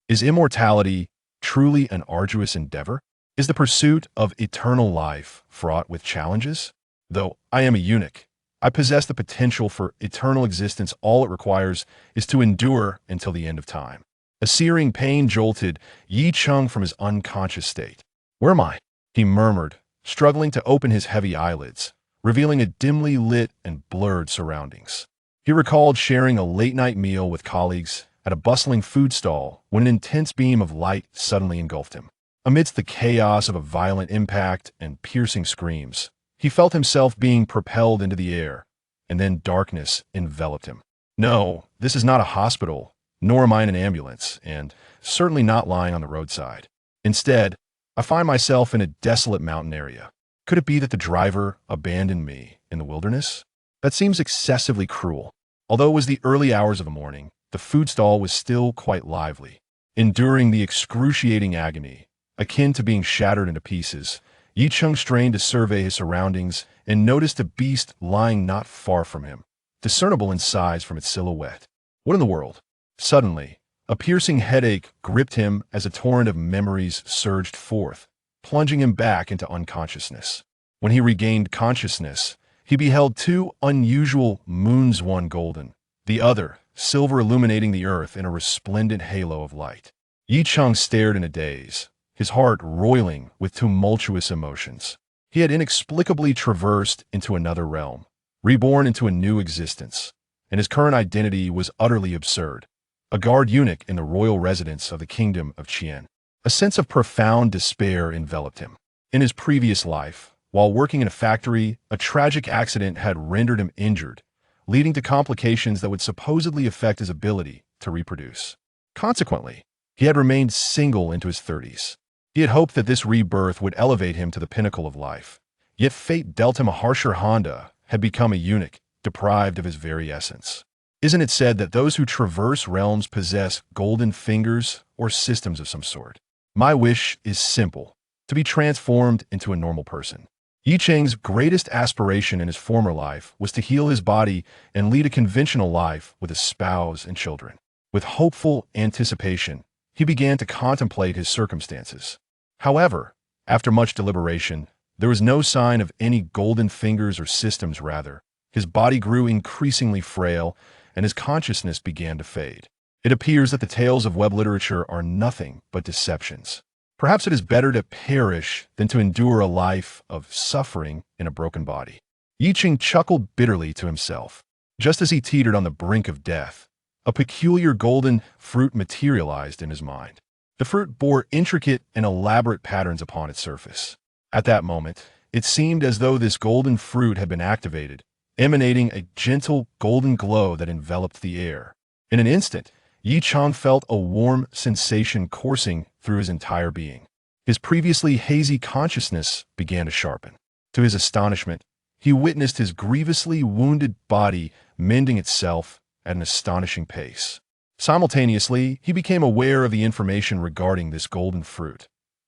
Is immortality truly an arduous endeavor? Is the pursuit of eternal life fraught with challenges? Though I am a eunuch, I possess the potential for eternal existence. All it requires is to endure until the end of time. A searing pain jolted Yi Chung from his unconscious state. "Where am I?" he murmured, struggling to open his heavy eyelids, revealing a dimly lit and blurred surroundings. He recalled sharing a late-night meal with colleagues at a bustling food stall when an intense beam of light suddenly engulfed him. Amidst the chaos of a violent impact and piercing screams, he felt himself being propelled into the air, and then darkness enveloped him. No, this is not a hospital, nor am I in an ambulance, and certainly not lying on the roadside. Instead, I find myself in a desolate mountain area. Could it be that the driver abandoned me in the wilderness? That seems excessively cruel. Although it was the early hours of the morning, the food stall was still quite lively. Enduring the excruciating agony, akin to being shattered into pieces, Yi Chung strained to survey his surroundings and noticed a beast lying not far from him, discernible in size from its silhouette. What in the world? Suddenly, a piercing headache gripped him as a torrent of memories surged forth, plunging him back into unconsciousness. When he regained consciousness, he beheld two unusual moons, one golden, the other silver, illuminating the earth in a resplendent halo of light. Yi Chung stared in a daze, his heart roiling with tumultuous emotions. He had inexplicably traversed into another realm, reborn into a new existence, and his current identity was utterly absurd. A guard eunuch in the royal residence of the kingdom of Qian. A sense of profound despair enveloped him. In his previous life, while working in a factory, a tragic accident had rendered him injured, leading to complications that would supposedly affect his ability to reproduce. Consequently, he had remained single into his 30s. He had hoped that this rebirth would elevate him to the pinnacle of life. Yet fate dealt him a harsher hand, had become a eunuch, deprived of his very essence. Isn't it said that those who traverse realms possess golden fingers or systems of some sort? My wish is simple, to be transformed into a normal person. Yi Cheng's greatest aspiration in his former life was to heal his body and lead a conventional life with a spouse and children. With hopeful anticipation, he began to contemplate his circumstances. However, after much deliberation, there was no sign of any golden fingers or systems. Rather, his body grew increasingly frail, and his consciousness began to fade. It appears that the tales of web literature are nothing but deceptions. Perhaps it is better to perish than to endure a life of suffering in a broken body. Yi Cheng chuckled bitterly to himself. Just as he teetered on the brink of death, a peculiar golden fruit materialized in his mind. The fruit bore intricate and elaborate patterns upon its surface. At that moment, it seemed as though this golden fruit had been activated, emanating a gentle golden glow that enveloped the air. In an instant, Yi Cheng felt a warm sensation coursing through his entire being. His previously hazy consciousness began to sharpen. To his astonishment, he witnessed his grievously wounded body mending itself at an astonishing pace. Simultaneously, he became aware of the information regarding this golden fruit.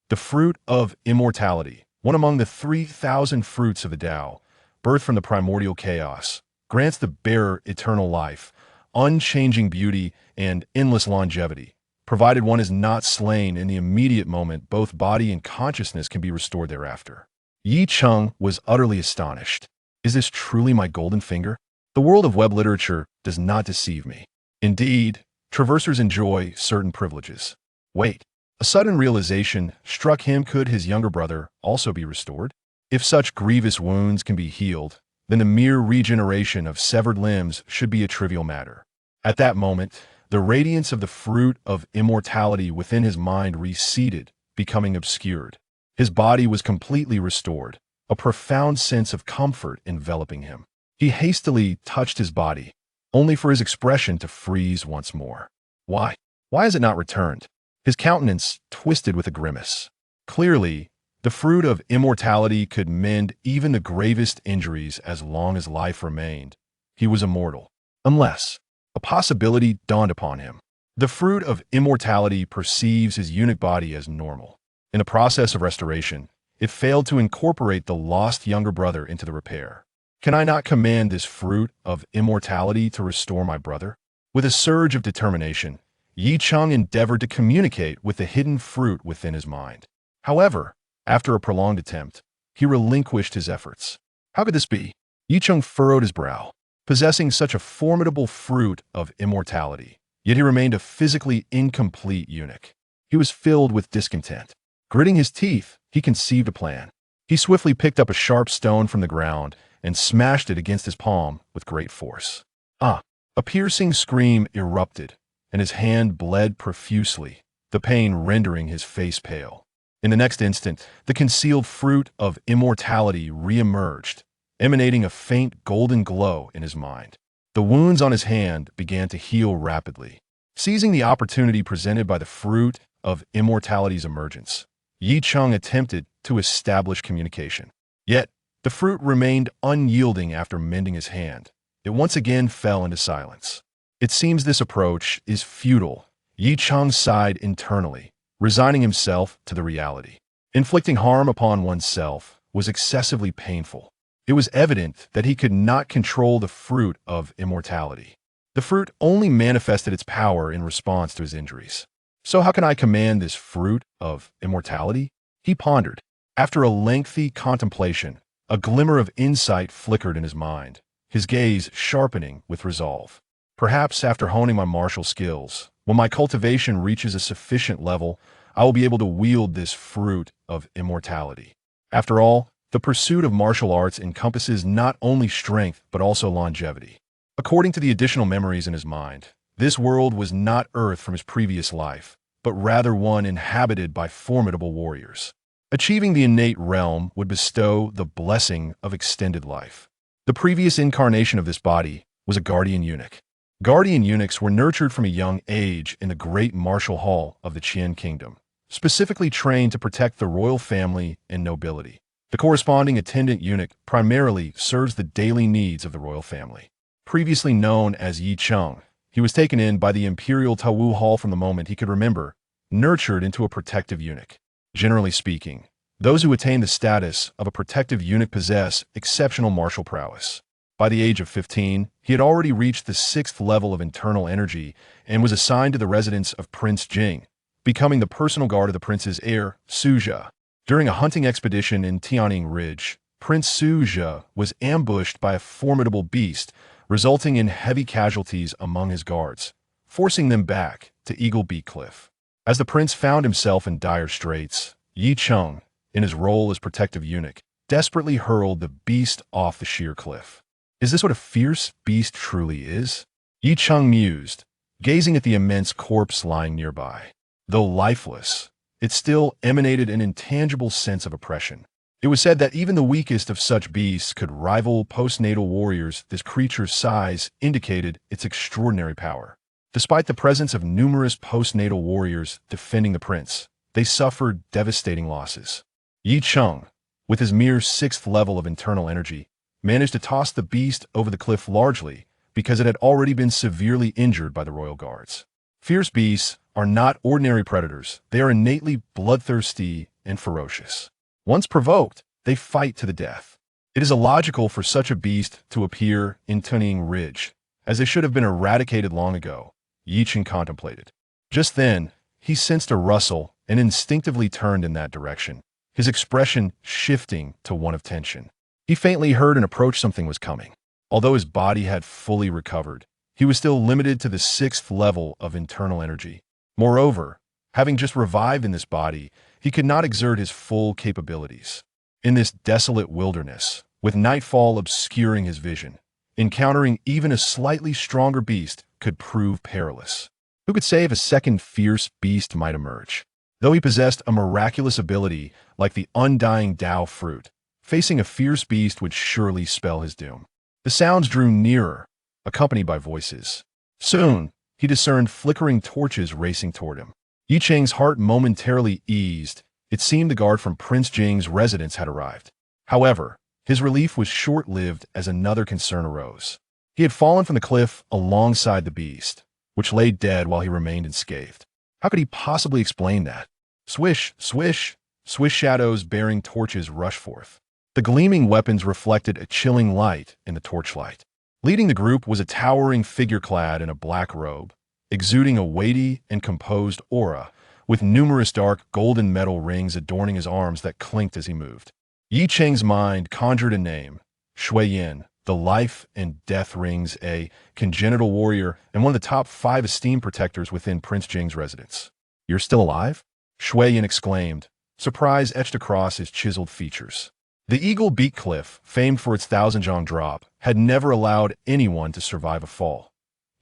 The fruit of immortality, one among the 3,000 fruits of the Tao, birthed from the primordial chaos, grants the bearer eternal life, unchanging beauty, and endless longevity. Provided one is not slain in the immediate moment, both body and consciousness can be restored thereafter. Yi Cheng was utterly astonished. Is this truly my golden finger? The world of web literature does not deceive me. Indeed, traversers enjoy certain privileges. Wait, a sudden realization struck him. Could his younger brother also be restored? If such grievous wounds can be healed, then the mere regeneration of severed limbs should be a trivial matter. At that moment, the radiance of the fruit of immortality within his mind receded, becoming obscured. His body was completely restored, a profound sense of comfort enveloping him. He hastily touched his body, only for his expression to freeze once more. Why? Why has it not returned? His countenance twisted with a grimace. Clearly, the fruit of immortality could mend even the gravest injuries as long as life remained. He was immortal. Unless a possibility dawned upon him. The fruit of immortality perceives his eunuch body as normal. In the process of restoration, it failed to incorporate the lost younger brother into the repair. Can I not command this fruit of immortality to restore my brother? With a surge of determination, Yi Cheng endeavored to communicate with the hidden fruit within his mind. However, after a prolonged attempt, he relinquished his efforts. How could this be? Yi Cheng furrowed his brow. Possessing such a formidable fruit of immortality, yet he remained a physically incomplete eunuch. He was filled with discontent. Gritting his teeth, he conceived a plan. He swiftly picked up a sharp stone from the ground and smashed it against his palm with great force. Ah! A piercing scream erupted, and his hand bled profusely, the pain rendering his face pale. In the next instant, the concealed fruit of immortality re-emerged, emanating a faint golden glow in his mind. The wounds on his hand began to heal rapidly. Seizing the opportunity presented by the fruit of immortality's emergence, Yi Cheng attempted to establish communication. Yet, the fruit remained unyielding after mending his hand. It once again fell into silence. It seems this approach is futile. Yi Cheng sighed internally, resigning himself to the reality. Inflicting harm upon oneself was excessively painful. It was evident that he could not control the fruit of immortality. The fruit only manifested its power in response to his injuries. So how can I command this fruit of immortality? He pondered. After a lengthy contemplation, a glimmer of insight flickered in his mind, his gaze sharpening with resolve. Perhaps after honing my martial skills, when my cultivation reaches a sufficient level, I will be able to wield this fruit of immortality. After all, the pursuit of martial arts encompasses not only strength but also longevity. According to the additional memories in his mind, this world was not Earth from his previous life, but rather one inhabited by formidable warriors. Achieving the innate realm would bestow the blessing of extended life. The previous incarnation of this body was a guardian eunuch. Guardian eunuchs were nurtured from a young age in the great martial hall of the Qian kingdom, specifically trained to protect the royal family and nobility. The corresponding attendant eunuch primarily serves the daily needs of the royal family. Previously known as Yi Cheng, he was taken in by the imperial Tawu Hall from the moment he could remember, nurtured into a protective eunuch. Generally speaking, those who attain the status of a protective eunuch possess exceptional martial prowess. By the age of 15, he had already reached the 6th level of internal energy and was assigned to the residence of Prince Jing, becoming the personal guard of the prince's heir, Suzhou. During a hunting expedition in Tianing Ridge, Prince Suzhou was ambushed by a formidable beast, resulting in heavy casualties among his guards, forcing them back to Eagle Beak Cliff. As the prince found himself in dire straits, Yi Cheng, in his role as protective eunuch, desperately hurled the beast off the sheer cliff. Is this what a fierce beast truly is? Yi Cheng mused, gazing at the immense corpse lying nearby. Though lifeless, it still emanated an intangible sense of oppression. It was said that even the weakest of such beasts could rival postnatal warriors. This creature's size indicated its extraordinary power. Despite the presence of numerous postnatal warriors defending the prince, they suffered devastating losses. Yi Cheng, with his mere 6th level of internal energy, managed to toss the beast over the cliff largely because it had already been severely injured by the royal guards. Fierce beasts are not ordinary predators. They are innately bloodthirsty and ferocious. Once provoked, they fight to the death. It is illogical for such a beast to appear in Tianing Ridge, as they should have been eradicated long ago, Yi Cheng contemplated. Just then, he sensed a rustle and instinctively turned in that direction, his expression shifting to one of tension. He faintly heard an approach. Something was coming. Although his body had fully recovered, he was still limited to the 6th level of internal energy. Moreover, having just revived in this body, he could not exert his full capabilities. In this desolate wilderness, with nightfall obscuring his vision, encountering even a slightly stronger beast could prove perilous. Who could say if a second fierce beast might emerge? Though he possessed a miraculous ability like the undying Tao fruit, facing a fierce beast would surely spell his doom. The sounds drew nearer, accompanied by voices. Soon, he discerned flickering torches racing toward him. Yi Cheng's heart momentarily eased. It seemed the guard from Prince Jing's residence had arrived. However, his relief was short-lived as another concern arose. He had fallen from the cliff alongside the beast, which lay dead while he remained unscathed. How could he possibly explain that? Swish, swish, swish, shadows bearing torches rushed forth. The gleaming weapons reflected a chilling light in the torchlight. Leading the group was a towering figure clad in a black robe, exuding a weighty and composed aura, with numerous dark golden metal rings adorning his arms that clinked as he moved. Yi Cheng's mind conjured a name, Shui Yin, the life and death rings, a congenital warrior and one of the top 5 esteemed protectors within Prince Jing's residence. "You're still alive?" Shui Yin exclaimed, surprise etched across his chiseled features. The Eagle Beak Cliff, famed for its 1,000-jong drop, had never allowed anyone to survive a fall.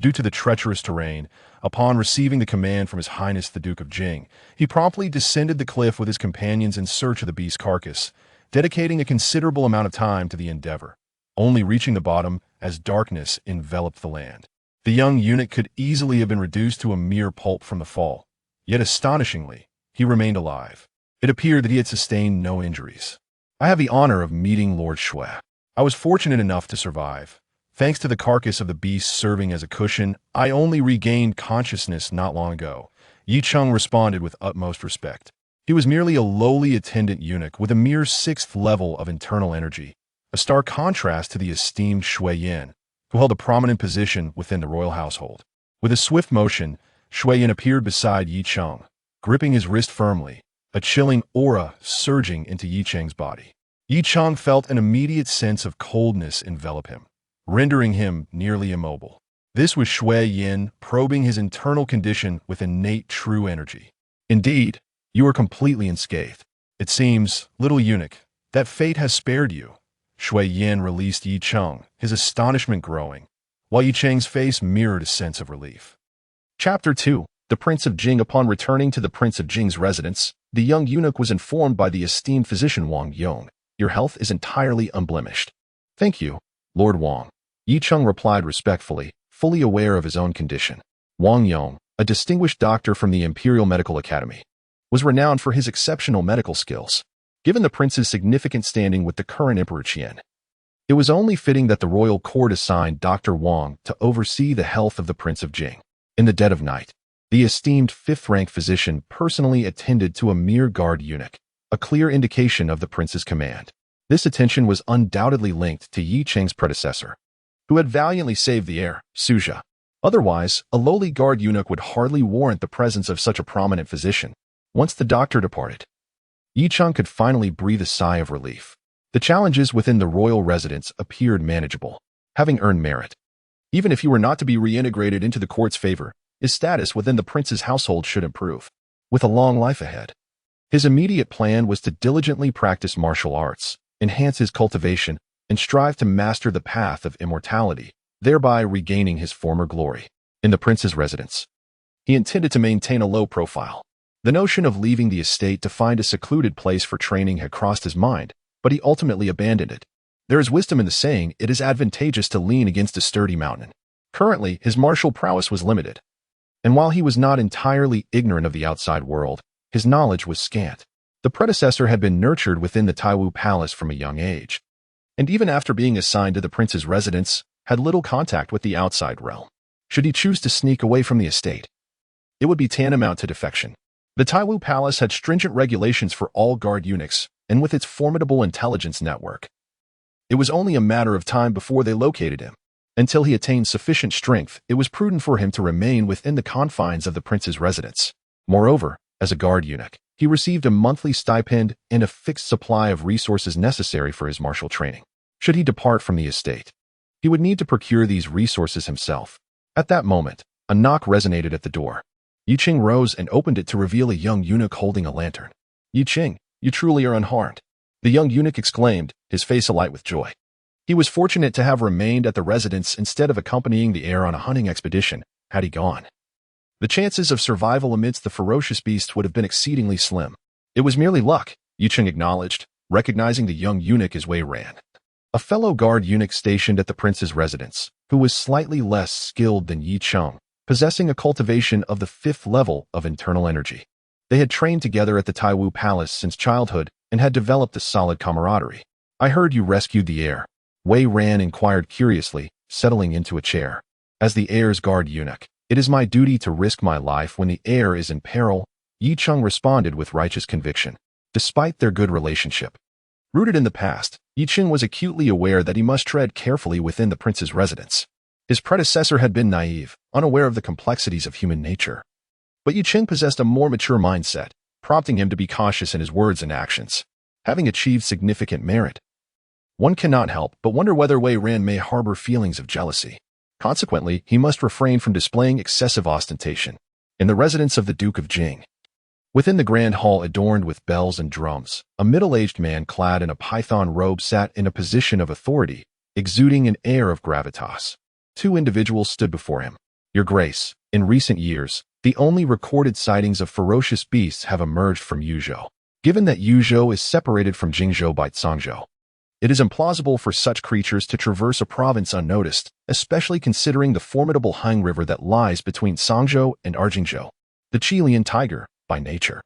Due to the treacherous terrain, upon receiving the command from His Highness the Duke of Jing, he promptly descended the cliff with his companions in search of the beast's carcass, dedicating a considerable amount of time to the endeavor, only reaching the bottom as darkness enveloped the land. The young eunuch could easily have been reduced to a mere pulp from the fall, yet astonishingly, he remained alive. It appeared that he had sustained no injuries. "I have the honor of meeting Lord Shui. I was fortunate enough to survive. Thanks to the carcass of the beast serving as a cushion, I only regained consciousness not long ago," Yi Cheng responded with utmost respect. He was merely a lowly attendant eunuch with a mere 6th level of internal energy, a stark contrast to the esteemed Shui Yin, who held a prominent position within the royal household. With a swift motion, Shui Yin appeared beside Yi Cheng, gripping his wrist firmly, a chilling aura surging into Yi Cheng's body. Yi Cheng felt an immediate sense of coldness envelop him, rendering him nearly immobile. This was Shui Yin probing his internal condition with innate true energy. "Indeed, you are completely unscathed. It seems, little eunuch, that fate has spared you." Shui Yin released Yi Cheng, his astonishment growing, while Yi Cheng's face mirrored a sense of relief. Chapter 2. The Prince of Jing. Upon returning to the Prince of Jing's residence, the young eunuch was informed by the esteemed physician Wang Yong, "Your health is entirely unblemished." "Thank you, Lord Wang," Yi Cheng replied respectfully, fully aware of his own condition. Wang Yong, a distinguished doctor from the Imperial Medical Academy, was renowned for his exceptional medical skills. Given the prince's significant standing with the current Emperor Qian, it was only fitting that the royal court assigned Dr. Wang to oversee the health of the Prince of Jing. In the dead of night, the esteemed 5th-rank physician personally attended to a mere guard eunuch, a clear indication of the prince's command. This attention was undoubtedly linked to Yi Cheng's predecessor, who had valiantly saved the heir, Suja. Otherwise, a lowly guard eunuch would hardly warrant the presence of such a prominent physician. Once the doctor departed, Yi Cheng could finally breathe a sigh of relief. The challenges within the royal residence appeared manageable. Having earned merit, even if he were not to be reintegrated into the court's favor, his status within the prince's household should improve. With a long life ahead, his immediate plan was to diligently practice martial arts, enhance his cultivation, and strive to master the path of immortality, thereby regaining his former glory. In the prince's residence, he intended to maintain a low profile. The notion of leaving the estate to find a secluded place for training had crossed his mind, but he ultimately abandoned it. There is wisdom in the saying, "It is advantageous to lean against a sturdy mountain." Currently, his martial prowess was limited, and while he was not entirely ignorant of the outside world, his knowledge was scant. The predecessor had been nurtured within the Taiwu Palace from a young age, and even after being assigned to the prince's residence, had little contact with the outside realm. Should he choose to sneak away from the estate, it would be tantamount to defection. The Taiwu Palace had stringent regulations for all guard eunuchs, and with its formidable intelligence network, it was only a matter of time before they located him. Until he attained sufficient strength, it was prudent for him to remain within the confines of the prince's residence. Moreover, as a guard eunuch, he received a monthly stipend and a fixed supply of resources necessary for his martial training. Should he depart from the estate, he would need to procure these resources himself. At that moment, a knock resonated at the door. Yi Cheng rose and opened it to reveal a young eunuch holding a lantern. "Yi Cheng, you truly are unharmed," the young eunuch exclaimed, his face alight with joy. He was fortunate to have remained at the residence instead of accompanying the heir on a hunting expedition. Had he gone, the chances of survival amidst the ferocious beasts would have been exceedingly slim. "It was merely luck," Yi Cheng acknowledged, recognizing the young eunuch as Wei Ran, a fellow guard eunuch stationed at the prince's residence, who was slightly less skilled than Yi Cheng, possessing a cultivation of the 5th level of internal energy. They had trained together at the Taiwu Palace since childhood and had developed a solid camaraderie. "I heard you rescued the heir," Wei Ran inquired curiously, settling into a chair. "As the heir's guard eunuch, it is my duty to risk my life when the heir is in peril," Yi Cheng responded with righteous conviction. Despite their good relationship, rooted in the past, Yi Cheng was acutely aware that he must tread carefully within the prince's residence. His predecessor had been naive, unaware of the complexities of human nature. But Yu Qing possessed a more mature mindset, prompting him to be cautious in his words and actions. Having achieved significant merit, one cannot help but wonder whether Wei Ran may harbor feelings of jealousy. Consequently, he must refrain from displaying excessive ostentation. In the residence of the Duke of Jing, within the grand hall adorned with bells and drums, a middle-aged man clad in a python robe sat in a position of authority, exuding an air of gravitas. Two individuals stood before him. Your Grace, in recent years, the only recorded sightings of ferocious beasts have emerged from Yuzhou. Given that Yuzhou is separated from Jingzhou by Cangzhou, it is implausible for such creatures to traverse a province unnoticed, especially considering the formidable Han River that lies between Cangzhou and Arjingzhou. The Qilian tiger, by nature,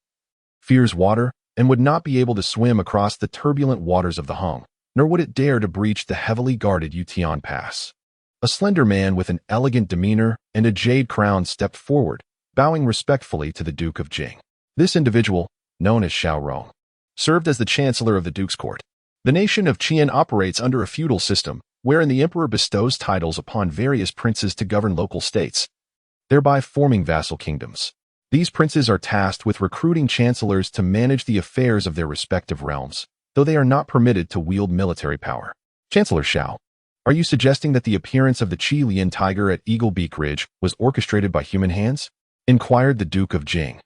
fears water and would not be able to swim across the turbulent waters of the Hong, nor would it dare to breach the heavily guarded Yutian Pass. A slender man with an elegant demeanor and a jade crown stepped forward, bowing respectfully to the Duke of Jing. This individual, known as Xiao Rong, served as the Chancellor of the Duke's Court. The nation of Qian operates under a feudal system, wherein the emperor bestows titles upon various princes to govern local states, thereby forming vassal kingdoms. These princes are tasked with recruiting chancellors to manage the affairs of their respective realms, though they are not permitted to wield military power. Chancellor Xiao, are you suggesting that the appearance of the Qilian tiger at Eagle Beak Ridge was orchestrated by human hands? Inquired the Duke of Jing,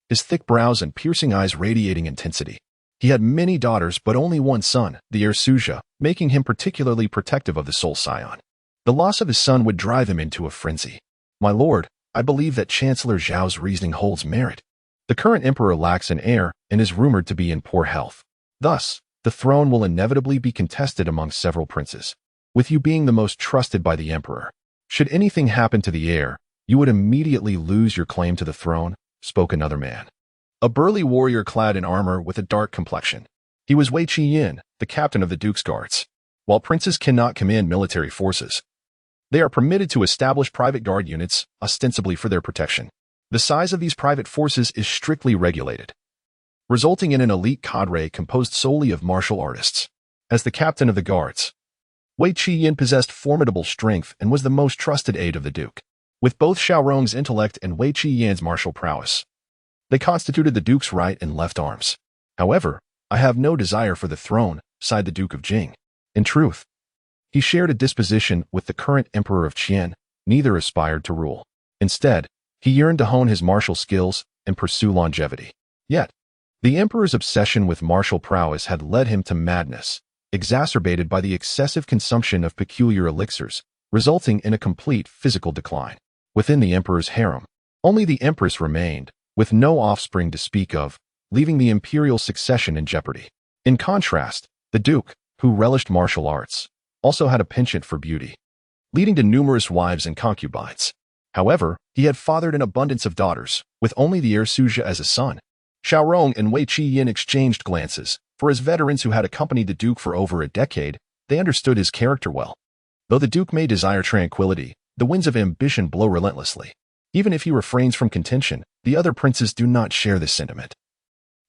his thick brows and piercing eyes radiating intensity. He had many daughters but only one son, the heir Suja, making him particularly protective of the sole scion. The loss of his son would drive him into a frenzy. My lord, I believe that Chancellor Zhao's reasoning holds merit. The current emperor lacks an heir and is rumored to be in poor health. Thus, the throne will inevitably be contested among several princes, with you being the most trusted by the emperor. Should anything happen to the heir, you would immediately lose your claim to the throne, spoke another man. A burly warrior clad in armor with a dark complexion. He was Wei Qiyin, the captain of the Duke's Guards. While princes cannot command military forces, they are permitted to establish private guard units, ostensibly for their protection. The size of these private forces is strictly regulated, resulting in an elite cadre composed solely of martial artists. As the captain of the guards, Wei Qiyin possessed formidable strength and was the most trusted aide of the Duke. With both Xiao Rong's intellect and Wei Qiyin's martial prowess, they constituted the Duke's right and left arms. However, I have no desire for the throne, sighed the Duke of Jing. In truth, he shared a disposition with the current emperor of Qian. Neither aspired to rule. Instead, he yearned to hone his martial skills and pursue longevity. Yet, the emperor's obsession with martial prowess had led him to madness, exacerbated by the excessive consumption of peculiar elixirs, resulting in a complete physical decline. Within the emperor's harem, only the empress remained, with no offspring to speak of, leaving the imperial succession in jeopardy. In contrast, the Duke, who relished martial arts, also had a penchant for beauty, leading to numerous wives and concubines. However, he had fathered an abundance of daughters, with only the heir Suja as a son. Xiao Rong and Wei Qiyin exchanged glances, for as veterans who had accompanied the Duke for over a decade, they understood his character well. Though the Duke may desire tranquility, the winds of ambition blow relentlessly. Even if he refrains from contention, the other princes do not share this sentiment.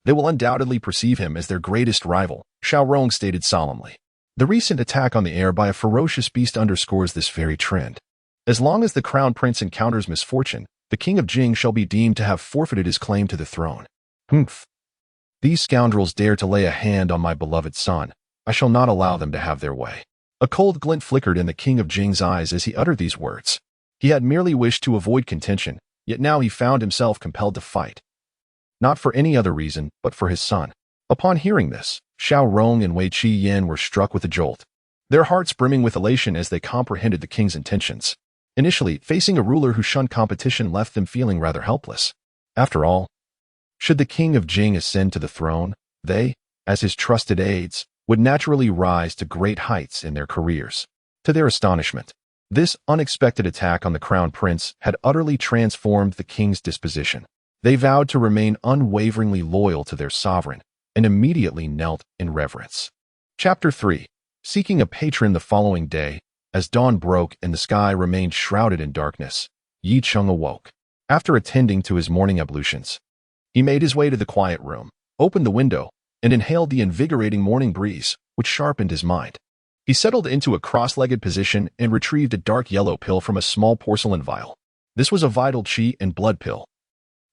They will undoubtedly perceive him as their greatest rival, Xiao Rong stated solemnly. The recent attack on the heir by a ferocious beast underscores this very trend. As long as the crown prince encounters misfortune, the king of Jing shall be deemed to have forfeited his claim to the throne. Humph. These scoundrels dare to lay a hand on my beloved son. I shall not allow them to have their way. A cold glint flickered in the king of Jing's eyes as he uttered these words. He had merely wished to avoid contention, yet now he found himself compelled to fight. Not for any other reason, but for his son. Upon hearing this, Xiao Rong and Wei Qiyin were struck with a jolt, their hearts brimming with elation as they comprehended the king's intentions. Initially, facing a ruler who shunned competition left them feeling rather helpless. After all, should the king of Jing ascend to the throne, they, as his trusted aides, would naturally rise to great heights in their careers. To their astonishment, this unexpected attack on the crown prince had utterly transformed the king's disposition. They vowed to remain unwaveringly loyal to their sovereign and immediately knelt in reverence. Chapter 3. Seeking a patron the following day, as dawn broke and the sky remained shrouded in darkness, Yi Cheng awoke. After attending to his morning ablutions, he made his way to the quiet room, opened the window, and inhaled the invigorating morning breeze, which sharpened his mind. He settled into a cross-legged position and retrieved a dark yellow pill from a small porcelain vial. This was a vital qi and blood pill,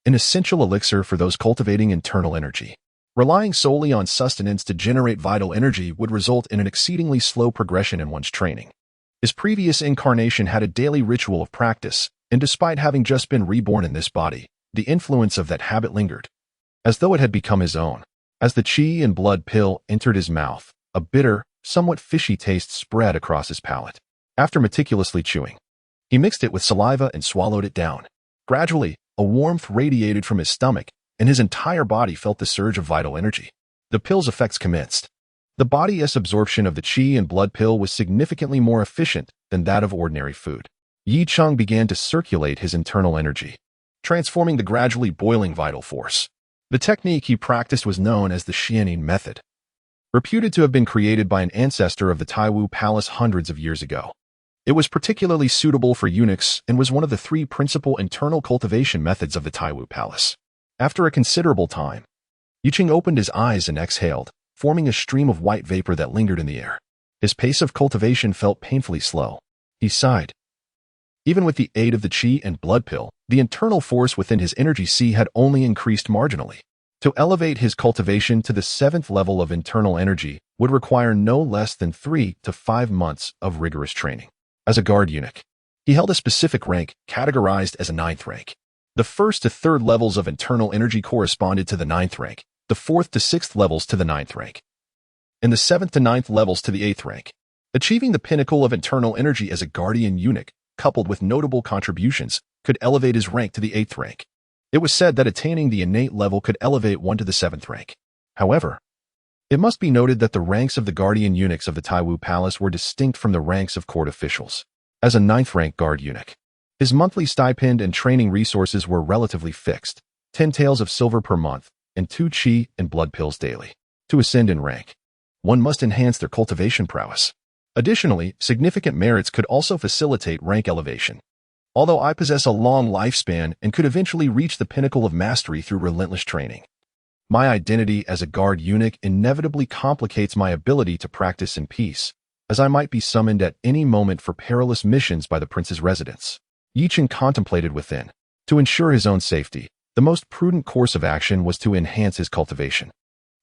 an essential elixir for those cultivating internal energy. Relying solely on sustenance to generate vital energy would result in an exceedingly slow progression in one's training. His previous incarnation had a daily ritual of practice, and despite having just been reborn in this body, the influence of that habit lingered, as though it had become his own. As the qi and blood pill entered his mouth, a bitter, somewhat fishy taste spread across his palate. After meticulously chewing, he mixed it with saliva and swallowed it down. Gradually, a warmth radiated from his stomach, and his entire body felt the surge of vital energy. The pill's effects commenced. The body's absorption of the qi and blood pill was significantly more efficient than that of ordinary food. Yi Cheng began to circulate his internal energy, transforming the gradually boiling vital force. The technique he practiced was known as the Xianin method, reputed to have been created by an ancestor of the Taiwu Palace hundreds of years ago. It was particularly suitable for eunuchs and was one of the three principal internal cultivation methods of the Taiwu Palace. After a considerable time, Yi Cheng opened his eyes and exhaled, forming a stream of white vapor that lingered in the air. His pace of cultivation felt painfully slow. He sighed. Even with the aid of the qi and blood pill, the internal force within his energy sea had only increased marginally. To elevate his cultivation to the 7th level of internal energy would require no less than 3 to 5 months of rigorous training. As a guard eunuch, he held a specific rank categorized as a 9th rank. The 1st to 3rd levels of internal energy corresponded to the 9th rank, the 4th to 6th levels to the 9th rank, and the 7th to 9th levels to the 8th rank. Achieving the pinnacle of internal energy as a guardian eunuch, coupled with notable contributions, could elevate his rank to the 8th rank. It was said that attaining the innate level could elevate one to the 7th rank. However, it must be noted that the ranks of the guardian eunuchs of the Taiwu Palace were distinct from the ranks of court officials. As a 9th rank guard eunuch, his monthly stipend and training resources were relatively fixed, 10 taels of silver per month, and 2 qi and blood pills daily. To ascend in rank, one must enhance their cultivation prowess. Additionally, significant merits could also facilitate rank elevation. Although I possess a long lifespan and could eventually reach the pinnacle of mastery through relentless training, my identity as a guard eunuch inevitably complicates my ability to practice in peace, as I might be summoned at any moment for perilous missions by the prince's residence. Yi Cheng contemplated within. To ensure his own safety, the most prudent course of action was to enhance his cultivation.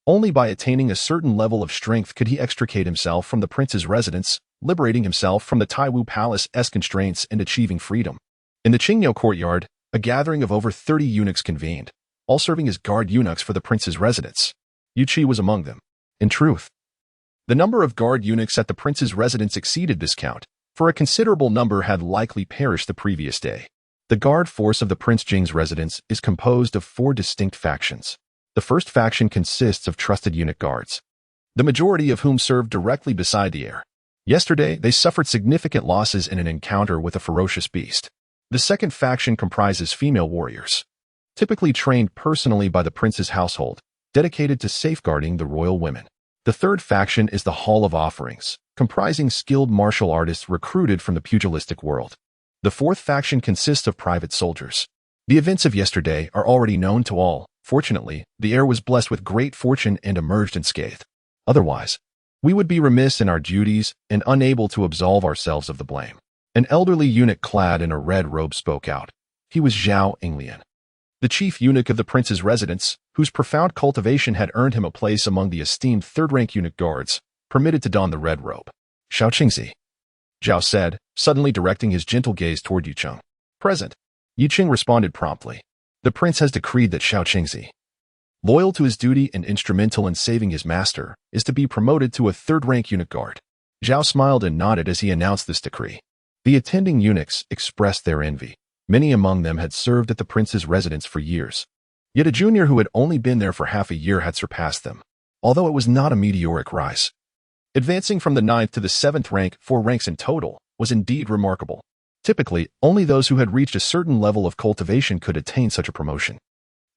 Only by attaining a certain level of strength could he extricate himself from the prince's residence, liberating himself from the Taiwu Palace's constraints and achieving freedom. In the Qingniu courtyard, a gathering of over 30 eunuchs convened, all serving as guard eunuchs for the prince's residence. Yu Qi was among them. In truth, the number of guard eunuchs at the prince's residence exceeded this count, for a considerable number had likely perished the previous day. The guard force of the Prince Jing's residence is composed of 4 distinct factions. The first faction consists of trusted eunuch guards, the majority of whom serve directly beside the heir. Yesterday, they suffered significant losses in an encounter with a ferocious beast. The second faction comprises female warriors, typically trained personally by the prince's household, dedicated to safeguarding the royal women. The third faction is the Hall of Offerings, comprising skilled martial artists recruited from the pugilistic world. The fourth faction consists of private soldiers. The events of yesterday are already known to all. Fortunately, the heir was blessed with great fortune and emerged unscathed. Otherwise, we would be remiss in our duties and unable to absolve ourselves of the blame. An elderly eunuch clad in a red robe spoke out. He was Zhao Inglian, the chief eunuch of the prince's residence, whose profound cultivation had earned him a place among the esteemed third-rank eunuch guards, permitted to don the red robe. Xiao Qingzi, Zhao said, suddenly directing his gentle gaze toward Yu Cheng. Present. Yi Cheng responded promptly. The prince has decreed that Xiao Qingzi, loyal to his duty and instrumental in saving his master, is to be promoted to a third-rank eunuch guard. Zhao smiled and nodded as he announced this decree. The attending eunuchs expressed their envy. Many among them had served at the prince's residence for years. Yet a junior who had only been there for half a year had surpassed them, although it was not a meteoric rise. Advancing from the 9th to the 7th rank, 4 ranks in total, was indeed remarkable. Typically, only those who had reached a certain level of cultivation could attain such a promotion.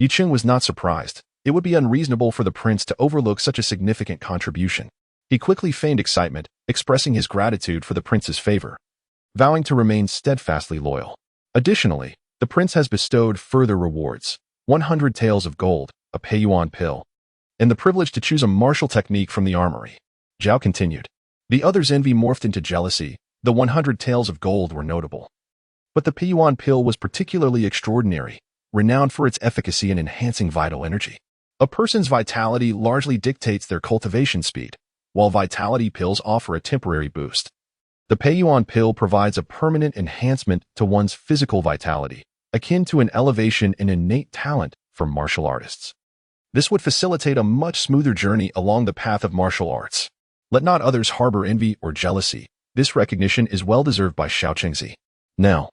Yi Cheng was not surprised. It would be unreasonable for the prince to overlook such a significant contribution. He quickly feigned excitement, expressing his gratitude for the prince's favor, vowing to remain steadfastly loyal. Additionally, the prince has bestowed further rewards: 100 taels of gold, a Peiyuan pill, and the privilege to choose a martial technique from the armory. Zhao continued. The other's envy morphed into jealousy. The 100 taels of gold were notable. But the Piyuan pill was particularly extraordinary, renowned for its efficacy in enhancing vital energy. A person's vitality largely dictates their cultivation speed, while vitality pills offer a temporary boost. The Piyuan pill provides a permanent enhancement to one's physical vitality, akin to an elevation in innate talent for martial artists. This would facilitate a much smoother journey along the path of martial arts. Let not others harbor envy or jealousy. This recognition is well deserved by Xiao Qingzi. Now,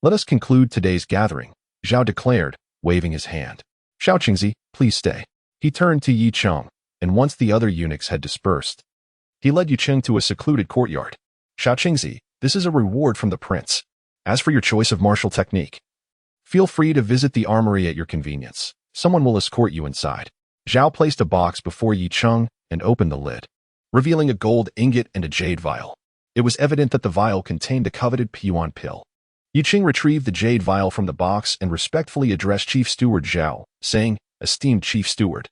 let us conclude today's gathering, Zhao declared, waving his hand. Xiao Qingzi, please stay. He turned to Yi Cheng, and once the other eunuchs had dispersed, he led Yi Cheng to a secluded courtyard. Xiao Qingzi, this is a reward from the prince. As for your choice of martial technique, feel free to visit the armory at your convenience. Someone will escort you inside. Zhao placed a box before Yi Cheng and opened the lid, revealing a gold ingot and a jade vial. It was evident that the vial contained the coveted Piyuan pill. Yi Cheng retrieved the jade vial from the box and respectfully addressed Chief Steward Zhao, saying, Esteemed Chief Steward,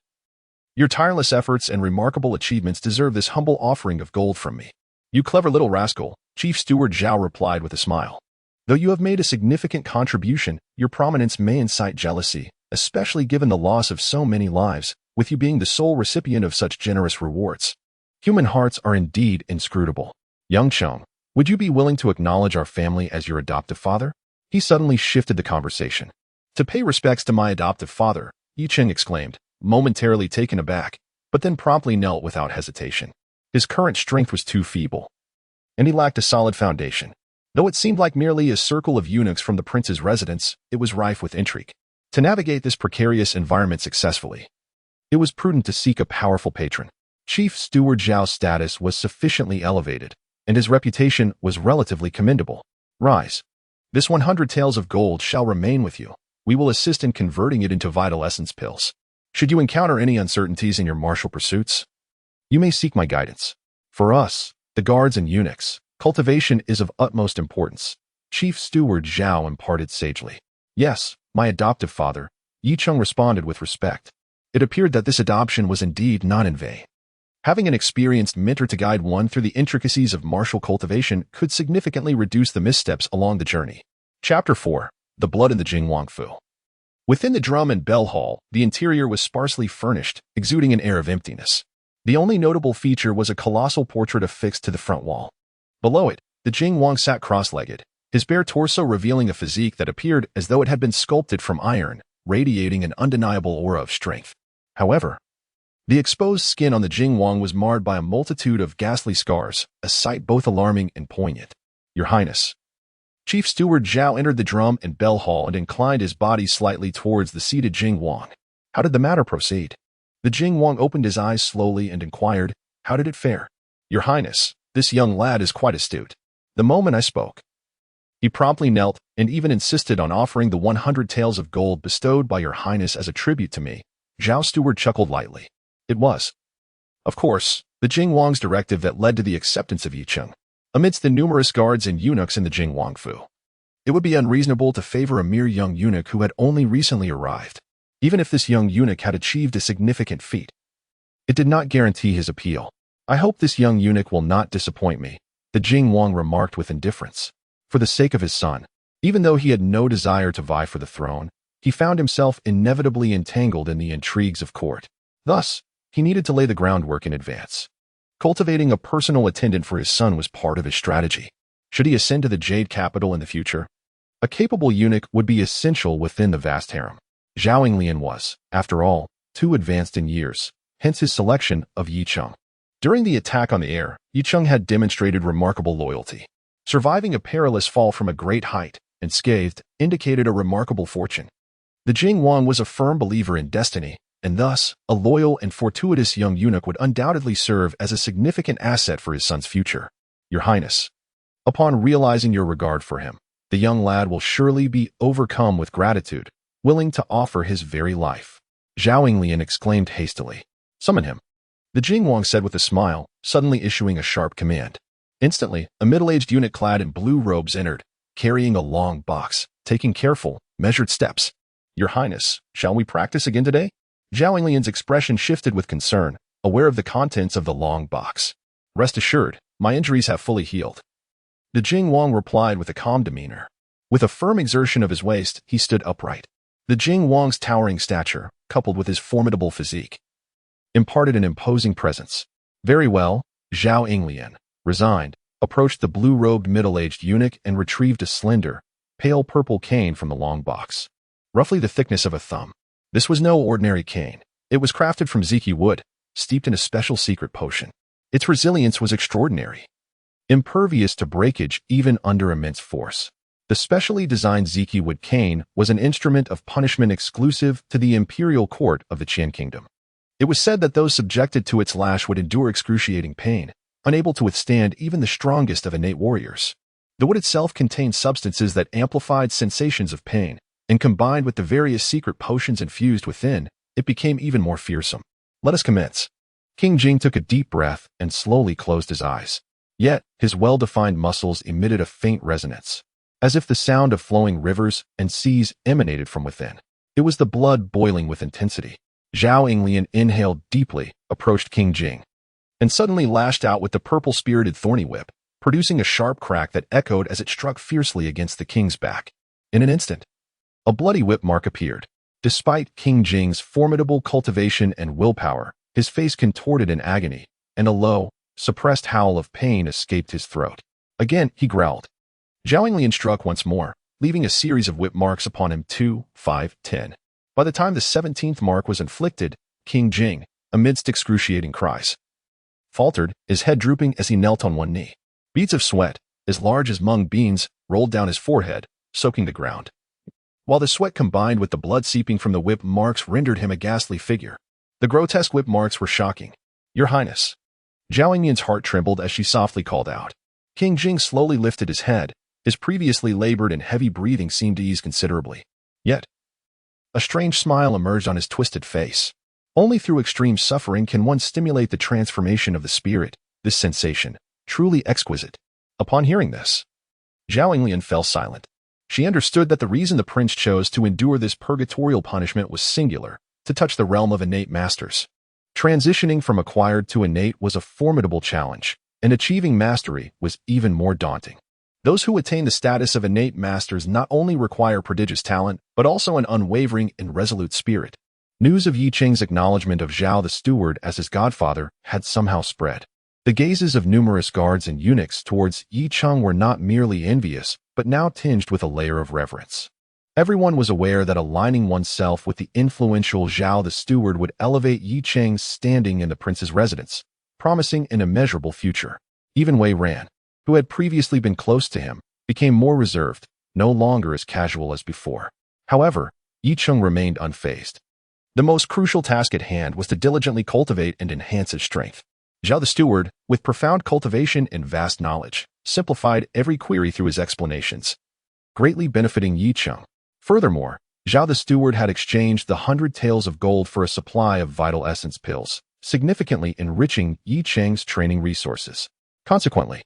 your tireless efforts and remarkable achievements deserve this humble offering of gold from me. You clever little rascal, Chief Steward Zhao replied with a smile. Though you have made a significant contribution, your prominence may incite jealousy, especially given the loss of so many lives, with you being the sole recipient of such generous rewards. Human hearts are indeed inscrutable. Young Cheng, would you be willing to acknowledge our family as your adoptive father? He suddenly shifted the conversation. To pay respects to my adoptive father, Yi Cheng exclaimed, momentarily taken aback, but then promptly knelt without hesitation. His current strength was too feeble, and he lacked a solid foundation. Though it seemed like merely a circle of eunuchs from the prince's residence, it was rife with intrigue. To navigate this precarious environment successfully, it was prudent to seek a powerful patron. Chief Steward Zhao's status was sufficiently elevated, and his reputation was relatively commendable. Rise. This 100 taels of gold shall remain with you. We will assist in converting it into vital essence pills. Should you encounter any uncertainties in your martial pursuits, you may seek my guidance. For us, the guards and eunuchs, cultivation is of utmost importance. Chief Steward Zhao imparted sagely. Yes, my adoptive father, Yi Cheng responded with respect. It appeared that this adoption was indeed not in vain. Having an experienced mentor to guide one through the intricacies of martial cultivation could significantly reduce the missteps along the journey. Chapter 4. The Blood in the Jingwang Fu. Within the drum and bell hall, the interior was sparsely furnished, exuding an air of emptiness. The only notable feature was a colossal portrait affixed to the front wall. Below it, the Jingwang sat cross-legged, his bare torso revealing a physique that appeared as though it had been sculpted from iron, radiating an undeniable aura of strength. However, the exposed skin on the Jingwang was marred by a multitude of ghastly scars, a sight both alarming and poignant. Your Highness. Chief Steward Zhao entered the drum and bell hall and inclined his body slightly towards the seated Jingwang. How did the matter proceed? The Jingwang opened his eyes slowly and inquired, how did it fare? Your Highness, this young lad is quite astute. The moment I spoke, he promptly knelt and even insisted on offering the 100 taels of gold bestowed by your Highness as a tribute to me. Zhao Steward chuckled lightly. It was, of course, the Jingwang's directive that led to the acceptance of Yi Cheng. Amidst the numerous guards and eunuchs in the Jingwang Fu, it would be unreasonable to favor a mere young eunuch who had only recently arrived. Even if this young eunuch had achieved a significant feat, it did not guarantee his appeal. I hope this young eunuch will not disappoint me, the Jingwang remarked with indifference. For the sake of his son, even though he had no desire to vie for the throne, he found himself inevitably entangled in the intrigues of court. Thus, he needed to lay the groundwork in advance. Cultivating a personal attendant for his son was part of his strategy. Should he ascend to the Jade Capital in the future, a capable eunuch would be essential within the vast harem. Zhao Yinglian was, after all, too advanced in years, hence his selection of Yi Cheng. During the attack on the air, Yi Cheng had demonstrated remarkable loyalty. Surviving a perilous fall from a great height, unscathed, indicated a remarkable fortune. The Jingwang was a firm believer in destiny, and thus, a loyal and fortuitous young eunuch would undoubtedly serve as a significant asset for his son's future. Your Highness, upon realizing your regard for him, the young lad will surely be overcome with gratitude, willing to offer his very life. Zhao Yinglian exclaimed hastily. Summon him. The Jingwang said with a smile, suddenly issuing a sharp command. Instantly, a middle-aged eunuch clad in blue robes entered, carrying a long box, taking careful, measured steps. Your Highness, shall we practice again today? Zhao Yinglian's expression shifted with concern, aware of the contents of the long box. Rest assured, my injuries have fully healed. The Jing Wang replied with a calm demeanor. With a firm exertion of his waist, he stood upright. The Jing Wang's towering stature, coupled with his formidable physique, imparted an imposing presence. Very well, Zhao Yinglian, resigned, approached the blue-robed middle-aged eunuch and retrieved a slender, pale purple cane from the long box, roughly the thickness of a thumb. This was no ordinary cane. It was crafted from ziki wood, steeped in a special secret potion. Its resilience was extraordinary, impervious to breakage even under immense force. The specially designed ziki wood cane was an instrument of punishment exclusive to the imperial court of the Qian kingdom. It was said that those subjected to its lash would endure excruciating pain, unable to withstand even the strongest of innate warriors. The wood itself contained substances that amplified sensations of pain, and combined with the various secret potions infused within, it became even more fearsome. Let us commence. King Jing took a deep breath and slowly closed his eyes. Yet, his well-defined muscles emitted a faint resonance, as if the sound of flowing rivers and seas emanated from within. It was the blood boiling with intensity. Zhao Yinglian inhaled deeply, approached King Jing, and suddenly lashed out with the purple-spirited thorny whip, producing a sharp crack that echoed as it struck fiercely against the king's back. In an instant, a bloody whip mark appeared. Despite King Jing's formidable cultivation and willpower, his face contorted in agony, and a low, suppressed howl of pain escaped his throat. Again, he growled. Zhao Yinglian struck once more, leaving a series of whip marks upon him 2, 5, 10. By the time the 17th mark was inflicted, King Jing, amidst excruciating cries, faltered, his head drooping as he knelt on one knee. Beads of sweat, as large as mung beans, rolled down his forehead, soaking the ground, while the sweat combined with the blood seeping from the whip marks rendered him a ghastly figure. The grotesque whip marks were shocking. Your Highness. Zhao Yinglian's heart trembled as she softly called out. King Jing slowly lifted his head. His previously labored and heavy breathing seemed to ease considerably. Yet, a strange smile emerged on his twisted face. Only through extreme suffering can one stimulate the transformation of the spirit, this sensation, truly exquisite. Upon hearing this, Zhao Yinglian fell silent. She understood that the reason the prince chose to endure this purgatorial punishment was singular, to touch the realm of innate masters. Transitioning from acquired to innate was a formidable challenge, and achieving mastery was even more daunting. Those who attain the status of innate masters not only require prodigious talent, but also an unwavering and resolute spirit. News of Yi Cheng's acknowledgement of Zhao the steward as his godfather had somehow spread. The gazes of numerous guards and eunuchs towards Yi Cheng were not merely envious, but now tinged with a layer of reverence. Everyone was aware that aligning oneself with the influential Zhao the steward would elevate Yi Cheng's standing in the prince's residence, promising an immeasurable future. Even Wei Ran, who had previously been close to him, became more reserved, no longer as casual as before. However, Yi Cheng remained unfazed. The most crucial task at hand was to diligently cultivate and enhance his strength. Zhao the steward, with profound cultivation and vast knowledge, simplified every query through his explanations, greatly benefiting Yi Cheng. Furthermore, Zhao the steward had exchanged the 100 taels of gold for a supply of vital essence pills, significantly enriching Yi Cheng's training resources. Consequently,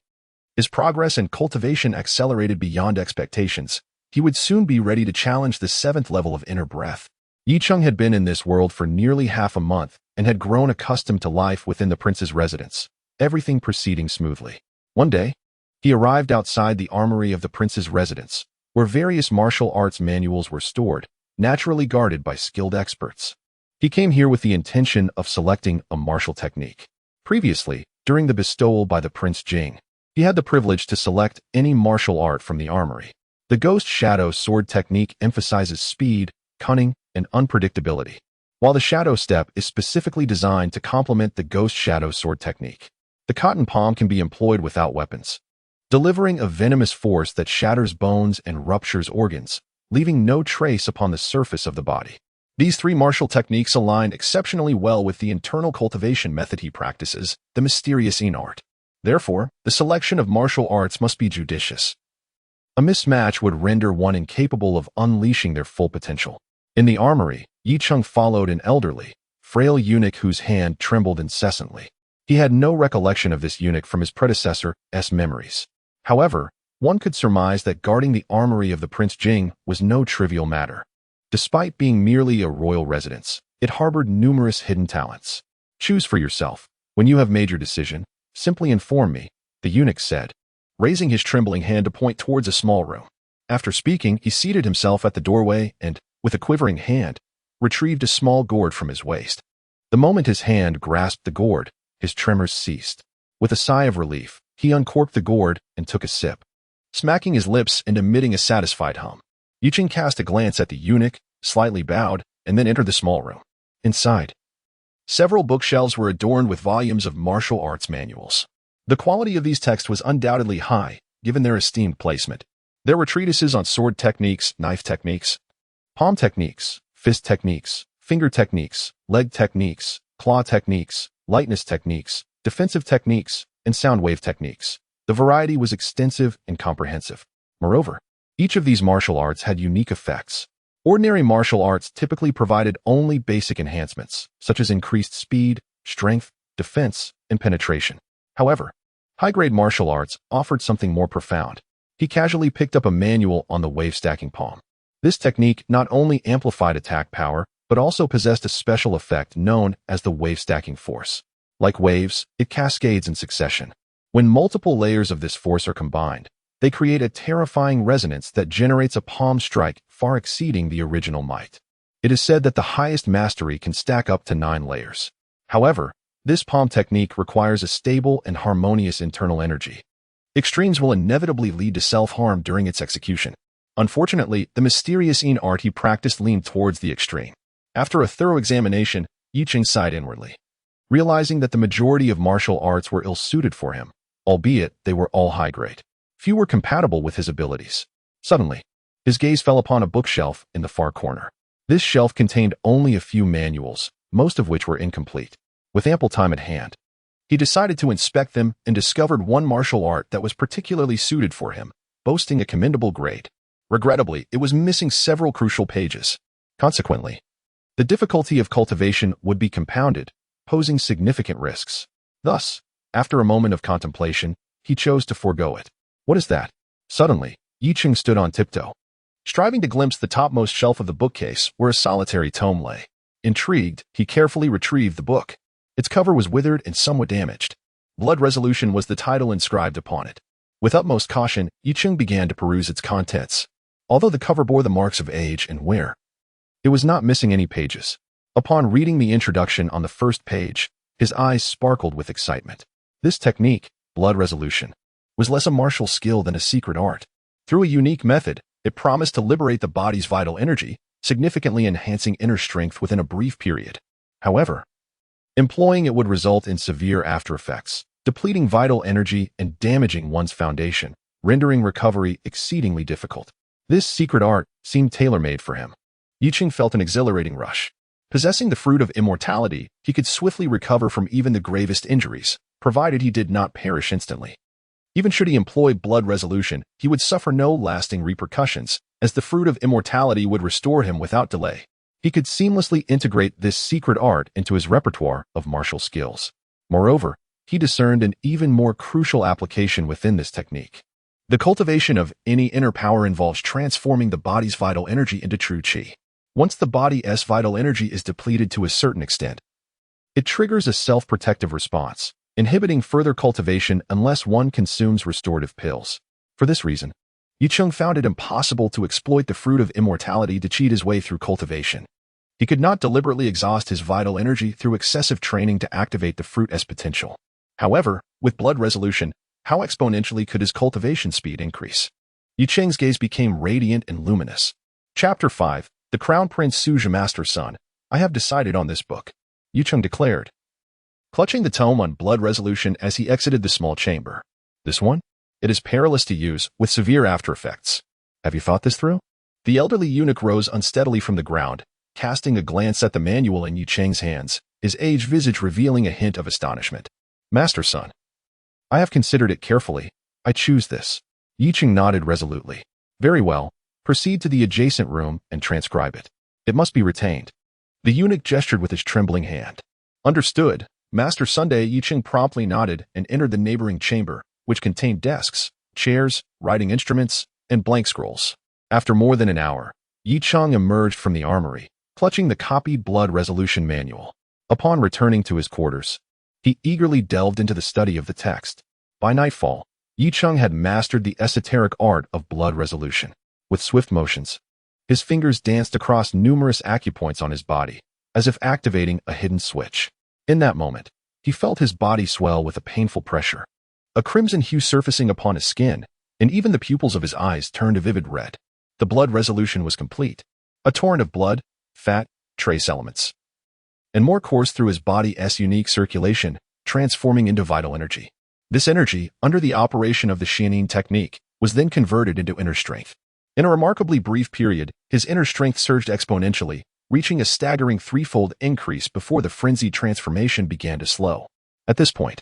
his progress and cultivation accelerated beyond expectations. He would soon be ready to challenge the 7th level of inner breath. Yi Cheng had been in this world for nearly half a month and had grown accustomed to life within the prince's residence, everything proceeding smoothly. One day, he arrived outside the armory of the prince's residence, where various martial arts manuals were stored, naturally guarded by skilled experts. He came here with the intention of selecting a martial technique. Previously, during the bestowal by the Prince Jing, he had the privilege to select any martial art from the armory. The Ghost Shadow Sword technique emphasizes speed, cunning, and unpredictability, while the Shadow Step is specifically designed to complement the Ghost Shadow Sword technique. The Cotton Palm can be employed without weapons, delivering a venomous force that shatters bones and ruptures organs, leaving no trace upon the surface of the body. These 3 martial techniques align exceptionally well with the internal cultivation method he practices, the mysterious art. Therefore, the selection of martial arts must be judicious. A mismatch would render one incapable of unleashing their full potential. In the armory, Yi Cheng followed an elderly, frail eunuch whose hand trembled incessantly. He had no recollection of this eunuch from his predecessor's memories. However, one could surmise that guarding the armory of the Prince Jing was no trivial matter. Despite being merely a royal residence, it harbored numerous hidden talents. Choose for yourself. When you have made your decision, Simply inform me, the eunuch said, raising his trembling hand to point towards a small room. After speaking, he seated himself at the doorway and, with a quivering hand, retrieved a small gourd from his waist. The moment his hand grasped the gourd, his tremors ceased. With a sigh of relief, he uncorked the gourd and took a sip, smacking his lips and emitting a satisfied hum. Yicheng cast a glance at the eunuch, slightly bowed, and then entered the small room. Inside, several bookshelves were adorned with volumes of martial arts manuals. The quality of these texts was undoubtedly high, given their esteemed placement. There were treatises on sword techniques, knife techniques, palm techniques, fist techniques, finger techniques, leg techniques, claw techniques, lightness techniques, defensive techniques, and sound wave techniques. The variety was extensive and comprehensive. Moreover, each of these martial arts had unique effects. Ordinary martial arts typically provided only basic enhancements, such as increased speed, strength, defense, and penetration. However, high-grade martial arts offered something more profound. He casually picked up a manual on the wave-stacking palm. This technique not only amplified attack power, but also possessed a special effect known as the wave-stacking force. Like waves, it cascades in succession. When multiple layers of this force are combined, they create a terrifying resonance that generates a palm strike far exceeding the original might. It is said that the highest mastery can stack up to 9 layers. However, this palm technique requires a stable and harmonious internal energy. Extremes will inevitably lead to self-harm during its execution. Unfortunately, the mysterious art he practiced leaned towards the extreme. After a thorough examination, Yicheng sighed inwardly, realizing that the majority of martial arts were ill-suited for him, albeit they were all high-grade. Few were compatible with his abilities. Suddenly, his gaze fell upon a bookshelf in the far corner. This shelf contained only a few manuals, most of which were incomplete. With ample time at hand, he decided to inspect them and discovered one martial art that was particularly suited for him, boasting a commendable grade. Regrettably, it was missing several crucial pages. Consequently, the difficulty of cultivation would be compounded, posing significant risks. Thus, after a moment of contemplation, he chose to forego it. What is that? Suddenly, Yicheng stood on tiptoe, striving to glimpse the topmost shelf of the bookcase where a solitary tome lay. Intrigued, he carefully retrieved the book. Its cover was withered and somewhat damaged. Blood Resolution was the title inscribed upon it. With utmost caution, Yicheng began to peruse its contents. Although the cover bore the marks of age and wear, it was not missing any pages. Upon reading the introduction on the first page, his eyes sparkled with excitement. This technique, Blood Resolution, was less a martial skill than a secret art. Through a unique method, it promised to liberate the body's vital energy, significantly enhancing inner strength within a brief period. However, employing it would result in severe after-effects, depleting vital energy and damaging one's foundation, rendering recovery exceedingly difficult. This secret art seemed tailor-made for him. Yicheng felt an exhilarating rush. Possessing the fruit of immortality, he could swiftly recover from even the gravest injuries, provided he did not perish instantly. Even should he employ Blood Resolution, he would suffer no lasting repercussions, as the fruit of immortality would restore him without delay. He could seamlessly integrate this secret art into his repertoire of martial skills. Moreover, he discerned an even more crucial application within this technique. The cultivation of any inner power involves transforming the body's vital energy into true qi. Once the body's vital energy is depleted to a certain extent, it triggers a self-protective response, inhibiting further cultivation unless one consumes restorative pills. For this reason, Yicheng found it impossible to exploit the fruit of immortality to cheat his way through cultivation. He could not deliberately exhaust his vital energy through excessive training to activate the fruit's potential. However, with Blood Resolution, how exponentially could his cultivation speed increase? Yicheng's gaze became radiant and luminous. Chapter 5, The Crown Prince Suja Master's Son. I have decided on this book, Yicheng declared, clutching the tome on Blood Resolution as he exited the small chamber. This one? It is perilous to use, with severe after-effects. Have you thought this through? The elderly eunuch rose unsteadily from the ground, casting a glance at the manual in Yicheng's hands, his aged visage revealing a hint of astonishment. Master son, I have considered it carefully. I choose this. Yicheng nodded resolutely. Very well. Proceed to the adjacent room and transcribe it. It must be retained. The eunuch gestured with his trembling hand. Understood. Master Sunday. Yicheng promptly nodded and entered the neighboring chamber, which contained desks, chairs, writing instruments, and blank scrolls. After more than an hour, Yicheng emerged from the armory, clutching the copied Blood Resolution manual. Upon returning to his quarters, He eagerly delved into the study of the text. By nightfall, Yi Cheng had mastered the esoteric art of blood resolution. With swift motions, his fingers danced across numerous acupoints on his body, as if activating a hidden switch. In that moment, he felt his body swell with a painful pressure, a crimson hue surfacing upon his skin, and even the pupils of his eyes turned a vivid red. The blood resolution was complete. A torrent of blood, fat, trace elements, and more coursed through his body's unique circulation, transforming into vital energy. This energy, under the operation of the Xianin technique, was then converted into inner strength. In a remarkably brief period, his inner strength surged exponentially, reaching a staggering threefold increase before the frenzied transformation began to slow. At this point,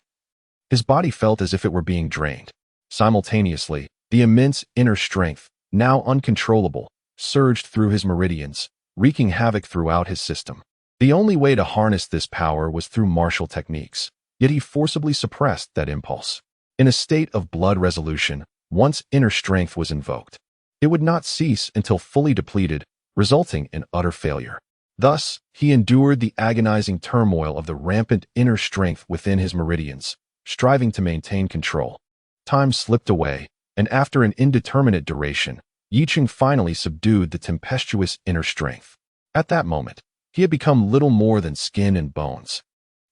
his body felt as if it were being drained. Simultaneously, the immense inner strength, now uncontrollable, surged through his meridians, wreaking havoc throughout his system. The only way to harness this power was through martial techniques, yet he forcibly suppressed that impulse. In a state of blood resolution, once inner strength was invoked, it would not cease until fully depleted, resulting in utter failure. Thus, he endured the agonizing turmoil of the rampant inner strength within his meridians, striving to maintain control. Time slipped away, and after an indeterminate duration, Yi Cheng finally subdued the tempestuous inner strength. At that moment, he had become little more than skin and bones,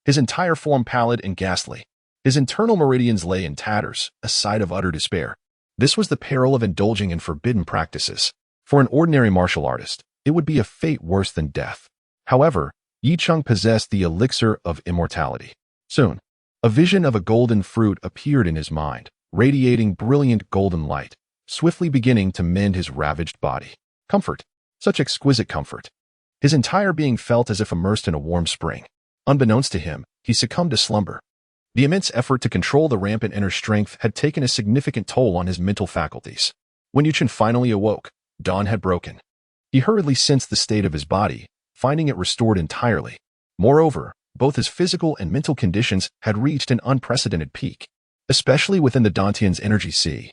his entire form pallid and ghastly. His internal meridians lay in tatters, a sight of utter despair. This was the peril of indulging in forbidden practices. For an ordinary martial artist, it would be a fate worse than death. However, Yi Cheng possessed the elixir of immortality. Soon, a vision of a golden fruit appeared in his mind, radiating brilliant golden light, swiftly beginning to mend his ravaged body. Comfort. Such exquisite comfort. His entire being felt as if immersed in a warm spring. Unbeknownst to him, he succumbed to slumber. The immense effort to control the rampant inner strength had taken a significant toll on his mental faculties. When Yi Cheng finally awoke, dawn had broken. He hurriedly sensed the state of his body, finding it restored entirely. Moreover, both his physical and mental conditions had reached an unprecedented peak, especially within the Dantian's energy sea.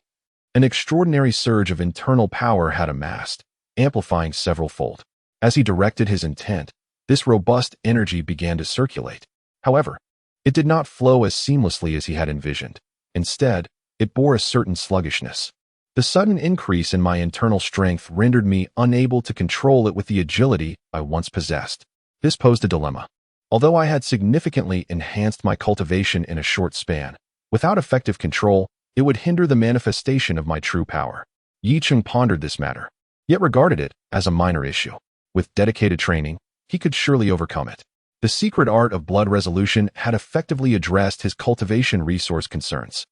An extraordinary surge of internal power had amassed, amplifying several-fold. As he directed his intent, this robust energy began to circulate. However, it did not flow as seamlessly as he had envisioned. Instead, it bore a certain sluggishness. The sudden increase in my internal strength rendered me unable to control it with the agility I once possessed. This posed a dilemma. Although I had significantly enhanced my cultivation in a short span, without effective control, it would hinder the manifestation of my true power. Yi Cheng pondered this matter, yet regarded it as a minor issue. With dedicated training, he could surely overcome it. The secret art of blood resolution had effectively addressed his cultivation resource concerns.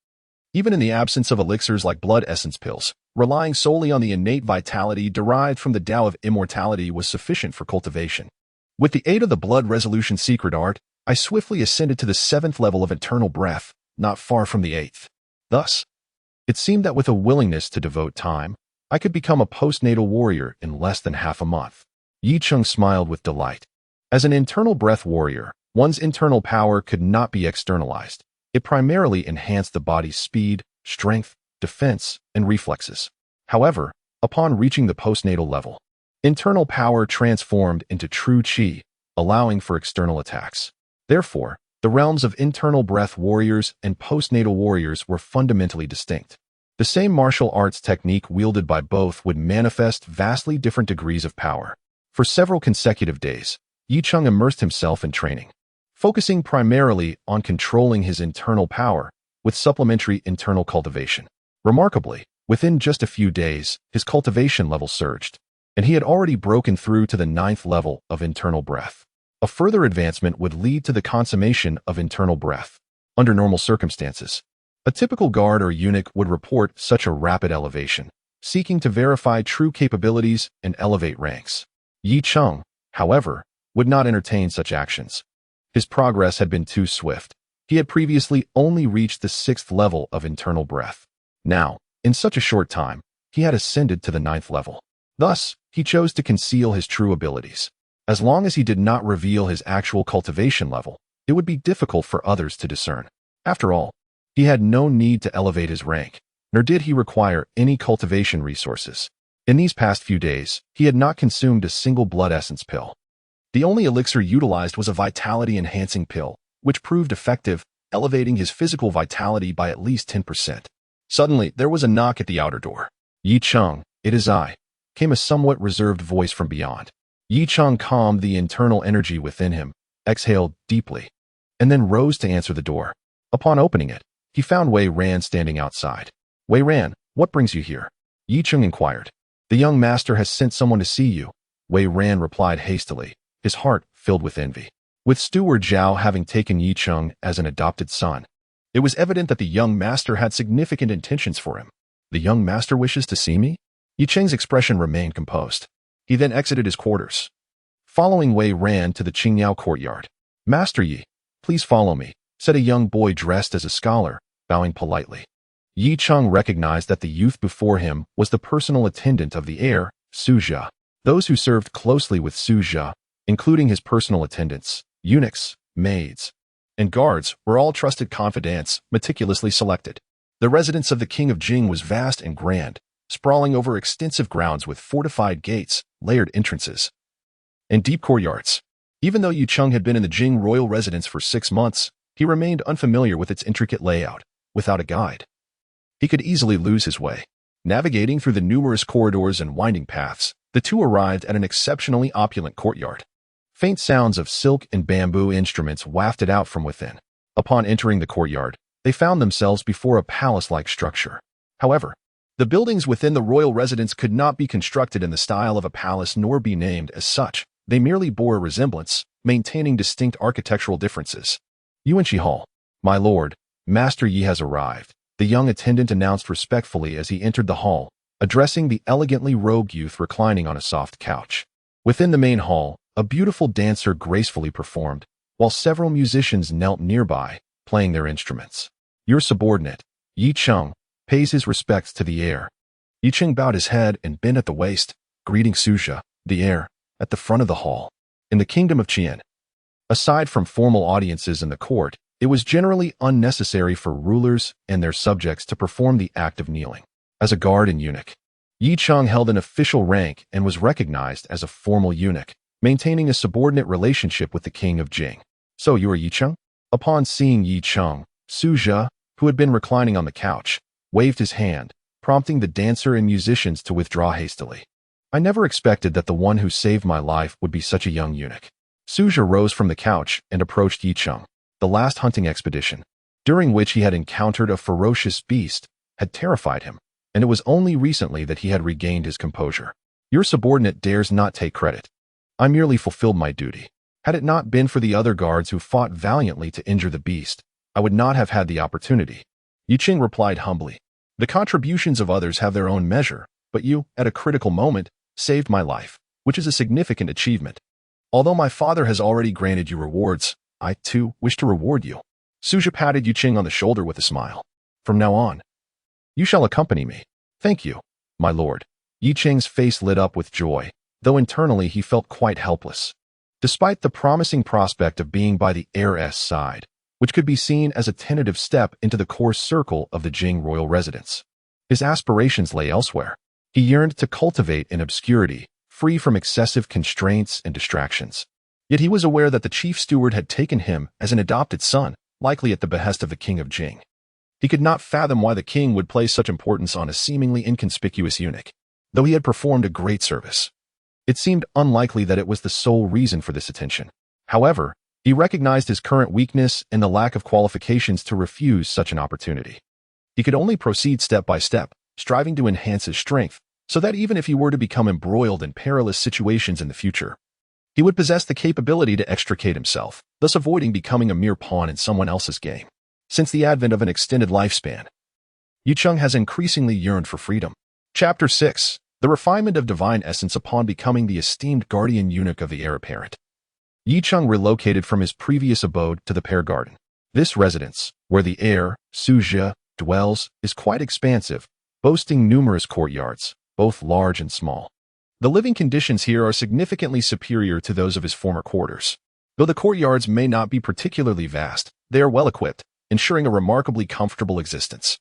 Even in the absence of elixirs like blood essence pills, relying solely on the innate vitality derived from the Tao of immortality was sufficient for cultivation. With the aid of the blood resolution secret art, I swiftly ascended to the 7th level of eternal breath, not far from the 8th. Thus, it seemed that with a willingness to devote time, I could become a postnatal warrior in less than half a month. Yi Cheng smiled with delight. As an internal breath warrior, one's internal power could not be externalized. It primarily enhanced the body's speed, strength, defense, and reflexes. However, upon reaching the postnatal level, internal power transformed into true qi, allowing for external attacks. Therefore, the realms of internal breath warriors and postnatal warriors were fundamentally distinct. The same martial arts technique wielded by both would manifest vastly different degrees of power. For several consecutive days, Yi Cheng immersed himself in training, focusing primarily on controlling his internal power with supplementary internal cultivation. Remarkably, within just a few days, his cultivation level surged, and he had already broken through to the 9th level of internal breath. A further advancement would lead to the consummation of internal breath. Under normal circumstances, a typical guard or eunuch would report such a rapid elevation, seeking to verify true capabilities and elevate ranks. Yi Cheng, however, would not entertain such actions. His progress had been too swift. He had previously only reached the 6th level of internal breath. Now, in such a short time, he had ascended to the 9th level. Thus, he chose to conceal his true abilities. As long as he did not reveal his actual cultivation level, it would be difficult for others to discern. After all, he had no need to elevate his rank, nor did he require any cultivation resources. In these past few days, he had not consumed a single blood essence pill. The only elixir utilized was a vitality-enhancing pill, which proved effective, elevating his physical vitality by at least 10%. Suddenly, there was a knock at the outer door. "Yi Cheng, it is I," came a somewhat reserved voice from beyond. Yi Cheng calmed the internal energy within him, exhaled deeply, and then rose to answer the door. Upon opening it, he found Wei Ran standing outside. "Wei Ran, what brings you here?" Yi Cheng inquired. "The young master has sent someone to see you," Wei Ran replied hastily, his heart filled with envy. With Steward Zhao having taken Yi Cheng as an adopted son, it was evident that the young master had significant intentions for him. "The young master wishes to see me?" Yi Cheng's expression remained composed. He then exited his quarters. Following Wei Ran to the Qingyao courtyard. "Master Yi, please follow me," said a young boy dressed as a scholar, bowing politely. Yi Cheng recognized that the youth before him was the personal attendant of the heir, Su Jia. Those who served closely with Su Jia, including his personal attendants, eunuchs, maids, and guards, were all trusted confidants, meticulously selected. The residence of the king of Jing was vast and grand, sprawling over extensive grounds with fortified gates, layered entrances, and deep courtyards. Even though Yi Cheng had been in the Jing royal residence for 6 months, he remained unfamiliar with its intricate layout. Without a guide, he could easily lose his way. Navigating through the numerous corridors and winding paths, the two arrived at an exceptionally opulent courtyard. Faint sounds of silk and bamboo instruments wafted out from within. Upon entering the courtyard, they found themselves before a palace-like structure. However, the buildings within the royal residence could not be constructed in the style of a palace nor be named as such. They merely bore a resemblance, maintaining distinct architectural differences. "Yuanqi Hall, my lord, Master Yi has arrived," the young attendant announced respectfully as he entered the hall, addressing the elegantly robed youth reclining on a soft couch. Within the main hall, a beautiful dancer gracefully performed, while several musicians knelt nearby, playing their instruments. "Your subordinate, Yi Cheng, pays his respects to the heir." Yi Cheng bowed his head and bent at the waist, greeting Su Jia, the heir, at the front of the hall. In the kingdom of Qian, aside from formal audiences in the court, it was generally unnecessary for rulers and their subjects to perform the act of kneeling. As a guard and eunuch, Yi Cheng held an official rank and was recognized as a formal eunuch, maintaining a subordinate relationship with the king of Jing. "So you are Yi Cheng?" Upon seeing Yi Cheng, Su Jia, who had been reclining on the couch, waved his hand, prompting the dancer and musicians to withdraw hastily. "I never expected that the one who saved my life would be such a young eunuch." Su Jia rose from the couch and approached Yi Cheng. The last hunting expedition, during which he had encountered a ferocious beast, had terrified him, and it was only recently that he had regained his composure. "Your subordinate dares not take credit. I merely fulfilled my duty. Had it not been for the other guards who fought valiantly to injure the beast, I would not have had the opportunity." Yi Cheng replied humbly. "The contributions of others have their own measure, but you, at a critical moment, saved my life, which is a significant achievement. Although my father has already granted you rewards, I, too, wish to reward you." Su Jia patted Yi Cheng on the shoulder with a smile. "From now on, you shall accompany me." "Thank you, my lord." Yi Cheng's face lit up with joy, though internally he felt quite helpless. Despite the promising prospect of being by the heiress' side, which could be seen as a tentative step into the core circle of the Jing royal residence, his aspirations lay elsewhere. He yearned to cultivate an obscurity, free from excessive constraints and distractions. Yet he was aware that the chief steward had taken him as an adopted son, likely at the behest of the king of Jing. He could not fathom why the king would place such importance on a seemingly inconspicuous eunuch, though he had performed a great service. It seemed unlikely that it was the sole reason for this attention. However, he recognized his current weakness and the lack of qualifications to refuse such an opportunity. He could only proceed step by step, striving to enhance his strength, so that even if he were to become embroiled in perilous situations in the future, he would possess the capability to extricate himself, thus avoiding becoming a mere pawn in someone else's game. Since the advent of an extended lifespan, Yi Cheng has increasingly yearned for freedom. Chapter 6. The refinement of divine essence upon becoming the esteemed guardian eunuch of the heir apparent. Yi Cheng relocated from his previous abode to the Pear Garden. This residence, where the heir, Su Jia, dwells, is quite expansive, boasting numerous courtyards, both large and small. The living conditions here are significantly superior to those of his former quarters. Though the courtyards may not be particularly vast, they are well equipped, ensuring a remarkably comfortable existence.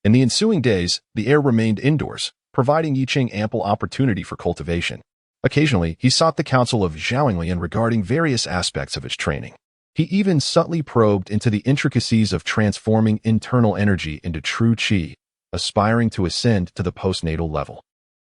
In the ensuing days, the heir remained indoors, providing Yi Cheng ample opportunity for cultivation. Occasionally, he sought the counsel of Zhao Yinglian regarding various aspects of his training. He even subtly probed into the intricacies of transforming internal energy into true qi, aspiring to ascend to the postnatal level.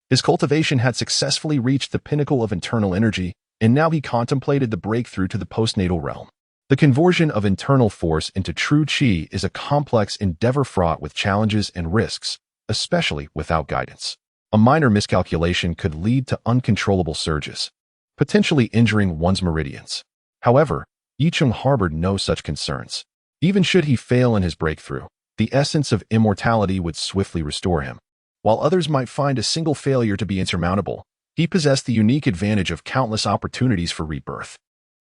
His cultivation had successfully reached the pinnacle of internal energy, and now he contemplated the breakthrough to the postnatal realm. The conversion of internal force into true qi is a complex endeavor fraught with challenges and risks, especially without guidance. A minor miscalculation could lead to uncontrollable surges, potentially injuring one's meridians. However, Yicheng harbored no such concerns. Even should he fail in his breakthrough, the essence of immortality would swiftly restore him. While others might find a single failure to be insurmountable, he possessed the unique advantage of countless opportunities for rebirth.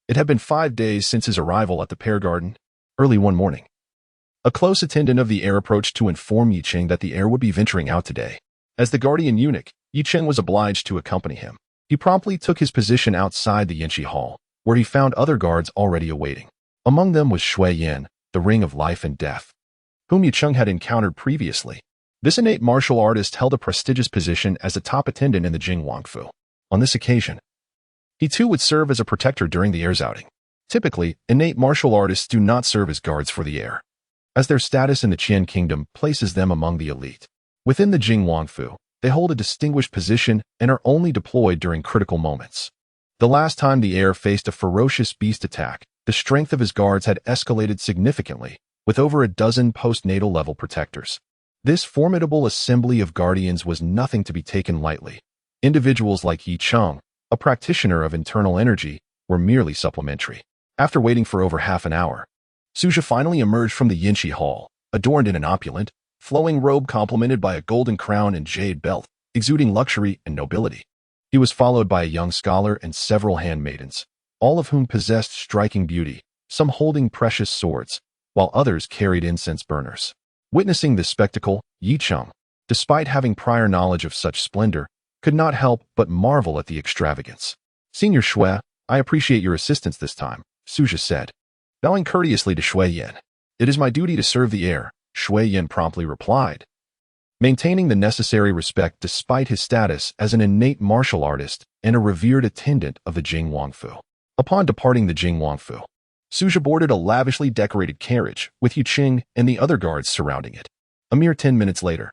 It had been 5 days since his arrival at the Pear Garden. Early one morning, a close attendant of the heir approached to inform Yicheng that the heir would be venturing out today. As the guardian eunuch, Yicheng was obliged to accompany him. He promptly took his position outside the Yanxi Hall, where he found other guards already awaiting. Among them was Shui Yin, the ring of life and death, whom Yicheng had encountered previously. This innate martial artist held a prestigious position as a top attendant in the Jing Wangfu. On this occasion, he too would serve as a protector during the heir's outing. Typically, innate martial artists do not serve as guards for the heir, as their status in the Qian kingdom places them among the elite. Within the Jing Wangfu, they hold a distinguished position and are only deployed during critical moments. The last time the heir faced a ferocious beast attack, the strength of his guards had escalated significantly, with over a dozen postnatal level protectors. This formidable assembly of guardians was nothing to be taken lightly. Individuals like Yicheng, a practitioner of internal energy, were merely supplementary. After waiting for over half an hour, Suja finally emerged from the Yanxi Hall, adorned in an opulent, flowing robe complemented by a golden crown and jade belt, exuding luxury and nobility. He was followed by a young scholar and several handmaidens, all of whom possessed striking beauty, some holding precious swords, while others carried incense burners. Witnessing this spectacle, Yicheng, despite having prior knowledge of such splendor, could not help but marvel at the extravagance. "Senior Shui, I appreciate your assistance this time," Suja said, bowing courteously to Shui Yin. "It is my duty to serve the heir," Shui Yin promptly replied, maintaining the necessary respect despite his status as an innate martial artist and a revered attendant of the Jing Wangfu. Upon departing the Jing Wangfu, Suja boarded a lavishly decorated carriage with Yicheng and the other guards surrounding it. A mere 10 minutes later,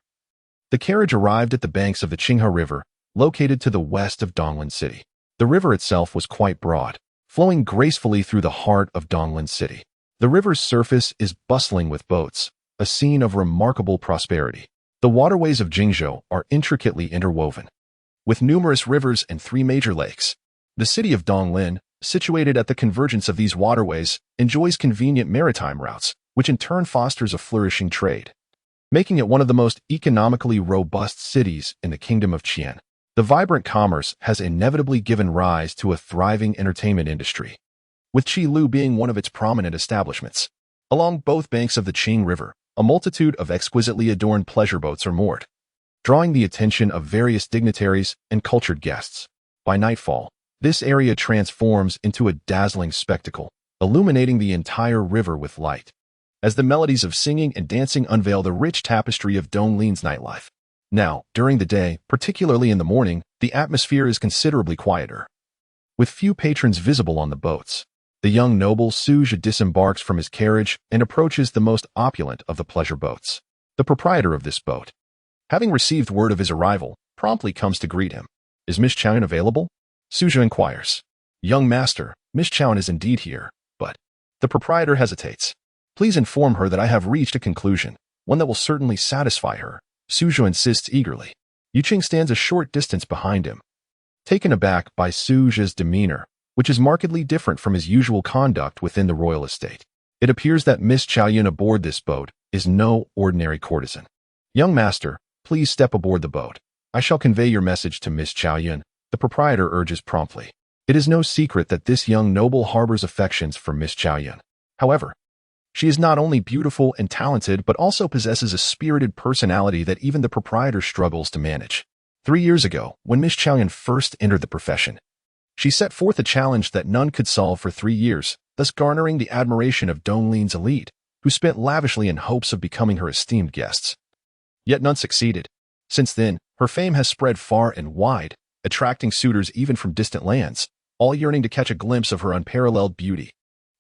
the carriage arrived at the banks of the Qinghe River, located to the west of Donglin City. The river itself was quite broad, flowing gracefully through the heart of Donglin City. The river's surface is bustling with boats, a scene of remarkable prosperity. The waterways of Jingzhou are intricately interwoven, with numerous rivers and 3 major lakes. The city of Donglin, situated at the convergence of these waterways, enjoys convenient maritime routes, which in turn fosters a flourishing trade, making it one of the most economically robust cities in the Kingdom of Qian. The vibrant commerce has inevitably given rise to a thriving entertainment industry, with Qilu being one of its prominent establishments. Along both banks of the Qing River, a multitude of exquisitely adorned pleasure boats are moored, drawing the attention of various dignitaries and cultured guests. By nightfall, this area transforms into a dazzling spectacle, illuminating the entire river with light, as the melodies of singing and dancing unveil the rich tapestry of Donglin's nightlife. Now, during the day, particularly in the morning, the atmosphere is considerably quieter, with few patrons visible on the boats. The young noble Suja disembarks from his carriage and approaches the most opulent of the pleasure boats. The proprietor of this boat, having received word of his arrival, promptly comes to greet him. "Is Miss Chowan available?" Suja inquires. "Young master, Miss Chowan is indeed here, but..." The proprietor hesitates. "Please inform her that I have reached a conclusion, one that will certainly satisfy her," Suja insists eagerly. Yicheng stands a short distance behind him, taken aback by Suja's demeanor, which is markedly different from his usual conduct within the royal estate. It appears that Miss Chaoyun aboard this boat is no ordinary courtesan. "Young master, please step aboard the boat. I shall convey your message to Miss Chaoyun," the proprietor urges promptly. It is no secret that this young noble harbors affections for Miss Chaoyun. However, she is not only beautiful and talented but also possesses a spirited personality that even the proprietor struggles to manage. 3 years ago, when Miss Chaoyun first entered the profession, she set forth a challenge that none could solve for 3 years, thus garnering the admiration of Donglin's elite, who spent lavishly in hopes of becoming her esteemed guests. Yet none succeeded. Since then, her fame has spread far and wide, attracting suitors even from distant lands, all yearning to catch a glimpse of her unparalleled beauty.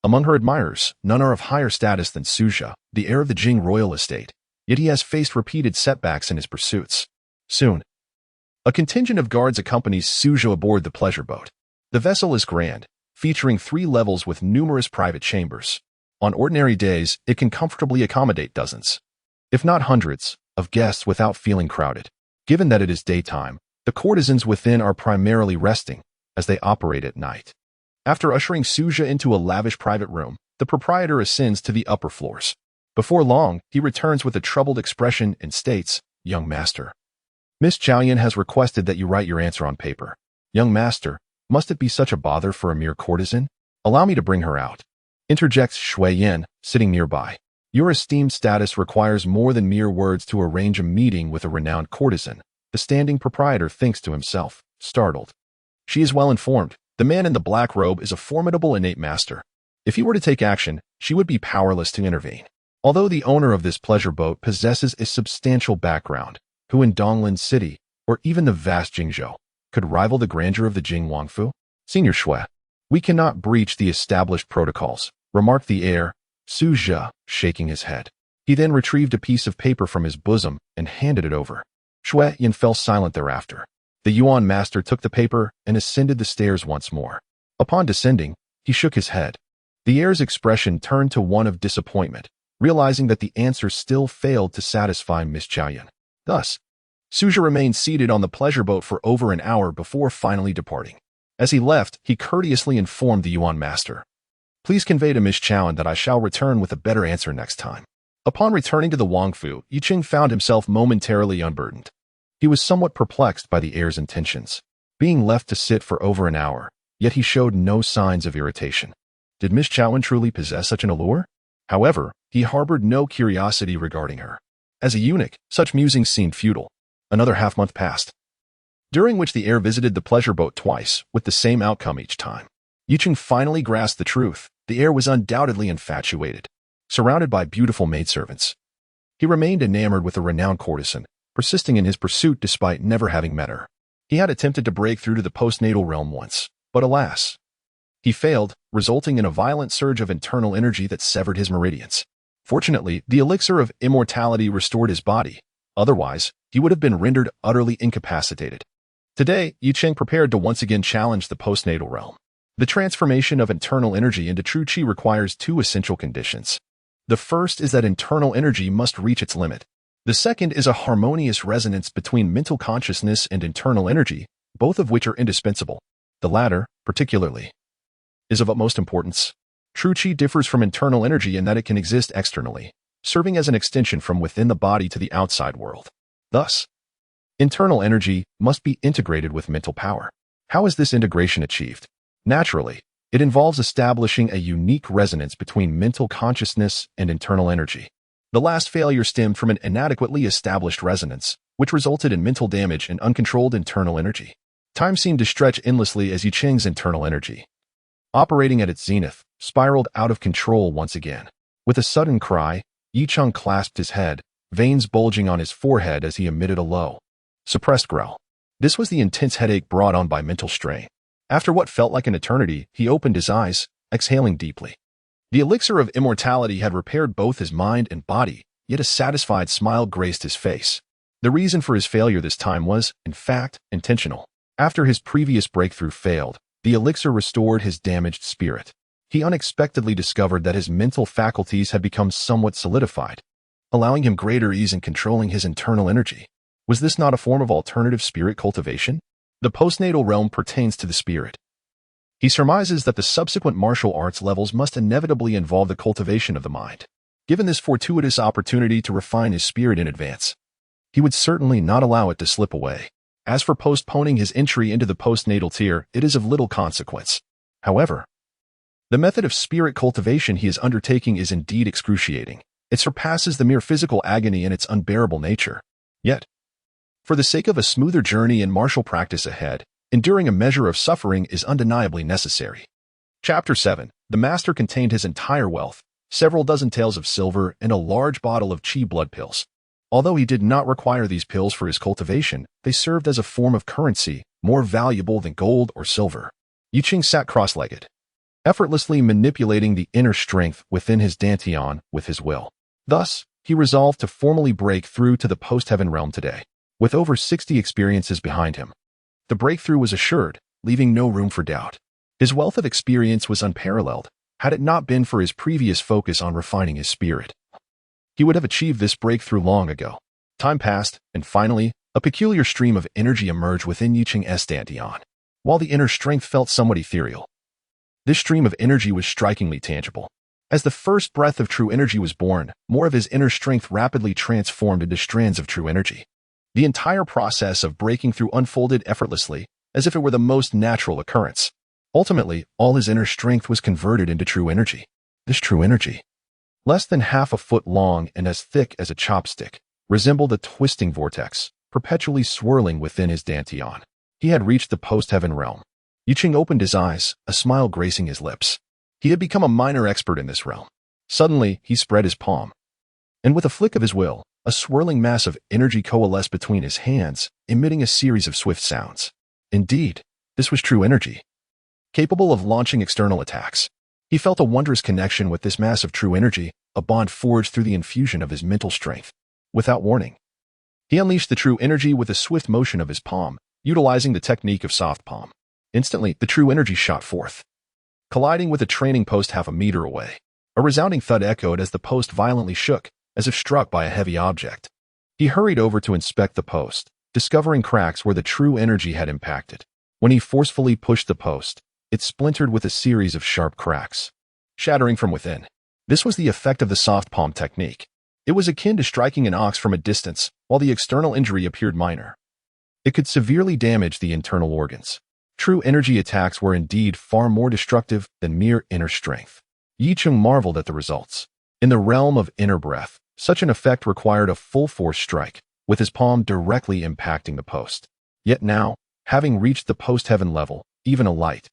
Among her admirers, none are of higher status than Suja, the heir of the Jing royal estate, yet he has faced repeated setbacks in his pursuits. Soon, a contingent of guards accompanies Suja aboard the pleasure boat. The vessel is grand, featuring 3 levels with numerous private chambers. On ordinary days, it can comfortably accommodate dozens, if not hundreds, of guests without feeling crowded. Given that it is daytime, the courtesans within are primarily resting, as they operate at night. After ushering Suja into a lavish private room, the proprietor ascends to the upper floors. Before long, he returns with a troubled expression and states, "Young master, Miss Chaoyan has requested that you write your answer on paper." "Young master, must it be such a bother for a mere courtesan? Allow me to bring her out," interjects Shui Yin, sitting nearby. "Your esteemed status requires more than mere words to arrange a meeting with a renowned courtesan," the standing proprietor thinks to himself, startled. She is well informed. The man in the black robe is a formidable innate master. If he were to take action, she would be powerless to intervene. Although the owner of this pleasure boat possesses a substantial background, who in Donglin City, or even the vast Jingzhou, could rival the grandeur of the Jing Wangfu? "Senior Shui, we cannot breach the established protocols," remarked the heir, Suja, shaking his head. He then retrieved a piece of paper from his bosom and handed it over. Shui Yin fell silent thereafter. The Yuan master took the paper and ascended the stairs once more. Upon descending, he shook his head. The heir's expression turned to one of disappointment, realizing that the answer still failed to satisfy Miss Chaoyan. Thus, Suja remained seated on the pleasure boat for over an hour before finally departing. As he left, he courteously informed the Yuan master, "Please convey to Miss Chaoyan that I shall return with a better answer next time." Upon returning to the Wangfu, Yiqing found himself momentarily unburdened. He was somewhat perplexed by the heir's intentions, being left to sit for over an hour, yet he showed no signs of irritation. Did Miss Chaoyan truly possess such an allure? However, he harbored no curiosity regarding her. As a eunuch, such musings seemed futile. Another half-month passed, during which the heir visited the pleasure boat twice, with the same outcome each time. Yiqing finally grasped the truth. The heir was undoubtedly infatuated. Surrounded by beautiful maidservants, he remained enamored with a renowned courtesan, persisting in his pursuit despite never having met her. He had attempted to break through to the postnatal realm once, but alas, he failed, resulting in a violent surge of internal energy that severed his meridians. Fortunately, the elixir of immortality restored his body. Otherwise, he would have been rendered utterly incapacitated. Today, Yiqing prepared to once again challenge the postnatal realm. The transformation of internal energy into true qi requires 2 essential conditions. The first is that internal energy must reach its limit. The second is a harmonious resonance between mental consciousness and internal energy, both of which are indispensable. The latter, particularly, is of utmost importance. True qi differs from internal energy in that it can exist externally, serving as an extension from within the body to the outside world. Thus, internal energy must be integrated with mental power. How is this integration achieved? Naturally, it involves establishing a unique resonance between mental consciousness and internal energy. The last failure stemmed from an inadequately established resonance, which resulted in mental damage and uncontrolled internal energy. Time seemed to stretch endlessly as Yiqing's internal energy, operating at its zenith, spiraled out of control once again. With a sudden cry, Yiqing clasped his head, veins bulging on his forehead as he emitted a low, suppressed growl. This was the intense headache brought on by mental strain. After what felt like an eternity, he opened his eyes, exhaling deeply. The elixir of immortality had repaired both his mind and body, yet a satisfied smile graced his face. The reason for his failure this time was, in fact, intentional. After his previous breakthrough failed, the elixir restored his damaged spirit. He unexpectedly discovered that his mental faculties had become somewhat solidified, allowing him greater ease in controlling his internal energy. Was this not a form of alternative spirit cultivation? The postnatal realm pertains to the spirit. He surmises that the subsequent martial arts levels must inevitably involve the cultivation of the mind. Given this fortuitous opportunity to refine his spirit in advance, he would certainly not allow it to slip away. As for postponing his entry into the postnatal tier, it is of little consequence. However, the method of spirit cultivation he is undertaking is indeed excruciating. It surpasses the mere physical agony in its unbearable nature. Yet, for the sake of a smoother journey and martial practice ahead, enduring a measure of suffering is undeniably necessary. Chapter 7. The master contained his entire wealth, several dozen taels of silver, and a large bottle of qi blood pills. Although he did not require these pills for his cultivation, they served as a form of currency, more valuable than gold or silver. Yiqing sat cross-legged, effortlessly manipulating the inner strength within his dantian with his will. Thus, he resolved to formally break through to the post-heaven realm today. With over 60 experiences behind him, the breakthrough was assured, leaving no room for doubt. His wealth of experience was unparalleled, had it not been for his previous focus on refining his spirit. He would have achieved this breakthrough long ago. Time passed, and finally, a peculiar stream of energy emerged within Yicheng's dantian. While the inner strength felt somewhat ethereal, this stream of energy was strikingly tangible. As the first breath of true energy was born, more of his inner strength rapidly transformed into strands of true energy. The entire process of breaking through unfolded effortlessly, as if it were the most natural occurrence. Ultimately, all his inner strength was converted into true energy. This true energy, less than half a foot long and as thick as a chopstick, resembled a twisting vortex, perpetually swirling within his dantian. He had reached the post-heaven realm. Yicheng opened his eyes, a smile gracing his lips. He had become a minor expert in this realm. Suddenly, he spread his palm, and with a flick of his will, a swirling mass of energy coalesced between his hands, emitting a series of swift sounds. Indeed, this was true energy, capable of launching external attacks. He felt a wondrous connection with this mass of true energy, a bond forged through the infusion of his mental strength. Without warning, he unleashed the true energy with a swift motion of his palm, utilizing the technique of soft palm. Instantly, the true energy shot forth, colliding with a training post half a meter away. A resounding thud echoed as the post violently shook, as if struck by a heavy object. He hurried over to inspect the post, discovering cracks where the true energy had impacted. When he forcefully pushed the post, it splintered with a series of sharp cracks, shattering from within. This was the effect of the soft palm technique. It was akin to striking an ox from a distance, while the external injury appeared minor. It could severely damage the internal organs. True energy attacks were indeed far more destructive than mere inner strength. Yicheng marveled at the results. In the realm of inner breath, such an effect required a full-force strike, with his palm directly impacting the post. Yet now, having reached the post-heaven level, even a light,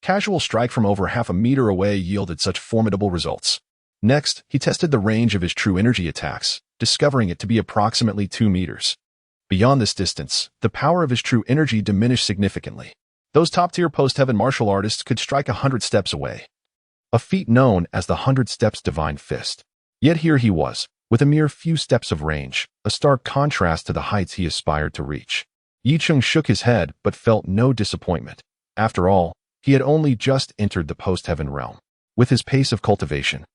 casual strike from over half a meter away yielded such formidable results. Next, he tested the range of his true energy attacks, discovering it to be approximately 2 meters. Beyond this distance, the power of his true energy diminished significantly. Those top-tier post-heaven martial artists could strike 100 steps away, a feat known as the 100 Steps Divine Fist. Yet here he was, with a mere few steps of range, a stark contrast to the heights he aspired to reach. Yicheng shook his head but felt no disappointment. After all, he had only just entered the post-heaven realm. With his pace of cultivation,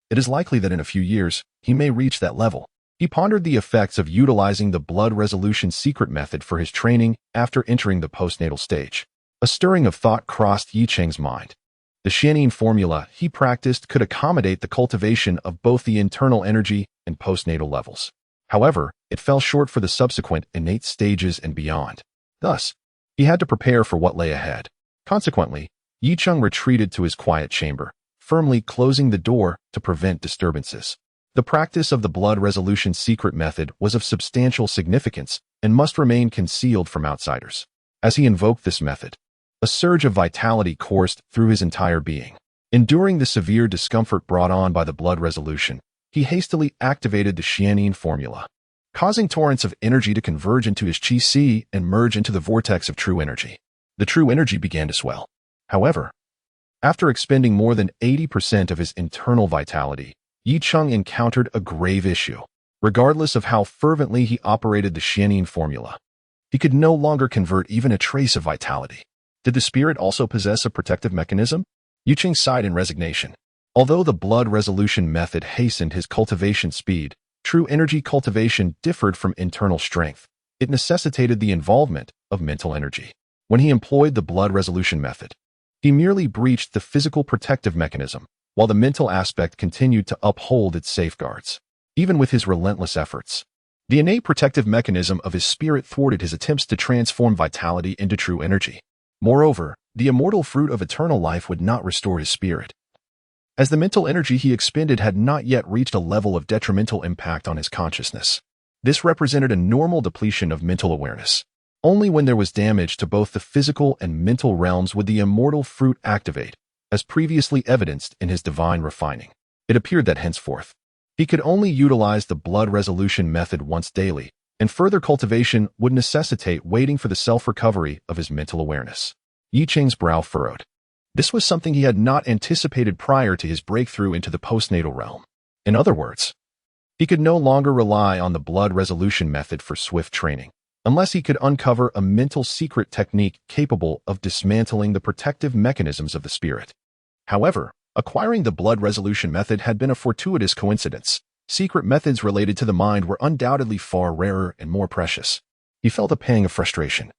it is likely that in a few years, he may reach that level. He pondered the effects of utilizing the blood resolution secret method for his training after entering the postnatal stage. A stirring of thought crossed Yicheng's mind. The Xianin formula he practiced could accommodate the cultivation of both the internal energy and postnatal levels. However, it fell short for the subsequent innate stages and beyond. Thus, he had to prepare for what lay ahead. Consequently, Yicheng retreated to his quiet chamber, firmly closing the door to prevent disturbances. The practice of the blood resolution secret method was of substantial significance and must remain concealed from outsiders. As he invoked this method, a surge of vitality coursed through his entire being. Enduring the severe discomfort brought on by the blood resolution, he hastily activated the Xianin formula, causing torrents of energy to converge into his qi and merge into the vortex of true energy. The true energy began to swell. However, after expending more than 80% of his internal vitality, Yicheng encountered a grave issue. Regardless of how fervently he operated the Xianin formula, he could no longer convert even a trace of vitality. Did the spirit also possess a protective mechanism? Yicheng sighed in resignation. Although the blood resolution method hastened his cultivation speed, true energy cultivation differed from internal strength. It necessitated the involvement of mental energy. When he employed the blood resolution method, he merely breached the physical protective mechanism, while the mental aspect continued to uphold its safeguards. Even with his relentless efforts, the innate protective mechanism of his spirit thwarted his attempts to transform vitality into true energy. Moreover, the immortal fruit of eternal life would not restore his spirit, as the mental energy he expended had not yet reached a level of detrimental impact on his consciousness. This represented a normal depletion of mental awareness. Only when there was damage to both the physical and mental realms would the immortal fruit activate, as previously evidenced in his divine refining. It appeared that henceforth, he could only utilize the blood resolution method once daily, and further cultivation would necessitate waiting for the self-recovery of his mental awareness. Yicheng's brow furrowed. This was something he had not anticipated prior to his breakthrough into the postnatal realm. In other words, he could no longer rely on the blood resolution method for swift training, unless he could uncover a mental secret technique capable of dismantling the protective mechanisms of the spirit. However, acquiring the blood resolution method had been a fortuitous coincidence. Secret methods related to the mind were undoubtedly far rarer and more precious. He felt a pang of frustration.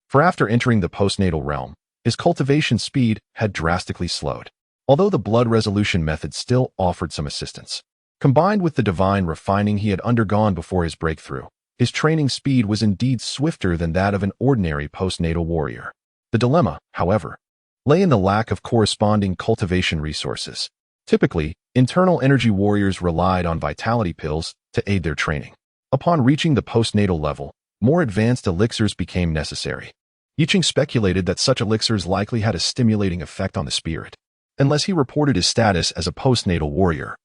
For after entering the postnatal realm, his cultivation speed had drastically slowed, although the blood resolution method still offered some assistance. Combined with the divine refining he had undergone before his breakthrough, his training speed was indeed swifter than that of an ordinary postnatal warrior. The dilemma, however, lay in the lack of corresponding cultivation resources. Typically, internal energy warriors relied on vitality pills to aid their training. Upon reaching the postnatal level, more advanced elixirs became necessary. Yicheng speculated that such elixirs likely had a stimulating effect on the spirit. Unless he reported his status as a postnatal warrior,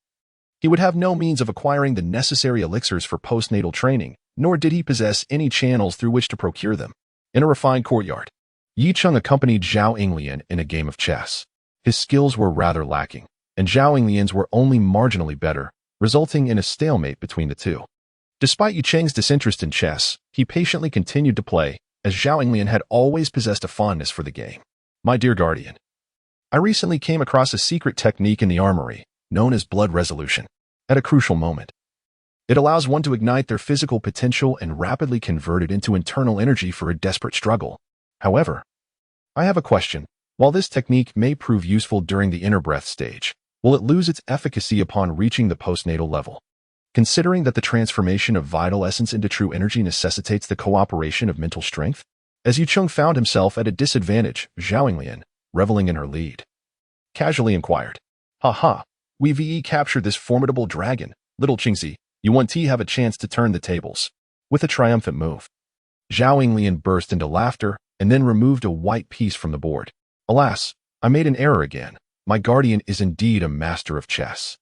he would have no means of acquiring the necessary elixirs for postnatal training, nor did he possess any channels through which to procure them. In a refined courtyard, Yicheng accompanied Zhao Yinglian in a game of chess. His skills were rather lacking, and Zhao Yinglian's were only marginally better, resulting in a stalemate between the two. Despite Yicheng's disinterest in chess, he patiently continued to play, as Zhao Yinglian had always possessed a fondness for the game. My dear guardian, I recently came across a secret technique in the armory, known as blood resolution. At a crucial moment, it allows one to ignite their physical potential and rapidly convert it into internal energy for a desperate struggle. However, I have a question. While this technique may prove useful during the inner breath stage, will it lose its efficacy upon reaching the postnatal level? Considering that the transformation of vital essence into true energy necessitates the cooperation of mental strength? As Yicheng found himself at a disadvantage, Zhao Yinglian, reveling in her lead, casually inquired, we've captured this formidable dragon. Little Qingzi, you want to have a chance to turn the tables. With a triumphant move, Zhao Yinglian burst into laughter and then removed a white piece from the board. Alas, I made an error again. My guardian is indeed a master of chess.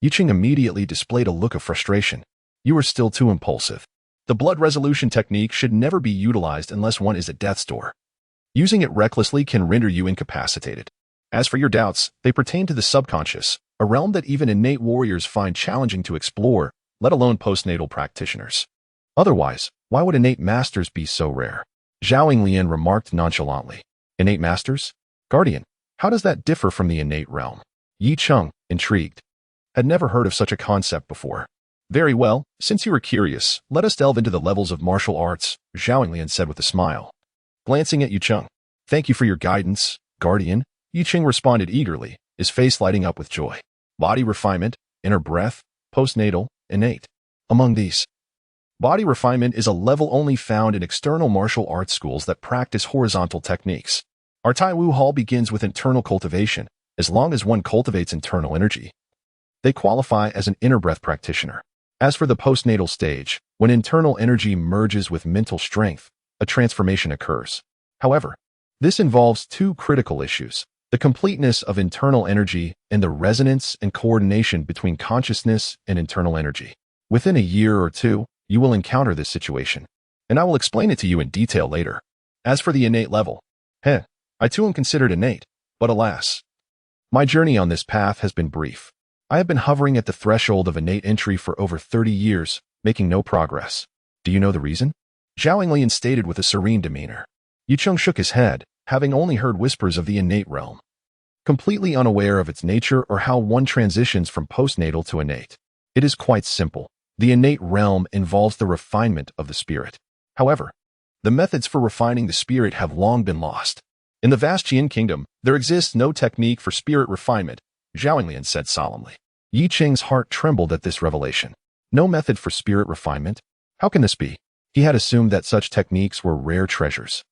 Yicheng immediately displayed a look of frustration. You are still too impulsive. The blood resolution technique should never be utilized unless one is at death's door. Using it recklessly can render you incapacitated. As for your doubts, they pertain to the subconscious, a realm that even innate warriors find challenging to explore, let alone postnatal practitioners. Otherwise, why would innate masters be so rare? Zhao Yinglian remarked nonchalantly. Innate masters? Guardian, how does that differ from the innate realm? Yicheng, intrigued, had never heard of such a concept before. Very well, since you are curious, let us delve into the levels of martial arts, Zhao Yinglian said with a smile. Glancing at Yicheng, thank you for your guidance, Guardian, Yicheng responded eagerly, his face lighting up with joy. Body refinement, inner breath, postnatal, innate. Among these, body refinement is a level only found in external martial arts schools that practice horizontal techniques. Our Tai Wu Hall begins with internal cultivation. As long as one cultivates internal energy, they qualify as an inner breath practitioner. As for the postnatal stage, when internal energy merges with mental strength, a transformation occurs. However, this involves two critical issues: the completeness of internal energy and the resonance and coordination between consciousness and internal energy. Within a year or two, you will encounter this situation, and I will explain it to you in detail later. As for the innate level, I too am considered innate, but alas, my journey on this path has been brief. I have been hovering at the threshold of innate entry for over 30 years, making no progress. Do you know the reason? Zhao Yinglian stated with a serene demeanor. Yicheng shook his head, having only heard whispers of the innate realm, completely unaware of its nature or how one transitions from postnatal to innate. It is quite simple. The innate realm involves the refinement of the spirit. However, the methods for refining the spirit have long been lost. In the vast Qian kingdom, there exists no technique for spirit refinement, Zhao Yinglian said solemnly. Yicheng's heart trembled at this revelation. No method for spirit refinement? How can this be? He had assumed that such techniques were rare treasures.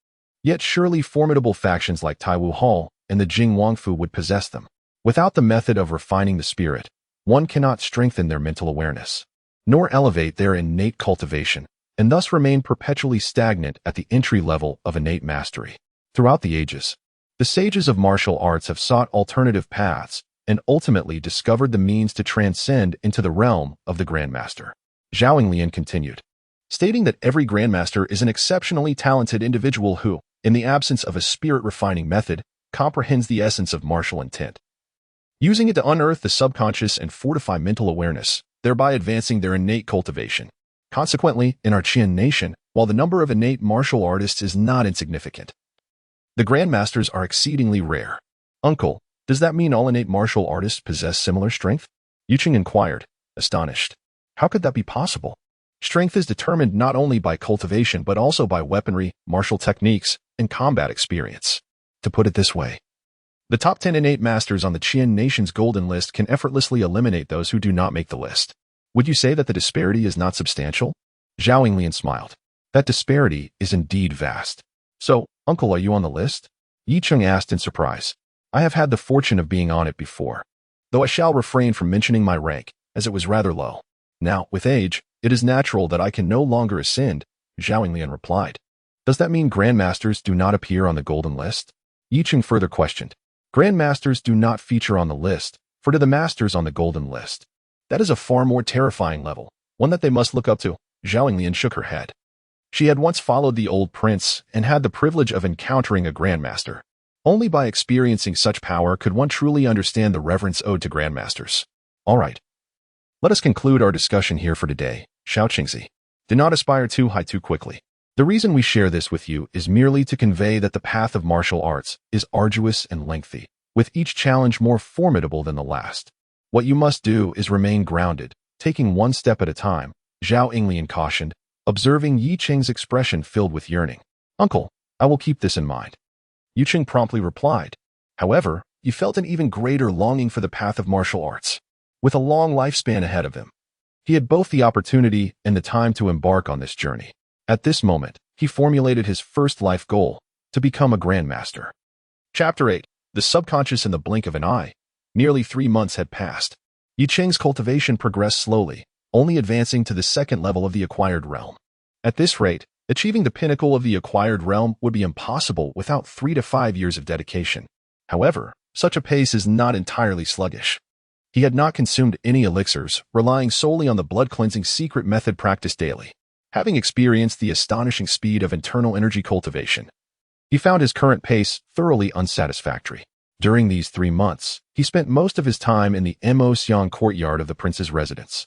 Yet surely formidable factions like Tai Wu Hall and the Jing Wangfu would possess them. Without the method of refining the spirit, one cannot strengthen their mental awareness, nor elevate their innate cultivation, and thus remain perpetually stagnant at the entry level of innate mastery. Throughout the ages, the sages of martial arts have sought alternative paths and ultimately discovered the means to transcend into the realm of the Grandmaster. Zhao Yinglian continued, stating that every Grandmaster is an exceptionally talented individual who, in the absence of a spirit-refining method, comprehends the essence of martial intent, using it to unearth the subconscious and fortify mental awareness, thereby advancing their innate cultivation. Consequently, in our Qian nation, while the number of innate martial artists is not insignificant, the grandmasters are exceedingly rare. Uncle, does that mean all innate martial artists possess similar strength? Yuqing inquired, astonished. How could that be possible? Strength is determined not only by cultivation but also by weaponry, martial techniques, and combat experience. To put it this way, the top 10 innate masters on the Qian nation's golden list can effortlessly eliminate those who do not make the list. Would you say that the disparity is not substantial? Zhao Yinglian smiled. That disparity is indeed vast. So, uncle, are you on the list? Yi Cheng asked in surprise. I have had the fortune of being on it before, though I shall refrain from mentioning my rank, as it was rather low. Now, with age, it is natural that I can no longer ascend, Zhao Yinglian replied. Does that mean grandmasters do not appear on the golden list? Yi Cheng further questioned. Grandmasters do not feature on the list, for to the masters on the golden list, that is a far more terrifying level, one that they must look up to. Zhao Yinglian shook her head. She had once followed the old prince and had the privilege of encountering a grandmaster. Only by experiencing such power could one truly understand the reverence owed to grandmasters. All right. Let us conclude our discussion here for today, Xiao Qingzi. Do not aspire too high too quickly. The reason we share this with you is merely to convey that the path of martial arts is arduous and lengthy, with each challenge more formidable than the last. What you must do is remain grounded, taking one step at a time, Zhao Yinglian cautioned, observing Yi Cheng's expression filled with yearning. Uncle, I will keep this in mind. Yi Cheng promptly replied. However, he felt an even greater longing for the path of martial arts. With a long lifespan ahead of him, he had both the opportunity and the time to embark on this journey. At this moment, he formulated his first life goal, to become a grandmaster. Chapter 8. The Subconscious in the Blink of an Eye. Nearly 3 months had passed. Yi Cheng's cultivation progressed slowly, only advancing to the second level of the acquired realm. At this rate, achieving the pinnacle of the acquired realm would be impossible without 3 to 5 years of dedication. However, such a pace is not entirely sluggish. He had not consumed any elixirs, relying solely on the blood-cleansing secret method practiced daily. Having experienced the astonishing speed of internal energy cultivation, he found his current pace thoroughly unsatisfactory. During these 3 months, he spent most of his time in the Mo Xiang courtyard of the prince's residence.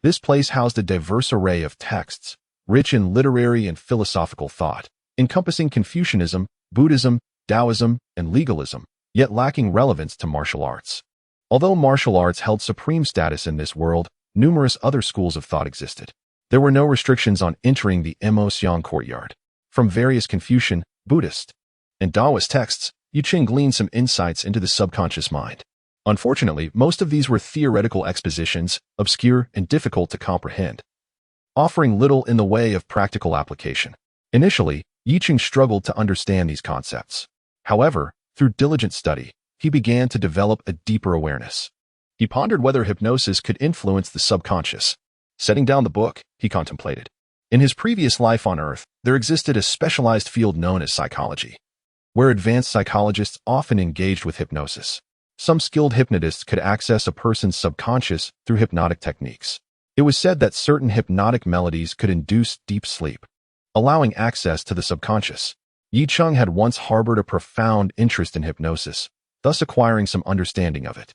This place housed a diverse array of texts, rich in literary and philosophical thought, encompassing Confucianism, Buddhism, Taoism, and legalism, yet lacking relevance to martial arts. Although martial arts held supreme status in this world, numerous other schools of thought existed. There were no restrictions on entering the Mo Xiang courtyard. From various Confucian, Buddhist, and Taoist texts, Yi Cheng gleaned some insights into the subconscious mind. Unfortunately, most of these were theoretical expositions, obscure and difficult to comprehend, offering little in the way of practical application. Initially, Yi Cheng struggled to understand these concepts. However, through diligent study, he began to develop a deeper awareness. He pondered whether hypnosis could influence the subconscious. Setting down the book, he contemplated. In his previous life on Earth, there existed a specialized field known as psychology, where advanced psychologists often engaged with hypnosis. Some skilled hypnotists could access a person's subconscious through hypnotic techniques. It was said that certain hypnotic melodies could induce deep sleep, allowing access to the subconscious. Yi Cheng had once harbored a profound interest in hypnosis, thus acquiring some understanding of it.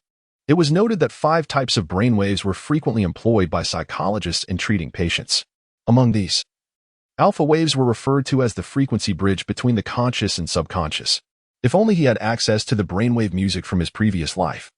It was noted that 5 types of brainwaves were frequently employed by psychologists in treating patients. Among these, alpha waves were referred to as the frequency bridge between the conscious and subconscious. If only he had access to the brainwave music from his previous life,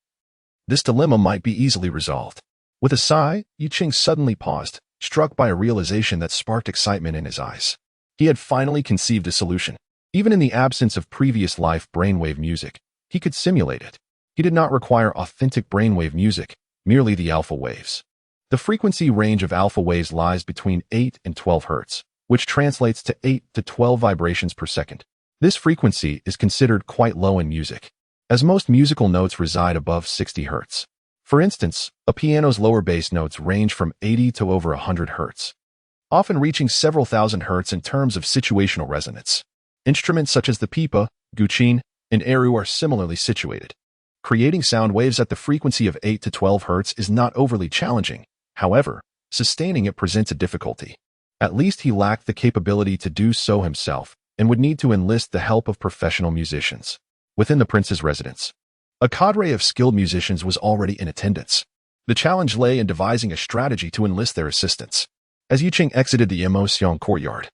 this dilemma might be easily resolved. With a sigh, Yi Cheng suddenly paused, struck by a realization that sparked excitement in his eyes. He had finally conceived a solution. Even in the absence of previous life brainwave music, he could simulate it. He did not require authentic brainwave music, merely the alpha waves. The frequency range of alpha waves lies between 8 and 12 Hz, which translates to 8 to 12 vibrations per second. This frequency is considered quite low in music, as most musical notes reside above 60 Hz. For instance, a piano's lower bass notes range from 80 to over 100 Hz, often reaching several thousand Hz in terms of situational resonance. Instruments such as the pipa, guqin, and eru are similarly situated. Creating sound waves at the frequency of 8 to 12 Hz is not overly challenging. However, sustaining it presents a difficulty. At least he lacked the capability to do so himself and would need to enlist the help of professional musicians. Within the prince's residence, a cadre of skilled musicians was already in attendance. The challenge lay in devising a strategy to enlist their assistance. As Yicheng exited the Emotion courtyard,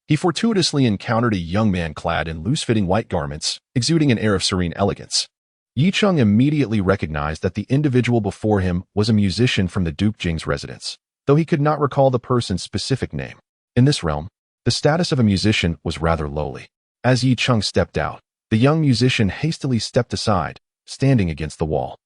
he fortuitously encountered a young man clad in loose-fitting white garments, exuding an air of serene elegance. Yicheng immediately recognized that the individual before him was a musician from the Duke Jing's residence, though he could not recall the person's specific name. In this realm, the status of a musician was rather lowly. As Yicheng stepped out, the young musician hastily stepped aside, standing against the wall.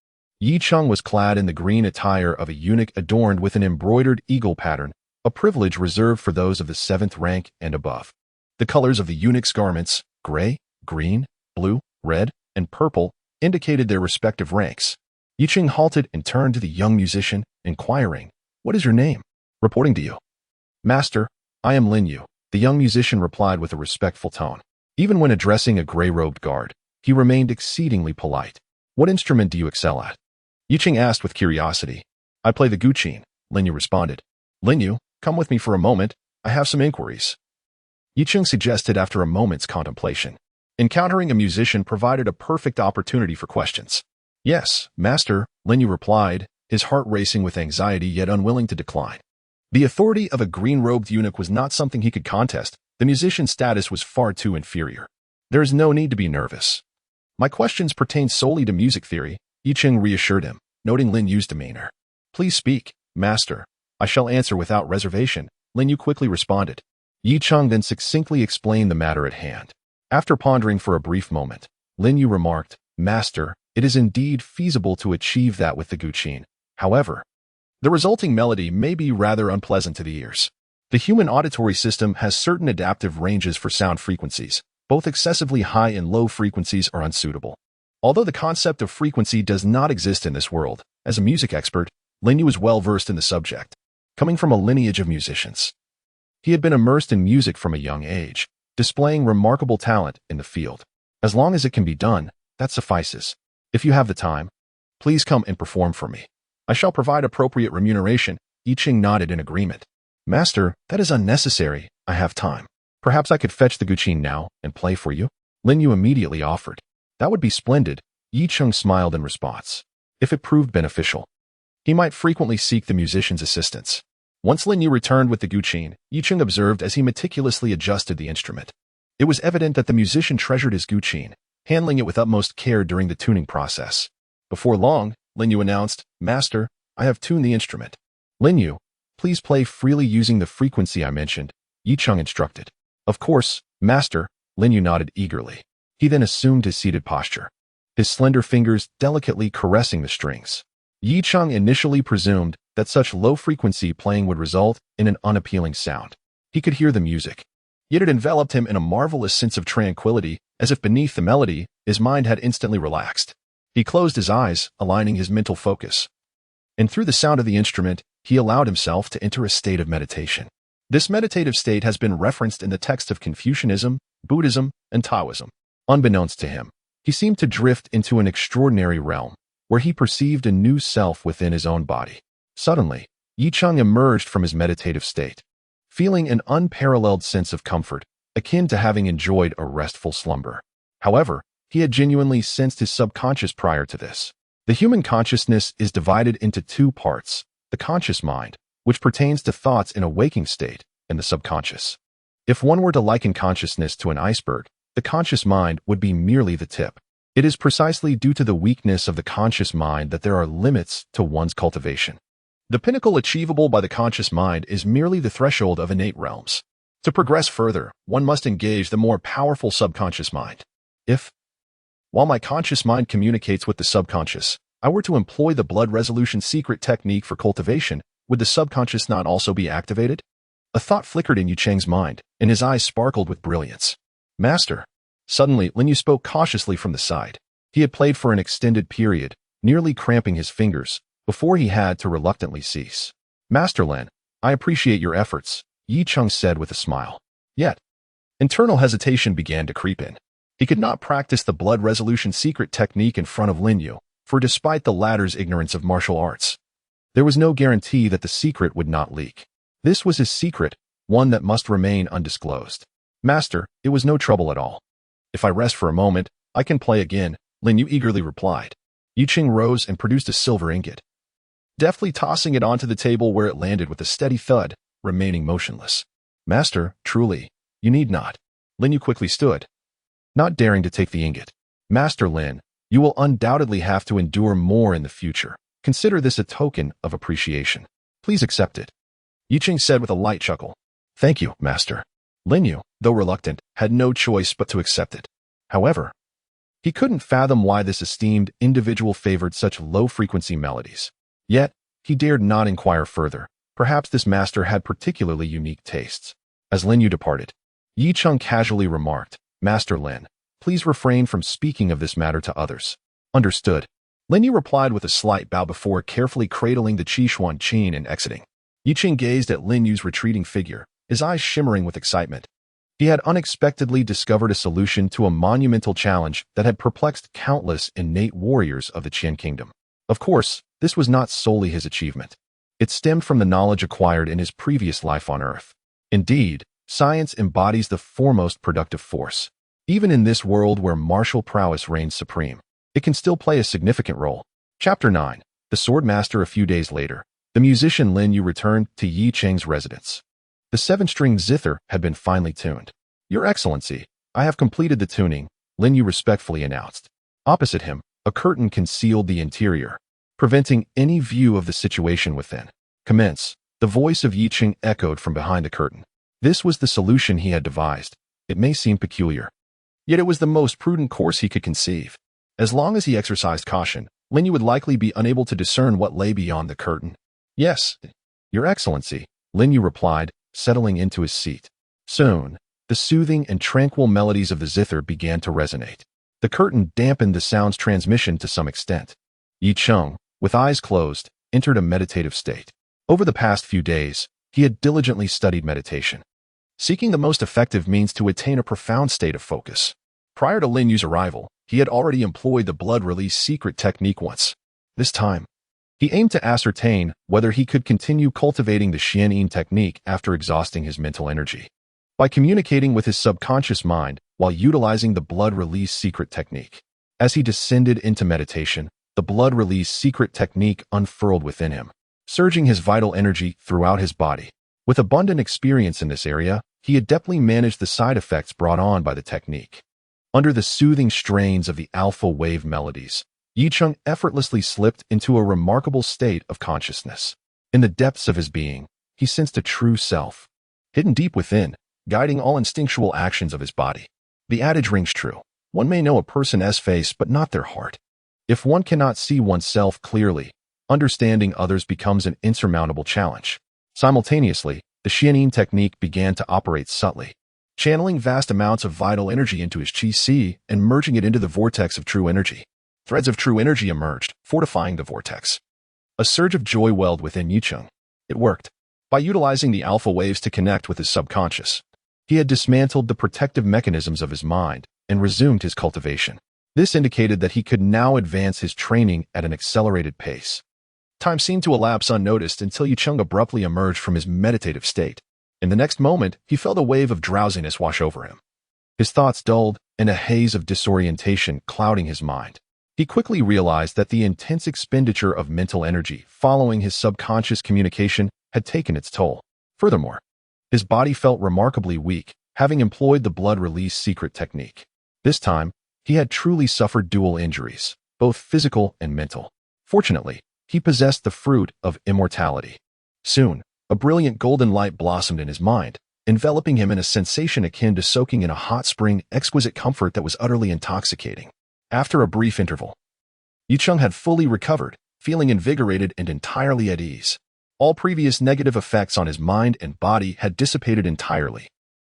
Yicheng was clad in the green attire of a eunuch adorned with an embroidered eagle pattern, a privilege reserved for those of the 7th rank and above. The colors of the eunuch's garments, gray, green, blue, red, and purple, indicated their respective ranks. Yicheng halted and turned to the young musician, inquiring, "What is your name?" "Reporting to you." "Master, I am Lin Yu," the young musician replied with a respectful tone. Even when addressing a gray-robed guard, he remained exceedingly polite. "What instrument do you excel at?" Yicheng asked with curiosity. "I play the guqin," Lin Yu responded. "Lin Yu, come with me for a moment. I have some inquiries," Yicheng suggested after a moment's contemplation. Encountering a musician provided a perfect opportunity for questions. "Yes, master," Lin Yu replied, his heart racing with anxiety yet unwilling to decline. The authority of a green-robed eunuch was not something he could contest. The musician's status was far too inferior. "There is no need to be nervous. My questions pertain solely to music theory," Yicheng reassured him, noting Lin Yu's demeanor. "Please speak, master. I shall answer without reservation," Lin Yu quickly responded. Yicheng then succinctly explained the matter at hand. After pondering for a brief moment, Lin Yu remarked, "Master, it is indeed feasible to achieve that with the guqin. However, the resulting melody may be rather unpleasant to the ears. The human auditory system has certain adaptive ranges for sound frequencies. Both excessively high and low frequencies are unsuitable. Although the concept of frequency does not exist in this world, as a music expert, Lin Yu is well versed in the subject. Coming from a lineage of musicians, he had been immersed in music from a young age, displaying remarkable talent in the field. As long as it can be done, that suffices. If you have the time, please come and perform for me. I shall provide appropriate remuneration." Yicheng nodded in agreement. "Master, that is unnecessary. I have time. Perhaps I could fetch the guqin now and play for you," Lin Yu immediately offered. "That would be splendid," Yicheng smiled in response. If it proved beneficial, he might frequently seek the musician's assistance. Once Lin Yu returned with the guqin, Yicheng observed as he meticulously adjusted the instrument. It was evident that the musician treasured his guqin, handling it with utmost care during the tuning process. Before long, Lin Yu announced, "Master, I have tuned the instrument." "Lin Yu, please play freely using the frequency I mentioned," Yicheng instructed. "Of course, master," Lin Yu nodded eagerly. He then assumed his seated posture, his slender fingers delicately caressing the strings. Yicheng initially presumed that such low-frequency playing would result in an unappealing sound. He could hear the music, yet it enveloped him in a marvelous sense of tranquility, as if beneath the melody, his mind had instantly relaxed. He closed his eyes, aligning his mental focus. And through the sound of the instrument, he allowed himself to enter a state of meditation. This meditative state has been referenced in the text of Confucianism, Buddhism, and Taoism. Unbeknownst to him, he seemed to drift into an extraordinary realm, where he perceived a new self within his own body. Suddenly, Yicheng emerged from his meditative state, feeling an unparalleled sense of comfort, akin to having enjoyed a restful slumber. However, he had genuinely sensed his subconscious prior to this. The human consciousness is divided into two parts: the conscious mind, which pertains to thoughts in a waking state, and the subconscious. If one were to liken consciousness to an iceberg, the conscious mind would be merely the tip. It is precisely due to the weakness of the conscious mind that there are limits to one's cultivation. The pinnacle achievable by the conscious mind is merely the threshold of innate realms. To progress further, one must engage the more powerful subconscious mind. While my conscious mind communicates with the subconscious, I were to employ the blood resolution secret technique for cultivation, would the subconscious not also be activated? A thought flickered in Yicheng's mind, and his eyes sparkled with brilliance. "Master." Suddenly, Lin Yu spoke cautiously from the side. He had played for an extended period, nearly cramping his fingers, before he had to reluctantly cease. "Master Lin, I appreciate your efforts," Yicheng said with a smile. Yet, internal hesitation began to creep in. He could not practice the blood resolution secret technique in front of Lin Yu, for despite the latter's ignorance of martial arts, there was no guarantee that the secret would not leak. This was his secret, one that must remain undisclosed. "Master, it was no trouble at all. If I rest for a moment, I can play again, Lin Yu eagerly replied. Yiqing rose and produced a silver ingot, deftly tossing it onto the table where it landed with a steady thud, remaining motionless. Master, truly, you need not. Lin Yu quickly stood, not daring to take the ingot. Master Lin, you will undoubtedly have to endure more in the future. Consider this a token of appreciation. Please accept it. Yiqing said with a light chuckle. Thank you, Master. Lin Yu, though reluctant, had no choice but to accept it. However, he couldn't fathom why this esteemed individual favored such low-frequency melodies. Yet, he dared not inquire further. Perhaps this master had particularly unique tastes. As Lin Yu departed, Yicheng casually remarked, Master Lin, please refrain from speaking of this matter to others. Understood. Lin Yu replied with a slight bow before carefully cradling the Qishuan Qin and exiting. Yiqing gazed at Lin Yu's retreating figure, his eyes shimmering with excitement. He had unexpectedly discovered a solution to a monumental challenge that had perplexed countless innate warriors of the Qian kingdom. Of course, this was not solely his achievement. It stemmed from the knowledge acquired in his previous life on Earth. Indeed, science embodies the foremost productive force. Even in this world where martial prowess reigns supreme, it can still play a significant role. Chapter 9. The Sword Master. A few days later, the musician Lin Yu returned to Yicheng's residence. The 7-string zither had been finely tuned. Your Excellency, I have completed the tuning, Lin Yu respectfully announced. Opposite him, a curtain concealed the interior, preventing any view of the situation within. Commence. The voice of Yicheng echoed from behind the curtain. This was the solution he had devised. It may seem peculiar, yet it was the most prudent course he could conceive. As long as he exercised caution, Lin Yu would likely be unable to discern what lay beyond the curtain. Yes, Your Excellency, Lin Yu replied, settling into his seat. Soon, the soothing and tranquil melodies of the zither began to resonate. The curtain dampened the sound's transmission to some extent. Yicheng, with eyes closed, entered a meditative state. Over the past few days, he had diligently studied meditation, seeking the most effective means to attain a profound state of focus. Prior to Lin Yu's arrival, he had already employed the blood release secret technique once. This time, he aimed to ascertain whether he could continue cultivating the Xianyin technique after exhausting his mental energy. By communicating with his subconscious mind while utilizing the blood release secret technique. As he descended into meditation, the blood release secret technique unfurled within him, surging his vital energy throughout his body. With abundant experience in this area, he adeptly managed the side effects brought on by the technique. Under the soothing strains of the alpha wave melodies, Yicheng effortlessly slipped into a remarkable state of consciousness. In the depths of his being, he sensed a true self, hidden deep within, guiding all instinctual actions of his body. The adage rings true. One may know a person's face but not their heart. If one cannot see oneself clearly, understanding others becomes an insurmountable challenge. Simultaneously, the Xianyin technique began to operate subtly, channeling vast amounts of vital energy into his qi and merging it into the vortex of true energy. Threads of true energy emerged, fortifying the vortex. A surge of joy welled within Yicheng. It worked. By utilizing the alpha waves to connect with his subconscious, he had dismantled the protective mechanisms of his mind and resumed his cultivation. This indicated that he could now advance his training at an accelerated pace. Time seemed to elapse unnoticed until Yicheng abruptly emerged from his meditative state. In the next moment, he felt a wave of drowsiness wash over him. His thoughts dulled, and a haze of disorientation clouding his mind. He quickly realized that the intense expenditure of mental energy following his subconscious communication had taken its toll. Furthermore, his body felt remarkably weak, having employed the blood release secret technique. This time, he had truly suffered dual injuries, both physical and mental. Fortunately, he possessed the fruit of immortality. Soon, a brilliant golden light blossomed in his mind, enveloping him in a sensation akin to soaking in a hot spring, exquisite comfort that was utterly intoxicating. After a brief interval, Yicheng had fully recovered, feeling invigorated and entirely at ease. All previous negative effects on his mind and body had dissipated entirely.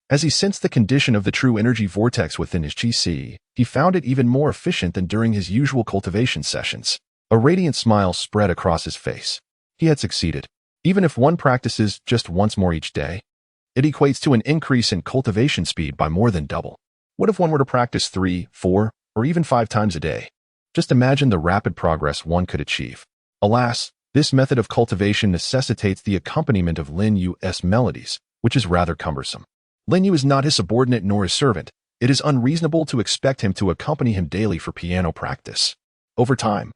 As he sensed the condition of the true energy vortex within his qi, he found it even more efficient than during his usual cultivation sessions. A radiant smile spread across his face. He had succeeded. Even if one practices just once more each day, it equates to an increase in cultivation speed by more than double. What if one were to practice 3, 4, or even 5 times a day? Just imagine the rapid progress one could achieve. Alas, this method of cultivation necessitates the accompaniment of Lin Yu's melodies, which is rather cumbersome. Lin Yu is not his subordinate nor his servant. it is unreasonable to expect him to accompany him daily for piano practice. Over time,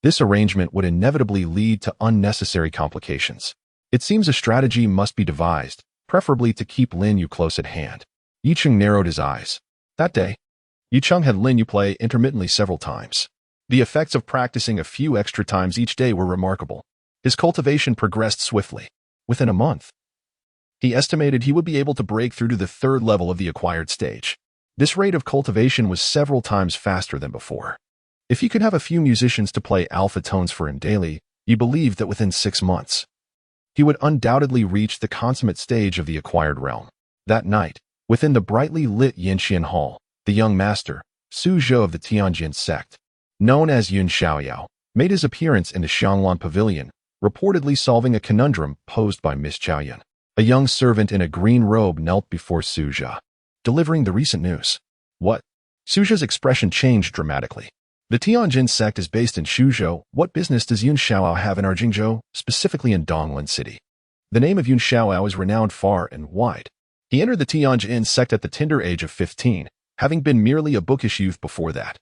this arrangement would inevitably lead to unnecessary complications. It seems a strategy must be devised, preferably to keep Lin Yu close at hand. Yi Cheng narrowed his eyes. That day, Yi Cheng had Lin Yu play intermittently several times. The effects of practicing a few extra times each day were remarkable. His cultivation progressed swiftly. Within a month, he estimated he would be able to break through to the third level of the acquired stage. This rate of cultivation was several times faster than before. If he could have a few musicians to play alpha tones for him daily, he believed that within 6 months, he would undoubtedly reach the consummate stage of the acquired realm. That night, within the brightly lit Yinxian Hall, the young master, Su Zhou of the Tianjin sect, known as Yun Xiaoyao, made his appearance in the Xianglan Pavilion, reportedly solving a conundrum posed by Miss Chaoyun. A young servant in a green robe knelt before Su Zhou, delivering the recent news. What? Su Zhou's expression changed dramatically. The Tianjin sect is based in Suzhou. What business does Yun Xiaoyao have in our Jingzhou, specifically in Donglan City? The name of Yun Xiaoyao is renowned far and wide. He entered the Tianjin sect at the tender age of 15, having been merely a bookish youth before that.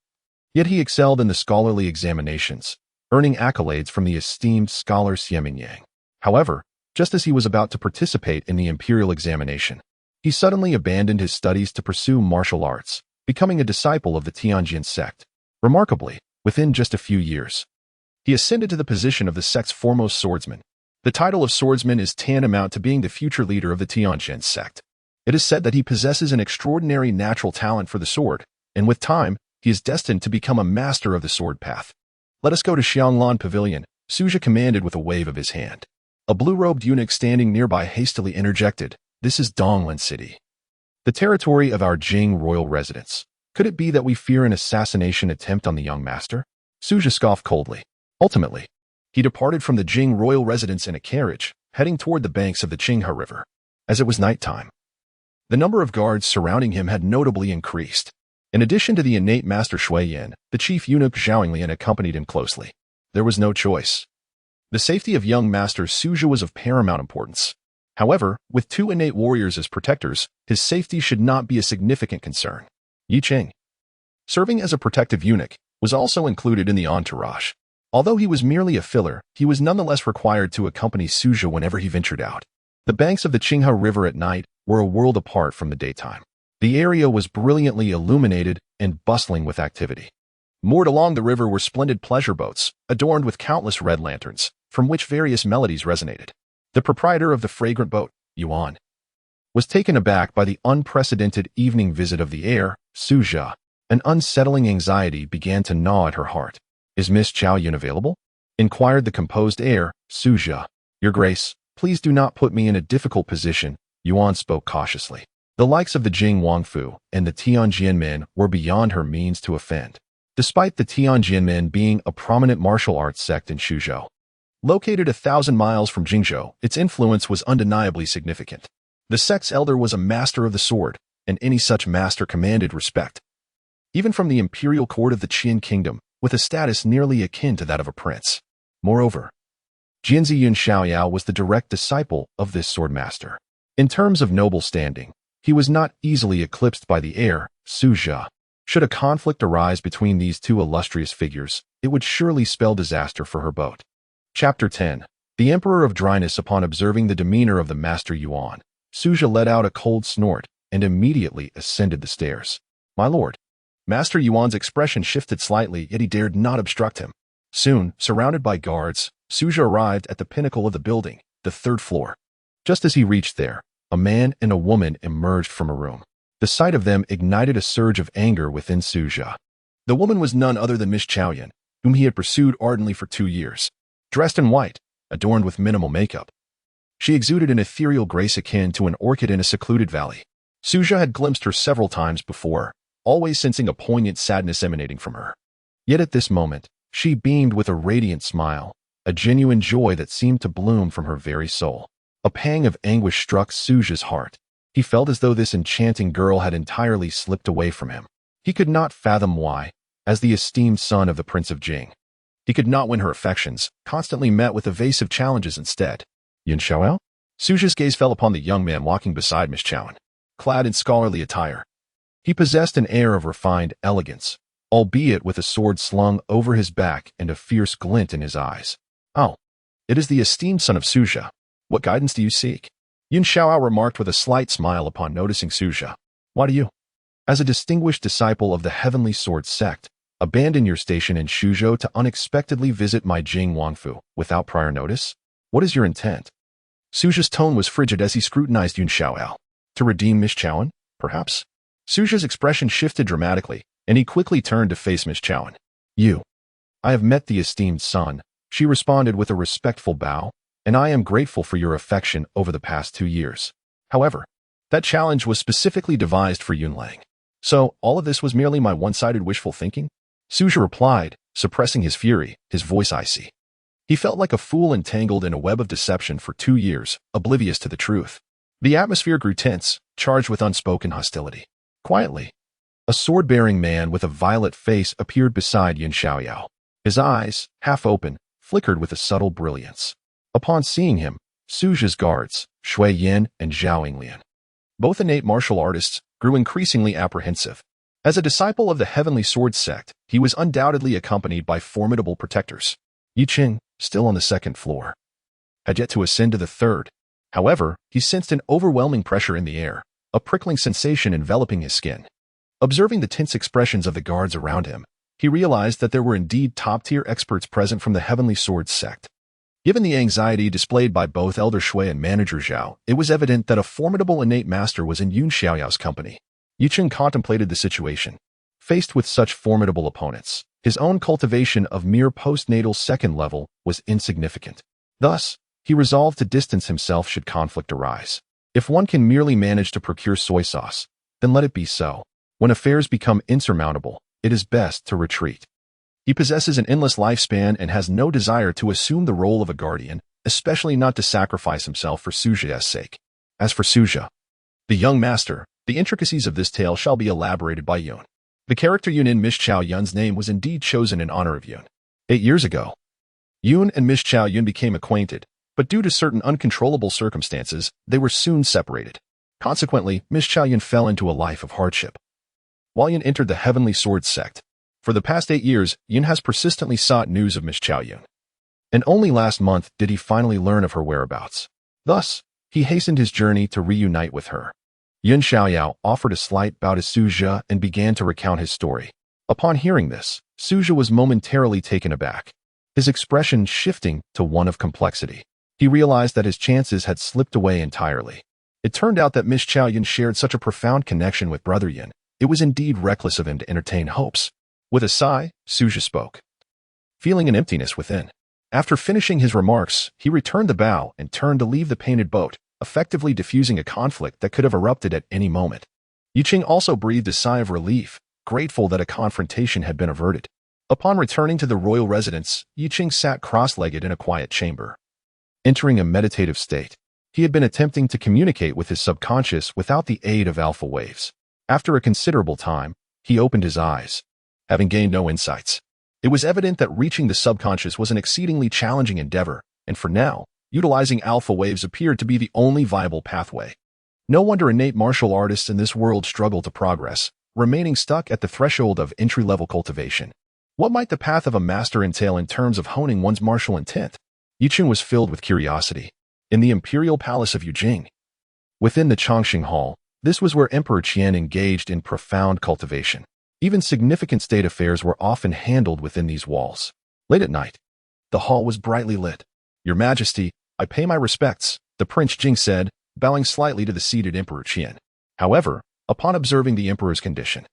Yet he excelled in the scholarly examinations, earning accolades from the esteemed scholar Xie Mingyang. However, just as he was about to participate in the imperial examination, he suddenly abandoned his studies to pursue martial arts, becoming a disciple of the Tianjin sect. Remarkably, within just a few years, he ascended to the position of the sect's foremost swordsman. The title of swordsman is tantamount to being the future leader of the Tianjin sect. It is said that he possesses an extraordinary natural talent for the sword, and with time, he is destined to become a master of the sword path. Let us go to Xianglan Pavilion, Su Zhou commanded with a wave of his hand. A blue-robed eunuch standing nearby hastily interjected, "This is Donglan City, the territory of our Jing royal residence. Could it be that we fear an assassination attempt on the young master?" Su Zhou scoffed coldly. Ultimately, he departed from the Jing royal residence in a carriage, heading toward the banks of the Qinghe River. As it was nighttime, the number of guards surrounding him had notably increased. In addition to the innate master Shui Yan, the chief eunuch Zhao Yinglian accompanied him closely. There was no choice. The safety of young master Su Zhou was of paramount importance. However, with 2 innate warriors as protectors, his safety should not be a significant concern. Yi Cheng, serving as a protective eunuch, was also included in the entourage. Although he was merely a filler, he was nonetheless required to accompany Su Zhou whenever he ventured out. The banks of the Qinghe River at night were a world apart from the daytime. The area was brilliantly illuminated and bustling with activity. Moored along the river were splendid pleasure boats, adorned with countless red lanterns, from which various melodies resonated. The proprietor of the fragrant boat, Yuan, was taken aback by the unprecedented evening visit of the heir, Su Zhou. An unsettling anxiety began to gnaw at her heart. "Is Miss Chaoyun available?" inquired the composed heir, Su Zhou. "Your Grace, please do not put me in a difficult position," Yuan spoke cautiously. The likes of the Jing Wangfu and the Tianjin men were beyond her means to offend. Despite the Tianjin men being a prominent martial arts sect in Suzhou, located 1,000 miles from Jingzhou, its influence was undeniably significant. The sect's elder was a master of the sword, and any such master commanded respect, even from the imperial court of the Qin kingdom, with a status nearly akin to that of a prince. Moreover, Jinzi Yun Xiaoyao was the direct disciple of this sword master. In terms of noble standing, he was not easily eclipsed by the heir, Su Zhou. Should a conflict arise between these 2 illustrious figures, it would surely spell disaster for her boat. Chapter 10. The Emperor of Dryness. Upon observing the demeanor of the Master Yuan, Su Zhou let out a cold snort and immediately ascended the stairs. "My lord." Master Yuan's expression shifted slightly, yet he dared not obstruct him. Soon, surrounded by guards, Su Zhou arrived at the pinnacle of the building, the 3rd floor. Just as he reached there, a man and a woman emerged from a room. The sight of them ignited a surge of anger within Su Zhou. The woman was none other than Miss Chaoyun, whom he had pursued ardently for 2 years. Dressed in white, adorned with minimal makeup, she exuded an ethereal grace akin to an orchid in a secluded valley. Su Zhou had glimpsed her several times before, always sensing a poignant sadness emanating from her. Yet at this moment, she beamed with a radiant smile, a genuine joy that seemed to bloom from her very soul. A pang of anguish struck Su Zhou's heart. He felt as though this enchanting girl had entirely slipped away from him. He could not fathom why, as the esteemed son of the Prince of Jing, he could not win her affections, constantly met with evasive challenges instead. "Yun Xiaoyao?" Su Zhou's gaze fell upon the young man walking beside Miss Chaoyun, clad in scholarly attire. He possessed an air of refined elegance, albeit with a sword slung over his back and a fierce glint in his eyes. "Oh, it is the esteemed son of Suja. What guidance do you seek?" Yun Xiaoao remarked with a slight smile upon noticing Suja. "Why do you, as a distinguished disciple of the Heavenly Sword sect, abandon your station in Shuzhou to unexpectedly visit my Jing Wangfu without prior notice? What is your intent?" Suja's tone was frigid as he scrutinized Yun Xiaoao. "To redeem Miss Chowan, perhaps?" Suja's expression shifted dramatically, and he quickly turned to face Miss Chowan. I have met the esteemed son," she responded with a respectful bow, "and I am grateful for your affection over the past 2 years. However, that challenge was specifically devised for Yunlang. So, all of this was merely my one-sided wishful thinking?" Suja replied, suppressing his fury, his voice icy. He felt like a fool entangled in a web of deception for 2 years, oblivious to the truth. The atmosphere grew tense, charged with unspoken hostility. Quietly, a sword-bearing man with a violet face appeared beside Yun Xiaoyao. His eyes, half open, flickered with a subtle brilliance. Upon seeing him, Suja's guards, Shui Yin and Zhao Yinglian, both innate martial artists, grew increasingly apprehensive. As a disciple of the Heavenly Sword sect, he was undoubtedly accompanied by formidable protectors. Yi Qing, still on the 2nd floor, had yet to ascend to the 3rd. However, he sensed an overwhelming pressure in the air, a prickling sensation enveloping his skin. Observing the tense expressions of the guards around him, he realized that there were indeed top-tier experts present from the Heavenly Sword sect. Given the anxiety displayed by both Elder Shui and Manager Zhao, it was evident that a formidable innate master was in Yun Xiaoyao's company. Yi Qing contemplated the situation. Faced with such formidable opponents, his own cultivation of mere postnatal 2nd level was insignificant. Thus, he resolved to distance himself should conflict arise. If one can merely manage to procure soy sauce, then let it be so. When affairs become insurmountable, it is best to retreat. He possesses an endless lifespan and has no desire to assume the role of a guardian, especially not to sacrifice himself for Suja's sake. As for Suja, the young master, the intricacies of this tale shall be elaborated by Yun. The character Yun in Miss Chao Yun's name was indeed chosen in honor of Yun. 8 years ago, Yun and Miss Chao Yun became acquainted, but due to certain uncontrollable circumstances, they were soon separated. Consequently, Miss Chao Yun fell into a life of hardship. While Yun entered the Heavenly Sword sect, for the past 8 years, Yun has persistently sought news of Miss Chao Yun. And only last month did he finally learn of her whereabouts. Thus, he hastened his journey to reunite with her. Yun Xiaoyao offered a slight bow to Suja and began to recount his story. Upon hearing this, Suja was momentarily taken aback, his expression shifting to one of complexity. He realized that his chances had slipped away entirely. It turned out that Miss Chao Yun shared such a profound connection with Brother Yin, it was indeed reckless of him to entertain hopes. With a sigh, Suja spoke, feeling an emptiness within. After finishing his remarks, he returned the bow and turned to leave the painted boat, effectively diffusing a conflict that could have erupted at any moment. Yi Qing also breathed a sigh of relief, grateful that a confrontation had been averted. Upon returning to the royal residence, Yi Qing sat cross-legged in a quiet chamber. Entering a meditative state, he had been attempting to communicate with his subconscious without the aid of alpha waves. After a considerable time, he opened his eyes, having gained no insights. It was evident that reaching the subconscious was an exceedingly challenging endeavor, and for now, utilizing alpha waves appeared to be the only viable pathway. No wonder innate martial artists in this world struggle to progress, remaining stuck at the threshold of entry-level cultivation. What might the path of a master entail in terms of honing one's martial intent? Yi Qing was filled with curiosity. In the imperial palace of Yujing, within the Chongqing Hall, this was where Emperor Qian engaged in profound cultivation. Even significant state affairs were often handled within these walls. Late at night, the hall was brightly lit. "Your Majesty, I pay my respects," the Prince Jing said, bowing slightly to the seated Emperor Qian. However, upon observing the emperor's condition,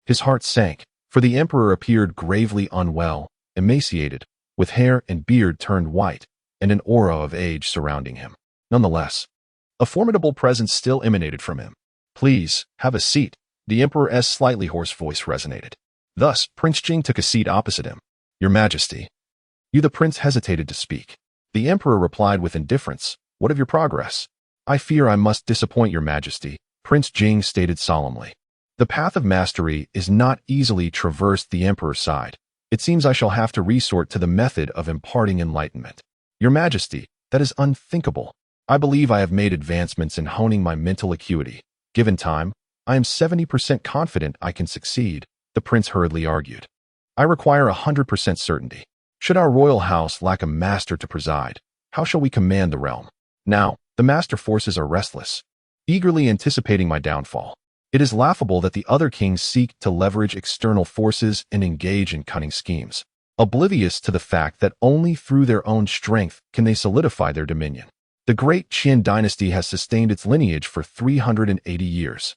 his heart sank, for the emperor appeared gravely unwell, emaciated, with hair and beard turned white, and an aura of age surrounding him. Nonetheless, a formidable presence still emanated from him. "Please, have a seat," the emperor's slightly hoarse voice resonated. Thus, Prince Jing took a seat opposite him. "Your Majesty." The prince hesitated to speak. The emperor replied with indifference, "What of your progress?" "I fear I must disappoint your Majesty," Prince Jing stated solemnly. "The path of mastery is not easily traversed." The emperor sighed. "It seems I shall have to resort to the method of imparting enlightenment." "Your Majesty, that is unthinkable. I believe I have made advancements in honing my mental acuity. Given time, I am 70% confident I can succeed, the prince hurriedly argued. I require 100% certainty. Should our royal house lack a master to preside, how shall we command the realm? Now, the master forces are restless, eagerly anticipating my downfall. It is laughable that the other kings seek to leverage external forces and engage in cunning schemes, oblivious to the fact that only through their own strength can they solidify their dominion. The great Qin dynasty has sustained its lineage for 380 years,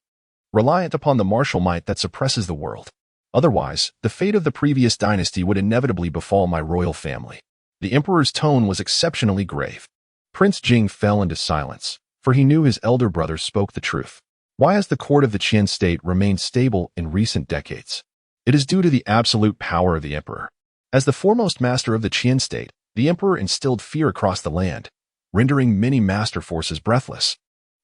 reliant upon the martial might that suppresses the world. Otherwise, the fate of the previous dynasty would inevitably befall my royal family. The emperor's tone was exceptionally grave. Prince Jing fell into silence, for he knew his elder brother spoke the truth. Why has the court of the Qin state remained stable in recent decades? It is due to the absolute power of the emperor. As the foremost master of the Qin state, the emperor instilled fear across the land, rendering many master forces breathless.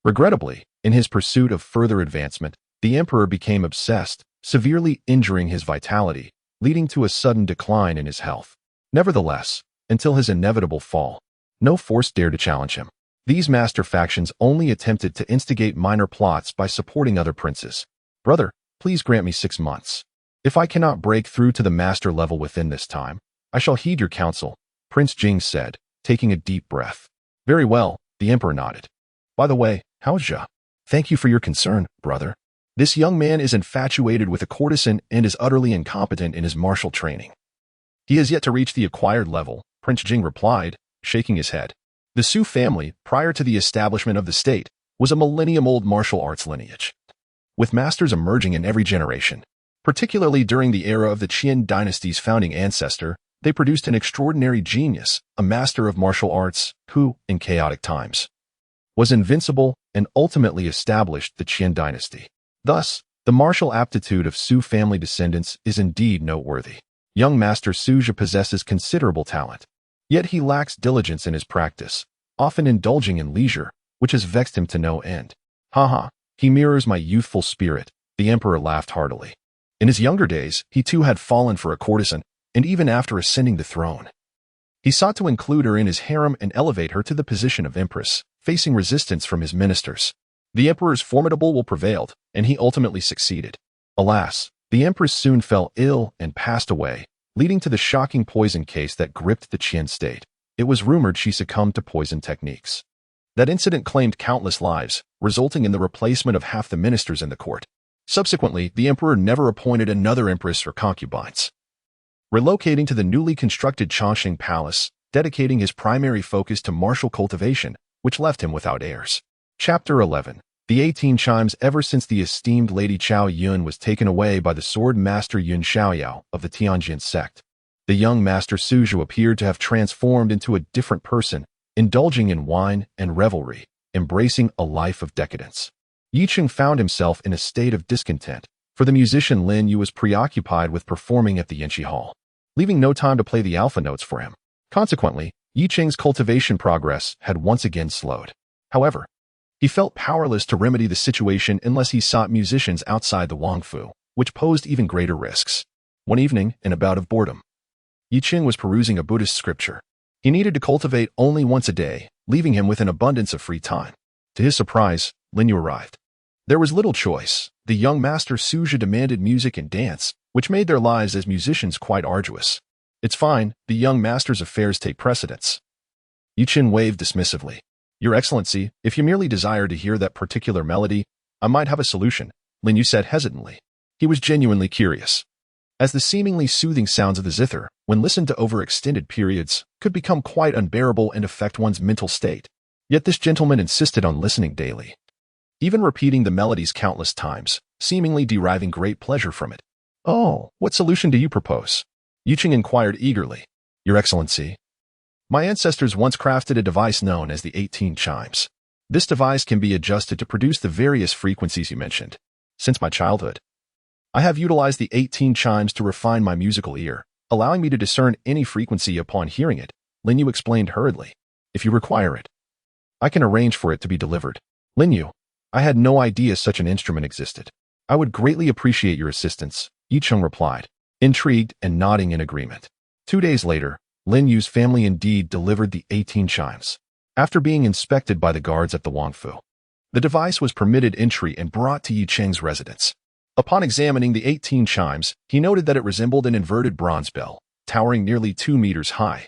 Regrettably, in his pursuit of further advancement, the emperor became obsessed, severely injuring his vitality, leading to a sudden decline in his health. Nevertheless, until his inevitable fall, no force dared to challenge him. These master factions only attempted to instigate minor plots by supporting other princes. Brother, please grant me 6 months. If I cannot break through to the master level within this time, I shall heed your counsel, Prince Jing said, taking a deep breath. Very well, the emperor nodded. By the way, how's Jia? Thank you for your concern, brother. This young man is infatuated with a courtesan and is utterly incompetent in his martial training. He has yet to reach the acquired level, Prince Jing replied, shaking his head. The Su family, prior to the establishment of the state, was a millennium-old martial arts lineage, with masters emerging in every generation. Particularly during the era of the Qin dynasty's founding ancestor, they produced an extraordinary genius, a master of martial arts, who, in chaotic times, was invincible and ultimately established the Qin dynasty. Thus, the martial aptitude of Su family descendants is indeed noteworthy. Young Master Suja possesses considerable talent, yet he lacks diligence in his practice, often indulging in leisure, which has vexed him to no end. Haha, he mirrors my youthful spirit, the emperor laughed heartily. In his younger days, he too had fallen for a courtesan, and even after ascending the throne, he sought to include her in his harem and elevate her to the position of empress, facing resistance from his ministers. The emperor's formidable will prevailed, and he ultimately succeeded. Alas, the empress soon fell ill and passed away, leading to the shocking poison case that gripped the Qin state. It was rumored she succumbed to poison techniques. That incident claimed countless lives, resulting in the replacement of half the ministers in the court. Subsequently, the emperor never appointed another empress or concubines, relocating to the newly constructed Chongqing Palace, dedicating his primary focus to martial cultivation, which left him without heirs. Chapter 11. The 18 chimes. Ever since the esteemed Lady Chao Yun was taken away by the sword master Yun Xiaoyao of the Tianjin sect, the young master Suzhou appeared to have transformed into a different person, indulging in wine and revelry, embracing a life of decadence. Yicheng found himself in a state of discontent, for the musician Lin Yu was preoccupied with performing at the Yanqi Hall, leaving no time to play the alpha notes for him. Consequently, Yicheng's cultivation progress had once again slowed. However, he felt powerless to remedy the situation unless he sought musicians outside the Wangfu, which posed even greater risks. One evening, in a bout of boredom, Yicheng was perusing a Buddhist scripture. He needed to cultivate only once a day, leaving him with an abundance of free time. To his surprise, Lin Yu arrived. There was little choice. The young master Suzhou demanded music and dance, which made their lives as musicians quite arduous. It's fine, the young master's affairs take precedence. Yicheng waved dismissively. Your Excellency, if you merely desire to hear that particular melody, I might have a solution, Lin Yu said hesitantly. He was genuinely curious, as the seemingly soothing sounds of the zither, when listened to over extended periods, could become quite unbearable and affect one's mental state. Yet this gentleman insisted on listening daily, even repeating the melodies countless times, seemingly deriving great pleasure from it. Oh, what solution do you propose? Yicheng inquired eagerly. Your Excellency, my ancestors once crafted a device known as the 18 chimes. This device can be adjusted to produce the various frequencies you mentioned. Since my childhood, I have utilized the 18 chimes to refine my musical ear, allowing me to discern any frequency upon hearing it, Lin Yu explained hurriedly. If you require it, I can arrange for it to be delivered. Lin Yu, I had no idea such an instrument existed. I would greatly appreciate your assistance, Yicheng replied, intrigued and nodding in agreement. 2 days later, Lin Yu's family indeed delivered the 18 chimes. After being inspected by the guards at the Wangfu, The device was permitted entry and brought to Yi Cheng's residence. Upon examining the 18 chimes, he noted that it resembled an inverted bronze bell, towering nearly 2 meters high,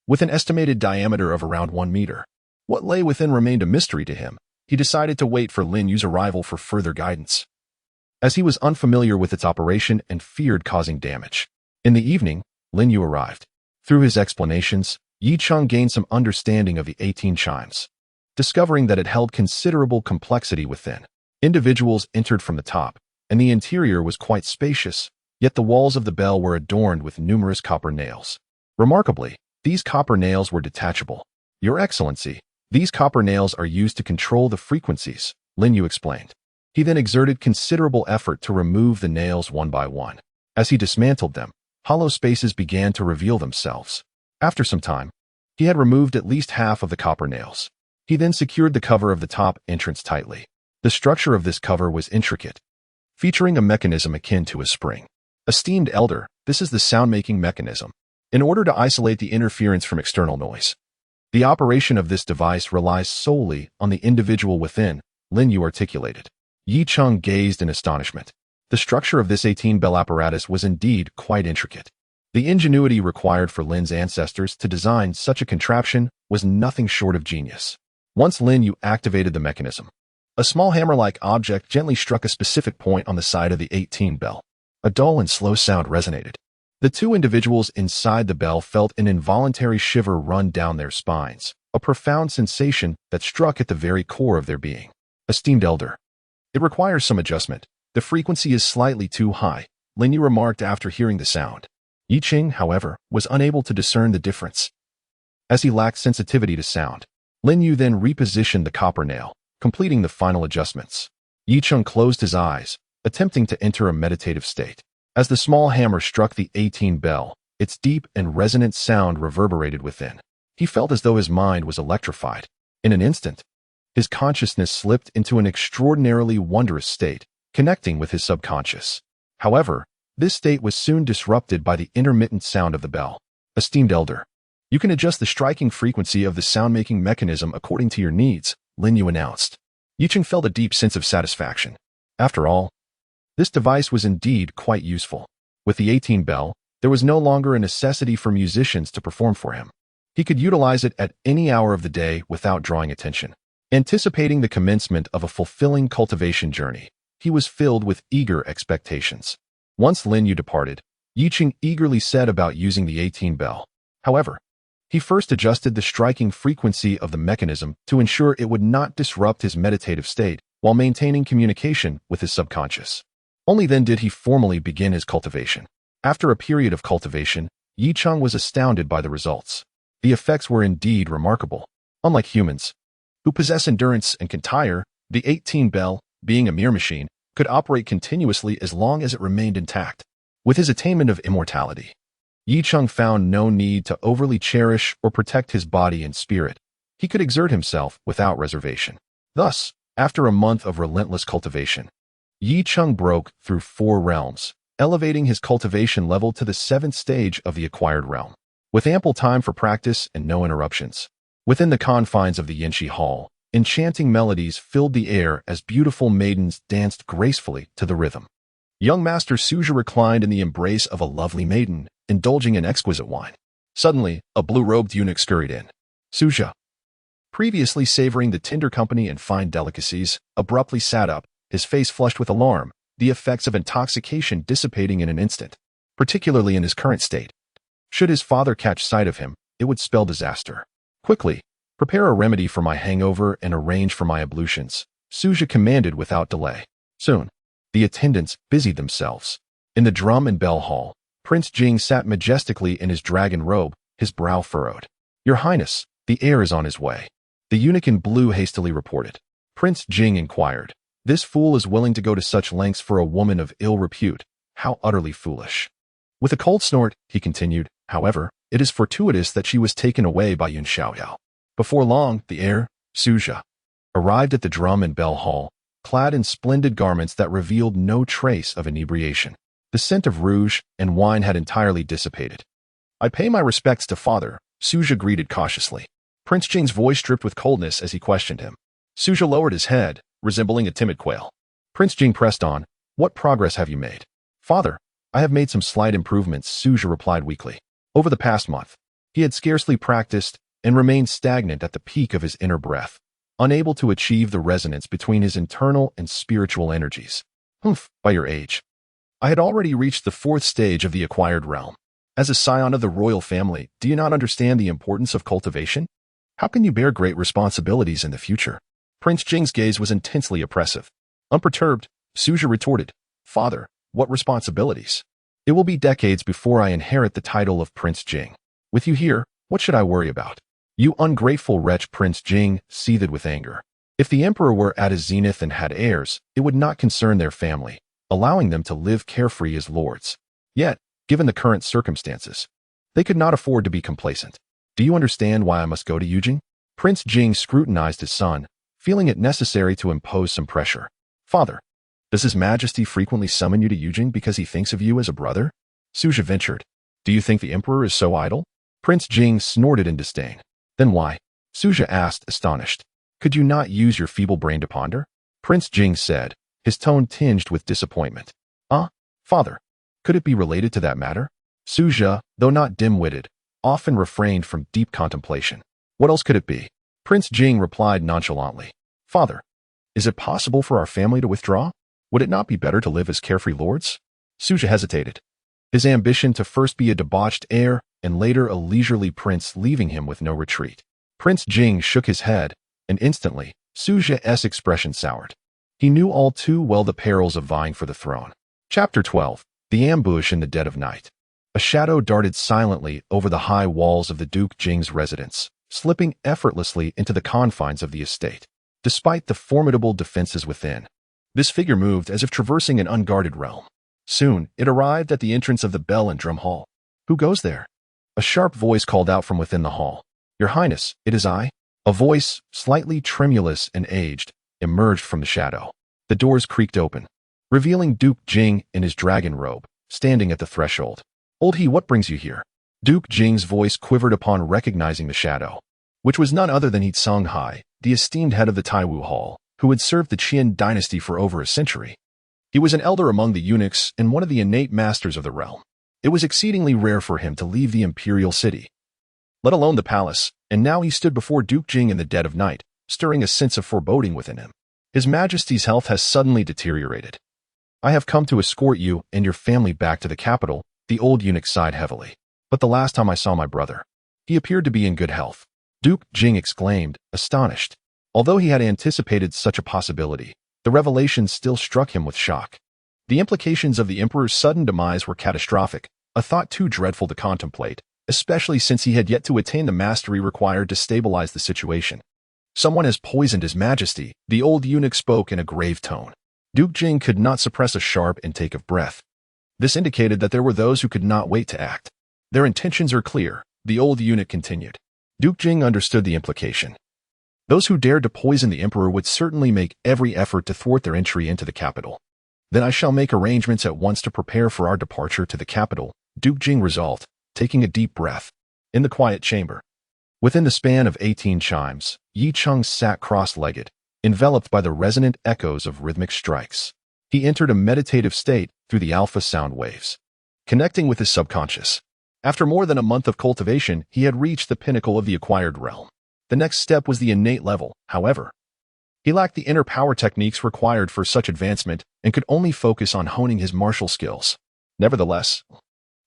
with an estimated diameter of around 1 meter. What lay within remained a mystery to him. He decided to wait for Lin Yu's arrival for further guidance, as he was unfamiliar with its operation and feared causing damage. In the evening, Lin Yu arrived. Through his explanations, Yi Cheng gained some understanding of the 18 chimes, discovering that it held considerable complexity within. Individuals entered from the top, and the interior was quite spacious, yet the walls of the bell were adorned with numerous copper nails. Remarkably, these copper nails were detachable. Your Excellency, these copper nails are used to control the frequencies, Lin Yu explained. He then exerted considerable effort to remove the nails one by one. As he dismantled them, hollow spaces began to reveal themselves. After some time, he had removed at least half of the copper nails. He then secured the cover of the top entrance tightly. The structure of this cover was intricate, featuring a mechanism akin to a spring. Esteemed Elder, this is the sound-making mechanism. In order to isolate the interference from external noise, the operation of this device relies solely on the individual within, Lin Yu articulated. Yi Cheng gazed in astonishment. The structure of this 18-bell apparatus was indeed quite intricate. The ingenuity required for Lin's ancestors to design such a contraption was nothing short of genius. Once Lin Yu activated the mechanism, a small hammer-like object gently struck a specific point on the side of the 18-bell. A dull and slow sound resonated. The two individuals inside the bell felt an involuntary shiver run down their spines, a profound sensation that struck at the very core of their being. Esteemed Elder, it requires some adjustment. The frequency is slightly too high, Lin Yu remarked after hearing the sound. Yi Cheng, however, was unable to discern the difference, as he lacked sensitivity to sound. Lin Yu then repositioned the copper nail, completing the final adjustments. Yi Cheng closed his eyes, attempting to enter a meditative state. As the small hammer struck the 18 bell, its deep and resonant sound reverberated within. He felt as though his mind was electrified. In an instant, his consciousness slipped into an extraordinarily wondrous state, connecting with his subconscious. However, this state was soon disrupted by the intermittent sound of the bell. Esteemed Elder, you can adjust the striking frequency of the sound-making mechanism according to your needs, Lin Yu announced. Yi Cheng felt a deep sense of satisfaction. After all, this device was indeed quite useful. With the 18 bell, there was no longer a necessity for musicians to perform for him. He could utilize it at any hour of the day without drawing attention. Anticipating the commencement of a fulfilling cultivation journey, he was filled with eager expectations. Once Lin Yu departed, Yi Cheng eagerly set about using the 18 bell. However, he first adjusted the striking frequency of the mechanism to ensure it would not disrupt his meditative state while maintaining communication with his subconscious. Only then did he formally begin his cultivation. After a period of cultivation, Yi Cheng was astounded by the results. The effects were indeed remarkable. Unlike humans, who possess endurance and can tire, the 18 bell, being a mere machine, could operate continuously as long as it remained intact. With his attainment of immortality, Yi Cheng found no need to overly cherish or protect his body and spirit. He could exert himself without reservation. Thus, after a month of relentless cultivation, Yi Cheng broke through 4 realms, elevating his cultivation level to the 7th stage of the acquired realm. With ample time for practice and no interruptions, within the confines of the Yanxi Hall, enchanting melodies filled the air as beautiful maidens danced gracefully to the rhythm. Young Master Suja reclined in the embrace of a lovely maiden, indulging in exquisite wine. Suddenly, a blue-robed eunuch scurried in. Suja, previously savoring the tender company and fine delicacies, abruptly sat up, his face flushed with alarm, the effects of intoxication dissipating in an instant, particularly in his current state. Should his father catch sight of him, it would spell disaster. Quickly, prepare a remedy for my hangover and arrange for my ablutions, Suja commanded without delay. Soon, the attendants busied themselves. In the drum and bell hall, Prince Jing sat majestically in his dragon robe, his brow furrowed. Your Highness, the heir is on his way, the eunuch in blue hastily reported. Prince Jing inquired, this fool is willing to go to such lengths for a woman of ill repute. How utterly foolish. With a cold snort, he continued, however, it is fortuitous that she was taken away by Yun Xiaoyao. Before long, the heir, Suja, arrived at the drum and bell hall, clad in splendid garments that revealed no trace of inebriation. The scent of rouge and wine had entirely dissipated. I pay my respects to father, Suja greeted cautiously. Prince Jing's voice dripped with coldness as he questioned him. Suja lowered his head, resembling a timid quail. Prince Jing pressed on. What progress have you made? Father, I have made some slight improvements, Suja replied weakly. Over the past month, he had scarcely practiced and remained stagnant at the peak of his inner breath, unable to achieve the resonance between his internal and spiritual energies. By your age, I had already reached the 4th stage of the acquired realm. As a scion of the royal family, do you not understand the importance of cultivation? How can you bear great responsibilities in the future? Prince Jing's gaze was intensely oppressive. Unperturbed, Suja retorted, Father, what responsibilities? It will be decades before I inherit the title of Prince Jing. With you here, what should I worry about? You ungrateful wretch, Prince Jing seethed with anger. If the emperor were at his zenith and had heirs, it would not concern their family, allowing them to live carefree as lords. Yet, given the current circumstances, they could not afford to be complacent. Do you understand why I must go to Yujing? Prince Jing scrutinized his son, feeling it necessary to impose some pressure. Father, does His Majesty frequently summon you to Yujing because he thinks of you as a brother? Suja ventured. Do you think the emperor is so idle? Prince Jing snorted in disdain. Then why? Suja asked, astonished. Could you not use your feeble brain to ponder? Prince Jing said, his tone tinged with disappointment. Father, could it be related to that matter? Suja, though not dim-witted, often refrained from deep contemplation. What else could it be? Prince Jing replied nonchalantly. Father, is it possible for our family to withdraw? Would it not be better to live as carefree lords? Suja hesitated, his ambition to first be a debauched heir and later a leisurely prince leaving him with no retreat. Prince Jing shook his head, and instantly, Suja's expression soured. He knew all too well the perils of vying for the throne. Chapter 12. The Ambush in the Dead of Night. A shadow darted silently over the high walls of the Duke Jing's residence, slipping effortlessly into the confines of the estate. Despite the formidable defenses within, this figure moved as if traversing an unguarded realm. Soon, it arrived at the entrance of the Bell and Drum Hall. Who goes there? A sharp voice called out from within the hall. Your Highness, it is I. A voice, slightly tremulous and aged, emerged from the shadow. The doors creaked open, revealing Duke Jing in his dragon robe, standing at the threshold. Old he, what brings you here? Duke Jing's voice quivered upon recognizing the shadow, which was none other than He Tsung Hai, the esteemed head of the Taiwu Hall, who had served the Qian dynasty for over a century. He was an elder among the eunuchs and one of the innate masters of the realm. It was exceedingly rare for him to leave the imperial city, let alone the palace, and now he stood before Duke Jing in the dead of night, stirring a sense of foreboding within him. His Majesty's health has suddenly deteriorated. I have come to escort you and your family back to the capital, the old eunuch sighed heavily. But the last time I saw my brother, he appeared to be in good health. Duke Jing exclaimed, astonished. Although he had anticipated such a possibility, the revelation still struck him with shock. The implications of the emperor's sudden demise were catastrophic, a thought too dreadful to contemplate, especially since he had yet to attain the mastery required to stabilize the situation. Someone has poisoned His Majesty, the old eunuch spoke in a grave tone. Duke Jing could not suppress a sharp intake of breath. This indicated that there were those who could not wait to act. Their intentions are clear, the old eunuch continued. Duke Jing understood the implication. Those who dared to poison the emperor would certainly make every effort to thwart their entry into the capital. Then I shall make arrangements at once to prepare for our departure to the capital, Duke Jing resolved, taking a deep breath. In the quiet chamber, within the span of 18 chimes, Yi Cheng sat cross-legged, enveloped by the resonant echoes of rhythmic strikes. He entered a meditative state through the alpha sound waves, connecting with his subconscious. After more than a month of cultivation, he had reached the pinnacle of the acquired realm. The next step was the innate level, however. He lacked the inner power techniques required for such advancement and could only focus on honing his martial skills. Nevertheless,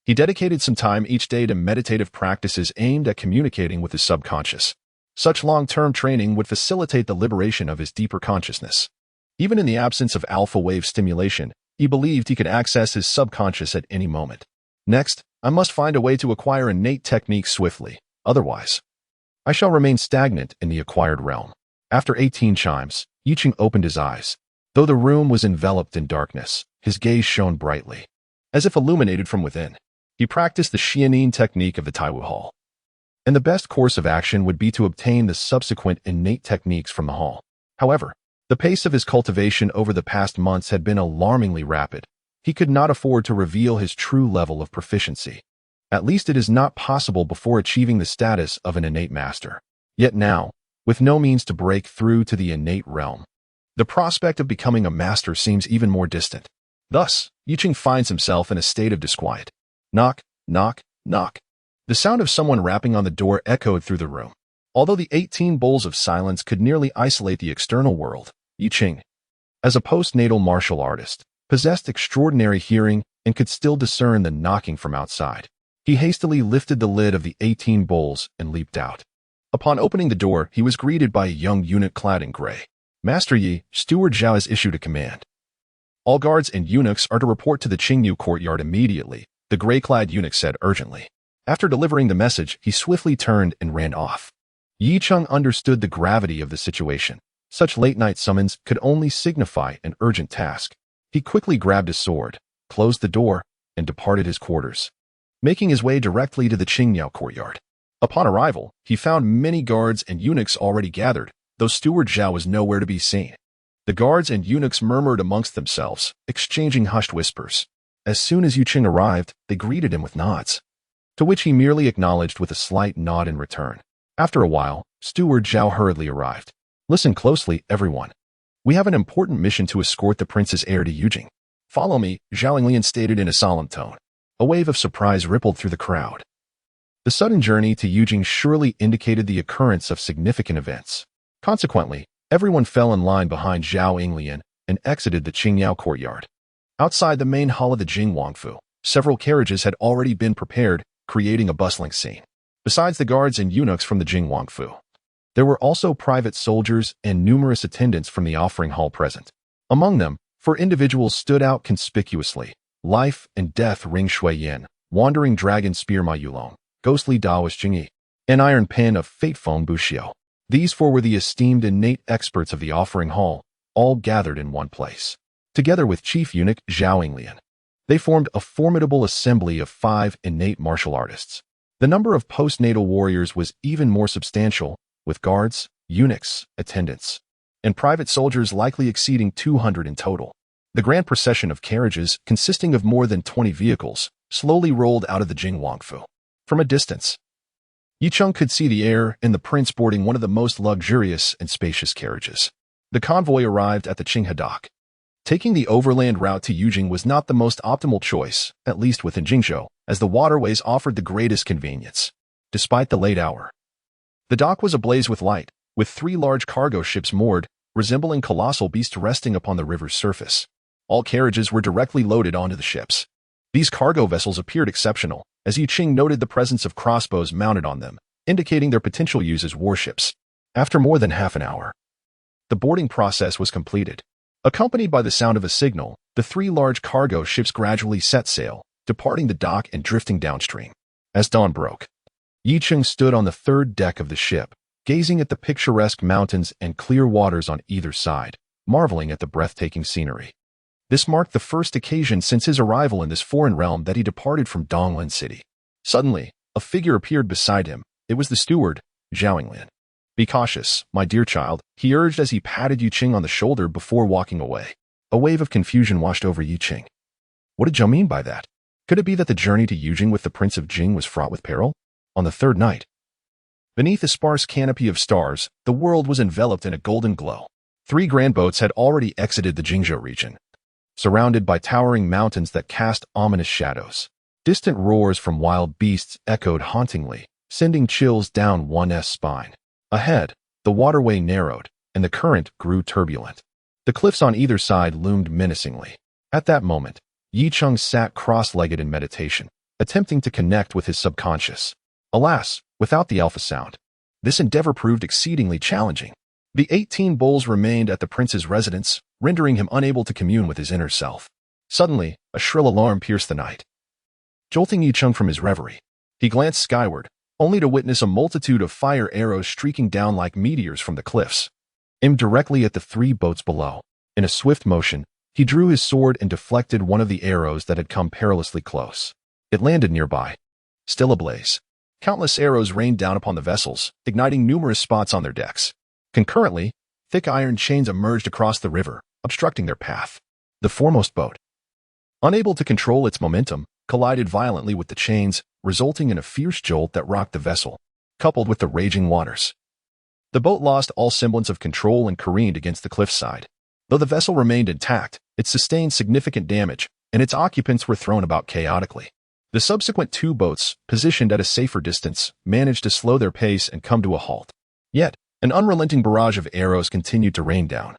he dedicated some time each day to meditative practices aimed at communicating with his subconscious. Such long-term training would facilitate the liberation of his deeper consciousness. Even in the absence of alpha wave stimulation, he believed he could access his subconscious at any moment. Next, I must find a way to acquire innate techniques swiftly. Otherwise, I shall remain stagnant in the acquired realm. After 18 chimes, Yi Cheng opened his eyes. Though the room was enveloped in darkness, his gaze shone brightly, as if illuminated from within. He practiced the Xianin technique of the Taiwu Hall, and the best course of action would be to obtain the subsequent innate techniques from the hall. However, the pace of his cultivation over the past months had been alarmingly rapid. He could not afford to reveal his true level of proficiency. At least it is not possible before achieving the status of an innate master. Yet now, with no means to break through to the innate realm. The prospect of becoming a master seems even more distant. Thus, Yicheng finds himself in a state of disquiet. Knock, knock, knock. The sound of someone rapping on the door echoed through the room. Although the 18 bowls of silence could nearly isolate the external world, Yicheng, as a postnatal martial artist, possessed extraordinary hearing and could still discern the knocking from outside. He hastily lifted the lid of the 18 bowls and leaped out. Upon opening the door, he was greeted by a young eunuch clad in gray. Master Yi, Steward Zhao has issued a command. All guards and eunuchs are to report to the Qingyu courtyard immediately, the gray-clad eunuch said urgently. After delivering the message, he swiftly turned and ran off. Yicheng understood the gravity of the situation. Such late-night summons could only signify an urgent task. He quickly grabbed his sword, closed the door, and departed his quarters, making his way directly to the Qingyu courtyard. Upon arrival, he found many guards and eunuchs already gathered, though Steward Zhao was nowhere to be seen. The guards and eunuchs murmured amongst themselves, exchanging hushed whispers. As soon as Yicheng arrived, they greeted him with nods, to which he merely acknowledged with a slight nod in return. After a while, Steward Zhao hurriedly arrived. Listen closely, everyone. We have an important mission to escort the prince's heir to Yujing. Follow me, Zhao Lian stated in a solemn tone. A wave of surprise rippled through the crowd. The sudden journey to Yujing surely indicated the occurrence of significant events. Consequently, everyone fell in line behind Zhao Lian and exited the Qingyao courtyard. Outside the main hall of the Jing Wangfu, several carriages had already been prepared, creating a bustling scene. Besides the guards and eunuchs from the Jing Wangfu, there were also private soldiers and numerous attendants from the offering hall present. Among them, 4 individuals stood out conspicuously: Life and Death Ring Shuiyin, Wandering Dragon Spear Ma Yulong, Ghostly Daoist Jingyi, and Iron Pen of Fate Feng Buxiao. These 4 were the esteemed innate experts of the offering hall, all gathered in one place. Together with Chief Eunuch Zhao Lian, they formed a formidable assembly of 5 innate martial artists. The number of postnatal warriors was even more substantial, with guards, eunuchs, attendants, and private soldiers likely exceeding 200 in total. The grand procession of carriages, consisting of more than 20 vehicles, slowly rolled out of the Jing Wangfu. From a distance, Yicheng could see the heir and the prince boarding one of the most luxurious and spacious carriages. The convoy arrived at the Qinghe dock. Taking the overland route to Yujing was not the most optimal choice, at least within Jingzhou, as the waterways offered the greatest convenience. Despite the late hour, the dock was ablaze with light, with 3 large cargo ships moored, resembling colossal beasts resting upon the river's surface. All carriages were directly loaded onto the ships. These cargo vessels appeared exceptional, as Yicheng noted the presence of crossbows mounted on them, indicating their potential use as warships. After more than half an hour, the boarding process was completed. Accompanied by the sound of a signal, the 3 large cargo ships gradually set sail, departing the dock and drifting downstream. As dawn broke, Yicheng stood on the 3rd deck of the ship, gazing at the picturesque mountains and clear waters on either side, marveling at the breathtaking scenery. This marked the first occasion since his arrival in this foreign realm that he departed from Donglin City. Suddenly, a figure appeared beside him. It was the steward, Zhao Lian. Be cautious, my dear child, he urged as he patted Yicheng on the shoulder before walking away. A wave of confusion washed over Yicheng. What did Zhao mean by that? Could it be that the journey to Yujing with the Prince of Jing was fraught with peril? On the 3rd night, beneath a sparse canopy of stars, the world was enveloped in a golden glow. 3 grand boats had already exited the Jingzhou region, surrounded by towering mountains that cast ominous shadows. Distant roars from wild beasts echoed hauntingly, sending chills down one's spine. Ahead, the waterway narrowed, and the current grew turbulent. The cliffs on either side loomed menacingly. At that moment, Yicheng sat cross-legged in meditation, attempting to connect with his subconscious. Alas, without the alpha sound, this endeavor proved exceedingly challenging. The 18 bowls remained at the prince's residence, rendering him unable to commune with his inner self. Suddenly, a shrill alarm pierced the night, jolting Yicheng from his reverie. He glanced skyward, only to witness a multitude of fire arrows streaking down like meteors from the cliffs, aimed directly at the 3 boats below. In a swift motion, he drew his sword and deflected one of the arrows that had come perilously close. It landed nearby, still ablaze. Countless arrows rained down upon the vessels, igniting numerous spots on their decks. Concurrently, thick iron chains emerged across the river, obstructing their path. The foremost boat, unable to control its momentum, collided violently with the chains, resulting in a fierce jolt that rocked the vessel, coupled with the raging waters. The boat lost all semblance of control and careened against the cliffside. Though the vessel remained intact, it sustained significant damage, and its occupants were thrown about chaotically. The subsequent two boats, positioned at a safer distance, managed to slow their pace and come to a halt. Yet, an unrelenting barrage of arrows continued to rain down,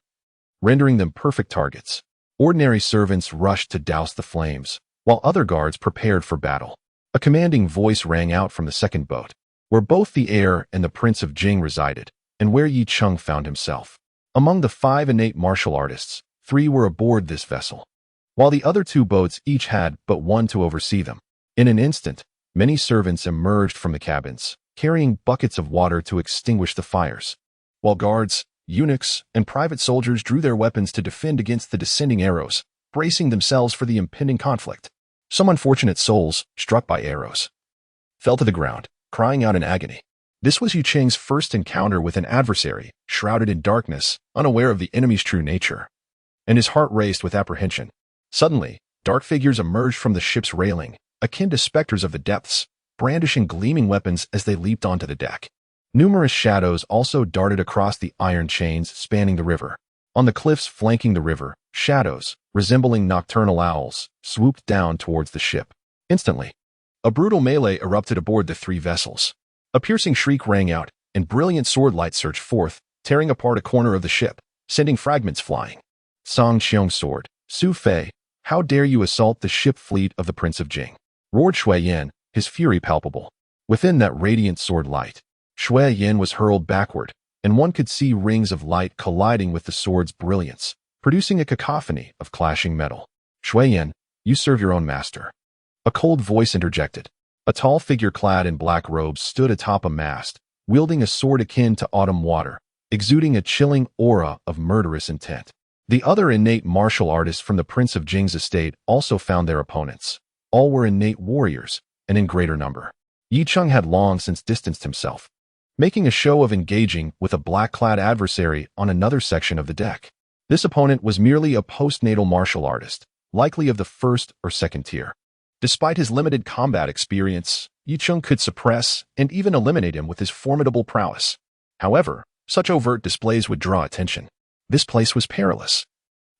rendering them perfect targets. Ordinary servants rushed to douse the flames, while other guards prepared for battle. A commanding voice rang out from the second boat, where both the heir and the Prince of Jing resided, and where Yi Cheng found himself. Among the 5 innate martial artists, 3 were aboard this vessel, while the other 2 boats each had but one to oversee them. In an instant, many servants emerged from the cabins, carrying buckets of water to extinguish the fires, while guards, eunuchs, and private soldiers drew their weapons to defend against the descending arrows, bracing themselves for the impending conflict. Some unfortunate souls, struck by arrows, fell to the ground, crying out in agony. This was Yu Cheng's first encounter with an adversary, shrouded in darkness, unaware of the enemy's true nature, and his heart raced with apprehension. Suddenly, dark figures emerged from the ship's railing, akin to specters of the depths, brandishing gleaming weapons as they leaped onto the deck. Numerous shadows also darted across the iron chains spanning the river. On the cliffs flanking the river, shadows, resembling nocturnal owls, swooped down towards the ship. Instantly, a brutal melee erupted aboard the 3 vessels. A piercing shriek rang out, and brilliant sword light surged forth, tearing apart a corner of the ship, sending fragments flying. Song Qiong's sword. Su Fei, how dare you assault the ship fleet of the Prince of Jing? Roared Shui Yan, his fury palpable. Within that radiant sword light, Shui Yan was hurled backward, and one could see rings of light colliding with the sword's brilliance, producing a cacophony of clashing metal. Shui Yan, you serve your own master. A cold voice interjected. A tall figure clad in black robes stood atop a mast, wielding a sword akin to autumn water, exuding a chilling aura of murderous intent. The other innate martial artists from the Prince of Jing's estate also found their opponents. All were innate warriors, and in greater number. Yi Cheng had long since distanced himself, making a show of engaging with a black-clad adversary on another section of the deck. This opponent was merely a postnatal martial artist, likely of the 1st or 2nd tier. Despite his limited combat experience, Yi Cheng could suppress and even eliminate him with his formidable prowess. However, such overt displays would draw attention. This place was perilous.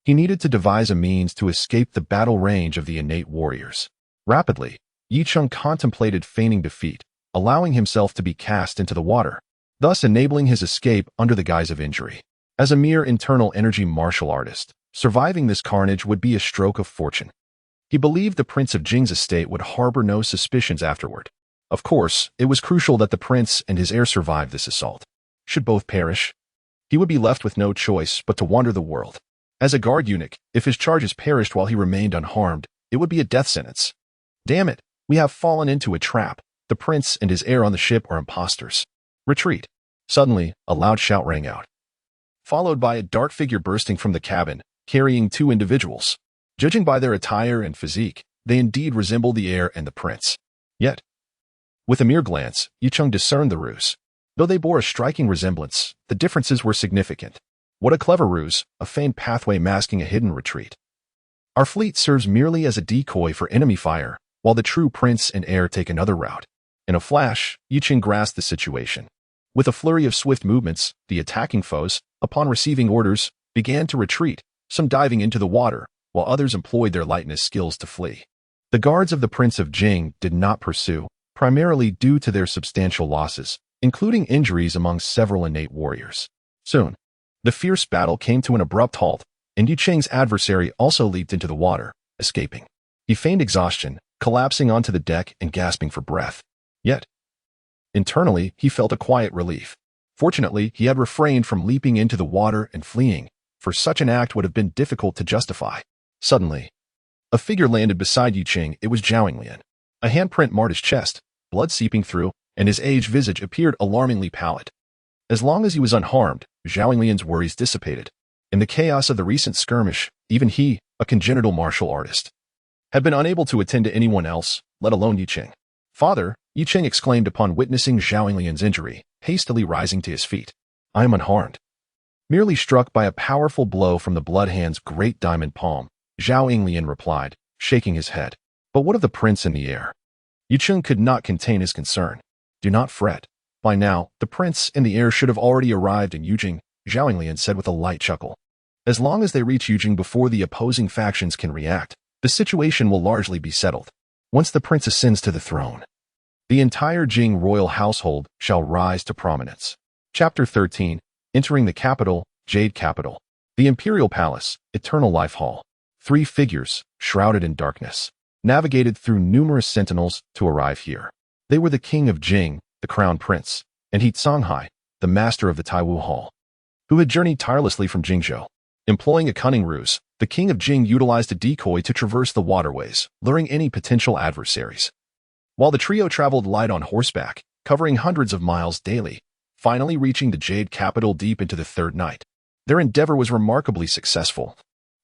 He needed to devise a means to escape the battle range of the innate warriors. Rapidly, Yi Cheng contemplated feigning defeat, allowing himself to be cast into the water, thus enabling his escape under the guise of injury. As a mere internal energy martial artist, surviving this carnage would be a stroke of fortune. He believed the Prince of Jing's estate would harbor no suspicions afterward. Of course, it was crucial that the prince and his heir survive this assault. Should both perish, he would be left with no choice but to wander the world. As a guard eunuch, if his charges perished while he remained unharmed, it would be a death sentence. Damn it, we have fallen into a trap. The prince and his heir on the ship are imposters. Retreat. Suddenly, a loud shout rang out, followed by a dark figure bursting from the cabin, carrying 2 individuals. Judging by their attire and physique, they indeed resembled the heir and the prince. Yet, with a mere glance, Yi Cheng discerned the ruse. Though they bore a striking resemblance, the differences were significant. What a clever ruse, a feigned pathway masking a hidden retreat. Our fleet serves merely as a decoy for enemy fire, while the true prince and heir take another route. In a flash, Yi Cheng grasped the situation. With a flurry of swift movements, the attacking foes, upon receiving orders, began to retreat, some diving into the water, while others employed their lightness skills to flee. The guards of the Prince of Jing did not pursue, primarily due to their substantial losses, including injuries among several innate warriors. Soon, the fierce battle came to an abrupt halt, and Yu Cheng's adversary also leaped into the water, escaping. He feigned exhaustion, collapsing onto the deck and gasping for breath. Yet, internally, he felt a quiet relief. Fortunately, he had refrained from leaping into the water and fleeing, for such an act would have been difficult to justify. Suddenly, a figure landed beside Yu Cheng. It was Zhao Lian. A handprint marred his chest, blood seeping through, and his aged visage appeared alarmingly pallid. As long as he was unharmed, Zhao Lian's worries dissipated. In the chaos of the recent skirmish, even he, a congenital martial artist, had been unable to attend to anyone else, let alone Yu Cheng. Father, Yu Cheng exclaimed upon witnessing Zhao Lian's injury, hastily rising to his feet. I am unharmed. Merely struck by a powerful blow from the Bloodhand's great diamond palm, Zhao Lian replied, shaking his head. But what of the prince in the air? Yu Cheng could not contain his concern. Do not fret. By now, the prince and the heir should have already arrived in Yujing, Zhao Yinglian said with a light chuckle. As long as they reach Yujing before the opposing factions can react, the situation will largely be settled. Once the prince ascends to the throne, the entire Jing royal household shall rise to prominence. Chapter 13. Entering the capital, Jade Capital. The Imperial Palace, Eternal Life Hall. 3 figures, shrouded in darkness, navigated through numerous sentinels to arrive here. They were the king of Jing, the crown prince, and He Songhai, the master of the Taiwu Hall, who had journeyed tirelessly from Jingzhou. Employing a cunning ruse, the king of Jing utilized a decoy to traverse the waterways, luring any potential adversaries. While the trio traveled light on horseback, covering hundreds of miles daily, finally reaching the Jade Capital deep into the third night, their endeavor was remarkably successful,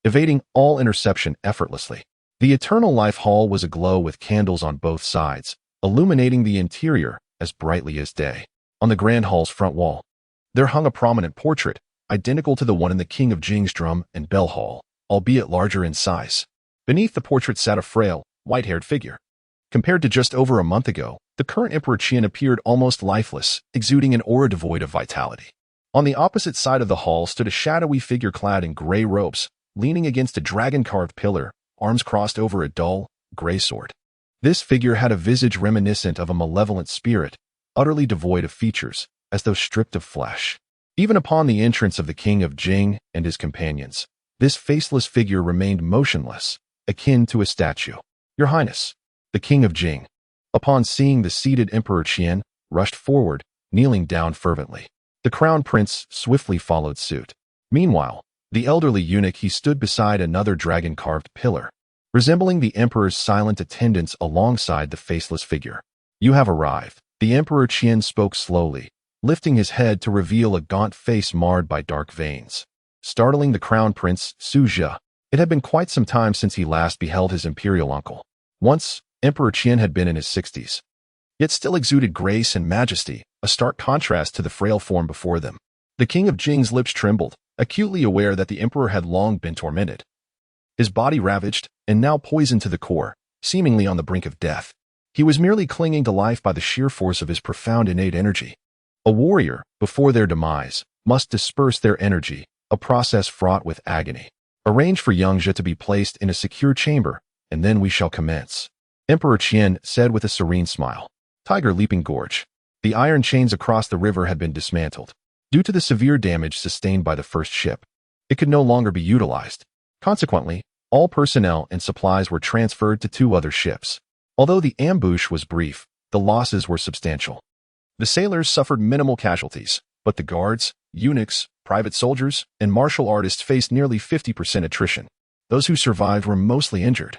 evading all interception effortlessly. The Eternal Life Hall was aglow with candles on both sides, illuminating the interior as brightly as day. On the Grand Hall's front wall, there hung a prominent portrait, identical to the one in the King of Jing's Drum and Bell Hall, albeit larger in size. Beneath the portrait sat a frail, white-haired figure. Compared to just over a month ago, the current Emperor Qian appeared almost lifeless, exuding an aura devoid of vitality. On the opposite side of the hall stood a shadowy figure clad in gray robes, leaning against a dragon-carved pillar, arms crossed over a dull, gray sword. This figure had a visage reminiscent of a malevolent spirit, utterly devoid of features, as though stripped of flesh. Even upon the entrance of the King of Jing and his companions, this faceless figure remained motionless, akin to a statue. Your Highness, the King of Jing, upon seeing the seated Emperor Qian, rushed forward, kneeling down fervently. The crown prince swiftly followed suit. Meanwhile, the elderly eunuch he stood beside another dragon-carved pillar, resembling the emperor's silent attendants alongside the faceless figure. You have arrived. The Emperor Qian spoke slowly, lifting his head to reveal a gaunt face marred by dark veins. Startling the crown prince, Su Jia, it had been quite some time since he last beheld his imperial uncle. Once, Emperor Qian had been in his 60s, yet still exuded grace and majesty, a stark contrast to the frail form before them. The King of Jing's lips trembled, acutely aware that the emperor had long been tormented, his body ravaged, and now poisoned to the core, seemingly on the brink of death. He was merely clinging to life by the sheer force of his profound innate energy. A warrior, before their demise, must disperse their energy, a process fraught with agony. Arrange for young Jia to be placed in a secure chamber, and then we shall commence. Emperor Qian said with a serene smile. Tiger Leaping Gorge. The iron chains across the river had been dismantled. Due to the severe damage sustained by the first ship, it could no longer be utilized. Consequently, all personnel and supplies were transferred to 2 other ships. Although the ambush was brief, the losses were substantial. The sailors suffered minimal casualties, but the guards, eunuchs, private soldiers, and martial artists faced nearly 50% attrition. Those who survived were mostly injured,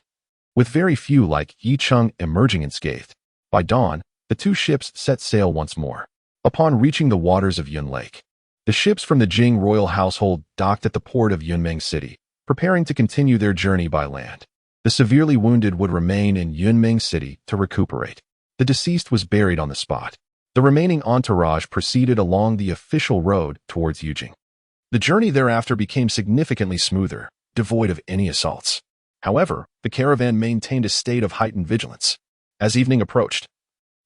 with very few like Yi Cheng emerging unscathed. By dawn, the 2 ships set sail once more. Upon reaching the waters of Yun Lake, the ships from the Jing royal household docked at the port of Yunmeng City, preparing to continue their journey by land. The severely wounded would remain in Yunmeng City to recuperate. The deceased was buried on the spot. The remaining entourage proceeded along the official road towards Yujing. The journey thereafter became significantly smoother, devoid of any assaults. However, the caravan maintained a state of heightened vigilance. As evening approached,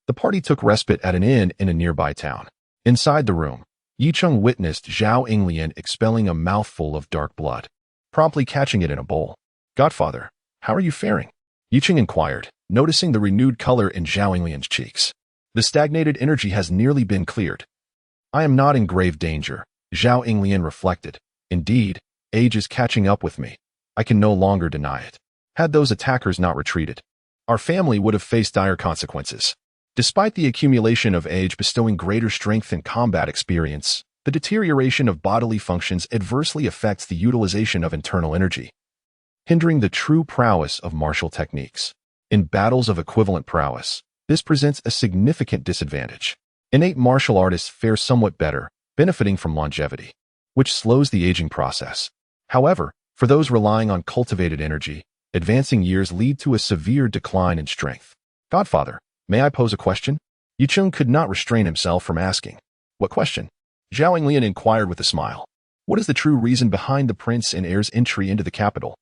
the party took respite at an inn in a nearby town. Inside the room, Yi Cheng witnessed Zhao Yinglian expelling a mouthful of dark blood, promptly catching it in a bowl. Godfather, how are you faring? Yi Cheng inquired, noticing the renewed color in Zhao Yinglian's cheeks. The stagnated energy has nearly been cleared. I am not in grave danger, Zhao Yinglian reflected. Indeed, age is catching up with me. I can no longer deny it. Had those attackers not retreated, our family would have faced dire consequences. Despite the accumulation of age bestowing greater strength and combat experience, the deterioration of bodily functions adversely affects the utilization of internal energy, hindering the true prowess of martial techniques. In battles of equivalent prowess, this presents a significant disadvantage. Innate martial artists fare somewhat better, benefiting from longevity, which slows the aging process. However, for those relying on cultivated energy, advancing years lead to a severe decline in strength. Godfather, may I pose a question? Yi Cheng could not restrain himself from asking. What question? Zhao Yinglian inquired with a smile. What is the true reason behind the prince and heir's entry into the capital?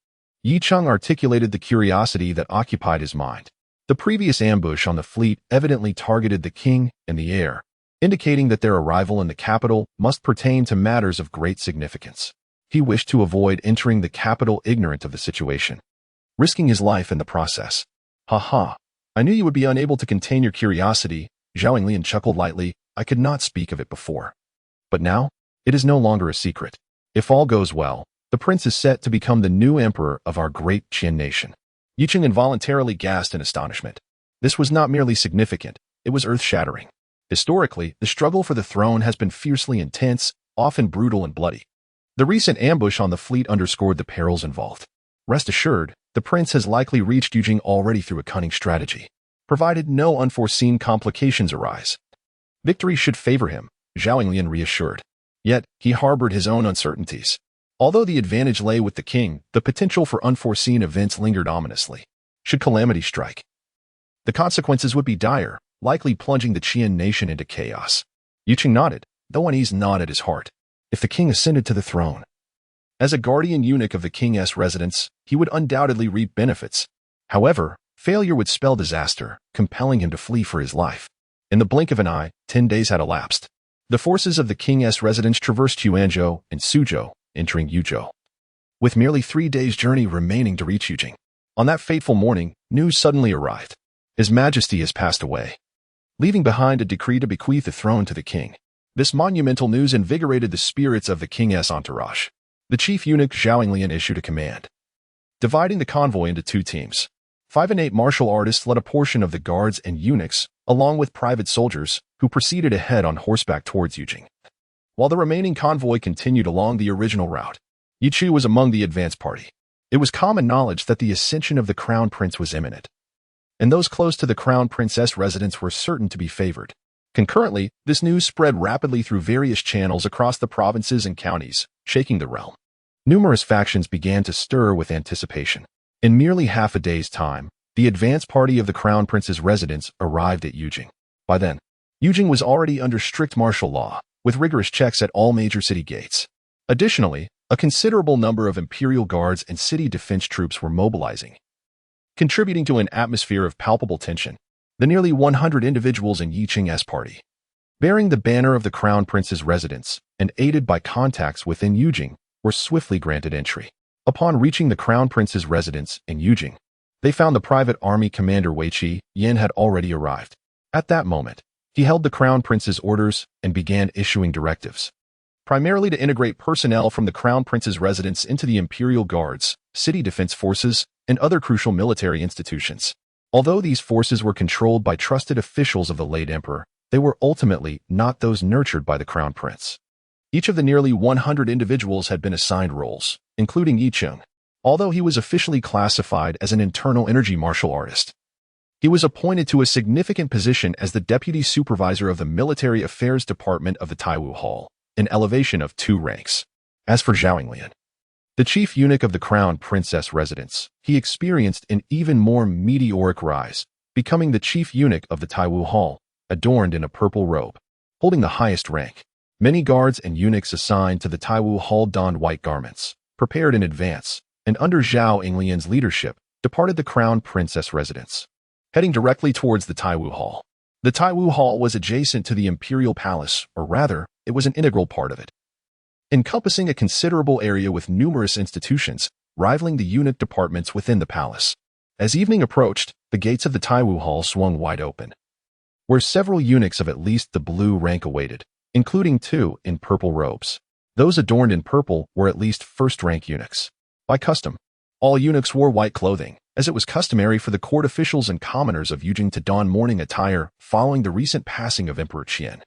Yi Cheng articulated the curiosity that occupied his mind. The previous ambush on the fleet evidently targeted the king and the heir, indicating that their arrival in the capital must pertain to matters of great significance. He wished to avoid entering the capital ignorant of the situation, risking his life in the process. "Ha ha, I knew you would be unable to contain your curiosity," Zhao Lian chuckled lightly. "I could not speak of it before. But now, it is no longer a secret. If all goes well, the prince is set to become the new emperor of our great Qian nation." Yiqing involuntarily gasped in astonishment. This was not merely significant, it was earth-shattering. Historically, the struggle for the throne has been fiercely intense, often brutal and bloody. The recent ambush on the fleet underscored the perils involved. Rest assured, the prince has likely reached Yujing already through a cunning strategy, provided no unforeseen complications arise. Victory should favor him, Zhao Lian reassured. Yet, he harbored his own uncertainties. Although the advantage lay with the king, the potential for unforeseen events lingered ominously. Should calamity strike, the consequences would be dire, likely plunging the Qian nation into chaos. Yiqing nodded, though unease gnawed at his heart. If the king ascended to the throne, as a guardian eunuch of the king's residence, he would undoubtedly reap benefits. However, failure would spell disaster, compelling him to flee for his life. In the blink of an eye, 10 days had elapsed. The forces of the king's residence traversed Yuanzhou and Suzhou, entering Yuzhou, with merely 3 days' journey remaining to reach Yujing. On that fateful morning, news suddenly arrived. His Majesty has passed away, leaving behind a decree to bequeath the throne to the king. This monumental news invigorated the spirits of the king's entourage. The chief eunuch Zhao Lian issued a command, dividing the convoy into 2 teams. 5 innate martial artists led a portion of the guards and eunuchs, along with private soldiers, who proceeded ahead on horseback towards Yujing, while the remaining convoy continued along the original route. Yi Chu was among the advance party. It was common knowledge that the ascension of the crown prince was imminent, and those close to the crown princess residence were certain to be favored. Concurrently, this news spread rapidly through various channels across the provinces and counties, shaking the realm. Numerous factions began to stir with anticipation. In merely half a day's time, the advance party of the crown prince's residence arrived at Yujing. By then, Yujing was already under strict martial law, with rigorous checks at all major city gates. Additionally, a considerable number of imperial guards and city defense troops were mobilizing, contributing to an atmosphere of palpable tension. The nearly 100 individuals in Yiqing's party, bearing the banner of the crown prince's residence and aided by contacts within Yujing, were swiftly granted entry. Upon reaching the crown prince's residence in Yujing, they found the private army commander Wei Qi Yan had already arrived. At that moment, he held the crown prince's orders and began issuing directives, primarily to integrate personnel from the crown prince's residence into the imperial guards, city defense forces, and other crucial military institutions. Although these forces were controlled by trusted officials of the late emperor, they were ultimately not those nurtured by the crown prince. Each of the nearly 100 individuals had been assigned roles, including Yiqing. Although he was officially classified as an internal energy martial artist, he was appointed to a significant position as the deputy supervisor of the military affairs department of the Taiwu Hall, an elevation of 2 ranks. As for Zhao Lian, the chief eunuch of the crown princess residence, he experienced an even more meteoric rise, becoming the chief eunuch of the Taiwu Hall, adorned in a purple robe, holding the highest rank. Many guards and eunuchs assigned to the Taiwu Hall donned white garments, prepared in advance, and under Zhao Lian's leadership, departed the crown princess residence, heading directly towards the Taiwu Hall. The Taiwu Hall was adjacent to the imperial palace, or rather, it was an integral part of it, encompassing a considerable area with numerous institutions, rivaling the eunuch departments within the palace. As evening approached, the gates of the Taiwu Hall swung wide open, where several eunuchs of at least the blue rank awaited, including 2 in purple robes. Those adorned in purple were at least first-rank eunuchs. By custom, all eunuchs wore white clothing, as it was customary for the court officials and commoners of Yujing to don mourning attire following the recent passing of Emperor Qian.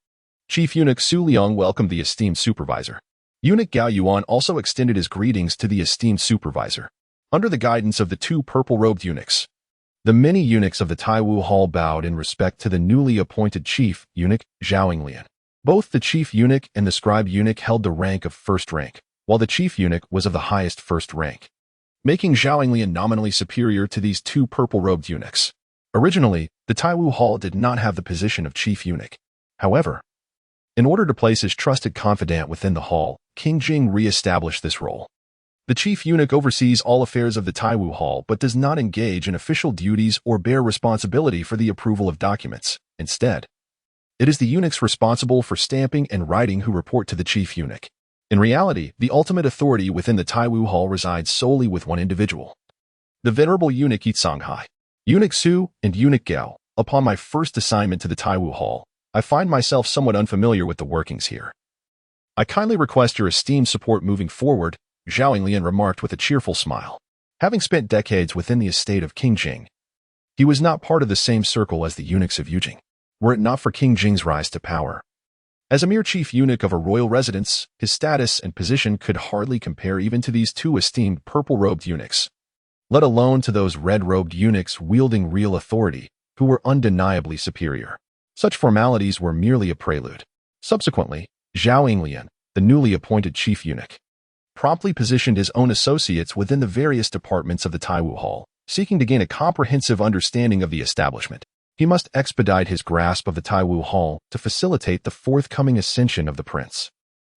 Chief Eunuch Su Liang welcomed the esteemed supervisor. Eunuch Gao Yuan also extended his greetings to the esteemed supervisor. Under the guidance of the 2 purple-robed eunuchs, the many eunuchs of the Taiwu Hall bowed in respect to the newly appointed chief eunuch Zhao Lian. Both the chief eunuch and the scribe eunuch held the rank of first rank, while the chief eunuch was of the highest first rank, making Zhao Lian nominally superior to these 2 purple-robed eunuchs. Originally, the Taiwu Hall did not have the position of chief eunuch. However, in order to place his trusted confidant within the hall, King Jing re-established this role. The chief eunuch oversees all affairs of the Taiwu Hall but does not engage in official duties or bear responsibility for the approval of documents. Instead, It is the eunuchs responsible for stamping and writing who report to the chief eunuch. In reality, the ultimate authority within the Taiwu Hall resides solely with one individual, the venerable eunuch Yitzanghai. Eunuch Su and Eunuch Gao. Upon my first assignment to the Taiwu Hall, I find myself somewhat unfamiliar with the workings here. I kindly request your esteemed support moving forward, Zhao Yinglian remarked with a cheerful smile. Having spent decades within the estate of King Jing, he was not part of the same circle as the eunuchs of Yujing. Were it not for King Jing's rise to power, as a mere chief eunuch of a royal residence, his status and position could hardly compare even to these two esteemed purple-robed eunuchs, let alone to those red-robed eunuchs wielding real authority, who were undeniably superior. Such formalities were merely a prelude. Subsequently, Zhao Yinglian, the newly appointed chief eunuch, promptly positioned his own associates within the various departments of the Taiwu Hall, seeking to gain a comprehensive understanding of the establishment. He must expedite his grasp of the Taiwu Hall to facilitate the forthcoming ascension of the prince.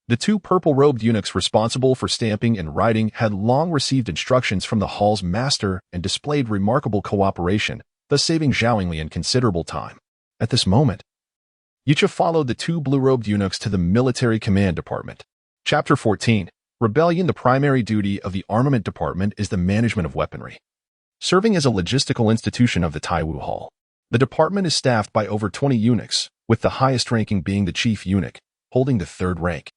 The two purple-robed eunuchs responsible for stamping and writing had long received instructions from the hall's master and displayed remarkable cooperation, thus saving Zhao Yinglian considerable time. At this moment, Yucha followed the two blue-robed eunuchs to the military command department. Chapter 14. Rebellion. The primary duty of the armament department is the management of weaponry. Serving as a logistical institution of the Taiwu Hall, the department is staffed by over 20 eunuchs, with the highest ranking being the chief eunuch, holding the third rank,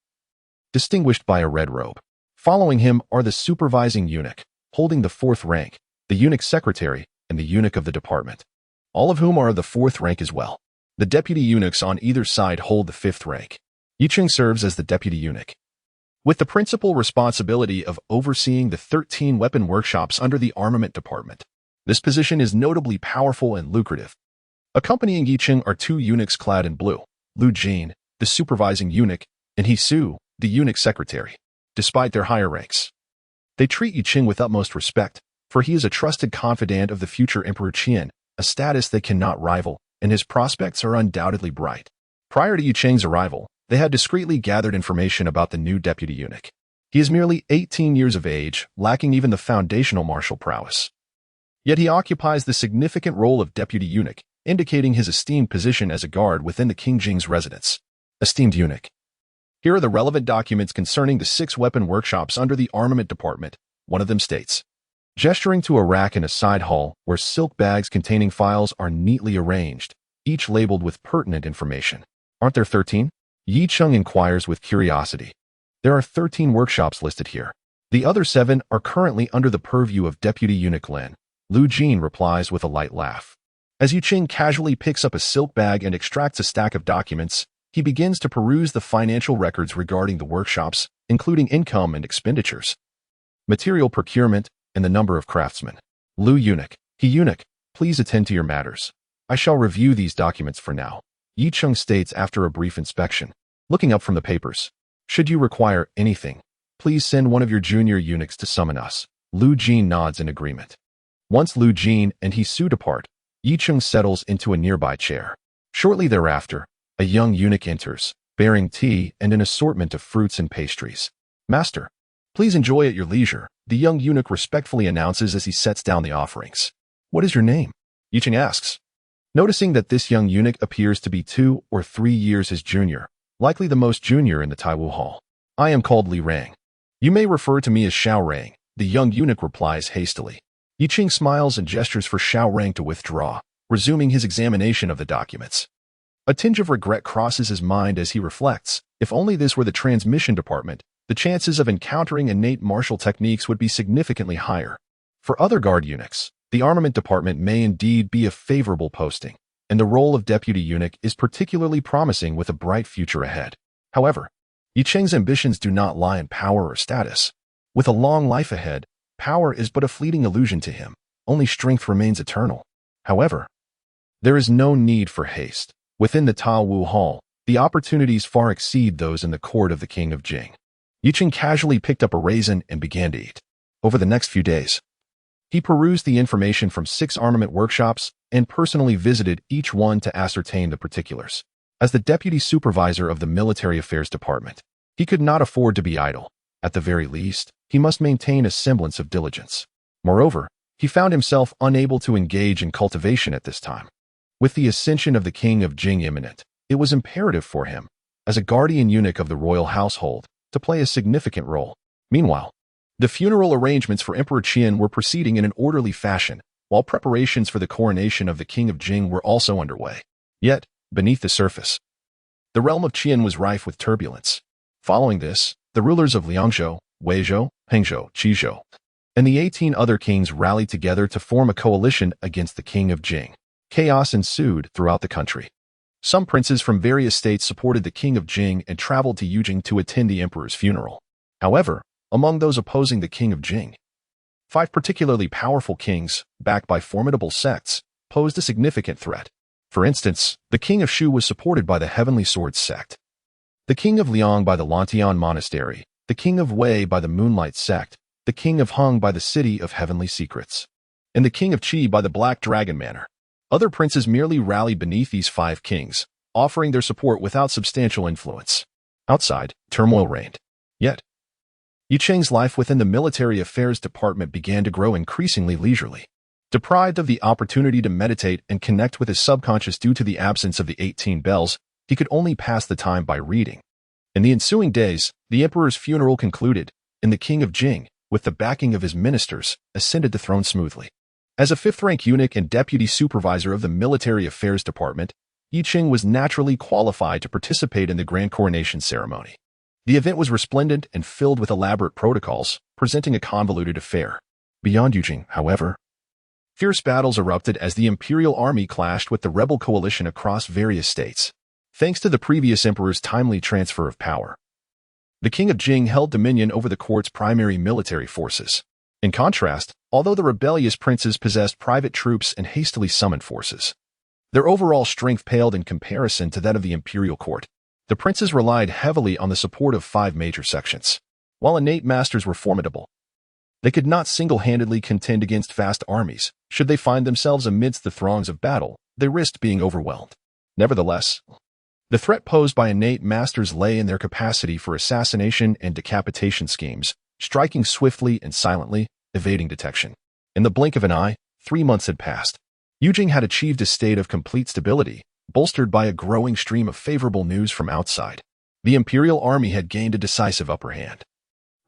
distinguished by a red robe. Following him are the supervising eunuch, holding the fourth rank, the eunuch secretary, and the eunuch of the department, all of whom are of the fourth rank as well. The deputy eunuchs on either side hold the fifth rank. Yicheng serves as the deputy eunuch, with the principal responsibility of overseeing the 13 weapon workshops under the armament department. This position is notably powerful and lucrative. Accompanying Yicheng are two eunuchs clad in blue, Lu Jin, the supervising eunuch, and He Su, the eunuch secretary. Despite their higher ranks, they treat Yicheng with utmost respect, for he is a trusted confidant of the future Emperor Qian, a status they cannot rival, and his prospects are undoubtedly bright. Prior to Yicheng's arrival, they had discreetly gathered information about the new deputy eunuch. He is merely 18 years of age, lacking even the foundational martial prowess. Yet he occupies the significant role of deputy eunuch, indicating his esteemed position as a guard within the King Jing's residence. Esteemed eunuch. Here are the relevant documents concerning the 6 weapon workshops under the armament department. One of them states, gesturing to a rack in a side hall where silk bags containing files are neatly arranged, each labeled with pertinent information. Aren't there 13? Yi Cheng inquires with curiosity. There are 13 workshops listed here. The other 7 are currently under the purview of Deputy Eunuch Lin. Lu Jin replies with a light laugh. As Yu Qing casually picks up a silk bag and extracts a stack of documents, he begins to peruse the financial records regarding the workshops, including income and expenditures, material procurement, and the number of craftsmen. Lu Eunuch, He Eunuch, please attend to your matters. I shall review these documents for now, Yi Cheng states after a brief inspection. Looking up from the papers, should you require anything, please send one of your junior eunuchs to summon us. Lu Jin nods in agreement. Once Lu Jin and He Su depart, Yi Cheng settles into a nearby chair. Shortly thereafter, a young eunuch enters, bearing tea and an assortment of fruits and pastries. Master, please enjoy at your leisure, the young eunuch respectfully announces as he sets down the offerings. What is your name? Yi Cheng asks. Noticing that this young eunuch appears to be 2 or 3 years his junior, likely the most junior in the Taiwu Hall. I am called Li Rang. You may refer to me as Xiao Rang, the young eunuch replies hastily. Yi Cheng smiles and gestures for Xiao Rang to withdraw, resuming his examination of the documents. A tinge of regret crosses his mind as he reflects, if only this were the transmission department, the chances of encountering innate martial techniques would be significantly higher. For other guard eunuchs, the armament department may indeed be a favorable posting, and the role of deputy eunuch is particularly promising with a bright future ahead. However, Yi Cheng's ambitions do not lie in power or status. With a long life ahead, power is but a fleeting illusion to him. Only strength remains eternal. However, there is no need for haste. Within the Taiwu Hall, the opportunities far exceed those in the court of the King of Jing. Yi Cheng casually picked up a raisin and began to eat. Over the next few days, he perused the information from 6 armament workshops and personally visited each one to ascertain the particulars. As the deputy supervisor of the military affairs department, he could not afford to be idle. At the very least, he must maintain a semblance of diligence. Moreover, he found himself unable to engage in cultivation at this time. With the ascension of the King of Jing imminent, It was imperative for him, as a guardian eunuch of the royal household, to play a significant role. Meanwhile, the funeral arrangements for Emperor Qian were proceeding in an orderly fashion, while preparations for the coronation of the king of Jing were also underway. Yet, beneath the surface, the realm of Qian was rife with turbulence. Following this, the rulers of Liangzhou, Weizhou, Hangzhou, Qizhou, and the 18 other kings rallied together to form a coalition against the king of Jing. Chaos ensued throughout the country. Some princes from various states supported the king of Jing and traveled to Yujing to attend the emperor's funeral. However, among those opposing the king of Jing, 5 particularly powerful kings, backed by formidable sects, posed a significant threat. For instance, the king of Shu was supported by the Heavenly Swords sect, the king of Liang by the Lantian Monastery, the king of Wei by the Moonlight sect, the king of Hung by the City of Heavenly Secrets, and the king of Qi by the Black Dragon Manor. Other princes merely rallied beneath these 5 kings, offering their support without substantial influence. Outside, turmoil reigned. Yet, Yi Cheng's life within the military affairs department began to grow increasingly leisurely. Deprived of the opportunity to meditate and connect with his subconscious due to the absence of the 18 bells, he could only pass the time by reading. In the ensuing days, the emperor's funeral concluded, and the king of Jing, with the backing of his ministers, ascended the throne smoothly. As a 5th-rank eunuch and deputy supervisor of the military affairs department, Yi Cheng was naturally qualified to participate in the grand coronation ceremony. The event was resplendent and filled with elaborate protocols, presenting a convoluted affair. Beyond Yujing, however, fierce battles erupted as the imperial army clashed with the rebel coalition across various states. Thanks to the previous emperor's timely transfer of power, the king of Jing held dominion over the court's primary military forces. In contrast, although the rebellious princes possessed private troops and hastily summoned forces, their overall strength paled in comparison to that of the imperial court. The princes relied heavily on the support of 5 major sections. While innate masters were formidable, they could not single-handedly contend against vast armies. Should they find themselves amidst the throngs of battle, they risked being overwhelmed. Nevertheless, the threat posed by innate masters lay in their capacity for assassination and decapitation schemes, striking swiftly and silently, evading detection. In the blink of an eye, 3 months had passed. Yujing had achieved a state of complete stability, bolstered by a growing stream of favorable news from outside. The imperial army had gained a decisive upper hand,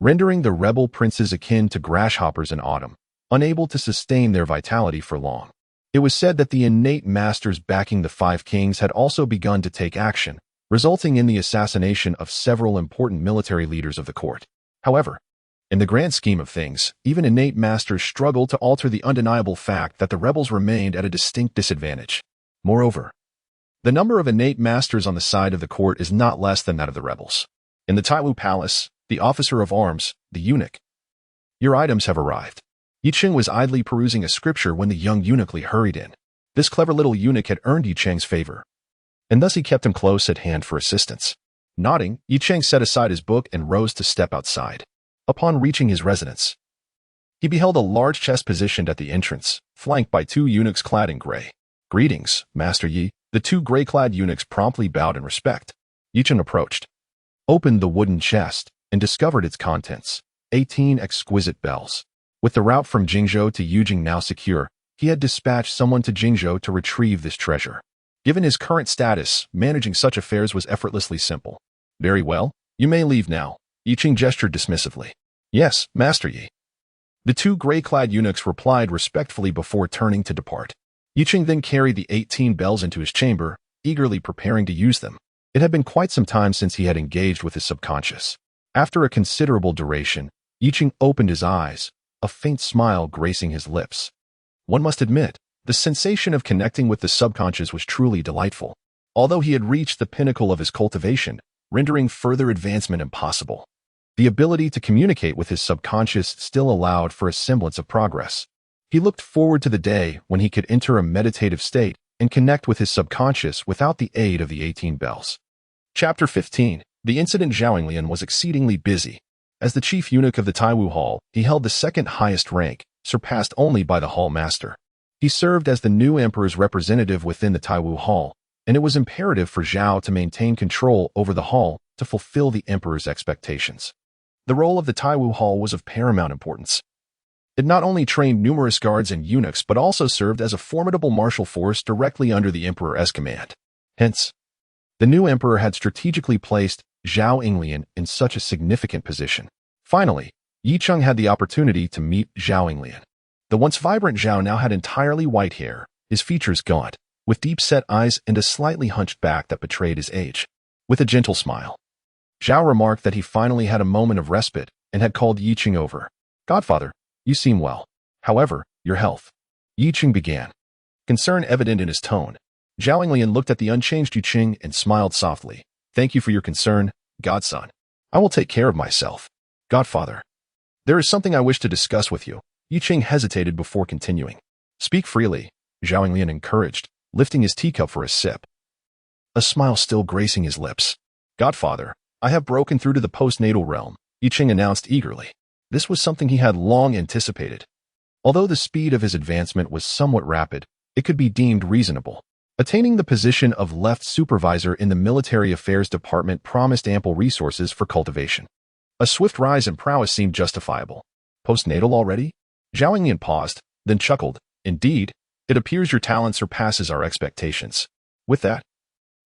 rendering the rebel princes akin to grasshoppers in autumn, unable to sustain their vitality for long. It was said that the innate masters backing the 5 kings had also begun to take action, resulting in the assassination of several important military leaders of the court. However, in the grand scheme of things, even innate masters struggled to alter the undeniable fact that the rebels remained at a distinct disadvantage. Moreover, the number of innate masters on the side of the court is not less than that of the rebels. In the Taiwu Palace, the officer of arms, the eunuch, "Your items have arrived." Yi Cheng was idly perusing a scripture when the young eunuch hurried in. This clever little eunuch had earned Yi Cheng's favor, and thus he kept him close at hand for assistance. Nodding, Yi Cheng set aside his book and rose to step outside. Upon reaching his residence, he beheld a large chest positioned at the entrance, flanked by 2 eunuchs clad in gray. "Greetings, Master Yi." The 2 gray-clad eunuchs promptly bowed in respect. Yi Cheng approached, opened the wooden chest, and discovered its contents, 18 exquisite bells. With the route from Jingzhou to Yujing now secure, he had dispatched someone to Jingzhou to retrieve this treasure. Given his current status, managing such affairs was effortlessly simple. "Very well, you may leave now." Yi Cheng gestured dismissively. "Yes, Master Yi." The 2 gray-clad eunuchs replied respectfully before turning to depart. Yi Cheng then carried the 18 bells into his chamber, eagerly preparing to use them. It had been quite some time since he had engaged with his subconscious. After a considerable duration, Yi Cheng opened his eyes, a faint smile gracing his lips. One must admit, the sensation of connecting with the subconscious was truly delightful, although he had reached the pinnacle of his cultivation, rendering further advancement impossible. The ability to communicate with his subconscious still allowed for a semblance of progress. He looked forward to the day when he could enter a meditative state and connect with his subconscious without the aid of the 18 bells. Chapter 15. The incident. Zhao was exceedingly busy. As the chief eunuch of the Taiwu Hall, he held the second highest rank, surpassed only by the hall master. He served as the new emperor's representative within the Taiwu Hall, and it was imperative for Zhao to maintain control over the hall to fulfill the emperor's expectations. The role of the Taiwu Hall was of paramount importance. It not only trained numerous guards and eunuchs but also served as a formidable martial force directly under the emperor's command. Hence, The new emperor had strategically placed Zhao Yinglian in such a significant position. Finally, Yi Cheng had the opportunity to meet Zhao Yinglian. The once vibrant Zhao now had entirely white hair, his features gaunt, with deep-set eyes and a slightly hunched back that betrayed his age. With a gentle smile, Zhao remarked that he finally had a moment of respite and had called Yi Cheng over. "Godfather, you seem well. However, your health." Yi Cheng began, concern evident in his tone. Zhao Yinglian looked at the unchanged Yi Cheng and smiled softly. "Thank you for your concern, godson. I will take care of myself." "Godfather, there is something I wish to discuss with you." Yi Cheng hesitated before continuing. "Speak freely," Zhao Yinglian encouraged, lifting his teacup for a sip, a smile still gracing his lips. "Godfather, I have broken through to the postnatal realm," Yi Cheng announced eagerly. This was something he had long anticipated. Although the speed of his advancement was somewhat rapid, it could be deemed reasonable. Attaining the position of left supervisor in the military affairs department promised ample resources for cultivation. A swift rise in prowess seemed justifiable. "Postnatal already?" Zhao Yinglian paused, then chuckled. "Indeed, it appears your talent surpasses our expectations." With that,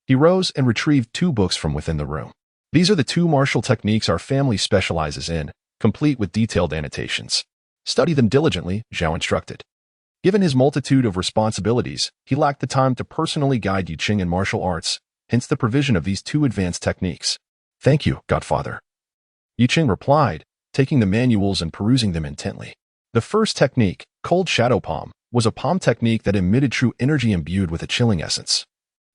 he rose and retrieved 2 books from within the room. "These are the 2 martial techniques our family specializes in, complete with detailed annotations. Study them diligently," Zhao instructed. Given his multitude of responsibilities, he lacked the time to personally guide Yi Cheng in martial arts, hence the provision of these 2 advanced techniques. "Thank you, Godfather," Yi Cheng replied, taking the manuals and perusing them intently. The first technique, Cold Shadow Palm, was a palm technique that emitted true energy imbued with a chilling essence,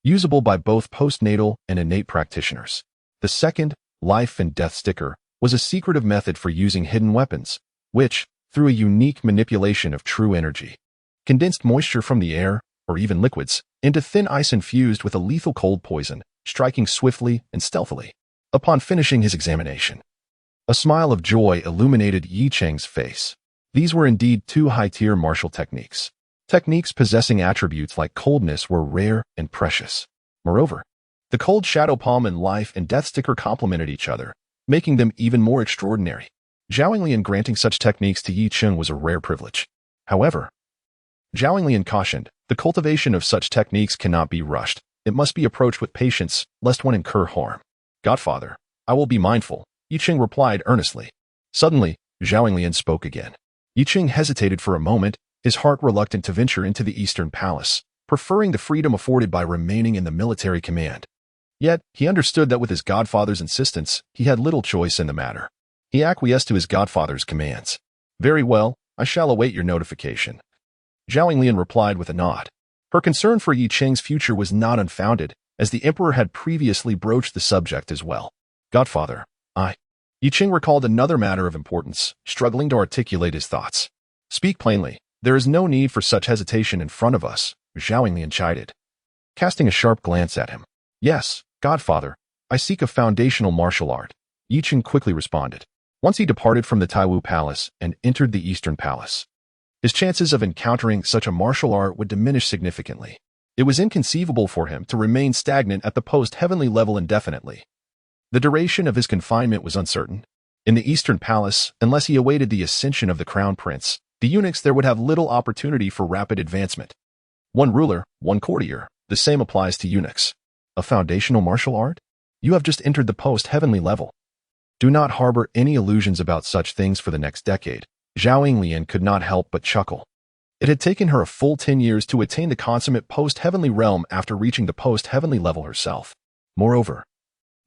usable by both postnatal and innate practitioners. The second, Life and Death Sticker, was a secretive method for using hidden weapons, which, through a unique manipulation of true energy, condensed moisture from the air, or even liquids, into thin ice infused with a lethal cold poison, striking swiftly and stealthily. Upon finishing his examination, a smile of joy illuminated Yi Cheng's face. These were indeed 2 high-tier martial techniques. Techniques possessing attributes like coldness were rare and precious. Moreover, the Cold Shadow Palm and Life and Death Sticker complemented each other, making them even more extraordinary. Zhao Yinglian granting such techniques to Yi Cheng was a rare privilege. However, Zhao Yinglian cautioned, the cultivation of such techniques cannot be rushed. It must be approached with patience, lest one incur harm. "Godfather, I will be mindful," Yi Cheng replied earnestly. Suddenly, Zhao Yinglian spoke again. Yi Cheng hesitated for a moment, his heart reluctant to venture into the Eastern Palace, preferring the freedom afforded by remaining in the military command. Yet, he understood that with his godfather's insistence, he had little choice in the matter. He acquiesced to his godfather's commands. "Very well, I shall await your notification," Zhao Yinglian replied with a nod. Her concern for Yi Cheng's future was not unfounded, as the emperor had previously broached the subject as well. "Godfather, Yi Cheng recalled another matter of importance, struggling to articulate his thoughts. "Speak plainly. There is no need for such hesitation in front of us," Zhao Yinglian chided, casting a sharp glance at him. "Yes, Godfather, I seek a foundational martial art," Yi Cheng quickly responded. Once he departed from the Taiwu Palace and entered the Eastern Palace, his chances of encountering such a martial art would diminish significantly. It was inconceivable for him to remain stagnant at the post-heavenly level indefinitely. The duration of his confinement was uncertain. In the Eastern Palace, unless he awaited the ascension of the Crown Prince, the eunuchs there would have little opportunity for rapid advancement. One ruler, one courtier. The same applies to eunuchs. A foundational martial art? You have just entered the post-heavenly level. Do not harbor any illusions about such things for the next decade. Zhao Yinglian could not help but chuckle. It had taken her a full 10 years to attain the consummate post-heavenly realm after reaching the post-heavenly level herself. Moreover,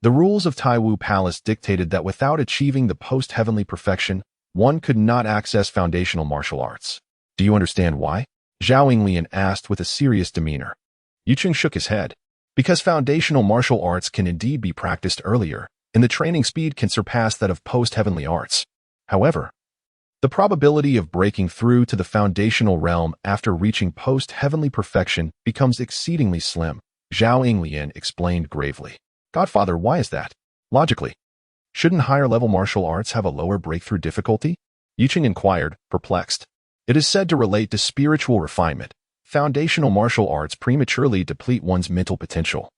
the rules of Taiwu Palace dictated that without achieving the post-heavenly perfection, one could not access foundational martial arts. Do you understand why? Zhao Yinglian asked with a serious demeanor. Yi Cheng shook his head. Because foundational martial arts can indeed be practiced earlier, and the training speed can surpass that of post-heavenly arts. However, the probability of breaking through to the foundational realm after reaching post-heavenly perfection becomes exceedingly slim, Zhao Yinglian explained gravely. Godfather, why is that? Logically, shouldn't higher-level martial arts have a lower breakthrough difficulty? Yi Cheng inquired, perplexed. It is said to relate to spiritual refinement. Foundational martial arts prematurely deplete one's mental potential,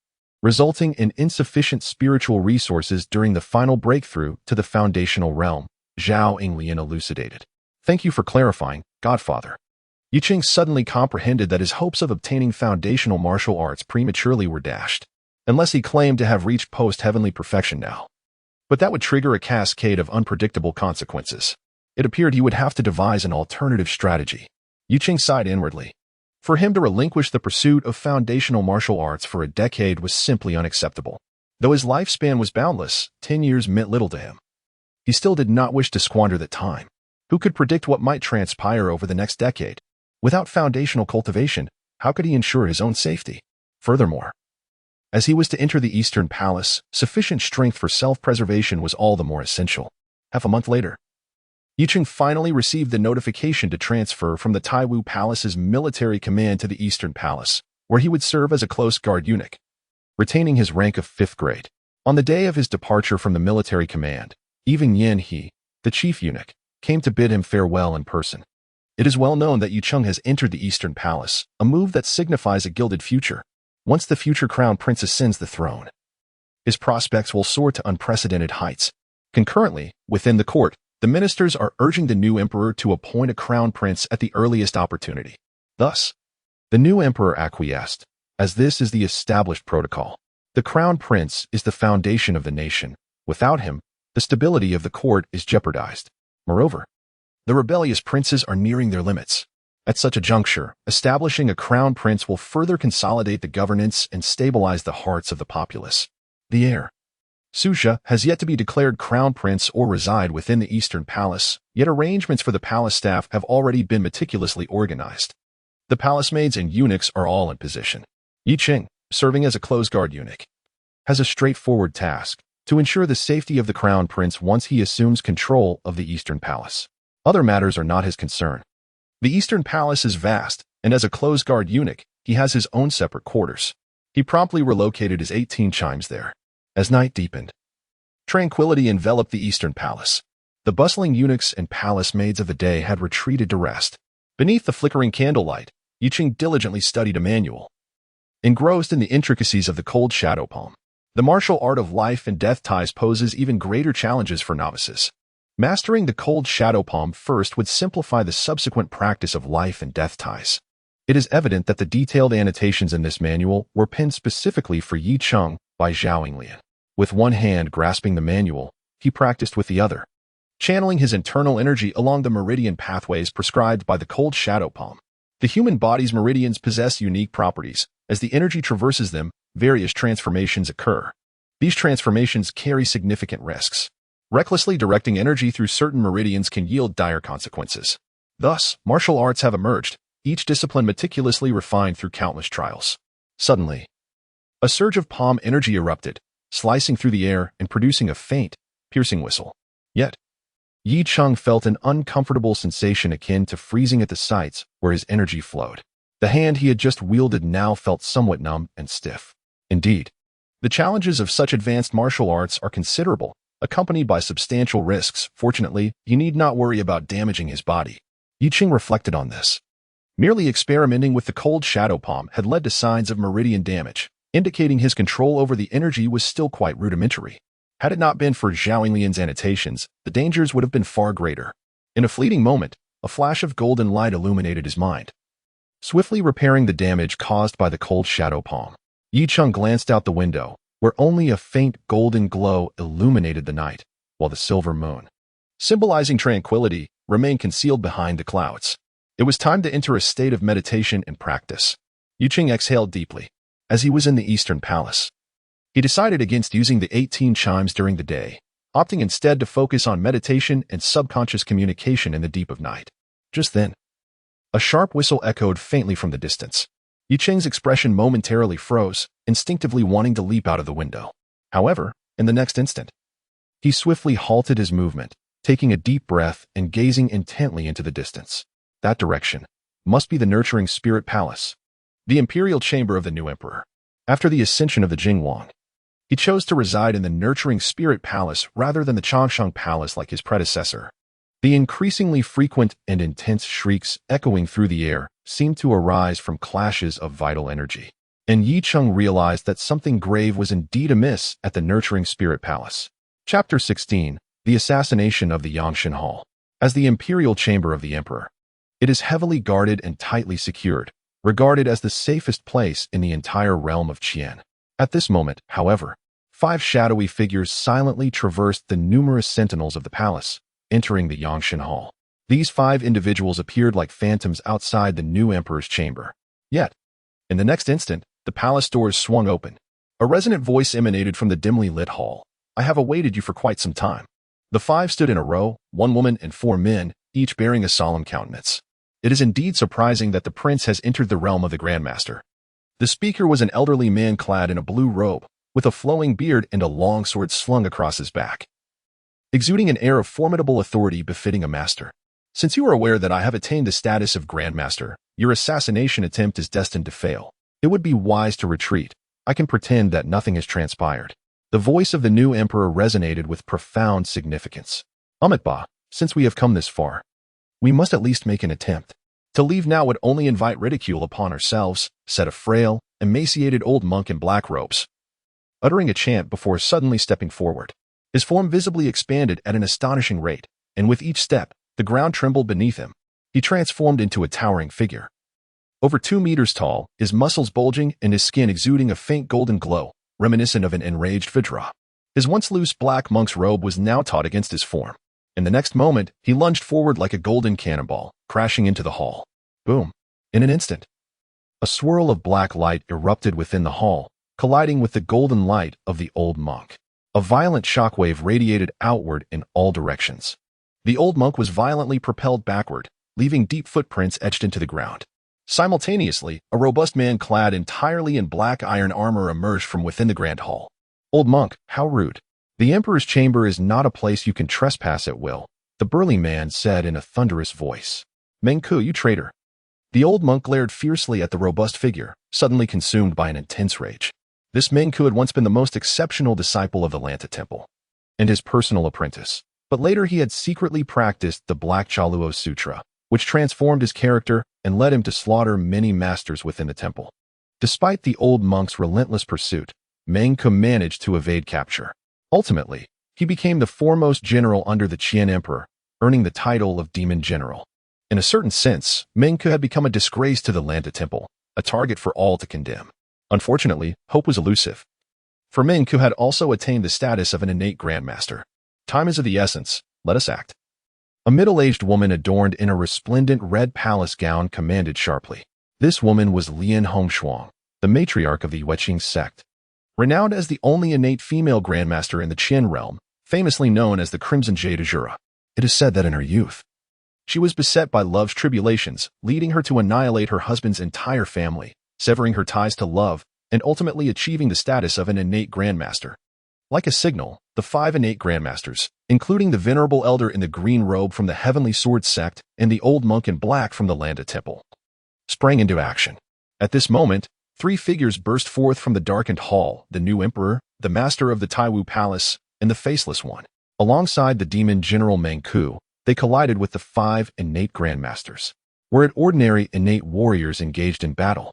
resulting in insufficient spiritual resources during the final breakthrough to the foundational realm, Zhao Yinglian elucidated. Thank you for clarifying, Godfather. Yi Cheng suddenly comprehended that his hopes of obtaining foundational martial arts prematurely were dashed. unless he claimed to have reached post-heavenly perfection now. But that would trigger a cascade of unpredictable consequences. It appeared he would have to devise an alternative strategy. Yuqing sighed inwardly. For him to relinquish the pursuit of foundational martial arts for a decade was simply unacceptable. Though his lifespan was boundless, 10 years meant little to him. He still did not wish to squander that time. Who could predict what might transpire over the next decade? Without foundational cultivation, how could he ensure his own safety? Furthermore, as he was to enter the Eastern Palace, sufficient strength for self-preservation was all the more essential. Half a month later, Yuqing finally received the notification to transfer from the Taiwu Palace's military command to the Eastern Palace, where he would serve as a close guard eunuch, retaining his rank of 5th grade. On the day of his departure from the military command, even Yan He, the chief eunuch, came to bid him farewell in person. It is well known that Yuqing has entered the Eastern Palace, a move that signifies a gilded future. Once the future crown prince ascends the throne, his prospects will soar to unprecedented heights. Concurrently, within the court, the ministers are urging the new emperor to appoint a crown prince at the earliest opportunity. Thus, the new emperor acquiesced, as this is the established protocol. The crown prince is the foundation of the nation. Without him, the stability of the court is jeopardized. Moreover, the rebellious princes are nearing their limits. At such a juncture, establishing a crown prince will further consolidate the governance and stabilize the hearts of the populace. The heir, Susha, has yet to be declared crown prince or reside within the Eastern Palace, yet arrangements for the palace staff have already been meticulously organized. The palace maids and eunuchs are all in position. Yuqing, serving as a close guard eunuch, has a straightforward task: to ensure the safety of the crown prince once he assumes control of the Eastern Palace. Other matters are not his concern. The Eastern Palace is vast, and as a close guard eunuch, he has his own separate quarters. He promptly relocated his 18 chimes there. As night deepened, tranquility enveloped the Eastern Palace. The bustling eunuchs and palace maids of the day had retreated to rest. Beneath the flickering candlelight, Yuqing diligently studied a manual. Engrossed in the intricacies of the cold shadow palm, the martial art of life and death ties poses even greater challenges for novices. Mastering the cold shadow palm first would simplify the subsequent practice of life and death ties. It is evident that the detailed annotations in this manual were penned specifically for Yuqing by Zhao Yinglian. With one hand grasping the manual, he practiced with the other, channeling his internal energy along the meridian pathways prescribed by the cold shadow palm. The human body's meridians possess unique properties. As the energy traverses them, various transformations occur. These transformations carry significant risks. Recklessly directing energy through certain meridians can yield dire consequences. Thus, martial arts have emerged, each discipline meticulously refined through countless trials. Suddenly, a surge of palm energy erupted, slicing through the air and producing a faint, piercing whistle. Yet, Yuqing felt an uncomfortable sensation akin to freezing at the sites where his energy flowed. The hand he had just wielded now felt somewhat numb and stiff. Indeed, the challenges of such advanced martial arts are considerable, accompanied by substantial risks. Fortunately, he need not worry about damaging his body. Yuqing reflected on this. Merely experimenting with the cold shadow palm had led to signs of meridian damage, indicating his control over the energy was still quite rudimentary. Had it not been for Zhao Yinglian's annotations, the dangers would have been far greater. In a fleeting moment, a flash of golden light illuminated his mind. Swiftly repairing the damage caused by the cold shadow palm, Yuqing glanced out the window, where only a faint golden glow illuminated the night, while the silver moon, symbolizing tranquility, remained concealed behind the clouds. It was time to enter a state of meditation and practice. Yuqing exhaled deeply. As he was in the Eastern Palace, he decided against using the 18 chimes during the day, opting instead to focus on meditation and subconscious communication in the deep of night. Just then, a sharp whistle echoed faintly from the distance. Yuqing's expression momentarily froze, instinctively wanting to leap out of the window. However, in the next instant, he swiftly halted his movement, taking a deep breath and gazing intently into the distance. That direction must be the nurturing spirit palace, the imperial chamber of the new emperor. After the ascension of the Jingwang, he chose to reside in the nurturing spirit palace rather than the Changsheng palace like his predecessor. The increasingly frequent and intense shrieks echoing through the air seemed to arise from clashes of vital energy, and Yuqing realized that something grave was indeed amiss at the nurturing spirit palace. Chapter 16: The Assassination of the Yangshan Hall. As the imperial chamber of the emperor, it is heavily guarded and tightly secured, regarded as the safest place in the entire realm of Qian. At this moment, however, 5 shadowy figures silently traversed the numerous sentinels of the palace, entering the Yangshan Hall. These 5 individuals appeared like phantoms outside the new emperor's chamber. Yet, in the next instant, the palace doors swung open. A resonant voice emanated from the dimly lit hall. "I have awaited you for quite some time." The 5 stood in a row, 1 woman and 4 men, each bearing a solemn countenance. It is indeed surprising that the prince has entered the realm of the Grandmaster. The speaker was an elderly man clad in a blue robe, with a flowing beard and a long sword slung across his back, exuding an air of formidable authority befitting a master. "Since you are aware that I have attained the status of Grandmaster, your assassination attempt is destined to fail. It would be wise to retreat. I can pretend that nothing has transpired." The voice of the new emperor resonated with profound significance. "Amitba, since we have come this far, we must at least make an attempt. To leave now would only invite ridicule upon ourselves," said a frail, emaciated old monk in black robes, uttering a chant before suddenly stepping forward. His form visibly expanded at an astonishing rate, and with each step, the ground trembled beneath him. He transformed into a towering figure. Over 2 meters tall, his muscles bulging and his skin exuding a faint golden glow, reminiscent of an enraged Vidra. His once loose black monk's robe was now taut against his form. In the next moment, he lunged forward like a golden cannonball, crashing into the hall. Boom! In an instant, a swirl of black light erupted within the hall, colliding with the golden light of the old monk. A violent shockwave radiated outward in all directions. The old monk was violently propelled backward, leaving deep footprints etched into the ground. Simultaneously, a robust man clad entirely in black iron armor emerged from within the grand hall. "Old monk, how rude. The emperor's chamber is not a place you can trespass at will," the burly man said in a thunderous voice. "Mengku, you traitor." The old monk glared fiercely at the robust figure, suddenly consumed by an intense rage. This Mengku had once been the most exceptional disciple of the Lanta Temple, and his personal apprentice, but later he had secretly practiced the Black Chaluo Sutra, which transformed his character and led him to slaughter many masters within the temple. Despite the old monk's relentless pursuit, Mengku managed to evade capture. Ultimately, he became the foremost general under the Qian Emperor, earning the title of Demon General. In a certain sense, Mengku had become a disgrace to the Lanta Temple, a target for all to condemn. Unfortunately, hope was elusive. For Mengku had also attained the status of an innate Grandmaster. Time is of the essence, let us act. A middle-aged woman adorned in a resplendent red palace gown commanded sharply. This woman was Lian Hongshuang, the matriarch of the Yueqing sect. Renowned as the only innate female Grandmaster in the Qian realm, famously known as the Crimson Jade Azura. It is said that in her youth, she was beset by love's tribulations, leading her to annihilate her husband's entire family, severing her ties to love, and ultimately achieving the status of an innate Grandmaster. Like a signal, the 5 innate Grandmasters, including the venerable elder in the green robe from the Heavenly Sword sect and the old monk in black from the Landa Temple, sprang into action. At this moment, 3 figures burst forth from the darkened hall: the new emperor, the master of the Taiwu Palace, and the Faceless One. Alongside the demon General Mengku, they collided with the 5 innate Grandmasters. Were it ordinary innate warriors engaged in battle,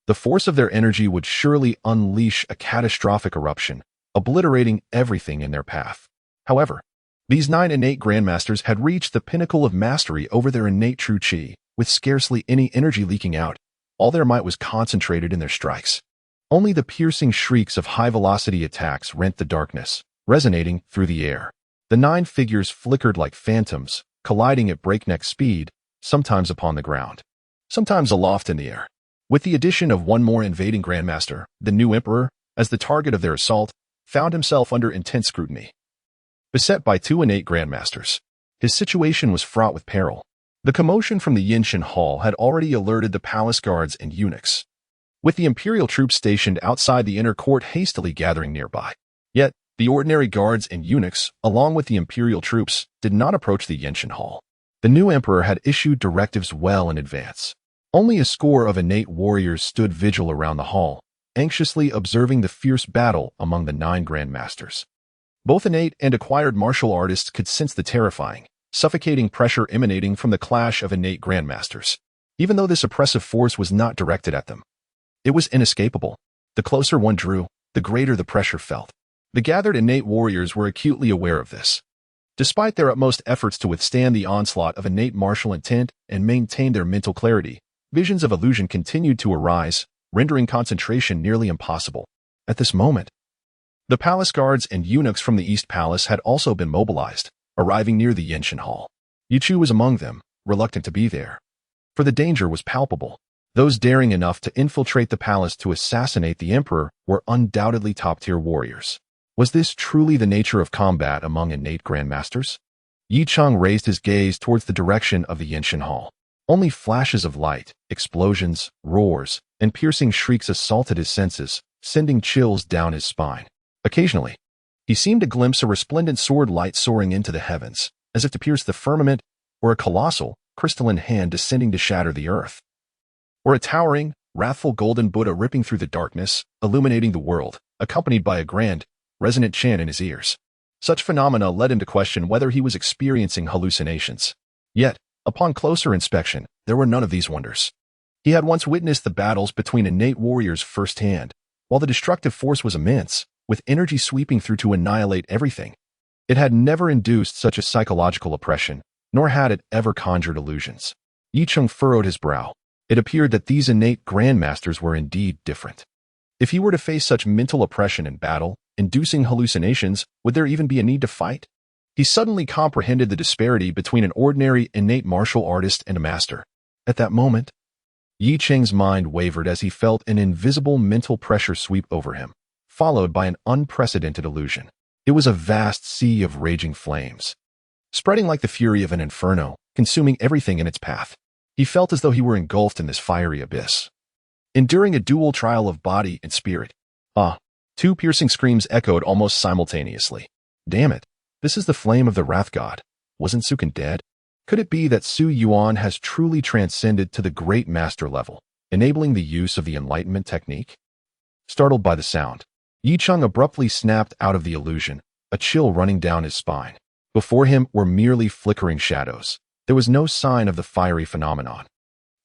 the force of their energy would surely unleash a catastrophic eruption, obliterating everything in their path. However, these 9 innate Grandmasters had reached the pinnacle of mastery over their innate true Qi, with scarcely any energy leaking out. All their might was concentrated in their strikes. Only the piercing shrieks of high-velocity attacks rent the darkness, resonating through the air. The 9 figures flickered like phantoms, colliding at breakneck speed, sometimes upon the ground, sometimes aloft in the air. With the addition of one more invading Grandmaster, the new emperor, as the target of their assault, found himself under intense scrutiny. Beset by 2 innate Grandmasters, his situation was fraught with peril. The commotion from the Yinshan Hall had already alerted the palace guards and eunuchs, with the imperial troops stationed outside the inner court hastily gathering nearby. Yet, the ordinary guards and eunuchs, along with the imperial troops, did not approach the Yinshan Hall. The new emperor had issued directives well in advance. Only a score of innate warriors stood vigil around the hall, anxiously observing the fierce battle among the 9 Grandmasters. Both innate and acquired martial artists could sense the terrifying, suffocating pressure emanating from the clash of innate Grandmasters. Even though this oppressive force was not directed at them, it was inescapable. The closer one drew, the greater the pressure felt. The gathered innate warriors were acutely aware of this. Despite their utmost efforts to withstand the onslaught of innate martial intent and maintain their mental clarity, visions of illusion continued to arise, rendering concentration nearly impossible. At this moment, the palace guards and eunuchs from the East Palace had also been mobilized, arriving near the Yinchen Hall. Yichu was among them, reluctant to be there. For the danger was palpable. Those daring enough to infiltrate the palace to assassinate the emperor were undoubtedly top-tier warriors. Was this truly the nature of combat among innate grandmasters? Yi Cheng raised his gaze towards the direction of the Yinchen Hall. Only flashes of light, explosions, roars, and piercing shrieks assaulted his senses, sending chills down his spine. Occasionally, he seemed to glimpse a resplendent sword light soaring into the heavens, as if to pierce the firmament, or a colossal, crystalline hand descending to shatter the earth, or a towering, wrathful golden Buddha ripping through the darkness, illuminating the world, accompanied by a grand, resonant chant in his ears. Such phenomena led him to question whether he was experiencing hallucinations. Yet, upon closer inspection, there were none of these wonders. He had once witnessed the battles between innate warriors firsthand. While the destructive force was immense, with energy sweeping through to annihilate everything, it had never induced such a psychological oppression, nor had it ever conjured illusions. Yi Cheng furrowed his brow. It appeared that these innate grandmasters were indeed different. If he were to face such mental oppression in battle, inducing hallucinations, would there even be a need to fight? He suddenly comprehended the disparity between an ordinary innate martial artist and a master. At that moment, Yi Cheng's mind wavered as he felt an invisible mental pressure sweep over him, followed by an unprecedented illusion. It was a vast sea of raging flames, spreading like the fury of an inferno, consuming everything in its path. He felt as though he were engulfed in this fiery abyss, enduring a dual trial of body and spirit. Ah! Two piercing screams echoed almost simultaneously. Damn it! This is the flame of the Wrath God. Wasn't Sukin dead? Could it be that Su Yuan has truly transcended to the great master level, enabling the use of the Enlightenment technique? Startled by the sound, Yi Cheng abruptly snapped out of the illusion, a chill running down his spine. Before him were merely flickering shadows. There was no sign of the fiery phenomenon.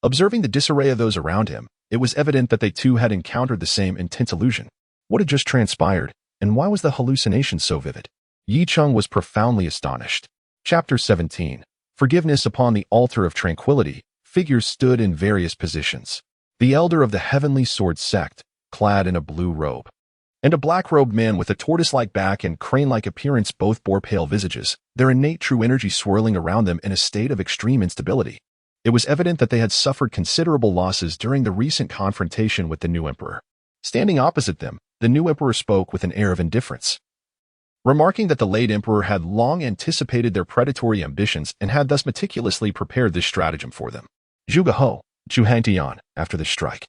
Observing the disarray of those around him, it was evident that they too had encountered the same intense illusion. What had just transpired, and why was the hallucination so vivid? Yi Cheng was profoundly astonished. Chapter 17. Forgiveness upon the altar of tranquility. Figures stood in various positions. The elder of the Heavenly Sword sect, clad in a blue robe, and a black-robed man with a tortoise-like back and crane-like appearance both bore pale visages, their innate true energy swirling around them in a state of extreme instability. It was evident that they had suffered considerable losses during the recent confrontation with the new emperor. Standing opposite them, the new emperor spoke with an air of indifference, remarking that the late emperor had long anticipated their predatory ambitions and had thus meticulously prepared this stratagem for them. Zhuge Ho, Zhu Hangtian, after the strike.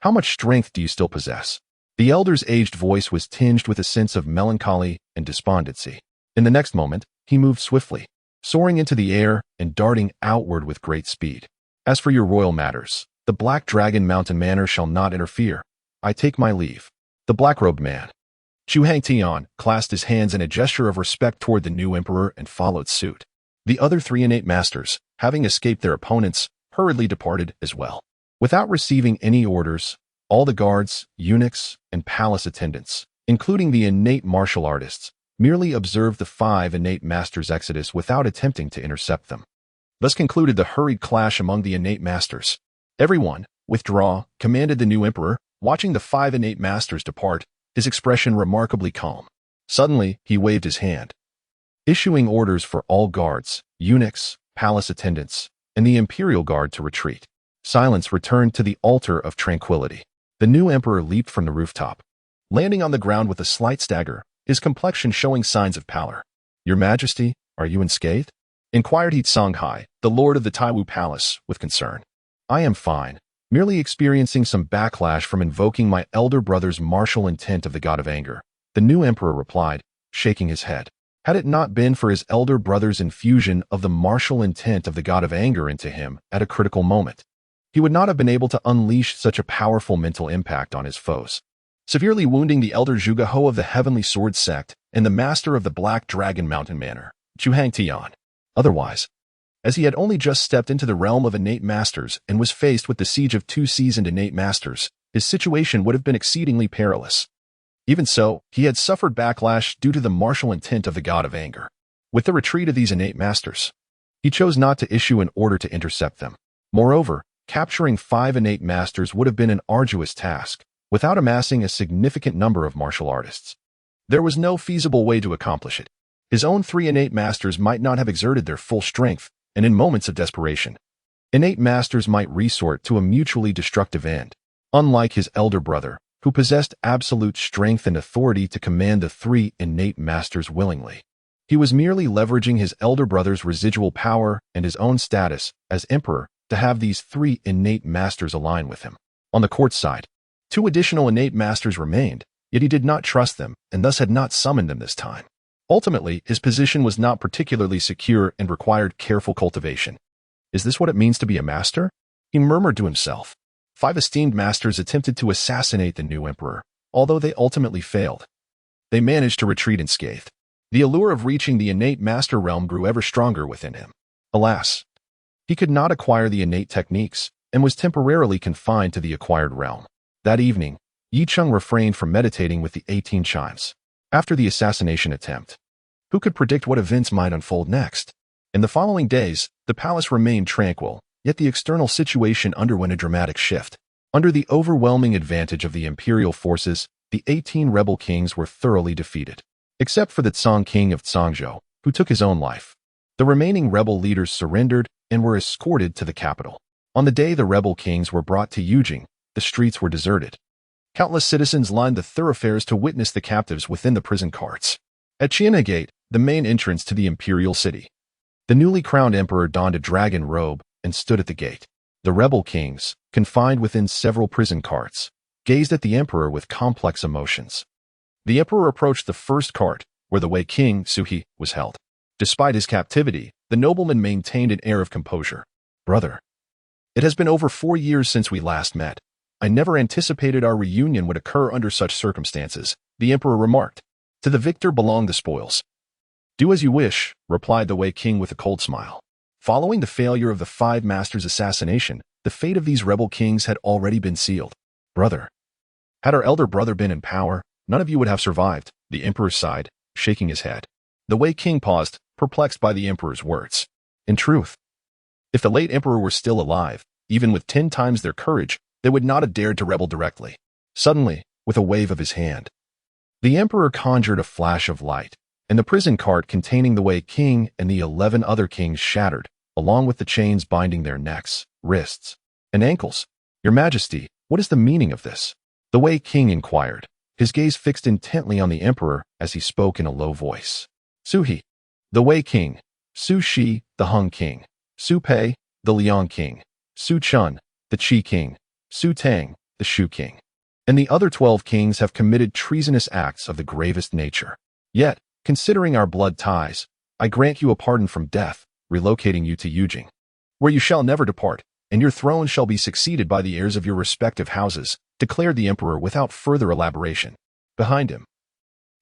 How much strength do you still possess? The elder's aged voice was tinged with a sense of melancholy and despondency. In the next moment, he moved swiftly, soaring into the air and darting outward with great speed. As for your royal matters, the Black Dragon Mountain Manor shall not interfere. I take my leave. The black-robed man, Zhu Hangtian, clasped his hands in a gesture of respect toward the new emperor and followed suit. The other three innate masters, having escaped their opponents, hurriedly departed as well. Without receiving any orders, all the guards, eunuchs, and palace attendants, including the innate martial artists, merely observed the five innate masters' exodus without attempting to intercept them. Thus concluded the hurried clash among the innate masters. Everyone, withdraw, commanded the new emperor, watching the five innate masters depart, his expression remarkably calm. Suddenly, he waved his hand, issuing orders for all guards, eunuchs, palace attendants, and the imperial guard to retreat. Silence returned to the altar of tranquility. The new emperor leaped from the rooftop, landing on the ground with a slight stagger, his complexion showing signs of pallor. Your Majesty, are you unscathed? Inquired He Songhai, the lord of the Taiwu Palace, with concern. I am fine, merely experiencing some backlash from invoking my elder brother's martial intent of the god of anger, the new emperor replied, shaking his head. Had it not been for his elder brother's infusion of the martial intent of the god of anger into him at a critical moment, he would not have been able to unleash such a powerful mental impact on his foes, severely wounding the elder Zhuge Ho of the Heavenly Sword sect and the master of the Black Dragon Mountain Manor, Zhu Hangtian. Otherwise, as he had only just stepped into the realm of innate masters and was faced with the siege of two seasoned innate masters, his situation would have been exceedingly perilous. Even so, he had suffered backlash due to the martial intent of the god of anger. With the retreat of these innate masters, he chose not to issue an order to intercept them. Moreover, capturing five innate masters would have been an arduous task, without amassing a significant number of martial artists. There was no feasible way to accomplish it. His own 3 innate masters might not have exerted their full strength, and in moments of desperation, innate masters might resort to a mutually destructive end. Unlike his elder brother, who possessed absolute strength and authority to command the 3 innate masters willingly, he was merely leveraging his elder brother's residual power and his own status as emperor to have these 3 innate masters align with him. On the court side, 2 additional innate masters remained, yet he did not trust them and thus had not summoned them this time. Ultimately, his position was not particularly secure and required careful cultivation. Is this what it means to be a master? He murmured to himself. 5 esteemed masters attempted to assassinate the new emperor, although they ultimately failed. They managed to retreat unscathed. The allure of reaching the innate master realm grew ever stronger within him. Alas, he could not acquire the innate techniques and was temporarily confined to the acquired realm. That evening, Yicheng refrained from meditating with the 18 chimes. After the assassination attempt, who could predict what events might unfold next? In the following days, the palace remained tranquil, yet the external situation underwent a dramatic shift. Under the overwhelming advantage of the imperial forces, the 18 rebel kings were thoroughly defeated. Except for the Tsang king of Tsangzhou, who took his own life. The remaining rebel leaders surrendered and were escorted to the capital. On the day the rebel kings were brought to Yujing, the streets were deserted. Countless citizens lined the thoroughfares to witness the captives within the prison carts. At Qianhe Gate, the main entrance to the imperial city, the newly crowned emperor donned a dragon robe and stood at the gate. The rebel kings, confined within several prison carts, gazed at the emperor with complex emotions. The emperor approached the first cart, where the Wei king, Suhi, was held. Despite his captivity, the nobleman maintained an air of composure. Brother, it has been over 4 years since we last met. I never anticipated our reunion would occur under such circumstances, the emperor remarked. To the victor belong the spoils. Do as you wish, replied the Wei king with a cold smile. Following the failure of the 5 masters' assassination, the fate of these rebel kings had already been sealed. Brother, had our elder brother been in power, none of you would have survived, the emperor sighed, shaking his head. The Wei king paused, perplexed by the emperor's words. In truth, if the late emperor were still alive, even with 10 times their courage, they would not have dared to rebel directly. Suddenly, with a wave of his hand, the emperor conjured a flash of light, and the prison cart containing the Wei king and the 11 other kings shattered, along with the chains binding their necks, wrists, and ankles. Your Majesty, what is the meaning of this? The Wei king inquired, his gaze fixed intently on the emperor as he spoke in a low voice. Suhi, the Wei king, Su Shi, the Hung king, Su Pei, the Liang king, Su Chun, the Qi king, Su Tang, the Shu king, and the other 12 kings have committed treasonous acts of the gravest nature. Yet, considering our blood ties, I grant you a pardon from death, relocating you to Yujing, where you shall never depart, and your throne shall be succeeded by the heirs of your respective houses, declared the emperor without further elaboration. Behind him,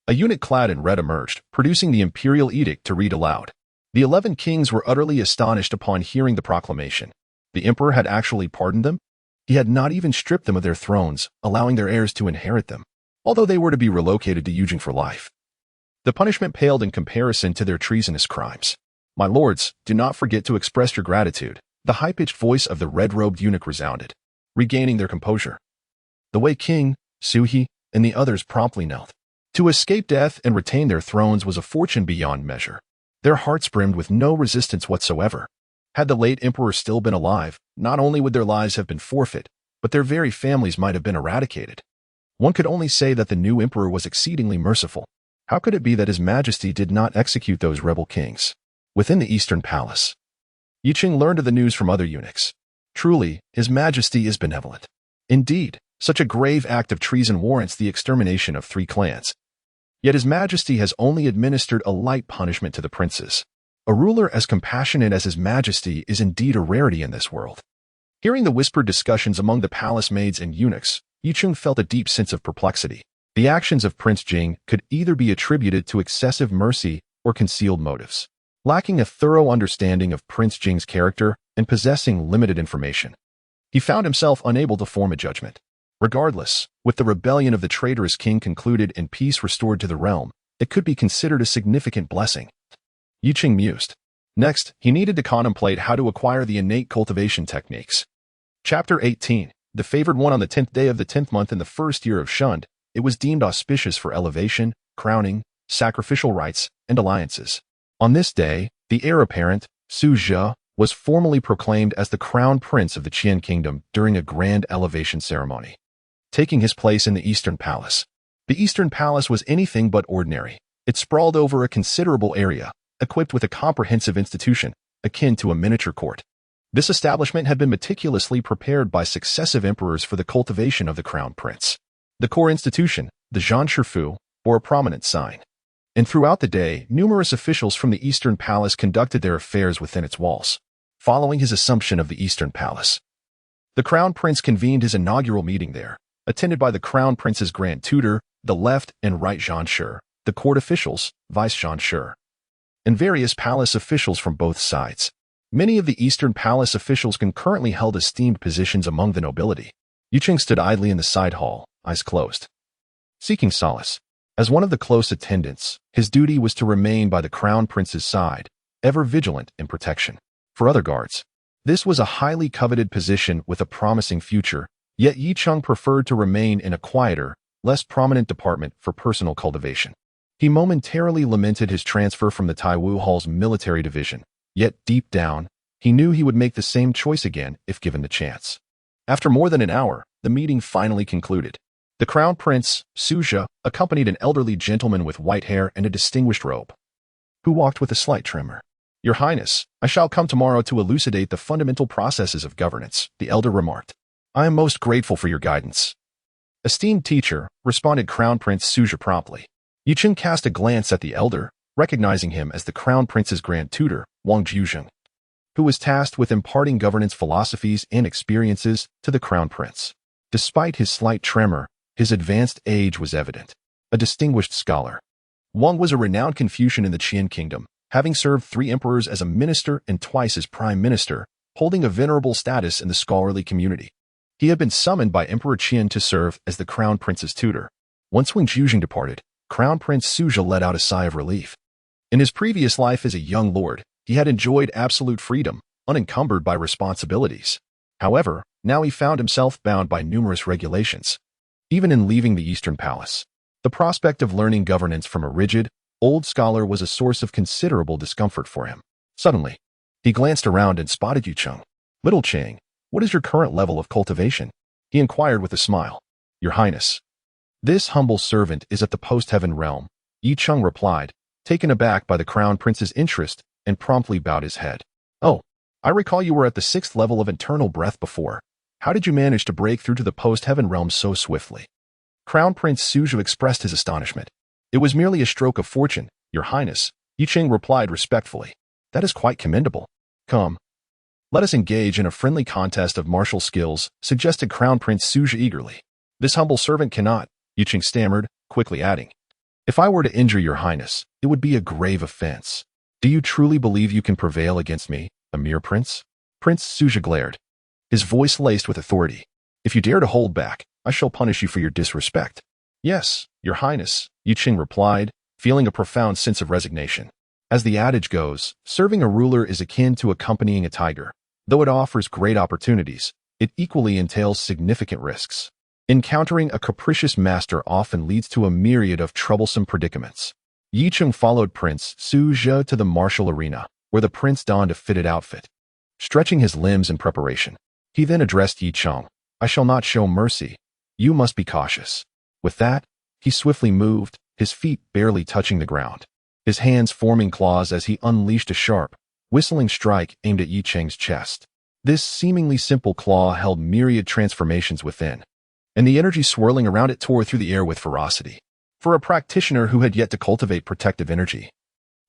a eunuch clad in red emerged, producing the imperial edict to read aloud. The 11 kings were utterly astonished upon hearing the proclamation. The emperor had actually pardoned them? He had not even stripped them of their thrones, allowing their heirs to inherit them, although they were to be relocated to Yujing for life. The punishment paled in comparison to their treasonous crimes. My lords, do not forget to express your gratitude. The high-pitched voice of the red-robed eunuch resounded, regaining their composure. The Wei king, Suhi, and the others promptly knelt. To escape death and retain their thrones was a fortune beyond measure. Their hearts brimmed with no resistance whatsoever. Had the late emperor still been alive, not only would their lives have been forfeit, but their very families might have been eradicated. One could only say that the new emperor was exceedingly merciful. How could it be that His Majesty did not execute those rebel kings? Within the Eastern Palace, Yicheng learned of the news from other eunuchs. Truly, His Majesty is benevolent. Indeed, such a grave act of treason warrants the extermination of 3 clans. Yet His Majesty has only administered a light punishment to the princes. A ruler as compassionate as His Majesty is indeed a rarity in this world. Hearing the whispered discussions among the palace maids and eunuchs, Yicheng felt a deep sense of perplexity. The actions of Prince Jing could either be attributed to excessive mercy or concealed motives. Lacking a thorough understanding of Prince Jing's character and possessing limited information, he found himself unable to form a judgment. Regardless, with the rebellion of the traitorous king concluded and peace restored to the realm, it could be considered a significant blessing. Yicheng mused. Next, he needed to contemplate how to acquire the innate cultivation techniques. Chapter 18. the favored one on the 10th day of the 10th month in the first year of Shund. It was deemed auspicious for elevation, crowning, sacrificial rites, and alliances. On this day, the heir apparent, Su Zhe, was formally proclaimed as the crown prince of the Qian kingdom during a grand elevation ceremony, taking his place in the Eastern Palace. The Eastern Palace was anything but ordinary. It sprawled over a considerable area, equipped with a comprehensive institution, akin to a miniature court. This establishment had been meticulously prepared by successive emperors for the cultivation of the crown prince. The core institution, the Zhanshifu, bore a prominent sign. And throughout the day, numerous officials from the Eastern Palace conducted their affairs within its walls. Following his assumption of the Eastern Palace, the crown prince convened his inaugural meeting there, attended by the crown prince's grand tutor, the left and right Zhanshi, the court officials, vice Zhanshi, and various palace officials from both sides. Many of the Eastern Palace officials concurrently held esteemed positions among the nobility. Yuqing stood idly in the side hall, eyes closed, seeking solace. As one of the close attendants, his duty was to remain by the crown prince's side, ever vigilant in protection. For other guards, this was a highly coveted position with a promising future, yet Yicheng preferred to remain in a quieter, less prominent department for personal cultivation. He momentarily lamented his transfer from the Taiwu Hall's military division, yet deep down, he knew he would make the same choice again if given the chance. After more than an hour, the meeting finally concluded. The crown prince, Su Zhe, accompanied an elderly gentleman with white hair and a distinguished robe, who walked with a slight tremor. "Your Highness, I shall come tomorrow to elucidate the fundamental processes of governance," the elder remarked. "I am most grateful for your guidance." "Esteemed teacher," responded Crown Prince Su Zhe promptly. Yuqing cast a glance at the elder, recognizing him as the crown prince's grand tutor, Wang Jiuzheng, who was tasked with imparting governance philosophies and experiences to the crown prince. Despite his slight tremor, his advanced age was evident. A distinguished scholar, Wang was a renowned Confucian in the Qian kingdom, having served 3 emperors as a minister and twice as prime minister, holding a venerable status in the scholarly community. He had been summoned by Emperor Qian to serve as the crown prince's tutor. Once Wang Jiuzheng departed, Crown Prince Su Zhe let out a sigh of relief. In his previous life as a young lord, he had enjoyed absolute freedom, unencumbered by responsibilities. However, now he found himself bound by numerous regulations. Even in leaving the Eastern Palace, the prospect of learning governance from a rigid, old scholar was a source of considerable discomfort for him. Suddenly, he glanced around and spotted Yucheng. "Little Chang, what is your current level of cultivation?" he inquired with a smile. "Your Highness, this humble servant is at the post-heaven realm," Yicheng replied, taken aback by the crown prince's interest, and promptly bowed his head. "Oh, I recall you were at the 6th level of internal breath before. How did you manage to break through to the post-heaven realm so swiftly?" Crown Prince Su Zhe expressed his astonishment. "It was merely a stroke of fortune, Your Highness," Yicheng replied respectfully. "That is quite commendable. Come, let us engage in a friendly contest of martial skills," suggested Crown Prince Su Zhe eagerly. "This humble servant cannot," Yicheng stammered, quickly adding, "If I were to injure Your Highness, it would be a grave offense. Do you truly believe you can prevail against me, a mere prince?" Prince Su Zhe glared, his voice laced with authority. "If you dare to hold back, I shall punish you for your disrespect." "Yes, Your Highness," Yicheng replied, feeling a profound sense of resignation. As the adage goes, serving a ruler is akin to accompanying a tiger. Though it offers great opportunities, it equally entails significant risks. Encountering a capricious master often leads to a myriad of troublesome predicaments. Yicheng followed Prince Su Zhe to the martial arena, where the prince donned a fitted outfit, stretching his limbs in preparation. He then addressed Yicheng. "I shall not show mercy. You must be cautious." With that, he swiftly moved, his feet barely touching the ground, his hands forming claws as he unleashed a sharp, whistling strike aimed at Yicheng's chest. This seemingly simple claw held myriad transformations within, and the energy swirling around it tore through the air with ferocity. For a practitioner who had yet to cultivate protective energy,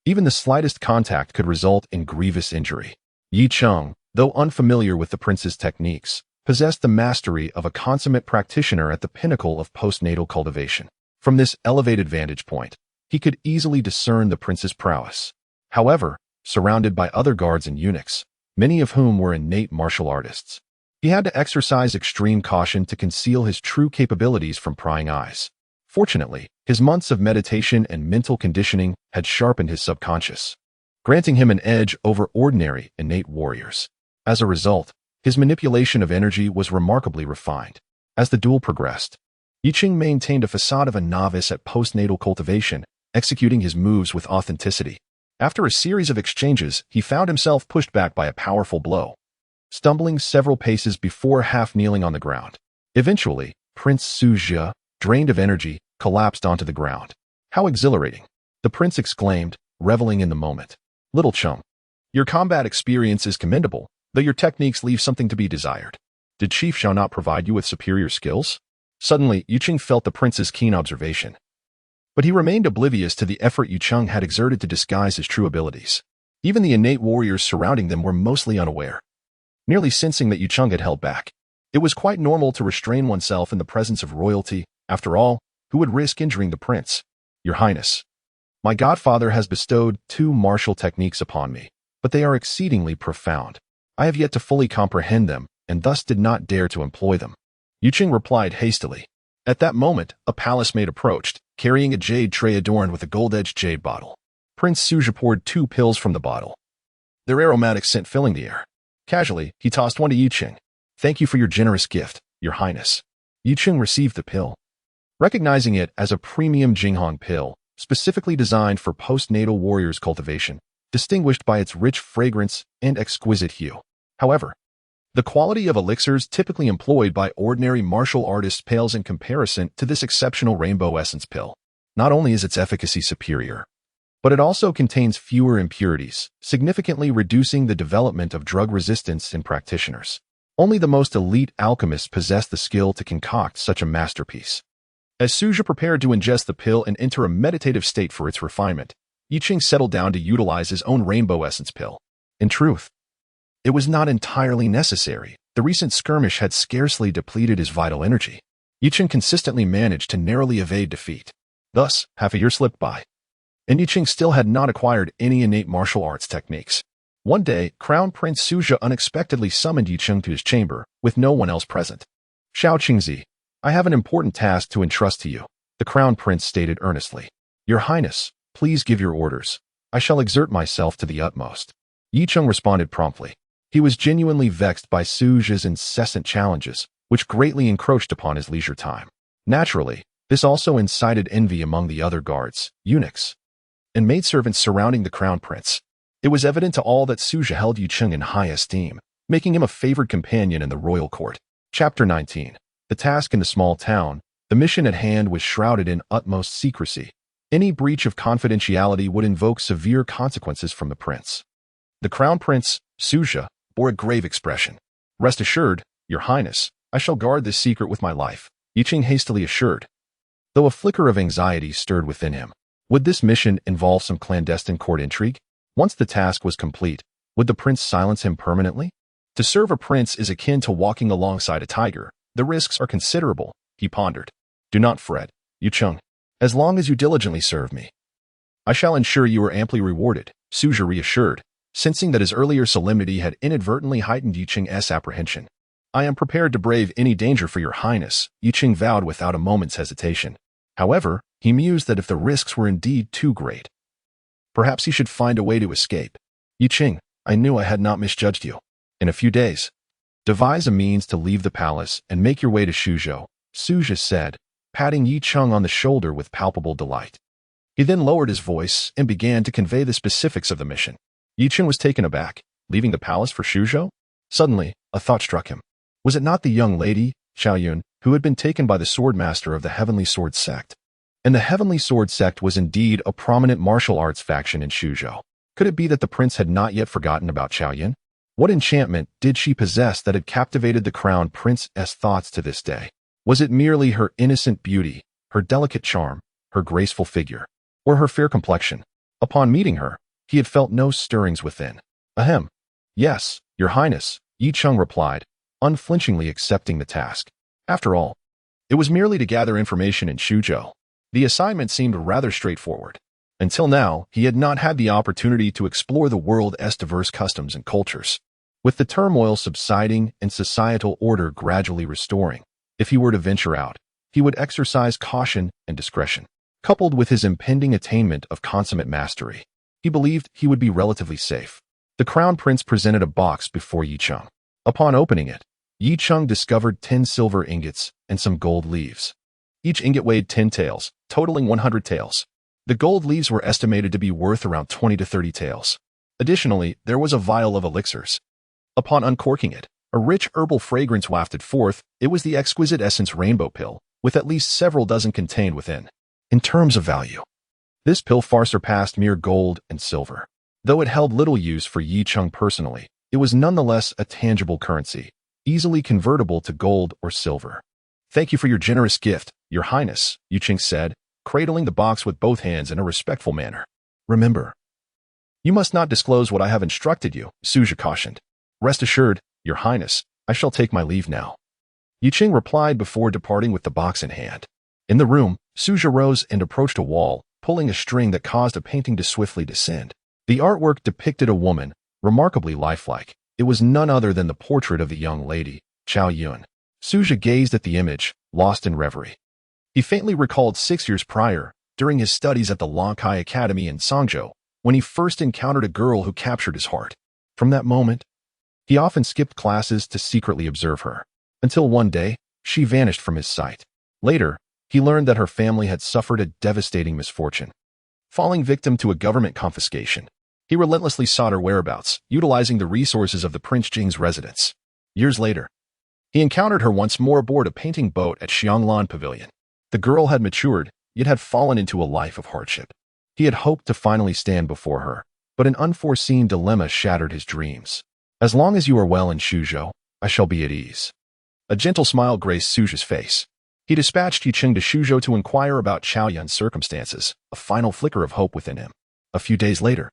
even the slightest contact could result in grievous injury. Yicheng, though unfamiliar with the prince's techniques, possessed the mastery of a consummate practitioner at the pinnacle of postnatal cultivation. From this elevated vantage point, he could easily discern the prince's prowess. However, surrounded by other guards and eunuchs, many of whom were innate martial artists, he had to exercise extreme caution to conceal his true capabilities from prying eyes. Fortunately, his months of meditation and mental conditioning had sharpened his subconscious, granting him an edge over ordinary innate warriors. As a result, His manipulation of energy was remarkably refined. As the duel progressed, Yiqing maintained a facade of a novice at postnatal cultivation, executing his moves with authenticity. After a series of exchanges, he found himself pushed back by a powerful blow, stumbling several paces before half-kneeling on the ground. Eventually, Prince Suzhou, drained of energy, collapsed onto the ground. How exhilarating! The prince exclaimed, reveling in the moment. Little chum, your combat experience is commendable, though your techniques leave something to be desired. Did Chief Xiao not provide you with superior skills? Suddenly, Yiqing felt the prince's keen observation. But he remained oblivious to the effort Yicheng had exerted to disguise his true abilities. Even the innate warriors surrounding them were mostly unaware, nearly sensing that Yicheng had held back. It was quite normal to restrain oneself in the presence of royalty. After all, who would risk injuring the prince? Your Highness, my godfather has bestowed 2 martial techniques upon me, but they are exceedingly profound. I have yet to fully comprehend them, and thus did not dare to employ them. Yicheng replied hastily. At that moment, a palace maid approached, carrying a jade tray adorned with a gold-edged jade bottle. Prince Suzhou poured 2 pills from the bottle, their aromatic scent filling the air. Casually, he tossed one to Yicheng. Thank you for your generous gift, Your Highness. Yicheng received the pill, recognizing it as a premium Jinghong pill, specifically designed for postnatal warriors cultivation, distinguished by its rich fragrance and exquisite hue. However, the quality of elixirs typically employed by ordinary martial artists pales in comparison to this exceptional rainbow essence pill. Not only is its efficacy superior, but it also contains fewer impurities, significantly reducing the development of drug resistance in practitioners. Only the most elite alchemists possess the skill to concoct such a masterpiece. As Suzhou prepared to ingest the pill and enter a meditative state for its refinement, Yicheng settled down to utilize his own rainbow essence pill. In truth, it was not entirely necessary. The recent skirmish had scarcely depleted his vital energy. Yicheng consistently managed to narrowly evade defeat. Thus, half a year slipped by, and Yicheng still had not acquired any innate martial arts techniques. One day, Crown Prince Suzhou unexpectedly summoned Yicheng to his chamber, with no one else present. Xiao Qingzi, I have an important task to entrust to you, the Crown Prince stated earnestly. Your Highness, please give your orders. I shall exert myself to the utmost. Yicheng responded promptly. He was genuinely vexed by Suzhou's incessant challenges, which greatly encroached upon his leisure time. Naturally, this also incited envy among the other guards, eunuchs, and maidservants surrounding the crown prince. It was evident to all that Suzhou held Yicheng in high esteem, making him a favored companion in the royal court. Chapter 19. The task in the small town. The mission at hand was shrouded in utmost secrecy. Any breach of confidentiality would invoke severe consequences from the prince. The crown prince, Suzhou, bore a grave expression. Rest assured, Your Highness, I shall guard this secret with my life, Yicheng hastily assured, though a flicker of anxiety stirred within him. Would this mission involve some clandestine court intrigue? Once the task was complete, would the prince silence him permanently? To serve a prince is akin to walking alongside a tiger. The risks are considerable, he pondered. Do not fret, Yicheng. As long as you diligently serve me, I shall ensure you are amply rewarded, Suzhou reassured, sensing that his earlier solemnity had inadvertently heightened Yicheng's apprehension. I am prepared to brave any danger for your highness, Yicheng vowed without a moment's hesitation. However, he mused that if the risks were indeed too great, perhaps he should find a way to escape. Yicheng, I knew I had not misjudged you. In a few days, devise a means to leave the palace and make your way to Suzhou, Suzhou said, patting Yicheng on the shoulder with palpable delight. He then lowered his voice and began to convey the specifics of the mission. Yicheng was taken aback. Leaving the palace for Suzhou? Suddenly, a thought struck him. Was it not the young lady, Xiaoyun, who had been taken by the swordmaster of the Heavenly Sword Sect? And the Heavenly Sword Sect was indeed a prominent martial arts faction in Suzhou. Could it be that the prince had not yet forgotten about Xiaoyun? What enchantment did she possess that had captivated the crown prince's thoughts to this day? Was it merely her innocent beauty, her delicate charm, her graceful figure, or her fair complexion? Upon meeting her, he had felt no stirrings within. Ahem. Yes, Your Highness, Yicheng replied, unflinchingly accepting the task. After all, it was merely to gather information in Suzhou. The assignment seemed rather straightforward. Until now, he had not had the opportunity to explore the world's diverse customs and cultures. With the turmoil subsiding and societal order gradually restoring, if he were to venture out, he would exercise caution and discretion. Coupled with his impending attainment of consummate mastery, he believed he would be relatively safe. The crown prince presented a box before Yicheng. Upon opening it, Yi Cheng discovered 10 silver ingots and some gold leaves. Each ingot weighed 10 taels, totaling 100 taels. The gold leaves were estimated to be worth around 20 to 30 taels. Additionally, there was a vial of elixirs. Upon uncorking it, a rich herbal fragrance wafted forth. It was the exquisite essence rainbow pill, with at least several dozen contained within. In terms of value, this pill far surpassed mere gold and silver. Though it held little use for Yi Cheng personally, it was nonetheless a tangible currency, easily convertible to gold or silver. "Thank you for your generous gift, Your Highness," Yi Cheng said, cradling the box with both hands in a respectful manner. "Remember, you must not disclose what I have instructed you," Suja cautioned. "Rest assured, Your Highness, I shall take my leave now," Yi Cheng replied before departing with the box in hand. In the room, Suja rose and approached a wall, pulling a string that caused a painting to swiftly descend. The artwork depicted a woman, remarkably lifelike. It was none other than the portrait of the young lady, Chao Yun. Suja gazed at the image, lost in reverie. He faintly recalled 6 years prior, during his studies at the Lonkai Academy in Songzhou, when he first encountered a girl who captured his heart. From that moment, he often skipped classes to secretly observe her, until one day, she vanished from his sight. Later, he learned that her family had suffered a devastating misfortune, falling victim to a government confiscation. He relentlessly sought her whereabouts, utilizing the resources of the Prince Jing's residence. Years later, he encountered her once more aboard a painting boat at Xianglan Pavilion. The girl had matured, yet had fallen into a life of hardship. He had hoped to finally stand before her, but an unforeseen dilemma shattered his dreams. "As long as you are well in Suzhou, I shall be at ease." A gentle smile graced Suja's face. He dispatched Yi Cheng to Suzhou to inquire about Chao Yun's circumstances, a final flicker of hope within him. A few days later,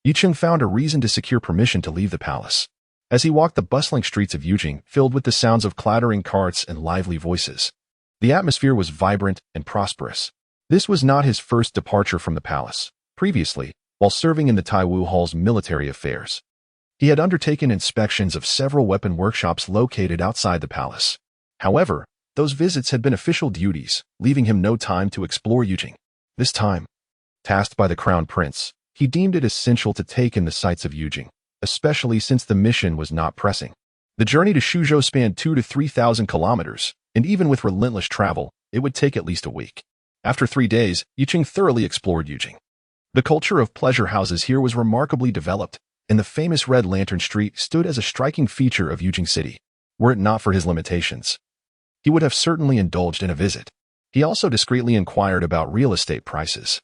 Yi Cheng found a reason to secure permission to leave the palace. As he walked the bustling streets of Yujing, filled with the sounds of clattering carts and lively voices, the atmosphere was vibrant and prosperous. This was not his first departure from the palace. Previously, while serving in the Taiwu Hall's military affairs, he had undertaken inspections of several weapon workshops located outside the palace. However, those visits had been official duties, leaving him no time to explore Yujing. This time, tasked by the crown prince, he deemed it essential to take in the sights of Yujing, especially since the mission was not pressing. The journey to Suzhou spanned 2,000 to 3,000 kilometers, and even with relentless travel, it would take at least a week. After 3 days, Yi Cheng thoroughly explored Yujing. The culture of pleasure houses here was remarkably developed, and the famous Red Lantern Street stood as a striking feature of Yujing City. Were it not for his limitations, he would have certainly indulged in a visit. He also discreetly inquired about real estate prices.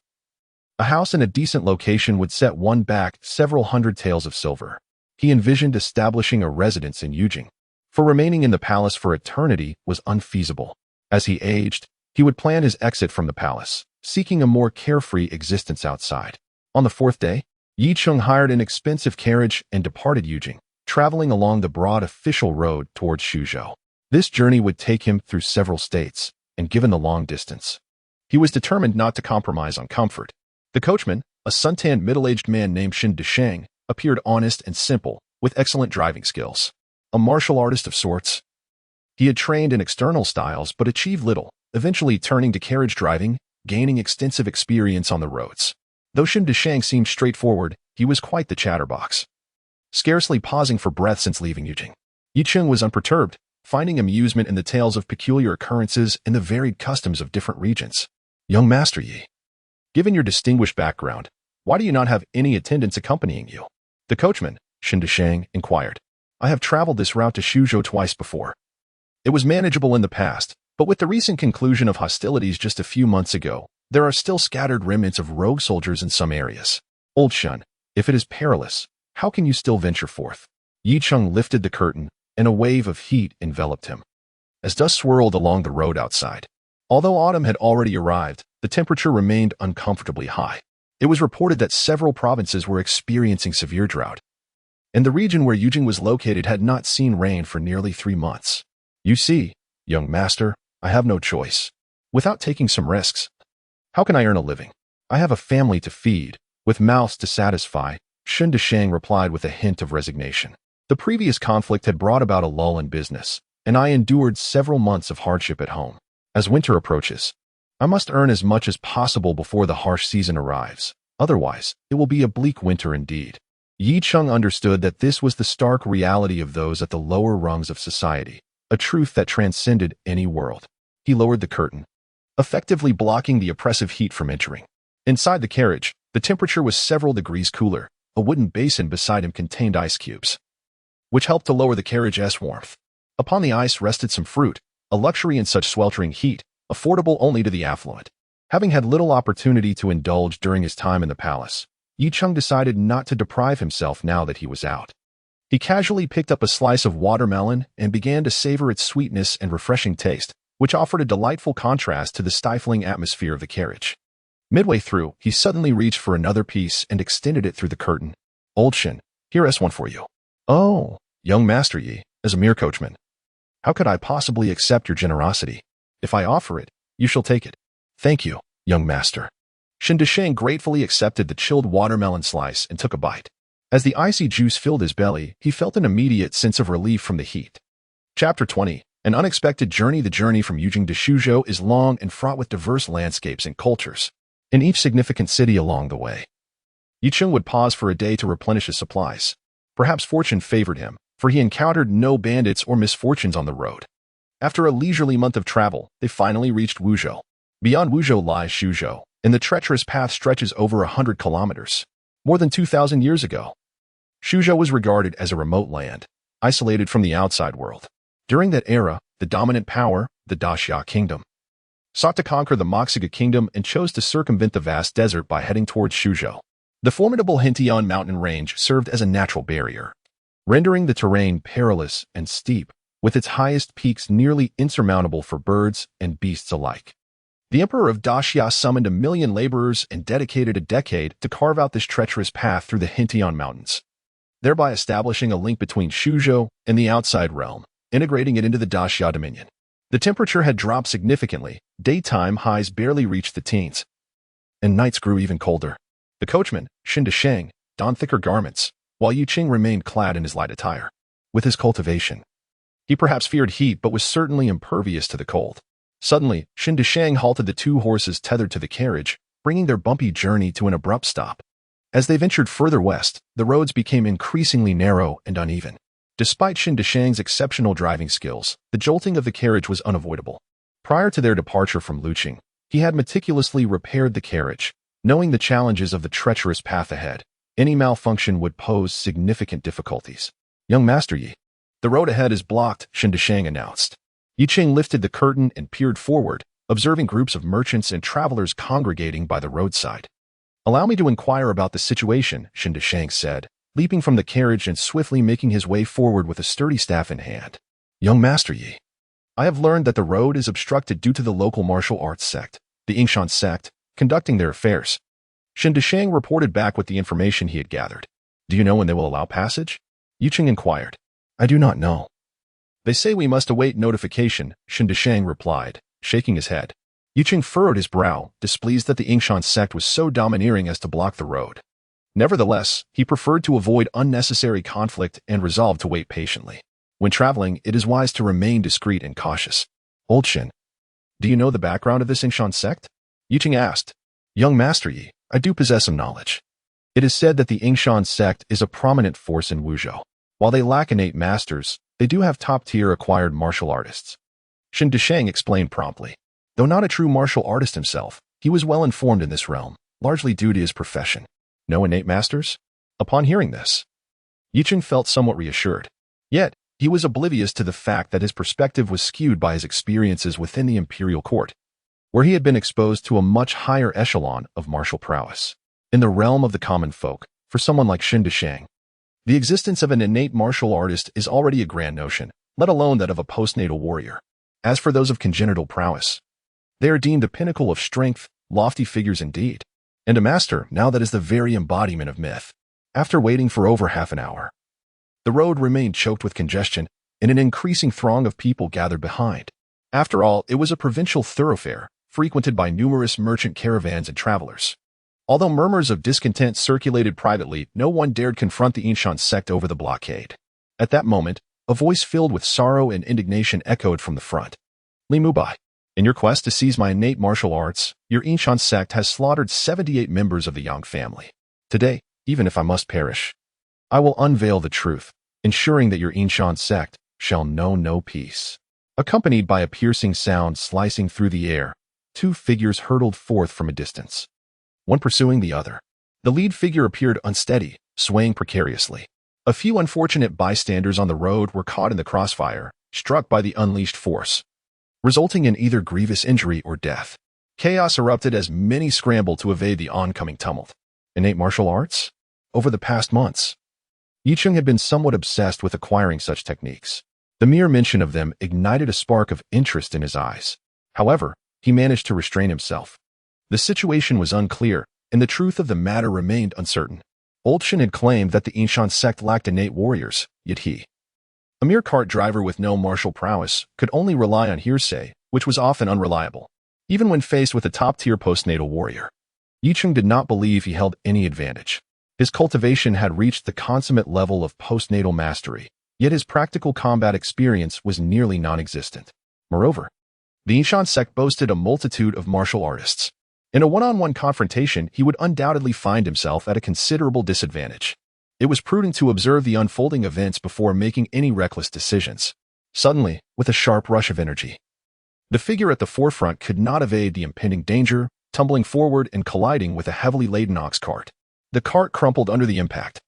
A house in a decent location would set one back several hundred taels of silver. He envisioned establishing a residence in Yujing, for remaining in the palace for eternity was unfeasible. As he aged, he would plan his exit from the palace, seeking a more carefree existence outside. On the 4th day, Yi Cheng hired an expensive carriage and departed Yujing, traveling along the broad official road towards Suzhou. This journey would take him through several states, and given the long distance, he was determined not to compromise on comfort. The coachman, a suntanned middle-aged man named Xin Desheng, appeared honest and simple, with excellent driving skills. A martial artist of sorts, he had trained in external styles but achieved little, eventually turning to carriage driving, gaining extensive experience on the roads. Though Xin Desheng seemed straightforward, he was quite the chatterbox, scarcely pausing for breath since leaving Yujing. Yi Cheng was unperturbed, finding amusement in the tales of peculiar occurrences and the varied customs of different regions. "Young Master Yi, given your distinguished background, why do you not have any attendants accompanying you?" The coachman, Xin Desheng, inquired. "I have traveled this route to Suzhou twice before. It was manageable in the past, but with the recent conclusion of hostilities just a few months ago, there are still scattered remnants of rogue soldiers in some areas. Old Shun, if it is perilous, how can you still venture forth?" Yi Cheng lifted the curtain, and a wave of heat enveloped him. As dust swirled along the road outside, although autumn had already arrived, the temperature remained uncomfortably high. It was reported that several provinces were experiencing severe drought, and the region where Yujing was located had not seen rain for nearly 3 months. "You see, young master, I have no choice. Without taking some risks, how can I earn a living? I have a family to feed, with mouths to satisfy," Xin Desheng replied with a hint of resignation. "The previous conflict had brought about a lull in business, and I endured several months of hardship at home. As winter approaches, I must earn as much as possible before the harsh season arrives. Otherwise, it will be a bleak winter indeed." Yi Cheng understood that this was the stark reality of those at the lower rungs of society, a truth that transcended any world. He lowered the curtain, effectively blocking the oppressive heat from entering. Inside the carriage, the temperature was several degrees cooler. A wooden basin beside him contained ice cubes, which helped to lower the carriage's warmth. Upon the ice rested some fruit, a luxury in such sweltering heat, affordable only to the affluent. Having had little opportunity to indulge during his time in the palace, Yi Cheng decided not to deprive himself now that he was out. He casually picked up a slice of watermelon and began to savor its sweetness and refreshing taste, which offered a delightful contrast to the stifling atmosphere of the carriage. Midway through, he suddenly reached for another piece and extended it through the curtain. "Old Shin, here is one for you." "Oh, young Master Yi, as a mere coachman, how could I possibly accept your generosity? If I offer it, you shall take it." "Thank you, young master." Shin Desheng gratefully accepted the chilled watermelon slice and took a bite. As the icy juice filled his belly, he felt an immediate sense of relief from the heat. Chapter 20. An unexpected journey. The journey from Yujing to Suzhou is long and fraught with diverse landscapes and cultures. In each significant city along the way, Yi Cheng would pause for a day to replenish his supplies. Perhaps fortune favored him, for he encountered no bandits or misfortunes on the road. After a leisurely month of travel, they finally reached Wuzhou. Beyond Wuzhou lies Suzhou, and the treacherous path stretches over 100 kilometers. More than 2,000 years ago, Suzhou was regarded as a remote land, isolated from the outside world. During that era, the dominant power, the Daxia Kingdom, sought to conquer the Moxiga Kingdom and chose to circumvent the vast desert by heading towards Suzhou. The formidable Hintian mountain range served as a natural barrier, rendering the terrain perilous and steep, with its highest peaks nearly insurmountable for birds and beasts alike. The Emperor of Daxia summoned 1,000,000 laborers and dedicated a decade to carve out this treacherous path through the Hintian Mountains, thereby establishing a link between Suzhou and the outside realm, integrating it into the Daxia dominion. The temperature had dropped significantly, daytime highs barely reached the teens, and nights grew even colder. The coachman, Shin Desheng, donned thicker garments, while Yi Cheng remained clad in his light attire. With his cultivation, he perhaps feared heat but was certainly impervious to the cold. Suddenly, Shin Desheng halted the two horses tethered to the carriage, bringing their bumpy journey to an abrupt stop. As they ventured further west, the roads became increasingly narrow and uneven. Despite Shin Desheng's exceptional driving skills, the jolting of the carriage was unavoidable. Prior to their departure from Luqing, he had meticulously repaired the carriage, knowing the challenges of the treacherous path ahead. Any malfunction would pose significant difficulties. "Young Master Yi, the road ahead is blocked," Shin Desheng announced. Yi Cheng lifted the curtain and peered forward, observing groups of merchants and travelers congregating by the roadside. "Allow me to inquire about the situation," Shin Desheng said, leaping from the carriage and swiftly making his way forward with a sturdy staff in hand. "Young Master Yi, I have learned that the road is obstructed due to the local martial arts sect, the Yingshan sect, conducting their affairs." Shin Desheng reported back with the information he had gathered. "Do you know when they will allow passage?" Yi Cheng inquired. "I do not know. They say we must await notification," Shin Desheng replied, shaking his head. Yi Cheng furrowed his brow, displeased that the Yingshan sect was so domineering as to block the road. Nevertheless, he preferred to avoid unnecessary conflict and resolved to wait patiently. When traveling, it is wise to remain discreet and cautious. "Old Shin, do you know the background of this Yingshan sect?" Yi Cheng asked. "Young Master Yi, I do possess some knowledge. It is said that the Yingshan sect is a prominent force in Wuzhou. While they lack innate masters, they do have top-tier acquired martial artists." Shin Desheng explained promptly. Though not a true martial artist himself, he was well informed in this realm, largely due to his profession. "No innate masters?" Upon hearing this, Yi Cheng felt somewhat reassured. Yet, he was oblivious to the fact that his perspective was skewed by his experiences within the imperial court, where he had been exposed to a much higher echelon of martial prowess. In the realm of the common folk, for someone like Shin Desheng, the existence of an innate martial artist is already a grand notion, let alone that of a postnatal warrior. As for those of congenital prowess, they are deemed the pinnacle of strength, lofty figures indeed, and a master now that is the very embodiment of myth. After waiting for over half an hour, the road remained choked with congestion, and an increasing throng of people gathered behind. After all, it was a provincial thoroughfare, frequented by numerous merchant caravans and travelers. Although murmurs of discontent circulated privately, no one dared confront the Yingshan sect over the blockade. At that moment, a voice filled with sorrow and indignation echoed from the front. "Li Mubai, in your quest to seize my innate martial arts, your Yingshan sect has slaughtered 78 members of the Yang family. Today, even if I must perish, I will unveil the truth, ensuring that your Inshan sect shall know no peace." Accompanied by a piercing sound slicing through the air, two figures hurtled forth from a distance, one pursuing the other. The lead figure appeared unsteady, swaying precariously. A few unfortunate bystanders on the road were caught in the crossfire, struck by the unleashed force, resulting in either grievous injury or death. Chaos erupted as many scrambled to evade the oncoming tumult. Innate martial arts? Over the past months, Yicheng had been somewhat obsessed with acquiring such techniques. The mere mention of them ignited a spark of interest in his eyes. However, he managed to restrain himself. The situation was unclear, and the truth of the matter remained uncertain. Old Shen had claimed that the Inshan sect lacked innate warriors, yet he, a mere cart driver with no martial prowess, could only rely on hearsay, which was often unreliable. Even when faced with a top-tier postnatal warrior, Yicheng did not believe he held any advantage. His cultivation had reached the consummate level of postnatal mastery, yet his practical combat experience was nearly non-existent. Moreover, the Inshan sect boasted a multitude of martial artists. In a one-on-one confrontation, he would undoubtedly find himself at a considerable disadvantage. It was prudent to observe the unfolding events before making any reckless decisions. Suddenly, with a sharp rush of energy, the figure at the forefront could not evade the impending danger, tumbling forward and colliding with a heavily laden ox cart. The cart crumpled under the impact,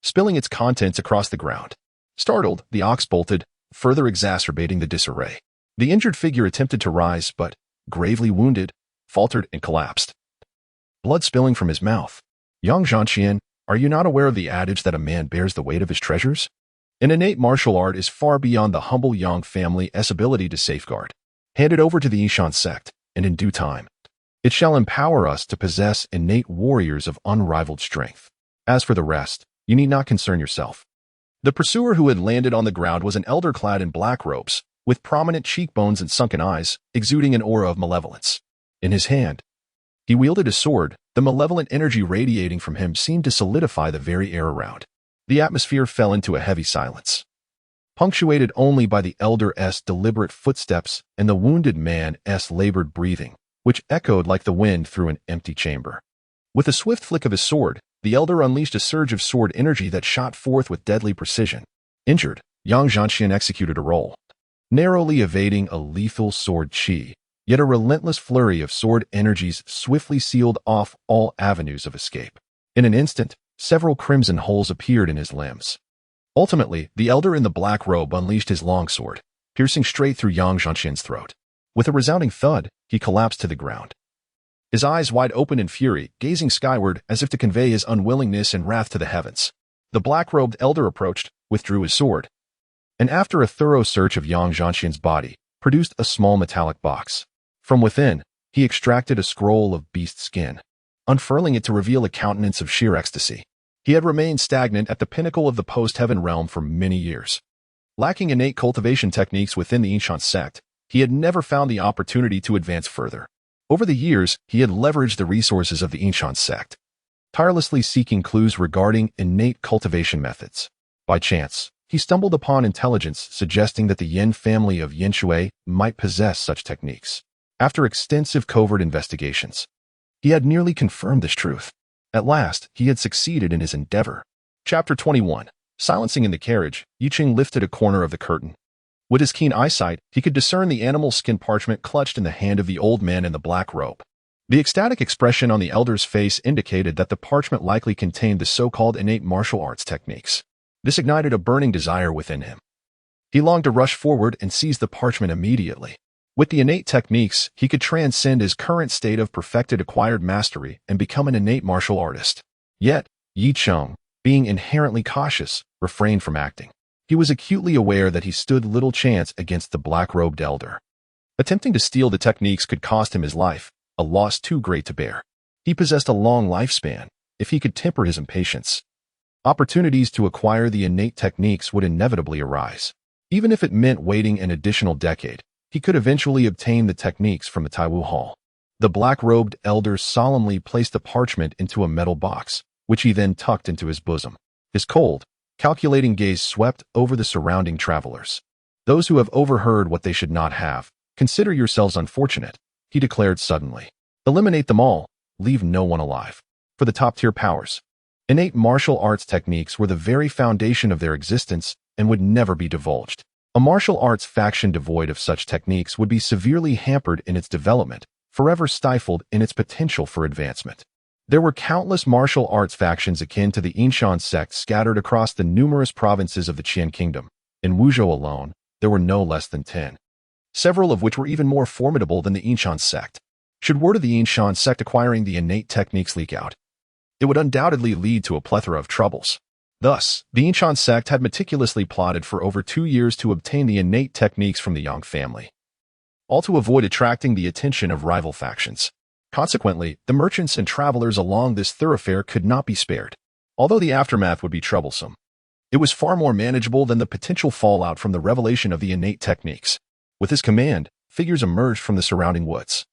spilling its contents across the ground. Startled, the ox bolted, further exacerbating the disarray. The injured figure attempted to rise, but, gravely wounded, faltered and collapsed, blood spilling from his mouth. "Yang Zhanqian, are you not aware of the adage that a man bears the weight of his treasures? An innate martial art is far beyond the humble Yang family's ability to safeguard. Hand it over to the Inshan sect, and in due time, it shall empower us to possess innate warriors of unrivaled strength. As for the rest, you need not concern yourself." The pursuer who had landed on the ground was an elder clad in black robes, with prominent cheekbones and sunken eyes, exuding an aura of malevolence. In his hand, he wielded a sword. The malevolent energy radiating from him seemed to solidify the very air around. The atmosphere fell into a heavy silence, punctuated only by the elder's deliberate footsteps and the wounded man's labored breathing, which echoed like the wind through an empty chamber. With a swift flick of his sword, the elder unleashed a surge of sword energy that shot forth with deadly precision. Injured, Yang Zhanqian executed a roll, narrowly evading a lethal sword chi. Yet a relentless flurry of sword energies swiftly sealed off all avenues of escape. In an instant, several crimson holes appeared in his limbs. Ultimately, the elder in the black robe unleashed his longsword, piercing straight through Yang Zhanqian's throat. With a resounding thud, he collapsed to the ground, his eyes wide open in fury, gazing skyward as if to convey his unwillingness and wrath to the heavens. The black-robed elder approached, withdrew his sword, and after a thorough search of Yang Zhanqian's body, produced a small metallic box. From within, he extracted a scroll of beast skin, unfurling it to reveal a countenance of sheer ecstasy. He had remained stagnant at the pinnacle of the post-heaven realm for many years. Lacking innate cultivation techniques within the Inshan sect, he had never found the opportunity to advance further. Over the years, he had leveraged the resources of the Inshan sect, tirelessly seeking clues regarding innate cultivation methods. By chance, he stumbled upon intelligence suggesting that the Yin family of Yinshui might possess such techniques. After extensive covert investigations, he had nearly confirmed this truth. At last, he had succeeded in his endeavor. Chapter 21. Silencing in the carriage, Yicheng lifted a corner of the curtain. With his keen eyesight, he could discern the animal skin parchment clutched in the hand of the old man in the black robe. The ecstatic expression on the elder's face indicated that the parchment likely contained the so-called innate martial arts techniques. This ignited a burning desire within him. He longed to rush forward and seize the parchment immediately. With the innate techniques, he could transcend his current state of perfected acquired mastery and become an innate martial artist. Yet, Yicheng, being inherently cautious, refrained from acting. He was acutely aware that he stood little chance against the black-robed elder. Attempting to steal the techniques could cost him his life, a loss too great to bear. He possessed a long lifespan. If he could temper his impatience, opportunities to acquire the innate techniques would inevitably arise. Even if it meant waiting an additional decade, he could eventually obtain the techniques from the Taiwu Hall. The black-robed elder solemnly placed the parchment into a metal box, which he then tucked into his bosom. His cold, calculating gaze swept over the surrounding travelers. "Those who have overheard what they should not have, consider yourselves unfortunate," he declared suddenly. "Eliminate them all, leave no one alive. For the top-tier powers, Innate martial arts techniques were the very foundation of their existence and would never be divulged. A martial arts faction devoid of such techniques would be severely hampered in its development, forever stifled in its potential for advancement. There were countless martial arts factions akin to the Yinshan sect scattered across the numerous provinces of the Qian kingdom. In Wuzhou alone, there were no less than 10, several of which were even more formidable than the Yinshan sect. Should word of the Yinshan sect acquiring the innate techniques leak out, it would undoubtedly lead to a plethora of troubles. Thus, the Yinshan sect had meticulously plotted for over 2 years to obtain the innate techniques from the Yang family, all to avoid attracting the attention of rival factions. Consequently, the merchants and travelers along this thoroughfare could not be spared. Although the aftermath would be troublesome, it was far more manageable than the potential fallout from the revelation of the innate techniques. With his command, figures emerged from the surrounding woods,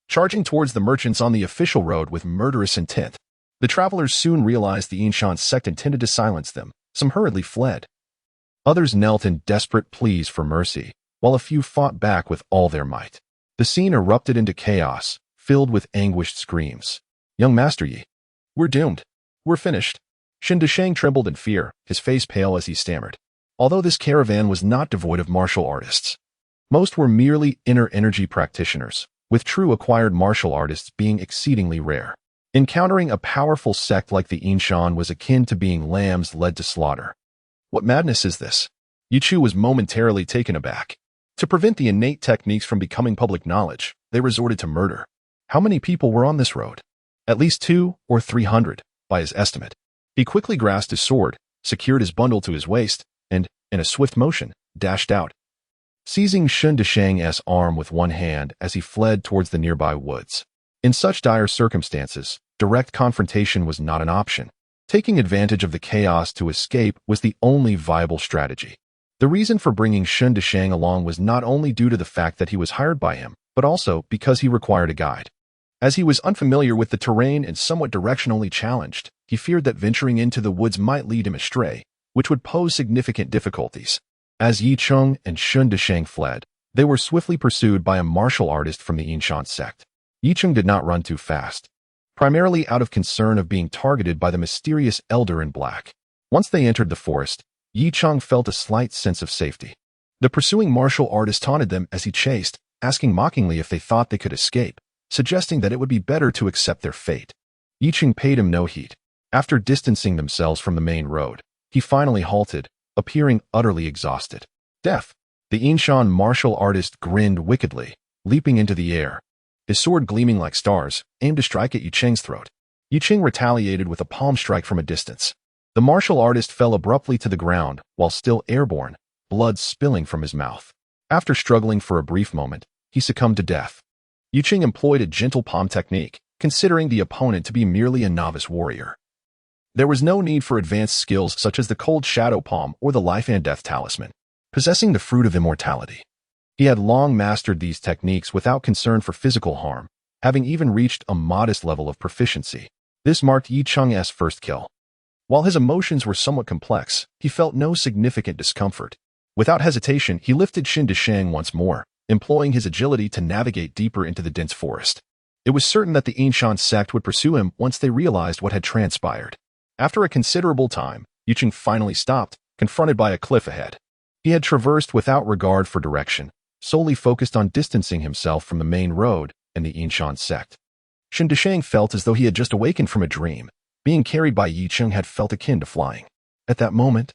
charging towards the merchants on the official road with murderous intent. The travelers soon realized the Yinshan sect intended to silence them. Some hurriedly fled. Others knelt in desperate pleas for mercy, while a few fought back with all their might. The scene erupted into chaos, filled with anguished screams. "Young Master Yi, we're doomed. We're finished." Shen Deshang trembled in fear, his face pale as he stammered. Although this caravan was not devoid of martial artists, most were merely inner energy practitioners, with true acquired martial artists being exceedingly rare. Encountering a powerful sect like the Yinshan was akin to being lambs led to slaughter. What madness is this? Yu Chu was momentarily taken aback. To prevent the innate techniques from becoming public knowledge, they resorted to murder. How many people were on this road? At least 200 or 300, by his estimate. He quickly grasped his sword, secured his bundle to his waist, and, in a swift motion, dashed out, seizing Shen Deshang's arm with one hand as he fled towards the nearby woods. In such dire circumstances, direct confrontation was not an option. Taking advantage of the chaos to escape was the only viable strategy. The reason for bringing Shen Deshang along was not only due to the fact that he was hired by him, but also because he required a guide. As he was unfamiliar with the terrain and somewhat directionally challenged, he feared that venturing into the woods might lead him astray, which would pose significant difficulties. As Yi Cheng and Shen Deshang fled, they were swiftly pursued by a martial artist from the Yinshan sect. Yi Cheng did not run too fast, primarily out of concern of being targeted by the mysterious elder in black. Once they entered the forest, Yi Cheng felt a slight sense of safety. The pursuing martial artist taunted them as he chased, asking mockingly if they thought they could escape, suggesting that it would be better to accept their fate. Yi Cheng paid him no heed. After distancing themselves from the main road, he finally halted, appearing utterly exhausted. Death! The Yinshan martial artist grinned wickedly, leaping into the air, his sword gleaming like stars, aimed to strike at Yi Cheng's throat. Yi Cheng retaliated with a palm strike from a distance. The martial artist fell abruptly to the ground, while still airborne, blood spilling from his mouth. After struggling for a brief moment, he succumbed to death. Yi Cheng employed a gentle palm technique, considering the opponent to be merely a novice warrior. There was no need for advanced skills such as the cold shadow palm or the life and death talisman, possessing the fruit of immortality. He had long mastered these techniques without concern for physical harm, having even reached a modest level of proficiency. This marked Yi Cheng's first kill. While his emotions were somewhat complex, he felt no significant discomfort. Without hesitation, he lifted Shen Deshang once more, employing his agility to navigate deeper into the dense forest. It was certain that the Yinshan sect would pursue him once they realized what had transpired. After a considerable time, Yi Cheng finally stopped, confronted by a cliff ahead. He had traversed without regard for direction, solely focused on distancing himself from the main road and the Yinshan sect. Shen Deshang felt as though he had just awakened from a dream. Being carried by Yi Cheng had felt akin to flying. At that moment,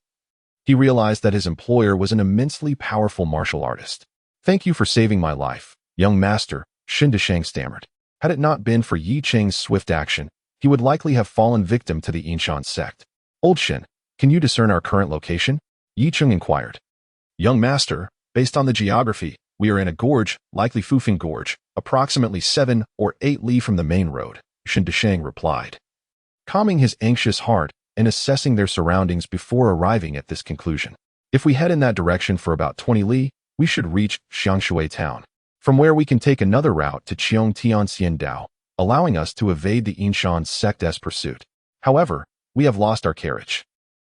he realized that his employer was an immensely powerful martial artist. "Thank you for saving my life, young master," Shen Deshang stammered. Had it not been for Yi Cheng's swift action, he would likely have fallen victim to the Yinshan sect. "Old Shen, can you discern our current location?" Yi Cheng inquired. "Young master, based on the geography, we are in a gorge, likely Fufeng Gorge, approximately 7 or 8 li from the main road," Shen Deshang replied, calming his anxious heart and assessing their surroundings before arriving at this conclusion. "If we head in that direction for about 20 li, we should reach Xiangshui town, from where we can take another route to Qiongtianxiandao, allowing us to evade the Yinshan sect's pursuit. However, we have lost our carriage."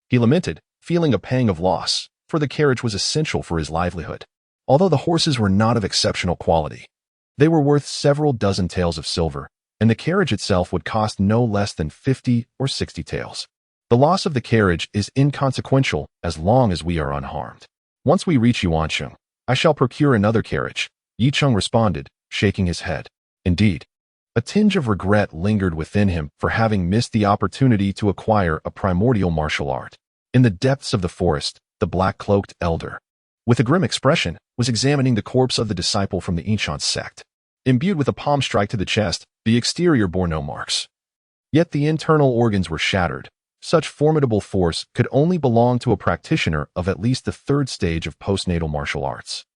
He lamented, feeling a pang of loss, for the carriage was essential for his livelihood. Although the horses were not of exceptional quality, they were worth several dozen taels of silver, and the carriage itself would cost no less than 50 or 60 taels. The loss of the carriage is inconsequential as long as we are unharmed. Once we reach Yuancheng, I shall procure another carriage, Yicheng responded, shaking his head. Indeed, a tinge of regret lingered within him for having missed the opportunity to acquire a primordial martial art. In the depths of the forest, the black-cloaked elder, with a grim expression, was examining the corpse of the disciple from the ancient sect. Imbued with a palm strike to the chest, the exterior bore no marks. Yet the internal organs were shattered. Such formidable force could only belong to a practitioner of at least the third stage of postnatal martial arts.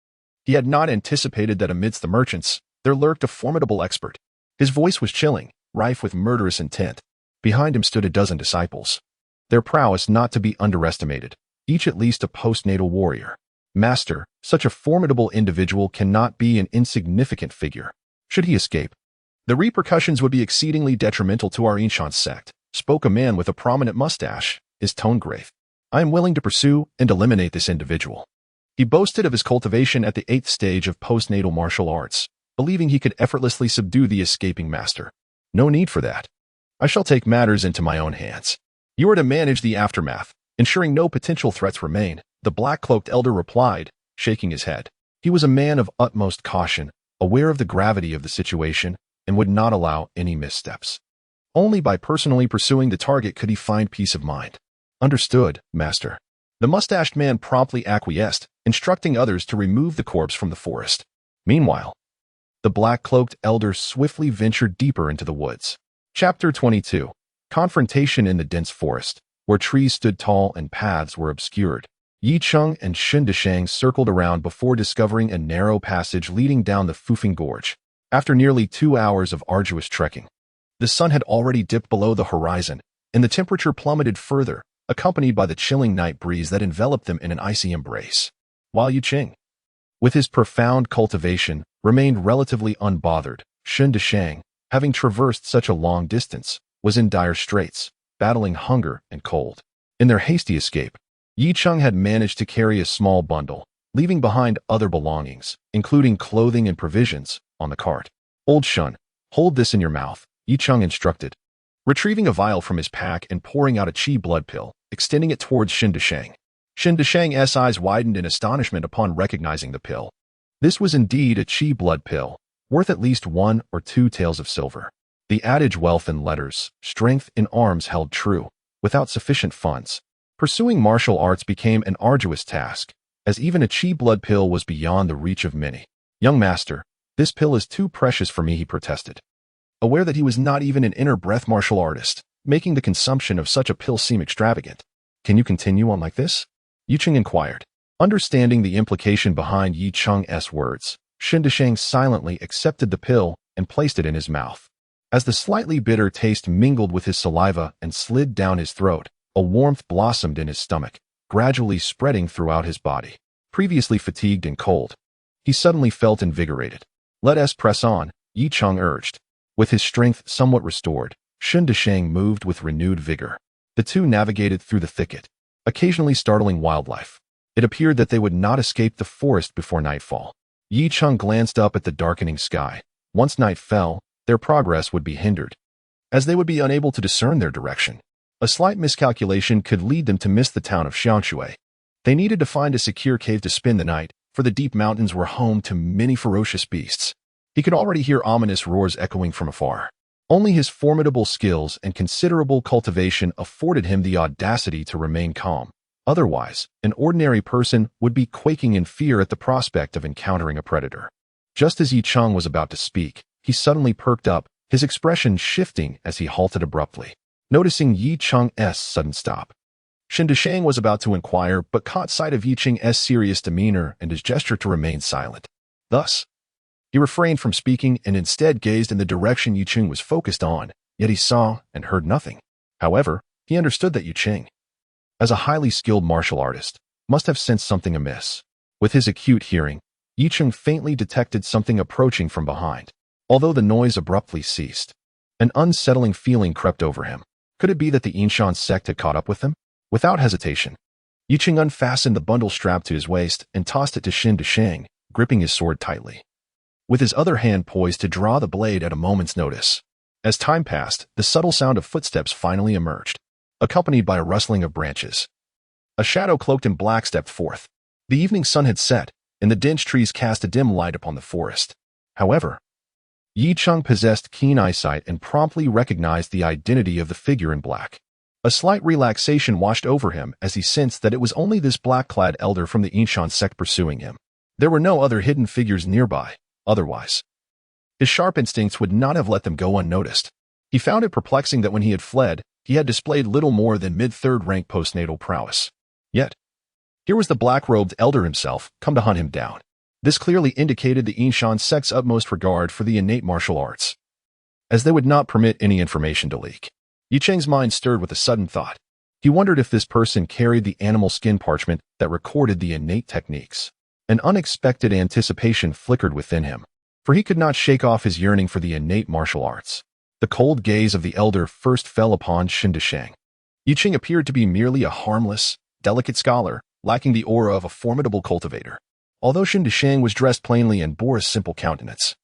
He had not anticipated that amidst the merchants, there lurked a formidable expert. His voice was chilling, rife with murderous intent. Behind him stood a dozen disciples. Their prowess not to be underestimated, each at least a postnatal warrior. Master, such a formidable individual cannot be an insignificant figure. Should he escape, the repercussions would be exceedingly detrimental to our ancient sect, spoke a man with a prominent mustache, his tone grave. I am willing to pursue and eliminate this individual. He boasted of his cultivation at the 8th stage of postnatal martial arts, believing he could effortlessly subdue the escaping master. No need for that. I shall take matters into my own hands. You are to manage the aftermath, ensuring no potential threats remain, the black-cloaked elder replied, shaking his head. He was a man of utmost caution, aware of the gravity of the situation, and would not allow any missteps. Only by personally pursuing the target could he find peace of mind. Understood, master. The mustached man promptly acquiesced, instructing others to remove the corpse from the forest. Meanwhile, the black-cloaked elder swiftly ventured deeper into the woods. Chapter 22. Confrontation in the dense forest, where trees stood tall and paths were obscured. Yicheng and Shindishang circled around before discovering a narrow passage leading down the Fufeng Gorge. After nearly 2 hours of arduous trekking, the sun had already dipped below the horizon, and the temperature plummeted further, accompanied by the chilling night breeze that enveloped them in an icy embrace. While Yicheng, with his profound cultivation, remained relatively unbothered, Shindishang, having traversed such a long distance, was in dire straits, battling hunger and cold. In their hasty escape, Yicheng had managed to carry a small bundle, leaving behind other belongings, including clothing and provisions, on the cart. Old Shun, hold this in your mouth, Yicheng instructed, retrieving a vial from his pack and pouring out a qi blood pill, extending it towards Shindishang. Shindishang's eyes widened in astonishment upon recognizing the pill. This was indeed a qi blood pill, worth at least 1 or 2 taels of silver. The adage wealth in letters, strength in arms held true. Without sufficient funds, pursuing martial arts became an arduous task, as even a qi blood pill was beyond the reach of many. Young master, this pill is too precious for me, he protested. Aware that he was not even an inner breath martial artist, making the consumption of such a pill seem extravagant. Can you continue on like this? Yicheng inquired. Understanding the implication behind Yicheng's words, Shindishang silently accepted the pill and placed it in his mouth. As the slightly bitter taste mingled with his saliva and slid down his throat, a warmth blossomed in his stomach, gradually spreading throughout his body. Previously fatigued and cold, he suddenly felt invigorated. Let us press on, Yicheng urged. With his strength somewhat restored, Shindishang moved with renewed vigor. The two navigated through the thicket, occasionally startling wildlife. It appeared that they would not escape the forest before nightfall. Yicheng glanced up at the darkening sky. Once night fell, their progress would be hindered, as they would be unable to discern their direction. A slight miscalculation could lead them to miss the town of Xiangshui. They needed to find a secure cave to spend the night, for the deep mountains were home to many ferocious beasts. He could already hear ominous roars echoing from afar. Only his formidable skills and considerable cultivation afforded him the audacity to remain calm. Otherwise, an ordinary person would be quaking in fear at the prospect of encountering a predator. Just as Yicheng was about to speak, he suddenly perked up, his expression shifting as he halted abruptly. Noticing Yicheng's sudden stop, Shindishang was about to inquire but caught sight of Yicheng's serious demeanor and his gesture to remain silent. Thus, he refrained from speaking and instead gazed in the direction Yicheng was focused on, yet he saw and heard nothing. However, he understood that Yicheng, as a highly skilled martial artist, must have sensed something amiss. With his acute hearing, Yicheng faintly detected something approaching from behind. Although the noise abruptly ceased, an unsettling feeling crept over him. Could it be that the Yinshan sect had caught up with them? Without hesitation, Yicheng unfastened the bundle strapped to his waist and tossed it to Shindishang, gripping his sword tightly, with his other hand poised to draw the blade at a moment's notice. As time passed, the subtle sound of footsteps finally emerged. accompanied by a rustling of branches. A shadow cloaked in black stepped forth. The evening sun had set, and the dense trees cast a dim light upon the forest. However, Yi Cheng possessed keen eyesight and promptly recognized the identity of the figure in black. A slight relaxation washed over him as he sensed that it was only this black-clad elder from the Yinshan sect pursuing him. There were no other hidden figures nearby, otherwise his sharp instincts would not have let them go unnoticed. He found it perplexing that when he had fled, he had displayed little more than mid-third rank postnatal prowess. Yet, here was the black-robed elder himself, come to hunt him down. This clearly indicated the Yinshan sect's utmost regard for the innate martial arts, as they would not permit any information to leak. Yi Cheng's mind stirred with a sudden thought. He wondered if this person carried the animal skin parchment that recorded the innate techniques. An unexpected anticipation flickered within him, for he could not shake off his yearning for the innate martial arts. The cold gaze of the elder first fell upon Shindishang. Yi Cheng appeared to be merely a harmless, delicate scholar, lacking the aura of a formidable cultivator. Although Shindishang was dressed plainly and bore a simple countenance,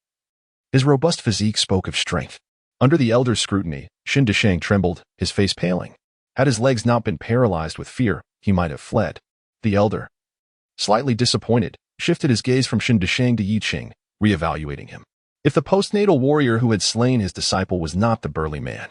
his robust physique spoke of strength. Under the elder's scrutiny, Shindishang trembled, his face paling. Had his legs not been paralyzed with fear, he might have fled. The elder, slightly disappointed, shifted his gaze from Shindishang to Yi Cheng, reevaluating him. If the postnatal warrior who had slain his disciple was not the burly man,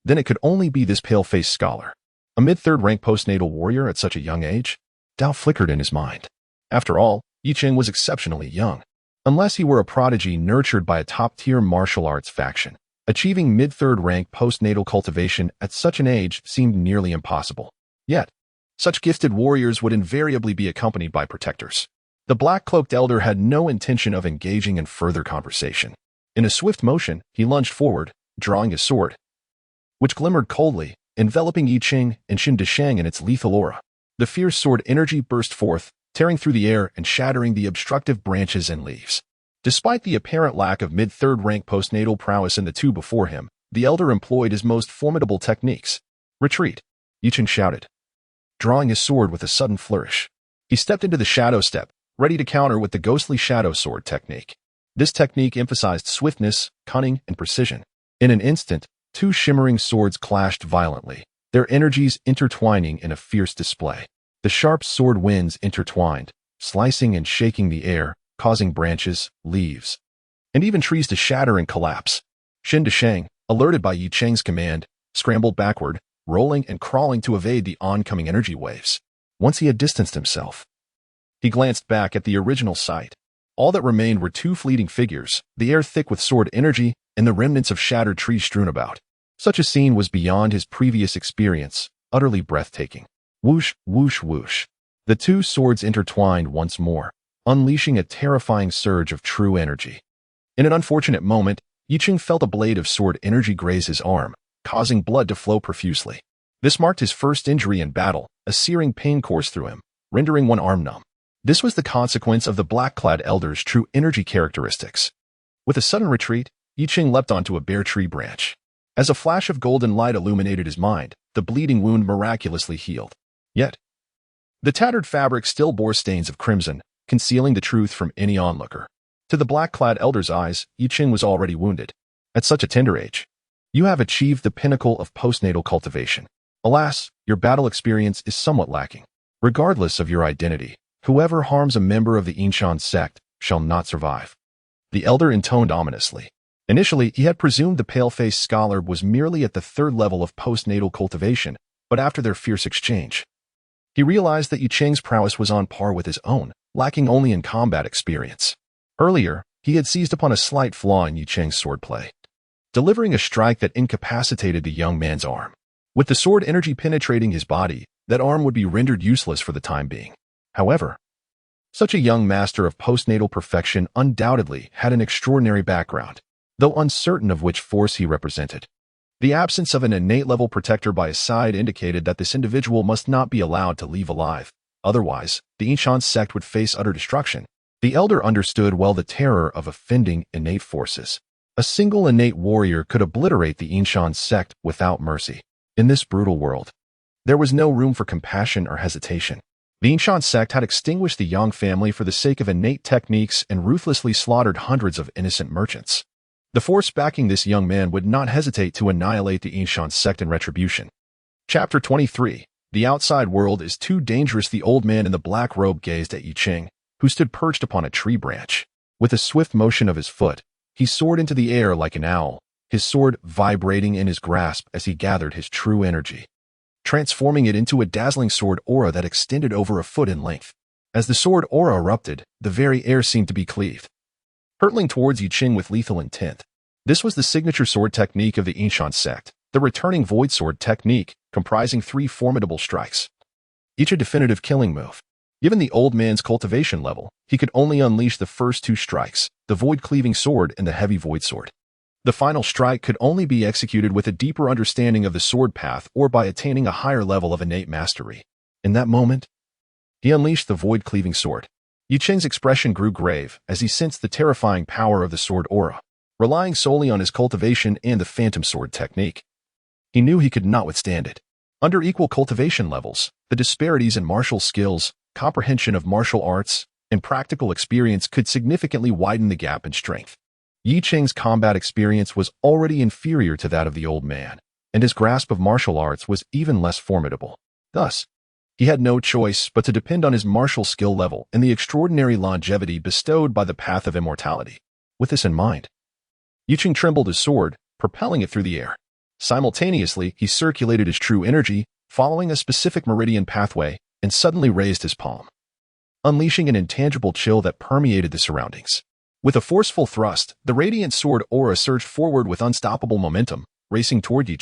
then it could only be this pale-faced scholar. A mid-third rank postnatal warrior at such a young age? Doubt flickered in his mind. After all, Yi Cheng was exceptionally young. Unless he were a prodigy nurtured by a top-tier martial arts faction, achieving mid-third rank postnatal cultivation at such an age seemed nearly impossible. Yet, such gifted warriors would invariably be accompanied by protectors. The black-cloaked elder had no intention of engaging in further conversation. In a swift motion, he lunged forward, drawing his sword, which glimmered coldly, enveloping Yi Cheng and Shindishang in its lethal aura. The fierce sword energy burst forth, tearing through the air and shattering the obstructive branches and leaves. Despite the apparent lack of mid-third rank postnatal prowess in the two before him, the elder employed his most formidable techniques. Retreat, Yi Cheng shouted, drawing his sword with a sudden flourish. He stepped into the shadow step, ready to counter with the ghostly shadow sword technique. This technique emphasized swiftness, cunning, and precision. In an instant, two shimmering swords clashed violently, their energies intertwining in a fierce display. The sharp sword winds intertwined, slicing and shaking the air, causing branches, leaves, and even trees to shatter and collapse. Shindishang, alerted by Yi Cheng's command, scrambled backward, rolling and crawling to evade the oncoming energy waves. Once he had distanced himself, he glanced back at the original site. All that remained were two fleeting figures, the air thick with sword energy and the remnants of shattered trees strewn about. Such a scene was beyond his previous experience, utterly breathtaking. Whoosh, whoosh, whoosh. The two swords intertwined once more, unleashing a terrifying surge of true energy. In an unfortunate moment, Yi Cheng felt a blade of sword energy graze his arm, causing blood to flow profusely. This marked his first injury in battle. A searing pain coursed through him, rendering one arm numb. This was the consequence of the black-clad elder's true energy characteristics. With a sudden retreat, Yi Cheng leapt onto a bare tree branch. As a flash of golden light illuminated his mind, the bleeding wound miraculously healed. Yet, the tattered fabric still bore stains of crimson, concealing the truth from any onlooker. To the black-clad elder's eyes, Yi Cheng was already wounded. At such a tender age, you have achieved the pinnacle of postnatal cultivation. Alas, your battle experience is somewhat lacking. Regardless of your identity, whoever harms a member of the Yinshan sect shall not survive. The elder intoned ominously. Initially, he had presumed the pale-faced scholar was merely at the third level of postnatal cultivation, but after their fierce exchange, he realized that Yi Cheng's prowess was on par with his own, lacking only in combat experience. Earlier, he had seized upon a slight flaw in Yi Cheng's swordplay, delivering a strike that incapacitated the young man's arm. With the sword energy penetrating his body, that arm would be rendered useless for the time being. However, such a young master of postnatal perfection undoubtedly had an extraordinary background, though uncertain of which force he represented. The absence of an innate level protector by his side indicated that this individual must not be allowed to leave alive. Otherwise, the Yinshan sect would face utter destruction. The elder understood well the terror of offending innate forces. A single innate warrior could obliterate the Yinshan sect without mercy. In this brutal world, there was no room for compassion or hesitation. The Yinshan sect had extinguished the Yang family for the sake of innate techniques and ruthlessly slaughtered hundreds of innocent merchants. The force backing this young man would not hesitate to annihilate the Yinshan sect in retribution. Chapter 23. The outside world is too dangerous. The old man in the black robe gazed at Yi, who stood perched upon a tree branch. With a swift motion of his foot, he soared into the air like an owl, his sword vibrating in his grasp as he gathered his true energy, transforming it into a dazzling sword aura that extended over a foot in length. As the sword aura erupted, the very air seemed to be cleaved, hurtling towards Yi with lethal intent. This was the signature sword technique of the Ancient sect, the returning void sword technique, comprising 3 formidable strikes, each a definitive killing move. Given the old man's cultivation level, he could only unleash the first 2 strikes, the void-cleaving sword and the heavy void sword. The final strike could only be executed with a deeper understanding of the sword path or by attaining a higher level of innate mastery. In that moment, he unleashed the void-cleaving sword. Yi's expression grew grave as he sensed the terrifying power of the sword aura. Relying solely on his cultivation and the phantom sword technique, he knew he could not withstand it. Under equal cultivation levels, the disparities in martial skills, comprehension of martial arts, and practical experience could significantly widen the gap in strength. Yi's combat experience was already inferior to that of the old man, and his grasp of martial arts was even less formidable. Thus, he had no choice but to depend on his martial skill level and the extraordinary longevity bestowed by the path of immortality. With this in mind, Yi trembled his sword, propelling it through the air. Simultaneously, he circulated his true energy, following a specific meridian pathway, and suddenly raised his palm, unleashing an intangible chill that permeated the surroundings. With a forceful thrust, the radiant sword aura surged forward with unstoppable momentum, racing toward Yi.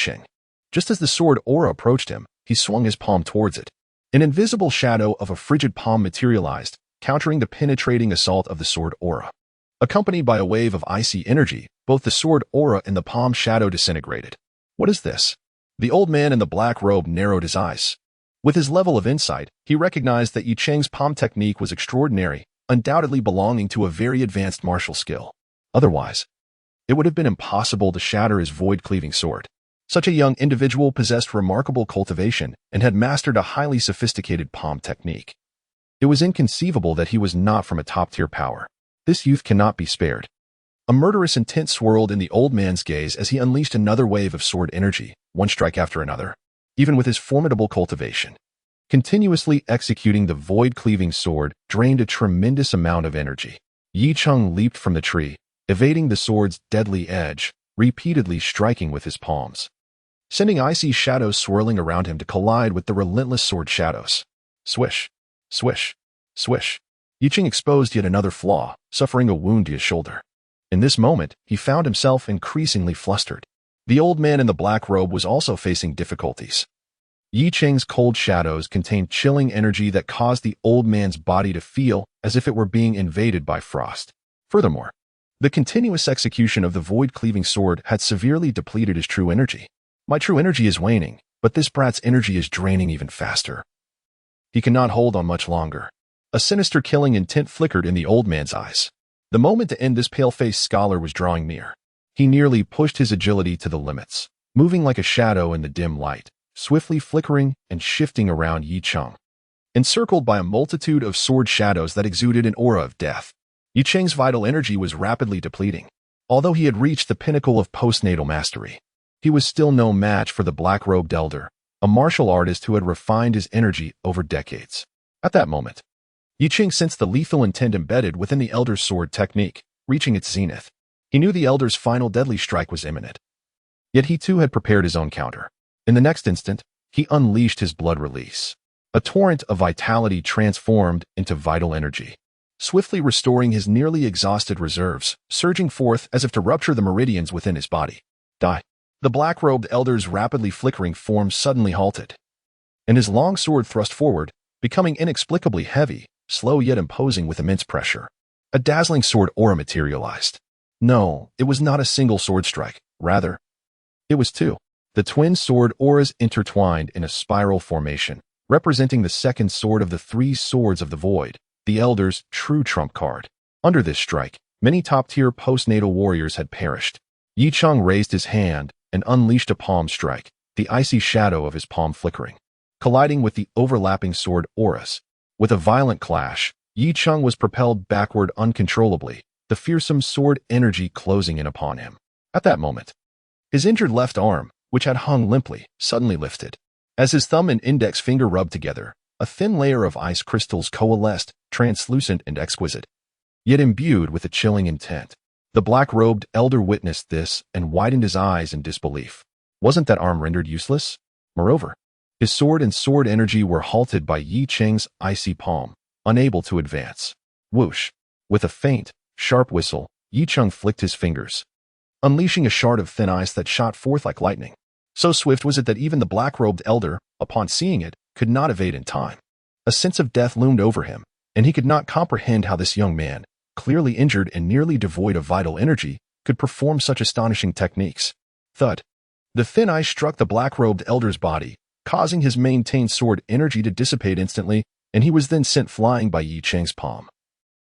Just as the sword aura approached him, he swung his palm towards it. An invisible shadow of a frigid palm materialized, countering the penetrating assault of the sword aura. Accompanied by a wave of icy energy, both the sword aura and the palm shadow disintegrated. What is this? The old man in the black robe narrowed his eyes. With his level of insight, he recognized that Yi's palm technique was extraordinary, undoubtedly belonging to a very advanced martial skill. Otherwise, it would have been impossible to shatter his void-cleaving sword. Such a young individual possessed remarkable cultivation and had mastered a highly sophisticated palm technique. It was inconceivable that he was not from a top-tier power. This youth cannot be spared. A murderous intent swirled in the old man's gaze as he unleashed another wave of sword energy, one strike after another. Even with his formidable cultivation, continuously executing the void-cleaving sword drained a tremendous amount of energy. Yi leaped from the tree, evading the sword's deadly edge, repeatedly striking with his palms, sending icy shadows swirling around him to collide with the relentless sword shadows. Swish, swish, swish. Yi exposed yet another flaw, suffering a wound to his shoulder. In this moment, he found himself increasingly flustered. The old man in the black robe was also facing difficulties. Yi's cold shadows contained chilling energy that caused the old man's body to feel as if it were being invaded by frost. Furthermore, the continuous execution of the void-cleaving sword had severely depleted his true energy. My true energy is waning, but this brat's energy is draining even faster. He cannot hold on much longer. A sinister killing intent flickered in the old man's eyes. The moment to end this pale-faced scholar was drawing near. He nearly pushed his agility to the limits, moving like a shadow in the dim light, swiftly flickering and shifting around Yi. Encircled by a multitude of sword shadows that exuded an aura of death, Yi's vital energy was rapidly depleting. Although he had reached the pinnacle of postnatal mastery, he was still no match for the black-robed elder, a martial artist who had refined his energy over decades. At that moment, Yi sensed the lethal intent embedded within the elder's sword technique, reaching its zenith. He knew the elder's final deadly strike was imminent. Yet he too had prepared his own counter. In the next instant, he unleashed his blood release. A torrent of vitality transformed into vital energy, swiftly restoring his nearly exhausted reserves, surging forth as if to rupture the meridians within his body. Die. The black-robed elder's rapidly flickering form suddenly halted, and his long sword thrust forward, becoming inexplicably heavy, slow yet imposing with immense pressure. A dazzling sword aura materialized. No, it was not a single sword strike. Rather, it was 2. The twin sword auras intertwined in a spiral formation, representing the second sword of the 3 swords of the void, the elder's true trump card. Under this strike, many top-tier postnatal warriors had perished. Yi raised his hand and unleashed a palm strike, the icy shadow of his palm flickering, colliding with the overlapping sword auras. With a violent clash, Yi was propelled backward uncontrollably, the fearsome sword energy closing in upon him. At that moment, his injured left arm, which had hung limply, suddenly lifted. As his thumb and index finger rubbed together, a thin layer of ice crystals coalesced, translucent and exquisite, yet imbued with a chilling intent. The black-robed elder witnessed this and widened his eyes in disbelief. Wasn't that arm rendered useless? Moreover, his sword and sword energy were halted by Yi Cheng's icy palm, unable to advance. Whoosh! With a faint, sharp whistle, Yi Cheng flicked his fingers, unleashing a shard of thin ice that shot forth like lightning. So swift was it that even the black-robed elder, upon seeing it, could not evade in time. A sense of death loomed over him, and he could not comprehend how this young man, clearly injured and nearly devoid of vital energy, could perform such astonishing techniques. Thud. The thin ice struck the black-robed elder's body, causing his maintained sword energy to dissipate instantly, and he was then sent flying by Yi Cheng's palm,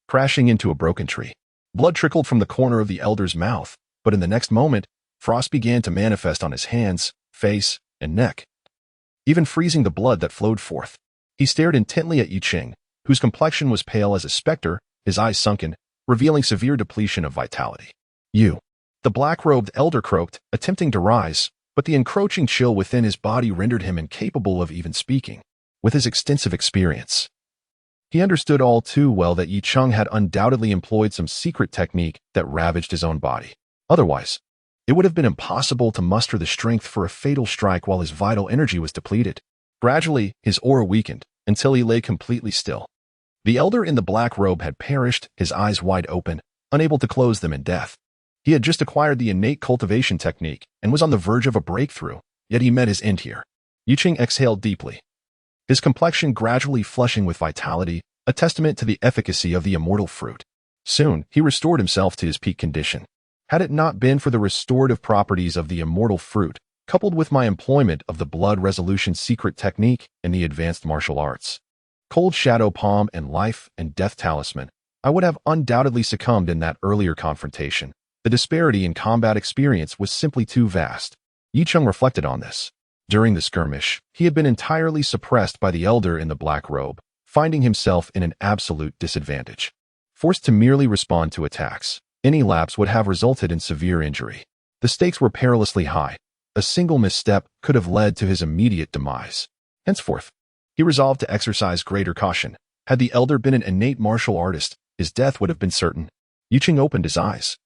crashing into a broken tree. Blood trickled from the corner of the elder's mouth, but in the next moment, frost began to manifest on his hands, face, and neck, even freezing the blood that flowed forth. He stared intently at Yi Cheng, whose complexion was pale as a specter, his eyes sunken, revealing severe depletion of vitality. You. The black-robed elder croaked, attempting to rise, but the encroaching chill within his body rendered him incapable of even speaking. With his extensive experience, he understood all too well that Yi Cheng had undoubtedly employed some secret technique that ravaged his own body. Otherwise, it would have been impossible to muster the strength for a fatal strike while his vital energy was depleted. Gradually, his aura weakened, until he lay completely still. The elder in the black robe had perished, his eyes wide open, unable to close them in death. He had just acquired the innate cultivation technique and was on the verge of a breakthrough, yet he met his end here. Yi Cheng exhaled deeply, his complexion gradually flushing with vitality, a testament to the efficacy of the immortal fruit. Soon, he restored himself to his peak condition. Had it not been for the restorative properties of the immortal fruit, coupled with my employment of the blood resolution secret technique and the advanced martial arts, cold shadow palm and life and death talisman, I would have undoubtedly succumbed in that earlier confrontation. The disparity in combat experience was simply too vast. Yi Cheng reflected on this. During the skirmish, he had been entirely suppressed by the elder in the black robe, finding himself in an absolute disadvantage. Forced to merely respond to attacks, any lapse would have resulted in severe injury. The stakes were perilously high. A single misstep could have led to his immediate demise. Henceforth, he resolved to exercise greater caution. Had the elder been an innate martial artist, his death would have been certain. Yi Cheng opened his eyes,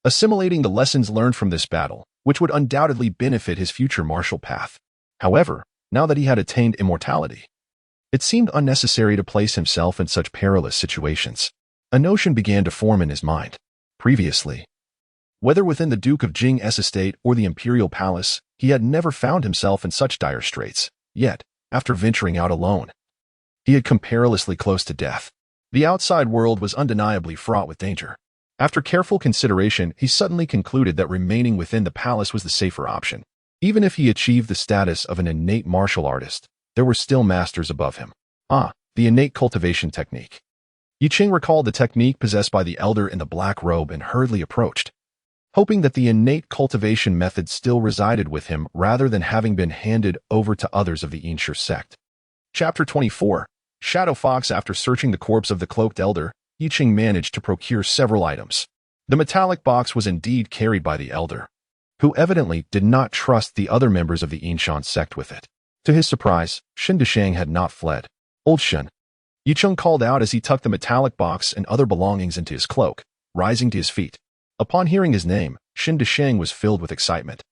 assimilating the lessons learned from this battle, which would undoubtedly benefit his future martial path. However, now that he had attained immortality, it seemed unnecessary to place himself in such perilous situations. A notion began to form in his mind. Previously, whether within the Duke of Jing's estate or the Imperial Palace, he had never found himself in such dire straits. Yet, after venturing out alone, he had come perilously close to death. The outside world was undeniably fraught with danger. After careful consideration, he suddenly concluded that remaining within the palace was the safer option. Even if he achieved the status of an innate martial artist, there were still masters above him. The innate cultivation technique. Yi Cheng recalled the technique possessed by the elder in the black robe and hurriedly approached, hoping that the innate cultivation method still resided with him rather than having been handed over to others of the Eunuch sect. Chapter 24. Shadow Fox. After searching the corpse of the cloaked elder, Yi Cheng managed to procure several items. The metallic box was indeed carried by the elder, who evidently did not trust the other members of the Eunuch sect with it. To his surprise, Shen Deshang had not fled. Old Shen, Yi Cheng called out as he tucked the metallic box and other belongings into his cloak, rising to his feet. Upon hearing his name, Shen Deshang was filled with excitement.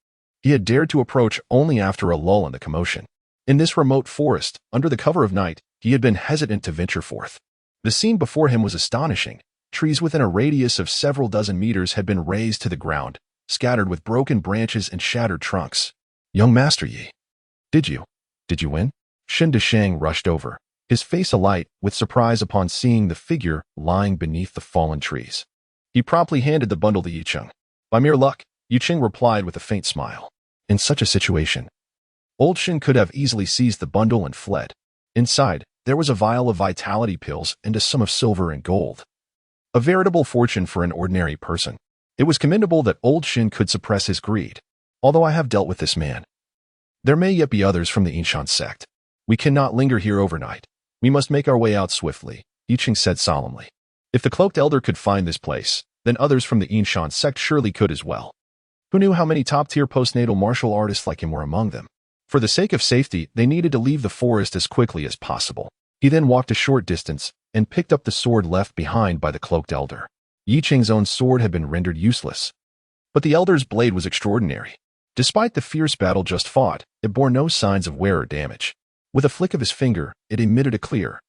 He had dared to approach only after a lull in the commotion. In this remote forest, under the cover of night, he had been hesitant to venture forth. The scene before him was astonishing. Trees within a radius of several dozen meters had been razed to the ground, scattered with broken branches and shattered trunks. Young Master Yi, did you win? Shen Deshang rushed over, his face alight with surprise upon seeing the figure lying beneath the fallen trees. He promptly handed the bundle to Yi Cheng. By mere luck, Yi Cheng replied with a faint smile. In such a situation, Old Shen could have easily seized the bundle and fled. Inside, there was a vial of vitality pills and a sum of silver and gold. A veritable fortune for an ordinary person. It was commendable that Old Shen could suppress his greed. Although I have dealt with this man, there may yet be others from the Eunuch sect. We cannot linger here overnight. We must make our way out swiftly, Yi Cheng said solemnly. If the cloaked elder could find this place, then others from the Eunuch sect surely could as well. Who knew how many top-tier postnatal martial artists like him were among them? For the sake of safety, they needed to leave the forest as quickly as possible. He then walked a short distance and picked up the sword left behind by the cloaked elder. Yi Cheng's own sword had been rendered useless, but the elder's blade was extraordinary. Despite the fierce battle just fought, it bore no signs of wear or damage. With a flick of his finger, it emitted a clear,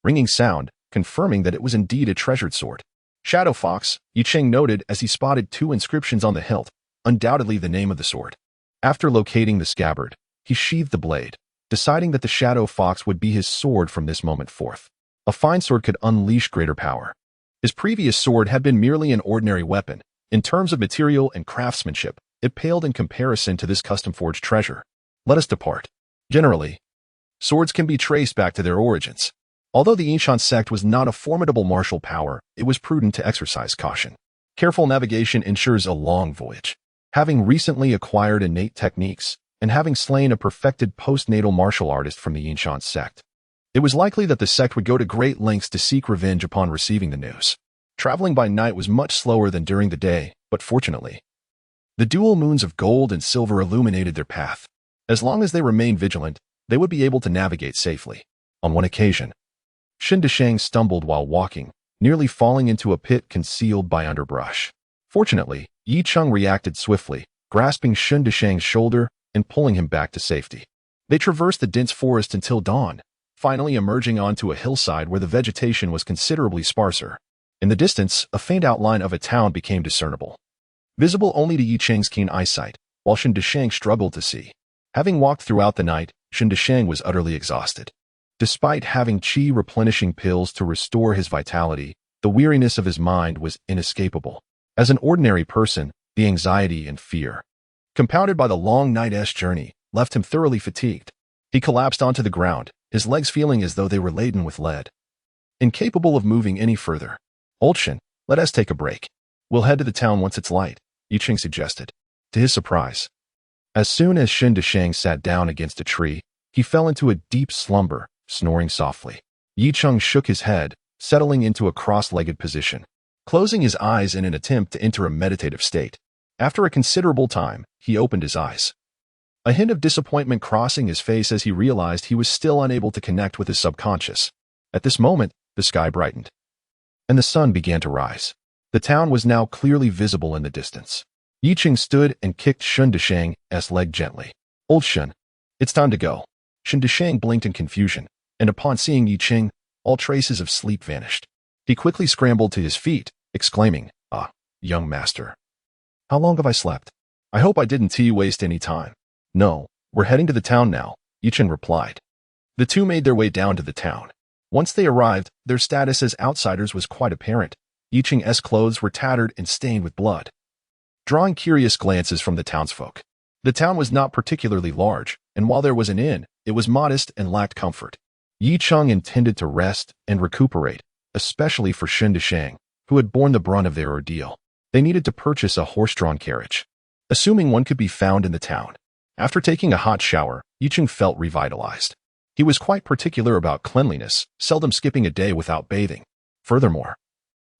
ringing sound, confirming that it was indeed a treasured sword. Shadow Fox, Yi Cheng noted as he spotted 2 inscriptions on the hilt, undoubtedly the name of the sword. After locating the scabbard, he sheathed the blade, deciding that the Shadow Fox would be his sword from this moment forth. A fine sword could unleash greater power. His previous sword had been merely an ordinary weapon. In terms of material and craftsmanship, it paled in comparison to this custom-forged treasure. Let us depart. Generally, swords can be traced back to their origins. Although the ancient sect was not a formidable martial power, it was prudent to exercise caution. Careful navigation ensures a long voyage. Having recently acquired innate techniques, and having slain a perfected postnatal martial artist from the ancient sect, it was likely that the sect would go to great lengths to seek revenge upon receiving the news. Traveling by night was much slower than during the day, but fortunately, the dual moons of gold and silver illuminated their path. As long as they remained vigilant, they would be able to navigate safely. On one occasion, Xin Desheng stumbled while walking, nearly falling into a pit concealed by underbrush. Fortunately, Yi Cheng reacted swiftly, grasping Xin Desheng's shoulder and pulling him back to safety. They traversed the dense forest until dawn, finally emerging onto a hillside where the vegetation was considerably sparser. In the distance, a faint outline of a town became discernible, visible only to Yi Cheng's keen eyesight, while Xin Desheng struggled to see. Having walked throughout the night, Xin Desheng was utterly exhausted. Despite having qi replenishing pills to restore his vitality, the weariness of his mind was inescapable. As an ordinary person, the anxiety and fear, compounded by the long night's journey, left him thoroughly fatigued. He collapsed onto the ground, his legs feeling as though they were laden with lead. Incapable of moving any further, "Old Xin, let us take a break. We'll head to the town once it's light," Yi Cheng suggested. To his surprise, as soon as Xin Desheng sat down against a tree, he fell into a deep slumber, snoring softly. Yi Cheng shook his head, settling into a cross-legged position, closing his eyes in an attempt to enter a meditative state. After a considerable time, he opened his eyes, a hint of disappointment crossing his face as he realized he was still unable to connect with his subconscious. At this moment, the sky brightened, and the sun began to rise. The town was now clearly visible in the distance. Yi Cheng stood and kicked Xin Desheng's leg gently. "Old Xin, it's time to go." Xin Desheng blinked in confusion, and upon seeing Yi Cheng, all traces of sleep vanished. He quickly scrambled to his feet, exclaiming, "Ah, young master. How long have I slept? I hope I didn't waste any time." "No, we're heading to the town now," Yi Cheng replied. The two made their way down to the town. Once they arrived, their status as outsiders was quite apparent. Yi Cheng's clothes were tattered and stained with blood, drawing curious glances from the townsfolk. The town was not particularly large, and while there was an inn, it was modest and lacked comfort. Yi Cheng intended to rest and recuperate, especially for Xin Desheng, who had borne the brunt of their ordeal. They needed to purchase a horse-drawn carriage, assuming one could be found in the town. After taking a hot shower, Yi Cheng felt revitalized. He was quite particular about cleanliness, seldom skipping a day without bathing. Furthermore,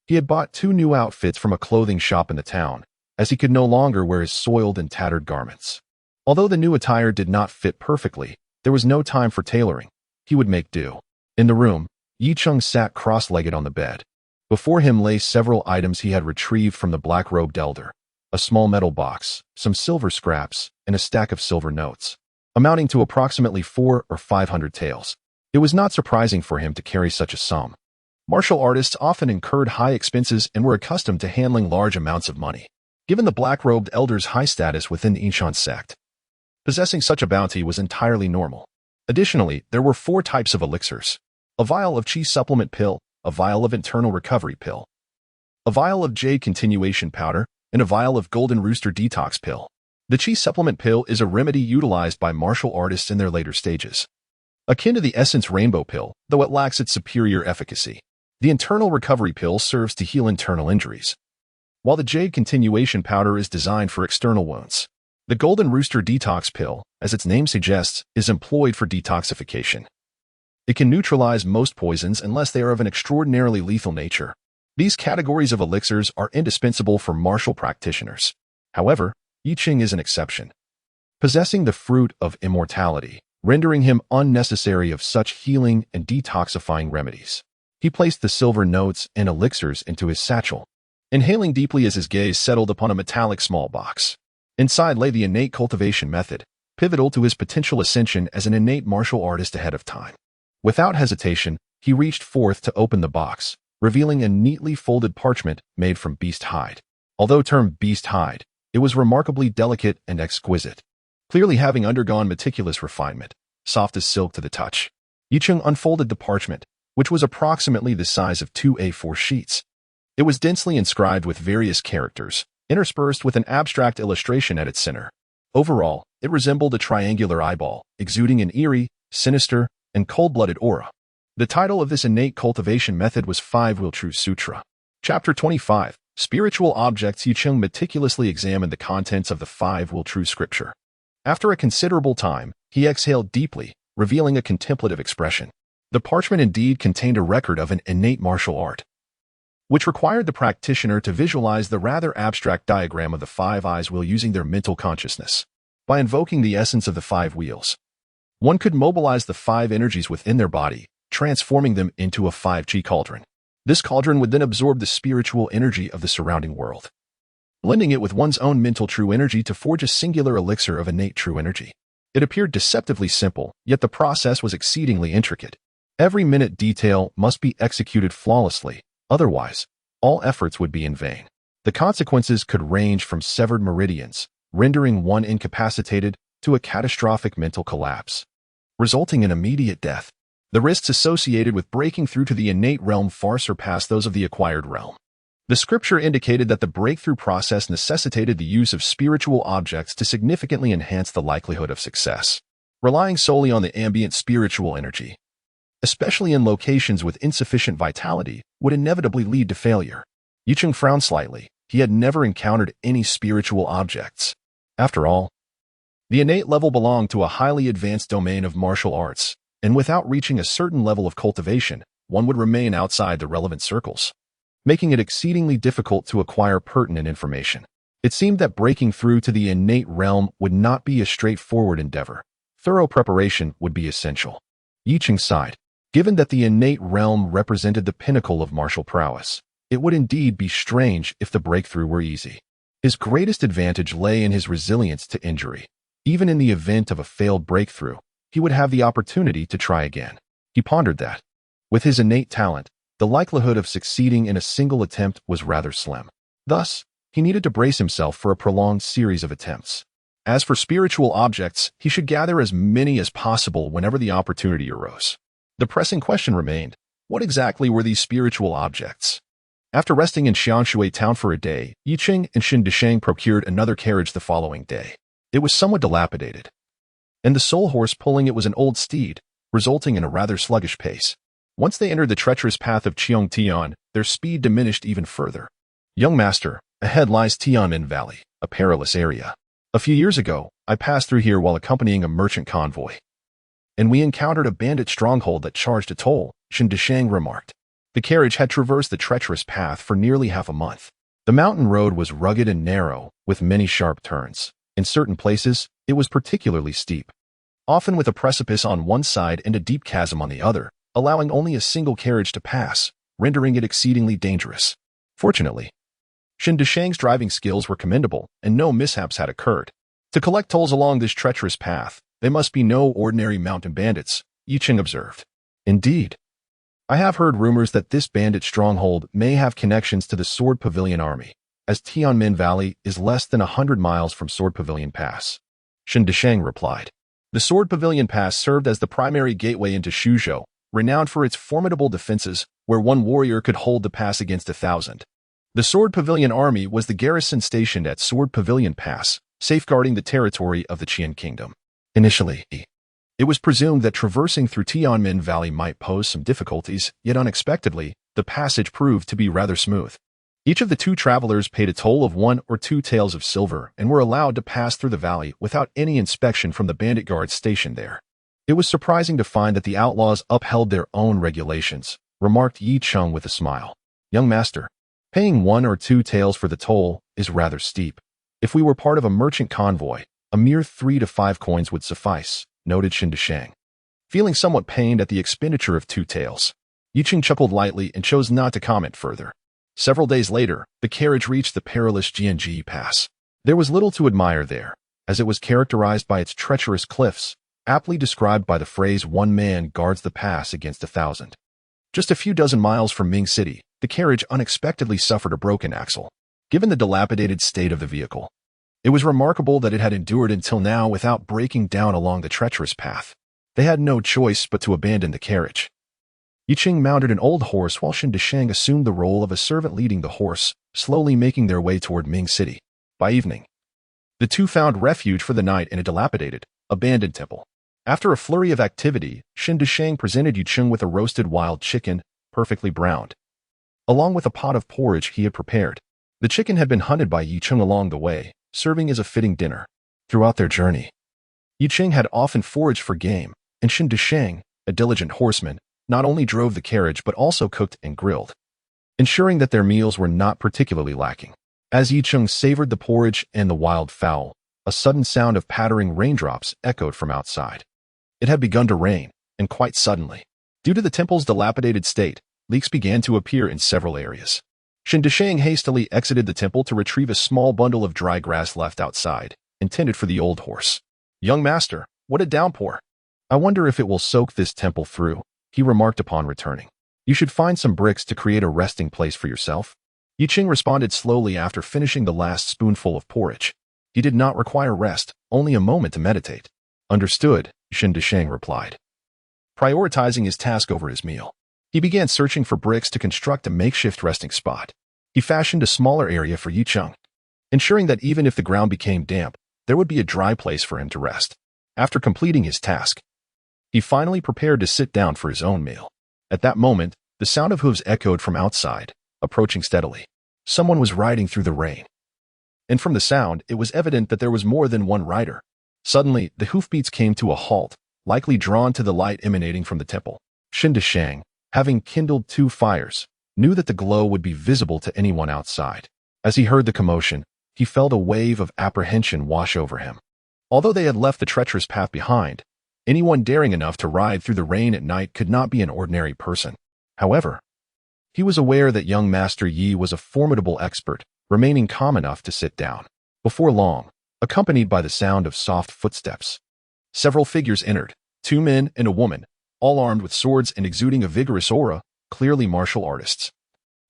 he had bought 2 new outfits from a clothing shop in the town, as he could no longer wear his soiled and tattered garments. Although the new attire did not fit perfectly, there was no time for tailoring. He would make do. In the room, Yi Cheng sat cross-legged on the bed. Before him lay several items he had retrieved from the black-robed elder: a small metal box, some silver scraps, and a stack of silver notes, amounting to approximately 400 or 500 taels. It was not surprising for him to carry such a sum. Martial artists often incurred high expenses and were accustomed to handling large amounts of money. Given the black-robed elder's high status within the ancient sect, possessing such a bounty was entirely normal. Additionally, there were 4 types of elixirs: a vial of qi supplement pill, a vial of internal recovery pill, a vial of jade continuation powder, and a vial of golden rooster detox pill. The qi supplement pill is a remedy utilized by martial artists in their later stages, akin to the essence rainbow pill, though it lacks its superior efficacy. The internal recovery pill serves to heal internal injuries, while the jade continuation powder is designed for external wounds. The golden rooster detox pill, as its name suggests, is employed for detoxification. It can neutralize most poisons unless they are of an extraordinarily lethal nature. These categories of elixirs are indispensable for martial practitioners. However, Yi Cheng is an exception. possessing the fruit of immortality, rendering him unnecessary of such healing and detoxifying remedies. He placed the silver notes and elixirs into his satchel, inhaling deeply as his gaze settled upon a metallic small box. Inside lay the innate cultivation method, pivotal to his potential ascension as an innate martial artist ahead of time. Without hesitation, he reached forth to open the box, revealing a neatly folded parchment made from beast hide. Although termed beast hide, it was remarkably delicate and exquisite, clearly having undergone meticulous refinement, soft as silk to the touch. Yicheng unfolded the parchment, which was approximately the size of 2 A4 sheets. It was densely inscribed with various characters, interspersed with an abstract illustration at its center. Overall, it resembled a triangular eyeball, exuding an eerie, sinister, and cold-blooded aura. The title of this innate cultivation method was Five Will True Sutra. Chapter 25, Spiritual Objects. Yicheng meticulously examined the contents of the Five Will True Scripture. After a considerable time, he exhaled deeply, revealing a contemplative expression. The parchment indeed contained a record of an innate martial art, which required the practitioner to visualize the rather abstract diagram of the 5 eyes while using their mental consciousness. By invoking the essence of the 5 wheels, one could mobilize the 5 energies within their body, transforming them into a 5 chi cauldron. This cauldron would then absorb the spiritual energy of the surrounding world, blending it with one's own mental true energy to forge a singular elixir of innate true energy. It appeared deceptively simple, yet the process was exceedingly intricate. Every minute detail must be executed flawlessly, otherwise, all efforts would be in vain. The consequences could range from severed meridians, rendering one incapacitated, to a catastrophic mental collapse, resulting in immediate death. The risks associated with breaking through to the innate realm far surpassed those of the acquired realm. The scripture indicated that the breakthrough process necessitated the use of spiritual objects to significantly enhance the likelihood of success. Relying solely on the ambient spiritual energy, especially in locations with insufficient vitality, would inevitably lead to failure. Yicheng frowned slightly. He had never encountered any spiritual objects. After all, the innate level belonged to a highly advanced domain of martial arts, and without reaching a certain level of cultivation, one would remain outside the relevant circles, making it exceedingly difficult to acquire pertinent information. It seemed that breaking through to the innate realm would not be a straightforward endeavor. Thorough preparation would be essential. Yicheng sighed. Given that the innate realm represented the pinnacle of martial prowess, it would indeed be strange if the breakthrough were easy. His greatest advantage lay in his resilience to injury. Even in the event of a failed breakthrough, he would have the opportunity to try again. He pondered that, with his innate talent, the likelihood of succeeding in a single attempt was rather slim. Thus, he needed to brace himself for a prolonged series of attempts. As for spiritual objects, he should gather as many as possible whenever the opportunity arose. The pressing question remained, what exactly were these spiritual objects? After resting in Xianshui town for a day, Yicheng and Xin Desheng procured another carriage the following day. It was somewhat dilapidated, and the sole horse pulling it was an old steed, resulting in a rather sluggish pace. Once they entered the treacherous path of Cheongtian, their speed diminished even further. Young master, ahead lies Tianmen Valley, a perilous area. A few years ago, I passed through here while accompanying a merchant convoy, and we encountered a bandit stronghold that charged a toll, Xin Desheng remarked. The carriage had traversed the treacherous path for nearly half a month. The mountain road was rugged and narrow, with many sharp turns. In certain places, it was particularly steep, often with a precipice on one side and a deep chasm on the other, allowing only a single carriage to pass, rendering it exceedingly dangerous. Fortunately, Xin Desheng's driving skills were commendable, and no mishaps had occurred. To collect tolls along this treacherous path, they must be no ordinary mountain bandits, Yicheng observed. Indeed, I have heard rumors that this bandit stronghold may have connections to the Sword Pavilion army, as Tianmen Valley is less than 100 miles from Sword Pavilion Pass. Xin Desheng replied. The Sword Pavilion Pass served as the primary gateway into Shuzhou, renowned for its formidable defenses, where one warrior could hold the pass against 1,000. The Sword Pavilion army was the garrison stationed at Sword Pavilion Pass, safeguarding the territory of the Qian Kingdom. Initially, it was presumed that traversing through Tianmen Valley might pose some difficulties, yet unexpectedly, the passage proved to be rather smooth. Each of the 2 travelers paid a toll of 1 or 2 taels of silver and were allowed to pass through the valley without any inspection from the bandit guards stationed there. It was surprising to find that the outlaws upheld their own regulations, remarked Yicheng with a smile. Young master, paying 1 or 2 taels for the toll is rather steep. If we were part of a merchant convoy, A mere 3 to 5 coins would suffice, noted Shang. Feeling somewhat pained at the expenditure of 2 taels, Yicheng chuckled lightly and chose not to comment further. Several days later, the carriage reached the perilous Jianji Pass. There was little to admire there, as it was characterized by its treacherous cliffs, aptly described by the phrase "one man guards the pass against 1,000." Just a few dozen miles from Ming City, the carriage unexpectedly suffered a broken axle. Given the dilapidated state of the vehicle, it was remarkable that it had endured until now without breaking down along the treacherous path. They had no choice but to abandon the carriage. Yicheng mounted an old horse while Shang assumed the role of a servant leading the horse, slowly making their way toward Ming City. By evening, the two found refuge for the night in a dilapidated, abandoned temple. After a flurry of activity, Shang presented Yicheng with a roasted wild chicken, perfectly browned, along with a pot of porridge he had prepared. The chicken had been hunted by Yicheng along the way, serving as a fitting dinner. Throughout their journey, Yicheng had often foraged for game, and Shang, a diligent horseman, not only drove the carriage but also cooked and grilled, ensuring that their meals were not particularly lacking. As Yicheng savored the porridge and the wild fowl, a sudden sound of pattering raindrops echoed from outside. It had begun to rain, and quite suddenly. Due to the temple's dilapidated state, leaks began to appear in several areas. Shang hastily exited the temple to retrieve a small bundle of dry grass left outside, intended for the old horse. "Young master, what a downpour! I wonder if it will soak this temple through," he remarked upon returning. "You should find some bricks to create a resting place for yourself." Yicheng responded slowly after finishing the last spoonful of porridge. He did not require rest, only a moment to meditate. "Understood," Shang replied, prioritizing his task over his meal. He began searching for bricks to construct a makeshift resting spot. He fashioned a smaller area for Yicheng, ensuring that even if the ground became damp, there would be a dry place for him to rest. After completing his task, he finally prepared to sit down for his own meal. At that moment, the sound of hooves echoed from outside, approaching steadily. Someone was riding through the rain, and from the sound, it was evident that there was more than one rider. Suddenly, the hoofbeats came to a halt, likely drawn to the light emanating from the temple. Shang, having kindled 2 fires, knew that the glow would be visible to anyone outside. As he heard the commotion, he felt a wave of apprehension wash over him. Although they had left the treacherous path behind, anyone daring enough to ride through the rain at night could not be an ordinary person. However, he was aware that young Master Yi was a formidable expert, remaining calm enough to sit down. Before long, accompanied by the sound of soft footsteps, several figures entered, 2 men and a woman, all armed with swords and exuding a vigorous aura, clearly martial artists.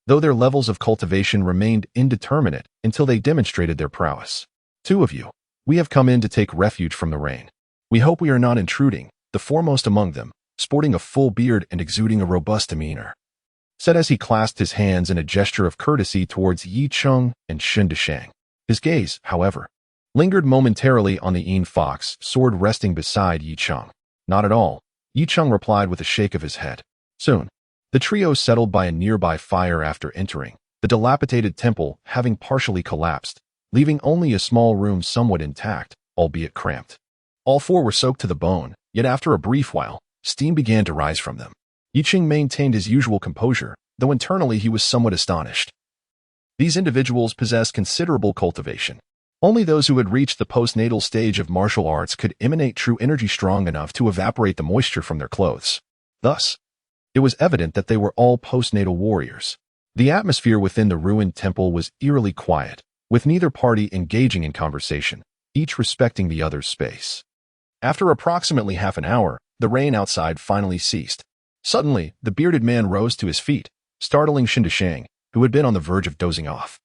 Though their levels of cultivation remained indeterminate until they demonstrated their prowess. "2 of you, we have come in to take refuge from the rain. We hope we are not intruding," the foremost among them, sporting a full beard and exuding a robust demeanor, said as he clasped his hands in a gesture of courtesy towards Yicheng and Shang. His gaze, however, lingered momentarily on the Yin Fox, sword resting beside Yicheng. "Not at all," Yicheng replied with a shake of his head. Soon, the trio settled by a nearby fire after entering, the dilapidated temple having partially collapsed, leaving only a small room somewhat intact, albeit cramped. All 4 were soaked to the bone, yet after a brief while, steam began to rise from them. Yicheng maintained his usual composure, though internally he was somewhat astonished. These individuals possessed considerable cultivation. Only those who had reached the postnatal stage of martial arts could emanate true energy strong enough to evaporate the moisture from their clothes. Thus, it was evident that they were all postnatal warriors. The atmosphere within the ruined temple was eerily quiet, with neither party engaging in conversation, each respecting the other's space. After approximately half an hour, the rain outside finally ceased. Suddenly, the bearded man rose to his feet, startling Shang, who had been on the verge of dozing off.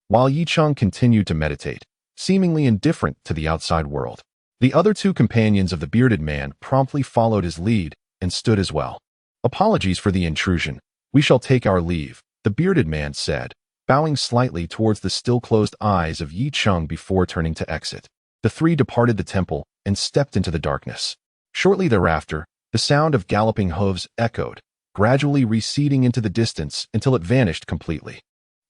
While Yicheng continued to meditate, seemingly indifferent to the outside world, the other 2 companions of the bearded man promptly followed his lead and stood as well. "Apologies for the intrusion. We shall take our leave," the bearded man said, bowing slightly towards the still-closed eyes of Yicheng before turning to exit. The 3 departed the temple and stepped into the darkness. Shortly thereafter, the sound of galloping hooves echoed, gradually receding into the distance until it vanished completely.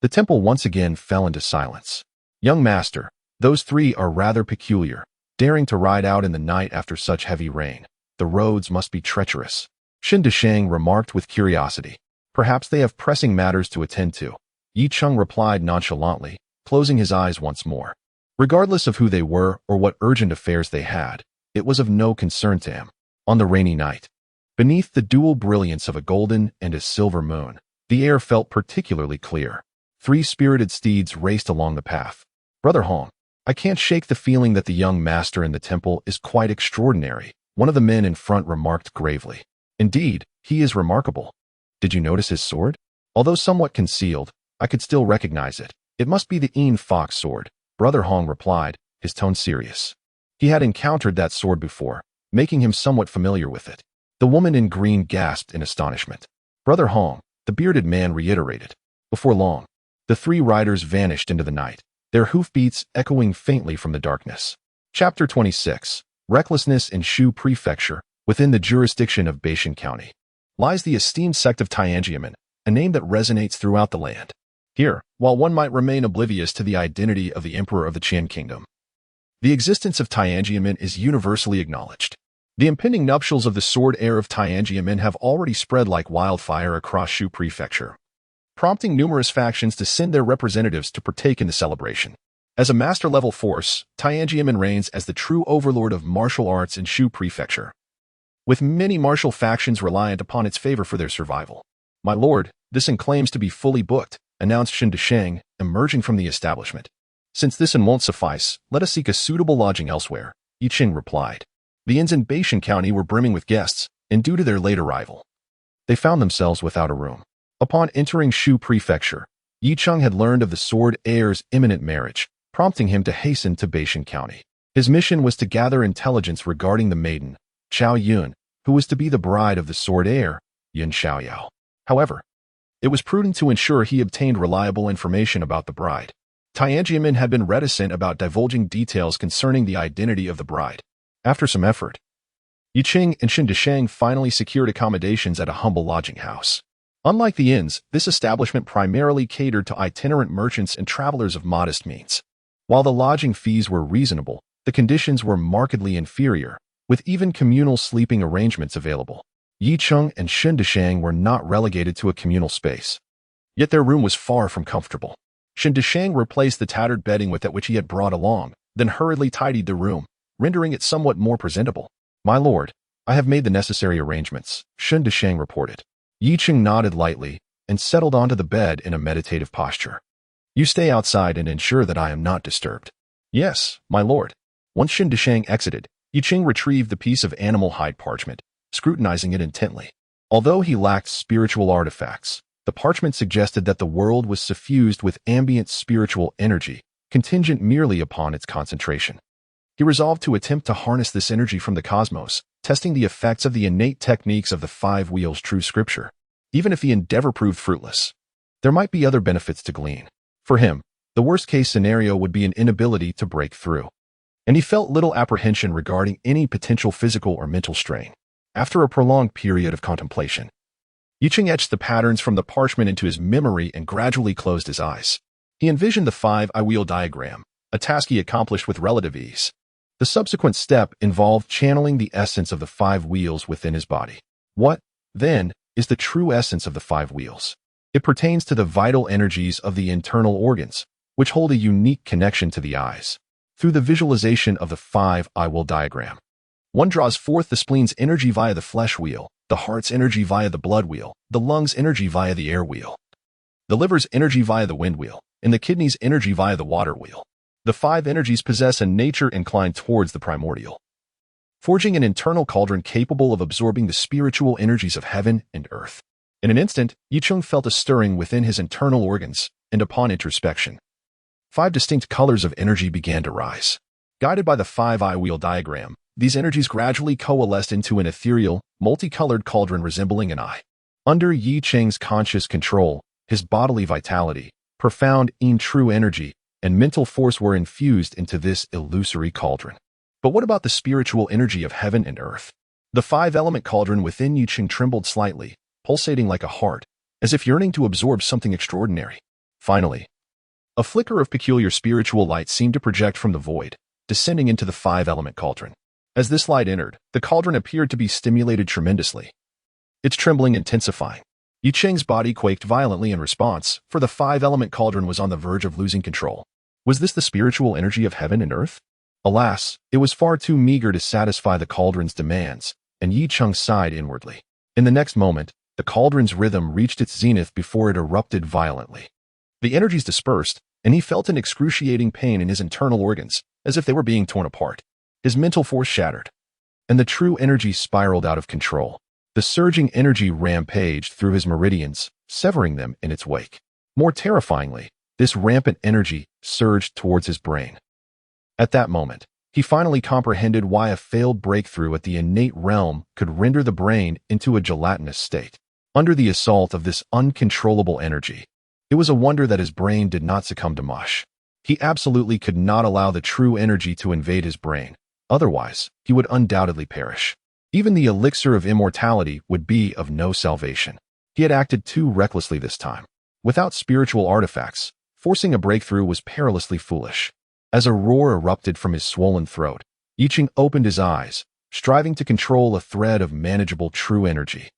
The temple once again fell into silence. "Young master, those 3 are rather peculiar, daring to ride out in the night after such heavy rain. The roads must be treacherous," Shang remarked with curiosity. "Perhaps they have pressing matters to attend to," Yicheng replied nonchalantly, closing his eyes once more. Regardless of who they were or what urgent affairs they had, it was of no concern to him. On the rainy night, beneath the dual brilliance of a golden and a silver moon, the air felt particularly clear. 3 spirited steeds raced along the path. Brother Hong, I can't shake the feeling that the young master in the temple is quite extraordinary, one of the men in front remarked gravely. Indeed, he is remarkable. Did you notice his sword? Although somewhat concealed, I could still recognize it. It must be the Fox sword, Brother Hong replied, his tone serious. He had encountered that sword before, making him somewhat familiar with it. The woman in green gasped in astonishment. Brother Hong, the bearded man reiterated. Before long, the 3 riders vanished into the night, their hoofbeats echoing faintly from the darkness. Chapter 26. Recklessness in Shu Prefecture, within the jurisdiction of Beishan County, lies the esteemed sect of Tianjiamen, a name that resonates throughout the land. Here, while one might remain oblivious to the identity of the emperor of the Qian kingdom, the existence of Tianjiamen is universally acknowledged. The impending nuptials of the sword heir of Tianjiamen have already spread like wildfire across Shu Prefecture, prompting numerous factions to send their representatives to partake in the celebration. As a master-level force, Tianjiamen reigns as the true overlord of martial arts in Shu Prefecture, with many martial factions reliant upon its favor for their survival. My lord, this inn claims to be fully booked, announced Shen Desheng, emerging from the establishment. Since this inn won't suffice, let us seek a suitable lodging elsewhere, Yi Qing replied. The inns in Beishan County were brimming with guests, and due to their late arrival, they found themselves without a room. Upon entering Shu Prefecture, Yi Qing had learned of the sword heir's imminent marriage, prompting him to hasten to Beishan County. His mission was to gather intelligence regarding the maiden, Chao Yun, who was to be the bride of the sword heir, Yun Xiaoyao. However, it was prudent to ensure he obtained reliable information about the bride. Tianjiamen had been reticent about divulging details concerning the identity of the bride. After some effort, Yi Qing and Shen Desheng finally secured accommodations at a humble lodging house. Unlike the inns, this establishment primarily catered to itinerant merchants and travelers of modest means. While the lodging fees were reasonable, the conditions were markedly inferior, with even communal sleeping arrangements available. Yi Qing and Shen Desheng were not relegated to a communal space. Yet their room was far from comfortable. Shen Desheng replaced the tattered bedding with that which he had brought along, then hurriedly tidied the room, rendering it somewhat more presentable. My lord, I have made the necessary arrangements, Shen Desheng reported. Yi Qing nodded lightly and settled onto the bed in a meditative posture. You stay outside and ensure that I am not disturbed. Yes, my lord. Once Shen Desheng exited, Yi Qing retrieved the piece of animal hide parchment, scrutinizing it intently. Although he lacked spiritual artifacts, the parchment suggested that the world was suffused with ambient spiritual energy, contingent merely upon its concentration. He resolved to attempt to harness this energy from the cosmos, testing the effects of the innate techniques of the 5 wheels true scripture. Even if the endeavor proved fruitless, there might be other benefits to glean. For him, the worst-case scenario would be an inability to break through, and he felt little apprehension regarding any potential physical or mental strain. After a prolonged period of contemplation, Yi Qing etched the patterns from the parchment into his memory and gradually closed his eyes. He envisioned the 5-eye wheel diagram, a task he accomplished with relative ease. The subsequent step involved channeling the essence of the 5 wheels within his body. What, then, is the true essence of the 5 wheels? It pertains to the vital energies of the internal organs, which hold a unique connection to the eyes. Through the visualization of the 5-eye wheel diagram, one draws forth the spleen's energy via the flesh wheel, the heart's energy via the blood wheel, the lungs' energy via the air wheel, the liver's energy via the wind wheel, and the kidney's energy via the water wheel. The 5 energies possess a nature inclined towards the primordial, forging an internal cauldron capable of absorbing the spiritual energies of heaven and earth. In an instant, Yi Qing felt a stirring within his internal organs, and upon introspection, 5 distinct colors of energy began to rise. Guided by the 5-eye wheel diagram, these energies gradually coalesced into an ethereal, multicolored cauldron resembling an eye. Under Yi Qing's conscious control, his bodily vitality, profound true energy, and mental force were infused into this illusory cauldron. But what about the spiritual energy of heaven and earth? The 5-element cauldron within Yi Qing trembled slightly, pulsating like a heart, as if yearning to absorb something extraordinary. Finally, a flicker of peculiar spiritual light seemed to project from the void, descending into the 5-element cauldron. As this light entered, the cauldron appeared to be stimulated tremendously, its trembling intensifying. Yi Qing's body quaked violently in response, for the 5-element cauldron was on the verge of losing control. Was this the spiritual energy of heaven and earth? Alas, it was far too meager to satisfy the cauldron's demands, and Yi Cheng sighed inwardly. In the next moment, the cauldron's rhythm reached its zenith before it erupted violently. The energies dispersed, and he felt an excruciating pain in his internal organs, as if they were being torn apart. His mental force shattered, and the true energy spiraled out of control. The surging energy rampaged through his meridians, severing them in its wake. More terrifyingly, this rampant energy surged towards his brain. At that moment, he finally comprehended why a failed breakthrough at the innate realm could render the brain into a gelatinous state. Under the assault of this uncontrollable energy, it was a wonder that his brain did not succumb to mush. He absolutely could not allow the true energy to invade his brain. Otherwise, he would undoubtedly perish. Even the elixir of immortality would be of no salvation. He had acted too recklessly this time. Without spiritual artifacts, forcing a breakthrough was perilously foolish. As a roar erupted from his swollen throat, Yi Cheng opened his eyes, striving to control a thread of manageable true energy.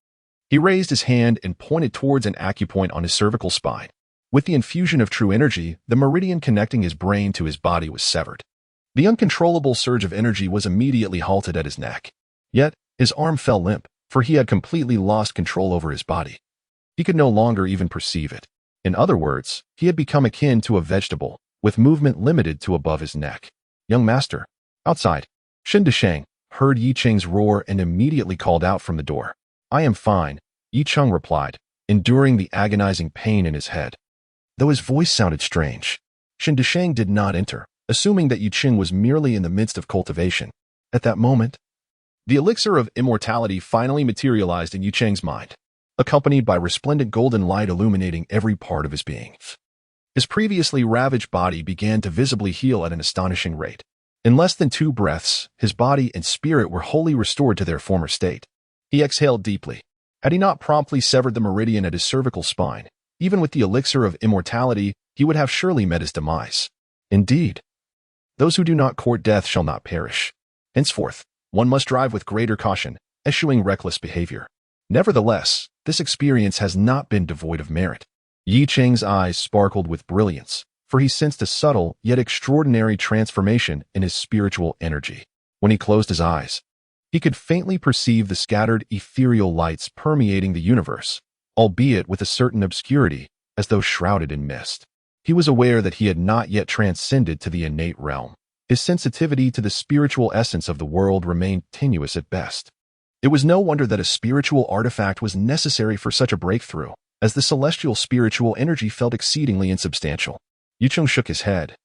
He raised his hand and pointed towards an acupoint on his cervical spine. With the infusion of true energy, the meridian connecting his brain to his body was severed. The uncontrollable surge of energy was immediately halted at his neck. Yet, his arm fell limp, for he had completely lost control over his body. He could no longer even perceive it. In other words, he had become akin to a vegetable, with movement limited to above his neck. "Young master." Outside, Shen Desheng heard Yi Cheng's roar and immediately called out from the door. "I am fine," Yi Cheng replied, enduring the agonizing pain in his head. Though his voice sounded strange, Shen Desheng did not enter, assuming that Yi Cheng was merely in the midst of cultivation. At that moment, the elixir of immortality finally materialized in Yi Cheng's mind, accompanied by resplendent golden light illuminating every part of his being. His previously ravaged body began to visibly heal at an astonishing rate. In less than 2 breaths, his body and spirit were wholly restored to their former state. He exhaled deeply. Had he not promptly severed the meridian at his cervical spine, even with the elixir of immortality, he would have surely met his demise. Indeed, those who do not court death shall not perish. Henceforth, one must drive with greater caution, eschewing reckless behavior. Nevertheless, this experience has not been devoid of merit. Yi Cheng's eyes sparkled with brilliance, for he sensed a subtle yet extraordinary transformation in his spiritual energy. When he closed his eyes, he could faintly perceive the scattered ethereal lights permeating the universe, albeit with a certain obscurity, as though shrouded in mist. He was aware that he had not yet transcended to the innate realm. His sensitivity to the spiritual essence of the world remained tenuous at best. It was no wonder that a spiritual artifact was necessary for such a breakthrough, as the celestial spiritual energy felt exceedingly insubstantial. Yi Cheng shook his head,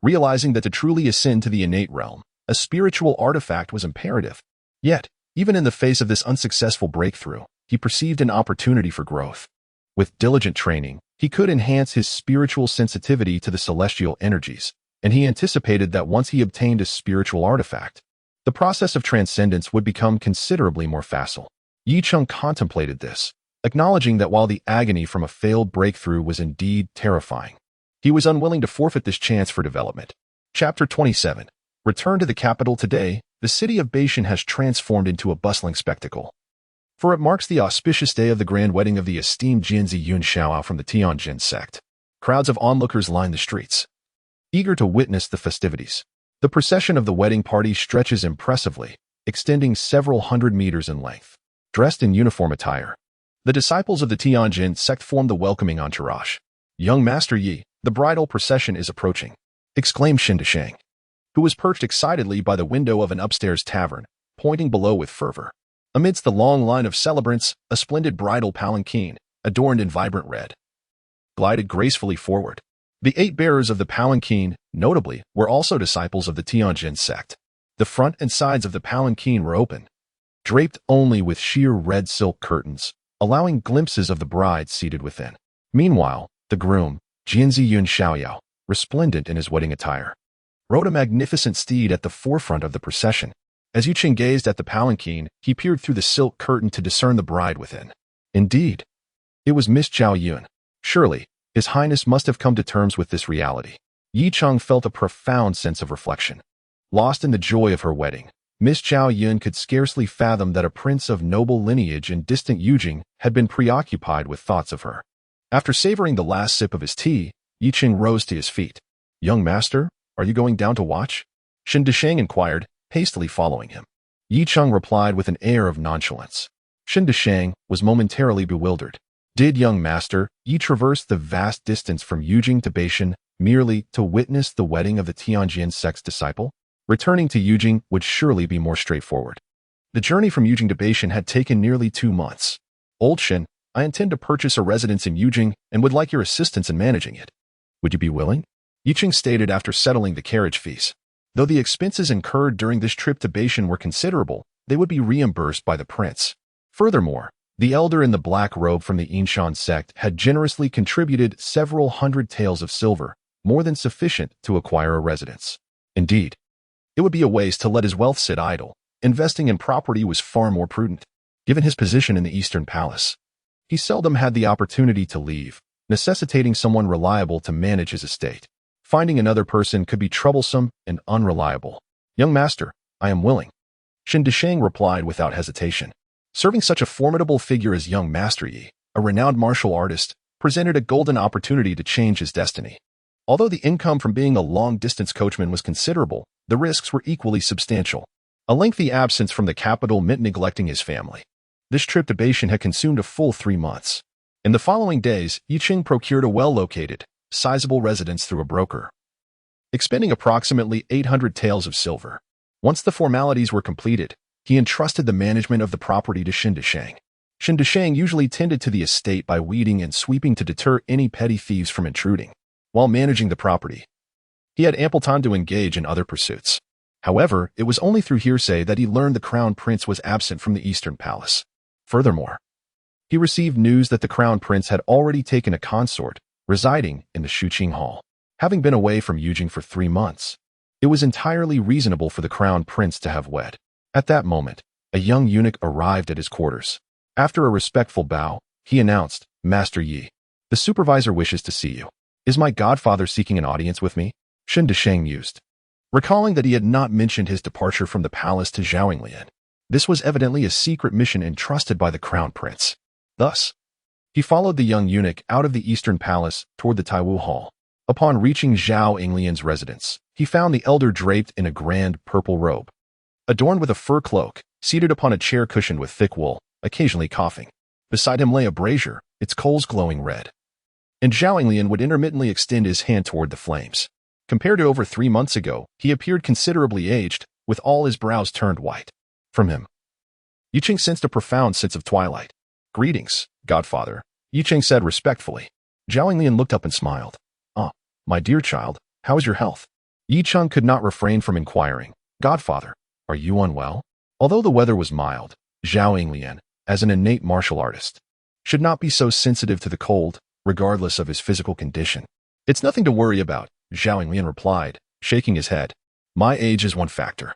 realizing that to truly ascend to the innate realm, a spiritual artifact was imperative. Yet, even in the face of this unsuccessful breakthrough, he perceived an opportunity for growth. With diligent training, he could enhance his spiritual sensitivity to the celestial energies, and he anticipated that once he obtained a spiritual artifact, the process of transcendence would become considerably more facile. Yi Cheng contemplated this, acknowledging that while the agony from a failed breakthrough was indeed terrifying, he was unwilling to forfeit this chance for development. Chapter 27. Return to the capital. Today, the city of Beishan has transformed into a bustling spectacle, for it marks the auspicious day of the grand wedding of the esteemed Jianzi Yun Xiaoao from the Tianjin sect. Crowds of onlookers line the streets, eager to witness the festivities. The procession of the wedding party stretches impressively, extending several hundred meters in length. Dressed in uniform attire, the disciples of the Tianjin sect form the welcoming entourage. "Young Master Yi, the bridal procession is approaching," exclaimed Shen Desheng, who was perched excitedly by the window of an upstairs tavern, pointing below with fervor. Amidst the long line of celebrants, a splendid bridal palanquin, adorned in vibrant red, glided gracefully forward. The 8 bearers of the palanquin, notably, were also disciples of the Tianjin sect. The front and sides of the palanquin were open, draped only with sheer red silk curtains, allowing glimpses of the bride seated within. Meanwhile, the groom, Jianzi Yun Xiaoyao, resplendent in his wedding attire, rode a magnificent steed at the forefront of the procession. As Yi Cheng gazed at the palanquin, he peered through the silk curtain to discern the bride within. Indeed, it was Miss Zhao Yun. Surely, His Highness must have come to terms with this reality. Yi Cheng felt a profound sense of reflection. Lost in the joy of her wedding, Miss Zhao Yun could scarcely fathom that a prince of noble lineage in distant Yujing had been preoccupied with thoughts of her. After savoring the last sip of his tea, Yi Cheng rose to his feet. "Young master, are you going down to watch?" Shen Desheng inquired, hastily following him. Yi Cheng replied with an air of nonchalance. Shen Desheng was momentarily bewildered. Did young master Yi traverse the vast distance from Yujing to Beishan merely to witness the wedding of the Tianjin sect's disciple? Returning to Yujing would surely be more straightforward. The journey from Yujing to Beishan had taken nearly 2 months. "Old Shen, I intend to purchase a residence in Yujing and would like your assistance in managing it. Would you be willing?" Yi Cheng stated after settling the carriage fees. Though the expenses incurred during this trip to Beishan were considerable, they would be reimbursed by the prince. Furthermore, the elder in the black robe from the Yinshan sect had generously contributed several hundred taels of silver, more than sufficient to acquire a residence. Indeed, it would be a waste to let his wealth sit idle. Investing in property was far more prudent. Given his position in the Eastern Palace, he seldom had the opportunity to leave, necessitating someone reliable to manage his estate. Finding another person could be troublesome and unreliable. "Young master, I am willing," Shen Desheng replied without hesitation. Serving such a formidable figure as young Master Yi, a renowned martial artist, presented a golden opportunity to change his destiny. Although the income from being a long-distance coachman was considerable, the risks were equally substantial. A lengthy absence from the capital meant neglecting his family. This trip to Beishan had consumed a full 3 months. In the following days, Yi Cheng procured a well-located, sizable residence through a broker, expending approximately 800 taels of silver. Once the formalities were completed, he entrusted the management of the property to Shen Desheng. Shen Desheng usually tended to the estate by weeding and sweeping to deter any petty thieves from intruding. While managing the property, he had ample time to engage in other pursuits. However, it was only through hearsay that he learned the crown prince was absent from the Eastern Palace. Furthermore, he received news that the crown prince had already taken a consort, residing in the Shuqing Hall. Having been away from Yujing for 3 months, it was entirely reasonable for the crown prince to have wed. At that moment, a young eunuch arrived at his quarters. After a respectful bow, he announced, "Master Yi, the supervisor wishes to see you." "Is my godfather seeking an audience with me?" Shen Desheng mused, recalling that he had not mentioned his departure from the palace to Zhaoyinglian. This was evidently a secret mission entrusted by the crown prince. Thus, he followed the young eunuch out of the Eastern Palace toward the Taiwu Hall. Upon reaching Zhao Yinglian's residence, he found the elder draped in a grand purple robe, adorned with a fur cloak, seated upon a chair cushioned with thick wool, occasionally coughing. Beside him lay a brazier, its coals glowing red, and Zhao Yinglian would intermittently extend his hand toward the flames. Compared to over 3 months ago, he appeared considerably aged, with all his brows turned white. From him, Yi Cheng sensed a profound sense of twilight. "Greetings, godfather," Yi Cheng said respectfully. Zhao Yinglian looked up and smiled. "Ah, my dear child, how is your health?" Yi Cheng could not refrain from inquiring, "Godfather, are you unwell?" Although the weather was mild, Zhao Yinglian, as an innate martial artist, should not be so sensitive to the cold, regardless of his physical condition. "It's nothing to worry about," Zhao Yinglian replied, shaking his head. "My age is one factor.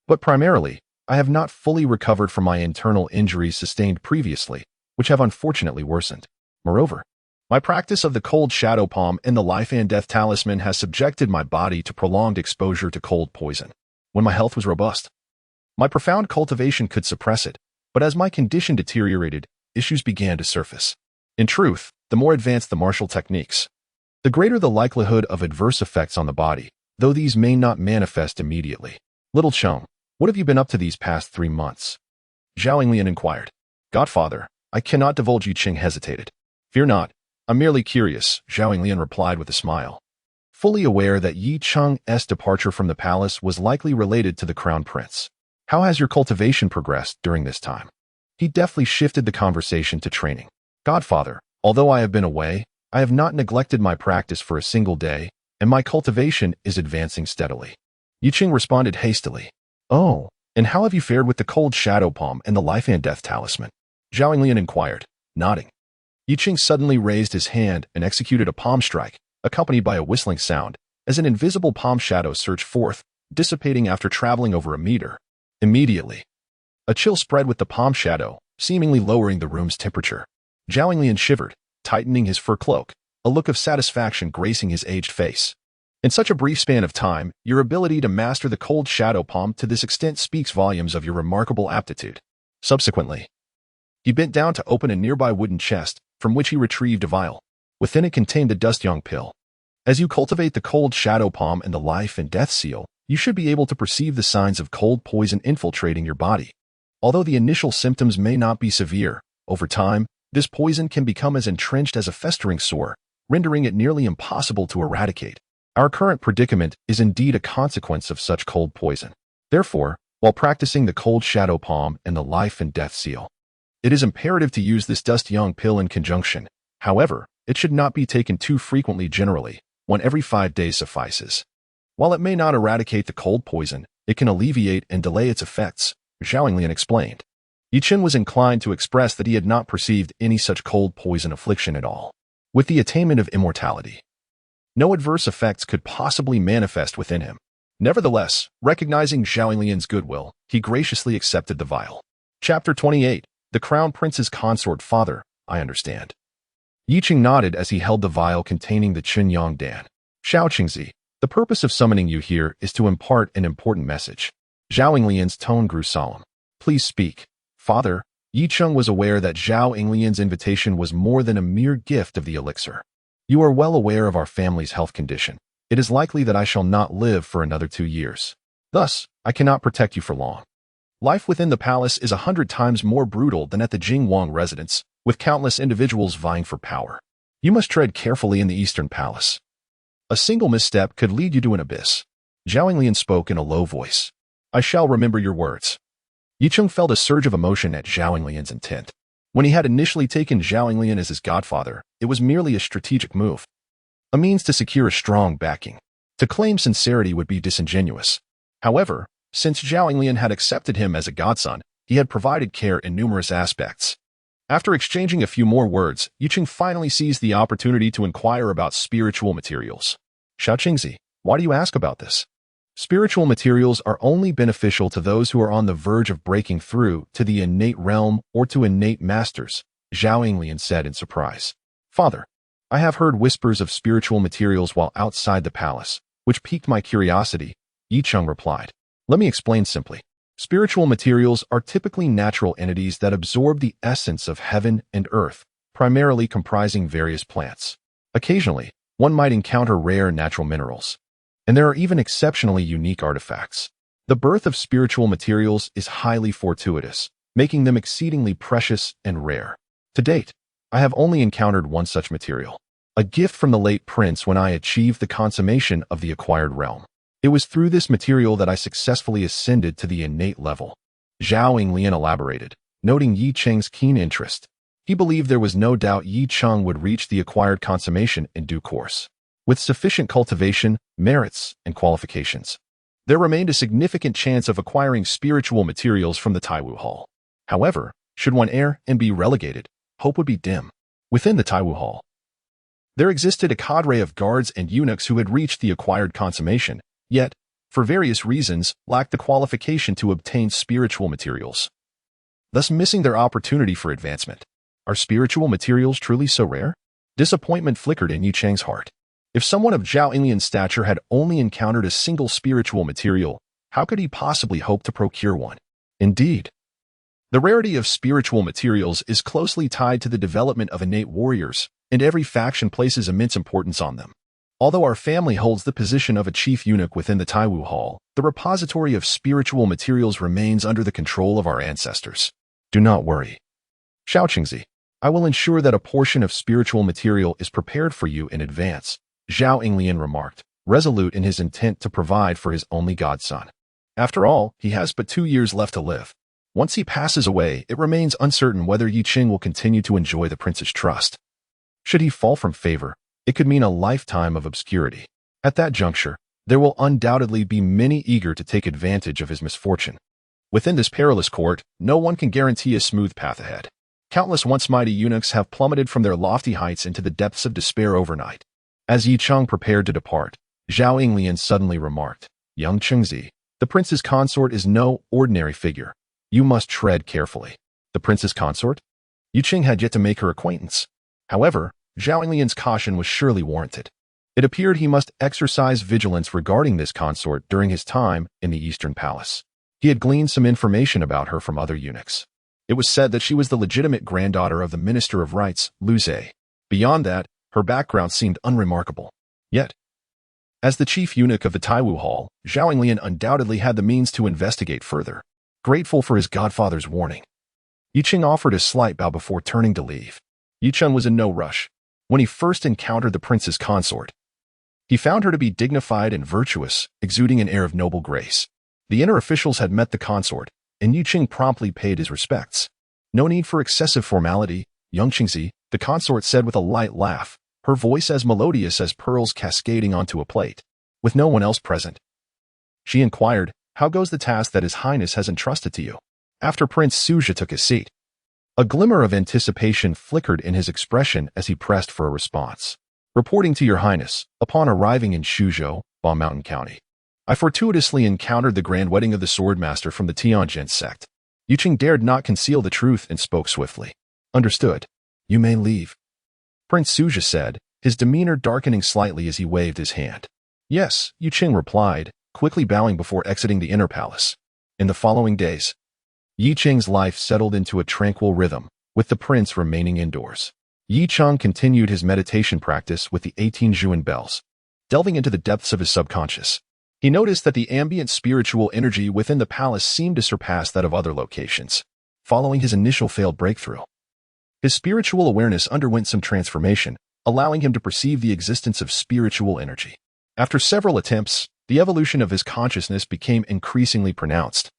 But primarily, I have not fully recovered from my internal injuries sustained previously, which have unfortunately worsened. Moreover, my practice of the cold shadow palm and the life and death talisman has subjected my body to prolonged exposure to cold poison. When my health was robust, my profound cultivation could suppress it, but as my condition deteriorated, issues began to surface. In truth, the more advanced the martial techniques, the greater the likelihood of adverse effects on the body, though these may not manifest immediately. Little Cheng, what have you been up to these past 3 months? Zhao Yinglian inquired. "Godfather, I cannot divulge." Yi Cheng hesitated. "Fear not, I'm merely curious," Zhao Yinglian replied with a smile, fully aware that Yi Cheng's departure from the palace was likely related to the crown prince. "How has your cultivation progressed during this time?" He deftly shifted the conversation to training. "Godfather, although I have been away, I have not neglected my practice for a single day, and my cultivation is advancing steadily." Yi Cheng responded hastily. "Oh, and how have you fared with the cold shadow palm and the life and death talisman?" Zhao Yinglian inquired, nodding. Yi Cheng suddenly raised his hand and executed a palm strike, accompanied by a whistling sound, as an invisible palm shadow surged forth, dissipating after traveling over a meter. Immediately, a chill spread with the palm shadow, seemingly lowering the room's temperature. Zhao Yinglian shivered, tightening his fur cloak, a look of satisfaction gracing his aged face. "In such a brief span of time, your ability to master the cold shadow palm to this extent speaks volumes of your remarkable aptitude." Subsequently, he bent down to open a nearby wooden chest, from which he retrieved a vial. Within it contained the dust young pill. As you cultivate the cold shadow palm and the life and death seal, you should be able to perceive the signs of cold poison infiltrating your body. Although the initial symptoms may not be severe, over time, this poison can become as entrenched as a festering sore, rendering it nearly impossible to eradicate. Our current predicament is indeed a consequence of such cold poison. Therefore, while practicing the cold shadow palm and the life and death seal, it is imperative to use this dust young pill in conjunction. However, it should not be taken too frequently. Generally, one every 5 days suffices. While it may not eradicate the cold poison, it can alleviate and delay its effects, Zhao Englian explained. Yi Chen was inclined to express that he had not perceived any such cold poison affliction at all. With the attainment of immortality, no adverse effects could possibly manifest within him. Nevertheless, recognizing Zhao Englian's goodwill, he graciously accepted the vial. Chapter 28. The Crown Prince's Consort. Father, I understand. Yi Cheng nodded as he held the vial containing the Qinyang Dan. Xiao Qingzi, the purpose of summoning you here is to impart an important message. Zhao Englian's tone grew solemn. Please speak. Father, Yi Cheng was aware that Zhao Englian's invitation was more than a mere gift of the elixir. You are well aware of our family's health condition. It is likely that I shall not live for another 2 years. Thus, I cannot protect you for long. Life within the palace is 100 times more brutal than at the Jingwang residence, with countless individuals vying for power. You must tread carefully in the Eastern Palace. A single misstep could lead you to an abyss. Zhao Englian spoke in a low voice. I shall remember your words. Yi Cheng felt a surge of emotion at Zhao Englian's intent. When he had initially taken Zhao Englian as his godfather, it was merely a strategic move, a means to secure a strong backing. To claim sincerity would be disingenuous. However, since Zhao Englian had accepted him as a godson, he had provided care in numerous aspects. After exchanging a few more words, Yi Cheng finally seized the opportunity to inquire about spiritual materials. Xiao Qingzi, why do you ask about this? Spiritual materials are only beneficial to those who are on the verge of breaking through to the innate realm or to innate masters, Zhao Englian said in surprise. Father, I have heard whispers of spiritual materials while outside the palace, which piqued my curiosity, Yi Cheng replied. Let me explain simply. Spiritual materials are typically natural entities that absorb the essence of heaven and earth, primarily comprising various plants. Occasionally, one might encounter rare natural minerals, and there are even exceptionally unique artifacts. The birth of spiritual materials is highly fortuitous, making them exceedingly precious and rare. To date, I have only encountered one such material, a gift from the late prince when I achieved the consummation of the acquired realm. It was through this material that I successfully ascended to the innate level. Zhao Englian elaborated, noting Yi Cheng's keen interest. He believed there was no doubt Yi Cheng would reach the acquired consummation in due course, with sufficient cultivation, merits, and qualifications. There remained a significant chance of acquiring spiritual materials from the Taiwu Hall. However, should one err and be relegated, hope would be dim. Within the Taiwu Hall, there existed a cadre of guards and eunuchs who had reached the acquired consummation, yet, for various reasons, lacked the qualification to obtain spiritual materials, thus missing their opportunity for advancement. Are spiritual materials truly so rare? Disappointment flickered in Yi Cheng's heart. If someone of Zhao Englian's stature had only encountered a single spiritual material, how could he possibly hope to procure one? Indeed, the rarity of spiritual materials is closely tied to the development of innate warriors, and every faction places immense importance on them. Although our family holds the position of a chief eunuch within the Taiwu Hall, the repository of spiritual materials remains under the control of our ancestors. Do not worry. Xiao Qingzi, I will ensure that a portion of spiritual material is prepared for you in advance, Zhao Englian remarked, resolute in his intent to provide for his only godson. After all, he has but 2 years left to live. Once he passes away, it remains uncertain whether Yi Cheng will continue to enjoy the prince's trust. Should he fall from favor, it could mean a lifetime of obscurity. At that juncture, there will undoubtedly be many eager to take advantage of his misfortune. Within this perilous court, no one can guarantee a smooth path ahead. Countless once mighty eunuchs have plummeted from their lofty heights into the depths of despair overnight. As Yi Cheng prepared to depart, Zhao Englian suddenly remarked, Young Qingzi, the prince's consort is no ordinary figure. You must tread carefully. The prince's consort? Yi Cheng had yet to make her acquaintance. However, Zhao Englian's caution was surely warranted. It appeared he must exercise vigilance regarding this consort during his time in the Eastern Palace. He had gleaned some information about her from other eunuchs. It was said that she was the legitimate granddaughter of the Minister of Rites, Lu Zhe. Beyond that, her background seemed unremarkable. Yet, as the chief eunuch of the Taiwu Hall, Zhao Yinglian undoubtedly had the means to investigate further. Grateful for his godfather's warning, Yiqing offered a slight bow before turning to leave. Yicheng was in no rush. When he first encountered the prince's consort, he found her to be dignified and virtuous, exuding an air of noble grace. The inner officials had met the consort, and Yiqing promptly paid his respects. No need for excessive formality, young Qingzi, the consort said with a light laugh, her voice as melodious as pearls cascading onto a plate. With no one else present, she inquired, "How goes the task that His Highness has entrusted to you?" After Prince Suzhi took his seat, a glimmer of anticipation flickered in his expression as he pressed for a response. "Reporting to Your Highness, upon arriving in Shuzhou, Ba Mountain County, I fortuitously encountered the grand wedding of the swordmaster from the Tianjin sect." Yiqing dared not conceal the truth and spoke swiftly. "Understood. You may leave," Prince Suzhi said, his demeanor darkening slightly as he waved his hand. "Yes," Yiqing replied, quickly bowing before exiting the inner palace. In the following days, Yiqing's life settled into a tranquil rhythm, with the prince remaining indoors. Yicheng continued his meditation practice with the 18 Zhuan bells, delving into the depths of his subconscious. He noticed that the ambient spiritual energy within the palace seemed to surpass that of other locations. Following his initial failed breakthrough, his spiritual awareness underwent some transformation, allowing him to perceive the existence of spiritual energy. After several attempts, the evolution of his consciousness became increasingly pronounced,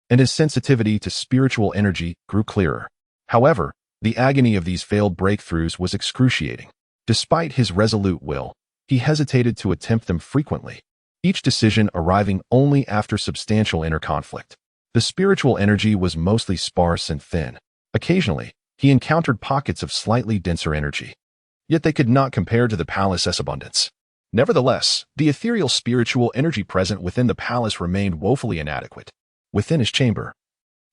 and his sensitivity to spiritual energy grew clearer. However, the agony of these failed breakthroughs was excruciating. Despite his resolute will, he hesitated to attempt them frequently, each decision arriving only after substantial inner conflict. The spiritual energy was mostly sparse and thin. Occasionally, he encountered pockets of slightly denser energy, yet they could not compare to the palace's abundance. Nevertheless, the ethereal spiritual energy present within the palace remained woefully inadequate. Within his chamber,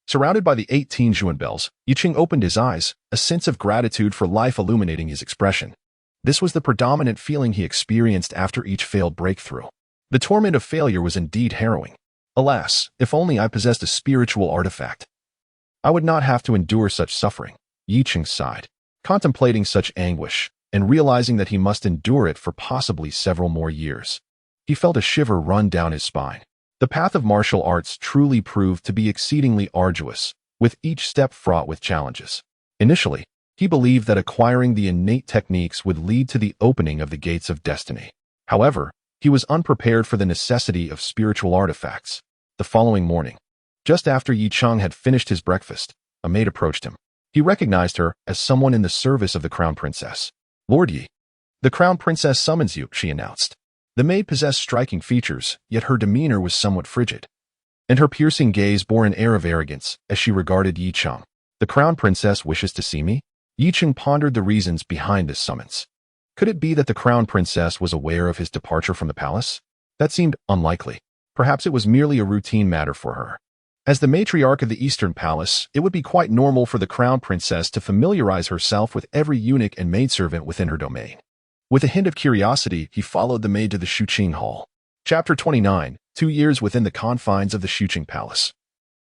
surrounded by the 18 Zhuan bells, Yiqing opened his eyes, a sense of gratitude for life illuminating his expression. This was the predominant feeling he experienced after each failed breakthrough. The torment of failure was indeed harrowing. Alas, if only I possessed a spiritual artifact, I would not have to endure such suffering. Yiqing sighed, contemplating such anguish, and realizing that he must endure it for possibly several more years. He felt a shiver run down his spine. The path of martial arts truly proved to be exceedingly arduous, with each step fraught with challenges. Initially, he believed that acquiring the innate techniques would lead to the opening of the gates of destiny. However, he was unprepared for the necessity of spiritual artifacts. The following morning, just after Yicheng had finished his breakfast, a maid approached him. He recognized her as someone in the service of the crown princess. "Lord Yi, the crown princess summons you," she announced. The maid possessed striking features, yet her demeanor was somewhat frigid, and her piercing gaze bore an air of arrogance as she regarded Yicheng. "The crown princess wishes to see me?" Yicheng pondered the reasons behind this summons. Could it be that the crown princess was aware of his departure from the palace? That seemed unlikely. Perhaps it was merely a routine matter for her. As the matriarch of the Eastern Palace, it would be quite normal for the crown princess to familiarize herself with every eunuch and maidservant within her domain. With a hint of curiosity, he followed the maid to the Shuqing Hall. Chapter 29, 2 years within the confines of the Shuqing Palace.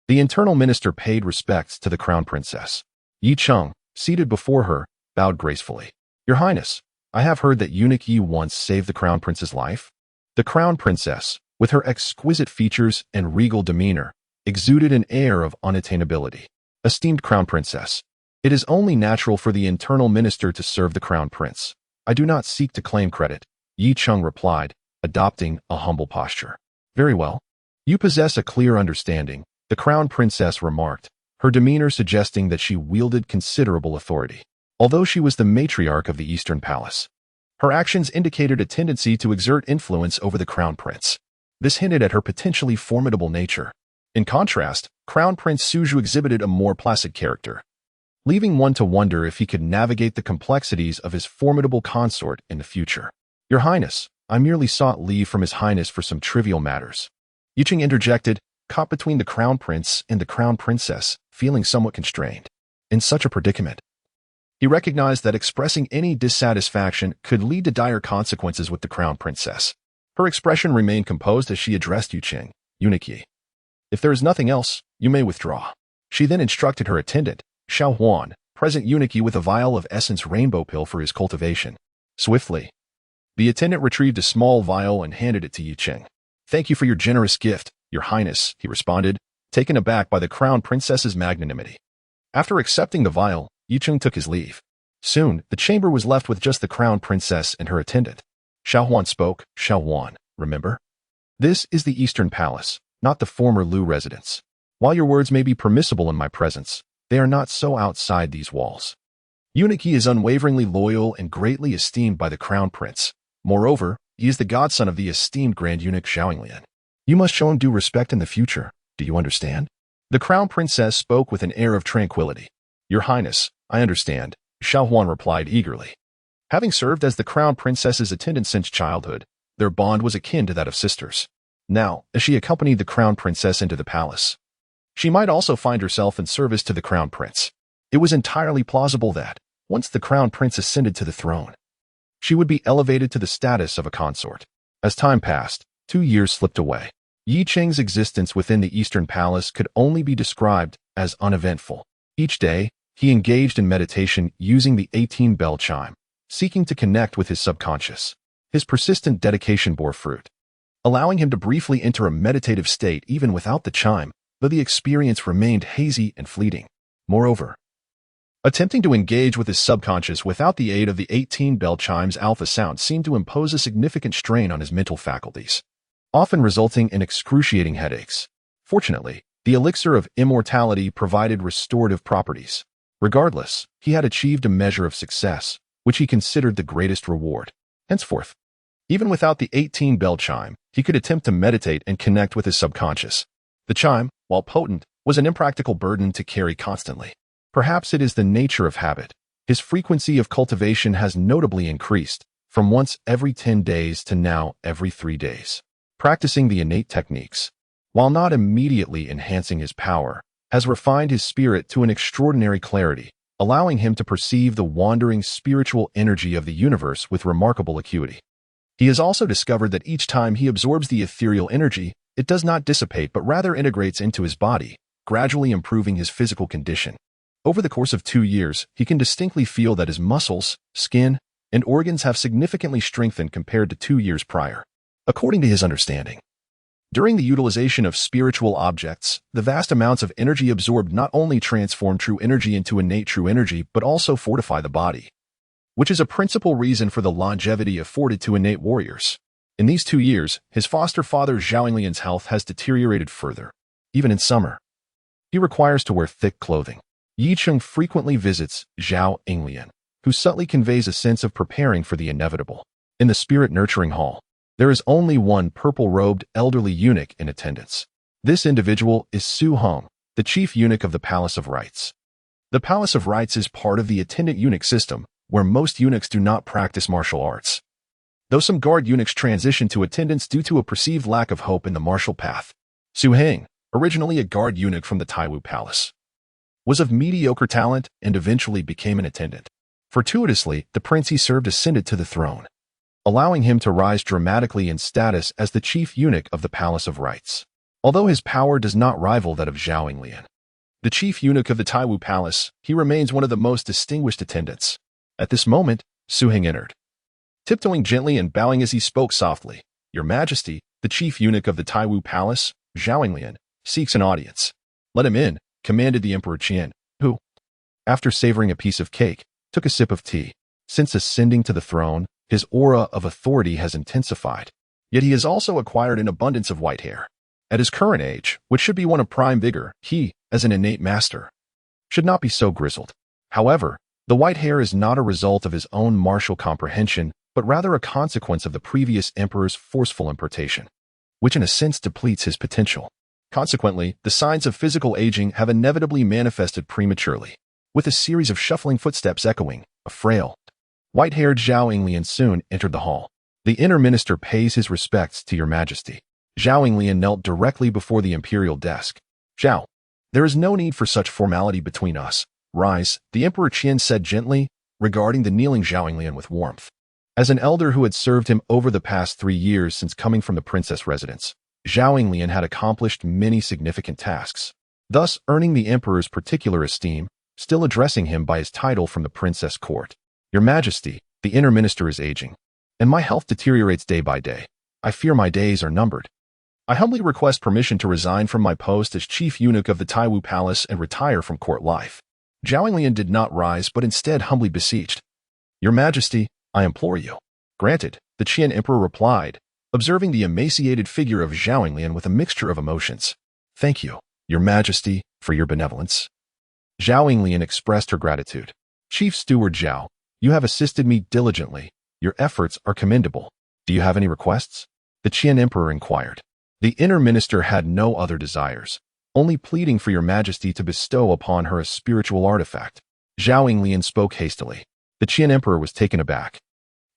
The internal minister paid respects to the crown princess. Yicheng, seated before her, bowed gracefully. "Your Highness, I have heard that Eunuch Yi once saved the crown prince's life." The crown princess, with her exquisite features and regal demeanor, exuded an air of unattainability. "Esteemed crown princess, it is only natural for the internal minister to serve the crown prince. I do not seek to claim credit," Yicheng replied, adopting a humble posture. "Very well. You possess a clear understanding," the crown princess remarked, her demeanor suggesting that she wielded considerable authority. Although she was the matriarch of the Eastern Palace, her actions indicated a tendency to exert influence over the crown prince. This hinted at her potentially formidable nature. In contrast, Crown Prince Suzhu exhibited a more placid character, leaving one to wonder if he could navigate the complexities of his formidable consort in the future. "Your Highness, I merely sought leave from His Highness for some trivial matters." Yicheng interjected, caught between the crown prince and the crown princess, feeling somewhat constrained. In such a predicament, he recognized that expressing any dissatisfaction could lead to dire consequences with the crown princess. Her expression remained composed as she addressed Yicheng. "Eunuch Yi, if there is nothing else, you may withdraw." She then instructed her attendant, Xiao Huan, present Eunuch Yi with a vial of essence rainbow pill for his cultivation. Swiftly, The attendant retrieved a small vial and handed it to Yi Cheng. "Thank you for your generous gift, Your Highness," he responded, taken aback by the crown princess's magnanimity. After accepting the vial, Yi Cheng took his leave. Soon, the chamber was left with just the crown princess and her attendant. Xiao Huan spoke. "Xiao Huan, remember? This is the Eastern Palace, not the former Lu residence. While your words may be permissible in my presence, they are not so outside these walls. Eunuch, he is unwaveringly loyal and greatly esteemed by the crown prince. Moreover, he is the godson of the esteemed Grand Eunuch Xiaolinglian. You must show him due respect in the future. Do you understand?" The crown princess spoke with an air of tranquility. "Your Highness, I understand," Xiao Huan replied eagerly. Having served as the crown princess's attendant since childhood, their bond was akin to that of sisters. Now, as she accompanied the crown princess into the palace, she might also find herself in service to the crown prince. It was entirely plausible that, once the crown prince ascended to the throne, she would be elevated to the status of a consort. As time passed, 2 years slipped away. Yi Cheng's existence within the Eastern Palace could only be described as uneventful. Each day, he engaged in meditation using the 18 bell chime, seeking to connect with his subconscious. His persistent dedication bore fruit, allowing him to briefly enter a meditative state even without the chime, though the experience remained hazy and fleeting. Moreover, attempting to engage with his subconscious without the aid of the 18 bell chimes' alpha sound seemed to impose a significant strain on his mental faculties, often resulting in excruciating headaches. Fortunately, the elixir of immortality provided restorative properties. Regardless, he had achieved a measure of success, which he considered the greatest reward. Henceforth, even without the 18 bell chime, he could attempt to meditate and connect with his subconscious. The chime, while potent, was an impractical burden to carry constantly. Perhaps it is the nature of habit. His frequency of cultivation has notably increased, from once every 10 days to now every 3 days. Practicing the innate techniques, while not immediately enhancing his power, has refined his spirit to an extraordinary clarity, allowing him to perceive the wandering spiritual energy of the universe with remarkable acuity. He has also discovered that each time he absorbs the ethereal energy, it does not dissipate but rather integrates into his body, gradually improving his physical condition. Over the course of 2 years, he can distinctly feel that his muscles, skin, and organs have significantly strengthened compared to 2 years prior. According to his understanding, during the utilization of spiritual objects, the vast amounts of energy absorbed not only transform true energy into innate true energy but also fortify the body, which is a principal reason for the longevity afforded to innate warriors. In these 2 years, his foster father Xiaolinglian's health has deteriorated further. Even in summer, he requires to wear thick clothing. Yi Cheng frequently visits Zhao Yinglian, who subtly conveys a sense of preparing for the inevitable. In the spirit nurturing hall, there is only one purple-robed elderly eunuch in attendance. This individual is Su Hong, the chief eunuch of the Palace of Rites. The Palace of Rites is part of the attendant eunuch system, where most eunuchs do not practice martial arts, though some guard eunuchs transition to attendants due to a perceived lack of hope in the martial path. Su Heng, originally a guard eunuch from the Taiwu Palace, was of mediocre talent and eventually became an attendant. Fortuitously, the prince he served ascended to the throne, allowing him to rise dramatically in status as the chief eunuch of the Palace of Rites. Although his power does not rival that of Zhao Yinglian, the chief eunuch of the Taiwu Palace, he remains one of the most distinguished attendants. At this moment, Su Heng entered, tiptoeing gently and bowing as he spoke softly. "Your Majesty, the chief eunuch of the Taiwu Palace, Zhao Yinglian, seeks an audience." "Let him in," commanded the Emperor Qian, who, after savoring a piece of cake, took a sip of tea. Since ascending to the throne, his aura of authority has intensified, yet he has also acquired an abundance of white hair. At his current age, which should be one of prime vigor, he, as an innate master, should not be so grizzled. However, the white hair is not a result of his own martial comprehension, but rather a consequence of the previous emperor's forceful importation, which in a sense depletes his potential. Consequently, the signs of physical aging have inevitably manifested prematurely, with a series of shuffling footsteps echoing. A frail, white-haired Zhao Yinglian soon entered the hall. "The inner minister pays his respects to your Majesty." Zhao Yinglian knelt directly before the imperial desk. "Zhao, there is no need for such formality between us. Rise," the Emperor Qian said gently, regarding the kneeling Zhao Yinglian with warmth. As an elder who had served him over the past 3 years since coming from the princess residence, Zhao Yinglian had accomplished many significant tasks, thus earning the emperor's particular esteem, still addressing him by his title from the princess court. "Your Majesty, the inner minister is aging. and my health deteriorates day by day. I fear my days are numbered. I humbly request permission to resign from my post as chief eunuch of the Taiwu Palace and retire from court life. Zhao Yinglian did not rise, but instead humbly beseeched. Your Majesty, I implore you. Granted, the Qian Emperor replied, observing the emaciated figure of Zhao Yinglian with a mixture of emotions. Thank you, Your Majesty, for your benevolence. Zhao Yinglian expressed her gratitude. Chief Steward Zhao, you have assisted me diligently. Your efforts are commendable. Do you have any requests? The Qian Emperor inquired. The inner minister had no other desires, only pleading for Your Majesty to bestow upon her a spiritual artifact. Zhao Yinglian spoke hastily. The Qian Emperor was taken aback,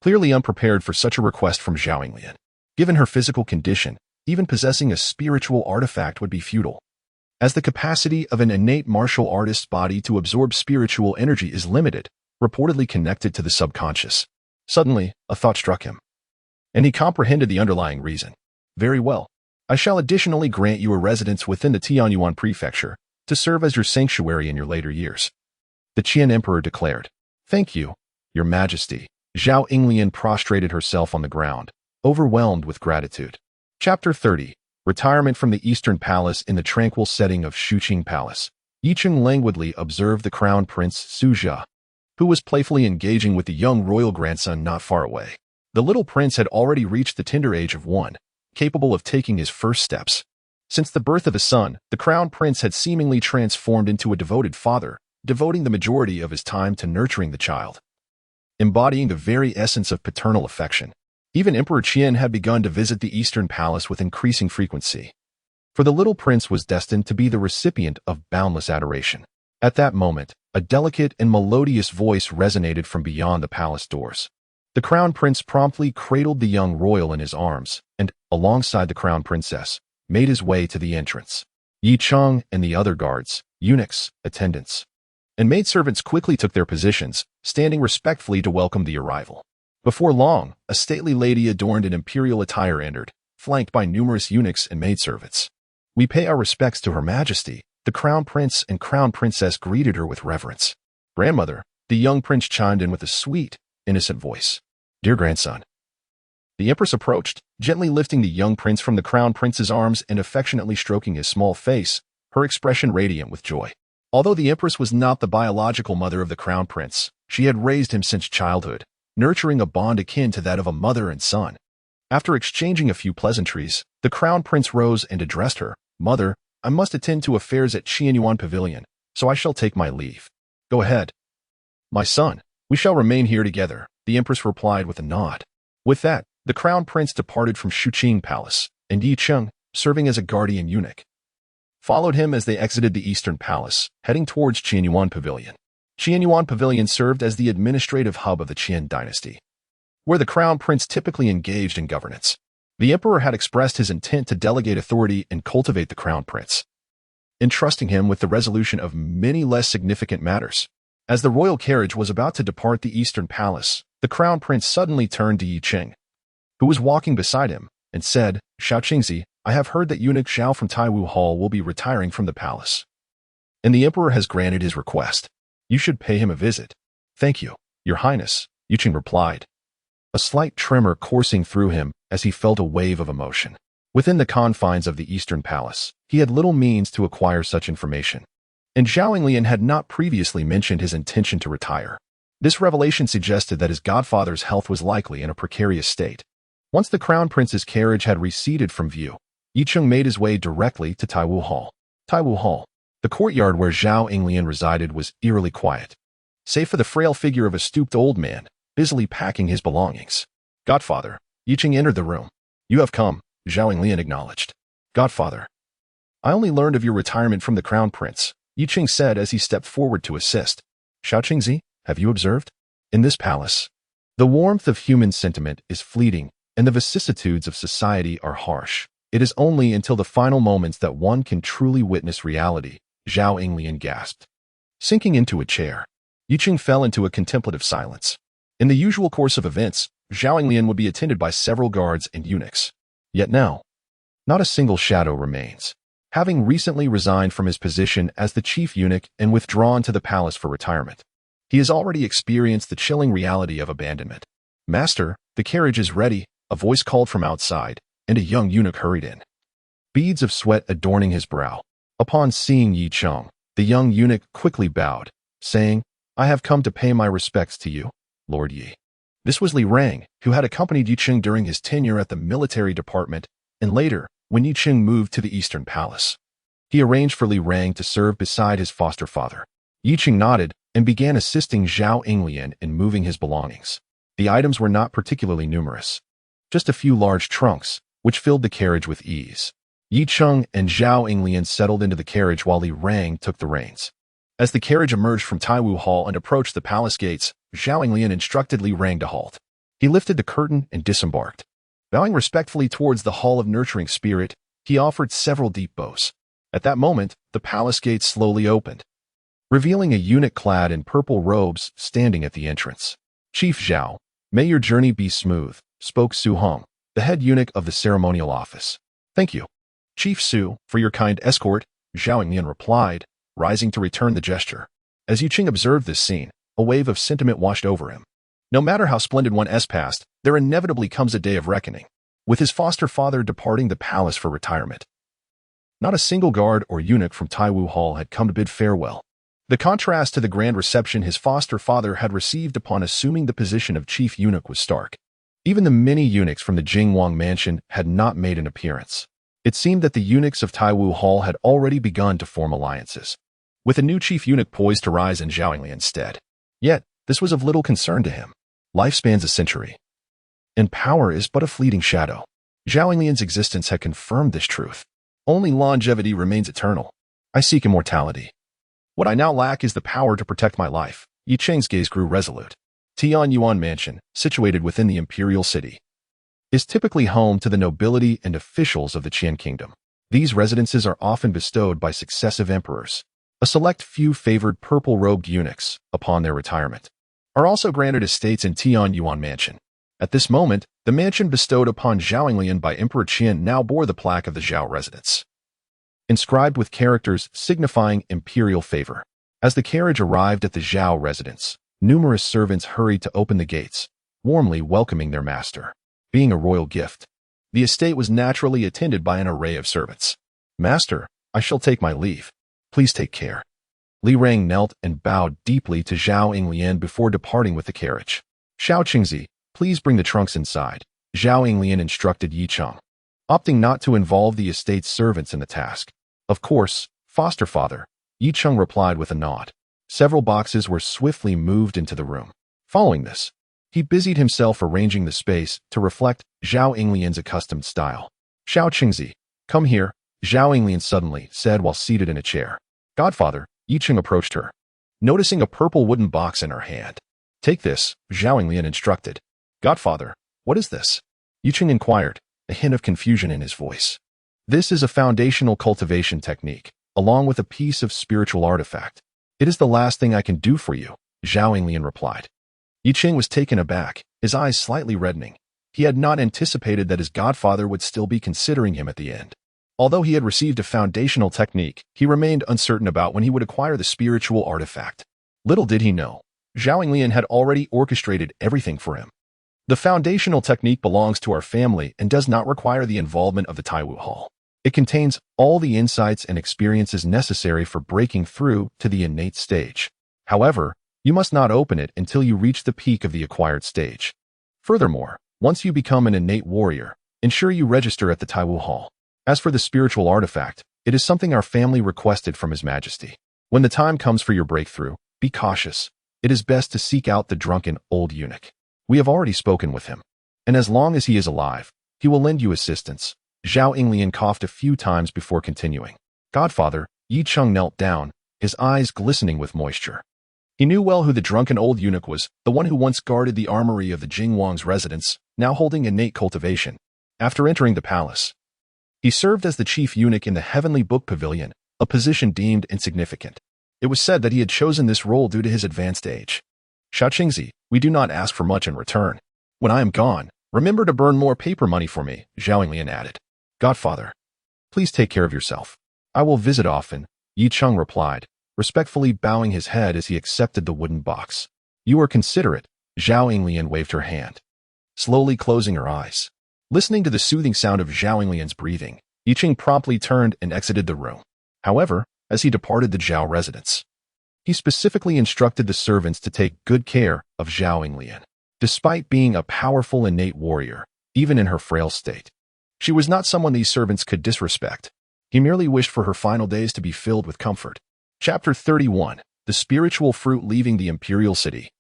clearly unprepared for such a request from Zhao Yinglian. Given her physical condition, even possessing a spiritual artifact would be futile, as the capacity of an innate martial artist's body to absorb spiritual energy is limited, reportedly connected to the subconscious. Suddenly, a thought struck him, and he comprehended the underlying reason. Very well. I shall additionally grant you a residence within the Tianyuan prefecture to serve as your sanctuary in your later years. The Qian Emperor declared. Thank you, Your Majesty. Zhao Yinglian prostrated herself on the ground, overwhelmed with gratitude. Chapter 30. Retirement from the Eastern Palace. In the tranquil setting of Shuqing Palace, Yicheng languidly observed the Crown Prince Suzhia, who was playfully engaging with the young royal grandson not far away. The little prince had already reached the tender age of 1, capable of taking his first steps. Since the birth of a son, the Crown Prince had seemingly transformed into a devoted father, devoting the majority of his time to nurturing the child, embodying the very essence of paternal affection. Even Emperor Qian had begun to visit the Eastern Palace with increasing frequency, for the little prince was destined to be the recipient of boundless adoration. At that moment, a delicate and melodious voice resonated from beyond the palace doors. The Crown Prince promptly cradled the young royal in his arms and, alongside the Crown Princess, made his way to the entrance. Yi Cheng and the other guards, eunuchs, attendants, and maidservants quickly took their positions, standing respectfully to welcome the arrival. Before long, a stately lady adorned in imperial attire entered, flanked by numerous eunuchs and maidservants. We pay our respects to Her Majesty. The Crown Prince and Crown Princess greeted her with reverence. Grandmother, the young prince chimed in with a sweet, innocent voice. Dear grandson. The Empress approached, gently lifting the young prince from the Crown Prince's arms and affectionately stroking his small face, her expression radiant with joy. Although the Empress was not the biological mother of the Crown Prince, she had raised him since childhood, nurturing a bond akin to that of a mother and son. After exchanging a few pleasantries, the Crown Prince rose and addressed her. Mother, I must attend to affairs at Qianyuan Pavilion, so I shall take my leave. Go ahead. My son, we shall remain here together, the Empress replied with a nod. With that, the Crown Prince departed from Shuqing Palace, and Yi Cheng, serving as a guardian eunuch, followed him as they exited the Eastern Palace, heading towards Qianyuan Pavilion. Qianyuan Pavilion served as the administrative hub of the Qian dynasty, where the Crown Prince typically engaged in governance. The Emperor had expressed his intent to delegate authority and cultivate the Crown Prince, entrusting him with the resolution of many less significant matters. As the royal carriage was about to depart the Eastern Palace, the Crown Prince suddenly turned to Yi Cheng, who was walking beside him, and said, Xiao Qingzi, I have heard that Eunuch Xiao from Taiwu Hall will be retiring from the palace, and the Emperor has granted his request. You should pay him a visit. Thank you, Your Highness, Yi Cheng replied, a slight tremor coursing through him as he felt a wave of emotion. Within the confines of the Eastern Palace, he had little means to acquire such information, and Zhao Yinglian had not previously mentioned his intention to retire. This revelation suggested that his godfather's health was likely in a precarious state. Once the Crown Prince's carriage had receded from view, Yi Cheng made his way directly to Taiwu Hall. Taiwu Hall, the courtyard where Zhao Yinglian resided, was eerily quiet, save for the frail figure of a stooped old man, busily packing his belongings. Godfather, Yi Cheng entered the room. You have come, Zhao Yinglian acknowledged. Godfather. I only learned of your retirement from the Crown Prince, Yi Cheng said as he stepped forward to assist. Xiao Qingzi, have you observed? In this palace, the warmth of human sentiment is fleeting, and the vicissitudes of society are harsh. It is only until the final moments that one can truly witness reality, Zhao Yinglian gasped. Sinking into a chair, Yi Cheng fell into a contemplative silence. In the usual course of events, Zhao Yinglian would be attended by several guards and eunuchs. Yet now, not a single shadow remains. Having recently resigned from his position as the chief eunuch and withdrawn to the palace for retirement, he has already experienced the chilling reality of abandonment. Master, "The carriage is ready," a voice called from outside, and a young eunuch hurried in, beads of sweat adorning his brow. Upon seeing Yi Cheng, the young eunuch quickly bowed, saying, "I have come to pay my respects to you, Lord Yi." This was Li Rang, who had accompanied Yi Cheng during his tenure at the military department, and later, when Yi Cheng moved to the Eastern Palace. He arranged for Li Rang to serve beside his foster father. Yi Cheng nodded and began assisting Zhao Yinglian in moving his belongings. The items were not particularly numerous, just a few large trunks, which filled the carriage with ease. Yi Cheng and Zhao Yinglian settled into the carriage while Li Rang took the reins. As the carriage emerged from Taiwu Hall and approached the palace gates, Zhao Yinglian instructed Li Rang to halt. He lifted the curtain and disembarked. Bowing respectfully towards the Hall of Nurturing Spirit, he offered several deep bows. At that moment, the palace gates slowly opened, revealing a eunuch clad in purple robes standing at the entrance. "Chief Zhao, may your journey be smooth," spoke Su Hong, the head eunuch of the ceremonial office. "Thank you, Chief Su, for your kind escort," Zhao Yinglian replied, rising to return the gesture. As Yu Qing observed this scene, a wave of sentiment washed over him. No matter how splendid one has passed, there inevitably comes a day of reckoning, with his foster father departing the palace for retirement. Not a single guard or eunuch from Taiwu Hall had come to bid farewell. The contrast to the grand reception his foster father had received upon assuming the position of chief eunuch was stark. Even the many eunuchs from the Jingwang mansion had not made an appearance. It seemed that the eunuchs of Taiwu Hall had already begun to form alliances, with a new chief eunuch poised to rise in Zhao Yinglian instead. Yet, this was of little concern to him. Life spans a century, and power is but a fleeting shadow. Zhao Yinglian's existence had confirmed this truth. Only longevity remains eternal. I seek immortality. What I now lack is the power to protect my life. Yi Cheng's gaze grew resolute. Tian Yuan Mansion, situated within the imperial city, is typically home to the nobility and officials of the Qian Kingdom. These residences are often bestowed by successive emperors. A select few favored purple-robed eunuchs, upon their retirement, are also granted estates in Tian Yuan Mansion. At this moment, the mansion bestowed upon Zhao Yinglian by Emperor Qian now bore the plaque of the Zhao residence, inscribed with characters signifying imperial favor. As the carriage arrived at the Zhao residence, numerous servants hurried to open the gates, warmly welcoming their master. Being a royal gift, the estate was naturally attended by an array of servants. "Master, I shall take my leave. Please take care." Li Rang knelt and bowed deeply to Zhao Yinglian before departing with the carriage. "Xiao Qingzi, please bring the trunks inside," Zhao Yinglian instructed Yi Cheng, opting not to involve the estate's servants in the task. "Of course, foster father," Yi Cheng replied with a nod. Several boxes were swiftly moved into the room. Following this, he busied himself arranging the space to reflect Zhao Yinglian's accustomed style. "Xiao Qingzi, come here," Zhao Yinglian suddenly said while seated in a chair. "Godfather," Yi Cheng approached her, noticing a purple wooden box in her hand. "Take this," Zhao Yinglian instructed. "Godfather, what is this?" Yi Cheng inquired, a hint of confusion in his voice. "This is a foundational cultivation technique, along with a piece of spiritual artifact. It is the last thing I can do for you," Zhao Yinglian replied. Yi Cheng was taken aback, his eyes slightly reddening. He had not anticipated that his godfather would still be considering him at the end. Although he had received a foundational technique, he remained uncertain about when he would acquire the spiritual artifact. Little did he know, Zhao Yinglian had already orchestrated everything for him. "The foundational technique belongs to our family and does not require the involvement of the Taiwu Hall. It contains all the insights and experiences necessary for breaking through to the innate stage. However, you must not open it until you reach the peak of the acquired stage. Furthermore, once you become an innate warrior, ensure you register at the Taiwu Hall. As for the spiritual artifact, it is something our family requested from His Majesty. When the time comes for your breakthrough, be cautious. It is best to seek out the drunken old eunuch. We have already spoken with him, and as long as he is alive, he will lend you assistance." Zhao Yinglian coughed a few times before continuing. "Godfather," Yi Cheng knelt down, his eyes glistening with moisture. He knew well who the drunken old eunuch was, the one who once guarded the armory of the Jingwang's residence, now holding innate cultivation. After entering the palace, he served as the chief eunuch in the Heavenly Book Pavilion, a position deemed insignificant. It was said that he had chosen this role due to his advanced age. "Xiao Qingzi, we do not ask for much in return. When I am gone, remember to burn more paper money for me," Zhao Yinglian added. "Godfather, please take care of yourself. I will visit often," Yi Cheng replied, respectfully bowing his head as he accepted the wooden box. "You are considerate," Zhao Yinglian waved her hand. slowly closing her eyes. Listening to the soothing sound of Zhao Lian's breathing, Yiqing promptly turned and exited the room. However, as he departed the Zhao residence, he specifically instructed the servants to take good care of Zhao Lian. Despite being a powerful innate warrior, even in her frail state, she was not someone these servants could disrespect. He merely wished for her final days to be filled with comfort. Chapter 31. The Spiritual Fruit Leaving the Imperial City.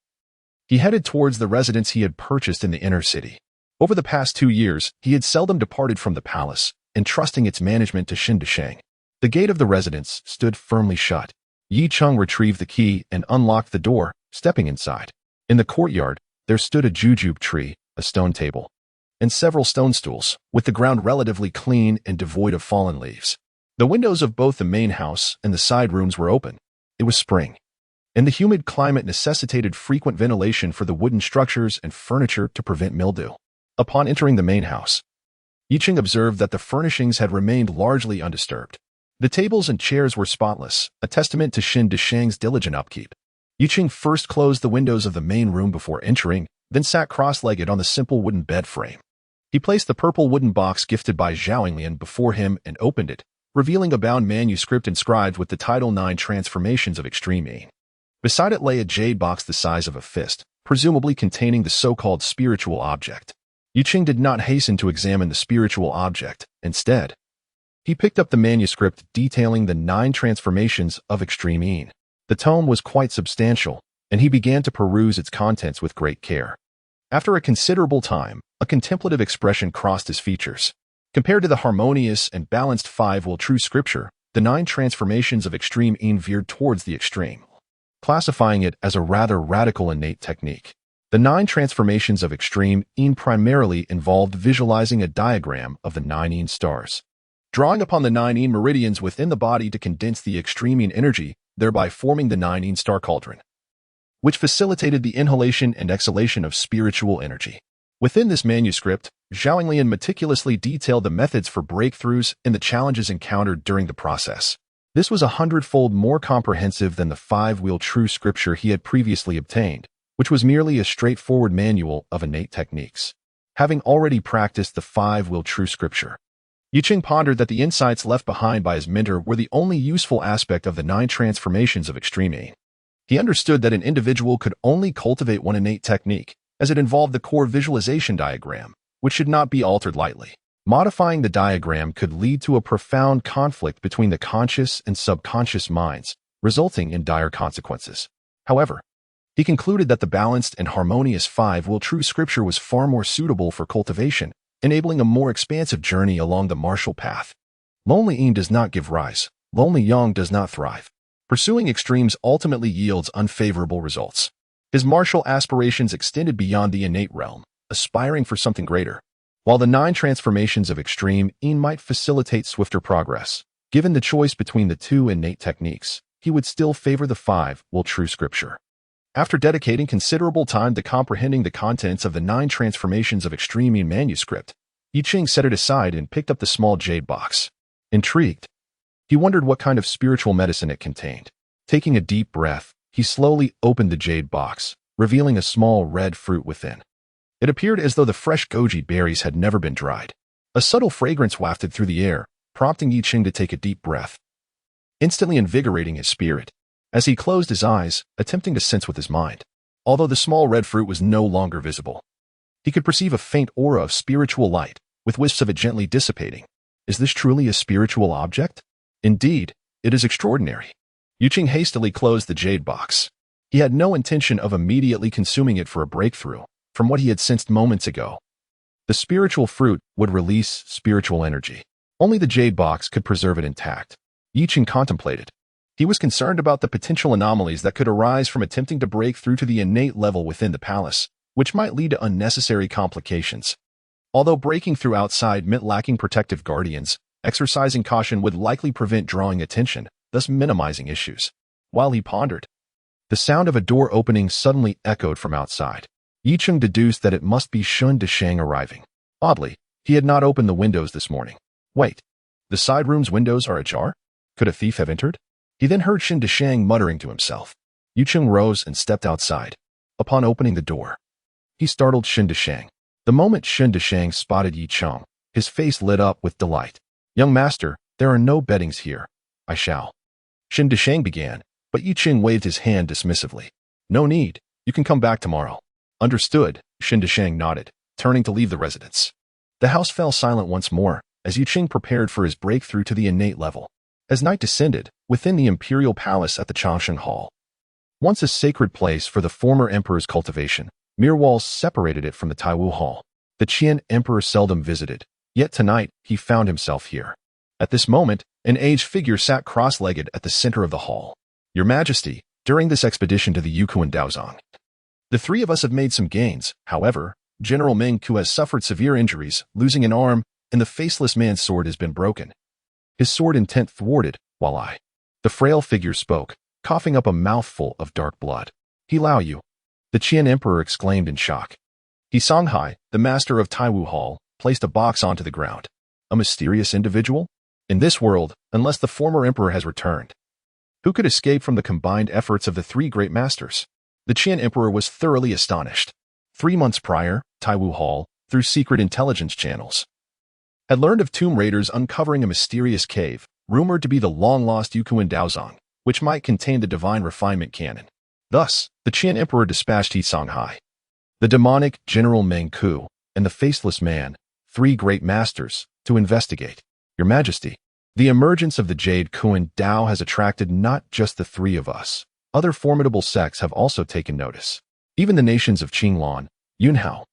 He headed towards the residence he had purchased in the inner city. Over the past 2 years, he had seldom departed from the palace, entrusting its management to Xin Desheng. The gate of the residence stood firmly shut. Yi Cheng retrieved the key and unlocked the door, stepping inside. In the courtyard, there stood a jujube tree, a stone table, and several stone stools, with the ground relatively clean and devoid of fallen leaves. The windows of both the main house and the side rooms were open. It was spring, and the humid climate necessitated frequent ventilation for the wooden structures and furniture to prevent mildew. Upon entering the main house, Yiqing observed that the furnishings had remained largely undisturbed. The tables and chairs were spotless, a testament to Xin Desheng's diligent upkeep. Yiqing first closed the windows of the main room before entering, then sat cross-legged on the simple wooden bed frame. He placed the purple wooden box gifted by Zhao Lian before him and opened it, revealing a bound manuscript inscribed with the title 9 Transformations of Extreme Being. Beside it lay a jade box the size of a fist, presumably containing the so-called spiritual object. Yiqing did not hasten to examine the spiritual object. Instead, he picked up the manuscript detailing the 9 transformations of Extreme Being. The tome was quite substantial, and he began to peruse its contents with great care. After a considerable time, a contemplative expression crossed his features. Compared to the harmonious and balanced 5 will true scripture, the 9 transformations of Extreme Being veered towards the extreme, classifying it as a rather radical innate technique. The 9 transformations of Extreme Being primarily involved visualizing a diagram of the 9 Yin stars, drawing upon the 9 Yin meridians within the body to condense the Extreme Yin energy, thereby forming the 9 Yin star cauldron, which facilitated the inhalation and exhalation of spiritual energy. Within this manuscript, Zhao Lian meticulously detailed the methods for breakthroughs and the challenges encountered during the process. This was 100-fold more comprehensive than the 5-wheel true scripture he had previously obtained, which was merely a straightforward manual of innate techniques. Having already practiced the 5-wheel true scripture, Yiqing pondered that the insights left behind by his mentor were the only useful aspect of the 9 transformations of Extreme Being. He understood that an individual could only cultivate one innate technique, as it involved the core visualization diagram, which should not be altered lightly. Modifying the diagram could lead to a profound conflict between the conscious and subconscious minds, resulting in dire consequences. However, he concluded that the balanced and harmonious 5-wheel true scripture was far more suitable for cultivation, enabling a more expansive journey along the martial path. Lonely Yin does not give rise. Lonely Yang does not thrive. Pursuing extremes ultimately yields unfavorable results. His martial aspirations extended beyond the innate realm, aspiring for something greater. While the 9 transformations of Extreme Being might facilitate swifter progress, given the choice between the 2 innate techniques, he would still favor the 5-wheel true scripture. After dedicating considerable time to comprehending the contents of the 9 transformations of Extreme Being manuscript, Yiqing set it aside and picked up the small jade box. Intrigued, he wondered what kind of spiritual medicine it contained. Taking a deep breath, he slowly opened the jade box, revealing a small red fruit within. It appeared as though the fresh goji berries had never been dried. A subtle fragrance wafted through the air, prompting Yiqing to take a deep breath, instantly invigorating his spirit. As he closed his eyes, attempting to sense with his mind, although the small red fruit was no longer visible, he could perceive a faint aura of spiritual light, with wisps of it gently dissipating. Is this truly a spiritual object? Indeed, it is extraordinary. Yiqing hastily closed the jade box. He had no intention of immediately consuming it for a breakthrough. From what he had sensed moments ago, the spiritual fruit would release spiritual energy. Only the jade box could preserve it intact. Yiqing contemplated. He was concerned about the potential anomalies that could arise from attempting to break through to the innate level within the palace, which might lead to unnecessary complications. Although breaking through outside meant lacking protective guardians, exercising caution would likely prevent drawing attention, thus minimizing issues. While he pondered, the sound of a door opening suddenly echoed from outside. Yiqing deduced that it must be Xin Desheng arriving. Oddly, he had not opened the windows this morning. Wait, the side room's windows are ajar? Could a thief have entered? He then heard Xin Desheng muttering to himself. Yiqing rose and stepped outside. Upon opening the door, he startled Xin Desheng. The moment Shen Deshang spotted Yi Cheng, his face lit up with delight. "Young master, there are no bettings here. I shall." Shen Deshang began, but Yi Cheng waved his hand dismissively. "No need. You can come back tomorrow." "Understood," Shen Deshang nodded, turning to leave the residence. The house fell silent once more, as Yi Cheng prepared for his breakthrough to the innate level. As night descended, within the imperial palace at the Changsheng Hall, once a sacred place for the former emperor's cultivation, mere walls separated it from the Taiwu Hall. The Qian emperor seldom visited, yet tonight he found himself here. At this moment, an aged figure sat cross-legged at the center of the hall. "Your Majesty, during this expedition to the Yukuan Daozong, the three of us have made some gains. However, General Meng Ku has suffered severe injuries, losing an arm, and the faceless man's sword has been broken. His sword intent thwarted, while I—" The frail figure spoke, coughing up a mouthful of dark blood. "He Lao Yu," the Qian emperor exclaimed in shock. He Songhai, the master of Taiwu Hall, placed a box onto the ground. A mysterious individual? In this world, unless the former emperor has returned, who could escape from the combined efforts of the three great masters? The Qian emperor was thoroughly astonished. 3 months prior, Taiwu Hall, through secret intelligence channels, had learned of tomb raiders uncovering a mysterious cave, rumored to be the long-lost Yukuan Daozong, which might contain the divine refinement canon. Thus, the Qian emperor dispatched He Songhai, the demonic General Meng Ku, and the faceless man, 3 great masters, to investigate. "Your Majesty, the emergence of the Jade Kuan Dao has attracted not just the 3 of us. Other formidable sects have also taken notice. Even the nations of Qinglan, Yunhao,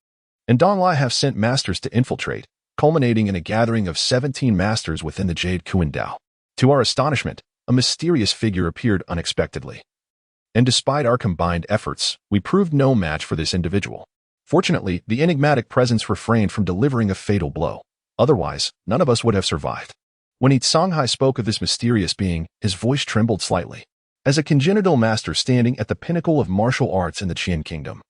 and Donglai have sent masters to infiltrate, culminating in a gathering of 17 masters within the Jade Kuan Dao. To our astonishment, a mysterious figure appeared unexpectedly. And despite our combined efforts, we proved no match for this individual. Fortunately, the enigmatic presence refrained from delivering a fatal blow. Otherwise, none of us would have survived." When Yi Songhai spoke of this mysterious being, his voice trembled slightly. As a congenital master standing at the pinnacle of martial arts in the Qian kingdom,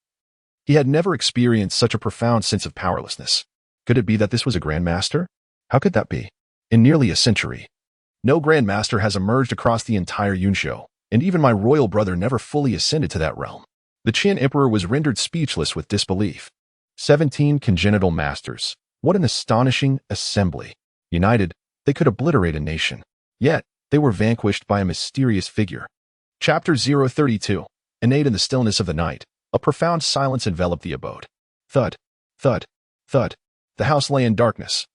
he had never experienced such a profound sense of powerlessness. Could it be that this was a grandmaster? How could that be? In nearly a century, no grandmaster has emerged across the entire Yunshou, and even my royal brother never fully ascended to that realm. The Qian emperor was rendered speechless with disbelief. 17 congenital masters. What an astonishing assembly. United, they could obliterate a nation. Yet, they were vanquished by a mysterious figure. Chapter 032. Innate in the stillness of the night, a profound silence enveloped the abode. Thud, thud, thud. The house lay in darkness.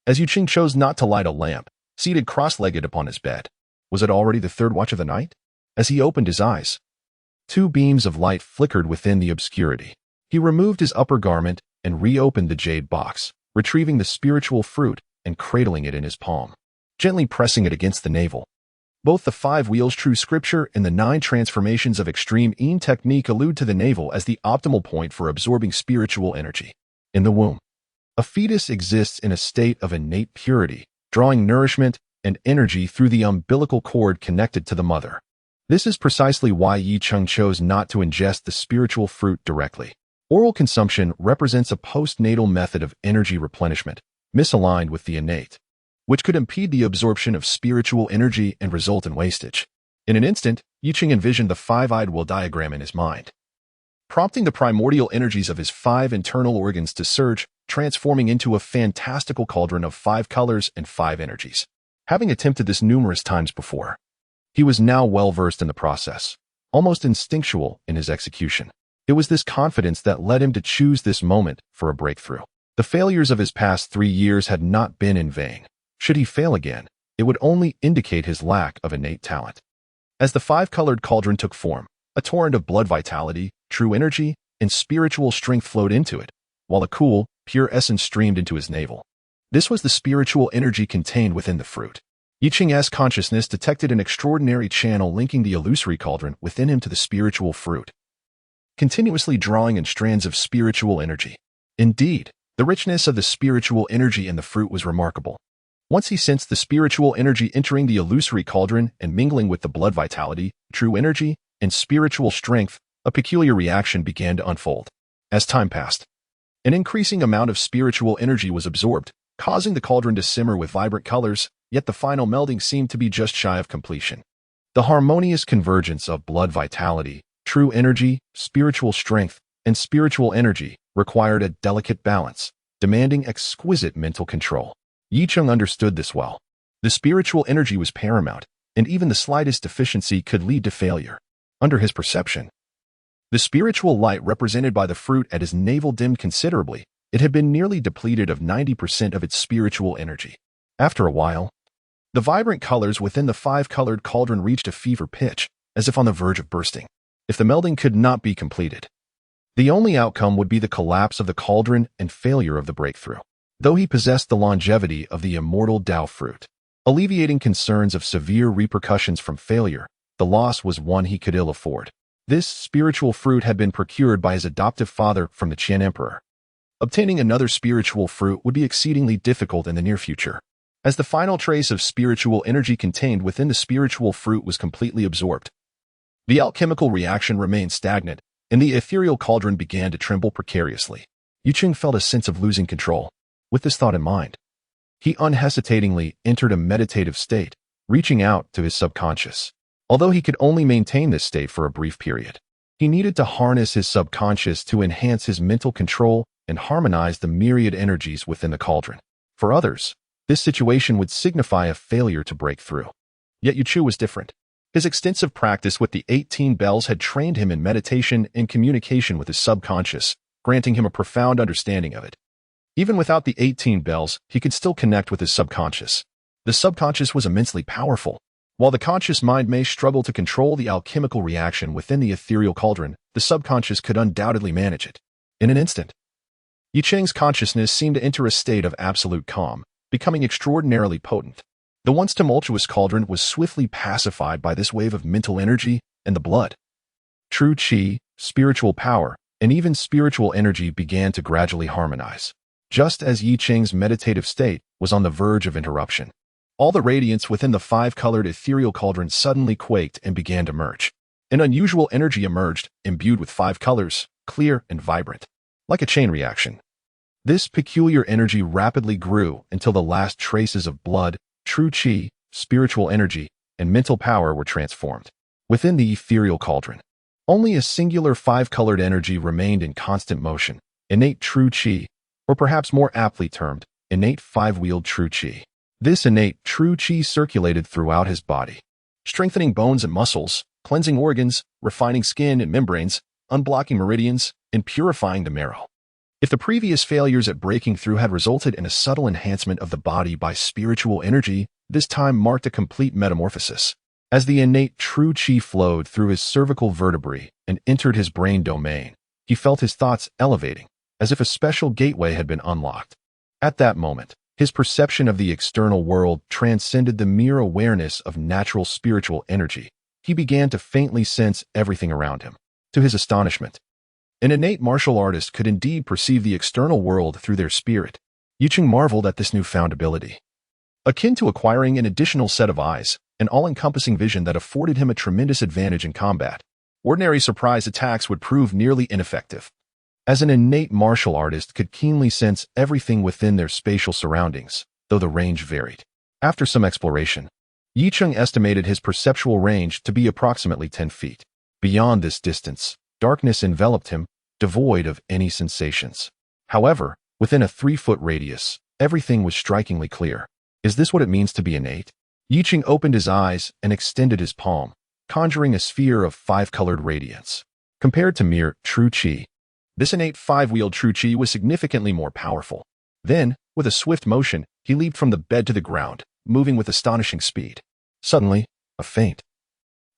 As Yu Qing chose not to light a lamp, seated cross-legged upon his bed. Was it already the 3rd watch of the night? As he opened his eyes, 2 beams of light flickered within the obscurity. He removed his upper garment and reopened the jade box, retrieving the spiritual fruit and cradling it in his palm, gently pressing it against the navel. Both the 5 wheels true scripture and the 9 transformations of extreme Yin technique allude to the navel as the optimal point for absorbing spiritual energy. In the womb, a fetus exists in a state of innate purity, drawing nourishment and energy through the umbilical cord connected to the mother. This is precisely why Yi Cheng chose not to ingest the spiritual fruit directly. Oral consumption represents a postnatal method of energy replenishment, misaligned with the innate, which could impede the absorption of spiritual energy and result in wastage. In an instant, Yi Cheng envisioned the 5-eyed will diagram in his mind, prompting the primordial energies of his 5 internal organs to surge, transforming into a fantastical cauldron of 5 colors and 5 energies. Having attempted this numerous times before, he was now well versed in the process, almost instinctual in his execution. It was this confidence that led him to choose this moment for a breakthrough. The failures of his past 3 years had not been in vain. Should he fail again, it would only indicate his lack of innate talent. As the 5-colored cauldron took form, a torrent of blood vitality, true energy, and spiritual strength flowed into it, while a cool, pure essence streamed into his navel. This was the spiritual energy contained within the fruit. Yi Cheng's consciousness detected an extraordinary channel linking the illusory cauldron within him to the spiritual fruit, continuously drawing in strands of spiritual energy. Indeed, the richness of the spiritual energy in the fruit was remarkable. Once he sensed the spiritual energy entering the illusory cauldron and mingling with the blood vitality, true energy, and spiritual strength, a peculiar reaction began to unfold. As time passed, an increasing amount of spiritual energy was absorbed, causing the cauldron to simmer with vibrant colors, yet the final melding seemed to be just shy of completion. The harmonious convergence of blood vitality, true energy, spiritual strength, and spiritual energy required a delicate balance, demanding exquisite mental control. Yicheng understood this well. The spiritual energy was paramount, and even the slightest deficiency could lead to failure. Under his perception, the spiritual light represented by the fruit at his navel dimmed considerably. It had been nearly depleted of 90% of its spiritual energy. After a while, the vibrant colors within the five-colored cauldron reached a fever pitch, as if on the verge of bursting. If the melding could not be completed, the only outcome would be the collapse of the cauldron and failure of the breakthrough. Though he possessed the longevity of the immortal Tao fruit, alleviating concerns of severe repercussions from failure, the loss was one he could ill afford. This spiritual fruit had been procured by his adoptive father from the Qian Emperor. Obtaining another spiritual fruit would be exceedingly difficult in the near future, as the final trace of spiritual energy contained within the spiritual fruit was completely absorbed. The alchemical reaction remained stagnant, and the ethereal cauldron began to tremble precariously. Yicheng felt a sense of losing control. With this thought in mind, he unhesitatingly entered a meditative state, reaching out to his subconscious. Although he could only maintain this state for a brief period, he needed to harness his subconscious to enhance his mental control and harmonize the myriad energies within the cauldron. For others, this situation would signify a failure to break through. Yet Yichu was different. His extensive practice with the 18 bells had trained him in meditation and communication with his subconscious, granting him a profound understanding of it. Even without the 18 bells, he could still connect with his subconscious. The subconscious was immensely powerful. While the conscious mind may struggle to control the alchemical reaction within the ethereal cauldron, the subconscious could undoubtedly manage it. In an instant, Yicheng's consciousness seemed to enter a state of absolute calm, becoming extraordinarily potent. The once tumultuous cauldron was swiftly pacified by this wave of mental energy, and the blood, true qi, spiritual power, and even spiritual energy began to gradually harmonize. Just as Yicheng's meditative state was on the verge of interruption, all the radiance within the five-colored ethereal cauldron suddenly quaked and began to merge. An unusual energy emerged, imbued with 5 colors, clear and vibrant, like a chain reaction. This peculiar energy rapidly grew until the last traces of blood, true qi, spiritual energy, and mental power were transformed. Within the ethereal cauldron, only a singular 5-colored energy remained in constant motion, innate true qi, or perhaps more aptly termed, innate 5-wheeled true qi. This innate true qi circulated throughout his body, strengthening bones and muscles, cleansing organs, refining skin and membranes, unblocking meridians, and purifying the marrow. If the previous failures at breaking through had resulted in a subtle enhancement of the body by spiritual energy, this time marked a complete metamorphosis. As the innate true qi flowed through his cervical vertebrae and entered his brain domain, he felt his thoughts elevating, as if a special gateway had been unlocked. At that moment, his perception of the external world transcended the mere awareness of natural spiritual energy. He began to faintly sense everything around him. To his astonishment, an innate martial artist could indeed perceive the external world through their spirit. Yicheng marveled at this newfound ability. Akin to acquiring an additional set of eyes, an all-encompassing vision that afforded him a tremendous advantage in combat. Ordinary surprise attacks would prove nearly ineffective, as an innate martial artist could keenly sense everything within their spatial surroundings, though the range varied. After some exploration, Yicheng estimated his perceptual range to be approximately 10 feet. Beyond this distance, darkness enveloped him, devoid of any sensations. However, within a 3-foot radius, everything was strikingly clear. Is this what it means to be innate? Yicheng opened his eyes and extended his palm, conjuring a sphere of 5-colored radiance. Compared to mere true qi, this innate 5-wheeled true qi was significantly more powerful. Then, with a swift motion, he leaped from the bed to the ground, moving with astonishing speed. Suddenly, a faint,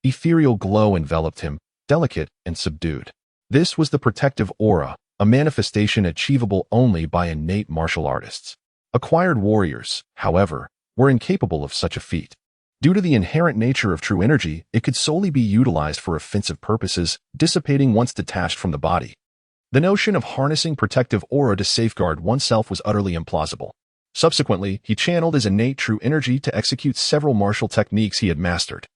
ethereal glow enveloped him, delicate and subdued. This was the protective aura, a manifestation achievable only by innate martial artists. Acquired warriors, however, were incapable of such a feat. Due to the inherent nature of true energy, it could solely be utilized for offensive purposes, dissipating once detached from the body. The notion of harnessing protective aura to safeguard oneself was utterly implausible. Subsequently, he channeled his innate true energy to execute several martial techniques he had mastered,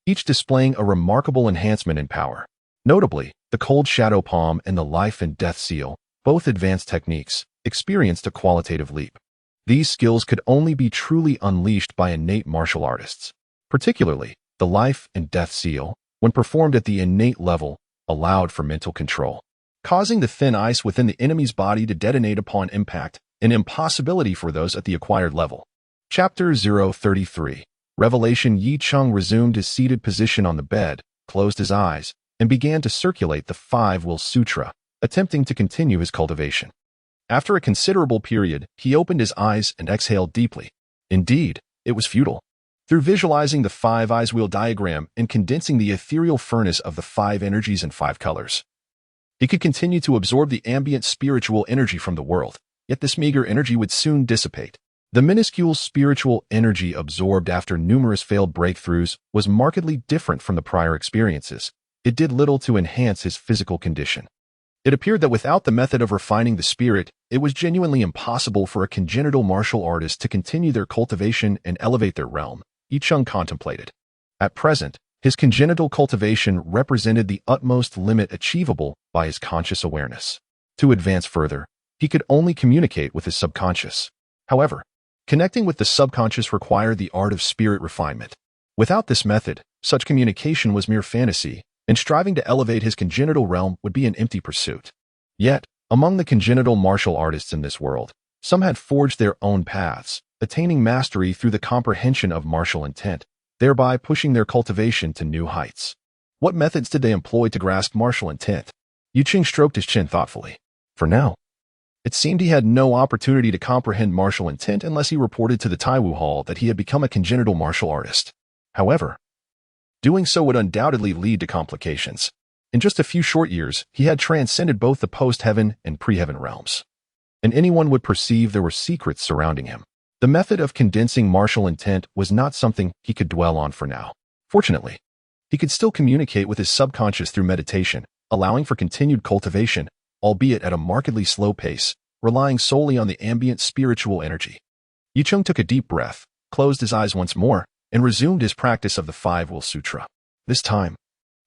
each displaying a remarkable enhancement in power. Notably, the cold shadow palm and the life and death seal, both advanced techniques, experienced a qualitative leap. These skills could only be truly unleashed by innate martial artists. Particularly, the life and death seal, when performed at the innate level, allowed for mental control. causing the thin ice within the enemy's body to detonate upon impact, an impossibility for those at the acquired level. Chapter 033. Revelation. Yi Cheng resumed his seated position on the bed, closed his eyes, and began to circulate the Five-Will Sutra, attempting to continue his cultivation. After a considerable period, he opened his eyes and exhaled deeply. Indeed, it was futile. Through visualizing the 5 eyes wheel diagram and condensing the ethereal furnace of the 5 energies and 5 colors, he could continue to absorb the ambient spiritual energy from the world, yet this meager energy would soon dissipate. The minuscule spiritual energy absorbed after numerous failed breakthroughs was markedly different from the prior experiences. It did little to enhance his physical condition. It appeared that without the method of refining the spirit, it was genuinely impossible for a congenital martial artist to continue their cultivation and elevate their realm, Yi Cheng contemplated. At present, his congenital cultivation represented the utmost limit achievable by his conscious awareness. To advance further, he could only communicate with his subconscious. However, connecting with the subconscious required the art of spirit refinement. Without this method, such communication was mere fantasy, and striving to elevate his congenital realm would be an empty pursuit. Yet, among the congenital martial artists in this world, some had forged their own paths, attaining mastery through the comprehension of martial intent, thereby pushing their cultivation to new heights. What methods did they employ to grasp martial intent? Yi Cheng stroked his chin thoughtfully. For now, it seemed he had no opportunity to comprehend martial intent unless he reported to the Taiwu Hall that he had become a congenital martial artist. However, doing so would undoubtedly lead to complications. In just a few short years, he had transcended both the post-heaven and pre-heaven realms, and anyone would perceive there were secrets surrounding him. The method of condensing martial intent was not something he could dwell on for now. Fortunately, he could still communicate with his subconscious through meditation, allowing for continued cultivation, albeit at a markedly slow pace, relying solely on the ambient spiritual energy. Yi Cheng took a deep breath, closed his eyes once more, and resumed his practice of the Five-Will Sutra. This time,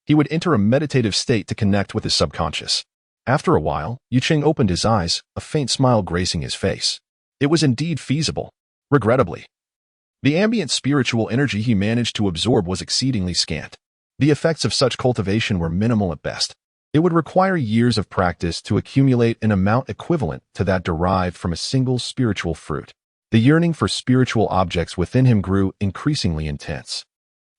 he would enter a meditative state to connect with his subconscious. After a while, Yi Cheng opened his eyes, a faint smile gracing his face. It was indeed feasible. Regrettably, the ambient spiritual energy he managed to absorb was exceedingly scant. The effects of such cultivation were minimal at best. It would require years of practice to accumulate an amount equivalent to that derived from a single spiritual fruit. The yearning for spiritual objects within him grew increasingly intense.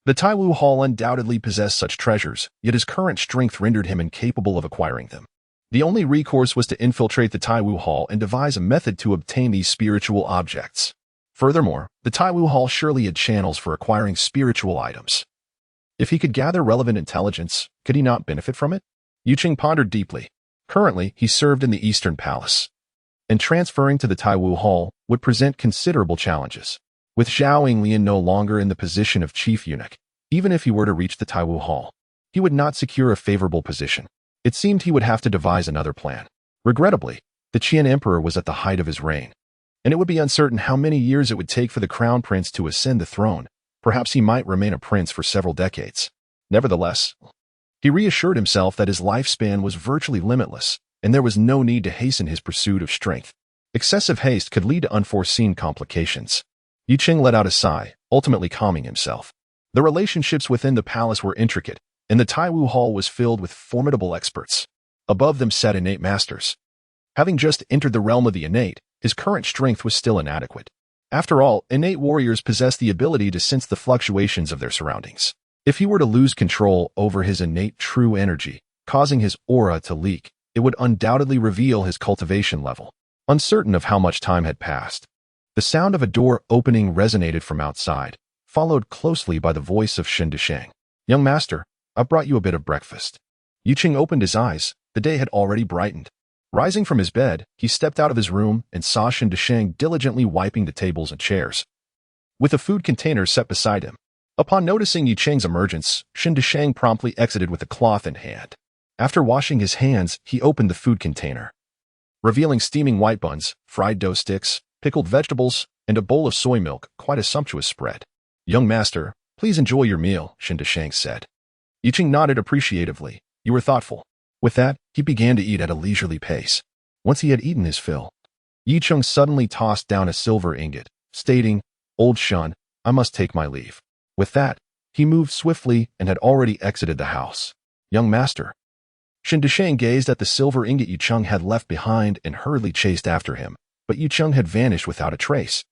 The Taiwu Hall undoubtedly possessed such treasures, yet his current strength rendered him incapable of acquiring them. The only recourse was to infiltrate the Taiwu Hall and devise a method to obtain these spiritual objects. Furthermore, the Taiwu Hall surely had channels for acquiring spiritual items. If he could gather relevant intelligence, could he not benefit from it? Yi Cheng pondered deeply. Currently, he served in the Eastern Palace, and transferring to the Taiwu Hall would present considerable challenges. With Zhao Yinglian no longer in the position of chief eunuch, even if he were to reach the Taiwu Hall, he would not secure a favorable position. It seemed he would have to devise another plan. Regrettably, the Qian Emperor was at the height of his reign, and it would be uncertain how many years it would take for the crown prince to ascend the throne. Perhaps he might remain a prince for several decades. Nevertheless, he reassured himself that his lifespan was virtually limitless, and there was no need to hasten his pursuit of strength. Excessive haste could lead to unforeseen complications. Yi Cheng let out a sigh, ultimately calming himself. The relationships within the palace were intricate, and the Taiwu Hall was filled with formidable experts. Above them sat innate masters. Having just entered the realm of the innate, his current strength was still inadequate. After all, innate warriors possess the ability to sense the fluctuations of their surroundings. If he were to lose control over his innate true energy, causing his aura to leak, it would undoubtedly reveal his cultivation level. Uncertain of how much time had passed, the sound of a door opening resonated from outside, followed closely by the voice of Shen Deshang. "Young master, I've brought you a bit of breakfast." Yi Cheng opened his eyes. The day had already brightened. Rising from his bed, he stepped out of his room and saw Shen Deshang diligently wiping the tables and chairs, with a food container set beside him. Upon noticing Yi Cheng's emergence, Shen Deshang promptly exited with a cloth in hand. After washing his hands, he opened the food container, revealing steaming white buns, fried dough sticks, pickled vegetables, and a bowl of soy milk, quite a sumptuous spread. "Young master, please enjoy your meal," Shen Deshang said. Yi Cheng nodded appreciatively. "You were thoughtful." With that, he began to eat at a leisurely pace. Once he had eaten his fill, Yi Cheng suddenly tossed down a silver ingot, stating, "Old Shun, I must take my leave." With that, he moved swiftly and had already exited the house. "Young master, Shang gazed at the silver ingot Yucheng had left behind and hurriedly chased after him, but Yucheng had vanished without a trace.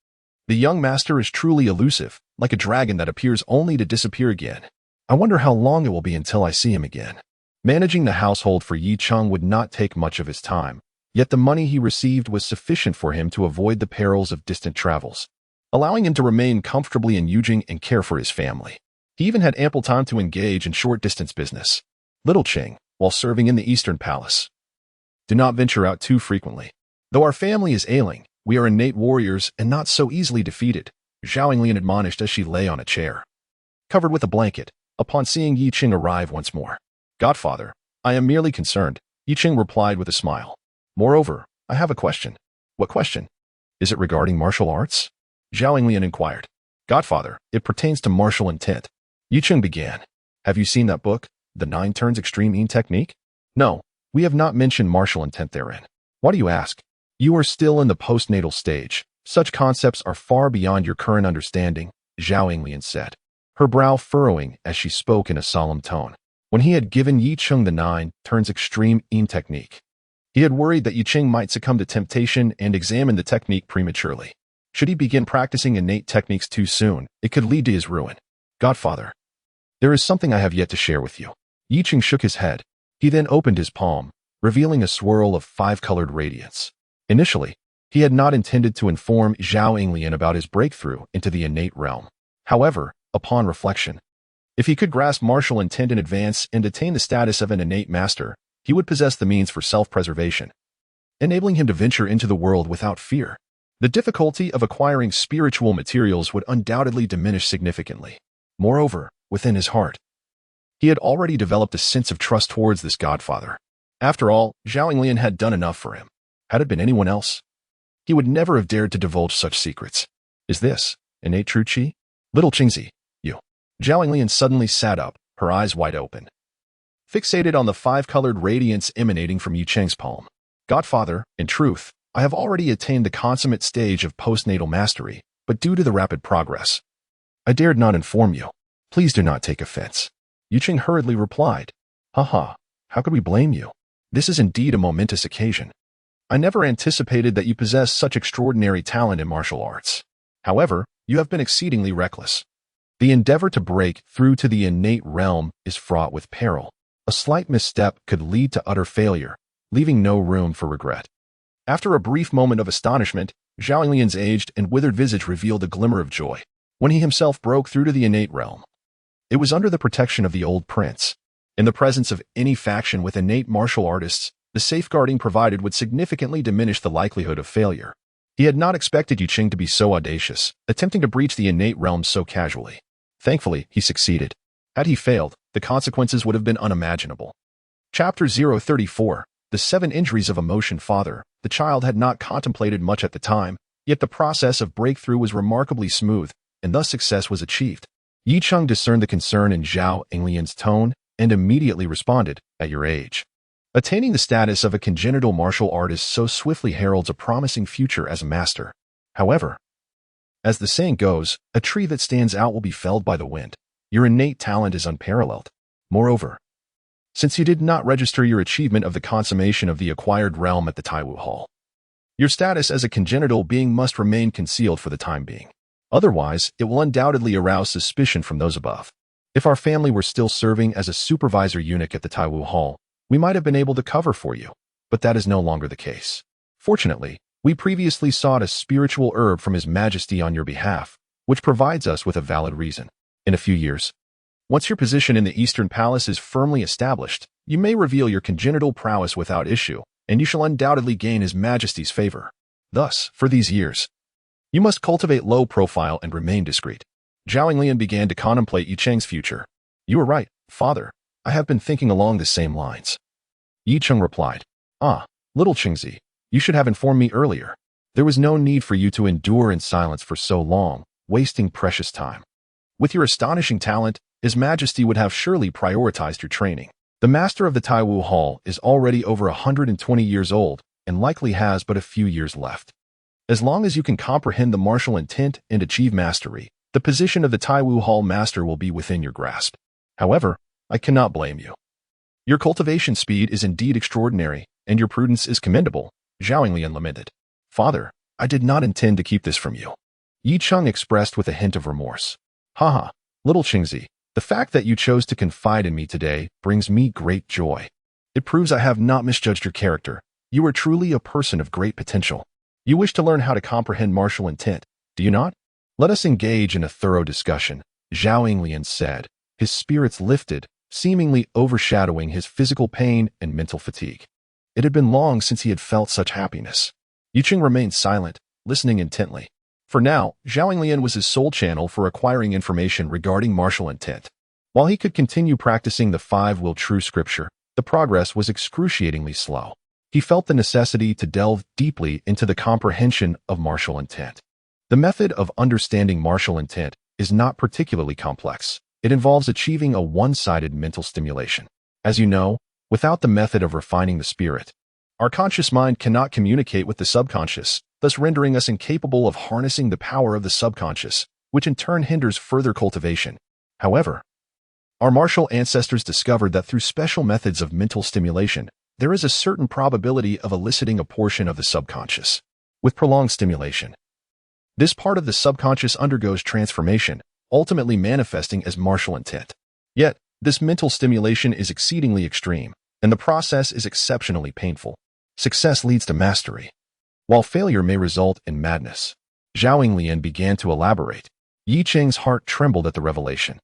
The young master is truly elusive, like a dragon that appears only to disappear again. I wonder how long it will be until I see him again. Managing the household for Yucheng would not take much of his time, yet the money he received was sufficient for him to avoid the perils of distant travels, allowing him to remain comfortably in Yujing and care for his family. He even had ample time to engage in short-distance business. Little Qing, while serving in the Eastern Palace. Do not venture out too frequently. Though our family is ailing, we are innate warriors and not so easily defeated, Zhao Yinglian admonished as she lay on a chair, covered with a blanket, upon seeing Yi Qing arrive once more. Godfather, I am merely concerned, Yi Qing replied with a smile. Moreover, I have a question. What question? Is it regarding martial arts? Zhao Yinglian inquired. Godfather, it pertains to martial intent. Yi Qing began. Have you seen that book, The 9 Turns Extreme Yin Technique? No, we have not mentioned martial intent therein. Why do you ask? You are still in the postnatal stage. Such concepts are far beyond your current understanding, Zhao Yinglian said, her brow furrowing as she spoke in a solemn tone. When he had given Yi Qing the 9 Turns Extreme Yin Technique, he had worried that Yi Qing might succumb to temptation and examine the technique prematurely. Should he begin practicing innate techniques too soon, it could lead to his ruin. Godfather, there is something I have yet to share with you. Yi Qing shook his head. He then opened his palm, revealing a swirl of 5-colored radiance. Initially, he had not intended to inform Zhao Yinglian about his breakthrough into the innate realm. However, upon reflection, if he could grasp martial intent in advance and attain the status of an innate master, he would possess the means for self-preservation, enabling him to venture into the world without fear. The difficulty of acquiring spiritual materials would undoubtedly diminish significantly. Moreover, within his heart, he had already developed a sense of trust towards this godfather. After all, Zhao Yinglian had done enough for him. Had it been anyone else, he would never have dared to divulge such secrets. Is this innate true qi? Little Qingzi, you. Zhao Yinglian suddenly sat up, her eyes wide open, fixated on the 5-colored radiance emanating from Yi Qing's palm. Godfather, in truth, I have already attained the consummate stage of postnatal mastery, but due to the rapid progress, I dared not inform you. Please do not take offense. Yi Qing hurriedly replied. Haha, how could we blame you? This is indeed a momentous occasion. I never anticipated that you possess such extraordinary talent in martial arts. However, you have been exceedingly reckless. The endeavor to break through to the innate realm is fraught with peril. A slight misstep could lead to utter failure, leaving no room for regret. After a brief moment of astonishment, Zhao Yinglian's aged and withered visage revealed a glimmer of joy. When he himself broke through to the innate realm, it was under the protection of the old prince. In the presence of any faction with innate martial artists, the safeguarding provided would significantly diminish the likelihood of failure. He had not expected Yi Qing to be so audacious, attempting to breach the innate realm so casually. Thankfully, he succeeded. Had he failed, the consequences would have been unimaginable. Chapter 034, The 7 Injuries of Emotion. Father, the child had not contemplated much at the time, yet the process of breakthrough was remarkably smooth, and thus success was achieved. Yi Qing discerned the concern in Zhao Yinglian's tone and immediately responded, at your age, attaining the status of a congenital martial artist so swiftly heralds a promising future as a master. However, as the saying goes, a tree that stands out will be felled by the wind. Your innate talent is unparalleled. Moreover, since you did not register your achievement of the consummation of the acquired realm at the Taiwu Hall, your status as a congenital being must remain concealed for the time being. Otherwise, it will undoubtedly arouse suspicion from those above. If our family were still serving as a supervisor eunuch at the Taiwu Hall, we might have been able to cover for you, but that is no longer the case. Fortunately, we previously sought a spiritual herb from His Majesty on your behalf, which provides us with a valid reason. In a few years, once your position in the Eastern Palace is firmly established, you may reveal your congenital prowess without issue, and you shall undoubtedly gain His Majesty's favor. Thus, for these years, you must cultivate low profile and remain discreet. Zhao Yinglian began to contemplate Yi Qing's future. You are right, father. I have been thinking along the same lines. Yi Qing replied. Ah, little Qingzi, you should have informed me earlier. There was no need for you to endure in silence for so long, wasting precious time. With your astonishing talent, His Majesty would have surely prioritized your training. The master of the Taiwu Hall is already over 120 years old and likely has but a few years left. As long as you can comprehend the martial intent and achieve mastery, the position of the Taiwu Hall master will be within your grasp. However, I cannot blame you. Your cultivation speed is indeed extraordinary, and your prudence is commendable, Zhao Lian lamented. Father, I did not intend to keep this from you. Yi Cheng expressed with a hint of remorse. Haha, little Qingzi, the fact that you chose to confide in me today brings me great joy. It proves I have not misjudged your character. You are truly a person of great potential. You wish to learn how to comprehend martial intent, do you not? Let us engage in a thorough discussion, Zhao Lian said, his spirits lifted, seemingly overshadowing his physical pain and mental fatigue. It had been long since he had felt such happiness. Yuqing remained silent, listening intently. For now, Zhao Lian was his sole channel for acquiring information regarding martial intent. While he could continue practicing the five-will true scripture, the progress was excruciatingly slow. He felt the necessity to delve deeply into the comprehension of martial intent. The method of understanding martial intent is not particularly complex. It involves achieving a one-sided mental stimulation. As you know, without the method of refining the spirit, our conscious mind cannot communicate with the subconscious, thus rendering us incapable of harnessing the power of the subconscious, which in turn hinders further cultivation. However, our martial ancestors discovered that through special methods of mental stimulation, there is a certain probability of eliciting a portion of the subconscious. With prolonged stimulation, this part of the subconscious undergoes transformation, ultimately manifesting as martial intent. Yet, this mental stimulation is exceedingly extreme, and the process is exceptionally painful. Success leads to mastery, while failure may result in madness. Zhao Lian began to elaborate. Yi Cheng's heart trembled at the revelation.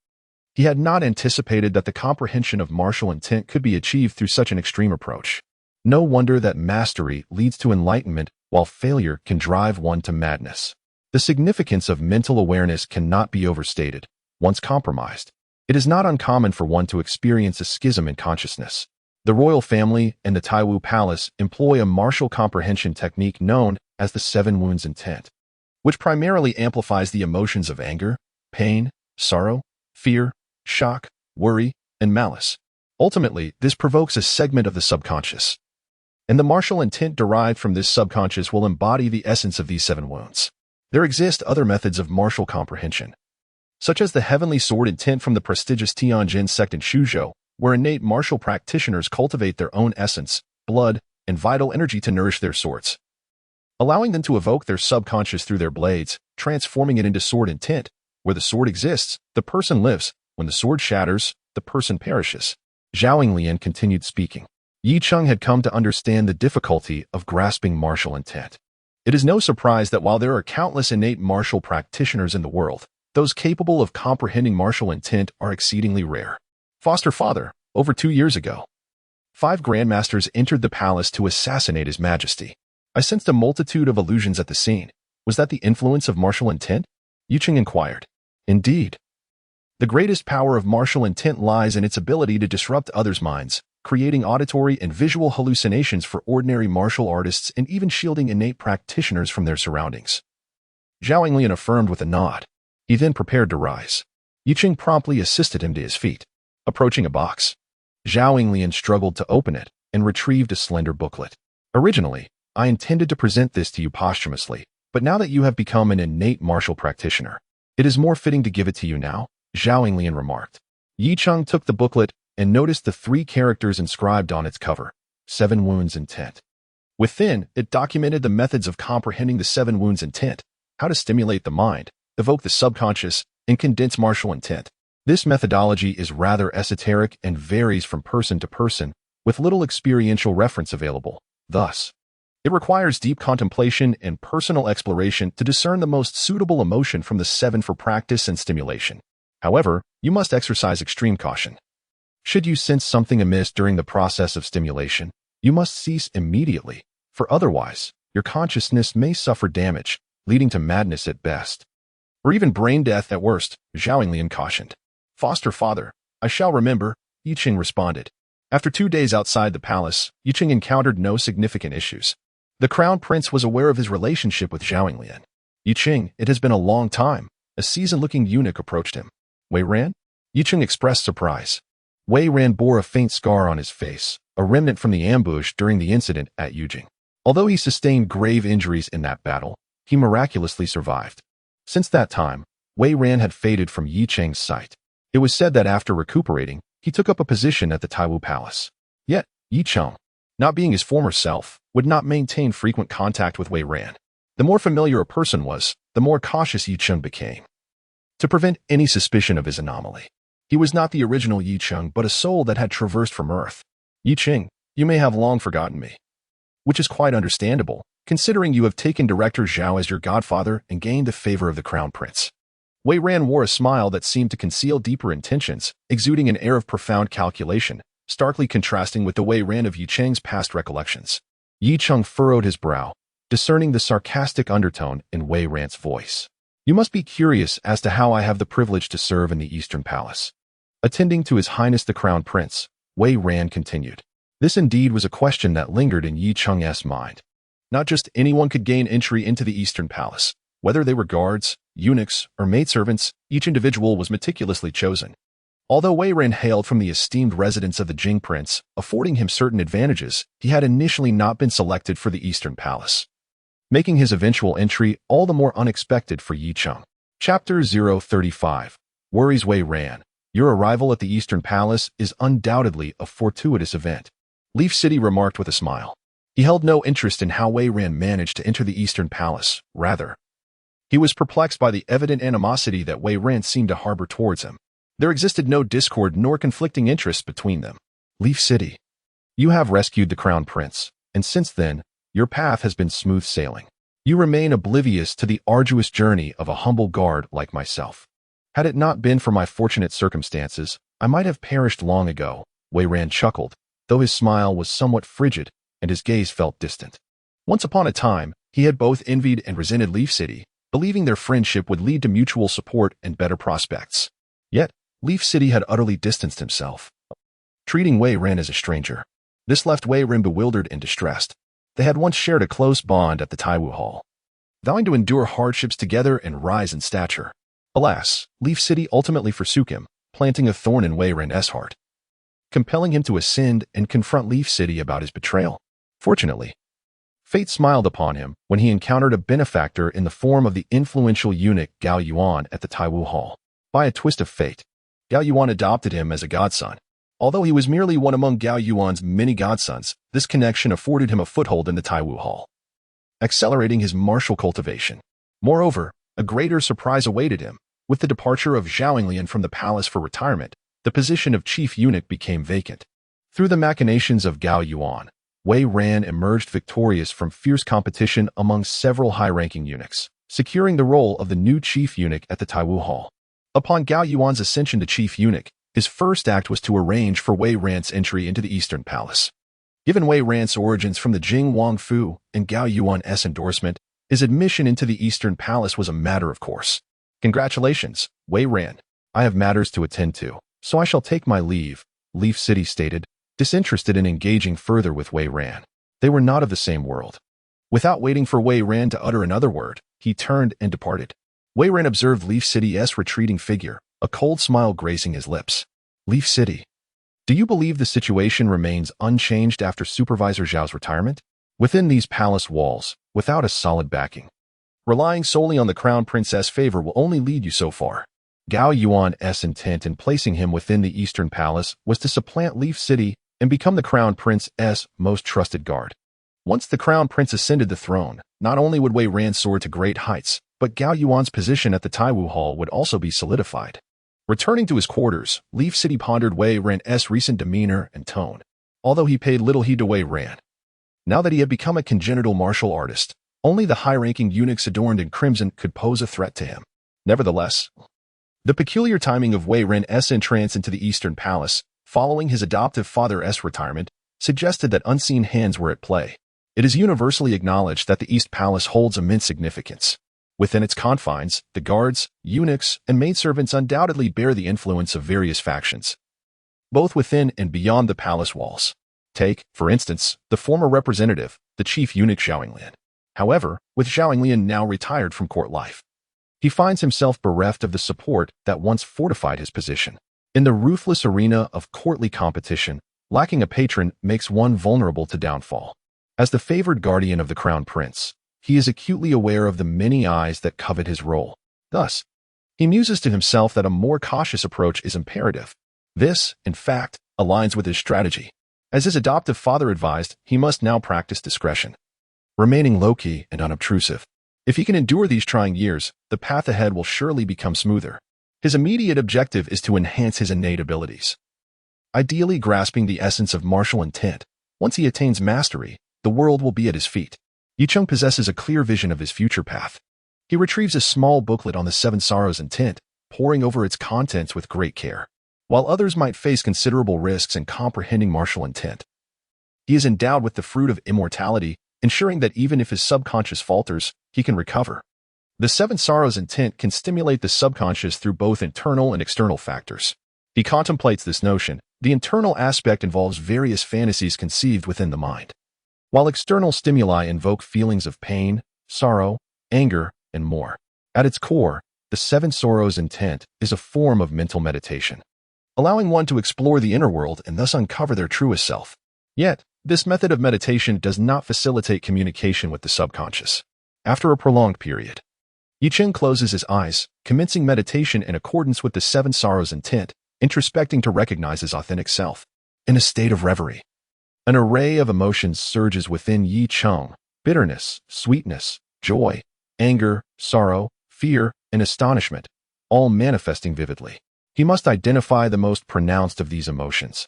He had not anticipated that the comprehension of martial intent could be achieved through such an extreme approach. No wonder that mastery leads to enlightenment, while failure can drive one to madness. The significance of mental awareness cannot be overstated. Once compromised, it is not uncommon for one to experience a schism in consciousness. The royal family and the Taiwu Palace employ a martial comprehension technique known as the seven wounds intent, which primarily amplifies the emotions of anger, pain, sorrow, fear, shock, worry, and malice. Ultimately, this provokes a segment of the subconscious, and the martial intent derived from this subconscious will embody the essence of these seven wounds. There exist other methods of martial comprehension, such as the heavenly sword intent from the prestigious Tianjin sect in Suzhou, where innate martial practitioners cultivate their own essence, blood, and vital energy to nourish their swords, allowing them to evoke their subconscious through their blades, transforming it into sword intent. Where the sword exists, the person lives. When the sword shatters, the person perishes. Zhao Lian continued speaking. Yi Cheng had come to understand the difficulty of grasping martial intent. It is no surprise that while there are countless innate martial practitioners in the world, those capable of comprehending martial intent are exceedingly rare. Foster father, over 2 years ago, 5 grandmasters entered the palace to assassinate His Majesty. I sensed a multitude of illusions at the scene. Was that the influence of martial intent? Yuqing inquired. Indeed. The greatest power of martial intent lies in its ability to disrupt others' minds, creating auditory and visual hallucinations for ordinary martial artists and even shielding innate practitioners from their surroundings. Zhao Lian affirmed with a nod. He then prepared to rise. Yuqing promptly assisted him to his feet. Approaching a box, Zhao Lian struggled to open it and retrieved a slender booklet. Originally, I intended to present this to you posthumously, but now that you have become an innate martial practitioner, it is more fitting to give it to you now, Zhao Lian remarked. Yi Cheng took the booklet and noticed the 3 characters inscribed on its cover, 7 wounds intent. Within, it documented the methods of comprehending the 7 wounds intent, how to stimulate the mind, evoke the subconscious, and condense martial intent. This methodology is rather esoteric and varies from person to person, with little experiential reference available. Thus, it requires deep contemplation and personal exploration to discern the most suitable emotion from the 7 for practice and stimulation. However, you must exercise extreme caution. Should you sense something amiss during the process of stimulation, you must cease immediately, for otherwise, your consciousness may suffer damage, leading to madness at best, or even brain death at worst, Zhao Lian cautioned. Foster father, I shall remember, Yuqing responded. After 2 days outside the palace, Yuqing encountered no significant issues. The crown prince was aware of his relationship with Zhao Lian. Yuqing, it has been a long time. A seasoned-looking eunuch approached him. Wei Ran? Yuqing expressed surprise. Wei Ran bore a faint scar on his face, a remnant from the ambush during the incident at Yujing. Although he sustained grave injuries in that battle, he miraculously survived. Since that time, Wei Ran had faded from Yi Cheng's sight. It was said that after recuperating, he took up a position at the Taiwu Palace. Yet, Yi Cheng, not being his former self, would not maintain frequent contact with Wei Ran. The more familiar a person was, the more cautious Yi Cheng became. To prevent any suspicion of his anomaly, he was not the original Yi Cheng but a soul that had traversed from Earth. Yi Cheng, you may have long forgotten me. Which is quite understandable, considering you have taken Director Zhao as your godfather and gained the favor of the Crown Prince. Wei Ran wore a smile that seemed to conceal deeper intentions, exuding an air of profound calculation, starkly contrasting with the Wei Ran of Yi Cheng's past recollections. Yi Cheng furrowed his brow, discerning the sarcastic undertone in Wei Ran's voice. You must be curious as to how I have the privilege to serve in the Eastern Palace. Attending to His Highness the Crown Prince, Wei Ran continued. This indeed was a question that lingered in Yi Cheng's mind. Not just anyone could gain entry into the Eastern Palace. Whether they were guards, eunuchs, or maidservants, each individual was meticulously chosen. Although Wei Ran hailed from the esteemed residence of the Jing Prince, affording him certain advantages, he had initially not been selected for the Eastern Palace, making his eventual entry all the more unexpected for Yi Cheng. Chapter 035. Worries Wei Ran. Your arrival at the Eastern Palace is undoubtedly a fortuitous event, Leaf City remarked with a smile. He held no interest in how Wei Ran managed to enter the Eastern Palace. Rather, he was perplexed by the evident animosity that Wei Ran seemed to harbor towards him. There existed no discord nor conflicting interests between them. Leaf City. You have rescued the Crown Prince, and since then, your path has been smooth sailing. You remain oblivious to the arduous journey of a humble guard like myself. Had it not been for my fortunate circumstances, I might have perished long ago. Wei Ran chuckled, though his smile was somewhat frigid and his gaze felt distant. Once upon a time, he had both envied and resented Leaf City, believing their friendship would lead to mutual support and better prospects. Yet, Leaf City had utterly distanced himself, treating Wei Ran as a stranger. This left Wei Ran bewildered and distressed. They had once shared a close bond at the Taiwu Hall, vowing to endure hardships together and rise in stature. Alas, Leaf City ultimately forsook him, planting a thorn in Wei Ran's heart, compelling him to ascend and confront Leaf City about his betrayal. Fortunately, fate smiled upon him when he encountered a benefactor in the form of the influential eunuch Gao Yuan at the Taiwu Hall. By a twist of fate, Gao Yuan adopted him as a godson. Although he was merely one among Gao Yuan's many godsons, this connection afforded him a foothold in the Taiwu Hall, accelerating his martial cultivation. Moreover, a greater surprise awaited him. With the departure of Zhao from the palace for retirement, the position of chief eunuch became vacant. Through the machinations of Gao Yuan, Wei Ran emerged victorious from fierce competition among several high-ranking eunuchs, securing the role of the new chief eunuch at the Taiwu Hall. Upon Gao Yuan's ascension to chief eunuch, his first act was to arrange for Wei Ran's entry into the Eastern Palace. Given Wei Ran's origins from the Jing Wangfu and Gao Yuan's endorsement, his admission into the Eastern Palace was a matter of course. Congratulations, Wei Ran. I have matters to attend to, so I shall take my leave, Leaf City stated, disinterested in engaging further with Wei Ran. They were not of the same world. Without waiting for Wei Ran to utter another word, he turned and departed. Wei Ran observed Leaf City's retreating figure, a cold smile gracing his lips. Leaf City. Do you believe the situation remains unchanged after Supervisor Zhao's retirement? Within these palace walls, without a solid backing, relying solely on the Crown Prince's favor will only lead you so far. Gao Yuan's intent in placing him within the Eastern Palace was to supplant Leaf City and become the Crown Prince's most trusted guard. Once the Crown Prince ascended the throne, not only would Wei Ran soar to great heights, but Gao Yuan's position at the Taiwu Hall would also be solidified. Returning to his quarters, Leaf City pondered Wei Ran's recent demeanor and tone, although he paid little heed to Wei Ran. Now that he had become a congenital martial artist, only the high-ranking eunuchs adorned in crimson could pose a threat to him. Nevertheless, the peculiar timing of Wei Ran's entrance into the Eastern Palace, following his adoptive father's retirement, suggested that unseen hands were at play. It is universally acknowledged that the East Palace holds immense significance. Within its confines, the guards, eunuchs, and maidservants undoubtedly bear the influence of various factions, both within and beyond the palace walls. Take, for instance, the former representative, the chief eunuch Zhao. However, with Zhao now retired from court life, he finds himself bereft of the support that once fortified his position. In the ruthless arena of courtly competition, lacking a patron makes one vulnerable to downfall. As the favored guardian of the Crown Prince, he is acutely aware of the many eyes that covet his role. Thus, he muses to himself that a more cautious approach is imperative. This, in fact, aligns with his strategy. As his adoptive father advised, he must now practice discretion, remaining low-key and unobtrusive. If he can endure these trying years, the path ahead will surely become smoother. His immediate objective is to enhance his innate abilities, ideally grasping the essence of martial intent. Once he attains mastery, the world will be at his feet. Yicheng possesses a clear vision of his future path. He retrieves a small booklet on the Seven Sorrows intent, poring over its contents with great care. While others might face considerable risks in comprehending martial intent, he is endowed with the fruit of immortality, ensuring that even if his subconscious falters, he can recover. The Seven Sorrows intent can stimulate the subconscious through both internal and external factors. He contemplates this notion. The internal aspect involves various fantasies conceived within the mind, while external stimuli invoke feelings of pain, sorrow, anger, and more. At its core, the Seven Sorrows intent is a form of mental meditation, allowing one to explore the inner world and thus uncover their truest self. Yet, this method of meditation does not facilitate communication with the subconscious. After a prolonged period, Yicheng closes his eyes, commencing meditation in accordance with the Seven Sorrows intent, introspecting to recognize his authentic self. In a state of reverie, an array of emotions surges within Yicheng: bitterness, sweetness, joy, anger, sorrow, fear, and astonishment, all manifesting vividly. He must identify the most pronounced of these emotions,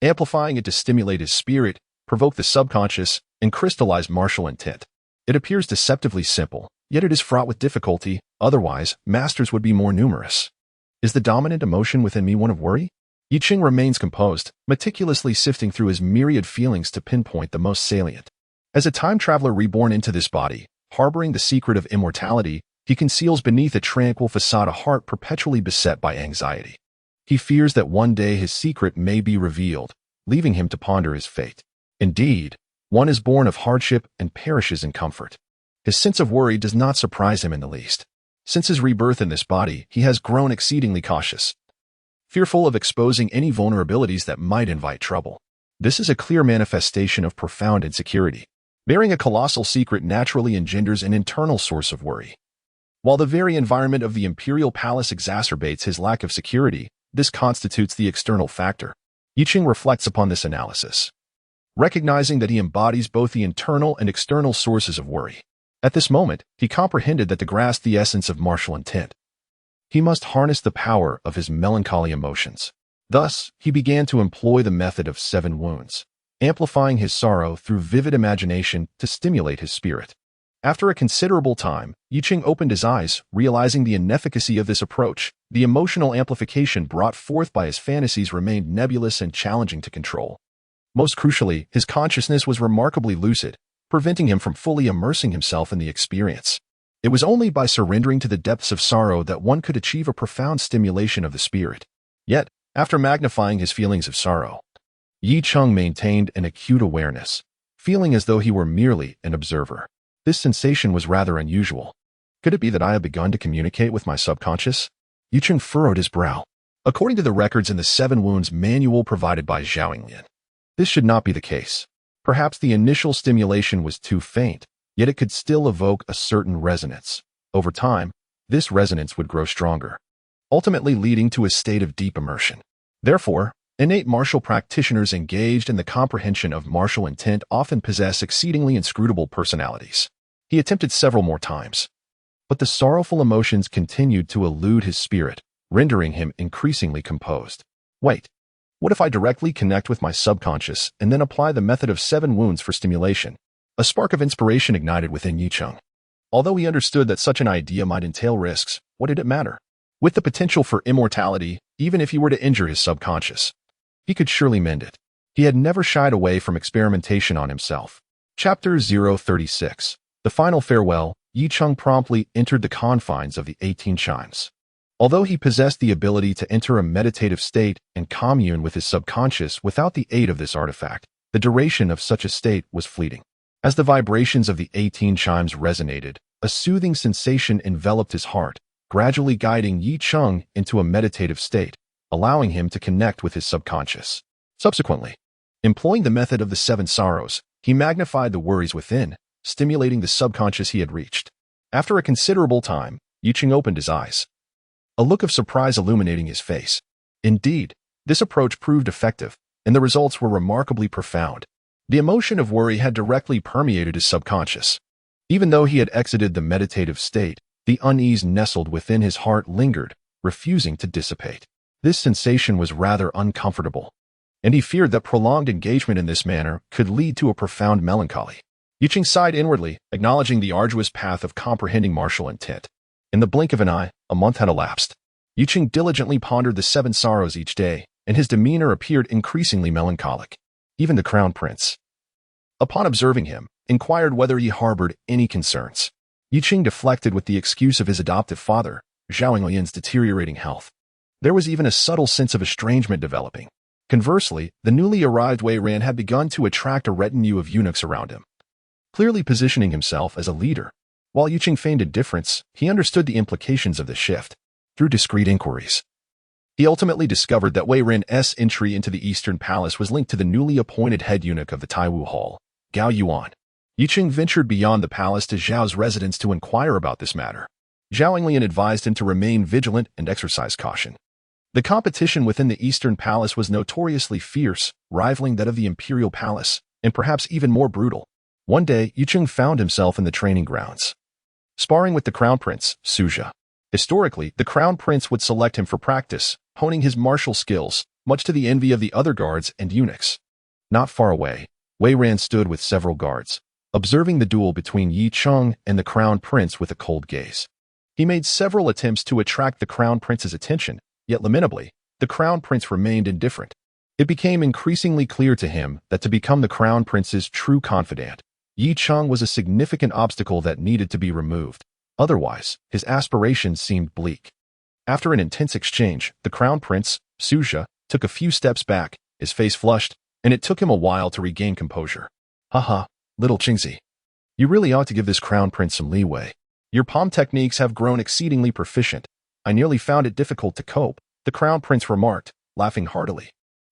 amplifying it to stimulate his spirit, provoke the subconscious, and crystallize martial intent. It appears deceptively simple, yet it is fraught with difficulty. Otherwise, masters would be more numerous. Is the dominant emotion within me one of worry? Yicheng remains composed, meticulously sifting through his myriad feelings to pinpoint the most salient. As a time traveler reborn into this body, harboring the secret of immortality, he conceals beneath a tranquil facade a heart perpetually beset by anxiety. He fears that one day his secret may be revealed, leaving him to ponder his fate. Indeed, one is born of hardship and perishes in comfort. His sense of worry does not surprise him in the least. Since his rebirth in this body, he has grown exceedingly cautious, fearful of exposing any vulnerabilities that might invite trouble. This is a clear manifestation of profound insecurity. Bearing a colossal secret naturally engenders an internal source of worry. While the very environment of the imperial palace exacerbates his lack of security, this constitutes the external factor. Yicheng reflects upon this analysis, recognizing that he embodies both the internal and external sources of worry. At this moment, he comprehended that to grasp the essence of martial intent, he must harness the power of his melancholy emotions. Thus, he began to employ the method of 7 wounds, amplifying his sorrow through vivid imagination to stimulate his spirit. After a considerable time, Yicheng opened his eyes, realizing the inefficacy of this approach. The emotional amplification brought forth by his fantasies remained nebulous and challenging to control. Most crucially, his consciousness was remarkably lucid, preventing him from fully immersing himself in the experience. It was only by surrendering to the depths of sorrow that one could achieve a profound stimulation of the spirit. Yet, after magnifying his feelings of sorrow, Yicheng maintained an acute awareness, feeling as though he were merely an observer. This sensation was rather unusual. Could it be that I had begun to communicate with my subconscious? Yicheng furrowed his brow. According to the records in the 7 Wounds manual provided by Zhaoyinglian, this should not be the case. Perhaps the initial stimulation was too faint, yet it could still evoke a certain resonance. Over time, this resonance would grow stronger, ultimately leading to a state of deep immersion. Therefore, innate martial practitioners engaged in the comprehension of martial intent often possess exceedingly inscrutable personalities. He attempted several more times, but the sorrowful emotions continued to elude his spirit, rendering him increasingly composed. Wait, what if I directly connect with my subconscious and then apply the method of 7 wounds for stimulation? A spark of inspiration ignited within Yicheng. Although he understood that such an idea might entail risks, what did it matter? With the potential for immortality, even if he were to injure his subconscious, he could surely mend it. He had never shied away from experimentation on himself. Chapter 036. The Final Farewell. Yicheng promptly entered the confines of the 18 chimes. Although he possessed the ability to enter a meditative state and commune with his subconscious without the aid of this artifact, the duration of such a state was fleeting. As the vibrations of the 18 chimes resonated, a soothing sensation enveloped his heart, gradually guiding Yicheng into a meditative state, allowing him to connect with his subconscious. Subsequently, employing the method of the 7 sorrows, he magnified the worries within, stimulating the subconscious he had reached. After a considerable time, Yicheng opened his eyes, a look of surprise illuminating his face. Indeed, This approach proved effective, and the results were remarkably profound. The emotion of worry had directly permeated his subconscious. Even though he had exited the meditative state, the unease nestled within his heart lingered, refusing to dissipate. This sensation was rather uncomfortable, and he feared that prolonged engagement in this manner could lead to a profound melancholy. Yuqing sighed inwardly, acknowledging the arduous path of comprehending martial intent. In the blink of an eye, a month had elapsed. Yuqing diligently pondered the 7 sorrows each day, and his demeanor appeared increasingly melancholic. Even the crown prince, upon observing him, inquired whether he harbored any concerns. Yuqing deflected with the excuse of his adoptive father, Zhao Yin's deteriorating health. There was even a subtle sense of estrangement developing. Conversely, the newly arrived Wei Ran had begun to attract a retinue of eunuchs around him, clearly positioning himself as a leader. While Yuqing feigned indifference, he understood the implications of the shift. Through discreet inquiries, he ultimately discovered that Wei Ran's entry into the Eastern Palace was linked to the newly appointed head eunuch of the Taiwu Hall, Gao Yuan. Yuqing ventured beyond the palace to Zhao's residence to inquire about this matter. Zhao Yinglian advised him to remain vigilant and exercise caution. The competition within the Eastern Palace was notoriously fierce, rivaling that of the Imperial Palace, and perhaps even more brutal. One day, Yuqing found himself in the training grounds, sparring with the Crown Prince, Suja. Historically, the Crown Prince would select him for practice, honing his martial skills, much to the envy of the other guards and eunuchs. Not far away, Wei Ran stood with several guards, observing the duel between Yi Cheng and the Crown Prince with a cold gaze. He made several attempts to attract the Crown Prince's attention, yet lamentably, the Crown Prince remained indifferent. It became increasingly clear to him that to become the Crown Prince's true confidant, Yi Cheng was a significant obstacle that needed to be removed. Otherwise, his aspirations seemed bleak. After an intense exchange, the Crown Prince, Suja, took a few steps back, his face flushed, and it took him a while to regain composure. Haha, little Qingzi. You really ought to give this Crown Prince some leeway. Your palm techniques have grown exceedingly proficient. I nearly found it difficult to cope, the Crown Prince remarked, laughing heartily.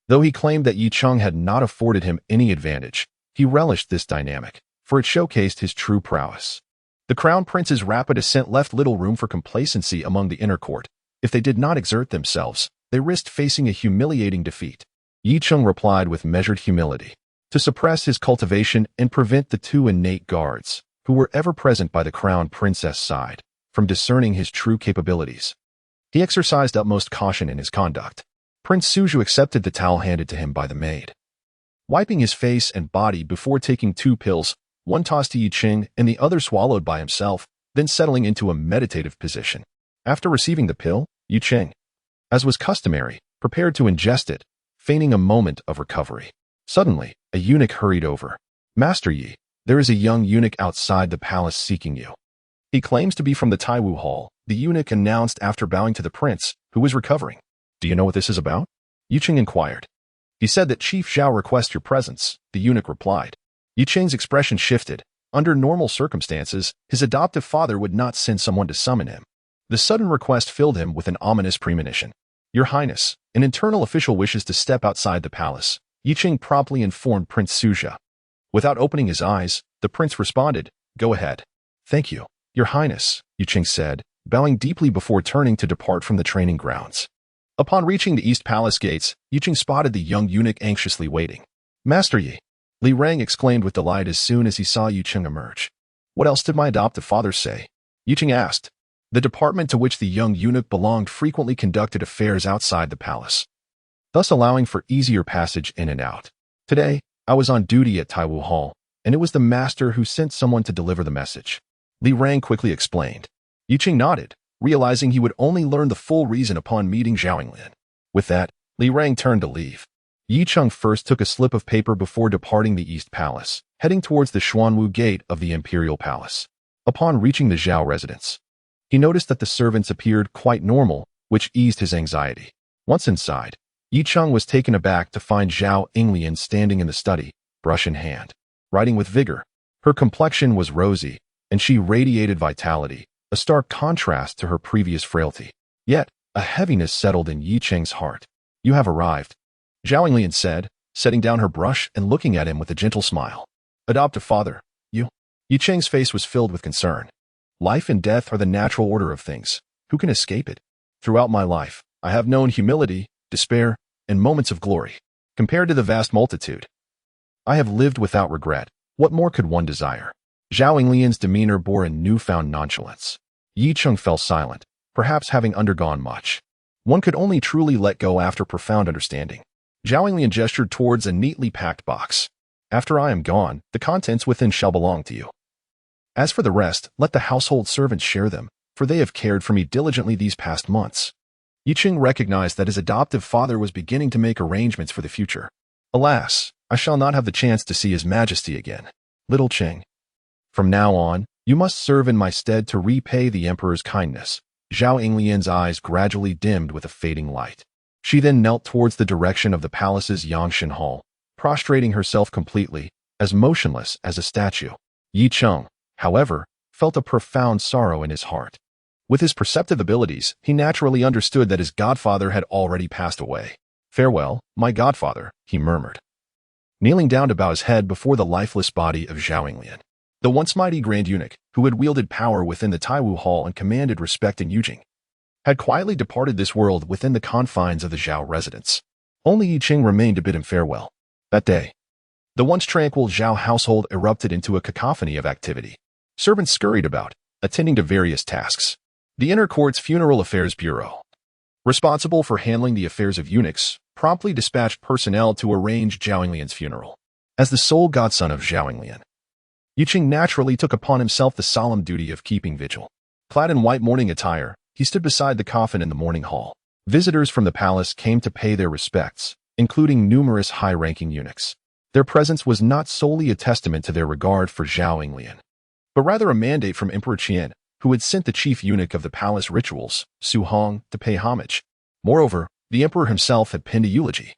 Though he claimed that Yi Cheng had not afforded him any advantage, he relished this dynamic, for it showcased his true prowess. The Crown Prince's rapid ascent left little room for complacency among the inner court. If they did not exert themselves, they risked facing a humiliating defeat. Yi Cheng replied with measured humility, to suppress his cultivation and prevent the 2 innate guards, who were ever present by the Crown Prince's side, from discerning his true capabilities. He exercised utmost caution in his conduct. Prince Suju accepted the towel handed to him by the maid. Wiping his face and body before taking 2 pills, one tossed to Yuqing and the other swallowed by himself, then settling into a meditative position. After receiving the pill, Yuqing, as was customary, prepared to ingest it, feigning a moment of recovery. Suddenly, a eunuch hurried over. Master Yi, there is a young eunuch outside the palace seeking you. He claims to be from the Taiwu Hall, the eunuch announced after bowing to the prince, who was recovering. Do you know what this is about? Yuqing inquired. He said that Chief Zhao requests your presence, the eunuch replied. Yuqing's expression shifted. Under normal circumstances, his adoptive father would not send someone to summon him. The sudden request filled him with an ominous premonition. Your Highness, an internal official wishes to step outside the palace, Yuqing promptly informed Prince Suja. Without opening his eyes, the prince responded, Go ahead. Thank you, Your Highness, Yuqing said, bowing deeply before turning to depart from the training grounds. Upon reaching the East Palace gates, Yuqing spotted the young eunuch anxiously waiting. Master Yi, Li Rang exclaimed with delight as soon as he saw Yuqing emerge. What else did my adoptive father say? Yuqing asked. The department to which the young eunuch belonged frequently conducted affairs outside the palace, thus allowing for easier passage in and out. Today, I was on duty at Taiwu Hall, and it was the master who sent someone to deliver the message. Li Rang quickly explained. Yuqing nodded, realizing he would only learn the full reason upon meeting Zhao Yinglian. With that, Li Rang turned to leave. Yi Cheng first took a slip of paper before departing the East Palace, heading towards the Xuanwu Gate of the Imperial Palace. Upon reaching the Zhao residence, he noticed that the servants appeared quite normal, which eased his anxiety. Once inside, Yi Cheng was taken aback to find Zhao Yinglian standing in the study, brush in hand, writing with vigor. Her complexion was rosy, and she radiated vitality, a stark contrast to her previous frailty. Yet, a heaviness settled in Yi Cheng's heart. You have arrived, Zhao Yinglian said, setting down her brush and looking at him with a gentle smile. Adoptive father, you? Yi Cheng's face was filled with concern. Life and death are the natural order of things. Who can escape it? Throughout my life, I have known humility, despair, and moments of glory. Compared to the vast multitude, I have lived without regret. What more could one desire? Zhao Yinglian's demeanor bore a newfound nonchalance. Yi Cheng fell silent, perhaps having undergone much. One could only truly let go after profound understanding. Zhao Yinglian gestured towards a neatly packed box. After I am gone, the contents within shall belong to you. As for the rest, let the household servants share them, for they have cared for me diligently these past months. Yi Cheng recognized that his adoptive father was beginning to make arrangements for the future. Alas, I shall not have the chance to see His Majesty again. Little Cheng. From now on, you must serve in my stead to repay the Emperor's kindness. Zhao Yinglian's eyes gradually dimmed with a fading light. She then knelt towards the direction of the palace's Yangshan Hall, prostrating herself completely, as motionless as a statue. Yi Cheng, however, felt a profound sorrow in his heart. With his perceptive abilities, he naturally understood that his godfather had already passed away. Farewell, my godfather, he murmured, kneeling down to bow his head before the lifeless body of Zhao Yinglian. The once mighty Grand Eunuch, who had wielded power within the Taiwu Hall and commanded respect in Yujing, had quietly departed this world within the confines of the Zhao residence. Only Yi Cheng remained to bid him farewell. That day, the once tranquil Zhao household erupted into a cacophony of activity. Servants scurried about, attending to various tasks. The Inner Court's Funeral Affairs Bureau, responsible for handling the affairs of eunuchs, promptly dispatched personnel to arrange Zhao Yinglian's funeral. As the sole godson of Zhao Yinglian, Yi Cheng naturally took upon himself the solemn duty of keeping vigil. Clad in white mourning attire, he stood beside the coffin in the mourning hall. Visitors from the palace came to pay their respects, including numerous high-ranking eunuchs. Their presence was not solely a testament to their regard for Zhao Yinglian, but rather a mandate from Emperor Qian, who had sent the chief eunuch of the palace rituals, Su Hong, to pay homage. Moreover, the emperor himself had penned a eulogy,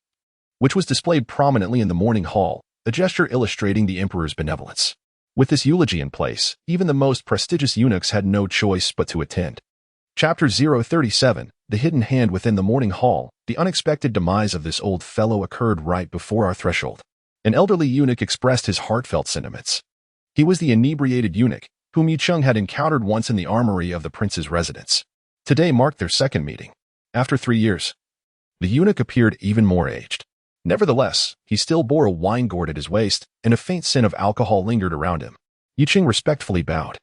which was displayed prominently in the mourning hall, a gesture illustrating the emperor's benevolence. With this eulogy in place, even the most prestigious eunuchs had no choice but to attend. Chapter 037, The Hidden Hand Within the Mourning Hall. The unexpected demise of this old fellow occurred right before our threshold. An elderly eunuch expressed his heartfelt sentiments. He was the inebriated eunuch, whom Yi Cheng had encountered once in the armory of the prince's residence. Today marked their second meeting. After 3 years, the eunuch appeared even more aged. Nevertheless, he still bore a wine gourd at his waist, and a faint scent of alcohol lingered around him. Yi Cheng respectfully bowed.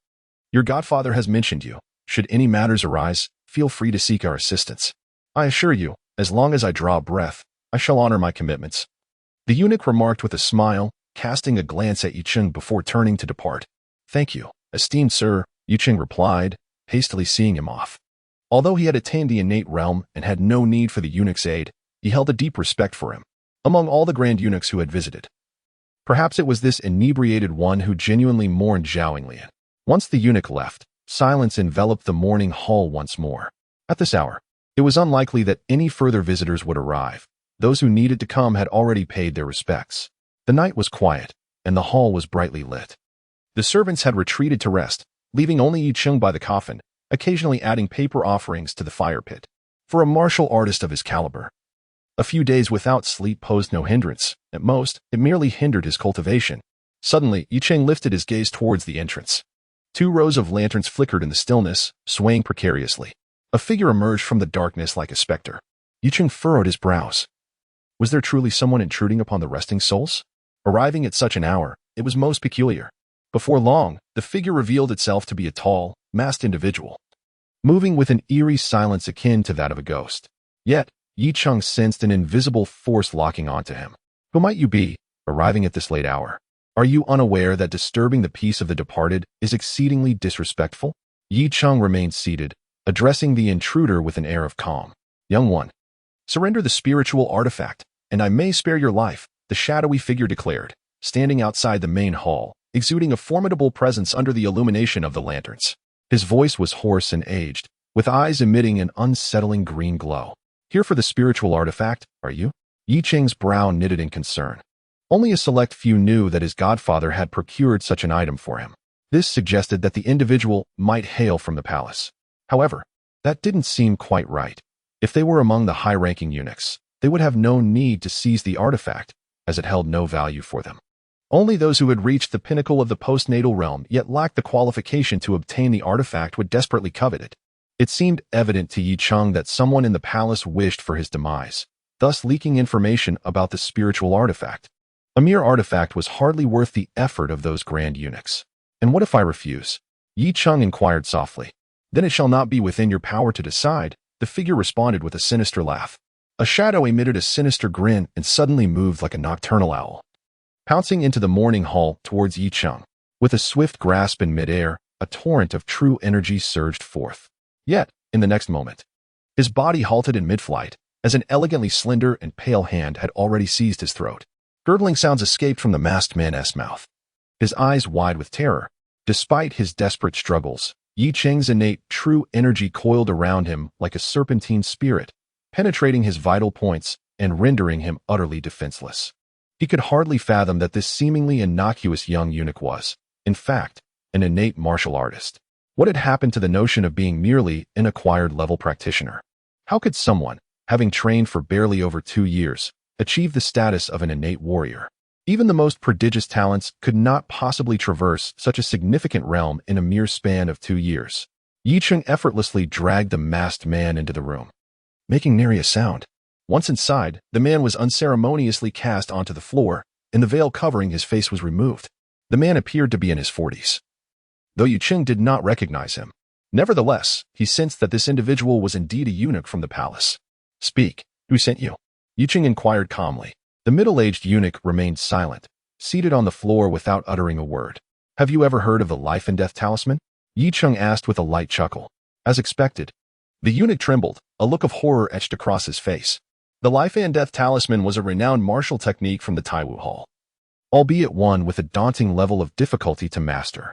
Your godfather has mentioned you. Should any matters arise, feel free to seek our assistance. I assure you, as long as I draw breath, I shall honor my commitments. The eunuch remarked with a smile, casting a glance at Yi Cheng before turning to depart. Thank you, esteemed sir, Yi Cheng replied, hastily seeing him off. Although he had attained the innate realm and had no need for the eunuch's aid, he held a deep respect for him. Among all the grand eunuchs who had visited, perhaps it was this inebriated one who genuinely mourned Zhao Yinglian. Once the eunuch left, silence enveloped the mourning hall once more. At this hour, it was unlikely that any further visitors would arrive. Those who needed to come had already paid their respects. The night was quiet, and the hall was brightly lit. The servants had retreated to rest, leaving only Yi Cheng by the coffin, occasionally adding paper offerings to the fire pit. For a martial artist of his caliber, a few days without sleep posed no hindrance. At most, it merely hindered his cultivation. Suddenly, Yi Cheng lifted his gaze towards the entrance. 2 rows of lanterns flickered in the stillness, swaying precariously. A figure emerged from the darkness like a specter. Yi Cheng furrowed his brows. Was there truly someone intruding upon the resting souls? Arriving at such an hour, it was most peculiar. Before long, the figure revealed itself to be a tall, masked individual, moving with an eerie silence akin to that of a ghost. Yet, Yi Cheng sensed an invisible force locking onto him. Who might you be, arriving at this late hour? Are you unaware that disturbing the peace of the departed is exceedingly disrespectful? Yi Cheng remained seated, addressing the intruder with an air of calm. Young one, surrender the spiritual artifact, and I may spare your life, the shadowy figure declared, standing outside the main hall, exuding a formidable presence under the illumination of the lanterns. His voice was hoarse and aged, with eyes emitting an unsettling green glow. Here for the spiritual artifact, are you? Yi Cheng's brow knitted in concern. Only a select few knew that his godfather had procured such an item for him. This suggested that the individual might hail from the palace. However, that didn't seem quite right. If they were among the high-ranking eunuchs, they would have no need to seize the artifact, as it held no value for them. Only those who had reached the pinnacle of the postnatal realm yet lacked the qualification to obtain the artifact would desperately covet it. It seemed evident to Yi Cheng that someone in the palace wished for his demise. thus leaking information about the spiritual artifact. A mere artifact was hardly worth the effort of those grand eunuchs. And what if I refuse? Yi Cheng inquired softly. Then it shall not be within your power to decide, the figure responded with a sinister laugh. A shadow emitted a sinister grin and suddenly moved like a nocturnal owl, pouncing into the morning hall towards Yi Cheng. With a swift grasp in midair, a torrent of true energy surged forth. Yet, in the next moment, his body halted in mid-flight, as an elegantly slender and pale hand had already seized his throat. Gurgling sounds escaped from the masked man's mouth, his eyes wide with terror. Despite his desperate struggles, Yi Cheng's innate true energy coiled around him like a serpentine spirit, penetrating his vital points and rendering him utterly defenseless. He could hardly fathom that this seemingly innocuous young eunuch was, in fact, an innate martial artist. What had happened to the notion of being merely an acquired-level practitioner? How could someone, having trained for barely over 2 years, achieve the status of an innate warrior? Even the most prodigious talents could not possibly traverse such a significant realm in a mere span of 2 years. Yi Cheng effortlessly dragged the masked man into the room, making nary a sound. Once inside, the man was unceremoniously cast onto the floor, and the veil covering his face was removed. The man appeared to be in his 40s, though Yi Cheng did not recognize him. Nevertheless, he sensed that this individual was indeed a eunuch from the palace. Speak, who sent you? Yi Cheng inquired calmly. The middle-aged eunuch remained silent, seated on the floor without uttering a word. Have you ever heard of the life and death talisman? Yi Cheng asked with a light chuckle. As expected, the eunuch trembled, a look of horror etched across his face. The life and death talisman was a renowned martial technique from the Taiwu Hall, albeit one with a daunting level of difficulty to master.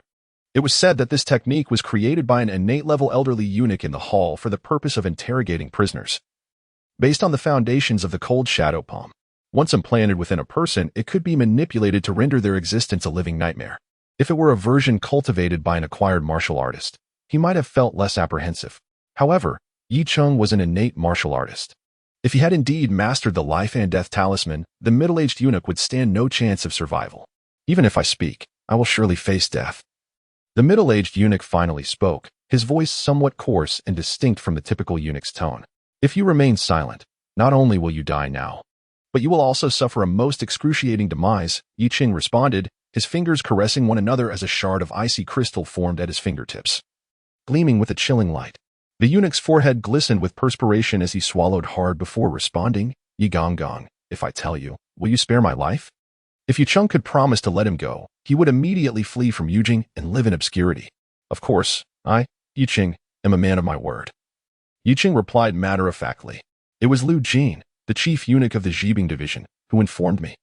It was said that this technique was created by an innate-level elderly eunuch in the hall for the purpose of interrogating prisoners. Based on the foundations of the cold shadow palm, once implanted within a person, it could be manipulated to render their existence a living nightmare. If it were a version cultivated by an acquired martial artist, he might have felt less apprehensive. However, Yi Cheng was an innate martial artist. If he had indeed mastered the life and death talisman, the middle-aged eunuch would stand no chance of survival. Even if I speak, I will surely face death. The middle-aged eunuch finally spoke, his voice somewhat coarse and distinct from the typical eunuch's tone. If you remain silent, not only will you die now, but you will also suffer a most excruciating demise, Yi Cheng responded, his fingers caressing one another as a shard of icy crystal formed at his fingertips, gleaming with a chilling light. The eunuch's forehead glistened with perspiration as he swallowed hard before responding. Yi Gong Gong, if I tell you, will you spare my life? If Yi Cheng could promise to let him go, he would immediately flee from Yujing and live in obscurity. Of course, I, Yi Cheng, am a man of my word. Yi Cheng replied matter-of-factly. It was Lu Jin, the chief eunuch of the Zhibing division, who informed me.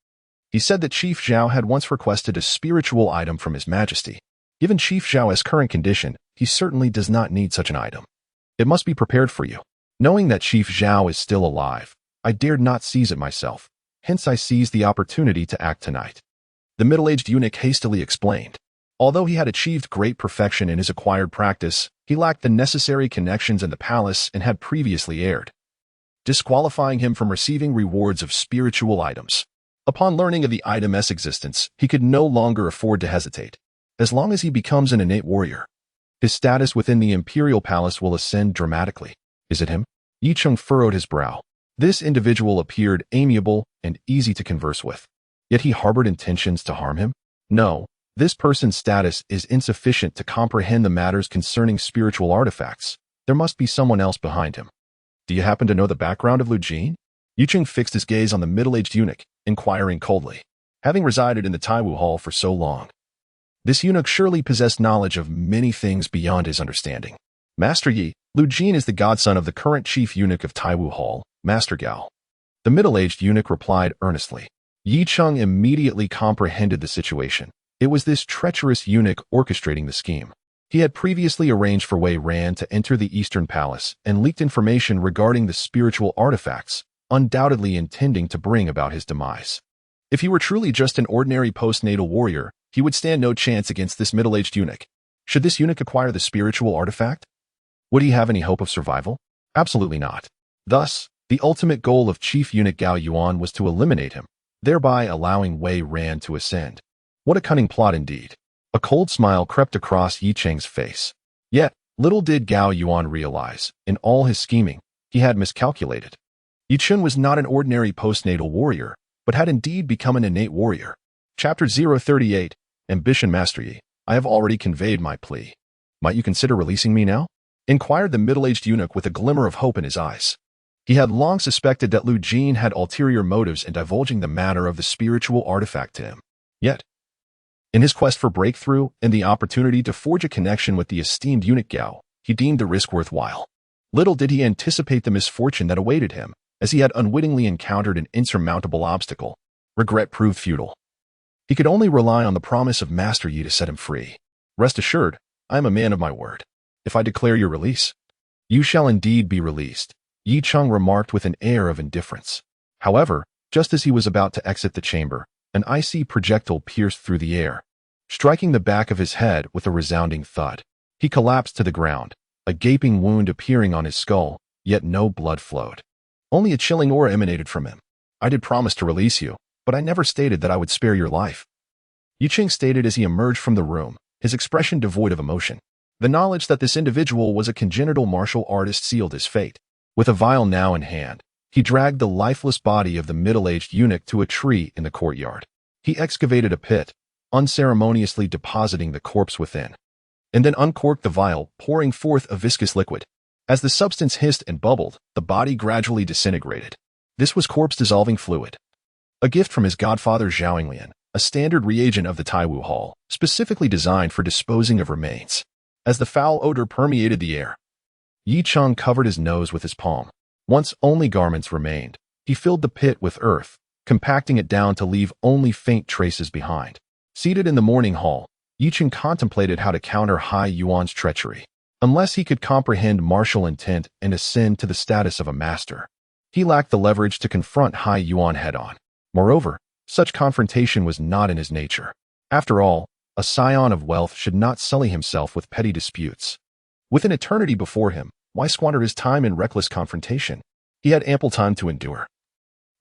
He said that Chief Zhao had once requested a spiritual item from His Majesty. Given Chief Zhao's current condition, he certainly does not need such an item. It must be prepared for you. Knowing that Chief Zhao is still alive, I dared not seize it myself. Hence I seized the opportunity to act tonight. The middle-aged eunuch hastily explained. Although he had achieved great perfection in his acquired practice, he lacked the necessary connections in the palace and had previously erred, disqualifying him from receiving rewards of spiritual items. Upon learning of the item's existence, he could no longer afford to hesitate. As long as he becomes an innate warrior, his status within the imperial palace will ascend dramatically. Is it him? Yi Cheng furrowed his brow. This individual appeared amiable and easy to converse with. Yet he harbored intentions to harm him? No, this person's status is insufficient to comprehend the matters concerning spiritual artifacts. There must be someone else behind him. Do you happen to know the background of Lu Jin? Yi Cheng fixed his gaze on the middle-aged eunuch, inquiring coldly. Having resided in the Taiwu Hall for so long, this eunuch surely possessed knowledge of many things beyond his understanding. Master Yi, Lu Jin is the godson of the current chief eunuch of Taiwu Hall, Master Gao. The middle-aged eunuch replied earnestly. Yi Cheng immediately comprehended the situation. It was this treacherous eunuch orchestrating the scheme. He had previously arranged for Wei Ran to enter the Eastern Palace and leaked information regarding the spiritual artifacts, undoubtedly intending to bring about his demise. If he were truly just an ordinary postnatal warrior, he would stand no chance against this middle-aged eunuch. Should this eunuch acquire the spiritual artifact? Would he have any hope of survival? Absolutely not. Thus, the ultimate goal of Chief Eunuch Gao Yuan was to eliminate him, thereby allowing Wei Ran to ascend. What a cunning plot indeed. A cold smile crept across Yi Cheng's face. Yet, little did Gao Yuan realize, in all his scheming, he had miscalculated. Yichun was not an ordinary postnatal warrior, but had indeed become an innate warrior. Chapter 038, Ambition Mastery. I have already conveyed my plea. Might you consider releasing me now? Inquired the middle-aged eunuch with a glimmer of hope in his eyes. He had long suspected that Lu Jin had ulterior motives in divulging the matter of the spiritual artifact to him. Yet, in his quest for breakthrough and the opportunity to forge a connection with the esteemed eunuch Gao, he deemed the risk worthwhile. Little did he anticipate the misfortune that awaited him, as he had unwittingly encountered an insurmountable obstacle. Regret proved futile. He could only rely on the promise of Master Yi to set him free. Rest assured, I am a man of my word. If I declare your release, you shall indeed be released, Yi Cheng remarked with an air of indifference. However, just as he was about to exit the chamber, an icy projectile pierced through the air, striking the back of his head with a resounding thud. He collapsed to the ground, a gaping wound appearing on his skull, yet no blood flowed. Only a chilling aura emanated from him. I did promise to release you, but I never stated that I would spare your life, Yi Cheng stated as he emerged from the room, his expression devoid of emotion. The knowledge that this individual was a congenital martial artist sealed his fate. With a vial now in hand, he dragged the lifeless body of the middle-aged eunuch to a tree in the courtyard. He excavated a pit, unceremoniously depositing the corpse within, and then uncorked the vial, pouring forth a viscous liquid. As the substance hissed and bubbled, the body gradually disintegrated. This was corpse-dissolving fluid, a gift from his godfather Zhao, a standard reagent of the Taiwu Hall, specifically designed for disposing of remains. As the foul odor permeated the air, Yi Cheng covered his nose with his palm. Once only garments remained, he filled the pit with earth, compacting it down to leave only faint traces behind. Seated in the morning hall, Yi Cheng contemplated how to counter Hai Yuan's treachery. Unless he could comprehend martial intent and ascend to the status of a master, he lacked the leverage to confront Hai Yuan head-on. Moreover, such confrontation was not in his nature. After all, a scion of wealth should not sully himself with petty disputes. With an eternity before him, why squander his time in reckless confrontation? He had ample time to endure,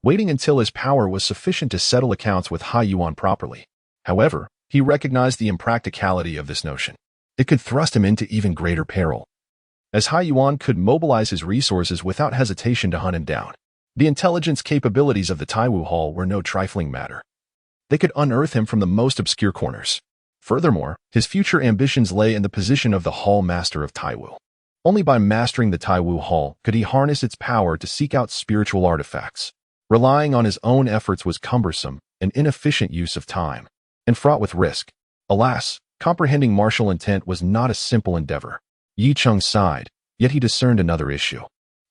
waiting until his power was sufficient to settle accounts with Hai Yuan properly. However, he recognized the impracticality of this notion. It could thrust him into even greater peril, as Hai Yuan could mobilize his resources without hesitation to hunt him down. The intelligence capabilities of the Taiwu Hall were no trifling matter. They could unearth him from the most obscure corners. Furthermore, his future ambitions lay in the position of the Hall Master of Taiwu. Only by mastering the Taiwu Hall could he harness its power to seek out spiritual artifacts. Relying on his own efforts was cumbersome, an inefficient use of time, and fraught with risk. Alas, comprehending martial intent was not a simple endeavor. Yi Cheng sighed, yet he discerned another issue.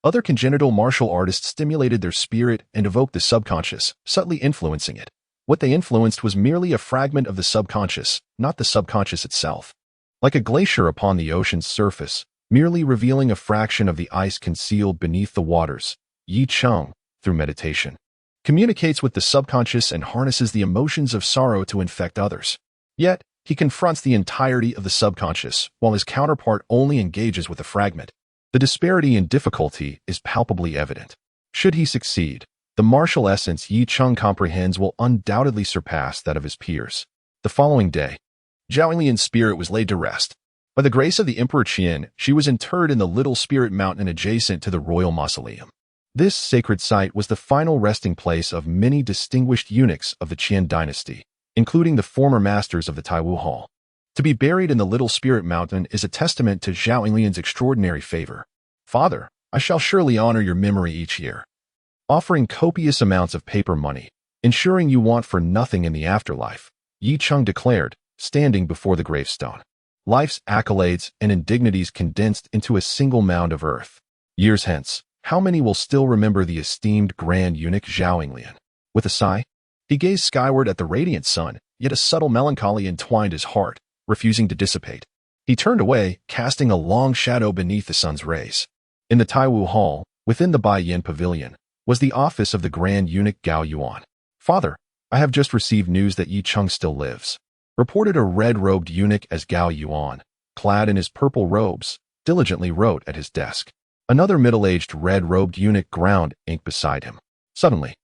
Other congenital martial artists stimulated their spirit and evoked the subconscious, subtly influencing it. What they influenced was merely a fragment of the subconscious, not the subconscious itself. Like a glacier upon the ocean's surface, merely revealing a fraction of the ice concealed beneath the waters, Yi Cheng, through meditation, communicates with the subconscious and harnesses the emotions of sorrow to infect others. Yet, he confronts the entirety of the subconscious, while his counterpart only engages with a fragment. The disparity in difficulty is palpably evident. Should he succeed, the martial essence Yi Cheng comprehends will undoubtedly surpass that of his peers. The following day, Zhao Lian's spirit was laid to rest. By the grace of the Emperor Qian, she was interred in the Little Spirit Mountain adjacent to the royal mausoleum. This sacred site was the final resting place of many distinguished eunuchs of the Qian dynasty, including the former masters of the Taiwu Hall. To be buried in the Little Spirit Mountain is a testament to Zhao Lian's extraordinary favor. Father, I shall surely honor your memory each year, offering copious amounts of paper money, ensuring you want for nothing in the afterlife, Yi Cheng declared, standing before the gravestone. Life's accolades and indignities condensed into a single mound of earth. Years hence, how many will still remember the esteemed Grand Eunuch Zhao Lian? With a sigh, he gazed skyward at the radiant sun, yet a subtle melancholy entwined his heart, refusing to dissipate. He turned away, casting a long shadow beneath the sun's rays. In the Taiwu Hall, within the Bai Yin Pavilion, was the office of the Grand Eunuch Gao Yuan. Father, I have just received news that Yi Cheng still lives, reported a red-robed eunuch as Gao Yuan, clad in his purple robes, diligently wrote at his desk. Another middle-aged red-robed eunuch ground ink beside him. Suddenly,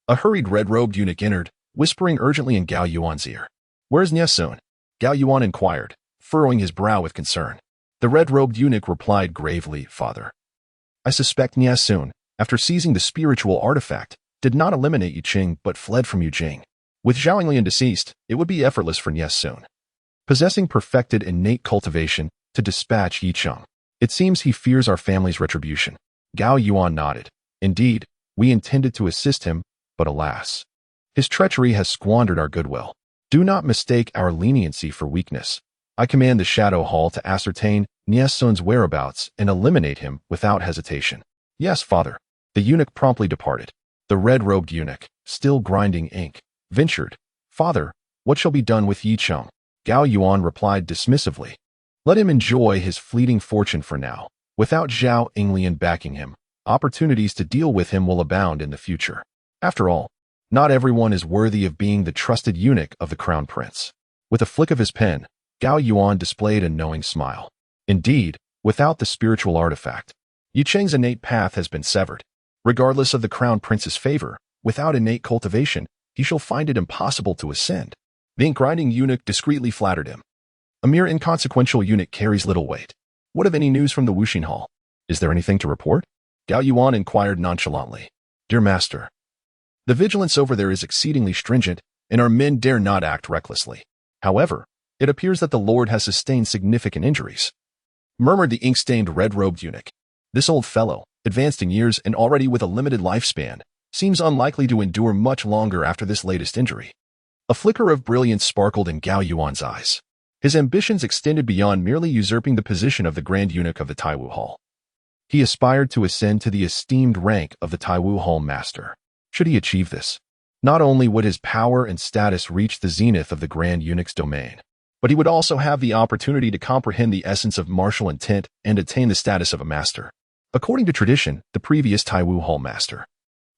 a hurried red-robed eunuch entered, whispering urgently in Gao Yuan's ear. Where's Nyesun? Gao Yuan inquired, furrowing his brow with concern. The red-robed eunuch replied gravely, Father, I suspect Nyesun, after seizing the spiritual artifact, did not eliminate Yiqing but fled from Yujing. With Zhao Yinglian deceased, it would be effortless for Nies soon, possessing perfected innate cultivation, to dispatch Yicheng. It seems he fears our family's retribution. Gao Yuan nodded. Indeed, we intended to assist him, but alas, his treachery has squandered our goodwill. Do not mistake our leniency for weakness. I command the Shadow Hall to ascertain Nies Sun's whereabouts and eliminate him without hesitation. Yes, father. The eunuch promptly departed. The red-robed eunuch, still grinding ink, ventured, Father, what shall be done with Yicheng? Gao Yuan replied dismissively. Let him enjoy his fleeting fortune for now. Without Zhao Yinglian backing him, opportunities to deal with him will abound in the future. After all, not everyone is worthy of being the trusted eunuch of the crown prince. With a flick of his pen, Gao Yuan displayed a knowing smile. Indeed, without the spiritual artifact, Yicheng's innate path has been severed. Regardless of the crown prince's favor, without innate cultivation, he shall find it impossible to ascend. The ink-grinding eunuch discreetly flattered him. A mere inconsequential eunuch carries little weight. What of any news from the Wuxing Hall? Is there anything to report? Gao Yuan inquired nonchalantly. Dear master, the vigilance over there is exceedingly stringent, and our men dare not act recklessly. However, it appears that the lord has sustained significant injuries, murmured the ink-stained red-robed eunuch. This old fellow, advanced in years and already with a limited lifespan, seems unlikely to endure much longer after this latest injury. A flicker of brilliance sparkled in Gao Yuan's eyes. His ambitions extended beyond merely usurping the position of the Grand Eunuch of the Taiwu Hall. He aspired to ascend to the esteemed rank of the Taiwu Hall Master. Should he achieve this, not only would his power and status reach the zenith of the Grand Eunuch's domain, but he would also have the opportunity to comprehend the essence of martial intent and attain the status of a master. According to tradition, the previous Taiwu Hall Master,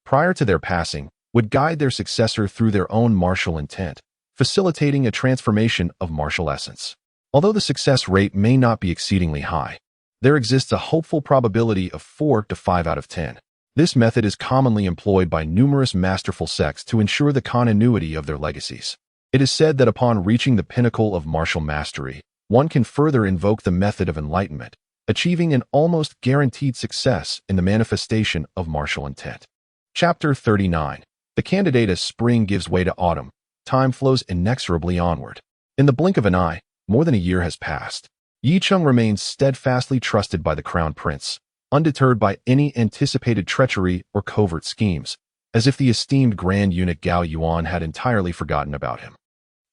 prior to their passing, would guide their successor through their own martial intent, facilitating a transformation of martial essence. Although the success rate may not be exceedingly high, there exists a hopeful probability of 4 to 5 out of 10. This method is commonly employed by numerous masterful sects to ensure the continuity of their legacies. It is said that upon reaching the pinnacle of martial mastery, one can further invoke the method of enlightenment, achieving an almost guaranteed success in the manifestation of martial intent. Chapter 39. The candidate as spring gives way to autumn, time flows inexorably onward. In the blink of an eye, more than a year has passed. Yicheng remains steadfastly trusted by the crown prince, undeterred by any anticipated treachery or covert schemes, as if the esteemed Grand Eunuch Gao Yuan had entirely forgotten about him.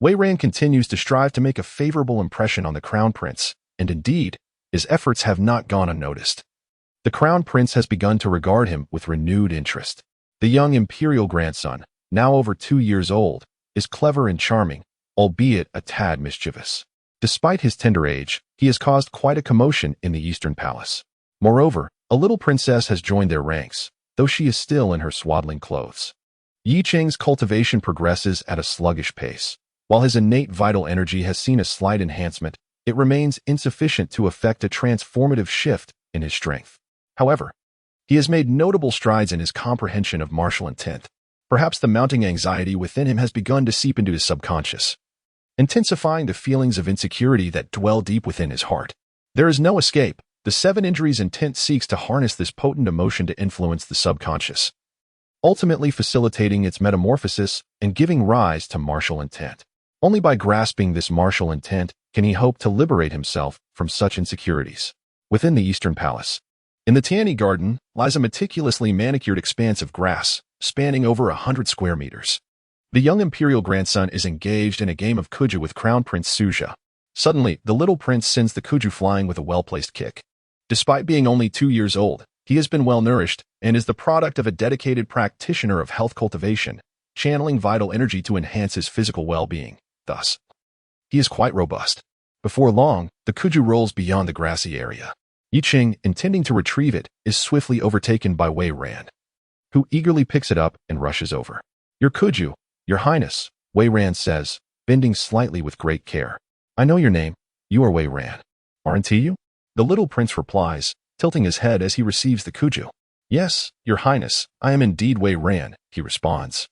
Wei Ran continues to strive to make a favorable impression on the crown prince, and indeed, his efforts have not gone unnoticed. The crown prince has begun to regard him with renewed interest. The young imperial grandson, now over 2 years old, is clever and charming, albeit a tad mischievous. Despite his tender age, he has caused quite a commotion in the Eastern Palace. Moreover, a little princess has joined their ranks, though she is still in her swaddling clothes. Yicheng's cultivation progresses at a sluggish pace. While his innate vital energy has seen a slight enhancement, it remains insufficient to effect a transformative shift in his strength. However, he has made notable strides in his comprehension of martial intent. Perhaps the mounting anxiety within him has begun to seep into his subconscious, intensifying the feelings of insecurity that dwell deep within his heart. There is no escape. The 7 Injuries intent seeks to harness this potent emotion to influence the subconscious, ultimately facilitating its metamorphosis and giving rise to martial intent. Only by grasping this martial intent can he hope to liberate himself from such insecurities. Within the Eastern Palace, in the Tianyi Garden, lies a meticulously manicured expanse of grass, spanning over 100 square meters. The young imperial grandson is engaged in a game of kuju with Crown Prince Suja. Suddenly, the little prince sends the kuju flying with a well-placed kick. Despite being only 2 years old, he has been well-nourished and is the product of a dedicated practitioner of health cultivation, channeling vital energy to enhance his physical well-being. Thus, he is quite robust. Before long, the kuju rolls beyond the grassy area. Yicheng, intending to retrieve it, is swiftly overtaken by Wei Ran, who eagerly picks it up and rushes over. Your kuju, your highness, Wei Ran says, bending slightly with great care. I know your name. You are Wei Ran, aren't you? The little prince replies, tilting his head as he receives the kuju. Yes, your highness, I am indeed Wei Ran, he responds,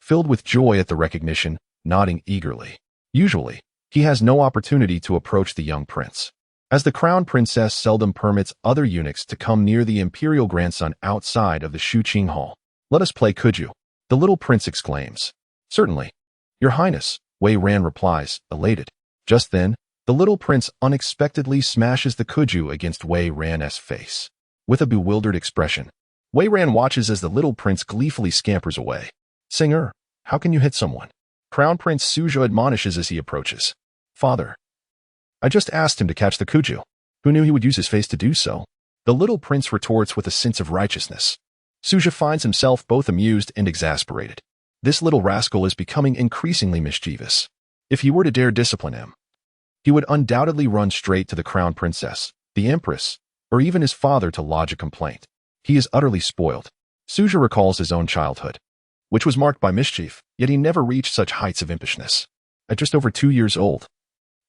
filled with joy at the recognition, nodding eagerly. Usually, he has no opportunity to approach the young prince. as the crown princess seldom permits other eunuchs to come near the imperial grandson outside of the Shuqing Hall. "Let us play, could you?" the little prince exclaims. "Certainly, Your Highness," Wei Ran replies, elated. Just then, the little prince unexpectedly smashes the kuju against Wei Ran's face. With a bewildered expression, Wei Ran watches as the little prince gleefully scampers away. "Singer, how can you hit someone?" Crown Prince Suzhou admonishes as he approaches. "Father, I just asked him to catch the kuju. Who knew he would use his face to do so?" The little prince retorts with a sense of righteousness. Suzhou finds himself both amused and exasperated. This little rascal is becoming increasingly mischievous. If he were to dare discipline him, he would undoubtedly run straight to the crown princess, the empress, or even his father to lodge a complaint. He is utterly spoiled. Suzhou recalls his own childhood, which was marked by mischief, yet he never reached such heights of impishness. At just over 2 years old,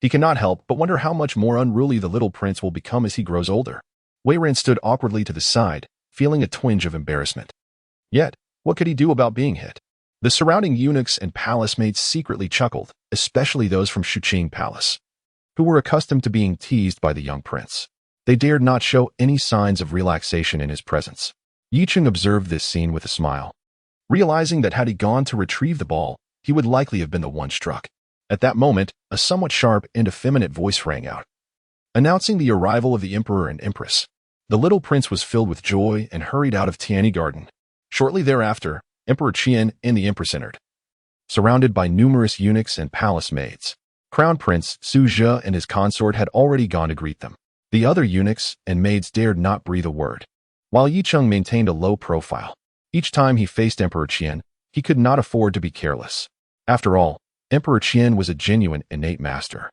he cannot help but wonder how much more unruly the little prince will become as he grows older. Wei Ran stood awkwardly to the side, feeling a twinge of embarrassment. Yet, what could he do about being hit? The surrounding eunuchs and palace maids secretly chuckled, especially those from Shuqing Palace, who were accustomed to being teased by the young prince. They dared not show any signs of relaxation in his presence. Yicheng observed this scene with a smile, realizing that had he gone to retrieve the ball, he would likely have been the one struck. At that moment, a somewhat sharp and effeminate voice rang out, announcing the arrival of the emperor and empress. The little prince was filled with joy and hurried out of Tianyi Garden. Shortly thereafter, Emperor Qian and the empress entered, surrounded by numerous eunuchs and palace maids. Crown Prince Suzhou and his consort had already gone to greet them. The other eunuchs and maids dared not breathe a word, while Yicheng maintained a low profile. Each time he faced Emperor Qian, he could not afford to be careless. After all, Emperor Qian was a genuine innate master.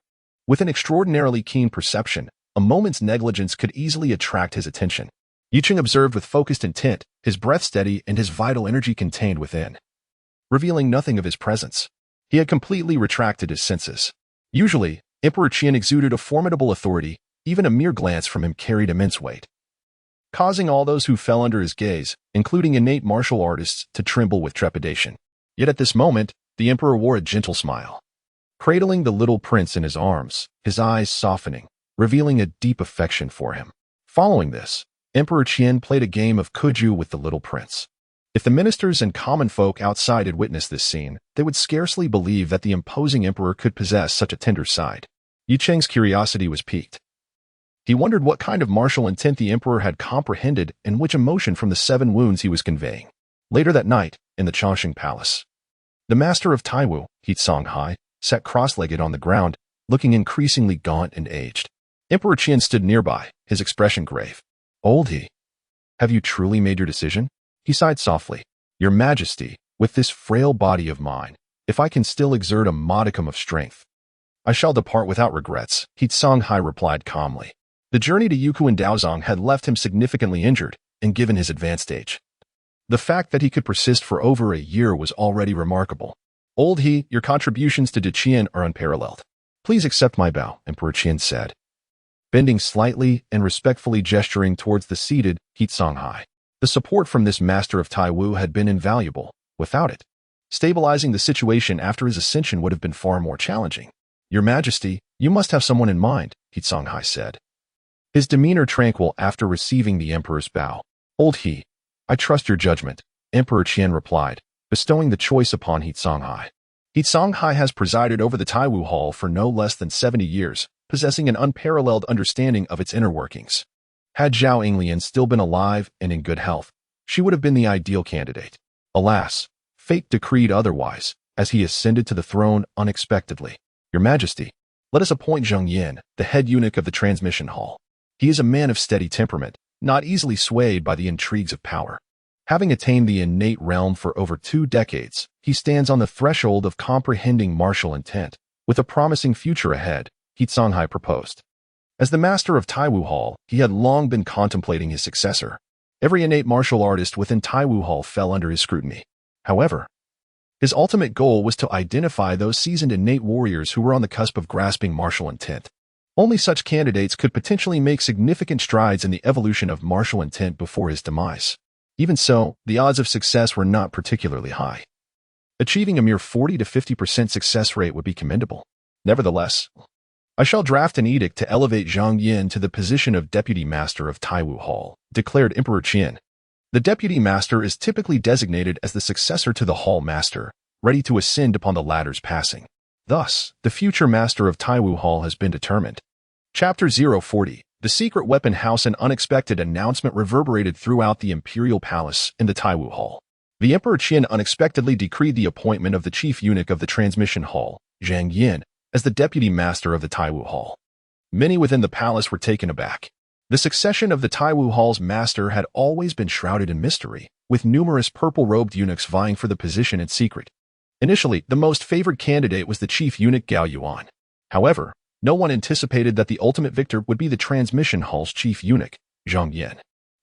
With an extraordinarily keen perception, a moment's negligence could easily attract his attention. Yicheng observed with focused intent, his breath steady and his vital energy contained within, revealing nothing of his presence. He had completely retracted his senses. Usually, Emperor Qian exuded a formidable authority. Even a mere glance from him carried immense weight, causing all those who fell under his gaze, including innate martial artists, to tremble with trepidation. Yet at this moment, the emperor wore a gentle smile, cradling the little prince in his arms, his eyes softening, revealing a deep affection for him. Following this, Emperor Qian played a game of kuju with the little prince. If the ministers and common folk outside had witnessed this scene, they would scarcely believe that the imposing emperor could possess such a tender side. Yicheng's curiosity was piqued. He wondered what kind of martial intent the emperor had comprehended and which emotion from the 7 wounds he was conveying. Later that night, in the Changxing Palace, the master of Taiwu, Songhai, sat cross-legged on the ground, looking increasingly gaunt and aged. Emperor Qian stood nearby, his expression grave. "Old he, have you truly made your decision?" He sighed softly. "Your Majesty, with this frail body of mine, if I can still exert a modicum of strength, I shall depart without regrets," Songhai replied calmly. The journey to Youku and Daozong had left him significantly injured, and given his advanced age, the fact that he could persist for over a year was already remarkable. "Old he, your contributions to Qian are unparalleled. Please accept my bow," Emperor Qian said, bending slightly and respectfully gesturing towards the seated Songhai. The support from this master of Taiwu had been invaluable. Without it, stabilizing the situation after his ascension would have been far more challenging. "Your Majesty, you must have someone in mind," Songhai said, his demeanor tranquil after receiving the emperor's bow. "Old he, I trust your judgment," Emperor Qian replied, bestowing the choice upon Songhai. Songhai has presided over the Taiwu Hall for no less than 70 years, possessing an unparalleled understanding of its inner workings. Had Zhao Yinglian still been alive and in good health, she would have been the ideal candidate. Alas, fate decreed otherwise, as he ascended to the throne unexpectedly. "Your Majesty, let us appoint Zheng Yin, the head eunuch of the transmission hall. He is a man of steady temperament, not easily swayed by the intrigues of power. Having attained the innate realm for over 2 decades, he stands on the threshold of comprehending martial intent. With a promising future ahead," Songhai proposed. As the master of Taiwu Hall, he had long been contemplating his successor. Every innate martial artist within Taiwu Hall fell under his scrutiny. However, his ultimate goal was to identify those seasoned innate warriors who were on the cusp of grasping martial intent. Only such candidates could potentially make significant strides in the evolution of martial intent before his demise. Even so, the odds of success were not particularly high. Achieving a mere 40 to 50% success rate would be commendable. Nevertheless, I shall draft an edict to elevate Zhang Yin to the position of Deputy Master of Taiwu Hall, declared Emperor Qin. The Deputy Master is typically designated as the successor to the Hall Master, ready to ascend upon the latter's passing. Thus, the future Master of Taiwu Hall has been determined. Chapter 040. The Secret Weapon House. An unexpected announcement reverberated throughout the Imperial Palace in the Taiwu Hall. The Emperor Qin unexpectedly decreed the appointment of the Chief Eunuch of the Transmission Hall, Zhang Yin, as the Deputy Master of the Taiwu Hall. Many within the palace were taken aback. The succession of the Taiwu Hall's master had always been shrouded in mystery, with numerous purple-robed eunuchs vying for the position in secret. Initially, the most favored candidate was the Chief Eunuch Gao Yuan. However, no one anticipated that the ultimate victor would be the Transmission Hall's Chief Eunuch, Zhang Yin.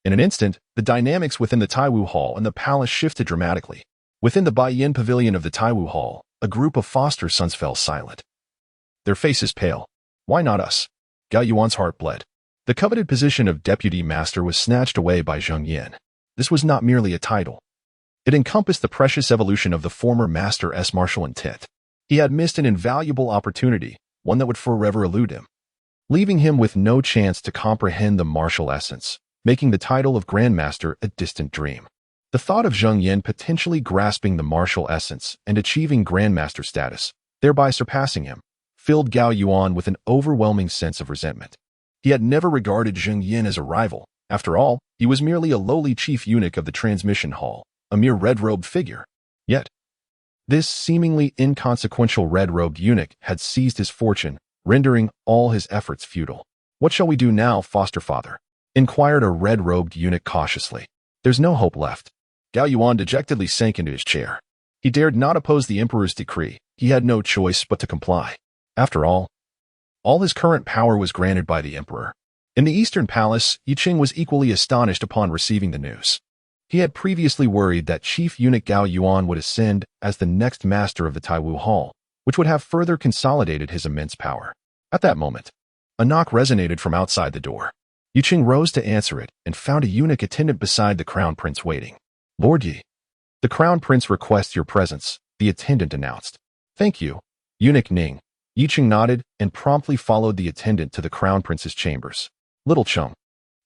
In an instant, the dynamics within the Taiwu Hall and the palace shifted dramatically. Within the Baiyin Pavilion of the Taiwu Hall, a group of foster sons fell silent. Their faces pale. Why not us? Gao Yuan's heart bled. The coveted position of Deputy Master was snatched away by Zhang Yin. This was not merely a title. It encompassed the precious evolution of the former Master's martial intent. He had missed an invaluable opportunity, one that would forever elude him, leaving him with no chance to comprehend the martial essence, making the title of Grandmaster a distant dream. The thought of Zhang Yin potentially grasping the martial essence and achieving Grandmaster status, thereby surpassing him, filled Gao Yuan with an overwhelming sense of resentment. He had never regarded Zhang Yin as a rival. After all, he was merely a lowly chief eunuch of the Transmission Hall, a mere red-robed figure. Yet, this seemingly inconsequential red-robed eunuch had seized his fortune, rendering all his efforts futile. What shall we do now, foster father? Inquired a red-robed eunuch cautiously. There's no hope left. Gao Yuan dejectedly sank into his chair. He dared not oppose the emperor's decree. He had no choice but to comply. After all his current power was granted by the emperor. In the Eastern Palace, Yi Qing was equally astonished upon receiving the news. He had previously worried that Chief Eunuch Gao Yuan would ascend as the next master of the Taiwu Hall, which would have further consolidated his immense power. At that moment, a knock resonated from outside the door. Yi Qing rose to answer it and found a eunuch attendant beside the Crown Prince waiting. Lord Yi, the Crown Prince requests your presence, the attendant announced. Thank you, Eunuch Ning. Yi Qing nodded and promptly followed the attendant to the Crown Prince's chambers. Little chum,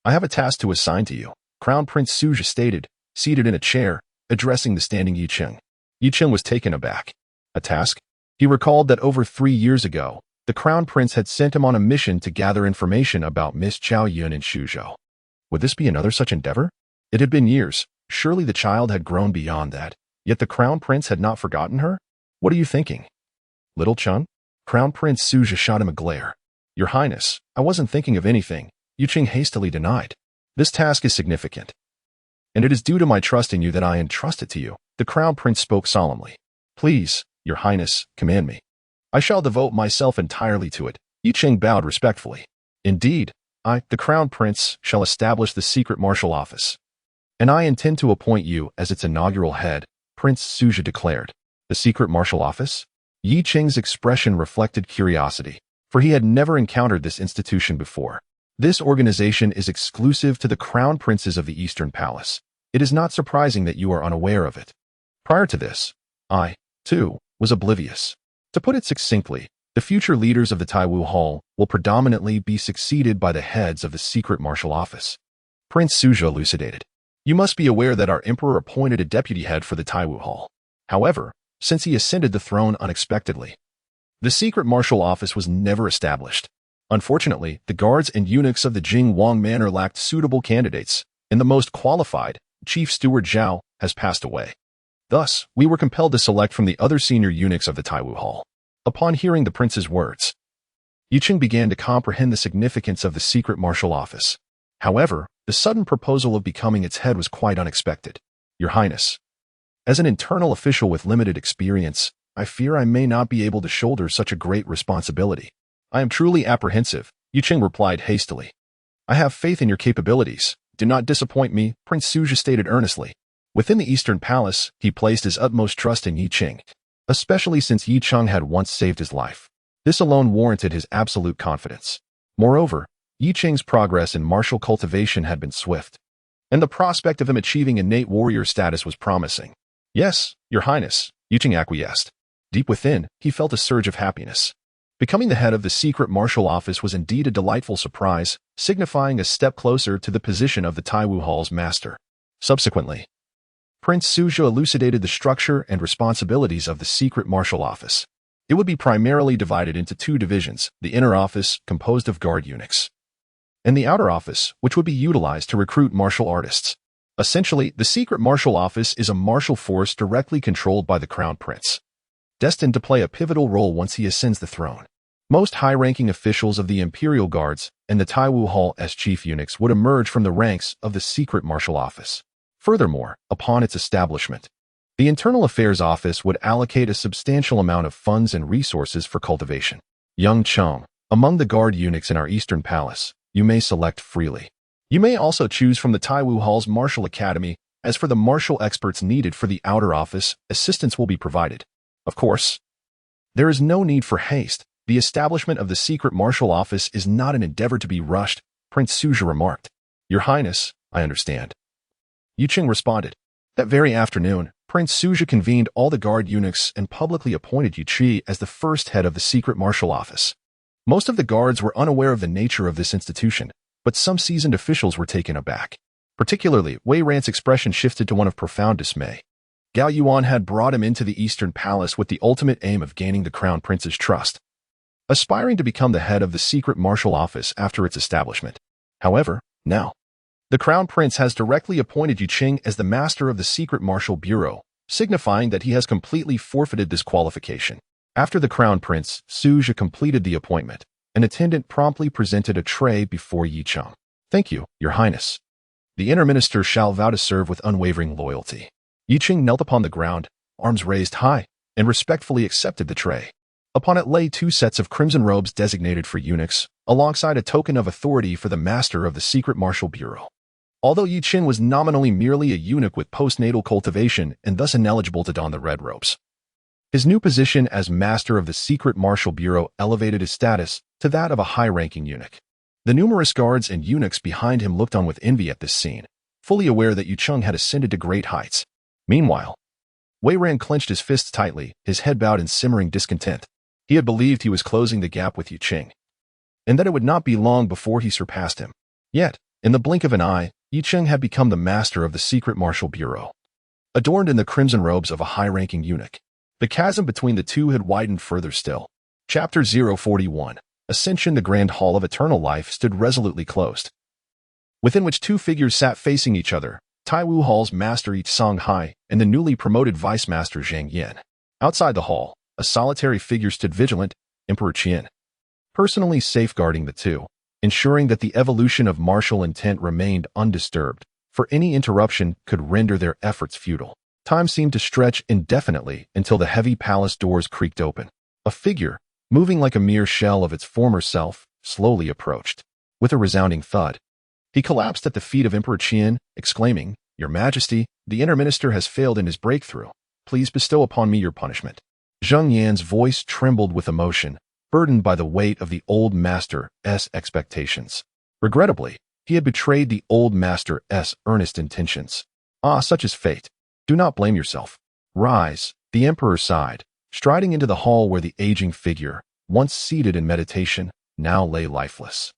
I have a task to assign to you, Crown Prince Suja stated, seated in a chair, addressing the standing Yi Qing. Yi Qing was taken aback. A task? He recalled that over 3 years ago, the Crown Prince had sent him on a mission to gather information about Miss Zhao Yun in Shuzhou. Would this be another such endeavor? It had been years. Surely the child had grown beyond that. Yet the Crown Prince had not forgotten her? What are you thinking? Little Chun? Crown Prince Suja shot him a glare. Your Highness, I wasn't thinking of anything, Yi Qing hastily denied. This task is significant, and it is due to my trust in you that I entrust it to you. The Crown Prince spoke solemnly. Please, Your Highness, command me. I shall devote myself entirely to it. Yi Qing bowed respectfully. Indeed, I, the Crown Prince, shall establish the secret martial office, and I intend to appoint you as its inaugural head, Prince Suja declared. The secret martial office? Yi Qing's expression reflected curiosity, for he had never encountered this institution before. This organization is exclusive to the Crown Princes of the Eastern Palace. It is not surprising that you are unaware of it. Prior to this, I, too, was oblivious. To put it succinctly, the future leaders of the Taiwu Hall will predominantly be succeeded by the heads of the secret martial office. Prince Suja elucidated. You must be aware that our emperor appointed a deputy head for the Taiwu Hall. However, since he ascended the throne unexpectedly, the secret martial office was never established. Unfortunately, the guards and eunuchs of the Jing Wang Manor lacked suitable candidates, and the most qualified, Chief Steward Zhao, has passed away. Thus, we were compelled to select from the other senior eunuchs of the Taiwu Hall. Upon hearing the prince's words, Yi Qing began to comprehend the significance of the secret martial office. However, the sudden proposal of becoming its head was quite unexpected. Your Highness, as an internal official with limited experience, I fear I may not be able to shoulder such a great responsibility. I am truly apprehensive, Yi Qing replied hastily. I have faith in your capabilities. Do not disappoint me, Prince Suja stated earnestly. Within the Eastern Palace, he placed his utmost trust in Yi Qing, especially since Yi Qing had once saved his life. This alone warranted his absolute confidence. Moreover, Yi Qing's progress in martial cultivation had been swift, and the prospect of him achieving innate warrior status was promising. Yes, Your Highness, Yi Qing acquiesced. Deep within, he felt a surge of happiness. Becoming the head of the secret martial office was indeed a delightful surprise, signifying a step closer to the position of the Taiwu Hall's master. Subsequently, Prince Suja elucidated the structure and responsibilities of the secret martial office. It would be primarily divided into two divisions, the inner office, composed of guard eunuchs, and the outer office, which would be utilized to recruit martial artists. Essentially, the secret martial office is a martial force directly controlled by the crown prince, destined to play a pivotal role once he ascends the throne. Most high-ranking officials of the Imperial Guards and the Taiwu Hall as chief eunuchs would emerge from the ranks of the secret martial office. Furthermore, upon its establishment, the Internal Affairs Office would allocate a substantial amount of funds and resources for cultivation. Young Chong, among the guard eunuchs in our Eastern Palace, you may select freely. You may also choose from the Taiwu Hall's Martial Academy. As for the martial experts needed for the outer office, assistance will be provided. Of course, there is no need for haste. The establishment of the secret martial office is not an endeavor to be rushed, Prince Suja remarked. Your Highness, I understand. Yu Qing responded. That very afternoon, Prince Suja convened all the guard eunuchs and publicly appointed Yu Qi as the first head of the secret martial office. Most of the guards were unaware of the nature of this institution, but some seasoned officials were taken aback. Particularly, Wei Ran's expression shifted to one of profound dismay. Gao Yuan had brought him into the Eastern Palace with the ultimate aim of gaining the Crown Prince's trust, aspiring to become the head of the secret martial office after its establishment. However, now, the Crown Prince has directly appointed Yu Qing as the master of the Secret Martial Bureau, signifying that he has completely forfeited this qualification. After the Crown Prince, Suja completed the appointment. An attendant promptly presented a tray before Yi Cheng. Thank you, Your Highness. The inner minister shall vow to serve with unwavering loyalty. Yi Qing knelt upon the ground, arms raised high, and respectfully accepted the tray. Upon it lay 2 sets of crimson robes designated for eunuchs, alongside a token of authority for the master of the Secret Martial Bureau. Although Yi Qing was nominally merely a eunuch with postnatal cultivation and thus ineligible to don the red robes, his new position as master of the Secret Martial Bureau elevated his status to that of a high-ranking eunuch. The numerous guards and eunuchs behind him looked on with envy at this scene, fully aware that Yu Qing had ascended to great heights. Meanwhile, Wei Ran clenched his fists tightly, his head bowed in simmering discontent. He had believed he was closing the gap with Yu Qing, and that it would not be long before he surpassed him. Yet, in the blink of an eye, Yu Qing had become the master of the Secret Martial Bureau, adorned in the crimson robes of a high-ranking eunuch. The chasm between the two had widened further still. Chapter 041. Ascension. The Grand Hall of Eternal Life stood resolutely closed, within which 2 figures sat facing each other, Taiwu Hall's master Yi Songhai and the newly promoted vice master Zhang Yin. Outside the hall, a solitary figure stood vigilant, Emperor Qian, personally safeguarding the two, ensuring that the evolution of martial intent remained undisturbed, for any interruption could render their efforts futile. Time seemed to stretch indefinitely until the heavy palace doors creaked open. A figure, moving like a mere shell of its former self, slowly approached. With a resounding thud, he collapsed at the feet of Emperor Qian, exclaiming, Your Majesty, the inner minister has failed in his breakthrough. Please bestow upon me your punishment. Zheng Yan's voice trembled with emotion, burdened by the weight of the old master's expectations. Regrettably, he had betrayed the old master's earnest intentions. Ah, such is fate. Do not blame yourself. Rise, the emperor sighed, striding into the hall where the aging figure, once seated in meditation, now lay lifeless.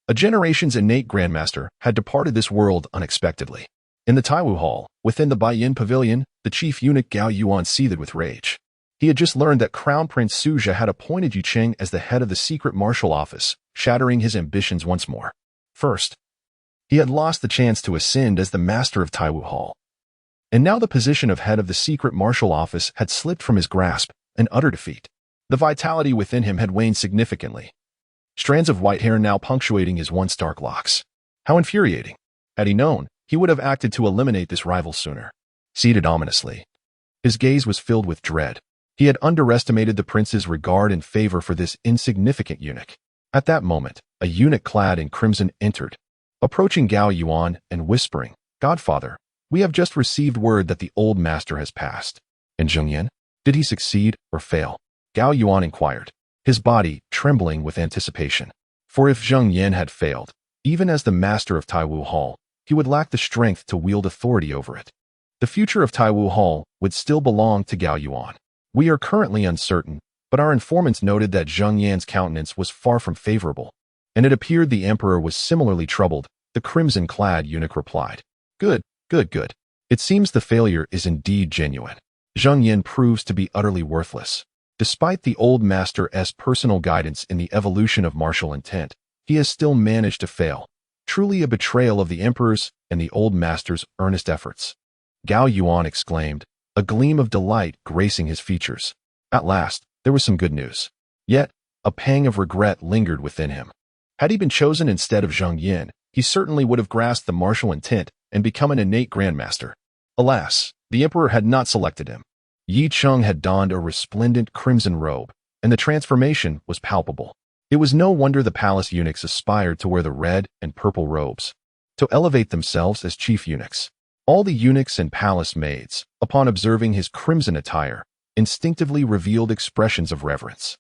A generation's innate grandmaster had departed this world unexpectedly. In the Taiwu Hall, within the Baiyin Pavilion, the chief eunuch Gao Yuan seethed with rage. He had just learned that Crown Prince Suja had appointed Yu Qing as the head of the secret martial office, shattering his ambitions once more. First, he had lost the chance to ascend as the master of Taiwu Hall. And now the position of head of the secret martial office had slipped from his grasp, an utter defeat. The vitality within him had waned significantly, strands of white hair now punctuating his once dark locks. How infuriating. Had he known, he would have acted to eliminate this rival sooner. Seated ominously, his gaze was filled with dread. He had underestimated the prince's regard and favor for this insignificant eunuch. At that moment, a eunuch clad in crimson entered, approaching Gao Yuan and whispering, Godfather, we have just received word that the old master has passed. And Zheng Yan? Did he succeed or fail? Gao Yuan inquired, his body trembling with anticipation. For if Zheng Yan had failed, even as the master of Taiwu Hall, he would lack the strength to wield authority over it. The future of Taiwu Hall would still belong to Gao Yuan. We are currently uncertain, But our informants noted that Zheng Yan's countenance was far from favorable, and it appeared the emperor was similarly troubled. The crimson-clad eunuch replied, Good, good, good. It seems the failure is indeed genuine. Zheng Yan proves to be utterly worthless. Despite the old master's personal guidance in the evolution of martial intent, he has still managed to fail. Truly a betrayal of the emperor's and the old master's earnest efforts. Gao Yuan exclaimed, a gleam of delight gracing his features. At last, there was some good news. Yet, a pang of regret lingered within him. Had he been chosen instead of Zheng Yan, he certainly would have grasped the martial intent and become an innate grandmaster. Alas, the emperor had not selected him. Yi Cheng had donned a resplendent crimson robe, and the transformation was palpable. It was no wonder the palace eunuchs aspired to wear the red and purple robes, to elevate themselves as chief eunuchs. All the eunuchs and palace maids, upon observing his crimson attire, instinctively revealed expressions of reverence.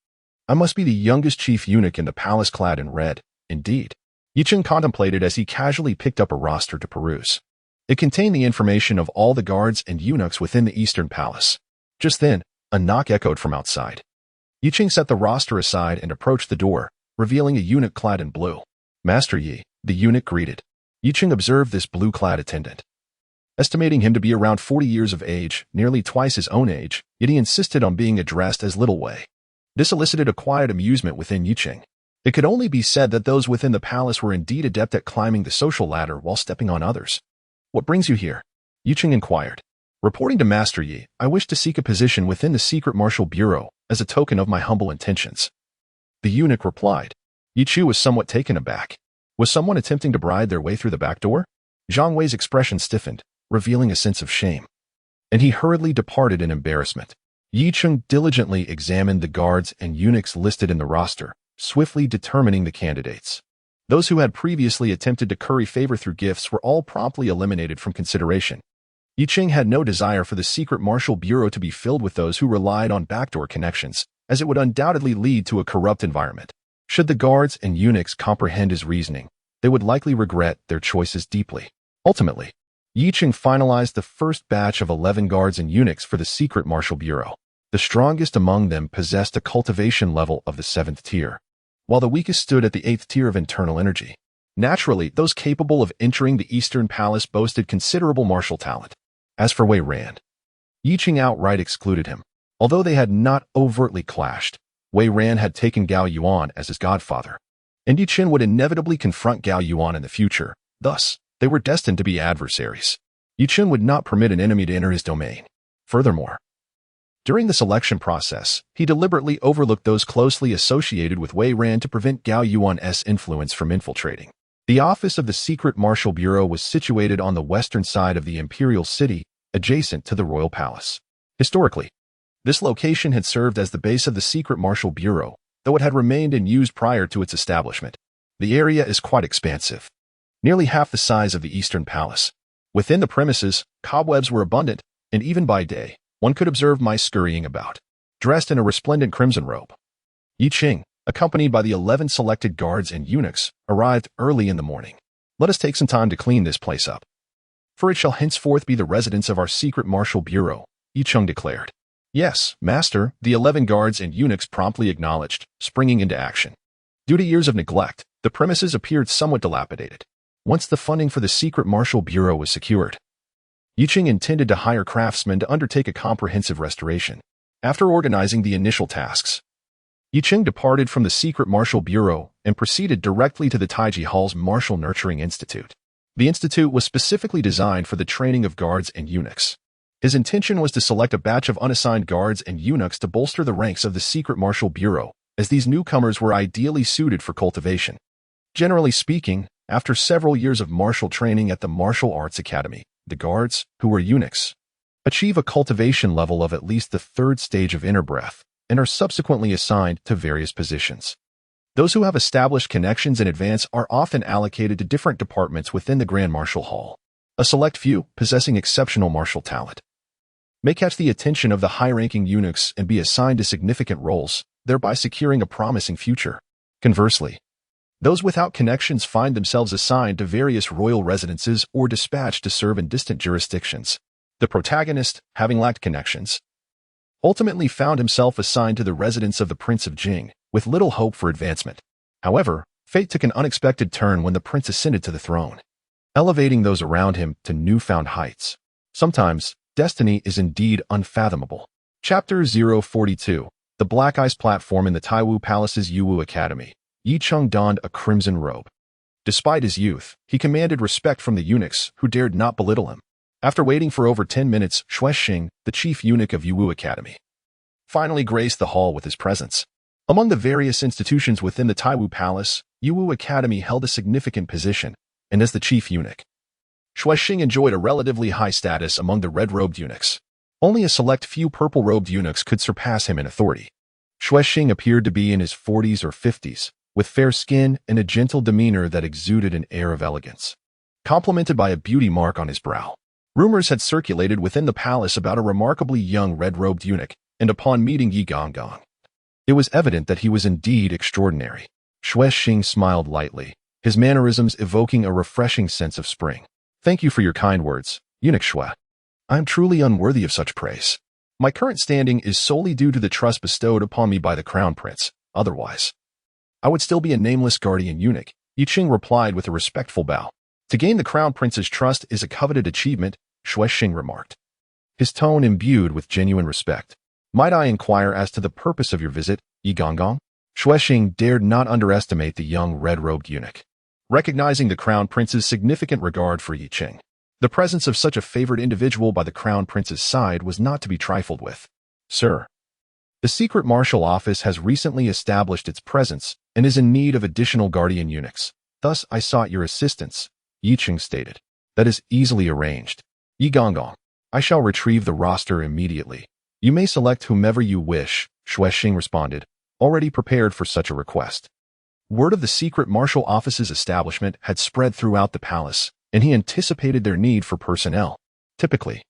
I must be the youngest chief eunuch in the palace clad in red, indeed. Yi Cheng contemplated as he casually picked up a roster to peruse. It contained the information of all the guards and eunuchs within the Eastern Palace. Just then, a knock echoed from outside. Yi Cheng set the roster aside and approached the door, revealing a eunuch clad in blue. Master Yi, the eunuch greeted. Yi Cheng observed this blue-clad attendant. Estimating him to be around 40 years of age, nearly twice his own age, yet he insisted on being addressed as Little Wei. This elicited a quiet amusement within Yi Cheng. It could only be said that those within the palace were indeed adept at climbing the social ladder while stepping on others. What brings you here? Yi Cheng inquired. Reporting to Master Yi, I wish to seek a position within the Secret Martial Bureau as a token of my humble intentions. The eunuch replied. Yi Chu was somewhat taken aback. Was someone attempting to bribe their way through the back door? Zhang Wei's expression stiffened, revealing a sense of shame. And he hurriedly departed in embarrassment. Yi Cheng diligently examined the guards and eunuchs listed in the roster, swiftly determining the candidates. Those who had previously attempted to curry favor through gifts were all promptly eliminated from consideration. Yi Cheng had no desire for the Secret Martial Bureau to be filled with those who relied on backdoor connections, as it would undoubtedly lead to a corrupt environment. Should the guards and eunuchs comprehend his reasoning, they would likely regret their choices deeply. Ultimately, Yi Cheng finalized the first batch of 11 guards and eunuchs for the Secret Martial Bureau. The strongest among them possessed a cultivation level of the 7th tier, while the weakest stood at the 8th tier of internal energy. Naturally, those capable of entering the Eastern Palace boasted considerable martial talent. As for Wei Ran, Yi Cheng outright excluded him. Although they had not overtly clashed, Wei Ran had taken Gao Yuan as his godfather, and Yi Cheng would inevitably confront Gao Yuan in the future. Thus, they were destined to be adversaries. Yi Cheng would not permit an enemy to enter his domain. Furthermore, during the selection process, he deliberately overlooked those closely associated with Wei Ran to prevent Gao Yuan's influence from infiltrating. The office of the Secret Martial Bureau was situated on the western side of the imperial city, adjacent to the royal palace. Historically, this location had served as the base of the Secret Martial Bureau, though it had remained in use prior to its establishment. The area is quite expansive, nearly half the size of the Eastern Palace. Within the premises, cobwebs were abundant, and even by day, one could observe mice scurrying about, dressed in a resplendent crimson robe. Yi Cheng, accompanied by the 11 selected guards and eunuchs, arrived early in the morning. Let us take some time to clean this place up, for it shall henceforth be the residence of our Secret Martial Bureau, Yi Cheng declared. Yes, master, the 11 guards and eunuchs promptly acknowledged, springing into action. Due to years of neglect, the premises appeared somewhat dilapidated. Once the funding for the Secret Martial Bureau was secured, Yi Cheng intended to hire craftsmen to undertake a comprehensive restoration. After organizing the initial tasks, Yi Cheng departed from the Secret Martial Bureau and proceeded directly to the Taiji Hall's Martial Nurturing Institute. The institute was specifically designed for the training of guards and eunuchs. His intention was to select a batch of unassigned guards and eunuchs to bolster the ranks of the Secret Martial Bureau, as these newcomers were ideally suited for cultivation. Generally speaking, after several years of martial training at the Martial Arts Academy, the guards, who were eunuchs, achieve a cultivation level of at least the 3rd stage of inner breath and are subsequently assigned to various positions. Those who have established connections in advance are often allocated to different departments within the Grand Martial Hall. A select few, possessing exceptional martial talent, may catch the attention of the high-ranking eunuchs and be assigned to significant roles, thereby securing a promising future. Conversely, those without connections find themselves assigned to various royal residences or dispatched to serve in distant jurisdictions. The protagonist, having lacked connections, ultimately found himself assigned to the residence of the Prince of Jing, with little hope for advancement. However, fate took an unexpected turn when the prince ascended to the throne, elevating those around him to newfound heights. Sometimes, destiny is indeed unfathomable. Chapter 042. The Black Ice Platform in the Taiwu Palace's Yuwu Academy. Yi Cheng donned a crimson robe. Despite his youth, he commanded respect from the eunuchs who dared not belittle him. After waiting for over 10 minutes, Xuexing, the chief eunuch of Yuwu Academy, finally graced the hall with his presence. Among the various institutions within the Taiwu Palace, Yuwu Academy held a significant position, and as the chief eunuch, Xuexing enjoyed a relatively high status among the red-robed eunuchs. Only a select few purple-robed eunuchs could surpass him in authority. Xuexing appeared to be in his 40s or 50s, with fair skin and a gentle demeanor that exuded an air of elegance, complemented by a beauty mark on his brow. Rumors had circulated within the palace about a remarkably young red-robed eunuch, and upon meeting Yi Gonggong, it was evident that he was indeed extraordinary. Xuexing smiled lightly, his mannerisms evoking a refreshing sense of spring. Thank you for your kind words, Eunuch Xue. I am truly unworthy of such praise. My current standing is solely due to the trust bestowed upon me by the Crown Prince. Otherwise, I would still be a nameless guardian eunuch. Yi Cheng replied with a respectful bow. To gain the Crown Prince's trust is a coveted achievement, Xuexing remarked, his tone imbued with genuine respect. Might I inquire as to the purpose of your visit, Yi Gonggong? Xuexing dared not underestimate the young red-robed eunuch. Recognizing the Crown Prince's significant regard for Yi Cheng, the presence of such a favored individual by the Crown Prince's side was not to be trifled with. Sir, the Secret Martial Office has recently established its presence and is in need of additional guardian eunuchs. Thus, I sought your assistance, Yi Cheng stated. That is easily arranged. Yi Gonggong, I shall retrieve the roster immediately. You may select whomever you wish, Xuexing responded, already prepared for such a request. Word of the Secret Martial Office's establishment had spread throughout the palace, and he anticipated their need for personnel. Typically,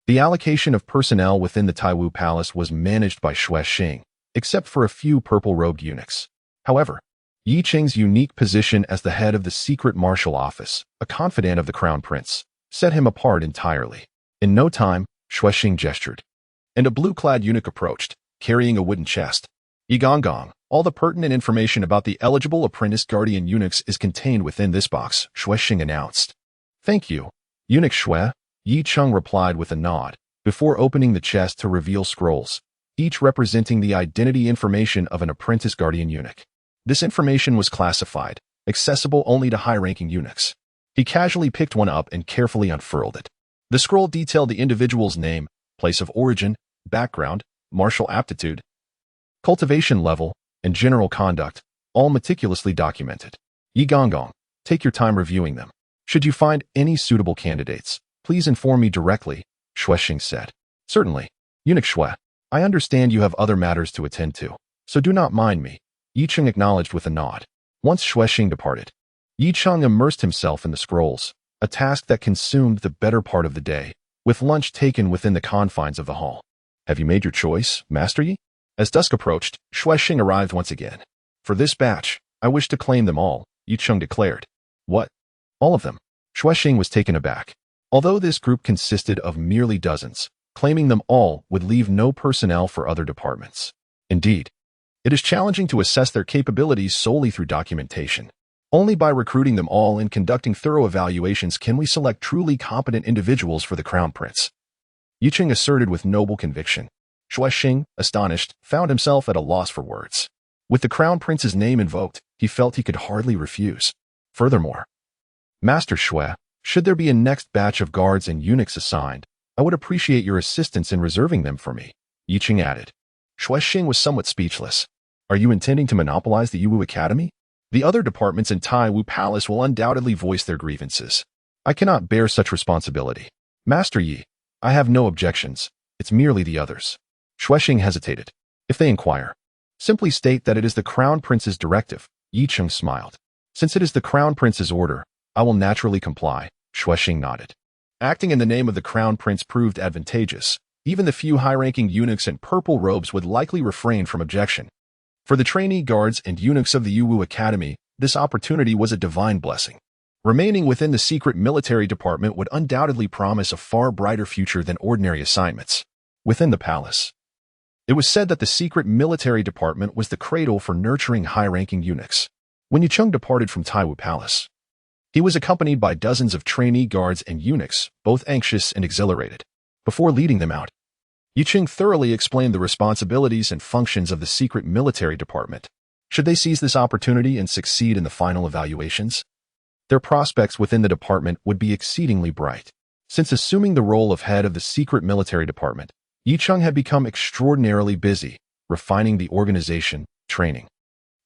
the allocation of personnel within the Taiwu Palace was managed by Xuexing, except for a few purple-robed eunuchs. However, Yi Cheng's unique position as the head of the Secret Martial Office, a confidant of the Crown Prince, set him apart entirely. In no time, Xuexing gestured, and a blue-clad eunuch approached, carrying a wooden chest. Yi Gonggong, all the pertinent information about the eligible apprentice guardian eunuchs is contained within this box, Xuexing announced. Thank you, Eunuch Xue, Yi Cheng replied with a nod, before opening the chest to reveal scrolls, each representing the identity information of an apprentice guardian eunuch. This information was classified, accessible only to high-ranking eunuchs. He casually picked one up and carefully unfurled it. The scroll detailed the individual's name, place of origin, background, martial aptitude, cultivation level, and general conduct, all meticulously documented. Yi Gonggong, take your time reviewing them. Should you find any suitable candidates, please inform me directly, Xuexing said. Certainly, Eunuch Xue. I understand you have other matters to attend to, so do not mind me, Yi Cheng acknowledged with a nod. Once Xuexing departed, Yi Cheng immersed himself in the scrolls, a task that consumed the better part of the day, with lunch taken within the confines of the hall. Have you made your choice, Master Yi? As dusk approached, Xuexing arrived once again. For this batch, I wish to claim them all, Yi Cheng declared. What? All of them? Xuexing was taken aback. Although this group consisted of merely dozens, claiming them all would leave no personnel for other departments. Indeed, it is challenging to assess their capabilities solely through documentation. Only by recruiting them all and conducting thorough evaluations can we select truly competent individuals for the Crown Prince. Yi Cheng asserted with noble conviction. Xuexing, astonished, found himself at a loss for words. With the Crown Prince's name invoked, he felt he could hardly refuse. Furthermore, Master Xue, should there be a next batch of guards and eunuchs assigned, I would appreciate your assistance in reserving them for me, Yi Cheng added. Xuexing was somewhat speechless. Are you intending to monopolize the Yuwu Academy? The other departments in Taiwu Palace will undoubtedly voice their grievances. I cannot bear such responsibility. Master Yi, I have no objections. It's merely the others. Xuexing hesitated. If they inquire, simply state that it is the Crown Prince's directive, Yi Cheng smiled. Since it is the Crown Prince's order, I will naturally comply, Xuexing nodded. Acting in the name of the Crown Prince proved advantageous. Even the few high-ranking eunuchs in purple robes would likely refrain from objection. For the trainee guards and eunuchs of the Yuwu Academy, this opportunity was a divine blessing. Remaining within the secret military department would undoubtedly promise a far brighter future than ordinary assignments. Within the palace, It was said that the secret military department was the cradle for nurturing high-ranking eunuchs. When Yicheng departed from Taiwu Palace, he was accompanied by dozens of trainee guards and eunuchs, both anxious and exhilarated. Before leading them out, Yicheng thoroughly explained the responsibilities and functions of the secret military department. Should they seize this opportunity and succeed in the final evaluations, their prospects within the department would be exceedingly bright. Since assuming the role of head of the secret military department, Yicheng had become extraordinarily busy, refining the organization, training,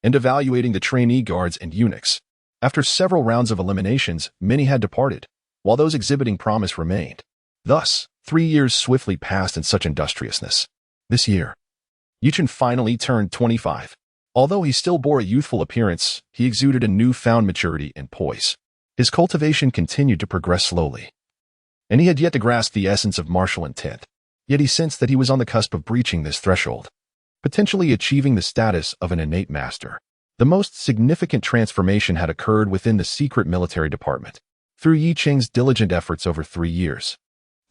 and evaluating the trainee guards and eunuchs. After several rounds of eliminations, many had departed, while those exhibiting promise remained. Thus, 3 years swiftly passed in such industriousness. This year, Yicheng finally turned 25. Although he still bore a youthful appearance, he exuded a newfound maturity and poise. His cultivation continued to progress slowly, and he had yet to grasp the essence of martial intent. Yet he sensed that he was on the cusp of breaching this threshold, potentially achieving the status of an innate master. The most significant transformation had occurred within the secret military department. Through Yicheng's diligent efforts over 3 years,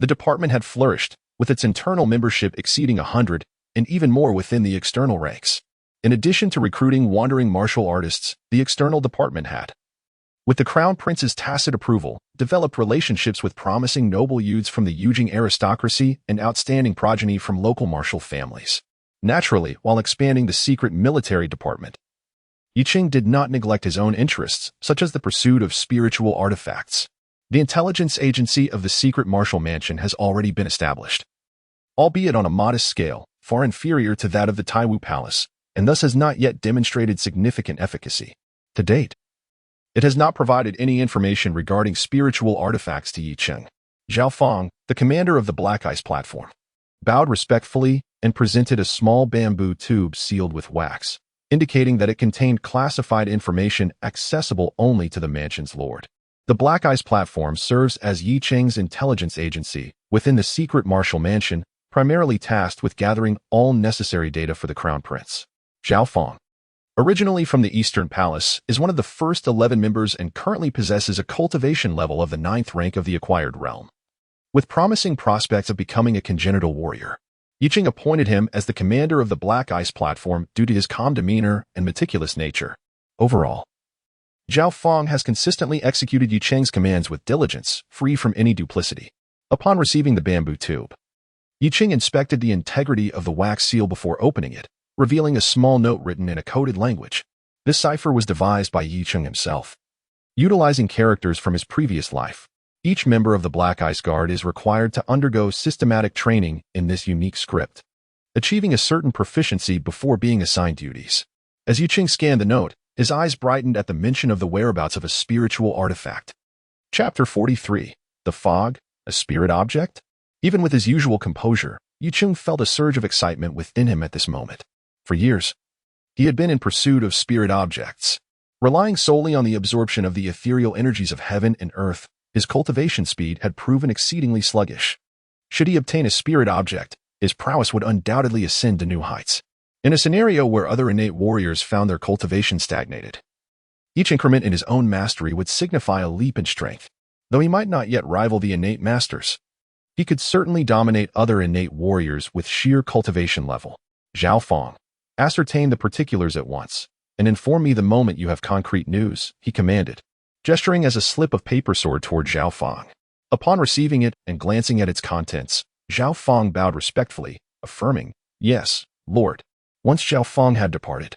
the department had flourished, with its internal membership exceeding 100, and even more within the external ranks. In addition to recruiting wandering martial artists, the external department had, with the Crown Prince's tacit approval, developed relationships with promising noble youths from the Yujing aristocracy and outstanding progeny from local martial families. Naturally, while expanding the secret military department, Yicheng did not neglect his own interests, such as the pursuit of spiritual artifacts. The intelligence agency of the secret martial mansion has already been established, albeit on a modest scale, far inferior to that of the Taiwu Palace, and thus has not yet demonstrated significant efficacy. To date, it has not provided any information regarding spiritual artifacts to Yicheng. Zhao Feng, the commander of the Black Ice platform, bowed respectfully and presented a small bamboo tube sealed with wax, indicating that it contained classified information accessible only to the mansion's lord. The Black Ice platform serves as Yicheng's intelligence agency within the secret martial mansion, primarily tasked with gathering all necessary data for the Crown Prince. Zhao Feng, originally from the Eastern Palace, is one of the first 11 members and currently possesses a cultivation level of the 9th rank of the acquired realm. With promising prospects of becoming a congenital warrior, Yicheng appointed him as the commander of the Black Ice platform due to his calm demeanor and meticulous nature. Overall, Zhao Feng has consistently executed Yicheng's commands with diligence, free from any duplicity. Upon receiving the bamboo tube, Yicheng inspected the integrity of the wax seal before opening it, revealing a small note written in a coded language. This cipher was devised by Yicheng himself. Utilizing characters from his previous life, each member of the Black Ice Guard is required to undergo systematic training in this unique script, achieving a certain proficiency before being assigned duties. As Yicheng scanned the note, his eyes brightened at the mention of the whereabouts of a spiritual artifact. Chapter 43. The Fog, a Spirit Object? Even with his usual composure, Yicheng felt a surge of excitement within him at this moment. For years, he had been in pursuit of spirit objects. Relying solely on the absorption of the ethereal energies of heaven and earth, his cultivation speed had proven exceedingly sluggish. Should he obtain a spirit object, his prowess would undoubtedly ascend to new heights. In a scenario where other innate warriors found their cultivation stagnated, each increment in his own mastery would signify a leap in strength. Though he might not yet rival the innate masters, he could certainly dominate other innate warriors with sheer cultivation level. Zhao Feng, ascertain the particulars at once, and inform me the moment you have concrete news, he commanded, gesturing as a slip of paper sword toward Zhao Feng. Upon receiving it and glancing at its contents, Zhao Feng bowed respectfully, affirming, "Yes, Lord." Once Zhao Feng had departed,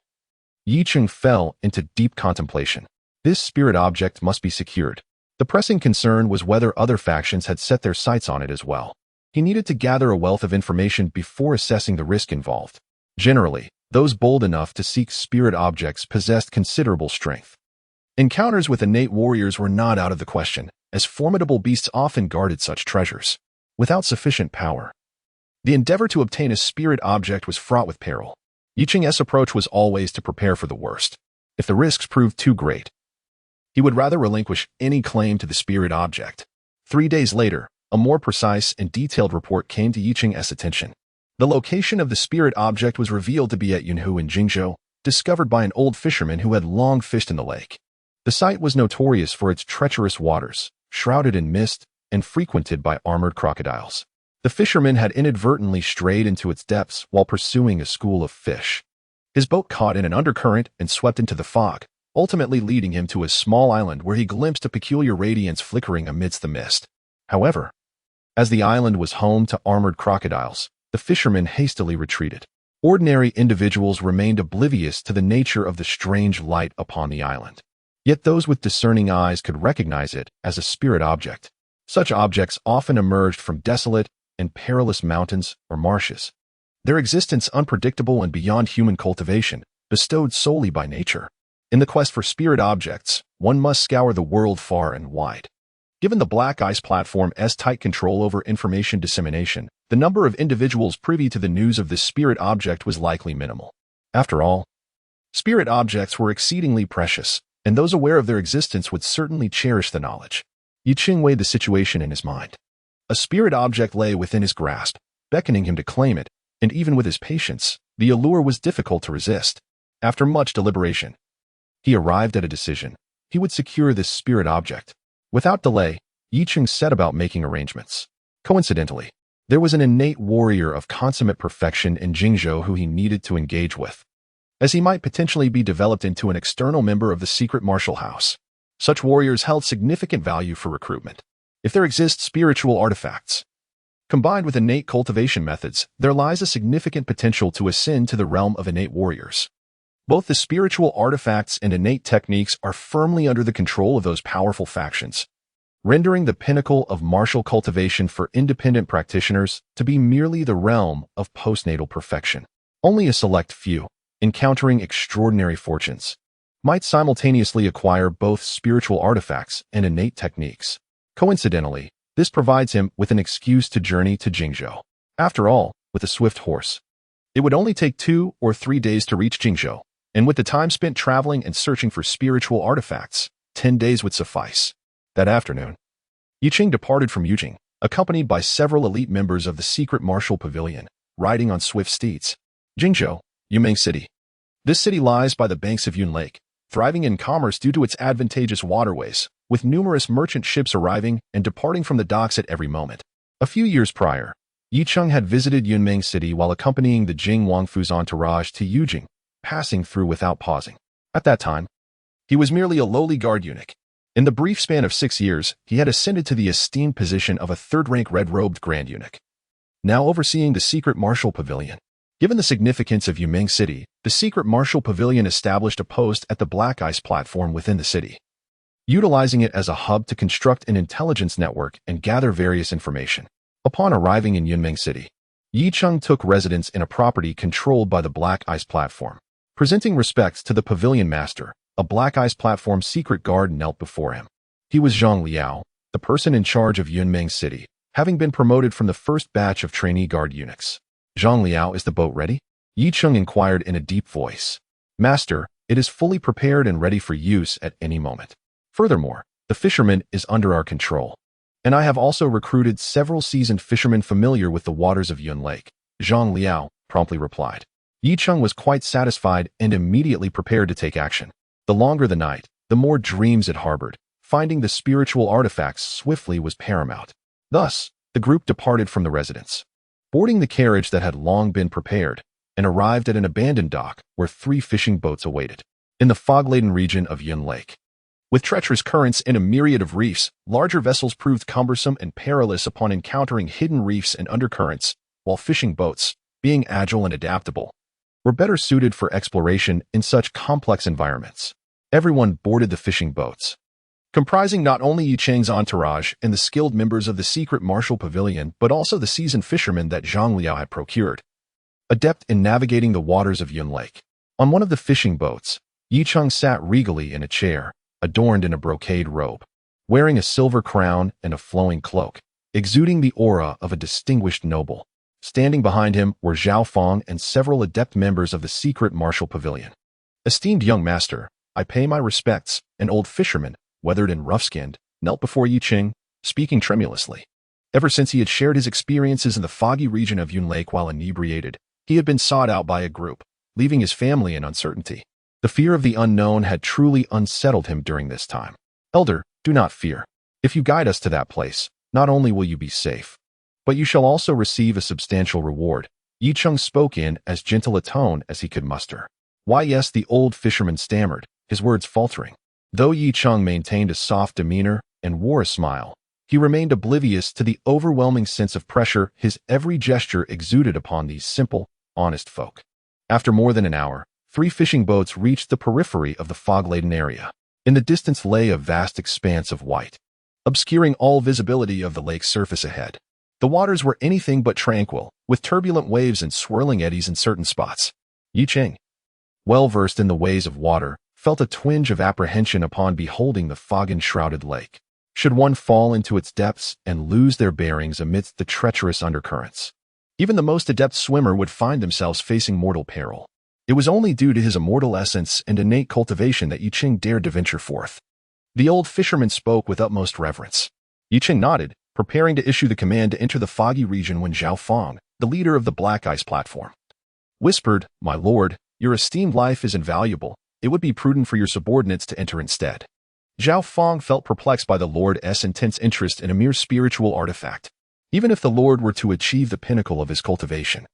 Yicheng fell into deep contemplation. This spirit object must be secured. The pressing concern was whether other factions had set their sights on it as well. He needed to gather a wealth of information before assessing the risk involved. Generally, those bold enough to seek spirit objects possessed considerable strength. Encounters with innate warriors were not out of the question, as formidable beasts often guarded such treasures. Without sufficient power, the endeavor to obtain a spirit object was fraught with peril. Yicheng's approach was always to prepare for the worst. If the risks proved too great, he would rather relinquish any claim to the spirit object. 3 days later, a more precise and detailed report came to Yicheng's attention. The location of the spirit object was revealed to be at Eunuch in Jingzhou, discovered by an old fisherman who had long fished in the lake. The site was notorious for its treacherous waters, shrouded in mist, and frequented by armored crocodiles. The fisherman had inadvertently strayed into its depths while pursuing a school of fish. His boat caught in an undercurrent and swept into the fog, ultimately leading him to a small island where he glimpsed a peculiar radiance flickering amidst the mist. However, as the island was home to armored crocodiles, the fisherman hastily retreated. Ordinary individuals remained oblivious to the nature of the strange light upon the island. Yet those with discerning eyes could recognize it as a spirit object. Such objects often emerged from desolate and perilous mountains or marshes. Their existence unpredictable and beyond human cultivation, bestowed solely by nature. In the quest for spirit objects, one must scour the world far and wide. Given the Black Ice Platform's tight control over information dissemination, the number of individuals privy to the news of this spirit object was likely minimal. After all, spirit objects were exceedingly precious, and those aware of their existence would certainly cherish the knowledge. Yicheng weighed the situation in his mind. A spirit object lay within his grasp, beckoning him to claim it, and even with his patience, the allure was difficult to resist. After much deliberation, he arrived at a decision. He would secure this spirit object. Without delay, Yicheng set about making arrangements. Coincidentally, there was an innate warrior of consummate perfection in Jingzhou who he needed to engage with, as he might potentially be developed into an external member of the secret martial house. Such warriors held significant value for recruitment. If there exist spiritual artifacts, combined with innate cultivation methods, there lies a significant potential to ascend to the realm of innate warriors. Both the spiritual artifacts and innate techniques are firmly under the control of those powerful factions, rendering the pinnacle of martial cultivation for independent practitioners to be merely the realm of postnatal perfection. Only a select few, encountering extraordinary fortunes, might simultaneously acquire both spiritual artifacts and innate techniques. Coincidentally, this provides him with an excuse to journey to Jingzhou. After all, with a swift horse, it would only take 2 or 3 days to reach Jingzhou, and with the time spent traveling and searching for spiritual artifacts, 10 days would suffice. That afternoon, Yicheng departed from Yujing, accompanied by several elite members of the secret martial pavilion, riding on swift steeds. Jingzhou, Yumeng City. This city lies by the banks of Yun Lake, thriving in commerce due to its advantageous waterways, with numerous merchant ships arriving and departing from the docks at every moment. A few years prior, Yicheng had visited Yunmeng City while accompanying the Jing Wangfu's entourage to Yujing, passing through without pausing. At that time, he was merely a lowly guard eunuch. In the brief span of 6 years, he had ascended to the esteemed position of a third-rank red-robed grand eunuch, now overseeing the secret martial pavilion. Given the significance of Yumeng City, the secret martial pavilion established a post at the Black Ice platform within the city, utilizing it as a hub to construct an intelligence network and gather various information. Upon arriving in Yunmeng City, Yicheng took residence in a property controlled by the Black Ice platform. Presenting respects to the pavilion master, a Black Ice platform secret guard knelt before him. He was Zhang Liao, the person in charge of Yunmeng City, having been promoted from the first batch of trainee guard eunuchs. Zhang Liao, is the boat ready? Yicheng inquired in a deep voice. Master, it is fully prepared and ready for use at any moment. Furthermore, the fisherman is under our control, and I have also recruited several seasoned fishermen familiar with the waters of Yun Lake. Zhang Liao promptly replied. Yicheng was quite satisfied and immediately prepared to take action. The longer the night, the more dreams it harbored. Finding the spiritual artifacts swiftly was paramount. Thus, the group departed from the residence, boarding the carriage that had long been prepared, and arrived at an abandoned dock where 3 fishing boats awaited. In the fog-laden region of Yun Lake, with treacherous currents and a myriad of reefs, larger vessels proved cumbersome and perilous upon encountering hidden reefs and undercurrents, while fishing boats, being agile and adaptable, were better suited for exploration in such complex environments. Everyone boarded the fishing boats, comprising not only Yicheng's entourage and the skilled members of the secret martial pavilion, but also the seasoned fishermen that Zhang Liao had procured, adept in navigating the waters of Yun Lake. On one of the fishing boats, Yicheng sat regally in a chair, adorned in a brocade robe, wearing a silver crown and a flowing cloak, exuding the aura of a distinguished noble. Standing behind him were Zhao Feng and several adept members of the secret martial pavilion. Esteemed young master, I pay my respects. An old fisherman, weathered and rough-skinned, knelt before Yicheng, speaking tremulously. Ever since he had shared his experiences in the foggy region of Yun Lake while inebriated, he had been sought out by a group, leaving his family in uncertainty. The fear of the unknown had truly unsettled him during this time. Elder, do not fear. If you guide us to that place, not only will you be safe, But you shall also receive a substantial reward. Yi Cheng spoke in as gentle a tone as he could muster. Why, yes, the old fisherman stammered, his words faltering. Though Yi Cheng maintained a soft demeanor and wore a smile, he remained oblivious to the overwhelming sense of pressure his every gesture exuded upon these simple, honest folk. After more than an hour, 3 fishing boats reached the periphery of the fog-laden area. In the distance lay a vast expanse of white, obscuring all visibility of the lake's surface ahead. The waters were anything but tranquil, with turbulent waves and swirling eddies in certain spots. Yi Cheng, well versed in the ways of water, felt a twinge of apprehension upon beholding the fog-enshrouded lake. Should one fall into its depths and lose their bearings amidst the treacherous undercurrents? Even the most adept swimmer would find themselves facing mortal peril. It was only due to his immortal essence and innate cultivation that Yi Cheng dared to venture forth. The old fisherman spoke with utmost reverence. Yi Cheng nodded, preparing to issue the command to enter the foggy region when Zhao Feng, the leader of the Black Ice platform, whispered, "My lord, your esteemed life is invaluable. It would be prudent for your subordinates to enter instead." Zhao Feng felt perplexed by the Lord's intense interest in a mere spiritual artifact. Even if the Lord were to achieve the pinnacle of his cultivation,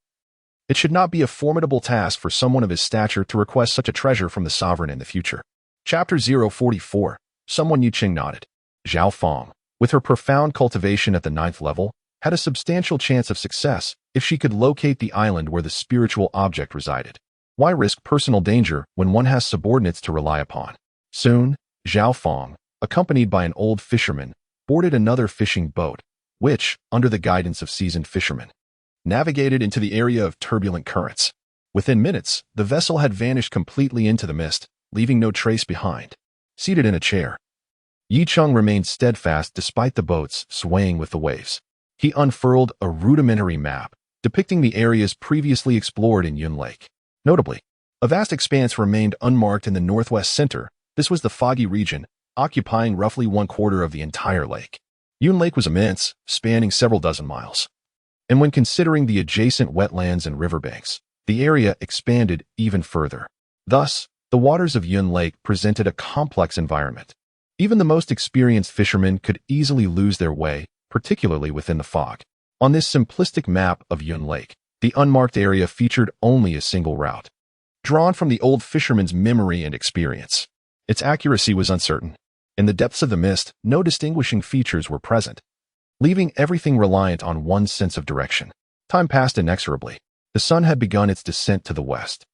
it should not be a formidable task for someone of his stature to request such a treasure from the sovereign in the future. Chapter 044. Someone Yi Cheng nodded. Zhao Feng, with her profound cultivation at the 9th level, had a substantial chance of success if she could locate the island where the spiritual object resided. Why risk personal danger when one has subordinates to rely upon? Soon, Zhao Feng, accompanied by an old fisherman, boarded another fishing boat, which, under the guidance of seasoned fishermen, navigated into the area of turbulent currents. Within minutes, the vessel had vanished completely into the mist, leaving no trace behind. Seated in a chair, Yi Cheng remained steadfast despite the boats swaying with the waves. He unfurled a rudimentary map, depicting the areas previously explored in Eunuch Lake. Notably, a vast expanse remained unmarked in the northwest center. This was the foggy region, occupying roughly 1/4 of the entire lake. Eunuch Lake was immense, spanning several dozen miles. And when considering the adjacent wetlands and riverbanks, the area expanded even further. Thus, the waters of Eunuch Lake presented a complex environment. Even the most experienced fishermen could easily lose their way, particularly within the fog. On this simplistic map of Eunuch Lake, the unmarked area featured only a single route, drawn from the old fisherman's memory and experience. Its accuracy was uncertain. In the depths of the mist, no distinguishing features were present, leaving everything reliant on one's sense of direction. Time passed inexorably. The sun had begun its descent to the west,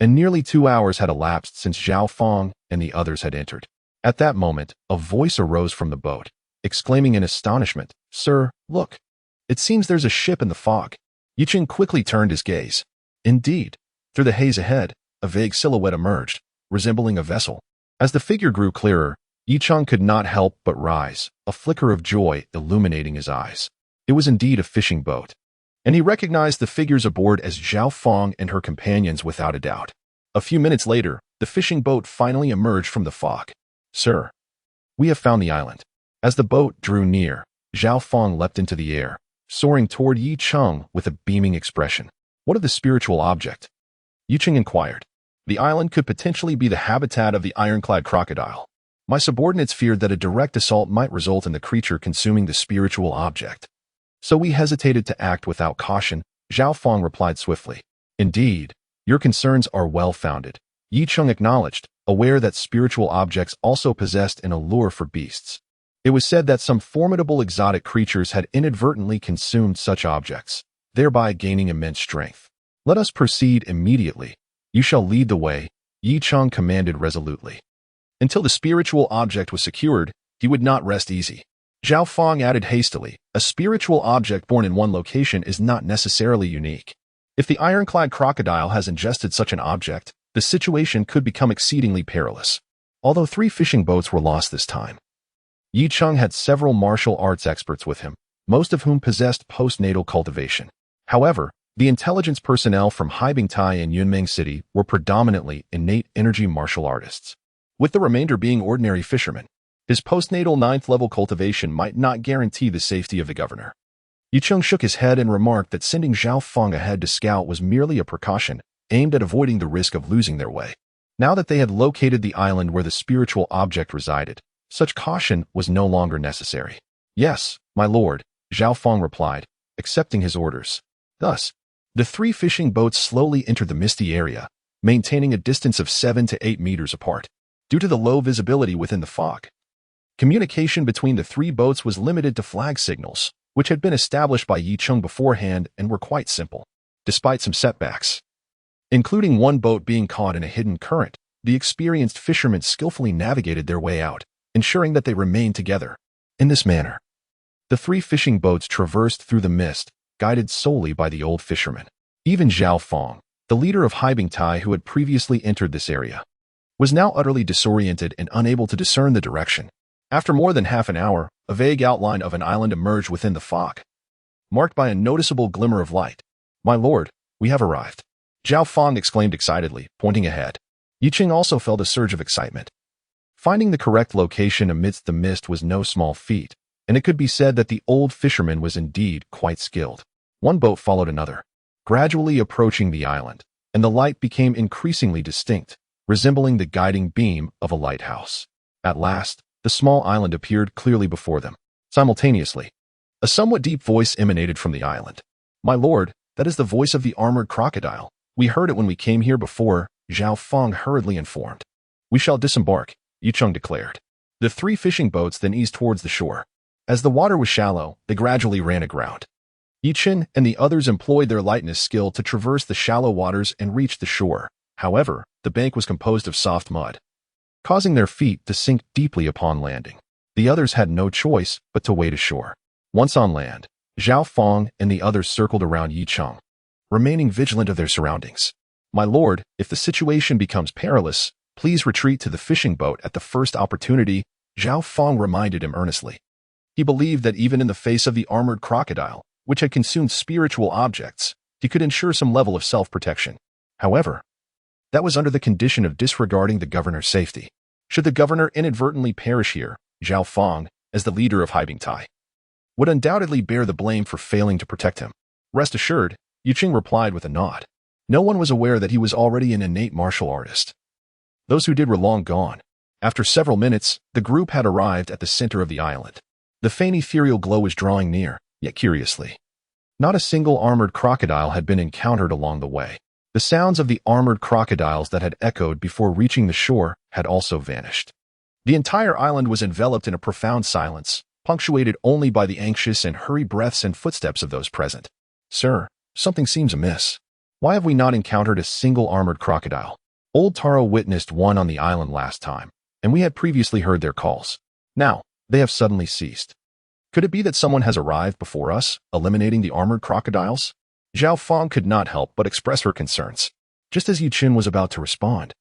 and nearly 2 hours had elapsed since Zhao Feng and the others had entered. At that moment, a voice arose from the boat, exclaiming in astonishment, "Sir, look! It seems there's a ship in the fog." Yi Cheng quickly turned his gaze. Indeed, through the haze ahead, a vague silhouette emerged, resembling a vessel. As the figure grew clearer, Yi Cheng could not help but rise, a flicker of joy illuminating his eyes. It was indeed a fishing boat, and he recognized the figures aboard as Zhao Feng and her companions without a doubt. A few minutes later, the fishing boat finally emerged from the fog. "Sir, we have found the island." As the boat drew near, Zhao Feng leapt into the air, soaring toward Yi Cheng with a beaming expression. "What of the spiritual object?" Yi Cheng inquired. "The island could potentially be the habitat of the ironclad crocodile. My subordinates feared that a direct assault might result in the creature consuming the spiritual object. So we hesitated to act without caution," Zhao Feng replied swiftly. "Indeed, your concerns are well-founded," Yi Cheng acknowledged, aware that spiritual objects also possessed an allure for beasts. It was said that some formidable exotic creatures had inadvertently consumed such objects, thereby gaining immense strength. "Let us proceed immediately. You shall lead the way," Yi Cheng commanded resolutely. Until the spiritual object was secured, he would not rest easy. Zhao Feng added hastily, "A spiritual object born in one location is not necessarily unique. If the ironclad crocodile has ingested such an object, the situation could become exceedingly perilous." Although 3 fishing boats were lost this time, Yi Cheng had several martial arts experts with him, most of whom possessed postnatal cultivation. However, the intelligence personnel from Haibingtai and Yunmeng City were predominantly innate energy martial artists, with the remainder being ordinary fishermen. His postnatal 9th level cultivation might not guarantee the safety of the governor. Yi Cheng shook his head and remarked that sending Zhao Feng ahead to scout was merely a precaution, aimed at avoiding the risk of losing their way. Now that they had located the island where the spiritual object resided, such caution was no longer necessary. "Yes, my lord," Zhao Feng replied, accepting his orders. Thus, the three fishing boats slowly entered the misty area, maintaining a distance of 7 to 8 meters apart. Due to the low visibility within the fog, communication between the three boats was limited to flag signals, which had been established by Yi Cheng beforehand and were quite simple. Despite some setbacks, including one boat being caught in a hidden current, the experienced fishermen skillfully navigated their way out, ensuring that they remained together. In this manner, the three fishing boats traversed through the mist, guided solely by the old fisherman. Even Zhao Fong, the leader of Haibing Tai who had previously entered this area, was now utterly disoriented and unable to discern the direction. After more than half an hour, a vague outline of an island emerged within the fog, marked by a noticeable glimmer of light. "My lord, we have arrived," Zhao Fong exclaimed excitedly, pointing ahead. Yi Cheng also felt a surge of excitement. Finding the correct location amidst the mist was no small feat, and it could be said that the old fisherman was indeed quite skilled. One boat followed another, gradually approaching the island, and the light became increasingly distinct, resembling the guiding beam of a lighthouse. At last, the small island appeared clearly before them. Simultaneously, a somewhat deep voice emanated from the island. "My lord, that is the voice of the armored crocodile. We heard it when we came here before," Zhao Fong hurriedly informed. "We shall disembark," Yi Cheng declared. The three fishing boats then eased towards the shore. As the water was shallow, they gradually ran aground. Yi Cheng and the others employed their lightness skill to traverse the shallow waters and reach the shore. However, the bank was composed of soft mud, causing their feet to sink deeply upon landing. The others had no choice but to wade ashore. Once on land, Zhao Fong and the others circled around Yi Cheng, remaining vigilant of their surroundings. "My lord, if the situation becomes perilous, please retreat to the fishing boat at the first opportunity," Zhao Fong reminded him earnestly. He believed that even in the face of the armored crocodile, which had consumed spiritual objects, he could ensure some level of self-protection. However, that was under the condition of disregarding the governor's safety. Should the governor inadvertently perish here, Zhao Fong, as the leader of Haibing Tai, would undoubtedly bear the blame for failing to protect him. "Rest assured," Yi Cheng replied with a nod. No one was aware that he was already an innate martial artist. Those who did were long gone. After several minutes, the group had arrived at the center of the island. The faint ethereal glow was drawing near, yet curiously, not a single armored crocodile had been encountered along the way. The sounds of the armored crocodiles that had echoed before reaching the shore had also vanished. The entire island was enveloped in a profound silence, punctuated only by the anxious and hurried breaths and footsteps of those present. "Sir, something seems amiss. Why have we not encountered a single armored crocodile? Old Taro witnessed one on the island last time, and we had previously heard their calls. Now, they have suddenly ceased. Could it be that someone has arrived before us, eliminating the armored crocodiles?" Zhao Fong could not help but express her concerns. Just as Yi Cheng was about to respond,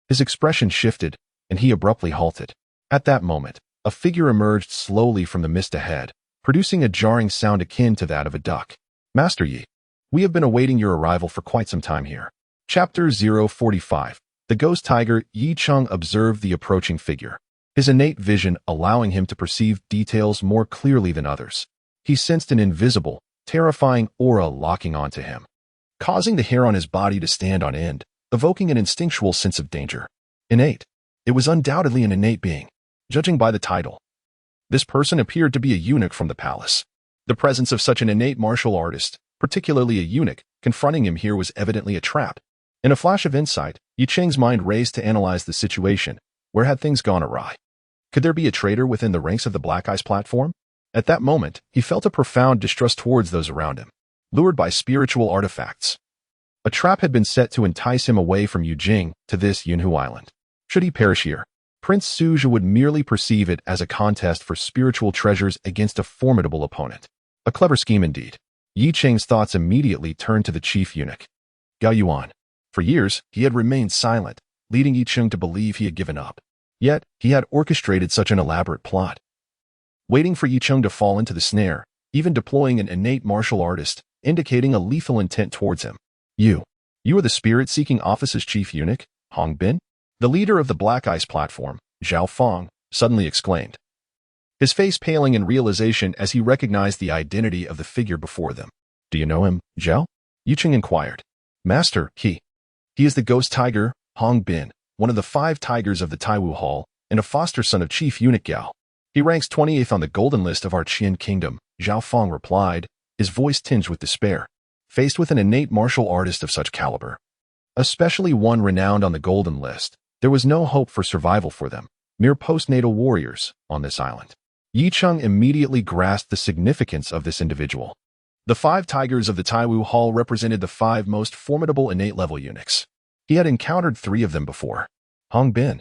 his expression shifted, and he abruptly halted. At that moment, a figure emerged slowly from the mist ahead, producing a jarring sound akin to that of a duck. "Master Yi, we have been awaiting your arrival for quite some time here." Chapter 045. The Ghost Tiger. Yi Cheng observed the approaching figure, his innate vision allowing him to perceive details more clearly than others. He sensed an invisible, terrifying aura locking onto him, causing the hair on his body to stand on end, evoking an instinctual sense of danger. Innate. It was undoubtedly an innate being, judging by the title. This person appeared to be a eunuch from the palace. The presence of such an innate martial artist, particularly a eunuch, confronting him here was evidently a trap. In a flash of insight, Yi Cheng's mind raced to analyze the situation. Where had things gone awry? Could there be a traitor within the ranks of the Black Ice platform? At that moment, he felt a profound distrust towards those around him, lured by spiritual artifacts. A trap had been set to entice him away from Yujing to this Yunhu Island. Should he perish here, Prince Suja would merely perceive it as a contest for spiritual treasures against a formidable opponent. A clever scheme indeed. Yi Cheng's thoughts immediately turned to the chief eunuch, Gao Yuan. For years, he had remained silent, leading Yi Cheng to believe he had given up. Yet, he had orchestrated such an elaborate plot, waiting for Yi Cheng to fall into the snare, even deploying an innate martial artist, indicating a lethal intent towards him. You are the spirit-seeking office's chief eunuch, Hong Bin? The leader of the Black Ice platform, Zhao Fong, suddenly exclaimed, his face paling in realization as he recognized the identity of the figure before them. "Do you know him, Zhao?" Yi Cheng inquired. "Master, he is the ghost tiger, Hong Bin, one of the 5 tigers of the Taiwu Hall, and a foster son of Chief Eunuch Gao. He ranks 28th on the golden list of our Qian kingdom," Zhao Fong replied, his voice tinged with despair. Faced with an innate martial artist of such caliber, especially one renowned on the Golden List, there was no hope for survival for them, mere postnatal warriors, on this island. Yi Cheng immediately grasped the significance of this individual. The 5 tigers of the Taiwu Hall represented the 5 most formidable innate-level eunuchs. He had encountered 3 of them before. Hong Bin,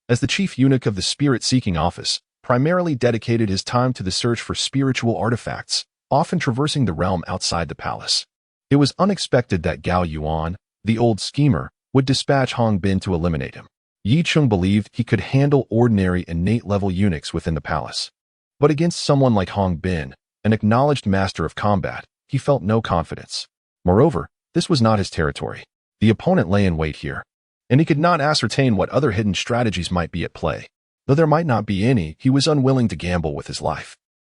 as the chief eunuch of the spirit-seeking office, primarily dedicated his time to the search for spiritual artifacts, often traversing the realm outside the palace. It was unexpected that Gao Yuan, the old schemer, would dispatch Hong Bin to eliminate him. Yi Cheng believed he could handle ordinary innate-level eunuchs within the palace. But against someone like Hong Bin, an acknowledged master of combat, he felt no confidence. Moreover, this was not his territory. The opponent lay in wait here, and he could not ascertain what other hidden strategies might be at play. Though there might not be any, he was unwilling to gamble with his life.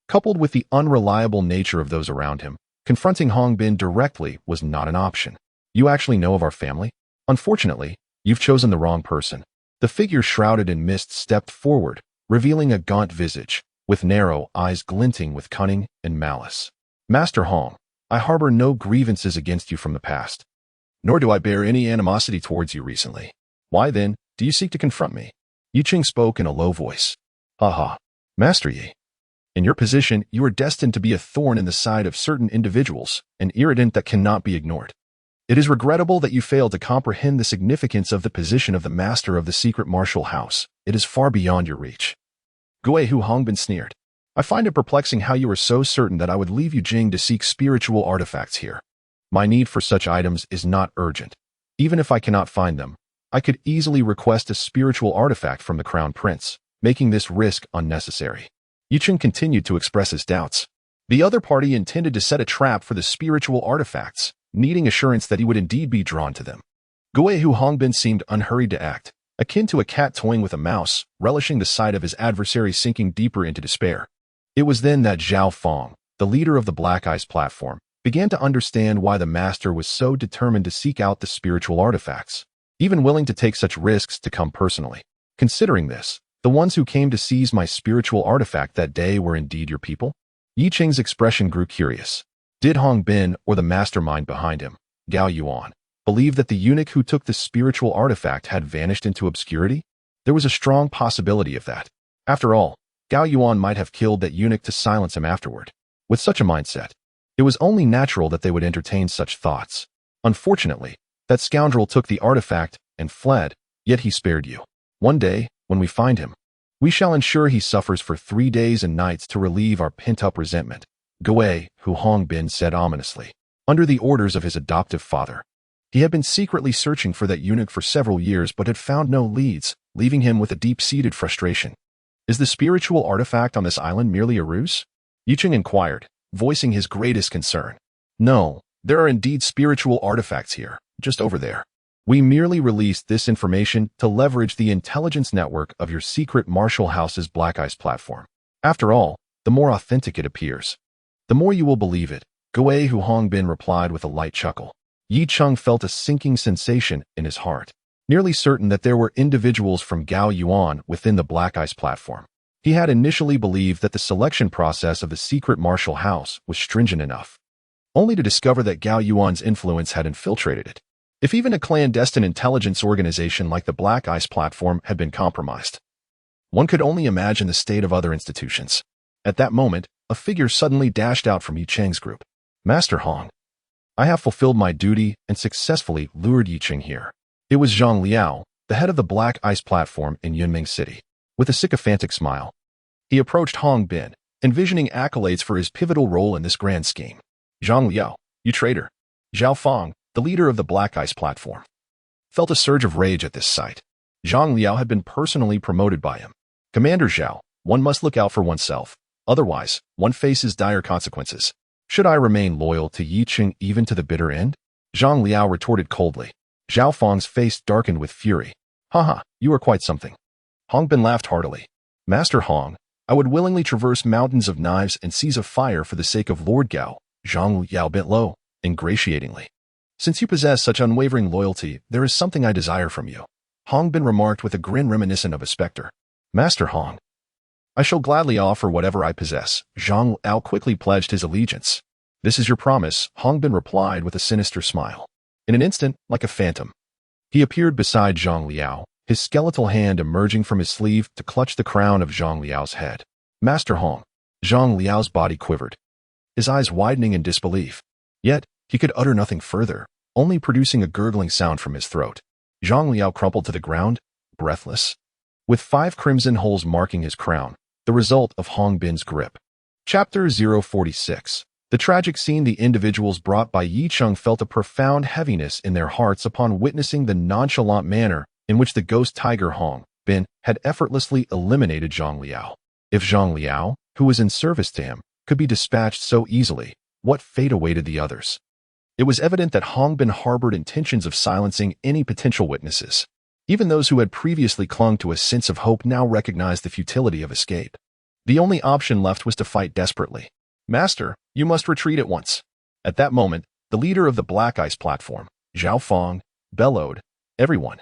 Coupled with the unreliable nature of those around him, confronting Hong Bin directly was not an option. You actually know of our family? Unfortunately, you've chosen the wrong person. The figure shrouded in mist stepped forward, revealing a gaunt visage, with narrow eyes glinting with cunning and malice. Master Hong, I harbor no grievances against you from the past, nor do I bear any animosity towards you recently. Why then, do you seek to confront me? Yi Cheng spoke in a low voice. Ha. Master Yi. In your position, you are destined to be a thorn in the side of certain individuals, an irritant that cannot be ignored. It is regrettable that you fail to comprehend the significance of the position of the master of the secret martial house. It is far beyond your reach. Guihu Hongbin sneered. I find it perplexing how you are so certain that I would leave you Jing to seek spiritual artifacts here. My need for such items is not urgent. Even if I cannot find them, I could easily request a spiritual artifact from the Crown Prince, making this risk unnecessary. Yi Cheng continued to express his doubts. The other party intended to set a trap for the spiritual artifacts, needing assurance that he would indeed be drawn to them. Guihu Hongbin seemed unhurried to act, akin to a cat toying with a mouse, relishing the sight of his adversary sinking deeper into despair. It was then that Zhao Fong, the leader of the Black Ice platform, began to understand why the master was so determined to seek out the spiritual artifacts, even willing to take such risks to come personally. Considering this, the ones who came to seize my spiritual artifact that day were indeed your people? Yi Cheng's expression grew curious. Did Hong Bin, or the mastermind behind him, Gao Yuan, believe that the eunuch who took the spiritual artifact had vanished into obscurity? There was a strong possibility of that. After all, Gao Yuan might have killed that eunuch to silence him afterward. With such a mindset, it was only natural that they would entertain such thoughts. Unfortunately, that scoundrel took the artifact and fled, yet he spared you. One day, when we find him, we shall ensure he suffers for 3 days and nights to relieve our pent-up resentment. Guihu Hong Bin said ominously. Under the orders of his adoptive father, he had been secretly searching for that eunuch for several years but had found no leads, leaving him with a deep-seated frustration. Is the spiritual artifact on this island merely a ruse? Yi Cheng inquired, voicing his greatest concern. No, there are indeed spiritual artifacts here, just over there. We merely released this information to leverage the intelligence network of your secret martial house's Black Ice platform. After all, the more authentic it appears, the more you will believe it, Guihu Hong Bin replied with a light chuckle. Yi Cheng felt a sinking sensation in his heart, nearly certain that there were individuals from Gao Yuan within the Black Ice platform. He had initially believed that the selection process of the secret martial house was stringent enough, only to discover that Gao Yuan's influence had infiltrated it. If even a clandestine intelligence organization like the Black Ice platform had been compromised, one could only imagine the state of other institutions. At that moment, a figure suddenly dashed out from Yi Cheng's group. Master Hong, I have fulfilled my duty and successfully lured Yi Cheng here. It was Zhang Liao, the head of the Black Ice platform in Yunming City. With a sycophantic smile, he approached Hong Bin, envisioning accolades for his pivotal role in this grand scheme. Zhang Liao, you traitor. Zhao Fong, the leader of the Black Ice platform, felt a surge of rage at this sight. Zhang Liao had been personally promoted by him. Commander Zhao, one must look out for oneself. Otherwise, one faces dire consequences. Should I remain loyal to Yi Cheng even to the bitter end? Zhang Liao retorted coldly. Zhao Fong's face darkened with fury. Haha, you are quite something. Hong Bin laughed heartily. Master Hong, I would willingly traverse mountains of knives and seas of fire for the sake of Lord Gao. Zhang Liao bent low, ingratiatingly. Since you possess such unwavering loyalty, there is something I desire from you. Hong Bin remarked with a grin reminiscent of a specter. Master Hong, I shall gladly offer whatever I possess. Zhang Liao quickly pledged his allegiance. "This is your promise," Hongbin replied with a sinister smile. In an instant, like a phantom, he appeared beside Zhang Liao, his skeletal hand emerging from his sleeve to clutch the crown of Zhang Liao's head. "Master Hong." Zhang Liao's body quivered, his eyes widening in disbelief. Yet, he could utter nothing further, only producing a gurgling sound from his throat. Zhang Liao crumpled to the ground, breathless, with 5 crimson holes marking his crown, the result of Hongbin's grip. Chapter 046. The tragic scene. The individuals brought by Yi Cheng felt a profound heaviness in their hearts upon witnessing the nonchalant manner in which the ghost tiger Hongbin had effortlessly eliminated Zhang Liao. If Zhang Liao, who was in service to him, could be dispatched so easily, what fate awaited the others? It was evident that Hongbin harbored intentions of silencing any potential witnesses. Even those who had previously clung to a sense of hope now recognized the futility of escape. The only option left was to fight desperately. "Master, you must retreat at once." At that moment, the leader of the Black Ice platform, Zhao Feng, bellowed, "Everyone,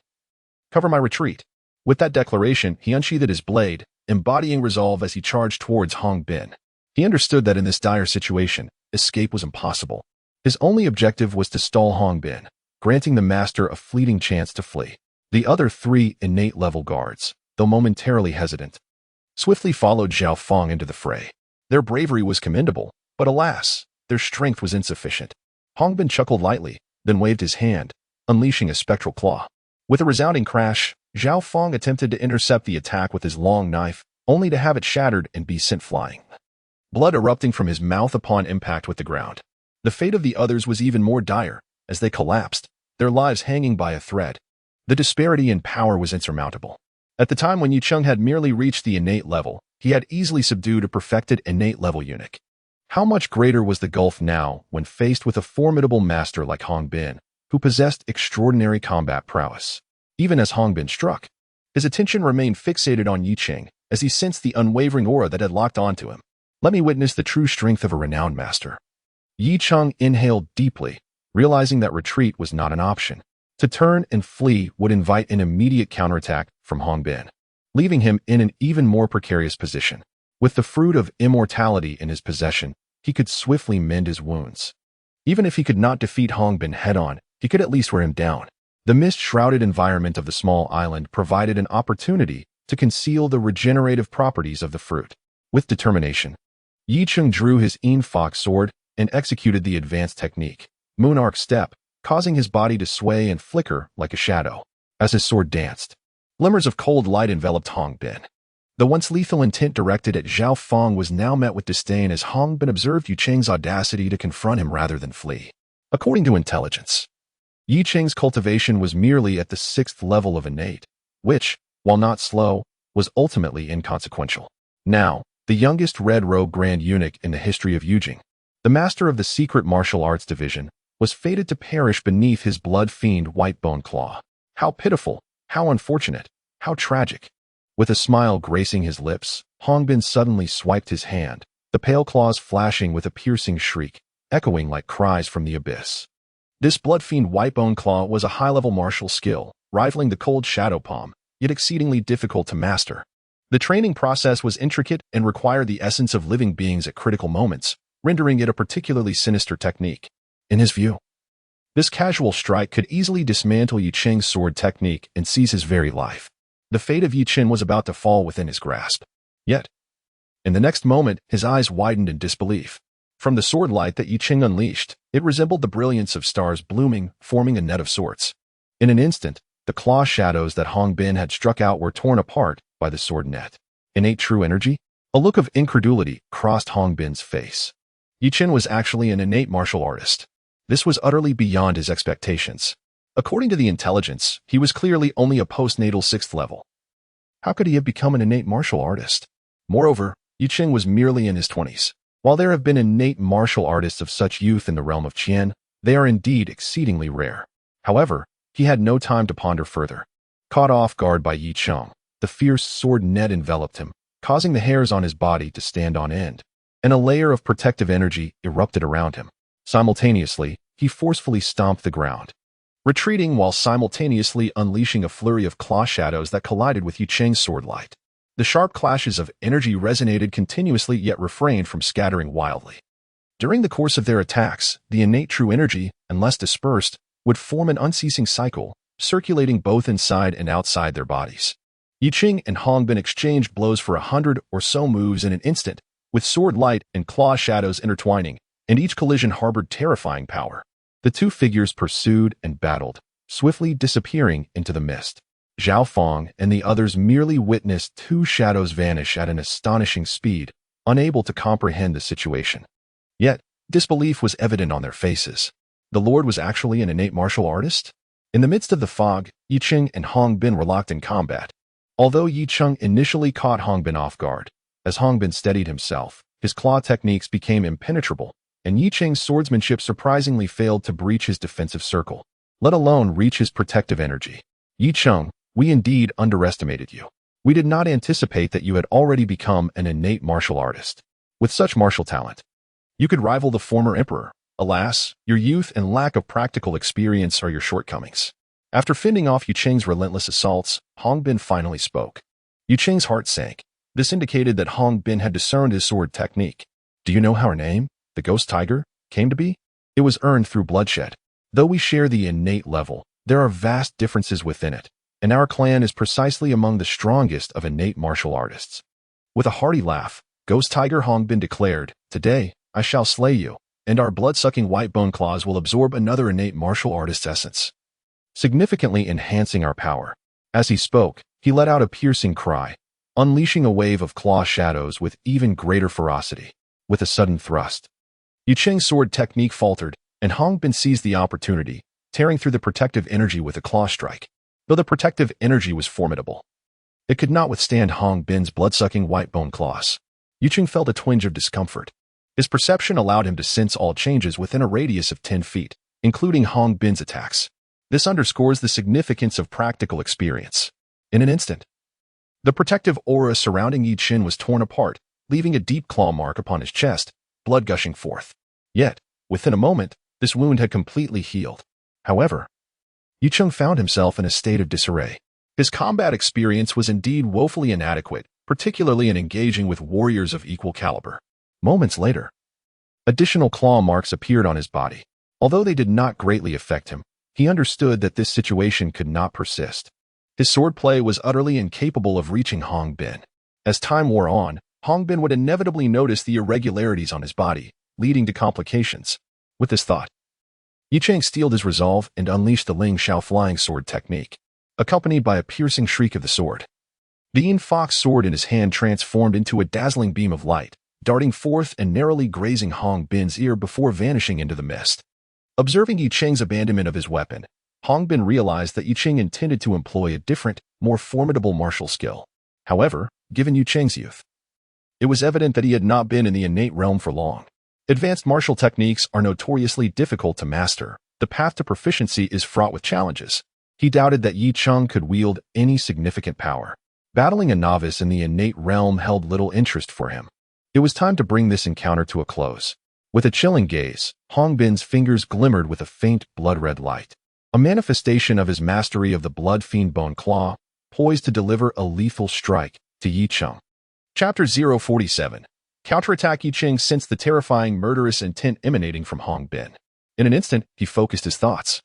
cover my retreat." With that declaration, he unsheathed his blade, embodying resolve as he charged towards Hongbin. He understood that in this dire situation, escape was impossible. His only objective was to stall Hongbin, granting the master a fleeting chance to flee. The other 3 innate level guards, though momentarily hesitant, swiftly followed Zhao Feng into the fray. Their bravery was commendable, but alas, their strength was insufficient. Hongbin chuckled lightly, then waved his hand, unleashing a spectral claw. With a resounding crash, Zhao Feng attempted to intercept the attack with his long knife, only to have it shattered and be sent flying, blood erupting from his mouth upon impact with the ground. The fate of the others was even more dire, as they collapsed, their lives hanging by a thread. The disparity in power was insurmountable. At the time when Yi Cheng had merely reached the innate level, he had easily subdued a perfected innate level eunuch. How much greater was the gulf now when faced with a formidable master like Hongbin, who possessed extraordinary combat prowess. Even as Hongbin struck, his attention remained fixated on Yi Cheng as he sensed the unwavering aura that had locked onto him. "Let me witness the true strength of a renowned master." Yi Cheng inhaled deeply, realizing that retreat was not an option. To turn and flee would invite an immediate counterattack from Hongbin, leaving him in an even more precarious position. With the fruit of immortality in his possession, he could swiftly mend his wounds. Even if he could not defeat Hongbin head-on, he could at least wear him down. The mist-shrouded environment of the small island provided an opportunity to conceal the regenerative properties of the fruit. With determination, Yi Cheng drew his Fox sword and executed the advanced technique, Moon Arc Step, causing his body to sway and flicker like a shadow. As his sword danced, glimmers of cold light enveloped Hongbin. The once lethal intent directed at Zhao Feng was now met with disdain as Hongbin observed Yi Cheng's audacity to confront him rather than flee. According to intelligence, Yi Cheng's cultivation was merely at the 6th level of innate, which, while not slow, was ultimately inconsequential. Now, the youngest red-robed Grand Eunuch in the history of Yujing, the master of the secret martial arts division, was fated to perish beneath his blood-fiend Whitebone Claw. How pitiful, how unfortunate, how tragic. With a smile gracing his lips, Hongbin suddenly swiped his hand, the pale claws flashing with a piercing shriek, echoing like cries from the abyss. This blood-fiend Whitebone Claw was a high-level martial skill, rivaling the cold Shadow Palm, yet exceedingly difficult to master. The training process was intricate and required the essence of living beings at critical moments, rendering it a particularly sinister technique. In his view, this casual strike could easily dismantle Yi Cheng's sword technique and seize his very life. The fate of Yi Cheng was about to fall within his grasp. Yet, in the next moment, his eyes widened in disbelief. From the sword light that Yi Cheng unleashed, it resembled the brilliance of stars blooming, forming a net of sorts. In an instant, the claw shadows that Hongbin had struck out were torn apart by the sword net. Innate true energy? A look of incredulity crossed Hongbin's face. Yi Cheng was actually an innate martial artist. This was utterly beyond his expectations. According to the intelligence, he was clearly only a postnatal 6th level. How could he have become an innate martial artist? Moreover, Yi Cheng was merely in his 20s. While there have been innate martial artists of such youth in the realm of Qian, they are indeed exceedingly rare. However, he had no time to ponder further. Caught off guard by Yi Cheng, the fierce sword net enveloped him, causing the hairs on his body to stand on end, and a layer of protective energy erupted around him. Simultaneously, he forcefully stomped the ground, retreating while simultaneously unleashing a flurry of claw shadows that collided with Yi Cheng's sword light. The sharp clashes of energy resonated continuously yet refrained from scattering wildly. During the course of their attacks, the innate true energy, unless dispersed, would form an unceasing cycle, circulating both inside and outside their bodies. Yi Ching and Hong Bin exchanged blows for 100 or so moves in an instant, with sword light and claw shadows intertwining, and each collision harbored terrifying power. The two figures pursued and battled, swiftly disappearing into the mist. Zhao Feng and the others merely witnessed two shadows vanish at an astonishing speed, unable to comprehend the situation. Yet, disbelief was evident on their faces. The Lord was actually an innate martial artist? In the midst of the fog, Yi Ching and Hong Bin were locked in combat. Although Yi Ching initially caught Hong Bin off guard, as Hong Bin steadied himself, his claw techniques became impenetrable, and Yi Ching's swordsmanship surprisingly failed to breach his defensive circle, let alone reach his protective energy. Yi Ching, we indeed underestimated you. We did not anticipate that you had already become an innate martial artist. With such martial talent, you could rival the former emperor. Alas, your youth and lack of practical experience are your shortcomings. After fending off Yi Ching's relentless assaults, Hong Bin finally spoke. Yi Ching's heart sank. This indicated that Hong Bin had discerned his sword technique. Do you know how her name, the Ghost Tiger, came to be? It was earned through bloodshed. Though we share the innate level, there are vast differences within it, and our clan is precisely among the strongest of innate martial artists. With a hearty laugh, Ghost Tiger Hong Bin declared, "Today, I shall slay you, and our blood-sucking white bone claws will absorb another innate martial artist's essence, significantly enhancing our power." As he spoke, he let out a piercing cry, unleashing a wave of claw shadows with even greater ferocity. With a sudden thrust, Yi Ching's sword technique faltered, and Hong Bin seized the opportunity, tearing through the protective energy with a claw strike. Though the protective energy was formidable, it could not withstand Hong Bin's blood-sucking white bone claws. Yi Ching felt a twinge of discomfort. His perception allowed him to sense all changes within a radius of 10 feet, including Hong Bin's attacks. This underscores the significance of practical experience. In an instant, the protective aura surrounding Yi Ching was torn apart, leaving a deep claw mark upon his chest, blood gushing forth. Yet, within a moment, this wound had completely healed. However, Yi Ching found himself in a state of disarray. His combat experience was indeed woefully inadequate, particularly in engaging with warriors of equal caliber. Moments later, additional claw marks appeared on his body. Although they did not greatly affect him, he understood that this situation could not persist. His swordplay was utterly incapable of reaching Hong Bin. As time wore on, Hong Bin would inevitably notice the irregularities on his body, leading to complications. With this thought, Yi Ching steeled his resolve and unleashed the Ling Xiao flying sword technique, accompanied by a piercing shriek of the sword. The Yin Fox sword in his hand transformed into a dazzling beam of light, darting forth and narrowly grazing Hong Bin's ear before vanishing into the mist. Observing Yi Ching's abandonment of his weapon, Hong Bin realized that Yi Ching intended to employ a different, more formidable martial skill. However, given Yi Ching's youth, it was evident that he had not been in the innate realm for long. Advanced martial techniques are notoriously difficult to master. The path to proficiency is fraught with challenges. He doubted that Yi Ching could wield any significant power. Battling a novice in the innate realm held little interest for him. It was time to bring this encounter to a close. With a chilling gaze, Hong Bin's fingers glimmered with a faint blood-red light, a manifestation of his mastery of the blood fiend bone claw, poised to deliver a lethal strike to Yi Ching. Chapter 047. Counterattack. Yi Ching sensed the terrifying murderous intent emanating from Hong Bin. In an instant, he focused his thoughts,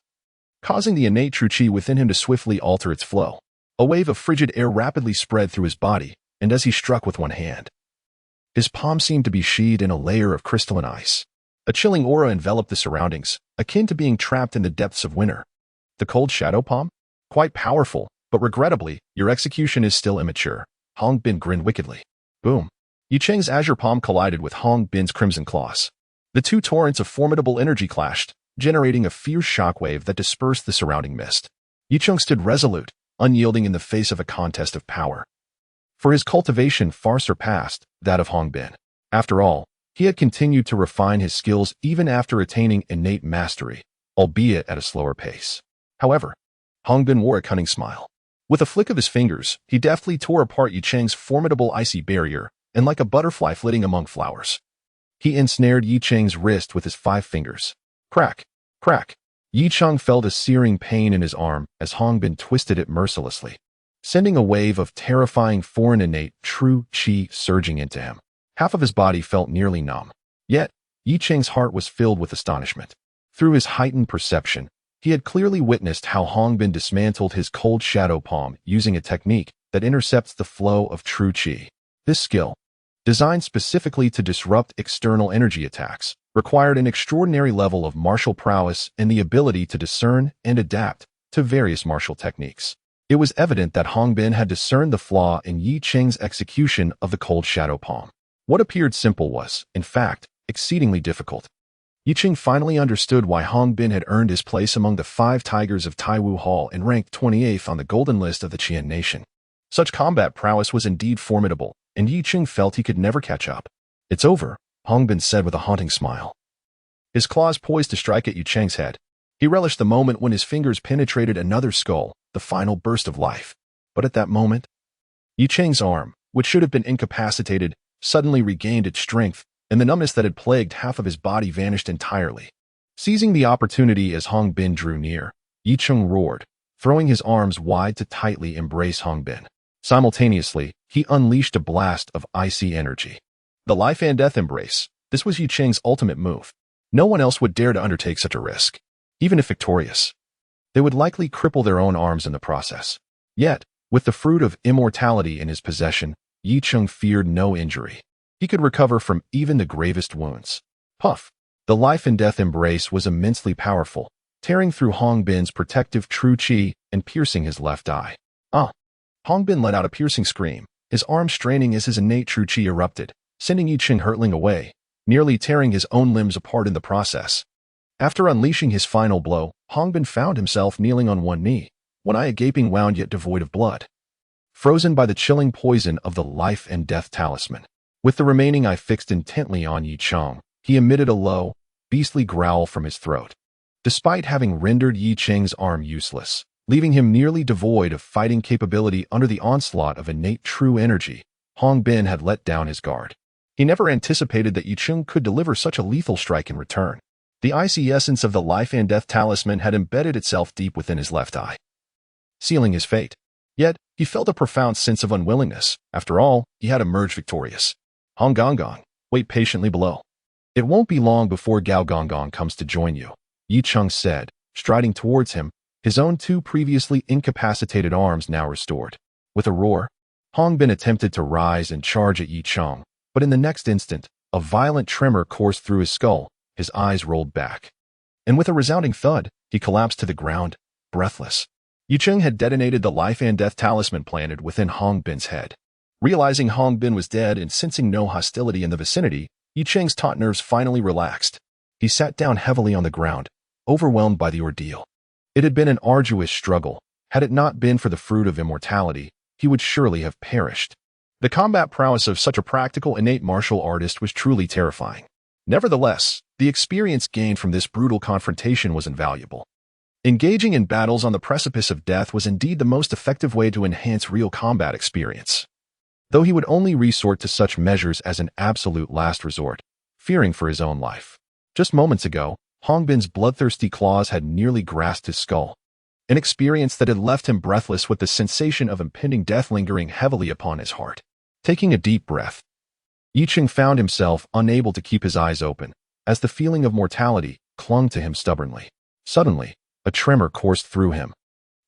causing the innate true chi within him to swiftly alter its flow. A wave of frigid air rapidly spread through his body, and as he struck with one hand, his palm seemed to be sheathed in a layer of crystalline ice. A chilling aura enveloped the surroundings, akin to being trapped in the depths of winter. The cold shadow palm? Quite powerful, but regrettably, your execution is still immature. Hong Bin grinned wickedly. Boom. Yi Ching's azure palm collided with Hong Bin's crimson claws. The two torrents of formidable energy clashed, generating a fierce shockwave that dispersed the surrounding mist. Yi Ching stood resolute, unyielding in the face of a contest of power. For his cultivation far surpassed that of Hong Bin. After all, he had continued to refine his skills even after attaining innate mastery, albeit at a slower pace. However, Hong Bin wore a cunning smile. With a flick of his fingers, he deftly tore apart Yi Ching's formidable icy barrier, and like a butterfly flitting among flowers, he ensnared Yi Ching's wrist with his 5 fingers. Crack! Crack! Yi Ching felt a searing pain in his arm as Hong Bin twisted it mercilessly, sending a wave of terrifying foreign innate true chi surging into him. Half of his body felt nearly numb. Yet, Yi Cheng's heart was filled with astonishment. Through his heightened perception, he had clearly witnessed how Hongbin dismantled his cold shadow palm using a technique that intercepts the flow of true qi. This skill, designed specifically to disrupt external energy attacks, required an extraordinary level of martial prowess and the ability to discern and adapt to various martial techniques. It was evident that Hongbin had discerned the flaw in Yi Cheng's execution of the cold shadow palm. What appeared simple was, in fact, exceedingly difficult. Yi Cheng finally understood why Hongbin had earned his place among the 5 tigers of Taiwu Hall and ranked 28th on the golden list of the Qian nation. Such combat prowess was indeed formidable, and Yi Cheng felt he could never catch up. "It's over," Hongbin said with a haunting smile. His claws poised to strike at Yi Cheng's head. He relished the moment when his fingers penetrated another skull, the final burst of life. But at that moment, Yi Cheng's arm, which should have been incapacitated, suddenly regained its strength, and the numbness that had plagued half of his body vanished entirely. Seizing the opportunity as Hongbin drew near, Yi Cheng roared, throwing his arms wide to tightly embrace Hongbin. Simultaneously, he unleashed a blast of icy energy. The life and death embrace. This was Yi Cheng's ultimate move. No one else would dare to undertake such a risk. Even if victorious, they would likely cripple their own arms in the process. Yet, with the fruit of immortality in his possession, Yi Cheng feared no injury. He could recover from even the gravest wounds. Puff! The life and death embrace was immensely powerful, tearing through Hongbin's protective true qi and piercing his left eye. Ah! Hongbin let out a piercing scream, his arm straining as his innate true qi erupted, sending Yi Cheng hurtling away, nearly tearing his own limbs apart in the process. After unleashing his final blow, Hongbin found himself kneeling on one knee, one eye a gaping wound yet devoid of blood, frozen by the chilling poison of the life and death talisman. With the remaining eye fixed intently on Yi Cheng, he emitted a low, beastly growl from his throat. Despite having rendered Yi Cheng's arm useless, leaving him nearly devoid of fighting capability under the onslaught of innate true energy, Hongbin had let down his guard. He never anticipated that Yi Cheng could deliver such a lethal strike in return. The icy essence of the life and death talisman had embedded itself deep within his left eye, sealing his fate. Yet, he felt a profound sense of unwillingness. After all, he had emerged victorious. Hong Gong Gong, wait patiently below. It won't be long before Gao Gong Gong comes to join you, Yi Cheng said, striding towards him, his own 2 previously incapacitated arms now restored. With a roar, Hongbin attempted to rise and charge at Yi Cheng, but in the next instant, a violent tremor coursed through his skull, his eyes rolled back. And with a resounding thud, he collapsed to the ground, breathless. Yi Cheng had detonated the life and death talisman planted within Hongbin's head. Realizing Hongbin was dead and sensing no hostility in the vicinity, Yi Cheng's taut nerves finally relaxed. He sat down heavily on the ground, overwhelmed by the ordeal. It had been an arduous struggle. Had it not been for the fruit of immortality, he would surely have perished. The combat prowess of such a practical, innate martial artist was truly terrifying. Nevertheless, the experience gained from this brutal confrontation was invaluable. Engaging in battles on the precipice of death was indeed the most effective way to enhance real combat experience. Though he would only resort to such measures as an absolute last resort, fearing for his own life. Just moments ago, Hongbin's bloodthirsty claws had nearly grasped his skull, an experience that had left him breathless with the sensation of impending death lingering heavily upon his heart. Taking a deep breath, Yi Cheng found himself unable to keep his eyes open, as the feeling of mortality clung to him stubbornly. Suddenly, a tremor coursed through him,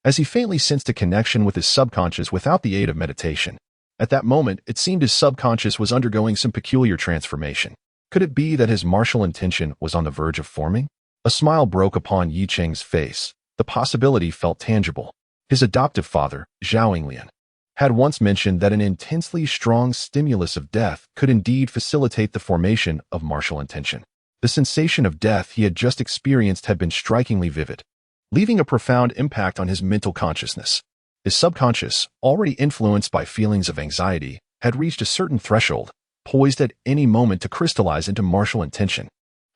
as he faintly sensed a connection with his subconscious without the aid of meditation. At that moment, it seemed his subconscious was undergoing some peculiar transformation. Could it be that his martial intention was on the verge of forming? A smile broke upon Yi Cheng's face. The possibility felt tangible. His adoptive father, Zhao Yinglian, had once mentioned that an intensely strong stimulus of death could indeed facilitate the formation of martial intention. The sensation of death he had just experienced had been strikingly vivid, leaving a profound impact on his mental consciousness. His subconscious, already influenced by feelings of anxiety, had reached a certain threshold, poised at any moment to crystallize into martial intention.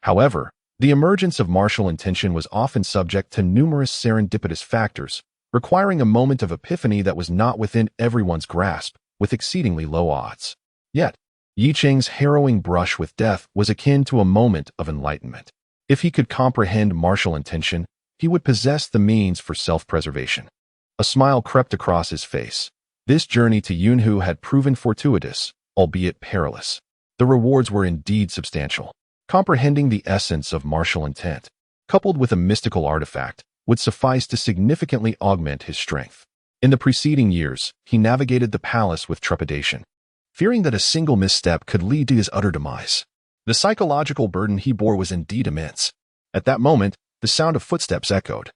However, the emergence of martial intention was often subject to numerous serendipitous factors, requiring a moment of epiphany that was not within everyone's grasp, with exceedingly low odds. Yet, Yi Cheng's harrowing brush with death was akin to a moment of enlightenment. If he could comprehend martial intention, he would possess the means for self-preservation. A smile crept across his face. This journey to Eunuch had proven fortuitous, albeit perilous. The rewards were indeed substantial. Comprehending the essence of martial intent, coupled with a mystical artifact, would suffice to significantly augment his strength. In the preceding years, he navigated the palace with trepidation, fearing that a single misstep could lead to his utter demise. The psychological burden he bore was indeed immense. At that moment, the sound of footsteps echoed,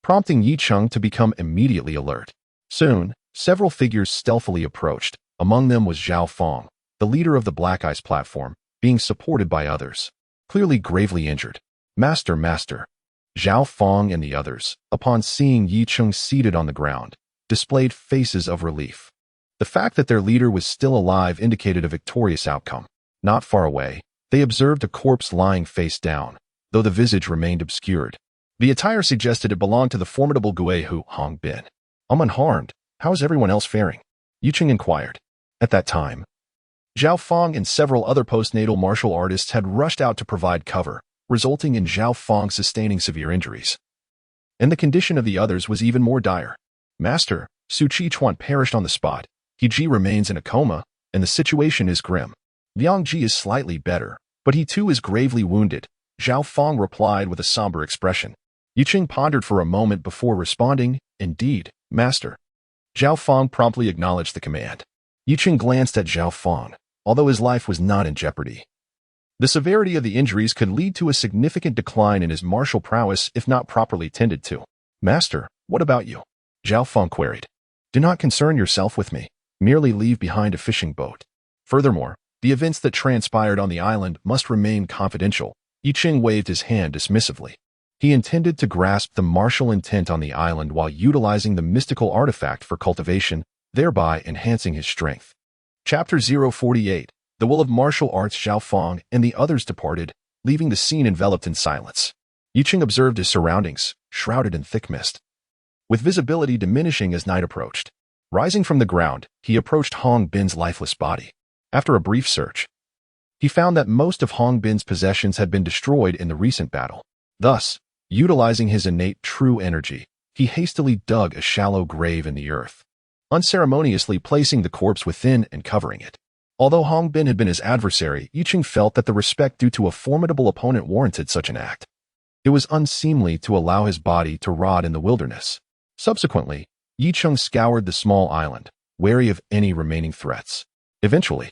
prompting Yi Cheng to become immediately alert. Soon, several figures stealthily approached. Among them was Zhao Fong, the leader of the Black Ice platform, being supported by others, clearly gravely injured. Master, master. Zhao Fong and the others, upon seeing Yi Cheng seated on the ground, displayed faces of relief. The fact that their leader was still alive indicated a victorious outcome. Not far away, they observed a corpse lying face down, though the visage remained obscured. The attire suggested it belonged to the formidable Guihu Hong Bin. I'm unharmed. How is everyone else faring? Yi Cheng inquired. At that time, Zhao Fong and several other postnatal martial artists had rushed out to provide cover, resulting in Zhao Fong sustaining severe injuries. And the condition of the others was even more dire. Master, Su Chi-chuan perished on the spot. He Ji remains in a coma, and the situation is grim. Liang Ji is slightly better, but he too is gravely wounded, Zhao Fong replied with a somber expression. Yi Cheng pondered for a moment before responding, Indeed, master. Zhao Fong promptly acknowledged the command. Yi Cheng glanced at Zhao Fong, although his life was not in jeopardy. The severity of the injuries could lead to a significant decline in his martial prowess if not properly tended to. Master, what about you? Zhao Fong queried. Do not concern yourself with me. Merely leave behind a fishing boat. Furthermore, the events that transpired on the island must remain confidential. Yi Cheng waved his hand dismissively. He intended to grasp the martial intent on the island while utilizing the mystical artifact for cultivation, thereby enhancing his strength. Chapter 048. The will of martial arts. Zhao Fong and the others departed, leaving the scene enveloped in silence. Yi Cheng observed his surroundings, shrouded in thick mist, with visibility diminishing as night approached. Rising from the ground, he approached Hong Bin's lifeless body. After a brief search, he found that most of Hong Bin's possessions had been destroyed in the recent battle. Thus, utilizing his innate true energy, he hastily dug a shallow grave in the earth, unceremoniously placing the corpse within and covering it. Although Hong Bin had been his adversary, Yi Cheng felt that the respect due to a formidable opponent warranted such an act. It was unseemly to allow his body to rot in the wilderness. Subsequently, Yi Cheng scoured the small island, wary of any remaining threats. Eventually,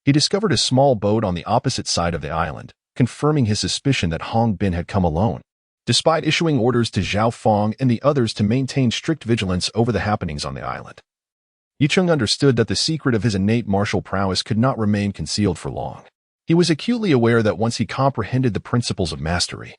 he discovered a small boat on the opposite side of the island, confirming his suspicion that Hong Bin had come alone. Despite issuing orders to Zhao Fong and the others to maintain strict vigilance over the happenings on the island, Yi Cheng understood that the secret of his innate martial prowess could not remain concealed for long. He was acutely aware that once he comprehended the principles of mastery,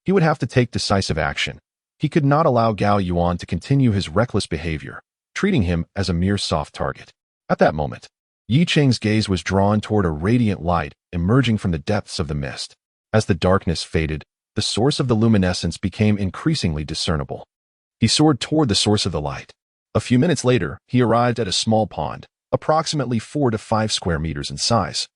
he would have to take decisive action. He could not allow Gao Yuan to continue his reckless behavior, treating him as a mere soft target. At that moment, Yi Cheng's gaze was drawn toward a radiant light emerging from the depths of the mist. As the darkness faded, the source of the luminescence became increasingly discernible. He soared toward the source of the light. A few minutes later, he arrived at a small pond, approximately 4 to 5 square meters in size,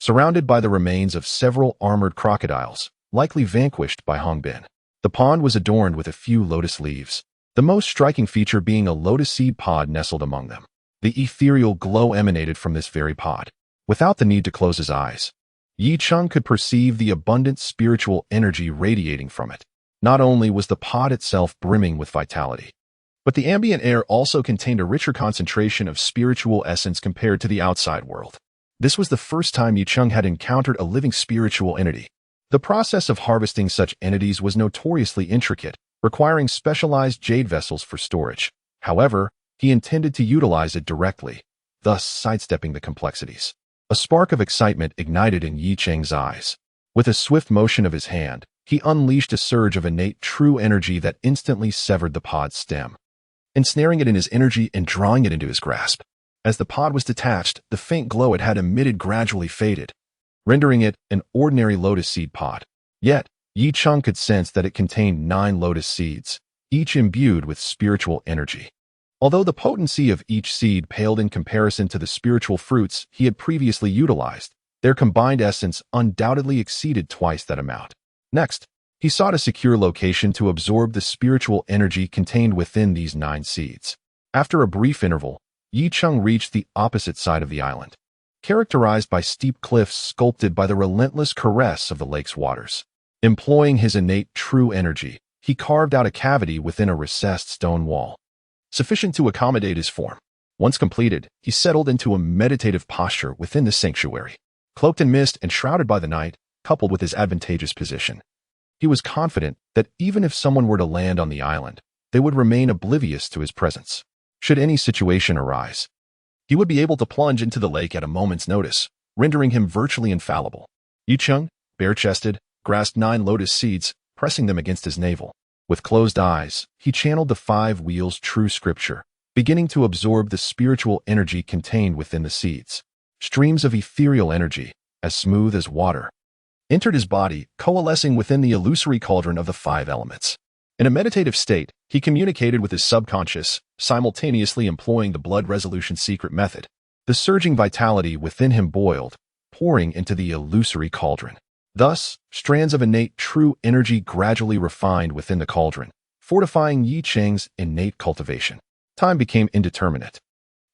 surrounded by the remains of several armored crocodiles, likely vanquished by Hong Bin. The pond was adorned with a few lotus leaves, the most striking feature being a lotus seed pod nestled among them. The ethereal glow emanated from this very pod. Without the need to close his eyes, Yi Cheng could perceive the abundant spiritual energy radiating from it. Not only was the pod itself brimming with vitality, but the ambient air also contained a richer concentration of spiritual essence compared to the outside world. This was the first time Yi Cheng had encountered a living spiritual entity. The process of harvesting such entities was notoriously intricate, requiring specialized jade vessels for storage. However, he intended to utilize it directly, thus sidestepping the complexities. A spark of excitement ignited in Yi Cheng's eyes. With a swift motion of his hand, he unleashed a surge of innate true energy that instantly severed the pod's stem, ensnaring it in his energy and drawing it into his grasp. As the pod was detached, the faint glow it had emitted gradually faded, rendering it an ordinary lotus seed pod. Yet, Yi Cheng could sense that it contained 9 lotus seeds, each imbued with spiritual energy. Although the potency of each seed paled in comparison to the spiritual fruits he had previously utilized, their combined essence undoubtedly exceeded twice that amount. Next, he sought a secure location to absorb the spiritual energy contained within these 9 seeds. After a brief interval, Yi Cheng reached the opposite side of the island. characterized by steep cliffs sculpted by the relentless caress of the lake's waters. Employing his innate true energy, he carved out a cavity within a recessed stone wall, sufficient to accommodate his form. Once completed, he settled into a meditative posture within the sanctuary. Cloaked in mist and shrouded by the night, coupled with his advantageous position, he was confident that even if someone were to land on the island, they would remain oblivious to his presence. Should any situation arise, he would be able to plunge into the lake at a moment's notice, rendering him virtually infallible. Yicheng, bare-chested, grasped 9 lotus seeds, pressing them against his navel. With closed eyes, he channeled the 5 wheels true scripture, beginning to absorb the spiritual energy contained within the seeds. Streams of ethereal energy, as smooth as water, entered his body, coalescing within the illusory cauldron of the 5 elements. In a meditative state, he communicated with his subconscious, simultaneously employing the blood resolution secret method. The surging vitality within him boiled, pouring into the illusory cauldron. Thus, strands of innate true energy gradually refined within the cauldron, fortifying Yicheng's innate cultivation. Time became indeterminate.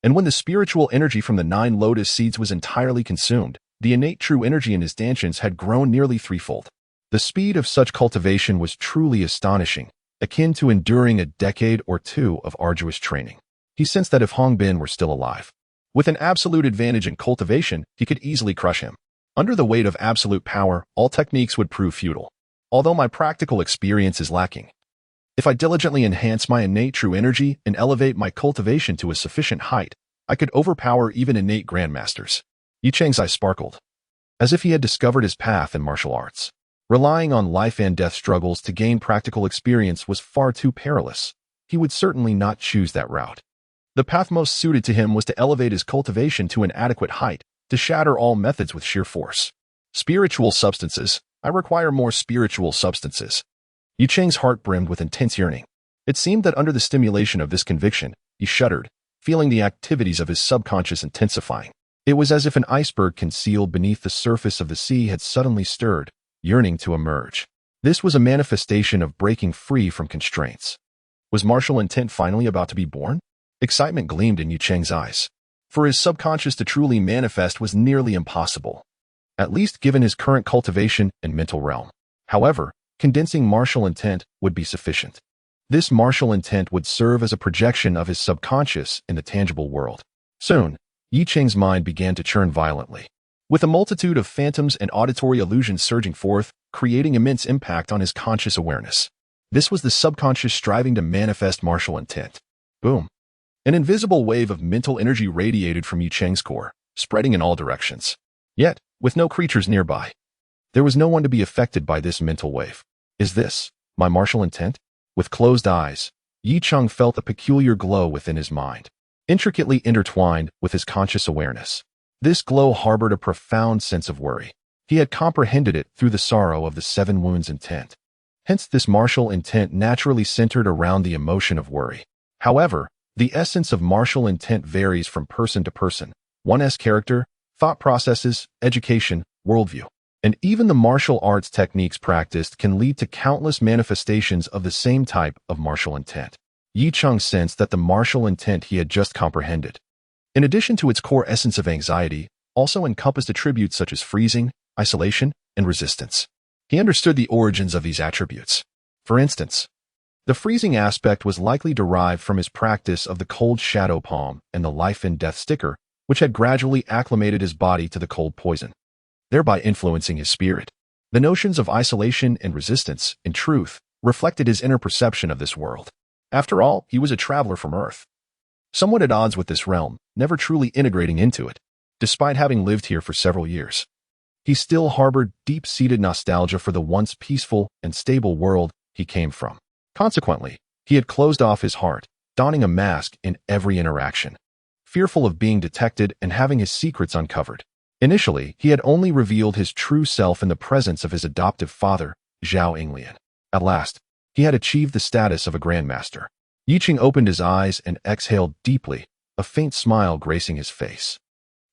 And when the spiritual energy from the 9 lotus seeds was entirely consumed, the innate true energy in his dantians had grown nearly 3-fold. The speed of such cultivation was truly astonishing, akin to enduring a decade or 2 of arduous training. He sensed that if Hong Bin were still alive, with an absolute advantage in cultivation, he could easily crush him. Under the weight of absolute power, all techniques would prove futile. Although my practical experience is lacking, if I diligently enhance my innate true energy and elevate my cultivation to a sufficient height, I could overpower even innate grandmasters. Yicheng's eyes sparkled, as if he had discovered his path in martial arts. Relying on life and death struggles to gain practical experience was far too perilous. He would certainly not choose that route. The path most suited to him was to elevate his cultivation to an adequate height, to shatter all methods with sheer force. Spiritual substances. I require more spiritual substances. Yicheng's heart brimmed with intense yearning. It seemed that under the stimulation of this conviction, he shuddered, feeling the activities of his subconscious intensifying. It was as if an iceberg concealed beneath the surface of the sea had suddenly stirred, yearning to emerge. This was a manifestation of breaking free from constraints. Was martial intent finally about to be born? Excitement gleamed in Yicheng's eyes. For his subconscious to truly manifest was nearly impossible, at least given his current cultivation and mental realm. However, condensing martial intent would be sufficient. This martial intent would serve as a projection of his subconscious in the tangible world. Soon, Yicheng's mind began to churn violently, with a multitude of phantoms and auditory illusions surging forth, creating immense impact on his conscious awareness. This was the subconscious striving to manifest martial intent. Boom. An invisible wave of mental energy radiated from Yicheng's core, spreading in all directions. Yet, with no creatures nearby, there was no one to be affected by this mental wave. Is this my martial intent? With closed eyes, Yicheng felt a peculiar glow within his mind, intricately intertwined with his conscious awareness. This glow harbored a profound sense of worry. He had comprehended it through the sorrow of the 7 wounds intent. Hence, this martial intent naturally centered around the emotion of worry. However, the essence of martial intent varies from person to person. One's character, thought processes, education, worldview, and even the martial arts techniques practiced can lead to countless manifestations of the same type of martial intent. Yicheng sensed that the martial intent he had just comprehended, in addition to its core essence of anxiety, also encompassed attributes such as freezing, isolation, and resistance. He understood the origins of these attributes. For instance, the freezing aspect was likely derived from his practice of the cold shadow palm and the life and death sticker, which had gradually acclimated his body to the cold poison, thereby influencing his spirit. The notions of isolation and resistance, in truth, reflected his inner perception of this world. After all, he was a traveler from Earth, somewhat at odds with this realm, never truly integrating into it. Despite having lived here for several years, he still harbored deep-seated nostalgia for the once peaceful and stable world he came from. Consequently, he had closed off his heart, donning a mask in every interaction, fearful of being detected and having his secrets uncovered. Initially, he had only revealed his true self in the presence of his adoptive father, Zhao Yinglian. At last, he had achieved the status of a grandmaster. Yicheng opened his eyes and exhaled deeply, a faint smile gracing his face.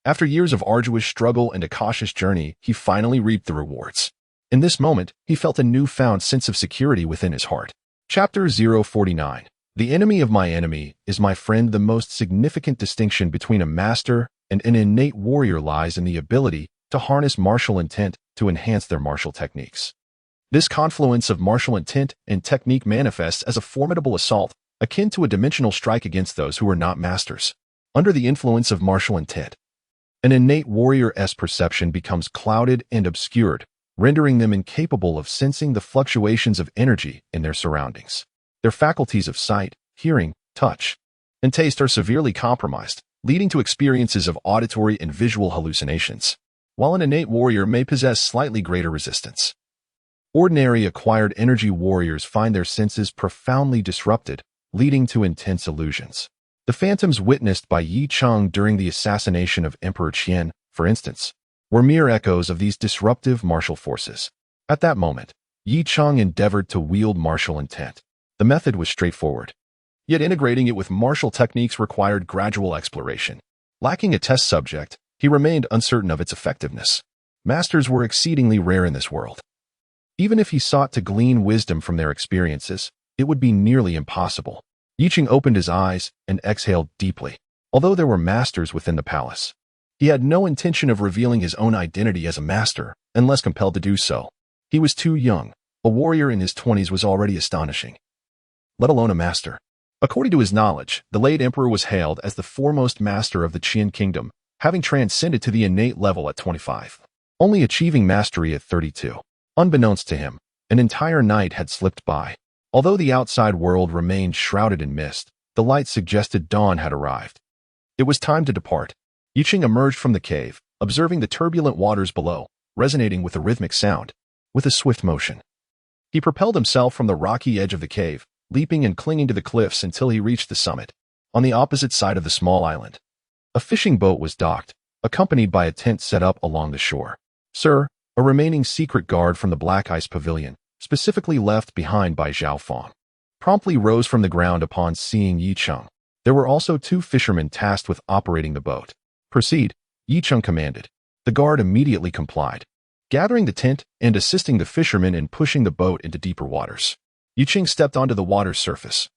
After years of arduous struggle and a cautious journey, he finally reaped the rewards. In this moment, he felt a newfound sense of security within his heart. Chapter 049. The enemy of my enemy is my friend. The most significant distinction between a master and an innate warrior lies in the ability to harness martial intent to enhance their martial techniques. This confluence of martial intent and technique manifests as a formidable assault, akin to a dimensional strike against those who are not masters. Under the influence of martial intent, an innate warrior's perception becomes clouded and obscured, rendering them incapable of sensing the fluctuations of energy in their surroundings. Their faculties of sight, hearing, touch, and taste are severely compromised, leading to experiences of auditory and visual hallucinations, while an innate warrior may possess slightly greater resistance. Ordinary acquired energy warriors find their senses profoundly disrupted, leading to intense illusions. The phantoms witnessed by Yi Cheng during the assassination of Emperor Qian, for instance, were mere echoes of these disruptive martial forces. At that moment, Yi Cheng endeavored to wield martial intent. The method was straightforward, yet integrating it with martial techniques required gradual exploration. Lacking a test subject, he remained uncertain of its effectiveness. Masters were exceedingly rare in this world. Even if he sought to glean wisdom from their experiences, it would be nearly impossible. Yi Cheng opened his eyes and exhaled deeply. Although there were masters within the palace, he had no intention of revealing his own identity as a master, unless compelled to do so. He was too young. A warrior in his 20s was already astonishing, let alone a master. According to his knowledge, the late emperor was hailed as the foremost master of the Qian kingdom, having transcended to the innate level at 25, only achieving mastery at 32. Unbeknownst to him, an entire night had slipped by. Although the outside world remained shrouded in mist, the light suggested dawn had arrived. It was time to depart. Yi Cheng emerged from the cave, observing the turbulent waters below, resonating with a rhythmic sound. With a swift motion, he propelled himself from the rocky edge of the cave, leaping and clinging to the cliffs until he reached the summit. On the opposite side of the small island, a fishing boat was docked, accompanied by a tent set up along the shore. Sir, a remaining secret guard from the Black Ice Pavilion, specifically left behind by Zhao Fang, promptly rose from the ground upon seeing Yi Cheng. There were also 2 fishermen tasked with operating the boat. Proceed, Yi Cheng commanded. The guard immediately complied, gathering the tent and assisting the fishermen in pushing the boat into deeper waters. Yi Cheng stepped onto the water's surface,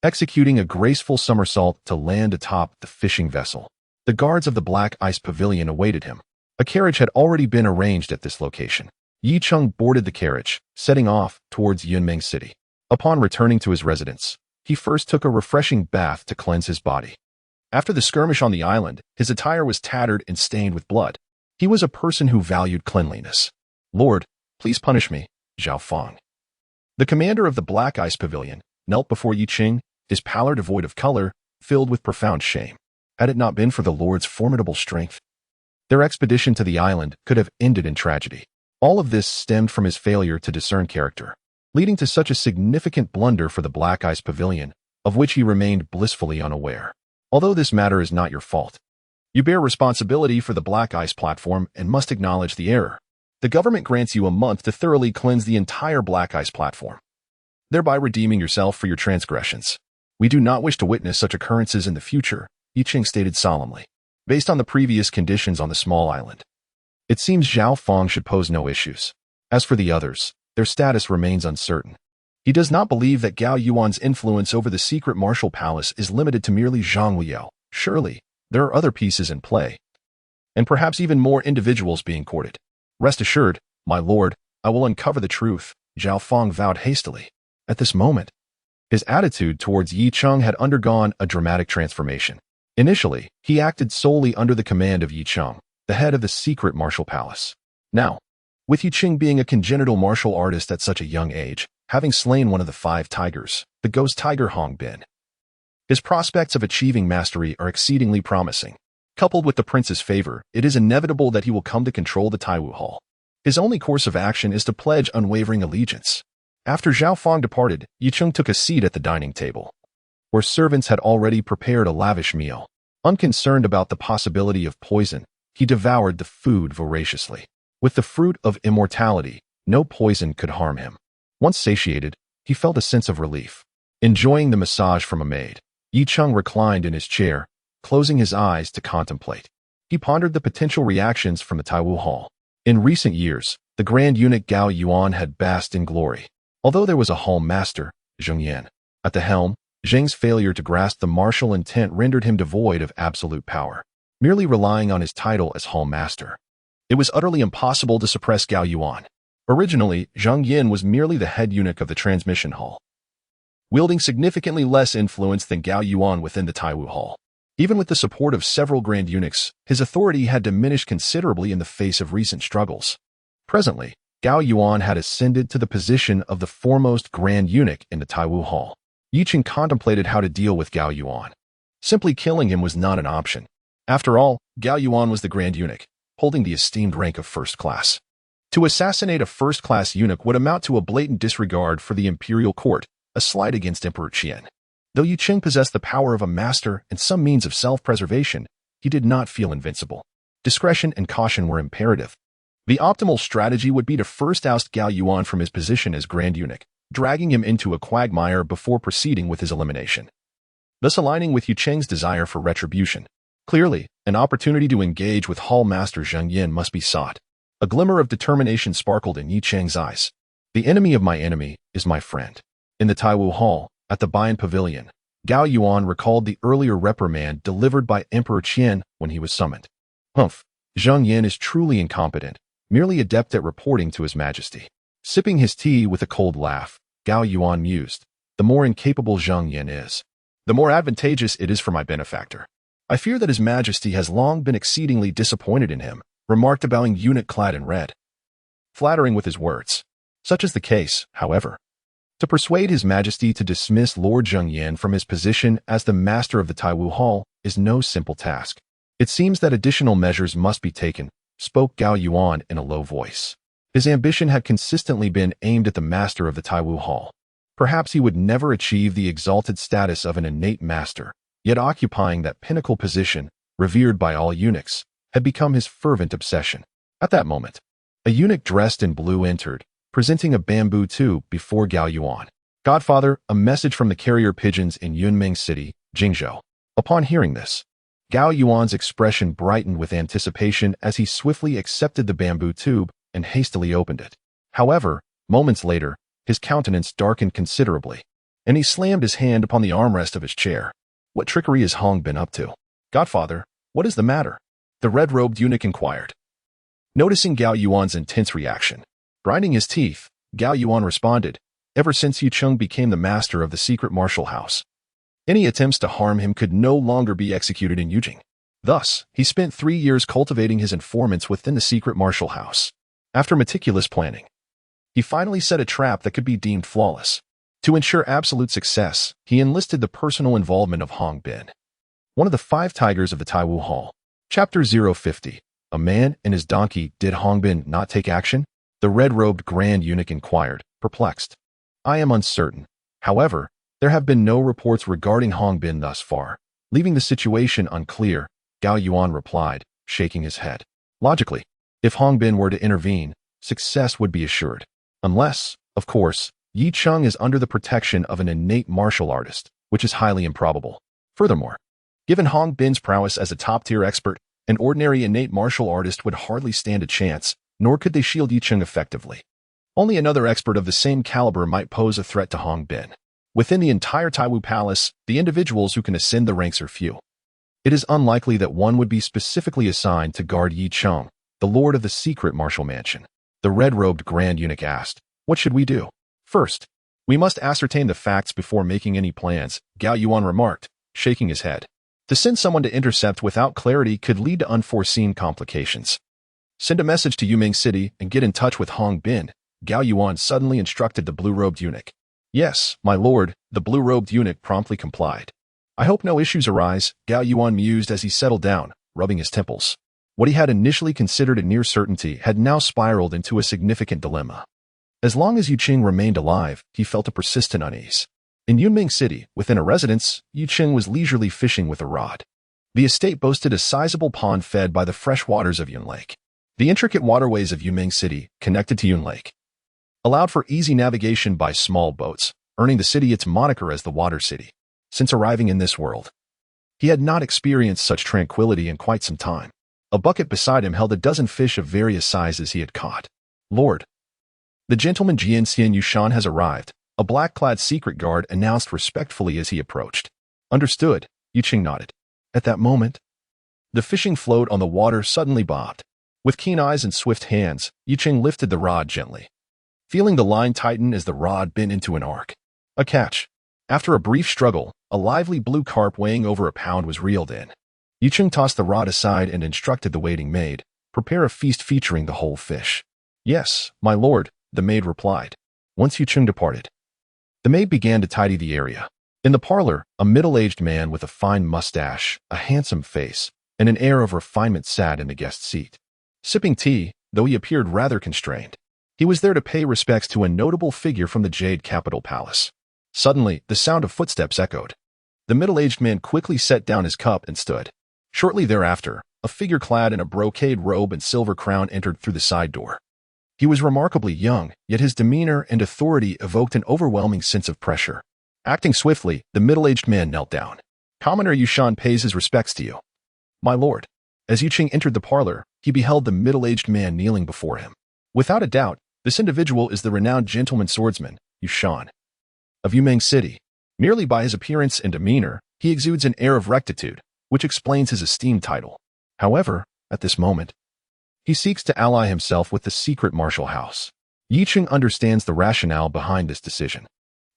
executing a graceful somersault to land atop the fishing vessel. The guards of the Black Ice Pavilion awaited him. A carriage had already been arranged at this location. Yi Cheng boarded the carriage, setting off towards Yunmeng City. Upon returning to his residence, he first took a refreshing bath to cleanse his body. After the skirmish on the island, his attire was tattered and stained with blood. He was a person who valued cleanliness. Lord, please punish me, Zhao Fang. The commander of the Black Ice Pavilion knelt before Yi Cheng, his pallor devoid of color, filled with profound shame. Had it not been for the Lord's formidable strength, their expedition to the island could have ended in tragedy. All of this stemmed from his failure to discern character, leading to such a significant blunder for the Black Ice Pavilion, of which he remained blissfully unaware. Although this matter is not your fault, you bear responsibility for the Black Ice platform and must acknowledge the error. The government grants you a month to thoroughly cleanse the entire Black Ice platform, thereby redeeming yourself for your transgressions. We do not wish to witness such occurrences in the future, Yi Cheng stated solemnly. Based on the previous conditions on the small island, it seems Zhao Fang should pose no issues. As for the others, their status remains uncertain. He does not believe that Gao Yuan's influence over the secret martial palace is limited to merely Zhang Liao. Surely, there are other pieces in play, and perhaps even more individuals being courted. Rest assured, my lord, I will uncover the truth, Zhao Fang vowed hastily. At this moment, his attitude towards Yi Cheng had undergone a dramatic transformation. Initially, he acted solely under the command of Yi Cheng, the head of the secret martial palace. Now, with Yi Cheng being a congenital martial artist at such a young age, having slain one of the 5 tigers, the ghost tiger Hong Bin, his prospects of achieving mastery are exceedingly promising. Coupled with the prince's favor, it is inevitable that he will come to control the Taiwu Hall. His only course of action is to pledge unwavering allegiance. After Zhao Fang departed, Yi Cheng took a seat at the dining table, where servants had already prepared a lavish meal. Unconcerned about the possibility of poison, he devoured the food voraciously. With the fruit of immortality, no poison could harm him. Once satiated, he felt a sense of relief. Enjoying the massage from a maid, Yi Cheng reclined in his chair, closing his eyes to contemplate. He pondered the potential reactions from the Taiwu Hall. In recent years, the Grand Eunuch Gao Yuan had basked in glory. Although there was a hall master, Zheng Yan, at the helm, Zheng's failure to grasp the martial intent rendered him devoid of absolute power. merely relying on his title as Hall Master. It was utterly impossible to suppress Gao Yuan. Originally, Zheng Yin was merely the head eunuch of the transmission hall, wielding significantly less influence than Gao Yuan within the Taiwu Hall. Even with the support of several grand eunuchs, his authority had diminished considerably in the face of recent struggles. Presently, Gao Yuan had ascended to the position of the foremost grand eunuch in the Taiwu Hall. Yi Qing contemplated how to deal with Gao Yuan. Simply killing him was not an option. After all, Gao Yuan was the grand eunuch, holding the esteemed rank of first class. To assassinate a first-class eunuch would amount to a blatant disregard for the imperial court, a slight against Emperor Qian. Though Yi Qing possessed the power of a master and some means of self-preservation, he did not feel invincible. Discretion and caution were imperative. The optimal strategy would be to first oust Gao Yuan from his position as Grand Eunuch, dragging him into a quagmire before proceeding with his elimination, thus aligning with Yi Qing's desire for retribution. Clearly, an opportunity to engage with Hall Master Zheng Yin must be sought. A glimmer of determination sparkled in Yi Qing's eyes. The enemy of my enemy is my friend. In the Taiwu Hall, at the Bayan Pavilion, Gao Yuan recalled the earlier reprimand delivered by Emperor Qian when he was summoned. Humph, Zheng Yin is truly incompetent, merely adept at reporting to His Majesty. Sipping his tea with a cold laugh, Gao Yuan mused, the more incapable Zheng Yin is, the more advantageous it is for my benefactor. I fear that His Majesty has long been exceedingly disappointed in him, remarked the bowing eunuch clad in red, flattering with his words. Such is the case, however. To persuade His Majesty to dismiss Lord Zheng Yin from his position as the master of the Taiwu Hall is no simple task. It seems that additional measures must be taken, spoke Gao Yuan in a low voice. His ambition had consistently been aimed at the master of the Taiwu Hall. Perhaps he would never achieve the exalted status of an innate master, yet occupying that pinnacle position, revered by all eunuchs, had become his fervent obsession. At that moment, a eunuch dressed in blue entered, presenting a bamboo tube before Gao Yuan. Godfather, a message from the carrier pigeons in Yunming City, Jingzhou. Upon hearing this, Gao Yuan's expression brightened with anticipation as he swiftly accepted the bamboo tube and hastily opened it. However, moments later, his countenance darkened considerably, and he slammed his hand upon the armrest of his chair. What trickery has Hong been up to? Godfather, what is the matter? The red-robed eunuch inquired. Noticing Gao Yuan's intense reaction, grinding his teeth, Gao Yuan responded, ever since Yi Qing became the master of the secret martial house, any attempts to harm him could no longer be executed in Yujing. Thus, he spent 3 years cultivating his informants within the secret martial house. After meticulous planning, he finally set a trap that could be deemed flawless. To ensure absolute success, he enlisted the personal involvement of Hong Bin, one of the 5 tigers of the Taiwu Hall. Chapter 050. A man and his donkey. Did Hong Bin not take action? The red-robed grand eunuch inquired, perplexed. I am uncertain. However, there have been no reports regarding Hong Bin thus far. Leaving the situation unclear, Gao Yuan replied, shaking his head. Logically, if Hong Bin were to intervene, success would be assured. Unless, of course, Yi Qing is under the protection of an innate martial artist, which is highly improbable. Furthermore, given Hong Bin's prowess as a top-tier expert, an ordinary innate martial artist would hardly stand a chance, nor could they shield Yi Qing effectively. Only another expert of the same caliber might pose a threat to Hong Bin. Within the entire Taiwu Palace, the individuals who can ascend the ranks are few. It is unlikely that one would be specifically assigned to guard Yi Qing, the lord of the secret martial mansion. The red-robed grand eunuch asked, what should we do? First, we must ascertain the facts before making any plans, Gao Yuan remarked, shaking his head. To send someone to intercept without clarity could lead to unforeseen complications. Send a message to Yunming City and get in touch with Hong Bin, Gao Yuan suddenly instructed the blue-robed eunuch. Yes, my lord, the blue-robed eunuch promptly complied. I hope no issues arise, Gao Yuan mused as he settled down, rubbing his temples. What he had initially considered a near certainty had now spiraled into a significant dilemma. As long as Yi Qing remained alive, he felt a persistent unease. In Yunming City, within a residence, Yi Qing was leisurely fishing with a rod. The estate boasted a sizable pond fed by the fresh waters of Yun Lake. The intricate waterways of Yunming City, connected to Yun Lake, allowed for easy navigation by small boats, earning the city its moniker as the Water City. Since arriving in this world, he had not experienced such tranquility in quite some time. A bucket beside him held a dozen fish of various sizes he had caught. Lord, the gentleman Jian Xian Yushan has arrived, a black-clad secret guard announced respectfully as he approached. Understood, Yi Qing nodded. At that moment, The fishing float on the water suddenly bobbed. With keen eyes and swift hands, Yicheng lifted the rod gently, feeling the line tighten as the rod bent into an arc. A catch. After a brief struggle, a lively blue carp weighing over a pound was reeled in. Yicheng tossed the rod aside and instructed the waiting maid, "Prepare a feast featuring the whole fish." "Yes, my lord," the maid replied. Once Yicheng departed, the maid began to tidy the area. In the parlor, a middle-aged man with a fine mustache, a handsome face, and an air of refinement sat in the guest seat, sipping tea, though he appeared rather constrained. He was there to pay respects to a notable figure from the Jade Capital Palace. Suddenly, the sound of footsteps echoed. The middle-aged man quickly set down his cup and stood. Shortly thereafter, a figure clad in a brocade robe and silver crown entered through the side door. He was remarkably young, yet his demeanor and authority evoked an overwhelming sense of pressure. Acting swiftly, the middle-aged man knelt down. "Commoner Yushan pays his respects to you, my lord." As Yicheng entered the parlor, he beheld the middle-aged man kneeling before him. Without a doubt, this individual is the renowned gentleman swordsman, Yushan, of Yumeng City. Merely by his appearance and demeanor, he exudes an air of rectitude, which explains his esteemed title. However, at this moment, he seeks to ally himself with the secret martial house. Yicheng understands the rationale behind this decision.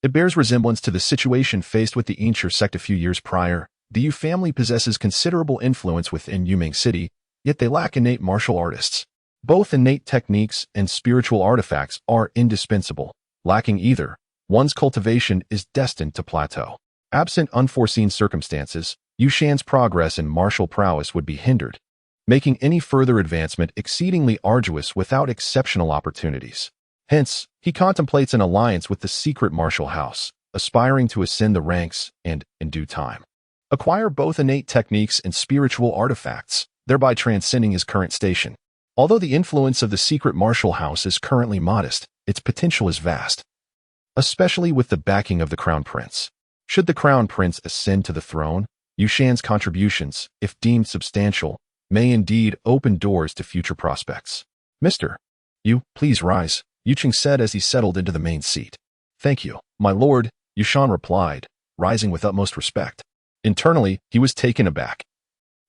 It bears resemblance to the situation faced with the Einshur sect a few years prior. The Yu family possesses considerable influence within Yumeng City, yet they lack innate martial artists. Both innate techniques and spiritual artifacts are indispensable. Lacking either, one's cultivation is destined to plateau. Absent unforeseen circumstances, Yushan's progress in martial prowess would be hindered, making any further advancement exceedingly arduous without exceptional opportunities. Hence, he contemplates an alliance with the secret martial house, aspiring to ascend the ranks and, in due time, acquire both innate techniques and spiritual artifacts, thereby transcending his current station. Although the influence of the secret martial house is currently modest, its potential is vast, especially with the backing of the Crown Prince. Should the Crown Prince ascend to the throne, Yushan's contributions, if deemed substantial, may indeed open doors to future prospects. "Mr. Yu, please rise," Yicheng said as he settled into the main seat. "Thank you, my lord," Yushan replied, rising with utmost respect. Internally, he was taken aback,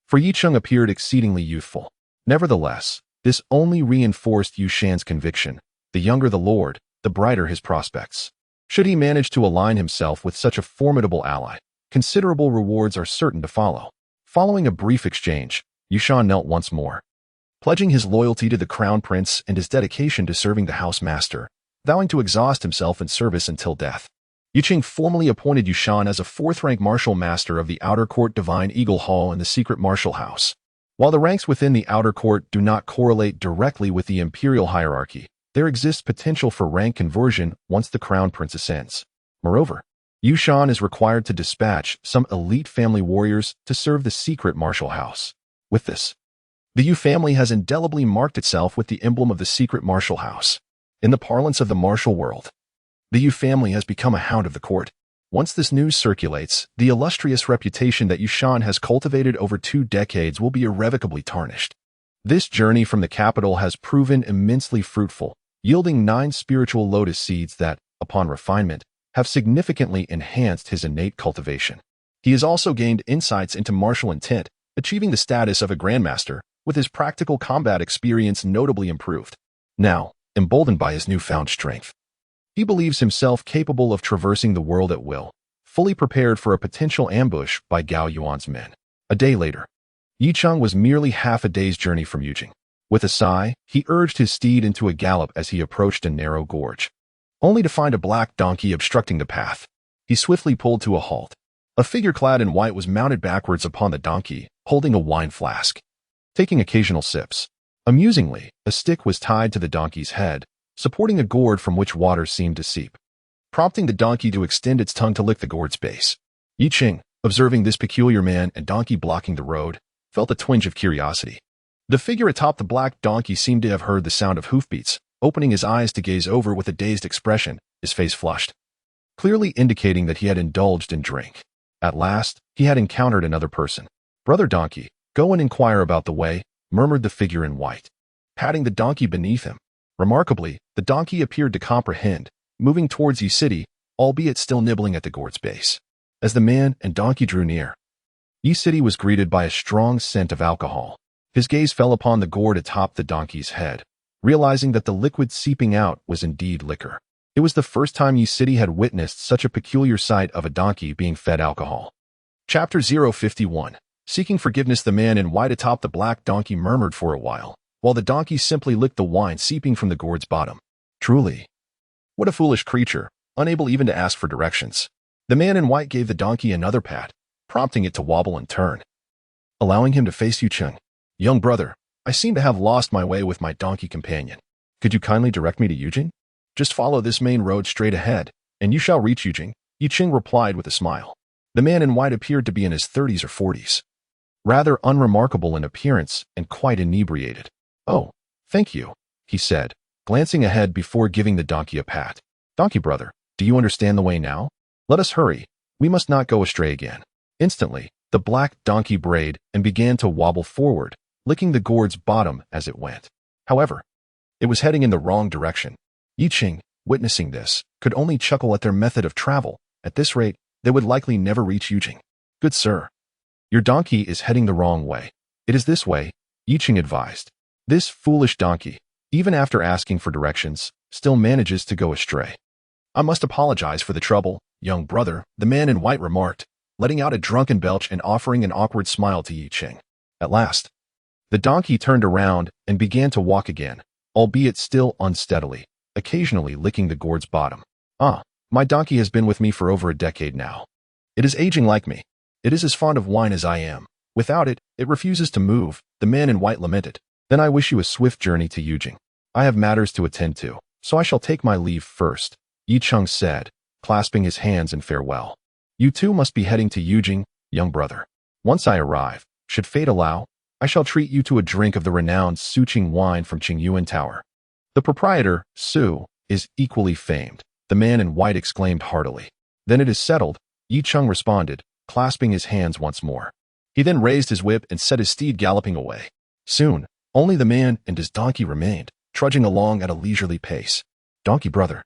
for Yicheng appeared exceedingly youthful. Nevertheless, this only reinforced Yushan's conviction. The younger the lord, the brighter his prospects. Should he manage to align himself with such a formidable ally, considerable rewards are certain to follow. Following a brief exchange, Yushan knelt once more, pledging his loyalty to the Crown Prince and his dedication to serving the House Master, vowing to exhaust himself in service until death. Yicheng formally appointed Yushan as a fourth-rank martial master of the Outer Court Divine Eagle Hall in the secret martial house. While the ranks within the Outer Court do not correlate directly with the imperial hierarchy, there exists potential for rank conversion once the Crown Prince ascends. Moreover, Yushan is required to dispatch some elite family warriors to serve the secret martial house. With this, the Yu family has indelibly marked itself with the emblem of the secret martial house. In the parlance of the martial world, the Yu family has become a hound of the court. Once this news circulates, the illustrious reputation that Yushan has cultivated over 2 decades will be irrevocably tarnished. This journey from the capital has proven immensely fruitful, yielding 9 spiritual lotus seeds that, upon refinement, have significantly enhanced his innate cultivation. He has also gained insights into martial intent, achieving the status of a grandmaster, with his practical combat experience notably improved. Now, emboldened by his newfound strength, he believes himself capable of traversing the world at will, fully prepared for a potential ambush by Gao Yuan's men. A day later, Yicheng was merely half a day's journey from Yujing. With a sigh, he urged his steed into a gallop as he approached a narrow gorge, only to find a black donkey obstructing the path. He swiftly pulled to a halt. A figure clad in white was mounted backwards upon the donkey, holding a wine flask, taking occasional sips. Amusingly, a stick was tied to the donkey's head, supporting a gourd from which water seemed to seep, prompting the donkey to extend its tongue to lick the gourd's base. Yicheng, observing this peculiar man and donkey blocking the road, felt a twinge of curiosity. The figure atop the black donkey seemed to have heard the sound of hoofbeats, opening his eyes to gaze over with a dazed expression, his face flushed, clearly indicating that he had indulged in drink. At last, he had encountered another person. "Brother Donkey, go and inquire about the way," murmured the figure in white, patting the donkey beneath him. Remarkably, the donkey appeared to comprehend, moving towards Yi City, albeit still nibbling at the gourd's base. As the man and donkey drew near, Yi City was greeted by a strong scent of alcohol. His gaze fell upon the gourd atop the donkey's head, realizing that the liquid seeping out was indeed liquor. It was the first time Yi City had witnessed such a peculiar sight of a donkey being fed alcohol. Chapter 051. Seeking forgiveness, the man in white atop the black donkey murmured for a while the donkey simply licked the wine seeping from the gourd's bottom. Truly, what a foolish creature, unable even to ask for directions. The man in white gave the donkey another pat, prompting it to wobble and turn, allowing him to face Yucheng. Young brother, I seem to have lost my way with my donkey companion. Could you kindly direct me to Yujing? Just follow this main road straight ahead, and you shall reach Yujing, Yucheng replied with a smile. The man in white appeared to be in his 30s or 40s, rather unremarkable in appearance and quite inebriated. Oh, thank you, he said, glancing ahead before giving the donkey a pat. Donkey brother, do you understand the way now? Let us hurry, we must not go astray again. Instantly, the black donkey brayed and began to wobble forward, licking the gourd's bottom as it went. However, it was heading in the wrong direction. Yicheng, witnessing this, could only chuckle at their method of travel. At this rate, they would likely never reach Yujing. Good sir, your donkey is heading the wrong way. It is this way, Yicheng advised. This foolish donkey, even after asking for directions, still manages to go astray. I must apologize for the trouble, young brother, the man in white remarked, letting out a drunken belch and offering an awkward smile to Yicheng. At last, the donkey turned around and began to walk again, albeit still unsteadily, occasionally licking the gourd's bottom. My donkey has been with me for over a decade now. It is aging like me. It is as fond of wine as I am. Without it, it refuses to move, the man in white lamented. Then I wish you a swift journey to Yujing. I have matters to attend to, so I shall take my leave first, Yicheng said, clasping his hands in farewell. You too must be heading to Yujing, young brother. Once I arrive, should fate allow, I shall treat you to a drink of the renowned Suqing wine from Qingyuan Tower. The proprietor, Su, is equally famed, the man in white exclaimed heartily. Then it is settled, Yicheng responded, clasping his hands once more. He then raised his whip and set his steed galloping away. Soon, only the man and his donkey remained, trudging along at a leisurely pace. Donkey brother,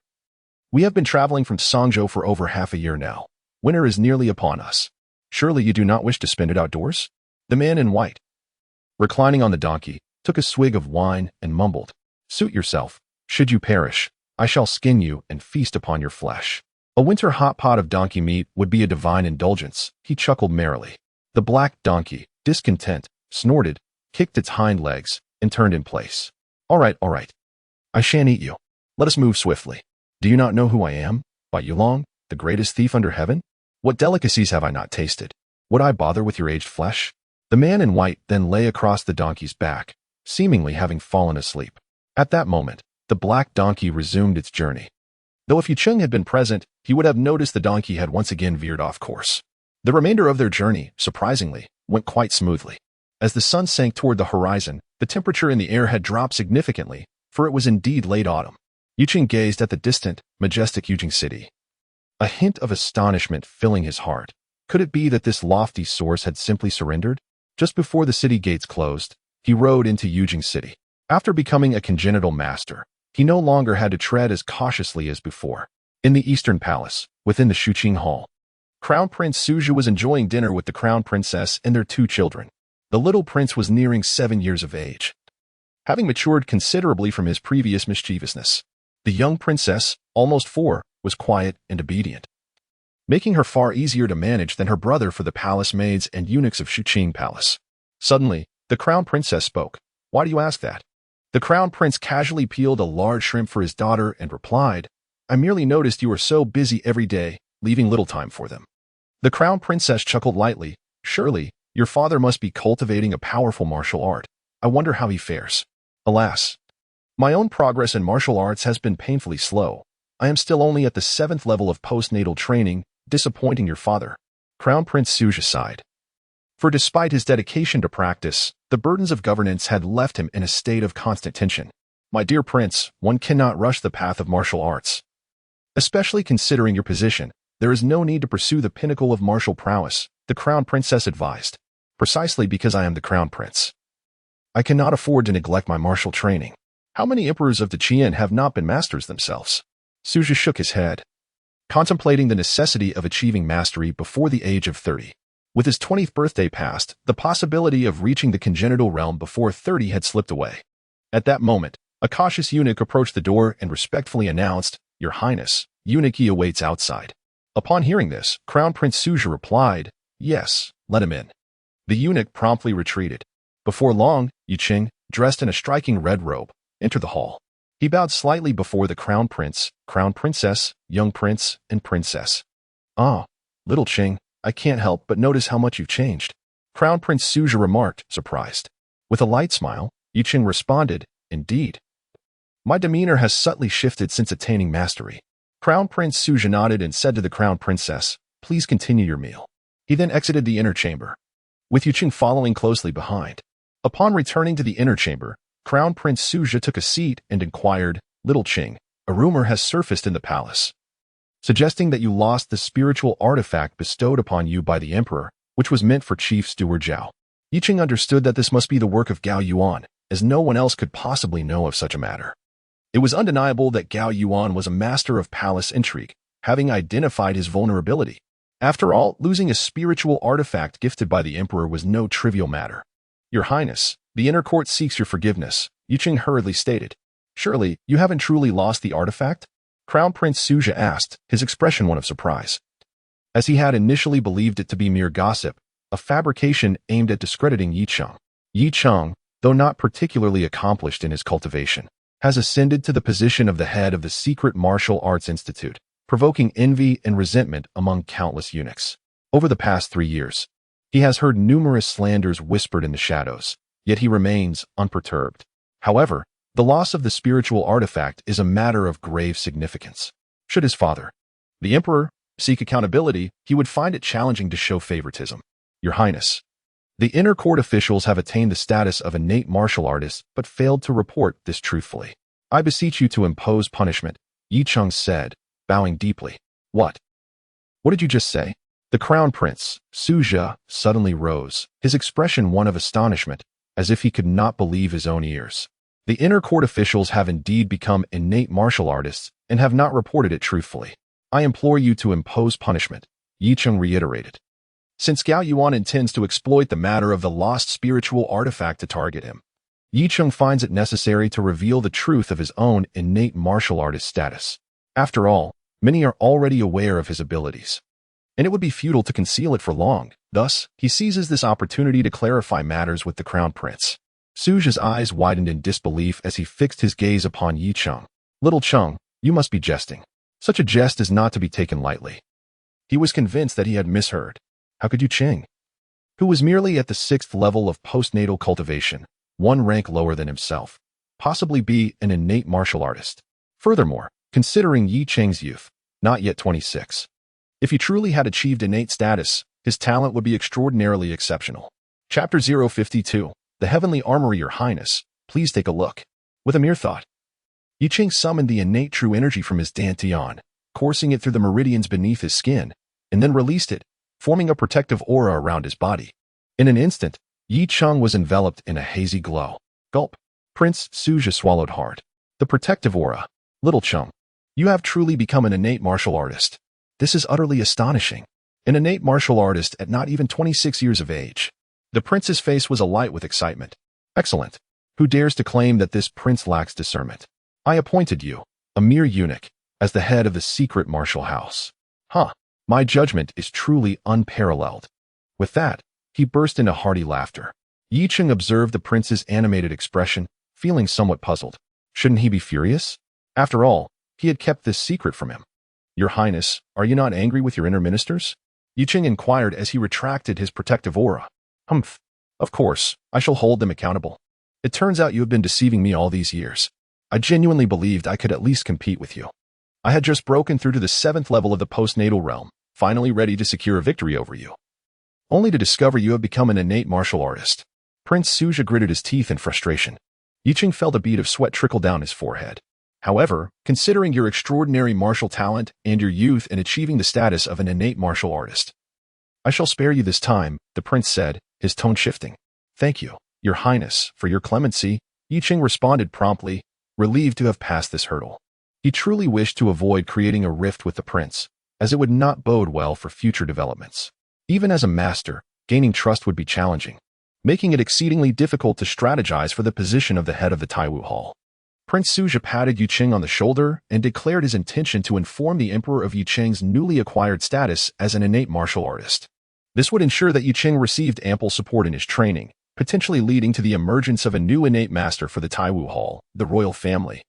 we have been traveling from Songzhou for over half a year now. Winter is nearly upon us. Surely you do not wish to spend it outdoors? The man in white, reclining on the donkey, took a swig of wine and mumbled, Suit yourself. Should you perish, I shall skin you and feast upon your flesh. A winter hot pot of donkey meat would be a divine indulgence, he chuckled merrily. The black donkey, discontent, snorted, kicked its hind legs, and turned in place. All right. I shan't eat you. Let us move swiftly. Do you not know who I am? Bai Yulong, the greatest thief under heaven? What delicacies have I not tasted? Would I bother with your aged flesh? The man in white then lay across the donkey's back, seemingly having fallen asleep. At that moment, the black donkey resumed its journey. Though if Yicheng had been present, he would have noticed the donkey had once again veered off course. The remainder of their journey, surprisingly, went quite smoothly. As the sun sank toward the horizon, the temperature in the air had dropped significantly, for it was indeed late autumn. Yicheng gazed at the distant, majestic Yujing city, a hint of astonishment filling his heart. Could it be that this lofty source had simply surrendered? Just before the city gates closed, he rode into Yujing city. After becoming a congenital master, he no longer had to tread as cautiously as before. In the Eastern Palace, within the Shuqing Hall, Crown Prince Suju was enjoying dinner with the Crown Princess and their 2 children. The little prince was nearing 7 years of age, having matured considerably from his previous mischievousness. The young princess, almost 4, was quiet and obedient, making her far easier to manage than her brother for the palace maids and eunuchs of Shuqing Palace. Suddenly, the Crown Princess spoke. Why do you ask that? The Crown Prince casually peeled a large shrimp for his daughter and replied, I merely noticed you were so busy every day, leaving little time for them. The Crown Princess chuckled lightly. Surely, your father must be cultivating a powerful martial art. I wonder how he fares. Alas, my own progress in martial arts has been painfully slow. I am still only at the 7th level of postnatal training, disappointing your father. Crown Prince Suja sighed. For despite his dedication to practice, the burdens of governance had left him in a state of constant tension. My dear prince, one cannot rush the path of martial arts. Especially considering your position, there is no need to pursue the pinnacle of martial prowess, the Crown Princess advised. Precisely because I am the Crown Prince, I cannot afford to neglect my martial training. How many emperors of Deqian have not been masters themselves? Suja shook his head, contemplating the necessity of achieving mastery before the age of 30. With his 20th birthday past, the possibility of reaching the congenital realm before 30 had slipped away. At that moment, a cautious eunuch approached the door and respectfully announced, "Your Highness, Eunuch awaits outside." Upon hearing this, Crown Prince Suja replied, "Yes, let him in." The eunuch promptly retreated. Before long, Yiqing, dressed in a striking red robe, entered the hall. He bowed slightly before the Crown Prince, Crown Princess, Young Prince, and Princess. "Ah, little Qing, I can't help but notice how much you've changed," Crown Prince Suja remarked, surprised. With a light smile, Yiqing responded, "Indeed. My demeanor has subtly shifted since attaining mastery." Crown Prince Suja nodded and said to the Crown Princess, "Please continue your meal." He then exited the inner chamber, with Yiqing following closely behind. Upon returning to the inner chamber, Crown Prince Suja took a seat and inquired, "Little Qing, a rumor has surfaced in the palace, suggesting that you lost the spiritual artifact bestowed upon you by the Emperor, which was meant for Chief Steward Zhao." Yiqing understood that this must be the work of Gao Yuan, as no one else could possibly know of such a matter. It was undeniable that Gao Yuan was a master of palace intrigue, having identified his vulnerability. After all, losing a spiritual artifact gifted by the Emperor was no trivial matter. "Your Highness, the inner court seeks your forgiveness," Yiqing hurriedly stated. "Surely, you haven't truly lost the artifact?" Crown Prince Suja asked, his expression one of surprise, as he had initially believed it to be mere gossip, a fabrication aimed at discrediting Yicheng. Yicheng, though not particularly accomplished in his cultivation, has ascended to the position of the head of the secret martial arts institute, provoking envy and resentment among countless eunuchs. Over the past 3 years, he has heard numerous slanders whispered in the shadows, yet he remains unperturbed. However, the loss of the spiritual artifact is a matter of grave significance. Should his father, the Emperor, seek accountability, he would find it challenging to show favoritism. "Your Highness, the inner court officials have attained the status of innate martial artists but failed to report this truthfully. I beseech you to impose punishment," Yicheng said, bowing deeply. What did you just say?" The Crown Prince, Suja, suddenly rose, his expression one of astonishment, as if he could not believe his own ears. "The inner court officials have indeed become innate martial artists and have not reported it truthfully. I implore you to impose punishment," Yicheng reiterated. Since Gao Yuan intends to exploit the matter of the lost spiritual artifact to target him, Yicheng finds it necessary to reveal the truth of his own innate martial artist status. After all, many are already aware of his abilities, and it would be futile to conceal it for long. Thus, he seizes this opportunity to clarify matters with the Crown Prince. Suja's eyes widened in disbelief as he fixed his gaze upon Yicheng. "Little Cheng, you must be jesting. Such a jest is not to be taken lightly." He was convinced that he had misheard. How could Yicheng, who was merely at the 6th level of postnatal cultivation, one rank lower than himself, possibly be an innate martial artist? Furthermore, considering Yicheng's youth, not yet 26, if he truly had achieved innate status, his talent would be extraordinarily exceptional. Chapter 052, The Heavenly Armory. "Your Highness, please take a look." With a mere thought, Yicheng summoned the innate true energy from his dantian, coursing it through the meridians beneath his skin, and then released it, forming a protective aura around his body. In an instant, Yicheng was enveloped in a hazy glow. Gulp. Prince Suja swallowed hard. The protective aura. "Little Cheng, you have truly become an innate martial artist. This is utterly astonishing. An innate martial artist at not even 26 years of age." The prince's face was alight with excitement. "Excellent. Who dares to claim that this prince lacks discernment? I appointed you, a mere eunuch, as the head of the secret martial house. My judgment is truly unparalleled." With that, he burst into hearty laughter. Yicheng observed the prince's animated expression, feeling somewhat puzzled. Shouldn't he be furious? After all, he had kept this secret from him. "Your Highness, are you not angry with your inner ministers?" Yicheng inquired as he retracted his protective aura. "Humph. Of course, I shall hold them accountable. It turns out you have been deceiving me all these years. I genuinely believed I could at least compete with you. I had just broken through to the 7th level of the postnatal realm, finally ready to secure a victory over you, only to discover you have become an innate martial artist." Prince Suja gritted his teeth in frustration. Yicheng felt a bead of sweat trickle down his forehead. "However, considering your extraordinary martial talent and your youth in achieving the status of an innate martial artist, I shall spare you this time," the prince said, his tone shifting. "Thank you, Your Highness, for your clemency," Yicheng responded promptly, relieved to have passed this hurdle. He truly wished to avoid creating a rift with the prince, as it would not bode well for future developments. Even as a master, gaining trust would be challenging, making it exceedingly difficult to strategize for the position of the head of the Taiwu Hall. Prince Suja patted Yuqing on the shoulder and declared his intention to inform the emperor of Yuqing's newly acquired status as an innate martial artist. This would ensure that Yuqing received ample support in his training, potentially leading to the emergence of a new innate master for the Taiwu Hall, the royal family.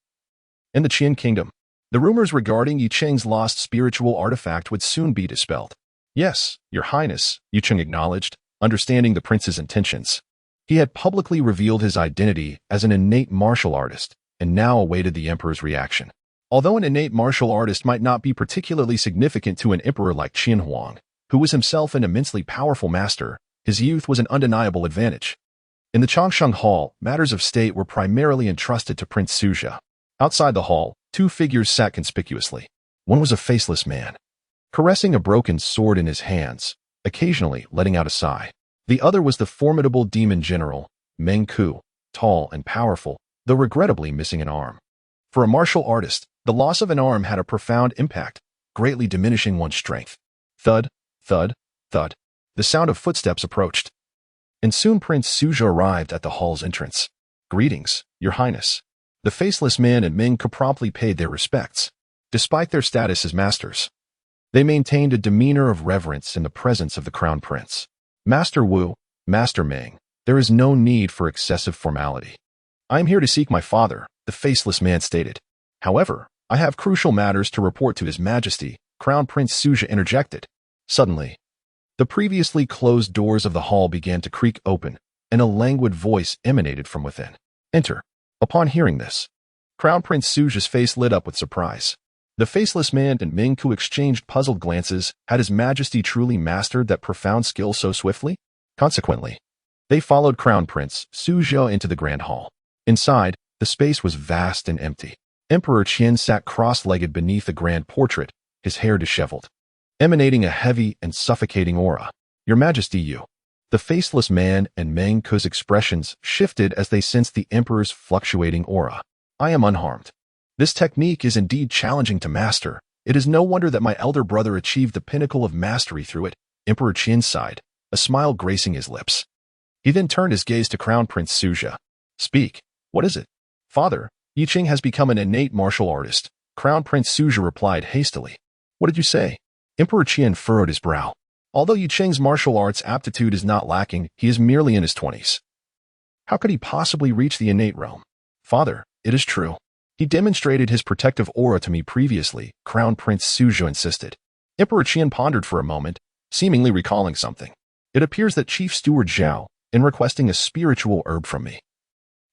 In the Qian kingdom, the rumors regarding Yuqing's lost spiritual artifact would soon be dispelled. Yes, Your Highness, Yuqing acknowledged, understanding the prince's intentions. He had publicly revealed his identity as an innate martial artist, and now awaited the emperor's reaction. Although an innate martial artist might not be particularly significant to an emperor like Qin Huang, who was himself an immensely powerful master, his youth was an undeniable advantage. In the Changsheng Hall, matters of state were primarily entrusted to Prince Suja. Outside the hall, two figures sat conspicuously. One was a faceless man, caressing a broken sword in his hands, occasionally letting out a sigh. The other was the formidable demon general, Meng Ku, tall and powerful, though regrettably missing an arm. For a martial artist, the loss of an arm had a profound impact, greatly diminishing one's strength. Thud, thud, thud. The sound of footsteps approached, and soon Prince Suja arrived at the hall's entrance. Greetings, Your Highness. The faceless man and Meng Ku promptly paid their respects. Despite their status as masters, they maintained a demeanor of reverence in the presence of the crown prince. Master Wu, Master Meng, there is no need for excessive formality. I am here to seek my father, the faceless man stated. However, I have crucial matters to report to His Majesty, Crown Prince Suja interjected. Suddenly, the previously closed doors of the hall began to creak open, and a languid voice emanated from within. Enter. Upon hearing this, Crown Prince Suja's face lit up with surprise. The faceless man and Meng Ku exchanged puzzled glances. Had His Majesty truly mastered that profound skill so swiftly? Consequently, they followed Crown Prince Suja into the Grand Hall. Inside, the space was vast and empty. Emperor Qian sat cross-legged beneath a grand portrait, his hair disheveled, emanating a heavy and suffocating aura. Your Majesty, you. The faceless man and Meng Ku's expressions shifted as they sensed the emperor's fluctuating aura. I am unharmed. This technique is indeed challenging to master. It is no wonder that my elder brother achieved the pinnacle of mastery through it. Emperor Qian sighed, a smile gracing his lips. He then turned his gaze to Crown Prince Suja. Speak. What is it? Father, Yuqing has become an innate martial artist. Crown Prince Suja replied hastily. What did you say? Emperor Qian furrowed his brow. Although Yuqing's martial arts aptitude is not lacking, he is merely in his 20s. How could he possibly reach the innate realm? Father, it is true. He demonstrated his protective aura to me previously, Crown Prince Suja insisted. Emperor Qian pondered for a moment, seemingly recalling something. It appears that Chief Steward Zhao, in requesting a spiritual herb from me,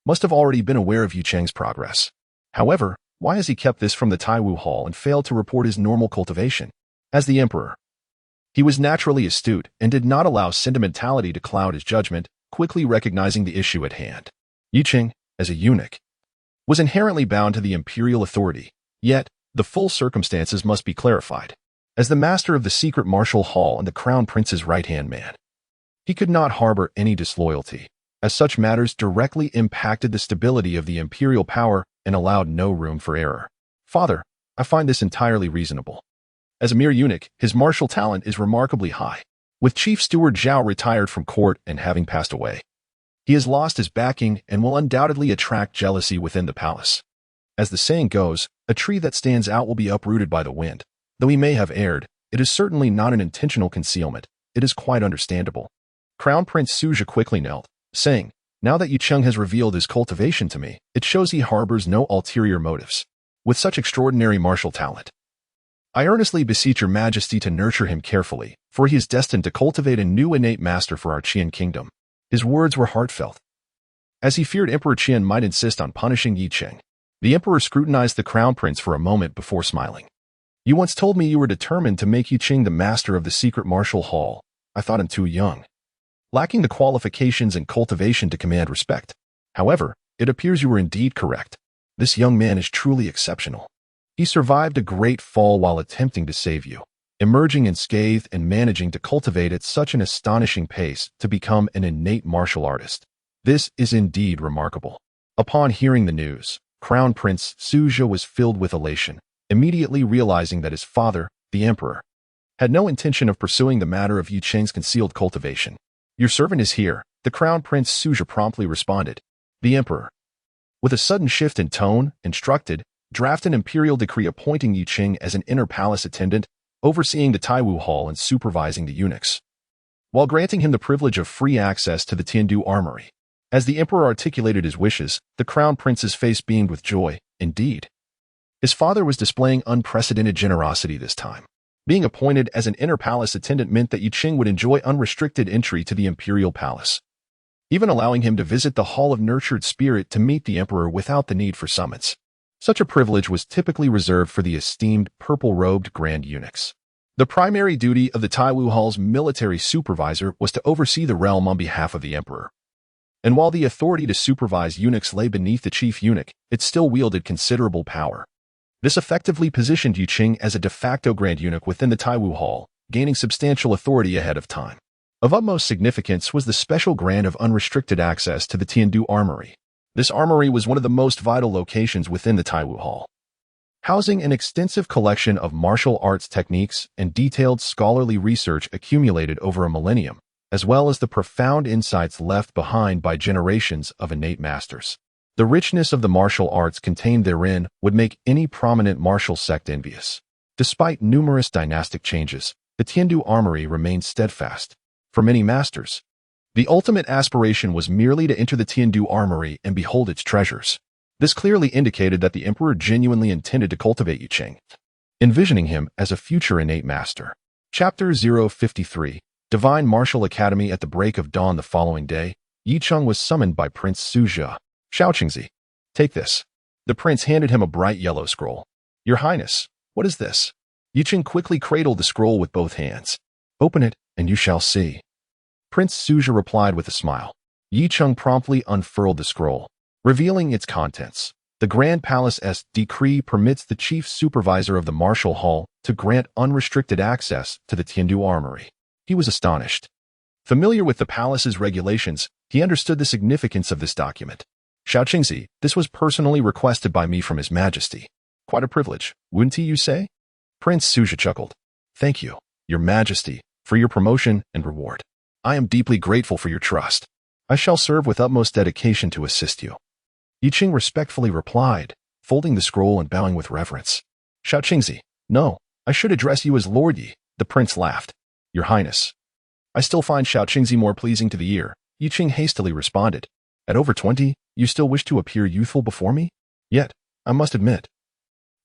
must have already been aware of Yuqing's progress. However, why has he kept this from the Taiwu Hall and failed to report his normal cultivation? As the emperor, he was naturally astute and did not allow sentimentality to cloud his judgment, quickly recognizing the issue at hand. Yuqing, as a eunuch, was inherently bound to the imperial authority, yet the full circumstances must be clarified. As the master of the secret martial hall and the crown prince's right-hand man, he could not harbor any disloyalty, as such matters directly impacted the stability of the imperial power and allowed no room for error. Father, I find this entirely reasonable. As a mere eunuch, his martial talent is remarkably high. With Chief Steward Zhao retired from court and having passed away, he has lost his backing and will undoubtedly attract jealousy within the palace. As the saying goes, a tree that stands out will be uprooted by the wind. Though he may have erred, it is certainly not an intentional concealment. It is quite understandable. Crown Prince Suja quickly knelt, saying, now that Yuqing has revealed his cultivation to me, it shows he harbors no ulterior motives. With such extraordinary martial talent, I earnestly beseech Your Majesty to nurture him carefully, for he is destined to cultivate a new innate master for our Qian kingdom. His words were heartfelt, as he feared Emperor Qian might insist on punishing Yuqing. The emperor scrutinized the crown prince for a moment before smiling. You once told me you were determined to make Yuqing the master of the secret martial hall. I thought him too young, lacking the qualifications and cultivation to command respect. However, it appears you were indeed correct. This young man is truly exceptional. He survived a great fall while attempting to save you, emerging unscathed and managing to cultivate at such an astonishing pace to become an innate martial artist. This is indeed remarkable. Upon hearing the news, Crown Prince Suja was filled with elation, immediately realizing that his father, the emperor, had no intention of pursuing the matter of Yu Qing's concealed cultivation. "Your servant is here," the Crown Prince Suja promptly responded. The Emperor, with a sudden shift in tone, instructed, "Draft an imperial decree appointing Yu Qing as an inner palace attendant, overseeing the Taiwu Hall and supervising the eunuchs, while granting him the privilege of free access to the Tiandu Armory." As the Emperor articulated his wishes, the Crown Prince's face beamed with joy. Indeed, his father was displaying unprecedented generosity this time. Being appointed as an inner palace attendant meant that Yu Qing would enjoy unrestricted entry to the imperial palace, even allowing him to visit the Hall of Nurtured Spirit to meet the Emperor without the need for summons. Such a privilege was typically reserved for the esteemed purple-robed Grand Eunuchs. The primary duty of the Taiwu Hall's military supervisor was to oversee the realm on behalf of the Emperor. And while the authority to supervise eunuchs lay beneath the chief eunuch, it still wielded considerable power. This effectively positioned Yu Qing as a de facto Grand Eunuch within the Taiwu Hall, gaining substantial authority ahead of time. Of utmost significance was the special grant of unrestricted access to the Tiandu Armory. This armory was one of the most vital locations within the Taiwu Hall, housing an extensive collection of martial arts techniques and detailed scholarly research accumulated over a millennium, as well as the profound insights left behind by generations of innate masters. The richness of the martial arts contained therein would make any prominent martial sect envious. Despite numerous dynastic changes, the Tiandu Armory remained steadfast. For many masters, the ultimate aspiration was merely to enter the Tiandu Armory and behold its treasures. This clearly indicated that the Emperor genuinely intended to cultivate Yu Qing, envisioning him as a future innate master. Chapter 053, Divine Martial Academy. At the break of dawn the following day, Yi Cheng was summoned by Prince Suja. "Xiaoqingzi, take this." The prince handed him a bright yellow scroll. "Your Highness, what is this?" Yi Cheng quickly cradled the scroll with both hands. "Open it, and you shall see." Prince Suja replied with a smile. Yi Cheng promptly unfurled the scroll, revealing its contents. The Grand Palace's decree permits the chief supervisor of the Martial Hall to grant unrestricted access to the Tiandu Armory. He was astonished. Familiar with the palace's regulations, he understood the significance of this document. "Xiaoqingzi, this was personally requested by me from His Majesty." "Quite a privilege, wouldn't you say?" Prince Suja chuckled. "Thank you, Your Majesty, for your promotion and reward. I am deeply grateful for your trust. I shall serve with utmost dedication to assist you." Yi Qing respectfully replied, folding the scroll and bowing with reverence. "Xiaoqingzi, no, I should address you as Lord Yi," the prince laughed. "Your Highness, I still find Xiaoqingzi more pleasing to the ear," Yi Qing hastily responded. "At over 20, you still wish to appear youthful before me? Yet, I must admit,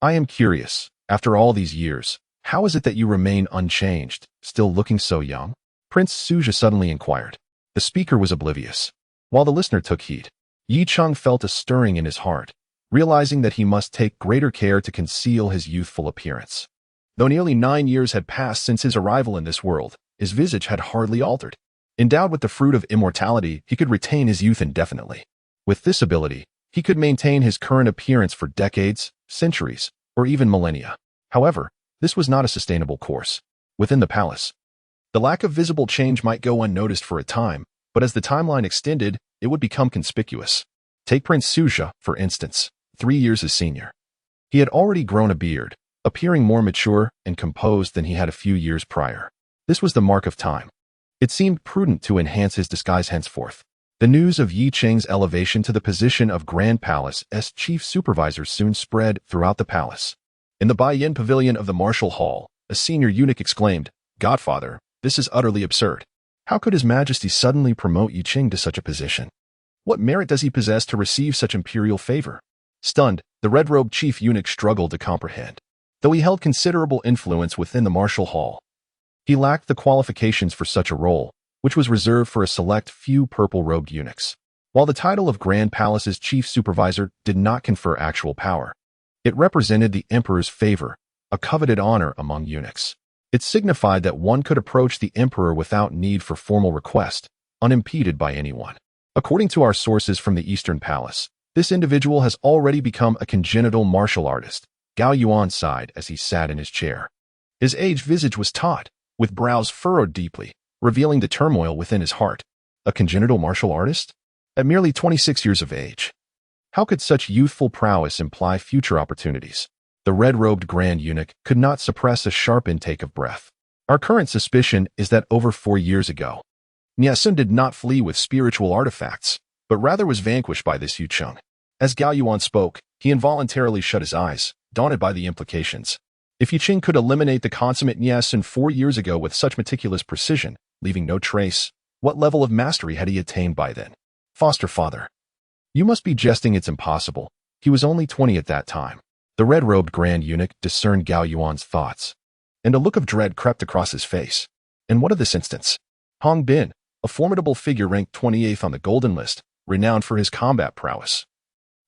I am curious, after all these years, how is it that you remain unchanged, still looking so young?" Prince Suja suddenly inquired. The speaker was oblivious. While the listener took heed, Yi Cheng felt a stirring in his heart, realizing that he must take greater care to conceal his youthful appearance. Though nearly 9 years had passed since his arrival in this world, his visage had hardly altered. Endowed with the fruit of immortality, he could retain his youth indefinitely. With this ability, he could maintain his current appearance for decades, centuries, or even millennia. However, this was not a sustainable course. Within the palace, the lack of visible change might go unnoticed for a time, but as the timeline extended, it would become conspicuous. Take Prince Suja, for instance, 3 years his senior. He had already grown a beard, appearing more mature and composed than he had a few years prior. This was the mark of time. It seemed prudent to enhance his disguise henceforth. The news of Yi Cheng's elevation to the position of Grand Palace's chief supervisor soon spread throughout the palace. In the Baiyin Pavilion of the Martial Hall, a senior eunuch exclaimed, "Godfather, this is utterly absurd. How could His Majesty suddenly promote Yi Cheng to such a position? What merit does he possess to receive such imperial favor?" Stunned, the red-robed chief eunuch struggled to comprehend. Though he held considerable influence within the Martial Hall, he lacked the qualifications for such a role, which was reserved for a select few purple-robed eunuchs. While the title of Grand Palace's chief supervisor did not confer actual power, it represented the emperor's favor, a coveted honor among eunuchs. It signified that one could approach the emperor without need for formal request, unimpeded by anyone. According to our sources from the Eastern Palace, this individual has already become a congenital martial artist, Gao Yuan sighed as he sat in his chair. His aged visage was taut, with brows furrowed deeply, revealing the turmoil within his heart. A congenital martial artist? At merely 26 years of age. How could such youthful prowess imply future opportunities? The red-robed Grand Eunuch could not suppress a sharp intake of breath. Our current suspicion is that over 4 years ago, Niasun did not flee with spiritual artifacts, but rather was vanquished by this Yucheng. As Gao Yuan spoke, he involuntarily shut his eyes, daunted by the implications. If Yucheng could eliminate the consummate Niasun 4 years ago with such meticulous precision, leaving no trace, what level of mastery had he attained by then? Foster father. You must be jesting, it's impossible. He was only 20 at that time. The red-robed Grand Eunuch discerned Gao Yuan's thoughts, and a look of dread crept across his face. And what of this instance? Hong Bin, a formidable figure ranked 28th on the Golden List, renowned for his combat prowess,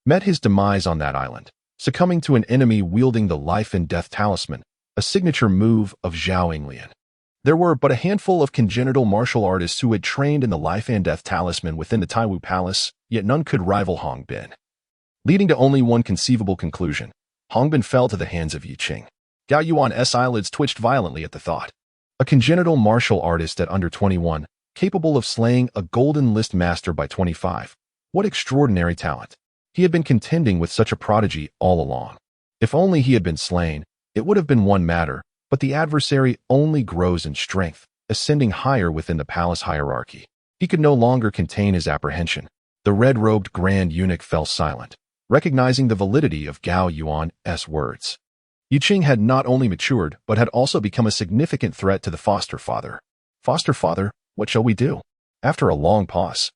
met his demise on that island, succumbing to an enemy wielding the life and death talisman, a signature move of Zhao Yinglian. There were but a handful of congenital martial artists who had trained in the life and death talisman within the Taiwu Palace, yet none could rival Hong Bin. Leading to only one conceivable conclusion, Hong Bin fell to the hands of Yucheng. Gao Yuan's eyelids twitched violently at the thought. A congenital martial artist at under 21, capable of slaying a Golden List master by 25. What extraordinary talent. He had been contending with such a prodigy all along. If only he had been slain, it would have been one matter, but the adversary only grows in strength, ascending higher within the palace hierarchy. He could no longer contain his apprehension. The red-robed Grand Eunuch fell silent, recognizing the validity of Gao Yuan's words. Yucheng had not only matured, but had also become a significant threat to the foster father. Foster father, what shall we do? After a long pause,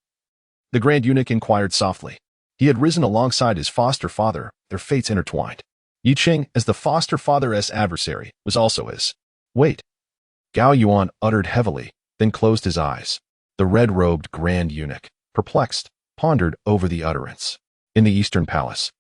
the Grand Eunuch inquired softly. He had risen alongside his foster father, their fates intertwined. Yucheng, as the foster father's adversary, was also his. Wait. Gao Yuan uttered heavily, then closed his eyes. The red-robed Grand Eunuch, perplexed, pondered over the utterance. In the Eastern Palace,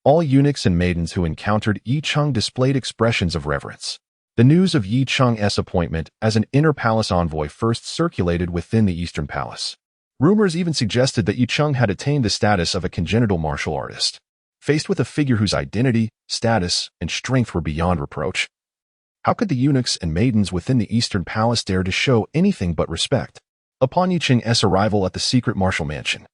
all eunuchs and maidens who encountered Yi Cheng displayed expressions of reverence. The news of Yi Cheng's appointment as an inner palace envoy first circulated within the Eastern Palace. Rumors even suggested that Yi Cheng had attained the status of a congenital martial artist. Faced with a figure whose identity, status, and strength were beyond reproach, how could the eunuchs and maidens within the Eastern Palace dare to show anything but respect? Upon Yi Cheng's arrival at the secret martial mansion,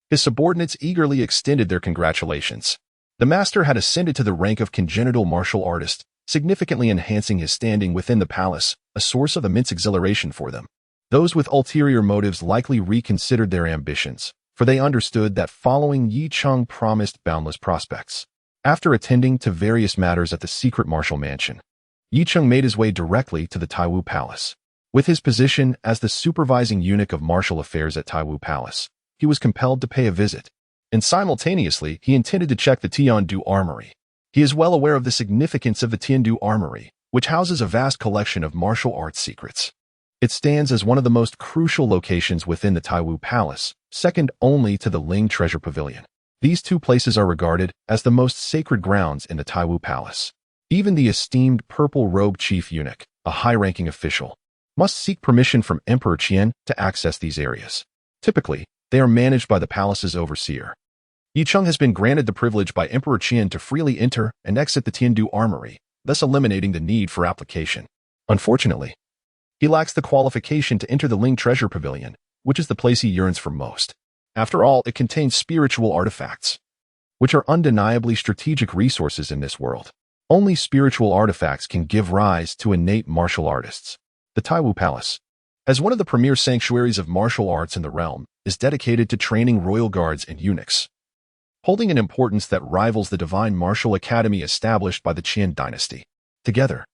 his subordinates eagerly extended their congratulations. The master had ascended to the rank of congenital martial artist, significantly enhancing his standing within the palace, a source of immense exhilaration for them. Those with ulterior motives likely reconsidered their ambitions, for they understood that following Yi Cheng promised boundless prospects. After attending to various matters at the secret martial mansion, Yi Cheng made his way directly to the Taiwu Palace. With his position as the supervising eunuch of martial affairs at Taiwu Palace, he was compelled to pay a visit, and simultaneously he intended to check the Tiandu Armory. He is well aware of the significance of the Tiandu Armory, which houses a vast collection of martial arts secrets. It stands as one of the most crucial locations within the Taiwu Palace, second only to the Ling Treasure Pavilion. These two places are regarded as the most sacred grounds in the Taiwu Palace. Even the esteemed purple-robed chief eunuch, a high-ranking official, must seek permission from Emperor Qian to access these areas. Typically, they are managed by the palace's overseer. Yi Cheng has been granted the privilege by Emperor Qian to freely enter and exit the Tiandu Armory, thus eliminating the need for application. Unfortunately, he lacks the qualification to enter the Ling Treasure Pavilion, which is the place he yearns for most. After all, it contains spiritual artifacts, which are undeniably strategic resources in this world. Only spiritual artifacts can give rise to innate martial artists. The Taiwu Palace, as one of the premier sanctuaries of martial arts in the realm, is dedicated to training royal guards and eunuchs, holding an importance that rivals the Divine Martial Academy established by the Qian dynasty. Together,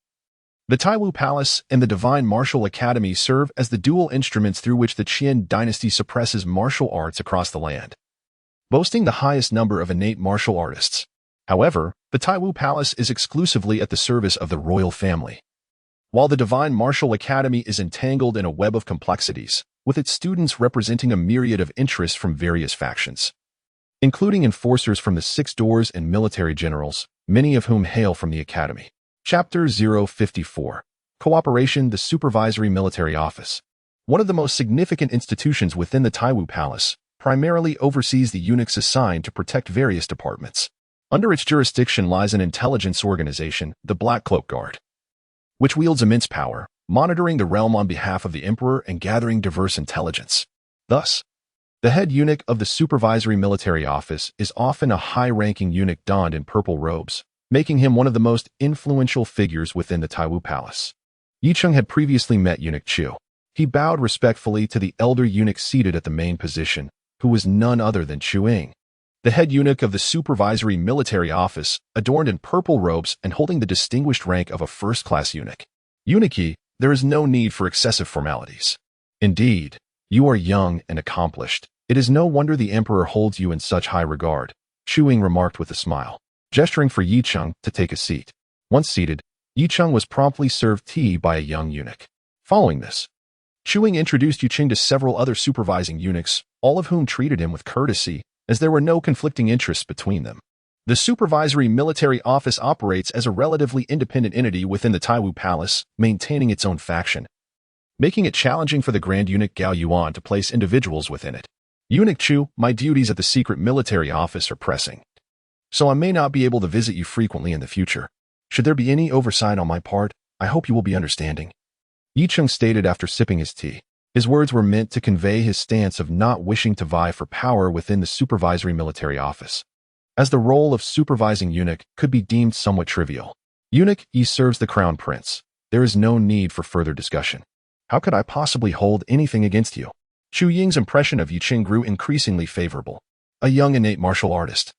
the Taiwu Palace and the Divine Martial Academy serve as the dual instruments through which the Qian dynasty suppresses martial arts across the land, boasting the highest number of innate martial artists. However, the Taiwu Palace is exclusively at the service of the royal family, while the Divine Martial Academy is entangled in a web of complexities, with its students representing a myriad of interests from various factions, including enforcers from the Six Doors and military generals, many of whom hail from the Academy. Chapter 054. Cooperation. The Supervisory Military Office, one of the most significant institutions within the Taiwu Palace, primarily oversees the eunuchs assigned to protect various departments. Under its jurisdiction lies an intelligence organization, the Black Cloak Guard, which wields immense power, monitoring the realm on behalf of the emperor and gathering diverse intelligence. Thus, the head eunuch of the Supervisory Military Office is often a high-ranking eunuch donned in purple robes, making him one of the most influential figures within the Taiwu Palace. Yicheng had previously met Eunuch Chu. He bowed respectfully to the elder eunuch seated at the main position, who was none other than Chu Ying, the head eunuch of the supervisory military office, adorned in purple robes and holding the distinguished rank of a first-class eunuch. Eunuch, there is no need for excessive formalities. Indeed, you are young and accomplished. It is no wonder the emperor holds you in such high regard, Chu Ying remarked with a smile, gesturing for Yicheng to take a seat. Once seated, Yicheng was promptly served tea by a young eunuch. Following this, Chu Ying introduced Yicheng to several other supervising eunuchs, all of whom treated him with courtesy, as there were no conflicting interests between them. The supervisory military office operates as a relatively independent entity within the Taiwu Palace, maintaining its own faction, making it challenging for the Grand Eunuch Gao Yuan to place individuals within it. Eunuch Chu, my duties at the secret military office are pressing, so I may not be able to visit you frequently in the future. Should there be any oversight on my part, I hope you will be understanding. Yicheng stated after sipping his tea. His words were meant to convey his stance of not wishing to vie for power within the supervisory military office, as the role of supervising eunuch could be deemed somewhat trivial. Eunuch, he serves the crown prince. There is no need for further discussion. How could I possibly hold anything against you? Chu Ying's impression of Yicheng grew increasingly favorable. A young innate martial artist,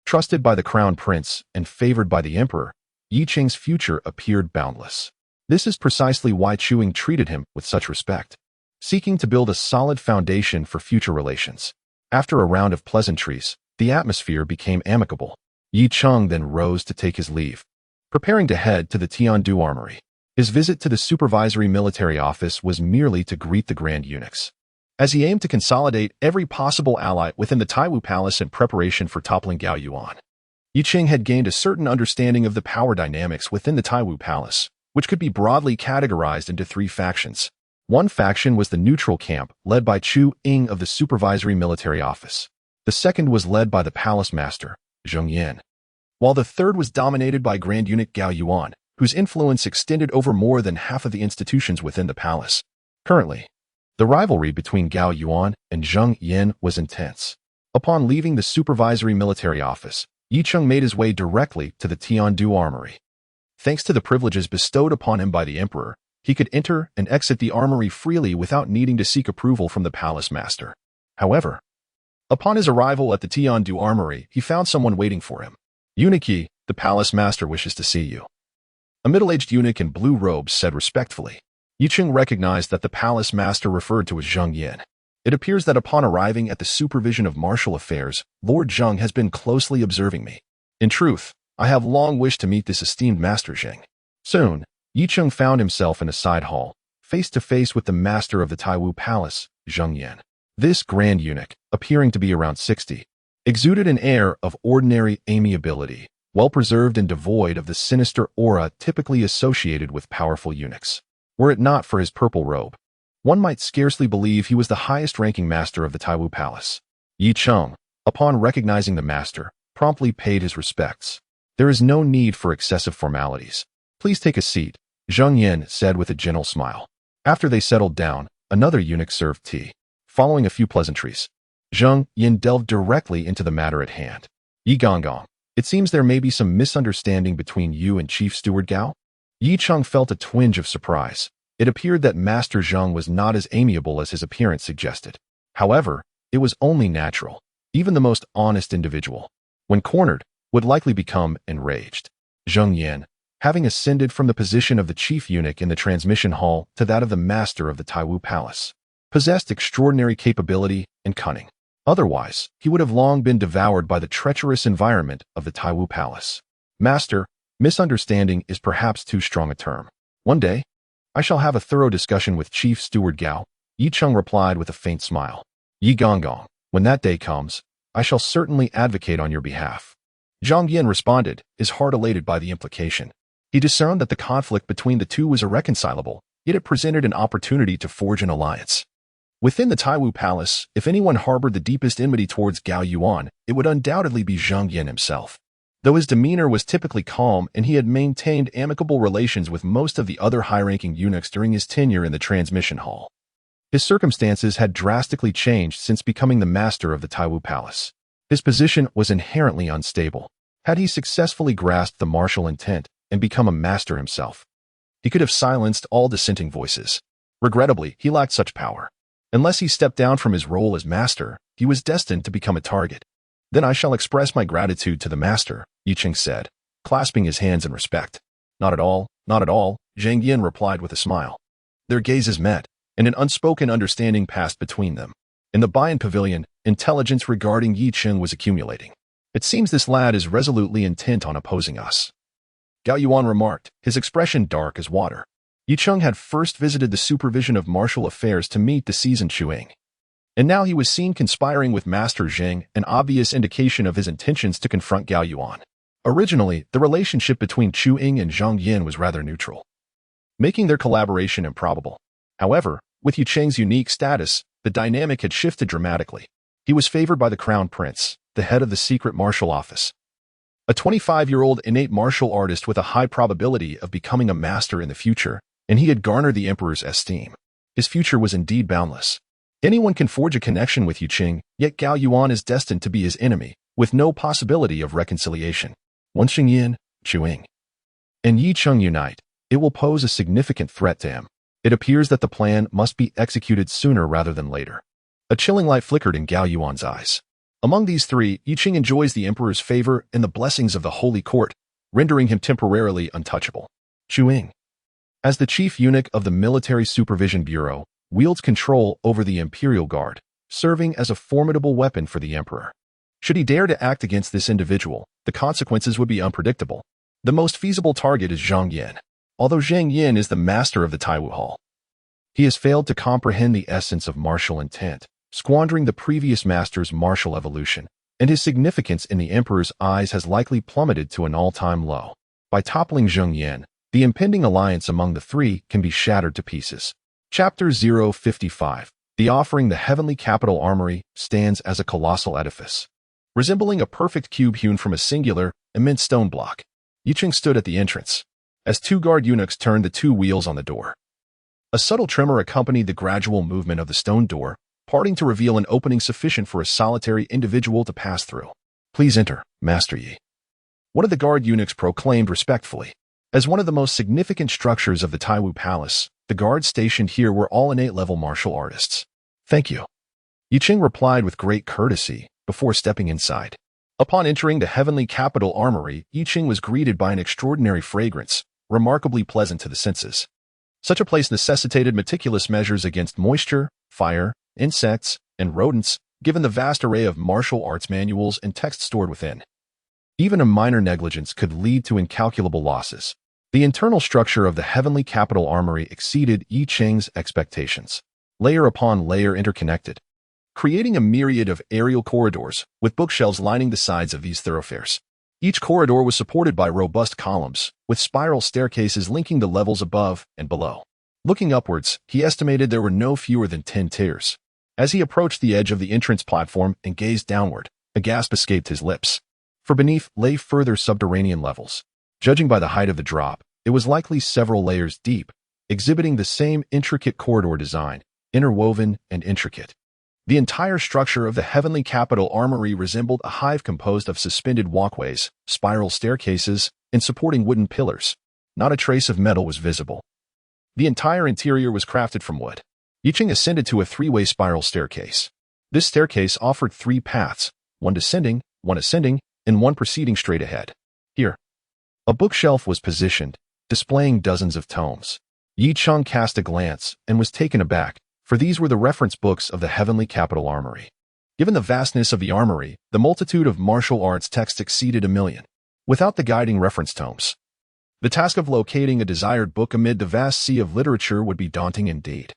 trusted by the crown prince and favored by the emperor, Yicheng's future appeared boundless. This is precisely why Chu Ying treated him with such respect, seeking to build a solid foundation for future relations. After a round of pleasantries, the atmosphere became amicable. Yicheng then rose to take his leave, preparing to head to the Tiandu Armory. His visit to the supervisory military office was merely to greet the Grand Eunuchs, as he aimed to consolidate every possible ally within the Taiwu Palace in preparation for toppling Gao Yuan. Yicheng had gained a certain understanding of the power dynamics within the Taiwu Palace, which could be broadly categorized into three factions. One faction was the neutral camp, led by Chu Ying of the supervisory military office. The second was led by the palace master, Zheng Yan, while the third was dominated by Grand Eunuch Gao Yuan, whose influence extended over more than half of the institutions within the palace. Currently, the rivalry between Gao Yuan and Zheng Yan was intense. Upon leaving the supervisory military office, Yicheng made his way directly to the Tiandu Armory. Thanks to the privileges bestowed upon him by the emperor, he could enter and exit the armory freely without needing to seek approval from the palace master. However, upon his arrival at the Tiandu Armory, he found someone waiting for him. Eunuch, the palace master wishes to see you. A middle-aged eunuch in blue robes said respectfully. Yicheng recognized that the palace master referred to as Zheng Yan. It appears that upon arriving at the supervision of martial affairs, Lord Zheng has been closely observing me. In truth, I have long wished to meet this esteemed Master Zheng. Soon, Yicheng found himself in a side hall, face to face with the master of the Taiwu Palace, Zheng Yan. This grand eunuch, appearing to be around 60, exuded an air of ordinary amiability, well-preserved and devoid of the sinister aura typically associated with powerful eunuchs. Were it not for his purple robe, one might scarcely believe he was the highest-ranking master of the Taiwu Palace. Yicheng, upon recognizing the master, promptly paid his respects. There is no need for excessive formalities. Please take a seat, Zheng Yan said with a gentle smile. After they settled down, another eunuch served tea. Following a few pleasantries, Zheng Yan delved directly into the matter at hand. Yi Gonggong, it seems there may be some misunderstanding between you and Chief Steward Gao? Yicheng felt a twinge of surprise. It appeared that Master Zheng was not as amiable as his appearance suggested. However, it was only natural. Even the most honest individual, when cornered, would likely become enraged. Zheng Yan, having ascended from the position of the chief eunuch in the transmission hall to that of the master of the Taiwu Palace, possessed extraordinary capability and cunning. Otherwise, he would have long been devoured by the treacherous environment of the Taiwu Palace. Master, misunderstanding is perhaps too strong a term. One day, I shall have a thorough discussion with Chief Steward Gao, Yicheng replied with a faint smile. Yi Gonggong, when that day comes, I shall certainly advocate on your behalf. Zheng Yan responded, his heart elated by the implication. He discerned that the conflict between the two was irreconcilable, yet it presented an opportunity to forge an alliance. Within the Taiwu Palace, if anyone harbored the deepest enmity towards Gao Yuan, it would undoubtedly be Zheng Yan himself. Though his demeanor was typically calm and he had maintained amicable relations with most of the other high-ranking eunuchs during his tenure in the transmission hall, his circumstances had drastically changed since becoming the master of the Taiwu Palace. His position was inherently unstable. Had he successfully grasped the martial intent and become a master himself, He could have silenced all dissenting voices. Regrettably, he lacked such power. Unless he stepped down from his role as master, he was destined to become a target. Then I shall express my gratitude to the master, Yicheng said, clasping his hands in respect. Not at all, not at all, Zhang Yin replied with a smile. Their gazes met, and an unspoken understanding passed between them. In the Bayan pavilion, intelligence regarding Yicheng was accumulating. It seems this lad is resolutely intent on opposing us. Gao Yuan remarked, his expression dark as water. Yicheng had first visited the supervision of martial affairs to meet the seasoned Chuing. And now he was seen conspiring with Master Zheng, an obvious indication of his intentions to confront Gao Yuan. Originally, the relationship between Chuing and Zhang Yin was rather neutral, making their collaboration improbable. However, with Yicheng's unique status, the dynamic had shifted dramatically. He was favored by the Crown Prince, the head of the secret martial office. A 25-year-old innate martial artist with a high probability of becoming a master in the future, and he had garnered the emperor's esteem. His future was indeed boundless. Anyone can forge a connection with Yicheng, yet Gao Yuan is destined to be his enemy, with no possibility of reconciliation. Once Xingyin, Chuing, and Yicheng unite, it will pose a significant threat to him. It appears that the plan must be executed sooner rather than later. A chilling light flickered in Gao Yuan's eyes. Among these three, Yicheng enjoys the emperor's favor and the blessings of the holy court, rendering him temporarily untouchable. Chuing, as the chief eunuch of the Military Supervision Bureau, wields control over the Imperial Guard, serving as a formidable weapon for the emperor. Should he dare to act against this individual, the consequences would be unpredictable. The most feasible target is Zhang Yin. Although Zhang Yin is the master of the Taiwu Hall, he has failed to comprehend the essence of martial intent, squandering the previous master's martial evolution, and his significance in the emperor's eyes has likely plummeted to an all-time low. By toppling Zhang Yin, the impending alliance among the three can be shattered to pieces. Chapter 055. The offering the heavenly capital armory stands as a colossal edifice, resembling a perfect cube hewn from a singular, immense stone block. Yicheng stood at the entrance, as two guard eunuchs turned the two wheels on the door. A subtle tremor accompanied the gradual movement of the stone door, parting to reveal an opening sufficient for a solitary individual to pass through. Please enter, Master Yi. One of the guard eunuchs proclaimed respectfully. As one of the most significant structures of the Taiwu Palace, the guards stationed here were all innate-level martial artists. Thank you. Yicheng replied with great courtesy before stepping inside. Upon entering the heavenly capital armory, Yicheng was greeted by an extraordinary fragrance, remarkably pleasant to the senses. Such a place necessitated meticulous measures against moisture, fire, insects, and rodents, given the vast array of martial arts manuals and texts stored within. Even a minor negligence could lead to incalculable losses. The internal structure of the heavenly capital armory exceeded Yicheng's expectations. Layer upon layer interconnected, creating a myriad of aerial corridors, with bookshelves lining the sides of these thoroughfares. Each corridor was supported by robust columns, with spiral staircases linking the levels above and below. Looking upwards, he estimated there were no fewer than 10 tiers. As he approached the edge of the entrance platform and gazed downward, a gasp escaped his lips. For beneath lay further subterranean levels. Judging by the height of the drop, it was likely several layers deep, exhibiting the same intricate corridor design, interwoven and intricate. The entire structure of the heavenly capital armory resembled a hive composed of suspended walkways, spiral staircases, and supporting wooden pillars. Not a trace of metal was visible. The entire interior was crafted from wood. Yicheng ascended to a three-way spiral staircase. This staircase offered 3 paths, one descending, one ascending, and one proceeding straight ahead. Here, a bookshelf was positioned, displaying dozens of tomes. Yicheng cast a glance and was taken aback, for these were the reference books of the heavenly capital armory. Given the vastness of the armory, the multitude of martial arts texts exceeded 1,000,000. Without the guiding reference tomes, the task of locating a desired book amid the vast sea of literature would be daunting indeed.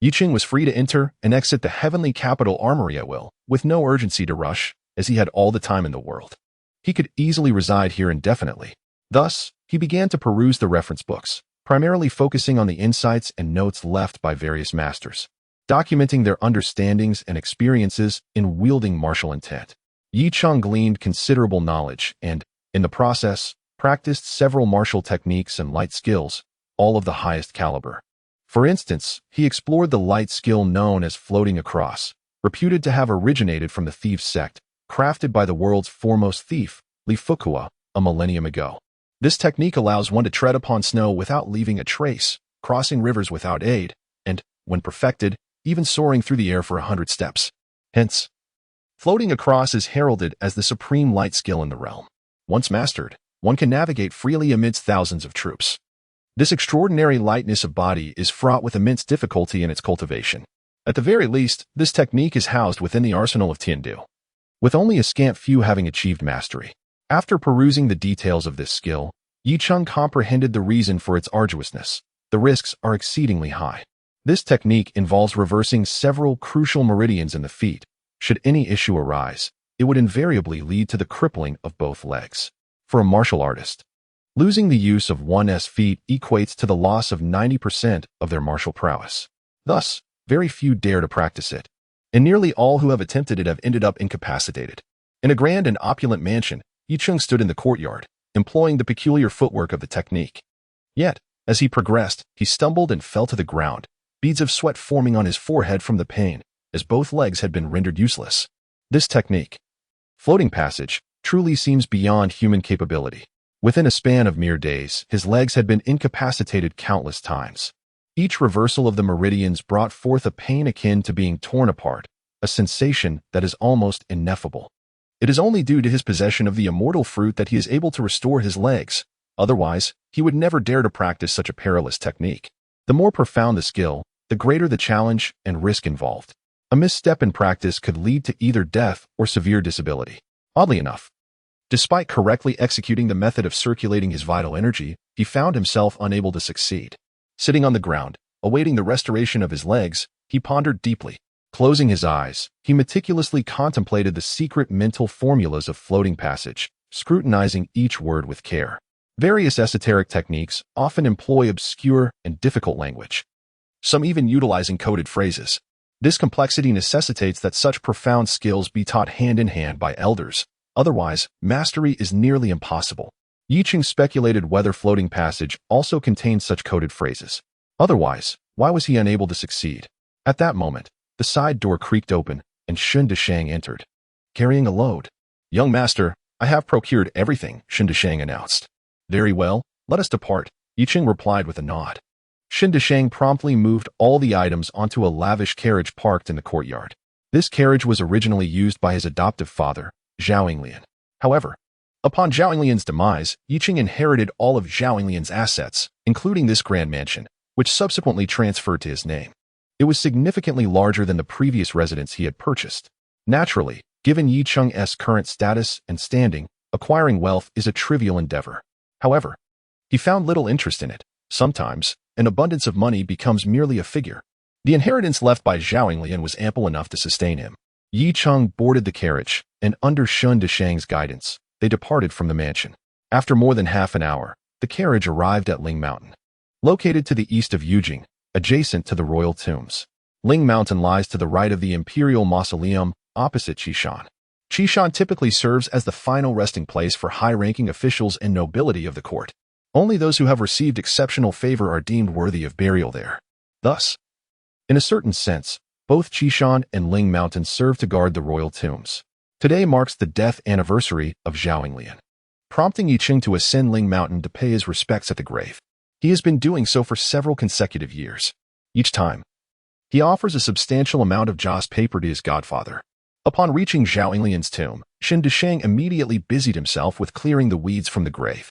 Yicheng was free to enter and exit the heavenly capital armory at will, with no urgency to rush, as he had all the time in the world. He could easily reside here indefinitely. Thus, he began to peruse the reference books, primarily focusing on the insights and notes left by various masters, documenting their understandings and experiences in wielding martial intent. Yicheng gleaned considerable knowledge and, in the process, practiced several martial techniques and light skills, all of the highest caliber. For instance, he explored the light skill known as floating across, reputed to have originated from the thieves' sect, crafted by the world's foremost thief, Li Fukua, a millennium ago. This technique allows one to tread upon snow without leaving a trace, crossing rivers without aid, and, when perfected, even soaring through the air for 100 steps. Hence, floating across is heralded as the supreme light skill in the realm. Once mastered, one can navigate freely amidst thousands of troops. This extraordinary lightness of body is fraught with immense difficulty in its cultivation. At the very least, this technique is housed within the arsenal of Tiandu, with only a scant few having achieved mastery. After perusing the details of this skill, Yi Cheng comprehended the reason for its arduousness. The risks are exceedingly high. This technique involves reversing several crucial meridians in the feet. Should any issue arise, it would invariably lead to the crippling of both legs. For a martial artist, losing the use of one's feet equates to the loss of 90% of their martial prowess. Thus, very few dare to practice it, and nearly all who have attempted it have ended up incapacitated. In a grand and opulent mansion, Yi Cheng stood in the courtyard, employing the peculiar footwork of the technique. Yet, as he progressed, he stumbled and fell to the ground, beads of sweat forming on his forehead from the pain, as both legs had been rendered useless. This technique, floating passage, truly seems beyond human capability. Within a span of mere days, his legs had been incapacitated countless times. Each reversal of the meridians brought forth a pain akin to being torn apart, a sensation that is almost ineffable. It is only due to his possession of the immortal fruit that he is able to restore his legs. Otherwise, he would never dare to practice such a perilous technique. The more profound the skill, the greater the challenge and risk involved. A misstep in practice could lead to either death or severe disability. Oddly enough, despite correctly executing the method of circulating his vital energy, he found himself unable to succeed. Sitting on the ground, awaiting the restoration of his legs, he pondered deeply. Closing his eyes, he meticulously contemplated the secret mental formulas of floating passage, scrutinizing each word with care. Various esoteric techniques often employ obscure and difficult language, some even utilizing coded phrases. This complexity necessitates that such profound skills be taught hand in hand by elders. Otherwise, mastery is nearly impossible. Yi Cheng speculated whether floating passage also contained such coded phrases. Otherwise, why was he unable to succeed? At that moment, the side door creaked open, and Shun Deshang entered, carrying a load. "Young master, I have procured everything," Shun Deshang announced. "Very well, let us depart," Yi Cheng replied with a nod. Shun Deshang promptly moved all the items onto a lavish carriage parked in the courtyard. This carriage was originally used by his adoptive father, Zhao Yinglian. However, upon Zhao Yinglian's demise, Yi Cheng inherited all of Zhao Yinglian's assets, including this grand mansion, which subsequently transferred to his name. It was significantly larger than the previous residence he had purchased. Naturally, given Yi Cheng's current status and standing, acquiring wealth is a trivial endeavor. However, he found little interest in it. Sometimes, an abundance of money becomes merely a figure. The inheritance left by Zhao Yinglian was ample enough to sustain him. Yi Cheng boarded the carriage, and under Shun Deshang's guidance, they departed from the mansion. After more than half an hour, the carriage arrived at Ling Mountain. Located to the east of Yujing, adjacent to the royal tombs, Ling Mountain lies to the right of the imperial mausoleum, opposite Qishan. Qishan typically serves as the final resting place for high-ranking officials and nobility of the court. Only those who have received exceptional favor are deemed worthy of burial there. Thus, in a certain sense, both Qishan and Ling Mountain serve to guard the royal tombs. Today marks the death anniversary of Zhao Yinglian, prompting Yi Cheng to ascend Ling Mountain to pay his respects at the grave. He has been doing so for several consecutive years. Each time, he offers a substantial amount of joss paper to his godfather. Upon reaching Zhao Yinglian's tomb, Shun Deshang immediately busied himself with clearing the weeds from the grave.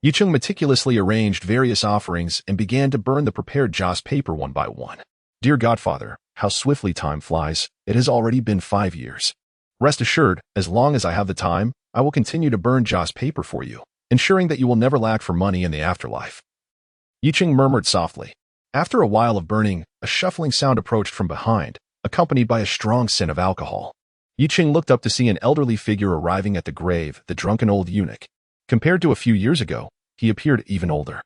Yi Cheng meticulously arranged various offerings and began to burn the prepared joss paper one by one. "Dear godfather, how swiftly time flies. It has already been 5 years. Rest assured, as long as I have the time, I will continue to burn joss paper for you, ensuring that you will never lack for money in the afterlife." Yi Cheng murmured softly. After a while of burning, a shuffling sound approached from behind, accompanied by a strong scent of alcohol. Yi Cheng looked up to see an elderly figure arriving at the grave, the drunken old eunuch. Compared to a few years ago, he appeared even older.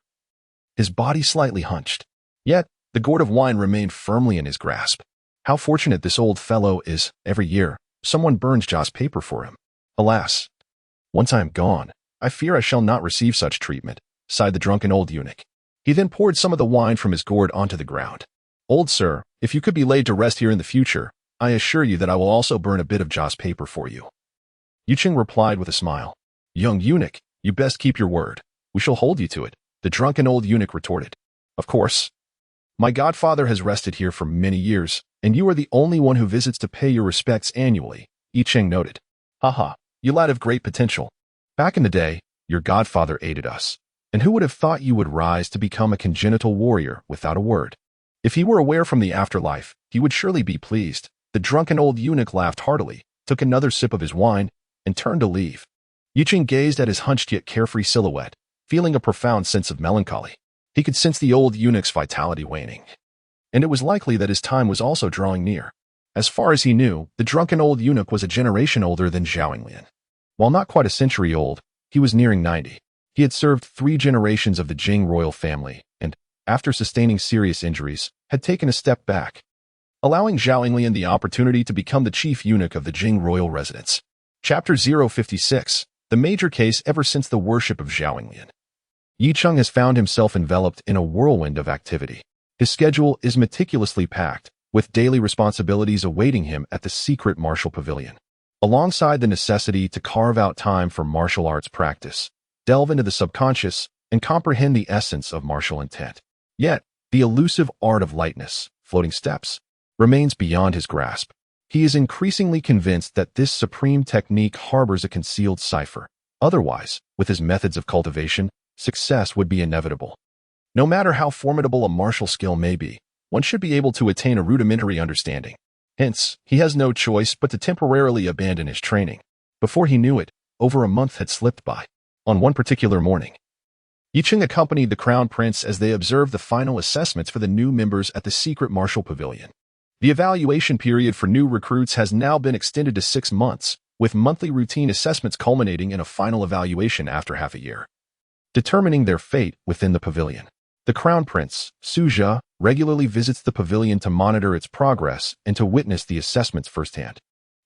His body slightly hunched. Yet, the gourd of wine remained firmly in his grasp. How fortunate this old fellow is. Every year, someone burns joss paper for him. Alas, once I am gone, I fear I shall not receive such treatment, sighed the drunken old eunuch. He then poured some of the wine from his gourd onto the ground. "Old sir, if you could be laid to rest here in the future, I assure you that I will also burn a bit of joss paper for you." Yi Cheng replied with a smile. "Young eunuch, you best keep your word. We shall hold you to it, the drunken old eunuch retorted. Of course. My godfather has rested here for many years, and you are the only one who visits to pay your respects annually, Yi Ching noted. Haha, you lad have great potential. Back in the day, your godfather aided us. And who would have thought you would rise to become a congenital warrior without a word? If he were aware from the afterlife, he would surely be pleased. The drunken old eunuch laughed heartily, took another sip of his wine, and turned to leave. Yi Ching gazed at his hunched yet carefree silhouette, feeling a profound sense of melancholy. He could sense the old eunuch's vitality waning. And it was likely that his time was also drawing near. As far as he knew, the drunken old eunuch was a generation older than Zhao Yinglian. While not quite a century old, he was nearing 90. He had served 3 generations of the Jing royal family and, after sustaining serious injuries, had taken a step back, allowing Zhao Yinglian the opportunity to become the chief eunuch of the Jing royal residence. Chapter 056, the major case ever since the worship of Zhao Yinglian. Yi Ching has found himself enveloped in a whirlwind of activity. His schedule is meticulously packed, with daily responsibilities awaiting him at the secret martial pavilion. Alongside the necessity to carve out time for martial arts practice, delve into the subconscious, and comprehend the essence of martial intent. Yet, the elusive art of lightness, floating steps, remains beyond his grasp. He is increasingly convinced that this supreme technique harbors a concealed cipher. Otherwise, with his methods of cultivation, success would be inevitable. No matter how formidable a martial skill may be, one should be able to attain a rudimentary understanding. Hence, he has no choice but to temporarily abandon his training. Before he knew it, over a month had slipped by. On one particular morning, Yi Ching accompanied the Crown Prince as they observed the final assessments for the new members at the secret martial pavilion. The evaluation period for new recruits has now been extended to 6 months, with monthly routine assessments culminating in a final evaluation after half a year, determining their fate within the pavilion. The Crown Prince, Su Jia, regularly visits the pavilion to monitor its progress and to witness the assessments firsthand.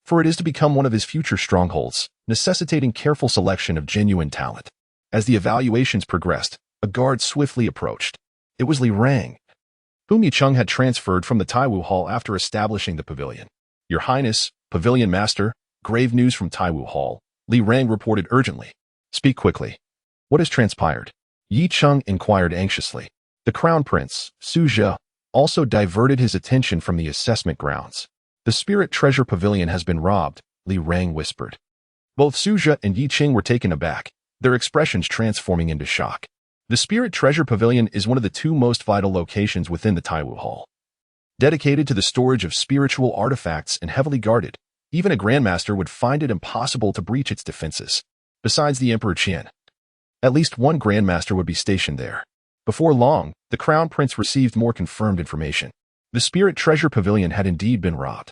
For it is to become one of his future strongholds, necessitating careful selection of genuine talent. As the evaluations progressed, a guard swiftly approached. It was Li Rang, whom Yi Ching had transferred from the Taiwu Hall after establishing the pavilion. Your Highness, Pavilion Master, grave news from Taiwu Hall, Li Rang reported urgently. Speak quickly. What has transpired? Yi Ching inquired anxiously. The Crown Prince, Su Jia, also diverted his attention from the assessment grounds. The Spirit Treasure Pavilion has been robbed, Li Rang whispered. Both Su Jia and Yi Ching were taken aback, their expressions transforming into shock. The Spirit Treasure Pavilion is one of the 2 most vital locations within the Taiwu Hall. Dedicated to the storage of spiritual artifacts and heavily guarded, even a Grandmaster would find it impossible to breach its defenses. Besides the Emperor Qian, at least one Grandmaster would be stationed there. Before long, the Crown Prince received more confirmed information. The Spirit Treasure Pavilion had indeed been robbed,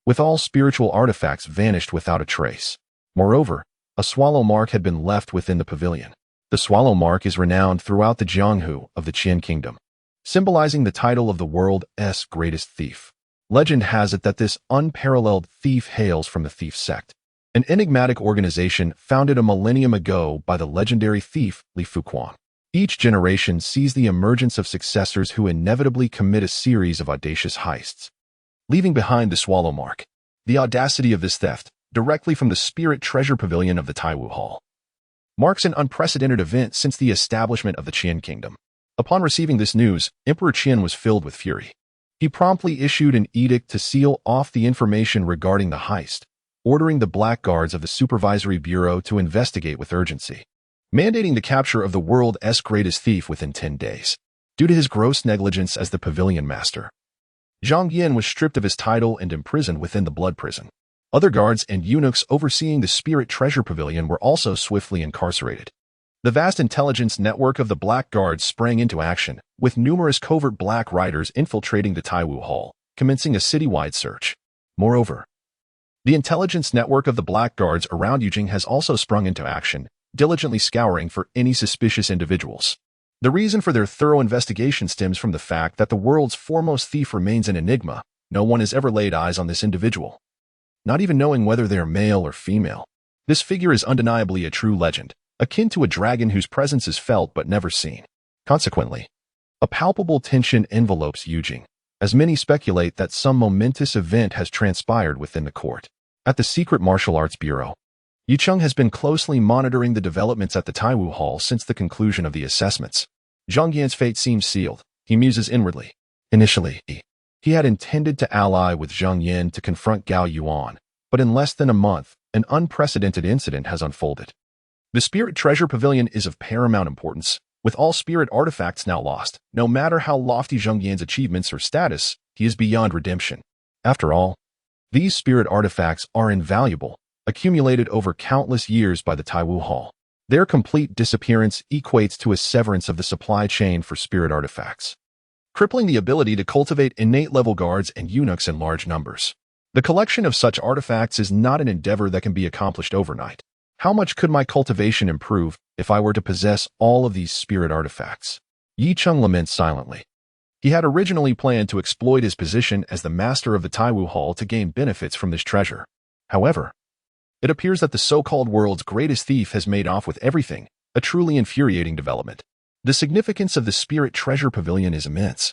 with all spiritual artifacts vanished without a trace. Moreover, a swallow mark had been left within the pavilion. The swallow mark is renowned throughout the Jianghu of the Qian Kingdom, symbolizing the title of the world's greatest thief. Legend has it that this unparalleled thief hails from the thief sect, an enigmatic organization founded a millennium ago by the legendary thief Li Fuquan. Each generation sees the emergence of successors who inevitably commit a series of audacious heists, leaving behind the swallow mark. The audacity of this theft, directly from the Spirit Treasure Pavilion of the Taiwu Hall, marks an unprecedented event since the establishment of the Qian Kingdom. Upon receiving this news, Emperor Qian was filled with fury. He promptly issued an edict to seal off the information regarding the heist, ordering the Black Guards of the Supervisory Bureau to investigate with urgency, mandating the capture of the world's greatest thief within 10 days. Due to his gross negligence as the pavilion master, Zhang Yan was stripped of his title and imprisoned within the blood prison. Other guards and eunuchs overseeing the Spirit Treasure Pavilion were also swiftly incarcerated. The vast intelligence network of the Black Guards sprang into action, with numerous covert Black Riders infiltrating the Taiwu Hall, commencing a citywide search. Moreover, the intelligence network of the Black Guards around Yujing has also sprung into action, diligently scouring for any suspicious individuals. The reason for their thorough investigation stems from the fact that the world's foremost thief remains an enigma. No one has ever laid eyes on this individual, not even knowing whether they are male or female. This figure is undeniably a true legend, akin to a dragon whose presence is felt but never seen. Consequently, a palpable tension envelopes Yujing, as many speculate that some momentous event has transpired within the court. At the Secret Martial Arts Bureau, Yicheng has been closely monitoring the developments at the Taiwu Hall since the conclusion of the assessments. Zhang Yan's fate seems sealed, he muses inwardly. Initially, he had intended to ally with Zhang Yan to confront Gao Yuan, but in less than a month, an unprecedented incident has unfolded. The Spirit Treasure Pavilion is of paramount importance. With all spirit artifacts now lost, no matter how lofty Zhang Yan's achievements or status, he is beyond redemption. After all, these spirit artifacts are invaluable, accumulated over countless years by the Taiwu Hall. Their complete disappearance equates to a severance of the supply chain for spirit artifacts, crippling the ability to cultivate innate level guards and eunuchs in large numbers. The collection of such artifacts is not an endeavor that can be accomplished overnight. How much could my cultivation improve if I were to possess all of these spirit artifacts? Yicheng laments silently. He had originally planned to exploit his position as the master of the Taiwu Hall to gain benefits from this treasure. However, it appears that the so-called world's greatest thief has made off with everything, a truly infuriating development. The significance of the Spirit Treasure Pavilion is immense,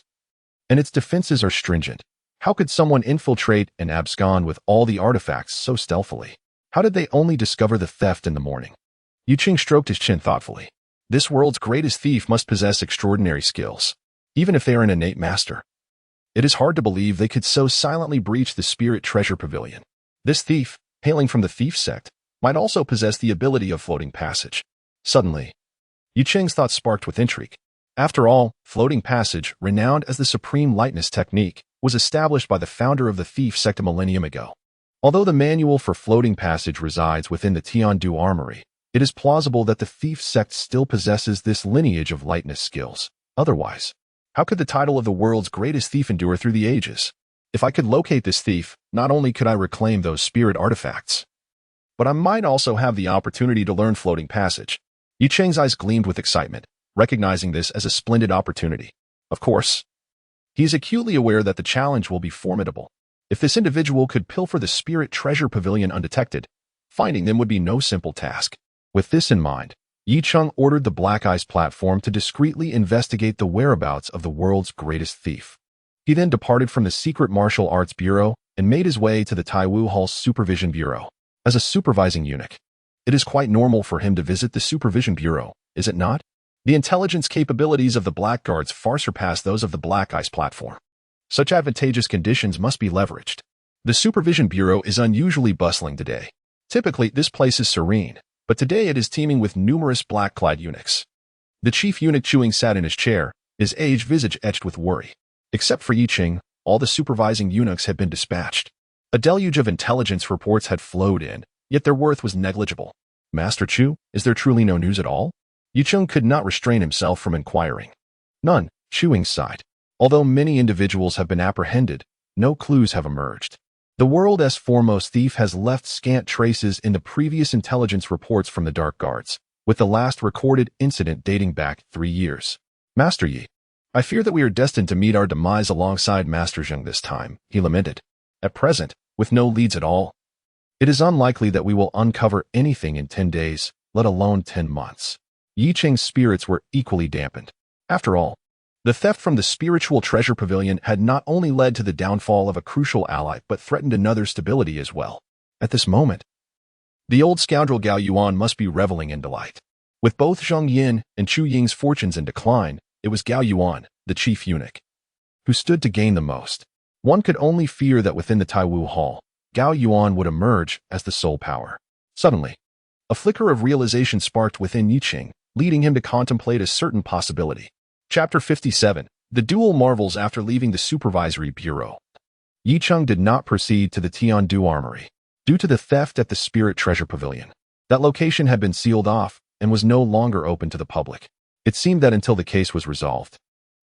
and its defenses are stringent. How could someone infiltrate and abscond with all the artifacts so stealthily? How did they only discover the theft in the morning? Yicheng stroked his chin thoughtfully. This world's greatest thief must possess extraordinary skills, even if they are an innate master. It is hard to believe they could so silently breach the Spirit Treasure Pavilion. This thief, hailing from the thief sect, might also possess the ability of floating passage. Suddenly, Yicheng's thoughts sparked with intrigue. After all, floating passage, renowned as the supreme lightness technique, was established by the founder of the thief sect a millennium ago. Although the manual for floating passage resides within the Tiandu Armory, it is plausible that the thief sect still possesses this lineage of lightness skills. Otherwise, how could the title of the world's greatest thief endure through the ages? If I could locate this thief, not only could I reclaim those spirit artifacts, but I might also have the opportunity to learn floating passage. Yicheng's eyes gleamed with excitement, recognizing this as a splendid opportunity. Of course, he is acutely aware that the challenge will be formidable. If this individual could pilfer the Spirit Treasure Pavilion undetected, finding them would be no simple task. With this in mind, Yicheng ordered the Black Eyes platform to discreetly investigate the whereabouts of the world's greatest thief. He then departed from the Secret Martial Arts Bureau and made his way to the Taiwu Hall Supervision Bureau. As a supervising eunuch, it is quite normal for him to visit the Supervision Bureau, is it not? The intelligence capabilities of the Blackguards far surpass those of the Black Eyes platform. Such advantageous conditions must be leveraged. The Supervision Bureau is unusually bustling today. Typically, this place is serene, but today it is teeming with numerous black-clad eunuchs. The chief eunuch chewing sat in his chair, his aged visage etched with worry. Except for Yicheng, all the supervising eunuchs had been dispatched. A deluge of intelligence reports had flowed in, yet their worth was negligible. Master Chu, is there truly no news at all? Yicheng could not restrain himself from inquiring. None, Chuing sighed. Although many individuals have been apprehended, no clues have emerged. The world's foremost thief has left scant traces in the previous intelligence reports from the Dark Guards, with the last recorded incident dating back 3 years. Master Yi, I fear that we are destined to meet our demise alongside Master Zheng this time, he lamented. At present, with no leads at all, it is unlikely that we will uncover anything in 10 days, let alone 10 months. Yicheng's spirits were equally dampened. After all, the theft from the Spiritual Treasure Pavilion had not only led to the downfall of a crucial ally but threatened another stability as well. At this moment, the old scoundrel Gao Yuan must be reveling in delight. With both Zhang Yin and Chu Ying's fortunes in decline, it was Gao Yuan, the chief eunuch, who stood to gain the most. One could only fear that within the Taiwu Hall, Gao Yuan would emerge as the sole power. Suddenly, a flicker of realization sparked within Yicheng, leading him to contemplate a certain possibility. Chapter 57. The Dual Marvels. After leaving the Supervisory Bureau, Yicheng did not proceed to the Tiandu Armory. Due to the theft at the Spirit Treasure Pavilion, that location had been sealed off and was no longer open to the public. It seemed that until the case was resolved,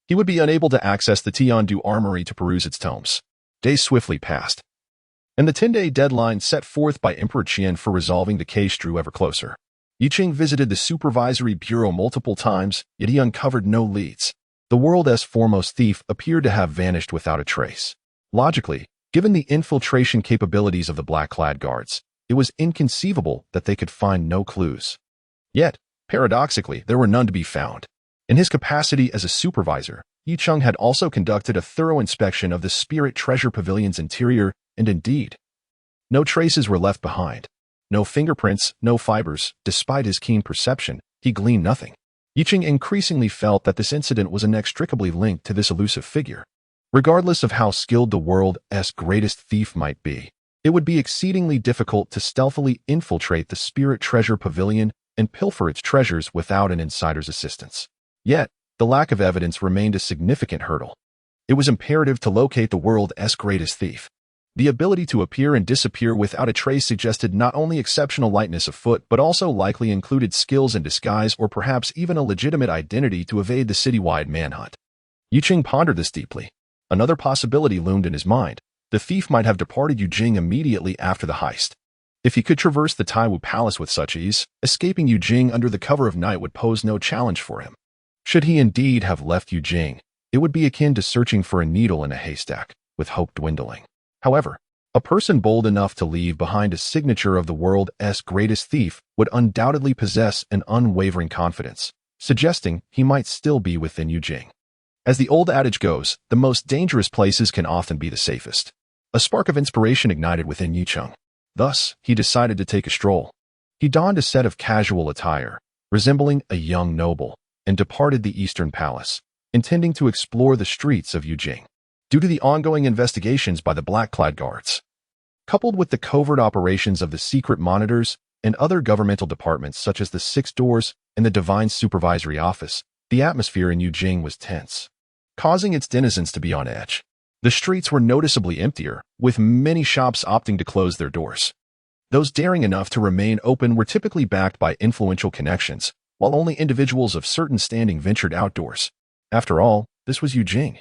he would be unable to access the Tiandu Armory to peruse its tomes. Days swiftly passed, and the 10-day deadline set forth by Emperor Qian for resolving the case drew ever closer. Yicheng visited the Supervisory Bureau multiple times, yet he uncovered no leads. The world's foremost thief appeared to have vanished without a trace. Logically, given the infiltration capabilities of the black-clad guards, it was inconceivable that they could find no clues. Yet, paradoxically, there were none to be found. In his capacity as a supervisor, Yicheng had also conducted a thorough inspection of the Spirit Treasure Pavilion's interior, and indeed, no traces were left behind. No fingerprints, no fibers. Despite his keen perception, he gleaned nothing. Yicheng increasingly felt that this incident was inextricably linked to this elusive figure. Regardless of how skilled the world's greatest thief might be, it would be exceedingly difficult to stealthily infiltrate the Spirit Treasure Pavilion and pilfer its treasures without an insider's assistance. Yet, the lack of evidence remained a significant hurdle. It was imperative to locate the world's greatest thief. The ability to appear and disappear without a trace suggested not only exceptional lightness of foot but also likely included skills in disguise or perhaps even a legitimate identity to evade the citywide manhunt. Yicheng pondered this deeply. Another possibility loomed in his mind. The thief might have departed Yujing immediately after the heist. If he could traverse the Taiwu Palace with such ease, escaping Yujing under the cover of night would pose no challenge for him. Should he indeed have left Yujing, it would be akin to searching for a needle in a haystack, with hope dwindling. However, a person bold enough to leave behind a signature of the world's greatest thief would undoubtedly possess an unwavering confidence, suggesting he might still be within Yujing. As the old adage goes, the most dangerous places can often be the safest. A spark of inspiration ignited within Yicheng. Thus, he decided to take a stroll. He donned a set of casual attire, resembling a young noble, and departed the Eastern Palace, intending to explore the streets of Yujing. Due to the ongoing investigations by the black-clad guards, coupled with the covert operations of the secret monitors and other governmental departments such as the Six Doors and the Divine Supervisory Office, the atmosphere in Yujing was tense, causing its denizens to be on edge. The streets were noticeably emptier, with many shops opting to close their doors. Those daring enough to remain open were typically backed by influential connections, while only individuals of certain standing ventured outdoors. After all, this was Yujing,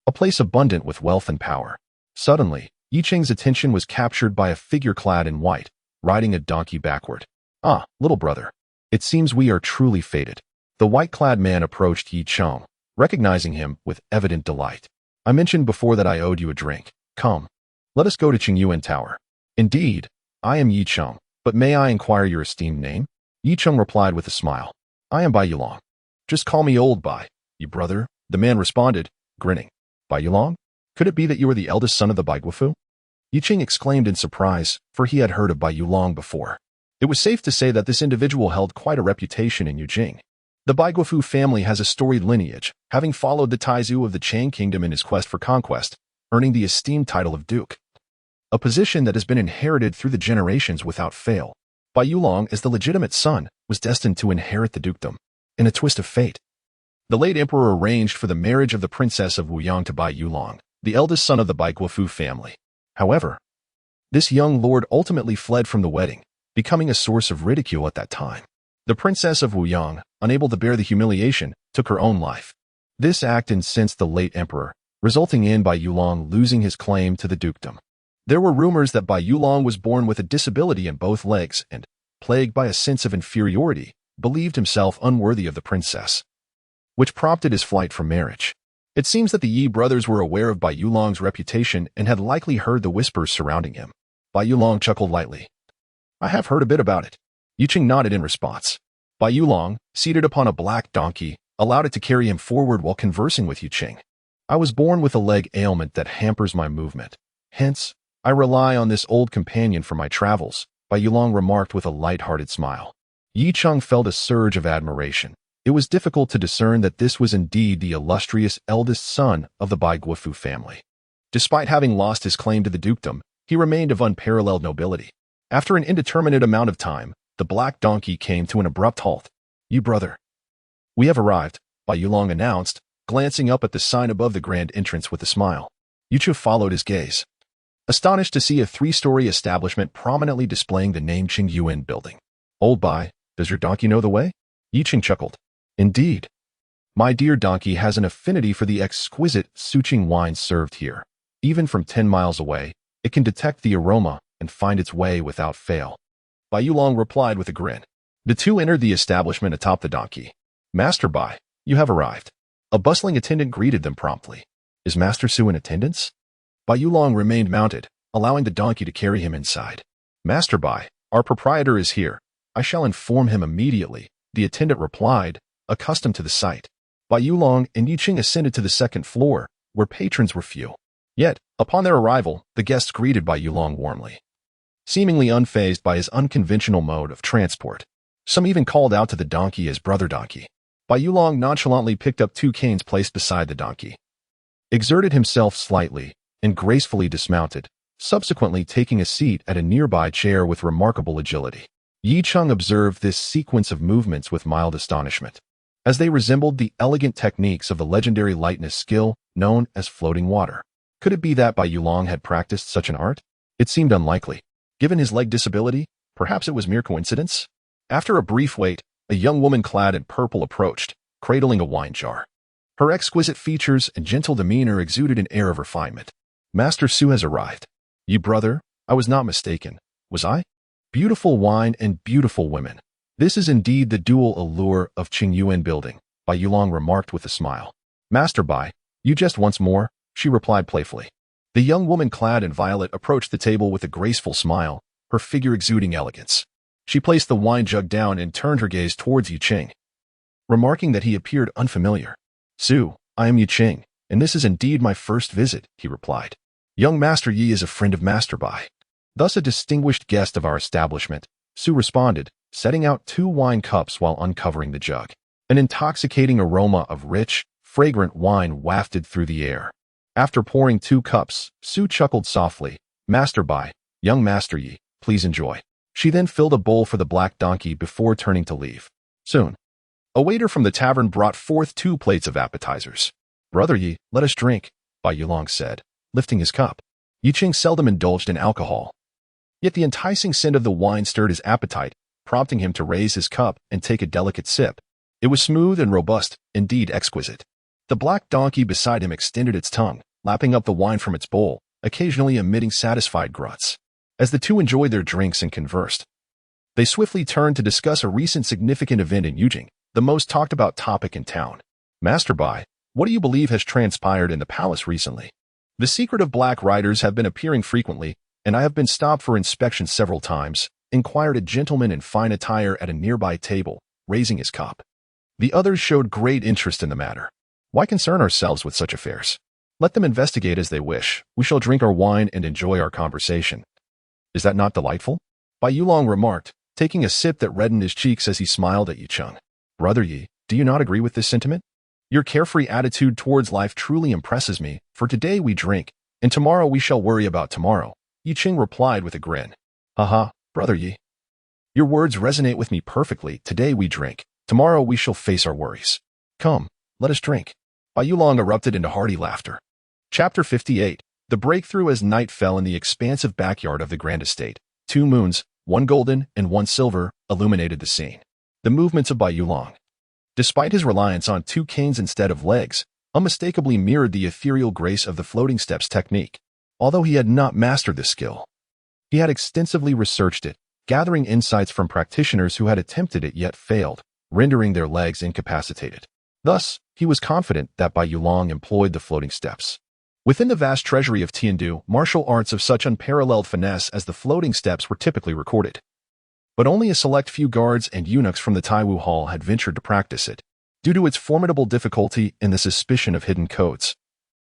a place abundant with wealth and power. Suddenly, Yicheng's attention was captured by a figure clad in white, riding a donkey backward. "Ah, little brother. It seems we are truly fated." The white-clad man approached Yicheng, recognizing him with evident delight. "I mentioned before that I owed you a drink. Come, let us go to Qingyuan Tower." "Indeed, I am Yicheng, but may I inquire your esteemed name?" Yicheng replied with a smile. "I am Bai Yulong. Just call me Old Bai, you brother," the man responded, grinning. "Bai Yulong? Could it be that you are the eldest son of the Baiguofu?" Yicheng exclaimed in surprise, for he had heard of Bai Yulong before. It was safe to say that this individual held quite a reputation in Yujing. The Baiguofu family has a storied lineage, having followed the Taizu of the Chang Kingdom in his quest for conquest, earning the esteemed title of Duke, a position that has been inherited through the generations without fail. Bai Yulong, as the legitimate son, was destined to inherit the dukedom. In a twist of fate, the late emperor arranged for the marriage of the princess of Wuyang to Bai Yulong, the eldest son of the Baiguofu family. However, this young lord ultimately fled from the wedding, becoming a source of ridicule at that time. The princess of Wuyang, unable to bear the humiliation, took her own life. This act incensed the late emperor, resulting in Bai Yulong losing his claim to the dukedom. There were rumors that Bai Yulong was born with a disability in both legs and, plagued by a sense of inferiority, believed himself unworthy of the princess, which prompted his flight from marriage. It seems that the Yi brothers were aware of Bai Yulong's reputation and had likely heard the whispers surrounding him. Bai Yulong chuckled lightly. "I have heard a bit about it." Yicheng nodded in response. Bai Yulong, seated upon a black donkey, allowed it to carry him forward while conversing with Yicheng. "I was born with a leg ailment that hampers my movement. Hence, I rely on this old companion for my travels," Bai Yulong remarked with a light-hearted smile. Yicheng felt a surge of admiration. It was difficult to discern that this was indeed the illustrious eldest son of the Baiguofu family. Despite having lost his claim to the dukedom, he remained of unparalleled nobility. After an indeterminate amount of time, the black donkey came to an abrupt halt. "You brother." "We have arrived," Bai Yulong announced, glancing up at the sign above the grand entrance with a smile. Yicheng followed his gaze, astonished to see a 3-story establishment prominently displaying the name Qingyuan building. "Old Bai, does your donkey know the way?" Yicheng chuckled. "Indeed. My dear donkey has an affinity for the exquisite Suqing wine served here. Even from 10 miles away, it can detect the aroma and find its way without fail." Bai Yulong replied with a grin. The two entered the establishment atop the donkey. "Master Bai, you have arrived." A bustling attendant greeted them promptly. "Is Master Su in attendance?" Bai Yulong remained mounted, allowing the donkey to carry him inside. "Master Bai, our proprietor is here. I shall inform him immediately," the attendant replied, accustomed to the sight. Bai Yulong and Yicheng ascended to the second floor, where patrons were few. Yet, upon their arrival, the guests greeted Bai Yulong warmly. seemingly unfazed by his unconventional mode of transport. Some even called out to the donkey as brother donkey. Bai Yulong nonchalantly picked up 2 canes placed beside the donkey, exerted himself slightly, and gracefully dismounted, subsequently taking a seat at a nearby chair with remarkable agility. Yi Cheng observed this sequence of movements with mild astonishment, as they resembled the elegant techniques of the legendary lightness skill known as floating water. Could it be that Bai Yulong had practiced such an art? It seemed unlikely. Given his leg disability, perhaps it was mere coincidence? After a brief wait, a young woman clad in purple approached, cradling a wine jar. Her exquisite features and gentle demeanor exuded an air of refinement. Master Su has arrived. You brother, I was not mistaken, was I? Beautiful wine and beautiful women. This is indeed the dual allure of Qingyuan building, Bai Yulong remarked with a smile. Master Bai, you jest once more, she replied playfully. The young woman clad in violet approached the table with a graceful smile, her figure exuding elegance. She placed the wine jug down and turned her gaze towards Yu Qing, remarking that he appeared unfamiliar. Su, I am Yu Qing, and this is indeed my first visit, he replied. Young Master Yi is a friend of Master Bai. Thus a distinguished guest of our establishment, Su responded, setting out 2 wine cups while uncovering the jug. An intoxicating aroma of rich, fragrant wine wafted through the air. After pouring 2 cups, Su chuckled softly. Master Bai, young Master Yi, please enjoy. She then filled a bowl for the black donkey before turning to leave. Soon, a waiter from the tavern brought forth 2 plates of appetizers. Brother Yi, let us drink, Bai Yulong said, lifting his cup. Yi Qing seldom indulged in alcohol. Yet the enticing scent of the wine stirred his appetite, prompting him to raise his cup and take a delicate sip. It was smooth and robust, indeed exquisite. The black donkey beside him extended its tongue, lapping up the wine from its bowl, occasionally emitting satisfied grunts. As the 2 enjoyed their drinks and conversed, they swiftly turned to discuss a recent significant event in Yujing, the most talked about topic in town. Master Bai, what do you believe has transpired in the palace recently? The secret of black riders have been appearing frequently, and I have been stopped for inspection several times, inquired a gentleman in fine attire at a nearby table, raising his cup. The others showed great interest in the matter. Why concern ourselves with such affairs? Let them investigate as they wish. We shall drink our wine and enjoy our conversation. Is that not delightful? Bai Yulong remarked, taking a sip that reddened his cheeks as he smiled at Yi Cheng. Brother Yi, do you not agree with this sentiment? Your carefree attitude towards life truly impresses me, for today we drink, and tomorrow we shall worry about tomorrow. Yi Qing replied with a grin. Haha, Brother Yi. Your words resonate with me perfectly. Today we drink. Tomorrow we shall face our worries. Come, let us drink. Bai Yulong erupted into hearty laughter. Chapter 58. The breakthrough. As night fell in the expansive backyard of the grand estate, 2 moons, 1 golden and 1 silver, illuminated the scene. The movements of Bai Yulong, despite his reliance on 2 canes instead of legs, unmistakably mirrored the ethereal grace of the floating steps technique. Although he had not mastered the skill, he had extensively researched it, gathering insights from practitioners who had attempted it yet failed, rendering their legs incapacitated. Thus, he was confident that Bai Yulong employed the floating steps. Within the vast treasury of Tiandu, martial arts of such unparalleled finesse as the floating steps were typically recorded. But only a select few guards and eunuchs from the Taiwu Hall had ventured to practice it, due to its formidable difficulty and the suspicion of hidden codes.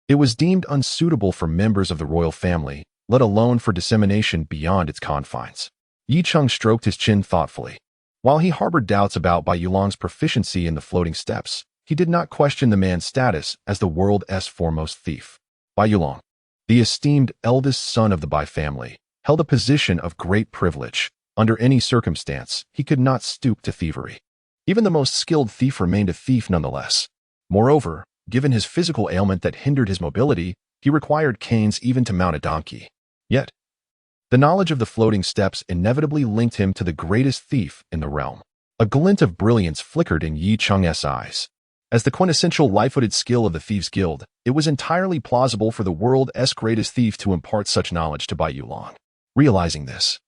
It was deemed unsuitable for members of the royal family, let alone for dissemination beyond its confines. Yi Cheng stroked his chin thoughtfully. While he harbored doubts about Bai Yulong's proficiency in the floating steps, he did not question the man's status as the world's foremost thief. Bai Yulong, the esteemed eldest son of the Bai family, held a position of great privilege. Under any circumstance, he could not stoop to thievery. Even the most skilled thief remained a thief nonetheless. Moreover, given his physical ailment that hindered his mobility, he required canes even to mount a donkey. Yet, the knowledge of the floating steps inevitably linked him to the greatest thief in the realm. A glint of brilliance flickered in Yi Cheng's eyes. As the quintessential light-footed skill of the Thieves' Guild, it was entirely plausible for the world's greatest thief to impart such knowledge to Bai Yulong. Realizing this,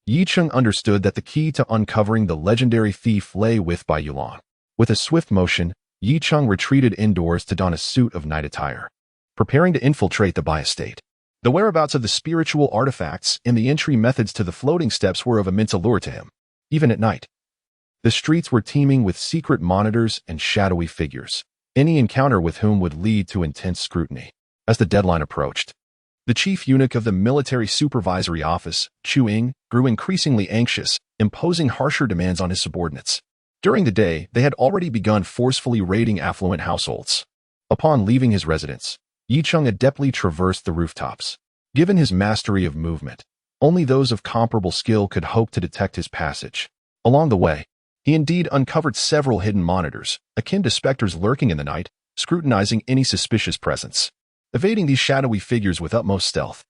Yi Cheng understood that the key to uncovering the legendary thief lay with Bai Yulong. With a swift motion, Yi Cheng retreated indoors to don a suit of night attire, preparing to infiltrate the Bai estate. The whereabouts of the spiritual artifacts and the entry methods to the floating steps were of immense allure to him, even at night. The streets were teeming with secret monitors and shadowy figures, any encounter with whom would lead to intense scrutiny. As the deadline approached, The chief eunuch of the military supervisory office, Chu Ying, grew increasingly anxious, imposing harsher demands on his subordinates. During the day, they had already begun forcefully raiding affluent households. Upon leaving his residence, Yi Cheng adeptly traversed the rooftops. Given his mastery of movement, only those of comparable skill could hope to detect his passage. Along the way, he indeed uncovered several hidden monitors, akin to specters lurking in the night, scrutinizing any suspicious presence. Evading these shadowy figures with utmost stealth,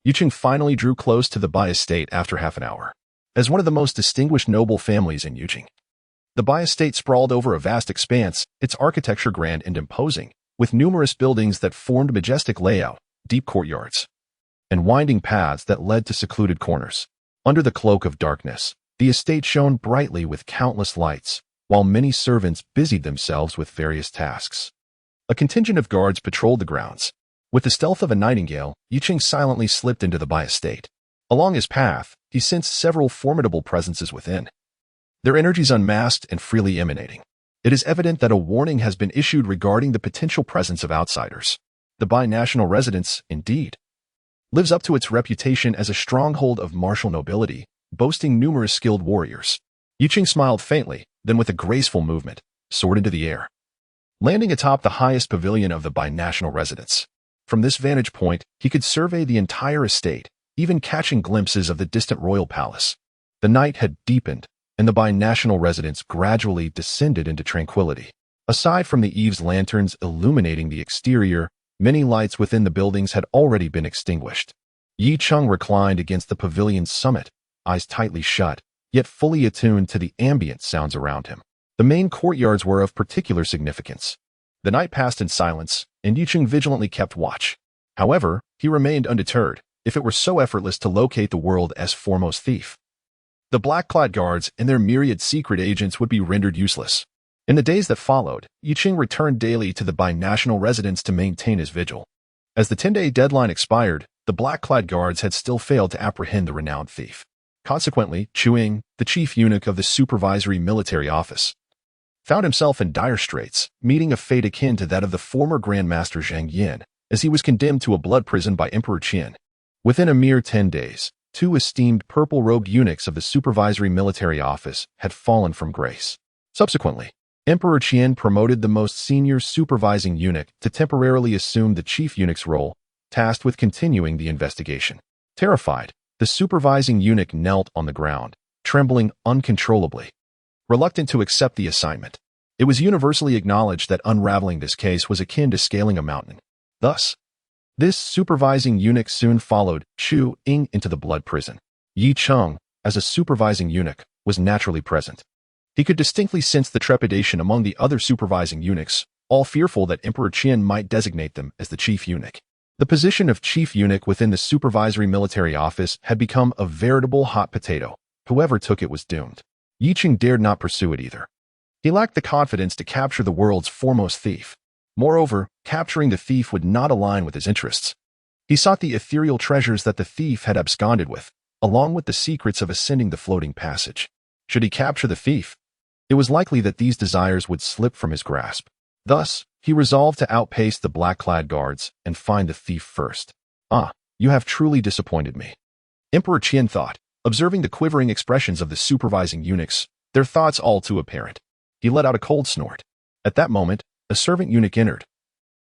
Yi Cheng finally drew close to the Bai estate after half an hour. As one of the most distinguished noble families in Yujing, the Bai estate sprawled over a vast expanse, its architecture grand and imposing, with numerous buildings that formed a majestic layout, deep courtyards, and winding paths that led to secluded corners. Under the cloak of darkness, the estate shone brightly with countless lights, while many servants busied themselves with various tasks. A contingent of guards patrolled the grounds. With the stealth of a nightingale, Yi Cheng silently slipped into the Bai estate. Along his path, he sensed several formidable presences within, their energies unmasked and freely emanating. It is evident that a warning has been issued regarding the potential presence of outsiders. The Bai national residence, indeed, lives up to its reputation as a stronghold of martial nobility, boasting numerous skilled warriors. Yi Cheng smiled faintly, then with a graceful movement, soared into the air, landing atop the highest pavilion of the Bai national residence. From this vantage point, he could survey the entire estate, even catching glimpses of the distant royal palace. The night had deepened, and the Bai national residence gradually descended into tranquility. Aside from the eaves lanterns illuminating the exterior, many lights within the buildings had already been extinguished. Yi Cheng reclined against the pavilion's summit, eyes tightly shut, yet fully attuned to the ambient sounds around him. The main courtyards were of particular significance. The night passed in silence, and Yi Cheng vigilantly kept watch. However, he remained undeterred, if it were so effortless to locate the world's foremost thief. The black-clad guards and their myriad secret agents would be rendered useless. In the days that followed, Yi Cheng returned daily to the Bai national residence to maintain his vigil. As the 10-day deadline expired, the black-clad guards had still failed to apprehend the renowned thief. Consequently, Chu Ying, the chief eunuch of the supervisory military office, found himself in dire straits, meeting a fate akin to that of the former Grand Master Zhang Yin, as he was condemned to a blood prison by Emperor Qin. Within a mere 10 days, 2 esteemed purple-robed eunuchs of the supervisory military office had fallen from grace. Subsequently, Emperor Qin promoted the most senior supervising eunuch to temporarily assume the chief eunuch's role, tasked with continuing the investigation. Terrified, the supervising eunuch knelt on the ground, trembling uncontrollably, reluctant to accept the assignment. It was universally acknowledged that unraveling this case was akin to scaling a mountain. Thus, this supervising eunuch soon followed Chu Ying into the blood prison. Yi Cheng, as a supervising eunuch, was naturally present. He could distinctly sense the trepidation among the other supervising eunuchs, all fearful that Emperor Qin might designate them as the chief eunuch. The position of chief eunuch within the supervisory military office had become a veritable hot potato. Whoever took it was doomed. Yi Cheng dared not pursue it either. He lacked the confidence to capture the world's foremost thief. Moreover, capturing the thief would not align with his interests. He sought the ethereal treasures that the thief had absconded with, along with the secrets of ascending the floating passage. Should he capture the thief, it was likely that these desires would slip from his grasp. Thus, he resolved to outpace the black-clad guards and find the thief first. "Ah, you have truly disappointed me," Emperor Qin thought, observing the quivering expressions of the supervising eunuchs, their thoughts all too apparent. He let out a cold snort. At that moment, a servant eunuch entered,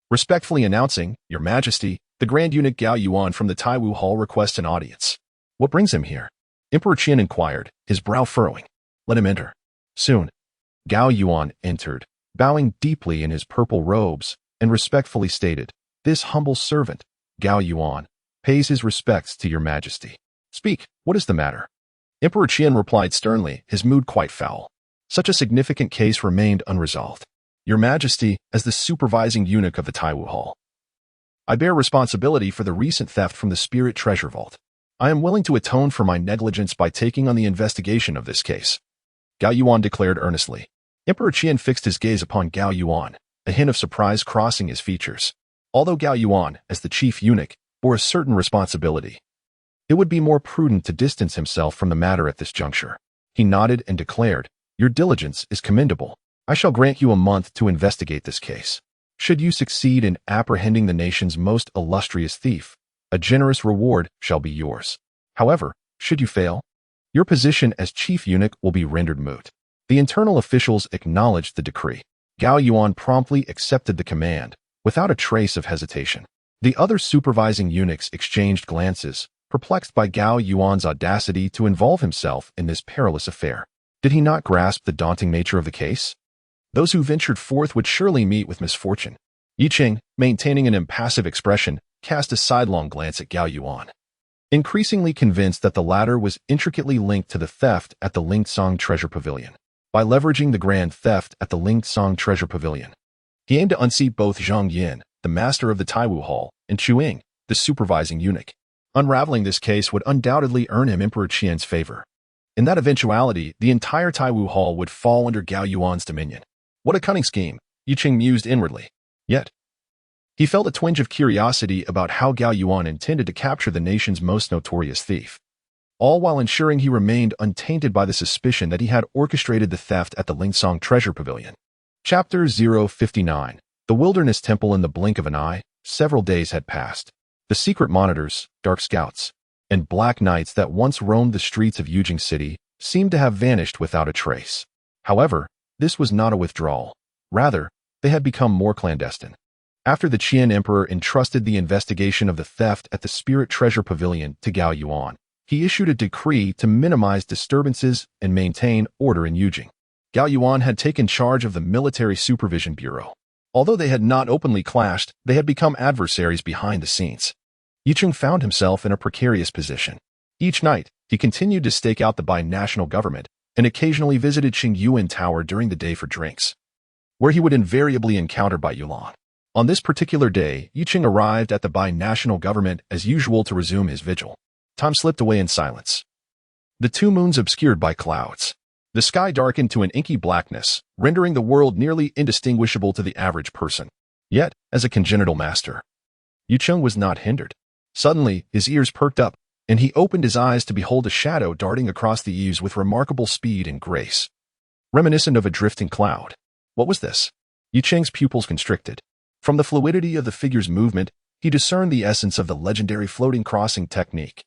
respectfully announcing, "Your Majesty, the Grand Eunuch Gao Yuan from the Taiwu Hall requests an audience." "What brings him here?" Emperor Qin inquired, his brow furrowing. "Let him enter." Soon, Gao Yuan entered, bowing deeply in his purple robes, and respectfully stated, "This humble servant, Gao Yuan, pays his respects to your Majesty." "Speak, what is the matter?" Emperor Qin replied sternly, his mood quite foul. Such a significant case remained unresolved. "Your Majesty, as the supervising eunuch of the Taiwu Hall, I bear responsibility for the recent theft from the Spirit Treasure Vault. I am willing to atone for my negligence by taking on the investigation of this case," Gao Yuan declared earnestly. Emperor Qin fixed his gaze upon Gao Yuan, a hint of surprise crossing his features. Although Gao Yuan, as the chief eunuch, bore a certain responsibility, it would be more prudent to distance himself from the matter at this juncture. He nodded and declared, "Your diligence is commendable. I shall grant you a month to investigate this case. Should you succeed in apprehending the nation's most illustrious thief, A generous reward shall be yours. However, should you fail, your position as chief eunuch will be rendered moot. The internal officials acknowledged the decree. Gao Yuan promptly accepted the command, without a trace of hesitation. The other supervising eunuchs exchanged glances, perplexed by Gao Yuan's audacity to involve himself in this perilous affair. Did he not grasp the daunting nature of the case? Those who ventured forth would surely meet with misfortune. Yi Qing, maintaining an impassive expression, cast a sidelong glance at Gao Yuan. Increasingly convinced that the latter was intricately linked to the theft at the Lingsong Treasure Pavilion. By leveraging the grand theft at the Lingsong Treasure Pavilion, he aimed to unseat both Zhang Yin, the master of the Taiwu Hall, and Chu Ying, the supervising eunuch. Unraveling this case would undoubtedly earn him Emperor Qian's favor. In that eventuality, the entire Taiwu Hall would fall under Gao Yuan's dominion. What a cunning scheme, Yi Qing mused inwardly. Yet, he felt a twinge of curiosity about how Gao Yuan intended to capture the nation's most notorious thief, all while ensuring he remained untainted by the suspicion that he had orchestrated the theft at the Lingsong Treasure Pavilion. Chapter 059. The Wilderness Temple. In the blink of an eye, several days had passed. The secret monitors, dark scouts, and black knights that once roamed the streets of Yujing City seemed to have vanished without a trace. However, this was not a withdrawal. Rather, they had become more clandestine. After the Qian Emperor entrusted the investigation of the theft at the Spirit Treasure Pavilion to Gao Yuan, he issued a decree to minimize disturbances and maintain order in Yujing. Gao Yuan had taken charge of the Military Supervision Bureau. Although they had not openly clashed, they had become adversaries behind the scenes. Yi Qing found himself in a precarious position. Each night, he continued to stake out the binational government and occasionally visited Qingyuan Tower during the day for drinks, where he would invariably encounter Bai Yulan. On this particular day, Yi Qing arrived at the binational government as usual to resume his vigil. Time slipped away in silence. The two moons obscured by clouds. The sky darkened to an inky blackness, rendering the world nearly indistinguishable to the average person. Yet, as a congenital master, Yi Qing was not hindered. Suddenly, his ears perked up, and he opened his eyes to behold a shadow darting across the eaves with remarkable speed and grace, reminiscent of a drifting cloud. What was this? Yi Qing's pupils constricted. From the fluidity of the figure's movement, he discerned the essence of the legendary floating crossing technique.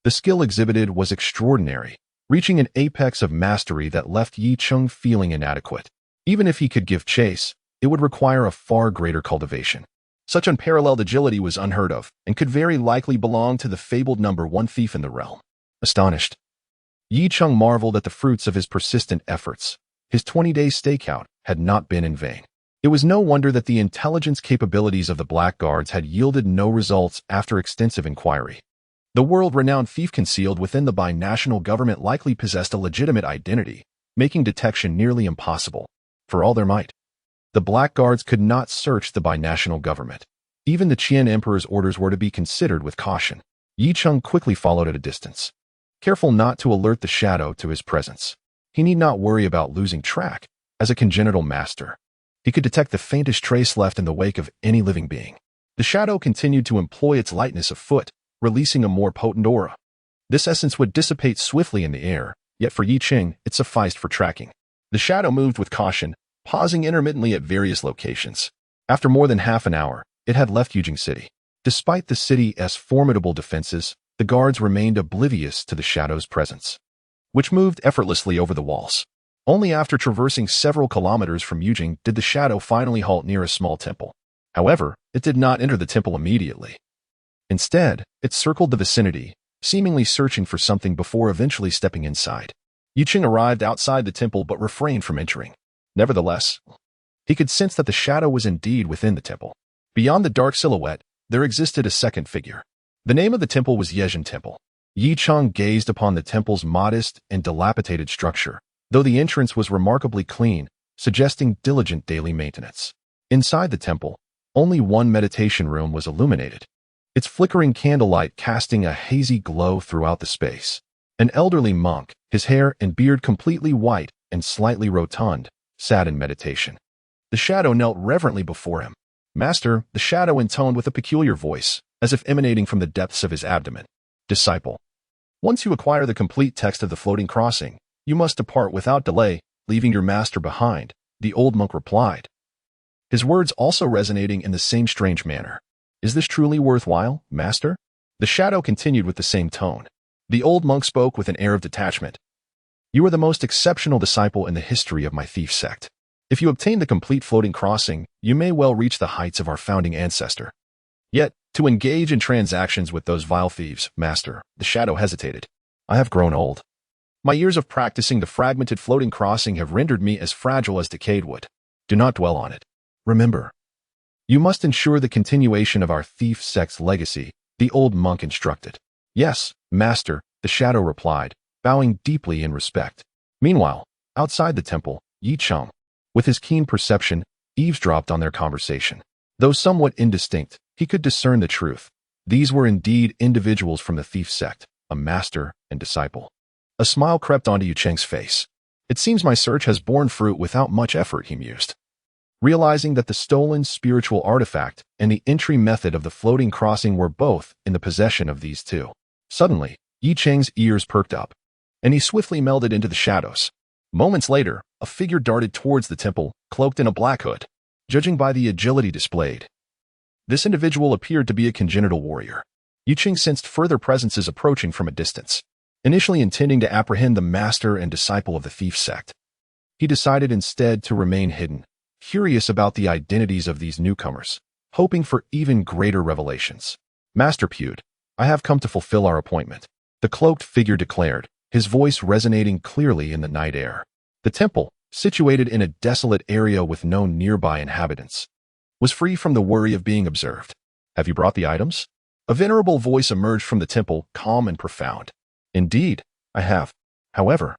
The skill exhibited was extraordinary, reaching an apex of mastery that left Yi Qing feeling inadequate. Even if he could give chase, it would require a far greater cultivation. Such unparalleled agility was unheard of, and could very likely belong to the fabled number one thief in the realm. Astonished, Yi Qing marveled at the fruits of his persistent efforts. His 20-day stakeout had not been in vain. It was no wonder that the intelligence capabilities of the blackguards had yielded no results after extensive inquiry. The world-renowned thief concealed within the binational government likely possessed a legitimate identity, making detection nearly impossible. For all their might, the blackguards could not search the binational government. Even the Qian Emperor's orders were to be considered with caution. Yi Qing quickly followed at a distance, careful not to alert the shadow to his presence. He need not worry about losing track. As a congenital master, he could detect the faintest trace left in the wake of any living being. The shadow continued to employ its lightness of foot, releasing a more potent aura. This essence would dissipate swiftly in the air, yet for Yi Qing, it sufficed for tracking. The shadow moved with caution, pausing intermittently at various locations. After more than half an hour, it had left Yujing City. Despite the city's formidable defenses, the guards remained oblivious to the shadow's presence, which moved effortlessly over the walls. Only after traversing several kilometers from Yujing did the shadow finally halt near a small temple. However, it did not enter the temple immediately. Instead, it circled the vicinity, seemingly searching for something before eventually stepping inside. Yi Qing arrived outside the temple but refrained from entering. Nevertheless, he could sense that the shadow was indeed within the temple. Beyond the dark silhouette, there existed a second figure. The name of the temple was Yezhen Temple. Yi Qing gazed upon the temple's modest and dilapidated structure, though the entrance was remarkably clean, suggesting diligent daily maintenance. Inside the temple, only one meditation room was illuminated, its flickering candlelight casting a hazy glow throughout the space. An elderly monk, his hair and beard completely white and slightly rotund, sat in meditation. The shadow knelt reverently before him. "Master," the shadow intoned with a peculiar voice, as if emanating from the depths of his abdomen. "Disciple, once you acquire the complete text of the floating crossing, you must depart without delay, leaving your master behind," the old monk replied, his words also resonating in the same strange manner. "Is this truly worthwhile, master?" The shadow continued with the same tone. The old monk spoke with an air of detachment. You are the most exceptional disciple in the history of my thief sect. If you obtain the complete floating crossing, you may well reach the heights of our founding ancestor. Yet, to engage in transactions with those vile thieves, master, the shadow hesitated. I have grown old. My years of practicing the fragmented floating crossing have rendered me as fragile as decayed wood. Do not dwell on it. Remember, you must ensure the continuation of our thief sect's legacy, the old monk instructed. Yes, master, the shadow replied, bowing deeply in respect. Meanwhile, outside the temple, Yi Cheng, with his keen perception, eavesdropped on their conversation. Though somewhat indistinct, he could discern the truth. These were indeed individuals from the thief sect, a master and disciple. A smile crept onto Yi Cheng's face. It seems my search has borne fruit without much effort, he mused. Realizing that the stolen spiritual artifact and the entry method of the floating crossing were both in the possession of these two. Suddenly, Yi Cheng's ears perked up, and he swiftly melded into the shadows. Moments later, a figure darted towards the temple, cloaked in a black hood. Judging by the agility displayed, this individual appeared to be a congenital warrior. Yi Cheng sensed further presences approaching from a distance. Initially intending to apprehend the master and disciple of the thief sect, he decided instead to remain hidden, curious about the identities of these newcomers, hoping for even greater revelations. Master Pewd, I have come to fulfill our appointment, the cloaked figure declared, his voice resonating clearly in the night air. The temple, situated in a desolate area with no nearby inhabitants, was free from the worry of being observed. Have you brought the items? A venerable voice emerged from the temple, calm and profound. Indeed, I have. However,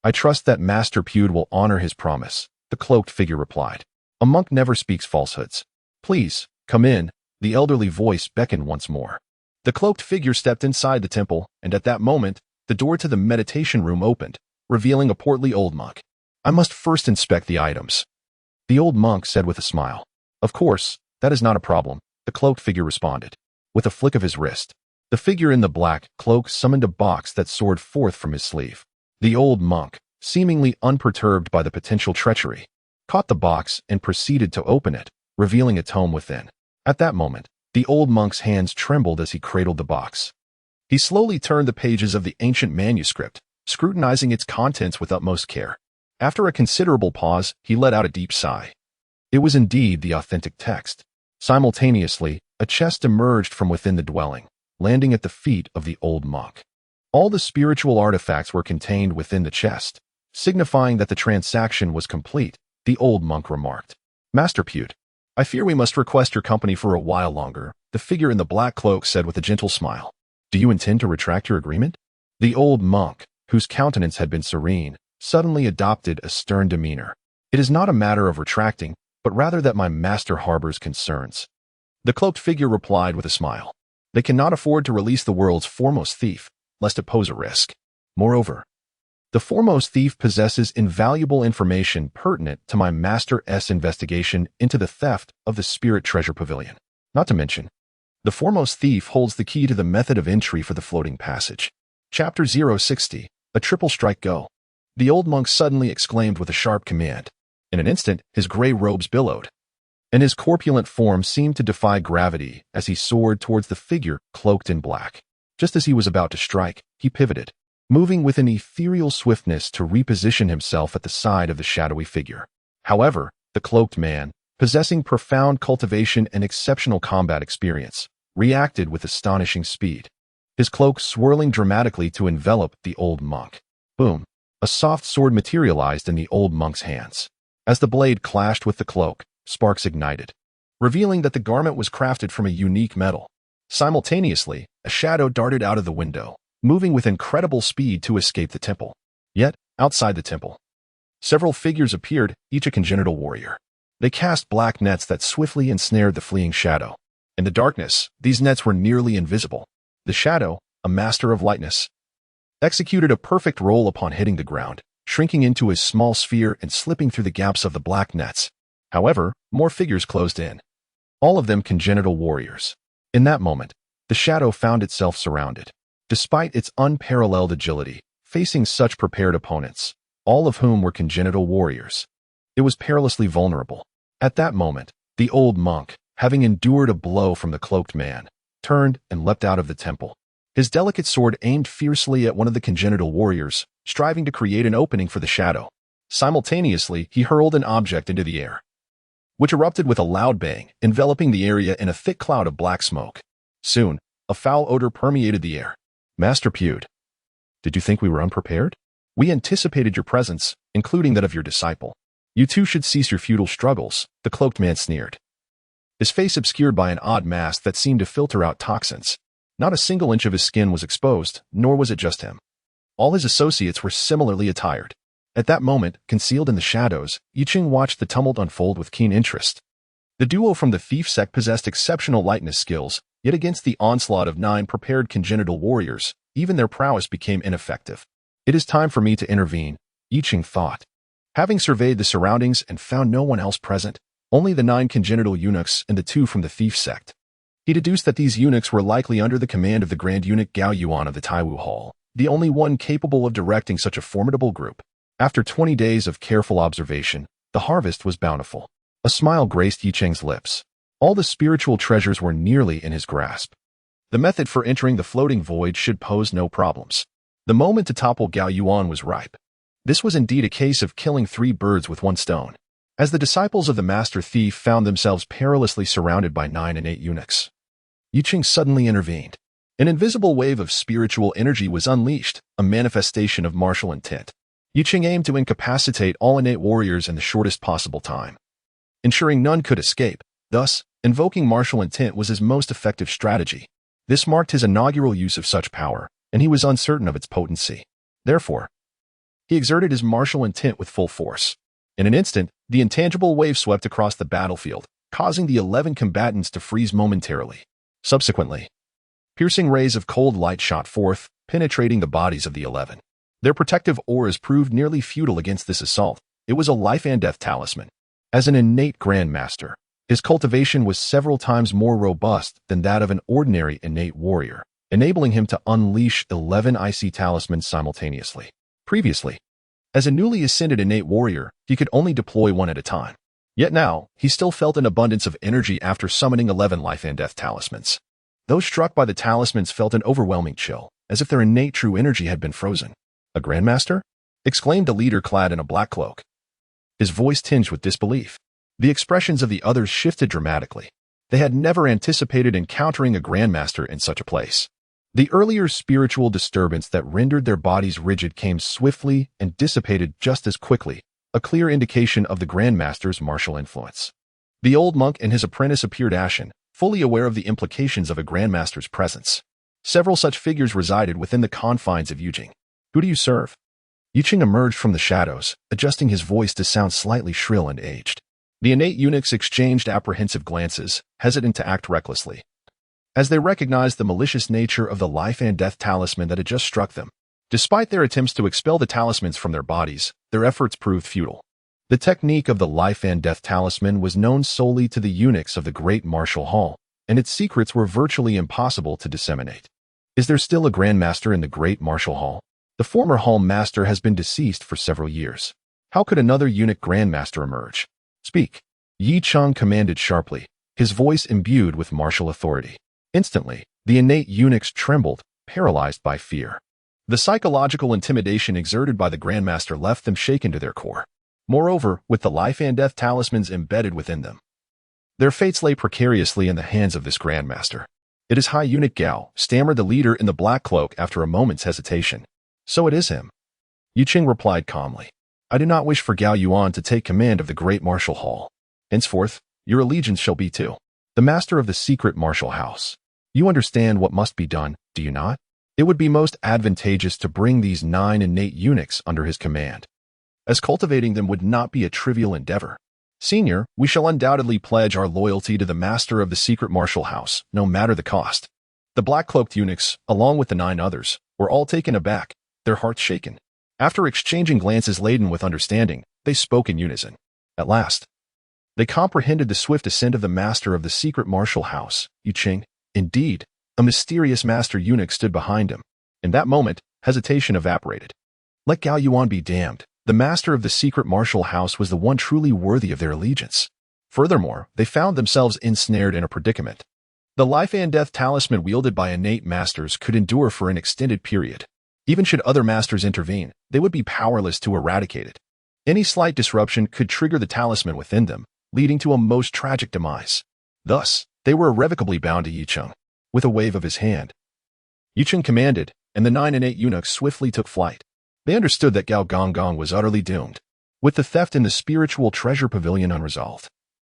I trust that Master Pewd will honor his promise, the cloaked figure replied. A monk never speaks falsehoods. Please, come in, the elderly voice beckoned once more. The cloaked figure stepped inside the temple, and at that moment, the door to the meditation room opened, revealing a portly old monk. I must first inspect the items, the old monk said with a smile. Of course, that is not a problem, the cloaked figure responded. With a flick of his wrist, the figure in the black cloak summoned a box that soared forth from his sleeve. The old monk, seemingly unperturbed by the potential treachery, caught the box and proceeded to open it, revealing a tome within. At that moment, the old monk's hands trembled as he cradled the box. He slowly turned the pages of the ancient manuscript, scrutinizing its contents with utmost care. After a considerable pause, he let out a deep sigh. It was indeed the authentic text. Simultaneously, a chest emerged from within the dwelling, landing at the feet of the old monk. All the spiritual artifacts were contained within the chest, signifying that the transaction was complete, the old monk remarked. Master Pewd, I fear we must request your company for a while longer, the figure in the black cloak said with a gentle smile. Do you intend to retract your agreement? The old monk, whose countenance had been serene, suddenly adopted a stern demeanor. It is not a matter of retracting, but rather that my master harbors concerns. The cloaked figure replied with a smile. They cannot afford to release the world's foremost thief, lest it pose a risk. Moreover, the foremost thief possesses invaluable information pertinent to my master's investigation into the theft of the Spirit Treasure Pavilion. Not to mention, the foremost thief holds the key to the method of entry for the floating passage. Chapter 060, A Triple Strike Go. The old monk suddenly exclaimed with a sharp command. In an instant, his gray robes billowed, and his corpulent form seemed to defy gravity as he soared towards the figure cloaked in black. Just as he was about to strike, he pivoted, moving with an ethereal swiftness to reposition himself at the side of the shadowy figure. However, the cloaked man, possessing profound cultivation and exceptional combat experience, reacted with astonishing speed, his cloak swirling dramatically to envelop the old monk. Boom! A soft sword materialized in the old monk's hands. As the blade clashed with the cloak, sparks ignited, revealing that the garment was crafted from a unique metal. Simultaneously, a shadow darted out of the window, moving with incredible speed to escape the temple. Yet, outside the temple, several figures appeared, each a congenital warrior. They cast black nets that swiftly ensnared the fleeing shadow. In the darkness, these nets were nearly invisible. The shadow, a master of lightness, executed a perfect roll upon hitting the ground, shrinking into a small sphere and slipping through the gaps of the black nets. However, more figures closed in, all of them congenital warriors. In that moment, the shadow found itself surrounded, despite its unparalleled agility, facing such prepared opponents, all of whom were congenital warriors. It was perilously vulnerable. At that moment, the old monk, having endured a blow from the cloaked man, turned and leapt out of the temple. His delicate sword aimed fiercely at one of the congenital warriors, striving to create an opening for the shadow. Simultaneously, he hurled an object into the air, which erupted with a loud bang, enveloping the area in a thick cloud of black smoke. Soon, a foul odor permeated the air. Master Pewd, did you think we were unprepared? We anticipated your presence, including that of your disciple. You too should cease your futile struggles, the cloaked man sneered, his face obscured by an odd mask that seemed to filter out toxins. Not a single inch of his skin was exposed, nor was it just him. All his associates were similarly attired. At that moment, concealed in the shadows, Yiqing watched the tumult unfold with keen interest. The duo from the thief sect possessed exceptional lightness skills, yet against the onslaught of 9 prepared congenital warriors, even their prowess became ineffective. It is time for me to intervene, Yiqing thought. Having surveyed the surroundings and found no one else present, only the 9 congenital eunuchs and the 2 from the thief sect, he deduced that these eunuchs were likely under the command of the Grand Eunuch Gao Yuan of the Taiwu Hall, the only one capable of directing such a formidable group. After 20 days of careful observation, the harvest was bountiful. A smile graced Yiqing's lips. All the spiritual treasures were nearly in his grasp. The method for entering the floating void should pose no problems. The moment to topple Gao Yuan was ripe. This was indeed a case of killing 3 birds with 1 stone. As the disciples of the master thief found themselves perilously surrounded by 9 and 8 eunuchs, Yiqing suddenly intervened. An invisible wave of spiritual energy was unleashed, a manifestation of martial intent. Yiqing aimed to incapacitate all innate warriors in the shortest possible time, ensuring none could escape. Thus, invoking martial intent was his most effective strategy. This marked his inaugural use of such power, and he was uncertain of its potency. Therefore, he exerted his martial intent with full force. In an instant, the intangible wave swept across the battlefield, causing the 11 combatants to freeze momentarily. Subsequently, piercing rays of cold light shot forth, penetrating the bodies of the 11. Their protective auras proved nearly futile against this assault. It was a life and death talisman. As an innate grandmaster, his cultivation was several times more robust than that of an ordinary innate warrior, enabling him to unleash 11 icy talismans simultaneously. Previously, as a newly ascended innate warrior, he could only deploy 1 at a time. Yet now, he still felt an abundance of energy after summoning 11 life and death talismans. Those struck by the talismans felt an overwhelming chill, as if their innate true energy had been frozen. "A grandmaster?" exclaimed a leader clad in a black cloak, his voice tinged with disbelief. The expressions of the others shifted dramatically. They had never anticipated encountering a grandmaster in such a place. The earlier spiritual disturbance that rendered their bodies rigid came swiftly and dissipated just as quickly, a clear indication of the grandmaster's martial influence. The old monk and his apprentice appeared ashen, fully aware of the implications of a grandmaster's presence. Several such figures resided within the confines of Yujing. "Who do you serve?" Yiqing emerged from the shadows, adjusting his voice to sound slightly shrill and aged. The innate eunuchs exchanged apprehensive glances, hesitant to act recklessly, as they recognized the malicious nature of the life and death talisman that had just struck them. Despite their attempts to expel the talismans from their bodies, their efforts proved futile. The technique of the life and death talisman was known solely to the eunuchs of the Great Martial Hall, and its secrets were virtually impossible to disseminate. Is there still a grandmaster in the Great Martial Hall? The former hall master has been deceased for several years. How could another eunuch grandmaster emerge? "Speak," Yi Cheng commanded sharply, his voice imbued with martial authority. Instantly, the innate eunuchs trembled, paralyzed by fear. The psychological intimidation exerted by the grandmaster left them shaken to their core. Moreover, with the life and death talismans embedded within them, their fates lay precariously in the hands of this grandmaster. "It is High Eunuch Gao," stammered the leader in the black cloak after a moment's hesitation. "So it is him," Yiqing replied calmly. "I do not wish for Gao Yuan to take command of the Great Martial Hall. Henceforth, your allegiance shall be to the master of the secret martial house. You understand what must be done, do you not? It would be most advantageous to bring these 9 innate eunuchs under his command, as cultivating them would not be a trivial endeavor. Senior, we shall undoubtedly pledge our loyalty to the master of the secret martial house, no matter the cost." The black-cloaked eunuchs, along with the 9 others, were all taken aback, their hearts shaken. After exchanging glances laden with understanding, they spoke in unison. At last, they comprehended the swift ascent of the master of the secret martial house, Yiqing. Indeed, a mysterious master eunuch stood behind him. In that moment, hesitation evaporated. Let Gao Yuan be damned. The master of the secret martial house was the one truly worthy of their allegiance. Furthermore, they found themselves ensnared in a predicament. The life and death talisman wielded by innate masters could endure for an extended period. Even should other masters intervene, they would be powerless to eradicate it. Any slight disruption could trigger the talisman within them, leading to a most tragic demise. Thus, they were irrevocably bound to Yicheng. With a wave of his hand, Yicheng commanded, and the 9 innate eunuchs swiftly took flight. They understood that Gao Gonggong was utterly doomed, with the theft in the spiritual treasure pavilion unresolved.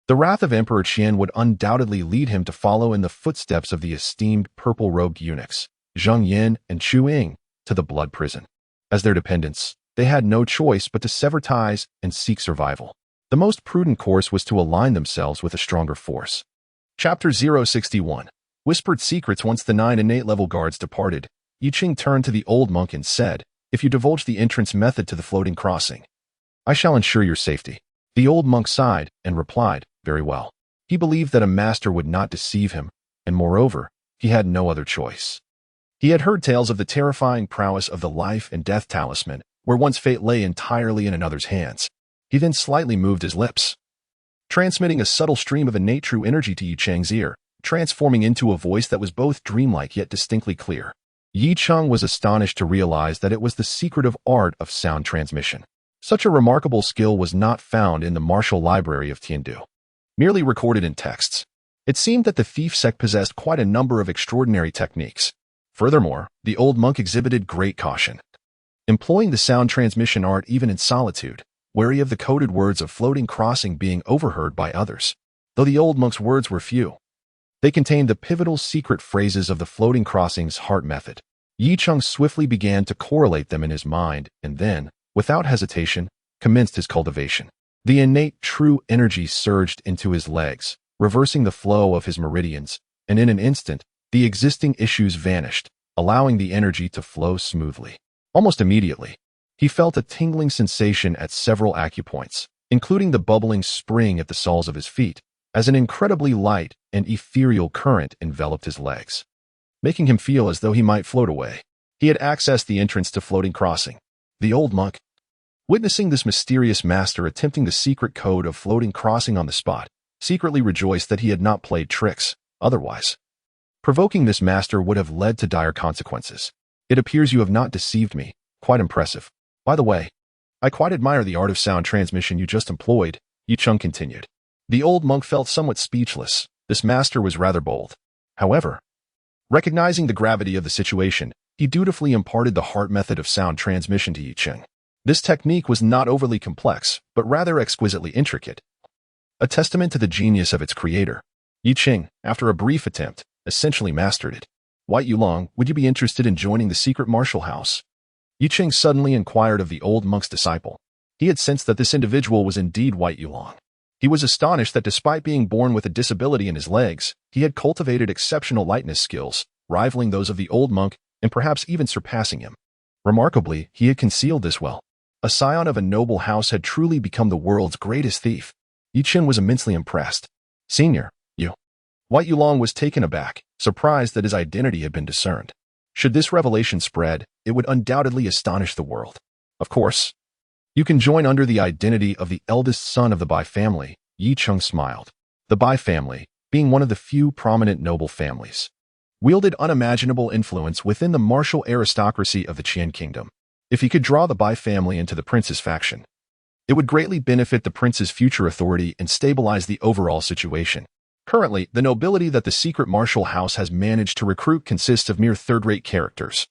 The wrath of Emperor Qian would undoubtedly lead him to follow in the footsteps of the esteemed purple-robed eunuchs, Zheng Yin and Chu Ying, to the blood prison. As their dependents, they had no choice but to sever ties and seek survival. The most prudent course was to align themselves with a stronger force. Chapter 061. Whispered Secrets. Once the 9 innate level guards departed, Yicheng turned to the old monk and said, "If you divulge the entrance method to the floating crossing, I shall ensure your safety." The old monk sighed and replied, "Very well." He believed that a master would not deceive him, and moreover, he had no other choice. He had heard tales of the terrifying prowess of the life and death talisman, where one's fate lay entirely in another's hands. He then slightly moved his lips, transmitting a subtle stream of innate true energy to Yicheng's ear, transforming into a voice that was both dreamlike yet distinctly clear. Yicheng was astonished to realize that it was the secretive art of sound transmission. Such a remarkable skill was not found in the martial library of Tiandu, merely recorded in texts. It seemed that the thief sect possessed quite a number of extraordinary techniques. Furthermore, the old monk exhibited great caution, employing the sound transmission art even in solitude, wary of the coded words of floating crossing being overheard by others. Though the old monk's words were few, they contained the pivotal secret phrases of the floating crossing's heart method. Yicheng swiftly began to correlate them in his mind and then, without hesitation, commenced his cultivation. The innate true energy surged into his legs, reversing the flow of his meridians, and in an instant, the existing issues vanished, allowing the energy to flow smoothly. Almost immediately, he felt a tingling sensation at several acupoints, including the bubbling spring at the soles of his feet, as an incredibly light and ethereal current enveloped his legs, making him feel as though he might float away. He had accessed the entrance to floating crossing. The old monk, witnessing this mysterious master attempting the secret code of floating crossing on the spot, secretly rejoiced that he had not played tricks. Otherwise, provoking this master would have led to dire consequences. "It appears you have not deceived me. Quite impressive. By the way, I quite admire the art of sound transmission you just employed," Yicheng continued. The old monk felt somewhat speechless. This master was rather bold. However, recognizing the gravity of the situation, he dutifully imparted the heart method of sound transmission to Yicheng. This technique was not overly complex, but rather exquisitely intricate, a testament to the genius of its creator. Yicheng, after a brief attempt, essentially mastered it. "White Yulong, would you be interested in joining the secret martial house?" Yicheng suddenly inquired of the old monk's disciple. He had sensed that this individual was indeed White Yulong. He was astonished that despite being born with a disability in his legs, he had cultivated exceptional lightness skills, rivaling those of the old monk and perhaps even surpassing him. Remarkably, he had concealed this well. A scion of a noble house had truly become the world's greatest thief. Yicheng was immensely impressed. "Senior, you." White Yulong was taken aback, surprised that his identity had been discerned. Should this revelation spread, it would undoubtedly astonish the world. "Of course, you can join under the identity of the eldest son of the Bai family," Yicheng smiled. The Bai family, being one of the few prominent noble families, wielded unimaginable influence within the martial aristocracy of the Qian kingdom. If he could draw the Bai family into the prince's faction, it would greatly benefit the prince's future authority and stabilize the overall situation. Currently, the nobility that the secret martial house has managed to recruit consists of mere third-rate characters,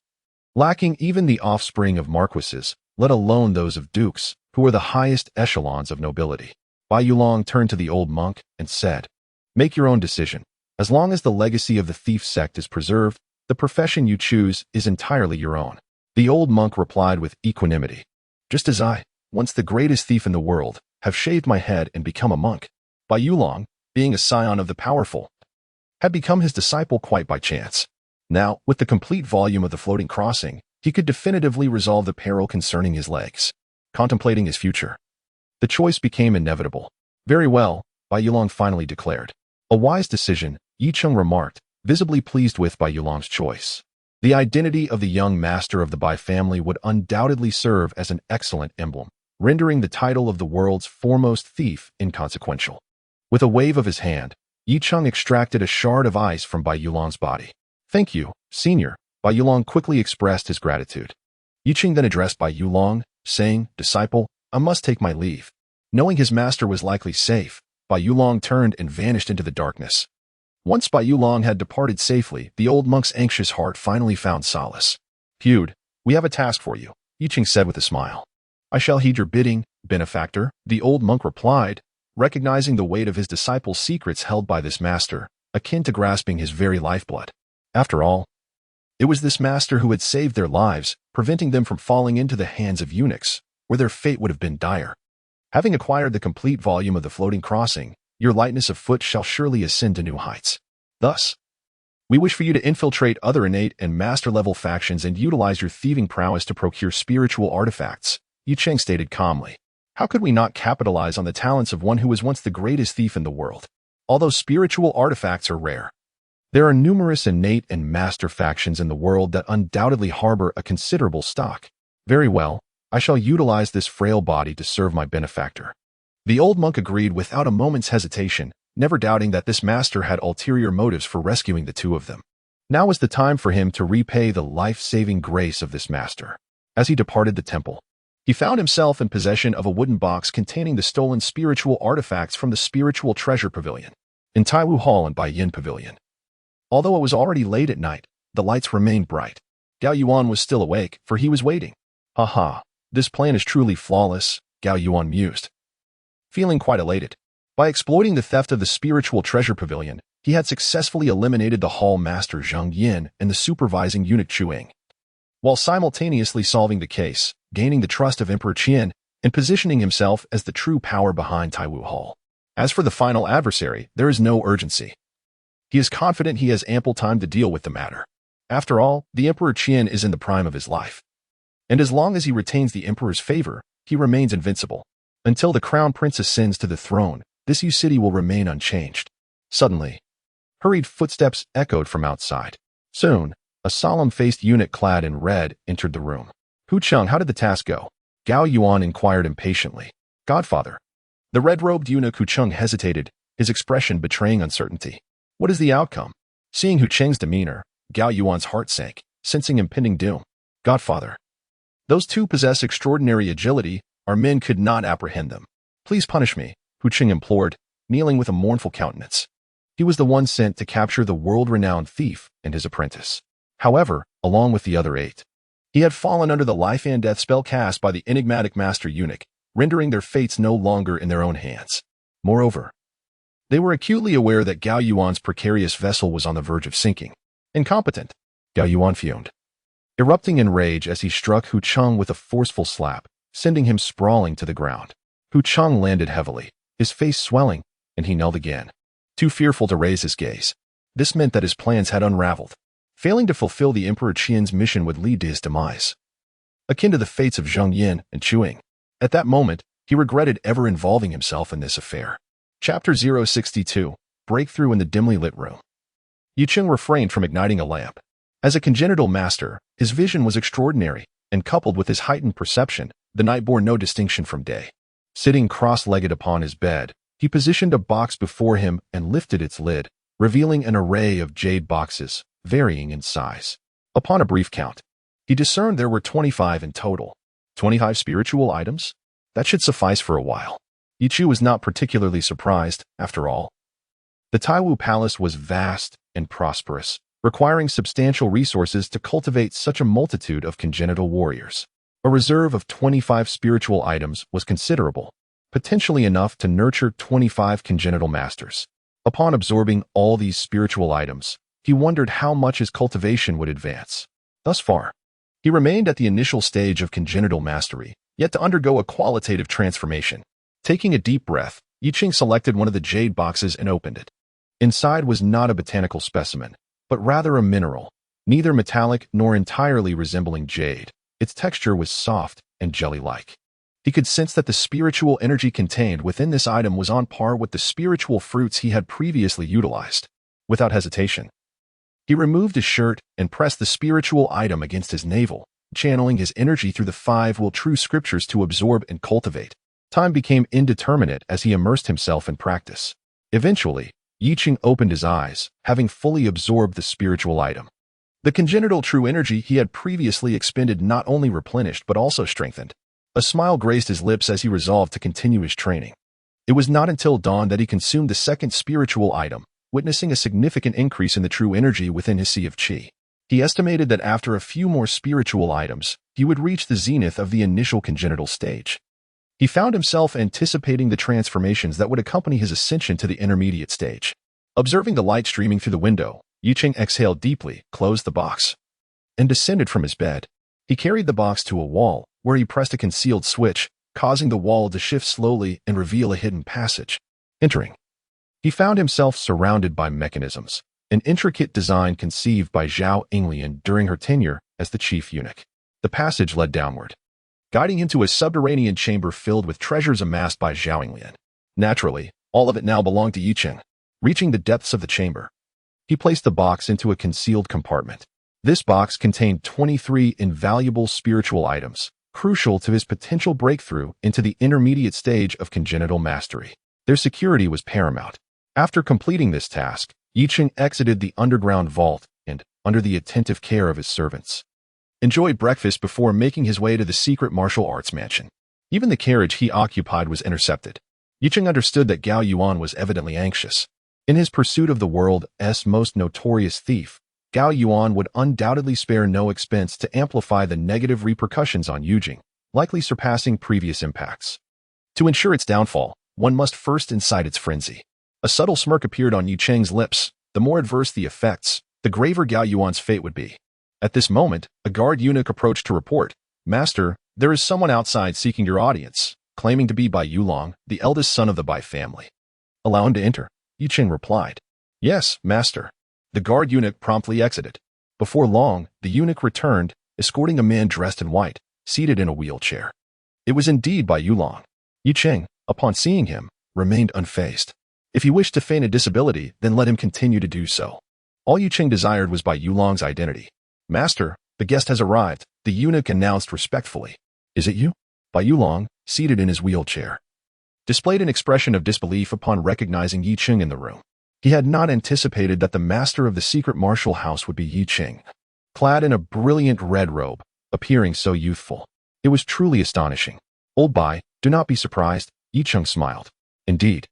lacking even the offspring of marquises, let alone those of dukes, who are the highest echelons of nobility. Bai Yulong turned to the old monk and said, "Make your own decision. As long as the legacy of the thief sect is preserved, the profession you choose is entirely your own." The old monk replied with equanimity, "Just as I, once the greatest thief in the world, have shaved my head and become a monk, Bai Yulong, being a scion of the powerful, had become his disciple quite by chance. Now, with the complete volume of the floating crossing, he could definitively resolve the peril concerning his legs. Contemplating his future, the choice became inevitable. "Very well," Bai Yulong finally declared. "A wise decision," Yicheng remarked, visibly pleased with Bai Yulong's choice. The identity of the young master of the Bai family would undoubtedly serve as an excellent emblem, rendering the title of the world's foremost thief inconsequential. With a wave of his hand, Yi Cheng extracted a shard of ice from Bai Yulong's body. "Thank you, Senior." Bai Yulong quickly expressed his gratitude. Yi Cheng then addressed Bai Yulong, saying, "Disciple, I must take my leave." Knowing his master was likely safe, Bai Yulong turned and vanished into the darkness. Once Bai Yulong had departed safely, the old monk's anxious heart finally found solace. "Hude, we have a task for you," Yi Cheng said with a smile. "I shall heed your bidding, benefactor," the old monk replied, recognizing the weight of his disciple's secrets held by this master, akin to grasping his very lifeblood. After all, it was this master who had saved their lives, preventing them from falling into the hands of eunuchs, where their fate would have been dire. Having acquired the complete volume of the floating crossing, your lightness of foot shall surely ascend to new heights. Thus, we wish for you to infiltrate other innate and master-level factions and utilize your thieving prowess to procure spiritual artifacts, Yi Cheng stated calmly. How could we not capitalize on the talents of one who was once the greatest thief in the world? Although spiritual artifacts are rare, there are numerous innate and master factions in the world that undoubtedly harbor a considerable stock. Very well, I shall utilize this frail body to serve my benefactor. The old monk agreed without a moment's hesitation, never doubting that this master had ulterior motives for rescuing the two of them. Now was the time for him to repay the life-saving grace of this master. As he departed the temple, he found himself in possession of a wooden box containing the stolen spiritual artifacts from the spiritual treasure pavilion, in Taiwu Hall and Bai Yin Pavilion. Although it was already late at night, the lights remained bright. Gao Yuan was still awake, for he was waiting. "Ha, this plan is truly flawless," Gao Yuan mused, feeling quite elated. By exploiting the theft of the spiritual treasure pavilion, he had successfully eliminated the hall master Zhang Yin and the supervising eunuch Chuang, while simultaneously solving the case, gaining the trust of Emperor Qian, and positioning himself as the true power behind Taiwu Hall. As for the final adversary, there is no urgency. He is confident he has ample time to deal with the matter. After all, the Emperor Qian is in the prime of his life. And as long as he retains the Emperor's favor, he remains invincible. Until the Crown Prince ascends to the throne, this Yu city will remain unchanged. Suddenly, hurried footsteps echoed from outside. Soon, a solemn-faced eunuch clad in red entered the room. "Hu Cheng, how did the task go?" Gao Yuan inquired impatiently. "Godfather." The red-robed eunuch Hu Cheng hesitated, his expression betraying uncertainty. "What is the outcome?" Seeing Hu Cheng's demeanor, Gao Yuan's heart sank, sensing impending doom. "Godfather, those two possess extraordinary agility. Our men could not apprehend them. Please punish me," Hu Cheng implored, kneeling with a mournful countenance. He was the one sent to capture the world-renowned thief and his apprentice. However, along with the other 8, he had fallen under the life and death spell cast by the enigmatic master eunuch, rendering their fates no longer in their own hands. Moreover, they were acutely aware that Gao Yuan's precarious vessel was on the verge of sinking. "Incompetent," Gao Yuan fumed, erupting in rage as he struck Hu Cheng with a forceful slap, sending him sprawling to the ground. Hu Cheng landed heavily, his face swelling, and he knelt again, too fearful to raise his gaze. This meant that his plans had unraveled. Failing to fulfill the Emperor Qian's mission would lead to his demise, akin to the fates of Zhang Yin and Chuang. At that moment, he regretted ever involving himself in this affair. Chapter 062, Breakthrough in the Dimly Lit Room. Yi Cheng refrained from igniting a lamp. As a congenital master, his vision was extraordinary, and coupled with his heightened perception, the night bore no distinction from day. Sitting cross-legged upon his bed, he positioned a box before him and lifted its lid, revealing an array of jade boxes, varying in size. Upon a brief count, he discerned there were 25 in total. 25 spiritual items? That should suffice for a while. Yi Chu was not particularly surprised, after all. The Taiwu Palace was vast and prosperous, requiring substantial resources to cultivate such a multitude of congenital warriors. A reserve of 25 spiritual items was considerable, potentially enough to nurture 25 congenital masters. Upon absorbing all these spiritual items, he wondered how much his cultivation would advance. Thus far, he remained at the initial stage of congenital mastery, yet to undergo a qualitative transformation. Taking a deep breath, Yi Cheng selected one of the jade boxes and opened it. Inside was not a botanical specimen, but rather a mineral, neither metallic nor entirely resembling jade. Its texture was soft and jelly-like. He could sense that the spiritual energy contained within this item was on par with the spiritual fruits he had previously utilized. Without hesitation, he removed his shirt and pressed the spiritual item against his navel, channeling his energy through the 5 will true scriptures to absorb and cultivate. Time became indeterminate as he immersed himself in practice. Eventually, Yi Ching opened his eyes, having fully absorbed the spiritual item. The congenital true energy he had previously expended not only replenished but also strengthened. A smile graced his lips as he resolved to continue his training. It was not until dawn that he consumed the second spiritual item, witnessing a significant increase in the true energy within his sea of qi. He estimated that after a few more spiritual items, he would reach the zenith of the initial congenital stage. He found himself anticipating the transformations that would accompany his ascension to the intermediate stage. Observing the light streaming through the window, Yi Ching exhaled deeply, closed the box, and descended from his bed. He carried the box to a wall, where he pressed a concealed switch, causing the wall to shift slowly and reveal a hidden passage. Entering, he found himself surrounded by mechanisms, an intricate design conceived by Zhao Yinglian during her tenure as the chief eunuch. The passage led downward, guiding him to a subterranean chamber filled with treasures amassed by Zhao Yinglian. Naturally, all of it now belonged to Yi Ching. Reaching the depths of the chamber, he placed the box into a concealed compartment. This box contained 23 invaluable spiritual items, crucial to his potential breakthrough into the intermediate stage of congenital mastery. Their security was paramount. After completing this task, Yi Ching exited the underground vault and, under the attentive care of his servants, enjoyed breakfast before making his way to the secret martial arts mansion. Even the carriage he occupied was intercepted. Yi Ching understood that Gao Yuan was evidently anxious. In his pursuit of the world's most notorious thief, Gao Yuan would undoubtedly spare no expense to amplify the negative repercussions on Yujing, likely surpassing previous impacts. To ensure its downfall, one must first incite its frenzy. A subtle smirk appeared on Yi Cheng's lips. The more adverse the effects, the graver Gao Yuan's fate would be. At this moment, a guard eunuch approached to report, "Master, there is someone outside seeking your audience, claiming to be Bai Yulong, the eldest son of the Bai family." "Allow him to enter," Yi Ching replied. "Yes, master." The guard eunuch promptly exited. Before long, the eunuch returned, escorting a man dressed in white, seated in a wheelchair. It was indeed Bai Yulong. Yi Ching, upon seeing him, remained unfazed. If he wished to feign a disability, then let him continue to do so. All Yi Ching desired was Bai Yulong's identity. "Master, the guest has arrived," the eunuch announced respectfully. "Is it you?" Bai Yulong, seated in his wheelchair, displayed an expression of disbelief upon recognizing Yi Ching in the room. He had not anticipated that the master of the secret martial house would be Yi Ching, clad in a brilliant red robe, appearing so youthful. It was truly astonishing. "Old Bai, do not be surprised," Yi Ching smiled. Indeed,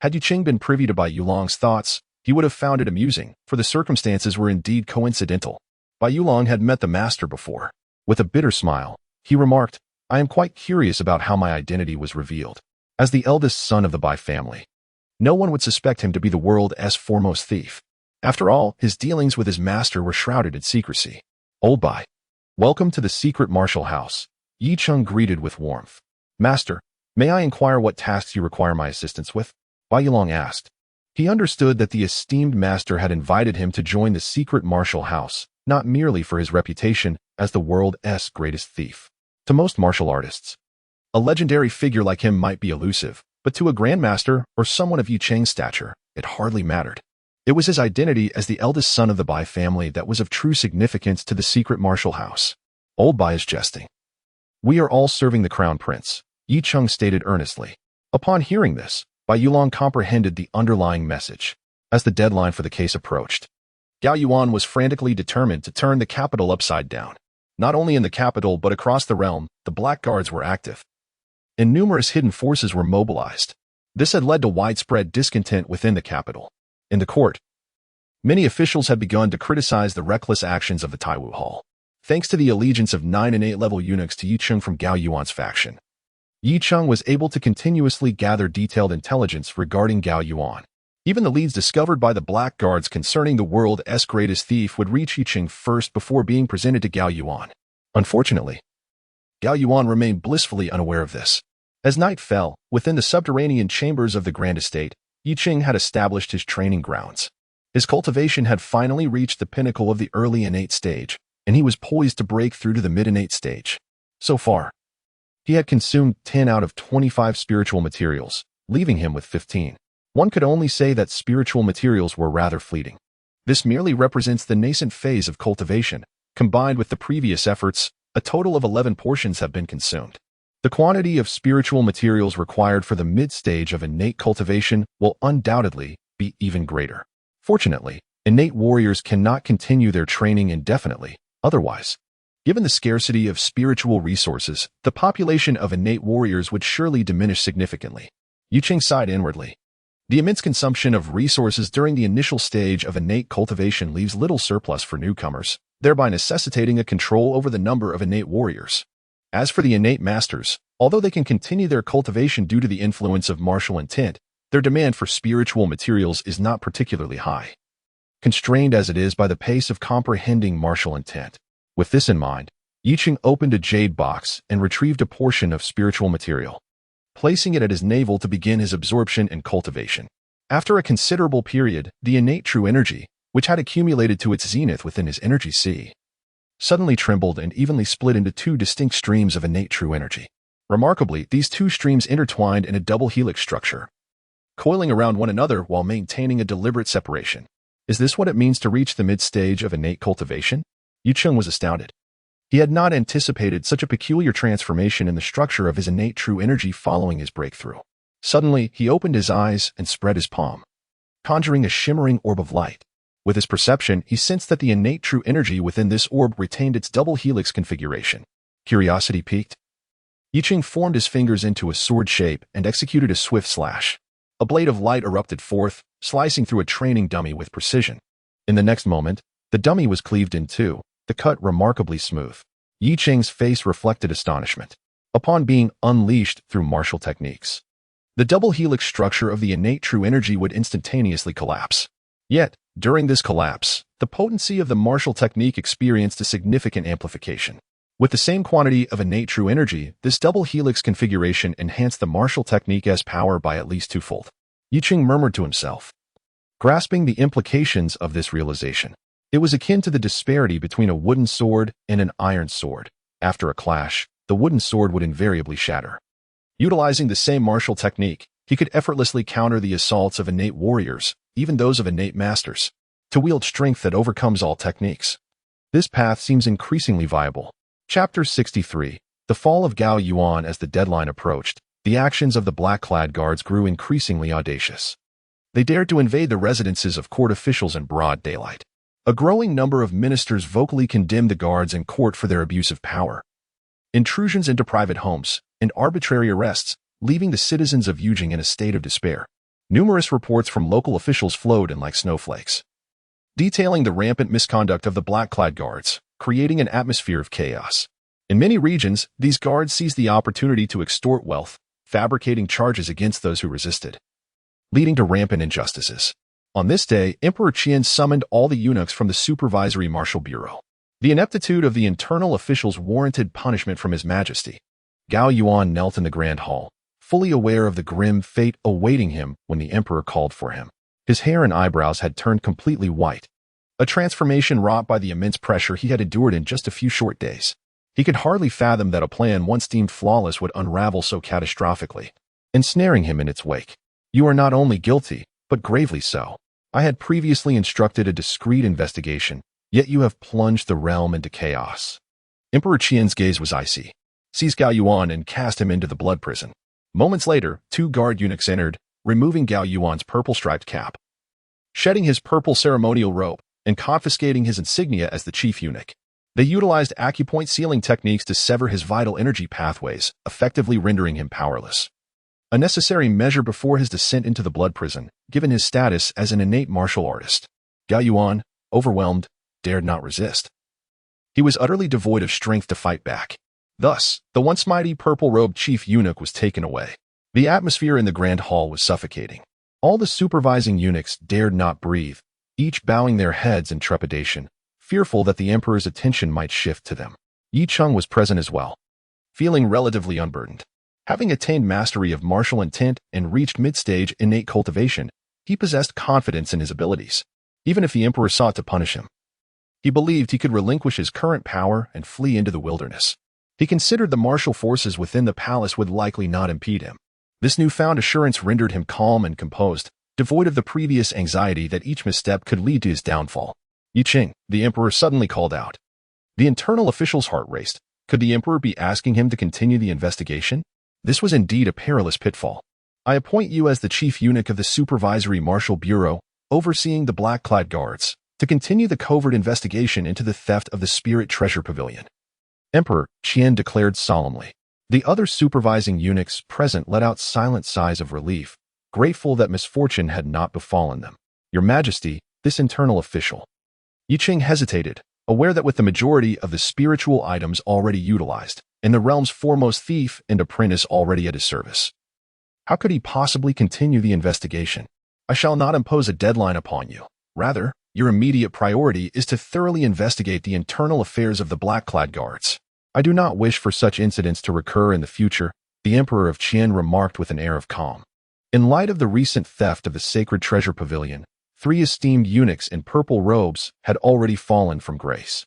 had Yi Ching been privy to Bai Yulong's thoughts, he would have found it amusing, for the circumstances were indeed coincidental. Bai Yulong had met the master before. With a bitter smile, he remarked, "I am quite curious about how my identity was revealed. As the eldest son of the Bai family, no one would suspect him to be the world's foremost thief. After all, his dealings with his master were shrouded in secrecy." "Old Bai, welcome to the secret martial house," Yi Ching greeted with warmth. "Master, may I inquire what tasks you require my assistance with?" Bai Yulong asked. He understood that the esteemed master had invited him to join the secret martial house, not merely for his reputation as the world's greatest thief. To most martial artists, a legendary figure like him might be elusive, but to a grandmaster or someone of Yi Cheng's stature, it hardly mattered. It was his identity as the eldest son of the Bai family that was of true significance to the secret martial house. "Old Bai is jesting. We are all serving the crown prince," Yi Ching stated earnestly. Upon hearing this, Bai Yulong comprehended the underlying message. As the deadline for the case approached, Gao Yuan was frantically determined to turn the capital upside down. Not only in the capital but across the realm, the Black Guards were active, and numerous hidden forces were mobilized. This had led to widespread discontent within the capital. In the court, many officials had begun to criticize the reckless actions of the Taiwu Hall. Thanks to the allegiance of 9 and 8 level eunuchs to Yi Ching from Gao Yuan's faction, Yi Ching was able to continuously gather detailed intelligence regarding Gao Yuan. Even the leads discovered by the Black Guards concerning the world's greatest thief would reach Yi Ching first before being presented to Gao Yuan. Unfortunately, Gao Yuan remained blissfully unaware of this. As night fell, within the subterranean chambers of the Grand Estate, Yi Ching had established his training grounds. His cultivation had finally reached the pinnacle of the early innate stage, and he was poised to break through to the mid-innate stage. So far, he had consumed 10 out of 25 spiritual materials, leaving him with 15. One could only say that spiritual materials were rather fleeting. This merely represents the nascent phase of cultivation. Combined with the previous efforts, a total of 11 portions have been consumed. The quantity of spiritual materials required for the mid-stage of innate cultivation will undoubtedly be even greater. Fortunately, innate warriors cannot continue their training indefinitely. Otherwise, given the scarcity of spiritual resources, the population of innate warriors would surely diminish significantly. Yuqing sighed inwardly. The immense consumption of resources during the initial stage of innate cultivation leaves little surplus for newcomers, thereby necessitating a control over the number of innate warriors. As for the innate masters, although they can continue their cultivation due to the influence of martial intent, their demand for spiritual materials is not particularly high, constrained as it is by the pace of comprehending martial intent. With this in mind, Yiqing opened a jade box and retrieved a portion of spiritual material, placing it at his navel to begin his absorption and cultivation. After a considerable period, the innate true energy, which had accumulated to its zenith within his energy sea, suddenly trembled and evenly split into two distinct streams of innate true energy. Remarkably, these two streams intertwined in a double helix structure, coiling around one another while maintaining a deliberate separation. Is this what it means to reach the mid-stage of innate cultivation? Yuqing was astounded. He had not anticipated such a peculiar transformation in the structure of his innate true energy following his breakthrough. Suddenly, he opened his eyes and spread his palm, conjuring a shimmering orb of light. With his perception, he sensed that the innate true energy within this orb retained its double helix configuration. Curiosity piqued. Yiqing formed his fingers into a sword shape and executed a swift slash. A blade of light erupted forth, slicing through a training dummy with precision. In the next moment, the dummy was cleaved in two, the cut remarkably smooth. Yiqing's face reflected astonishment. Upon being unleashed through martial techniques, the double helix structure of the innate true energy would instantaneously collapse. Yet, during this collapse, the potency of the martial technique experienced a significant amplification. With the same quantity of innate true energy, this double helix configuration enhanced the martial technique's power by at least twofold. Yiqing murmured to himself, grasping the implications of this realization. It was akin to the disparity between a wooden sword and an iron sword. After a clash, the wooden sword would invariably shatter. Utilizing the same martial technique, he could effortlessly counter the assaults of innate warriors, even those of innate masters, to wield strength that overcomes all techniques. This path seems increasingly viable. Chapter 63. The fall of Gao Yuan. As the deadline approached, the actions of the black-clad guards grew increasingly audacious. They dared to invade the residences of court officials in broad daylight. A growing number of ministers vocally condemned the guards in court for their abuse of power, intrusions into private homes, and arbitrary arrests, leaving the citizens of Yujing in a state of despair. Numerous reports from local officials flowed in like snowflakes, detailing the rampant misconduct of the black-clad guards, creating an atmosphere of chaos. In many regions, these guards seized the opportunity to extort wealth, fabricating charges against those who resisted, leading to rampant injustices. On this day, Emperor Qian summoned all the eunuchs from the Supervisory Martial Bureau. The ineptitude of the internal officials warranted punishment from His Majesty. Gao Yuan knelt in the Grand Hall, fully aware of the grim fate awaiting him when the Emperor called for him. His hair and eyebrows had turned completely white, a transformation wrought by the immense pressure he had endured in just a few short days. He could hardly fathom that a plan once deemed flawless would unravel so catastrophically, ensnaring him in its wake. You are not only guilty, but gravely so. I had previously instructed a discreet investigation, yet you have plunged the realm into chaos. Emperor Qian's gaze was icy. Seized Gao Yuan and cast him into the blood prison. Moments later, two guard eunuchs entered, removing Gao Yuan's purple-striped cap, shedding his purple ceremonial robe, and confiscating his insignia as the chief eunuch. They utilized acupoint sealing techniques to sever his vital energy pathways, effectively rendering him powerless. A necessary measure before his descent into the blood prison, given his status as an innate martial artist. Gao Yuan, overwhelmed, dared not resist. He was utterly devoid of strength to fight back. Thus, the once mighty purple-robed chief eunuch was taken away. The atmosphere in the grand hall was suffocating. All the supervising eunuchs dared not breathe, each bowing their heads in trepidation, fearful that the emperor's attention might shift to them. Yicheng was present as well, feeling relatively unburdened. Having attained mastery of martial intent and reached mid-stage innate cultivation, he possessed confidence in his abilities. Even if the emperor sought to punish him, he believed he could relinquish his current power and flee into the wilderness. He considered the martial forces within the palace would likely not impede him. This newfound assurance rendered him calm and composed, devoid of the previous anxiety that each misstep could lead to his downfall. Yiqing, the emperor suddenly called out. The internal official's heart raced. Could the emperor be asking him to continue the investigation? This was indeed a perilous pitfall. I appoint you as the chief eunuch of the Supervisory Martial Bureau, overseeing the black-clad guards, to continue the covert investigation into the theft of the Spirit Treasure Pavilion. Emperor Qian declared solemnly. The other supervising eunuchs present let out silent sighs of relief, grateful that misfortune had not befallen them. Your Majesty, this internal official. Yiqing hesitated, aware that with the majority of the spiritual items already utilized, and the realm's foremost thief and apprentice already at his service, how could he possibly continue the investigation? I shall not impose a deadline upon you. Rather, your immediate priority is to thoroughly investigate the internal affairs of the black-clad guards. I do not wish for such incidents to recur in the future, the Emperor of Qian remarked with an air of calm. In light of the recent theft of the Sacred Treasure Pavilion, 3 esteemed eunuchs in purple robes had already fallen from grace.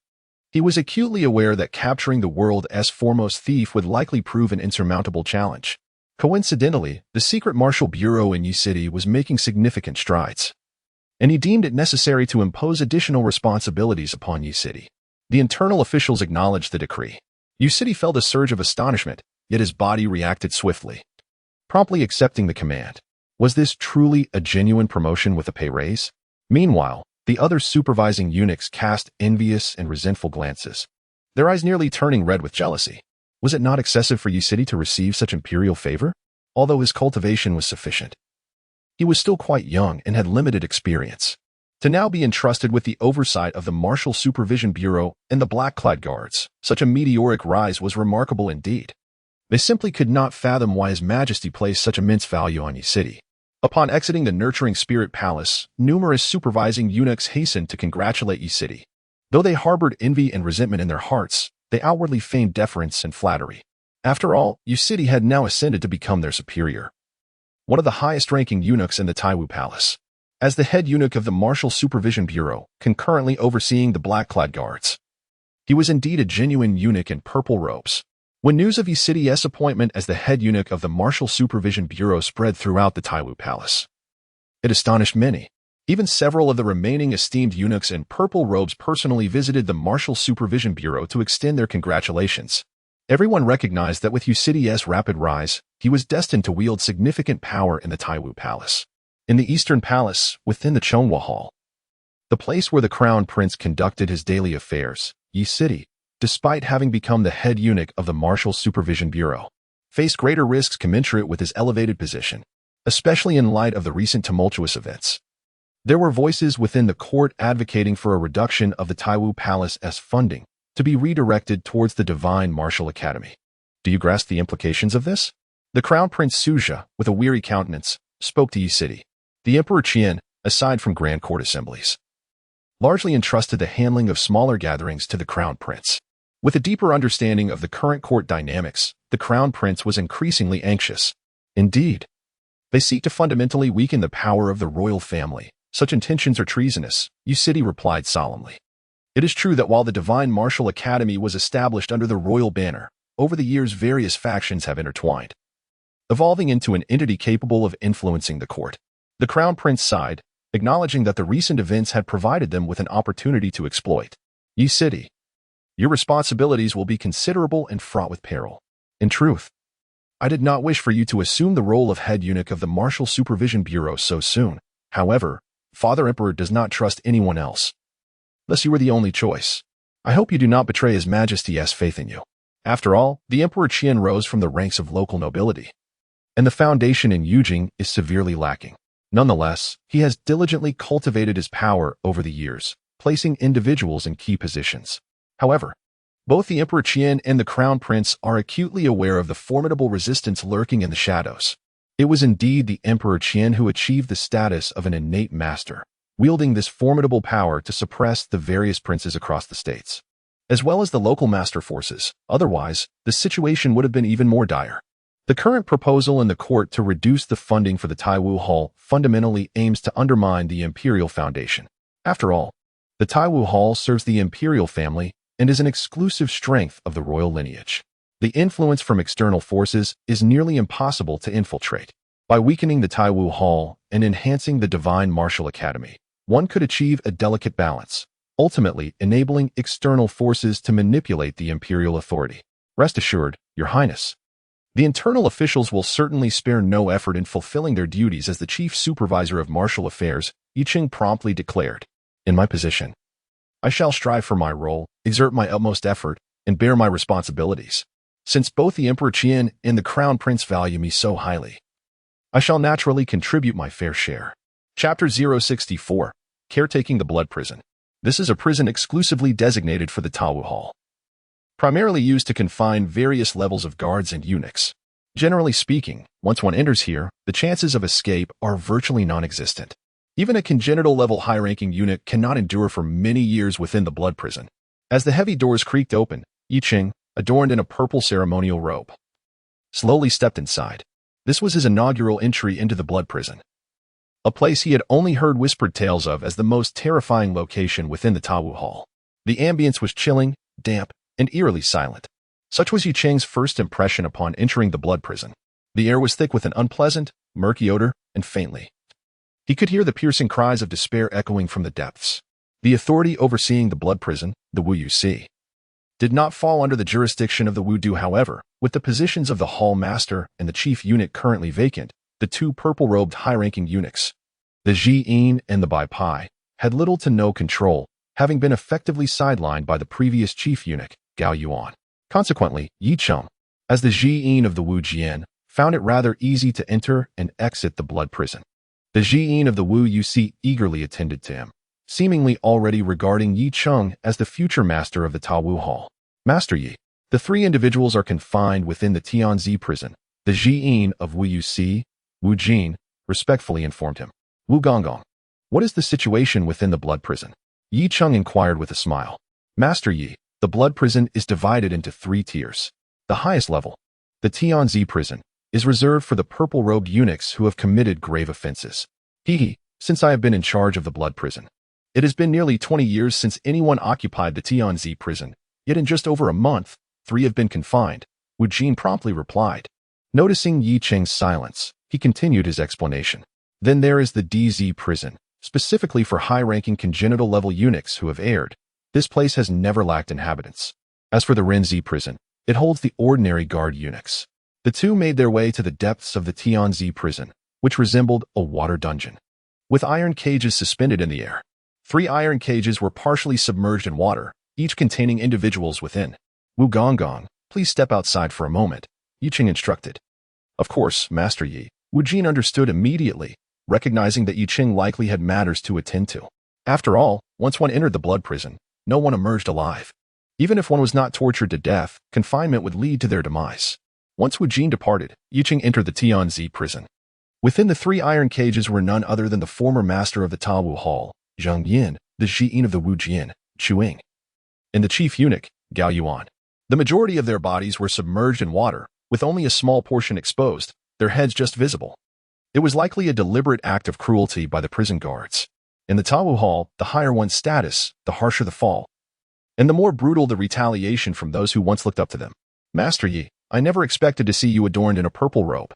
He was acutely aware that capturing the world's foremost thief would likely prove an insurmountable challenge. Coincidentally, the Secret Martial Bureau in Yi City was making significant strides, and he deemed it necessary to impose additional responsibilities upon Yi City. The internal officials acknowledged the decree. Yi City felt a surge of astonishment, yet his body reacted swiftly, promptly accepting the command. Was this truly a genuine promotion with a pay raise? Meanwhile, the other supervising eunuchs cast envious and resentful glances, their eyes nearly turning red with jealousy. Was it not excessive for Yi City to receive such imperial favor? Although his cultivation was sufficient, he was still quite young and had limited experience. To now be entrusted with the oversight of the Martial Supervision Bureau and the black-clad guards, such a meteoric rise was remarkable indeed. They simply could not fathom why His Majesty placed such immense value on Yi City. Upon exiting the nurturing Spirit Palace, numerous supervising eunuchs hastened to congratulate Yi City. Though they harbored envy and resentment in their hearts, they outwardly feigned deference and flattery. After all, Yi City had now ascended to become their superior, one of the highest-ranking eunuchs in the Taiwu Palace. As the head eunuch of the Martial Supervision Bureau, concurrently overseeing the black-clad guards, he was indeed a genuine eunuch in purple robes. When news of Yi City's appointment as the head eunuch of the Martial Supervision Bureau spread throughout the Taiwu Palace, it astonished many. Even several of the remaining esteemed eunuchs in purple robes personally visited the Martial Supervision Bureau to extend their congratulations. Everyone recognized that with Yi City's rapid rise, he was destined to wield significant power in the Taiwu Palace. In the Eastern Palace, within the Chonghua Hall, the place where the Crown Prince conducted his daily affairs, Yi City, despite having become the head eunuch of the Martial Supervision Bureau, faced greater risks commensurate with his elevated position, especially in light of the recent tumultuous events. There were voices within the court advocating for a reduction of the Taiwu Palace's funding to be redirected towards the Divine Martial Academy. Do you grasp the implications of this? The Crown Prince Suja, with a weary countenance, spoke to Yi City. The Emperor Qian, aside from grand court assemblies, largely entrusted the handling of smaller gatherings to the Crown Prince. With a deeper understanding of the current court dynamics, the Crown Prince was increasingly anxious. Indeed, they seek to fundamentally weaken the power of the royal family. Such intentions are treasonous, Yi City replied solemnly. It is true that while the Divine Martial Academy was established under the royal banner, over the years various factions have intertwined, evolving into an entity capable of influencing the court. The Crown Prince sighed, acknowledging that the recent events had provided them with an opportunity to exploit. Yi City, your responsibilities will be considerable and fraught with peril. In truth, I did not wish for you to assume the role of head eunuch of the Martial Supervision Bureau so soon. However, Father Emperor does not trust anyone else. Thus you were the only choice. I hope you do not betray His Majesty's faith in you. After all, the Emperor Qian rose from the ranks of local nobility, and the foundation in Yujing is severely lacking. Nonetheless, he has diligently cultivated his power over the years, placing individuals in key positions. However, both the Emperor Qian and the Crown Prince are acutely aware of the formidable resistance lurking in the shadows. It was indeed the Emperor Qian who achieved the status of an innate master, wielding this formidable power to suppress the various princes across the states, as well as the local master forces. Otherwise, the situation would have been even more dire. The current proposal in the court to reduce the funding for the Taiwu Hall fundamentally aims to undermine the imperial foundation. After all, the Taiwu Hall serves the imperial family and is an exclusive strength of the royal lineage. The influence from external forces is nearly impossible to infiltrate. By weakening the Taiwu Hall and enhancing the Divine Martial Academy, one could achieve a delicate balance, ultimately enabling external forces to manipulate the imperial authority. Rest assured, Your Highness, The internal officials will certainly spare no effort in fulfilling their duties as the chief supervisor of martial affairs, Yicheng promptly declared. In my position, I shall strive for my role, exert my utmost effort, and bear my responsibilities. Since both the Emperor Qian and the Crown Prince value me so highly, I shall naturally contribute my fair share. Chapter 064, Caretaking the Blood Prison. This is a prison exclusively designated for the Tawu Hall, primarily used to confine various levels of guards and eunuchs. Generally speaking, once one enters here, the chances of escape are virtually non-existent. Even a congenital-level high-ranking eunuch cannot endure for many years within the blood prison. As the heavy doors creaked open, Yicheng, adorned in a purple ceremonial robe, slowly stepped inside. This was his inaugural entry into the blood prison, a place he had only heard whispered tales of as the most terrifying location within the Tawu Hall. The ambience was chilling, damp, and eerily silent. Such was Yicheng's first impression upon entering the blood prison. The air was thick with an unpleasant, murky odor, and faintly, he could hear the piercing cries of despair echoing from the depths. The authority overseeing the blood prison, the Wu did not fall under the jurisdiction of the Wudu. However, with the positions of the hall master and the chief eunuch currently vacant, the two purple-robed high-ranking eunuchs, the Jiyin and the Bai Pai, had little to no control, having been effectively sidelined by the previous chief eunuch, Gao Yuan. Consequently, Yicheng, as the Jiyin of the Wu Jian, found it rather easy to enter and exit the blood prison. The Jiyin of the Wu eagerly attended to him, seemingly already regarding Yicheng as the future master of the Tawu Hall. Master Yi, the three individuals are confined within the Tianzi prison. The Jiyin of Wu Jin, respectfully informed him. Wu Gonggong, what is the situation within the blood prison? Yicheng inquired with a smile. Master Yi, the blood prison is divided into 3 tiers. The highest level, the Tianzi prison, is reserved for the purple-robed eunuchs who have committed grave offenses. Since I have been in charge of the blood prison, it has been nearly 20 years since anyone occupied the Tianzi prison, yet in just over a month, 3 have been confined, Wu Jin promptly replied. Noticing Yicheng's silence, he continued his explanation. Then there is the DZ prison, specifically for high-ranking congenital-level eunuchs who have erred. This place has never lacked inhabitants. As for the Renzi prison, it holds the ordinary guard eunuchs. The two made their way to the depths of the Tianzi prison, which resembled a water dungeon, with iron cages suspended in the air. 3 iron cages were partially submerged in water, each containing individuals within. Wu Gonggong, please step outside for a moment, Yicheng instructed. Of course, Master Yi. Wu Jin understood immediately, recognizing that Yicheng likely had matters to attend to. After all, once one entered the blood prison, no one emerged alive. Even if one was not tortured to death, confinement would lead to their demise. Once Wu Jin departed, Yicheng entered the Tianzi prison. Within the 3 iron cages were none other than the former master of the Tawu Hall, Zhang Yin, the Jiyin of the Wu Jian, Chuing, and the chief eunuch, Gao Yuan. The majority of their bodies were submerged in water, with only a small portion exposed, their heads just visible. It was likely a deliberate act of cruelty by the prison guards. In the Tawu Hall, the higher one's status, the harsher the fall, and the more brutal the retaliation from those who once looked up to them. Master Yi, I never expected to see you adorned in a purple robe.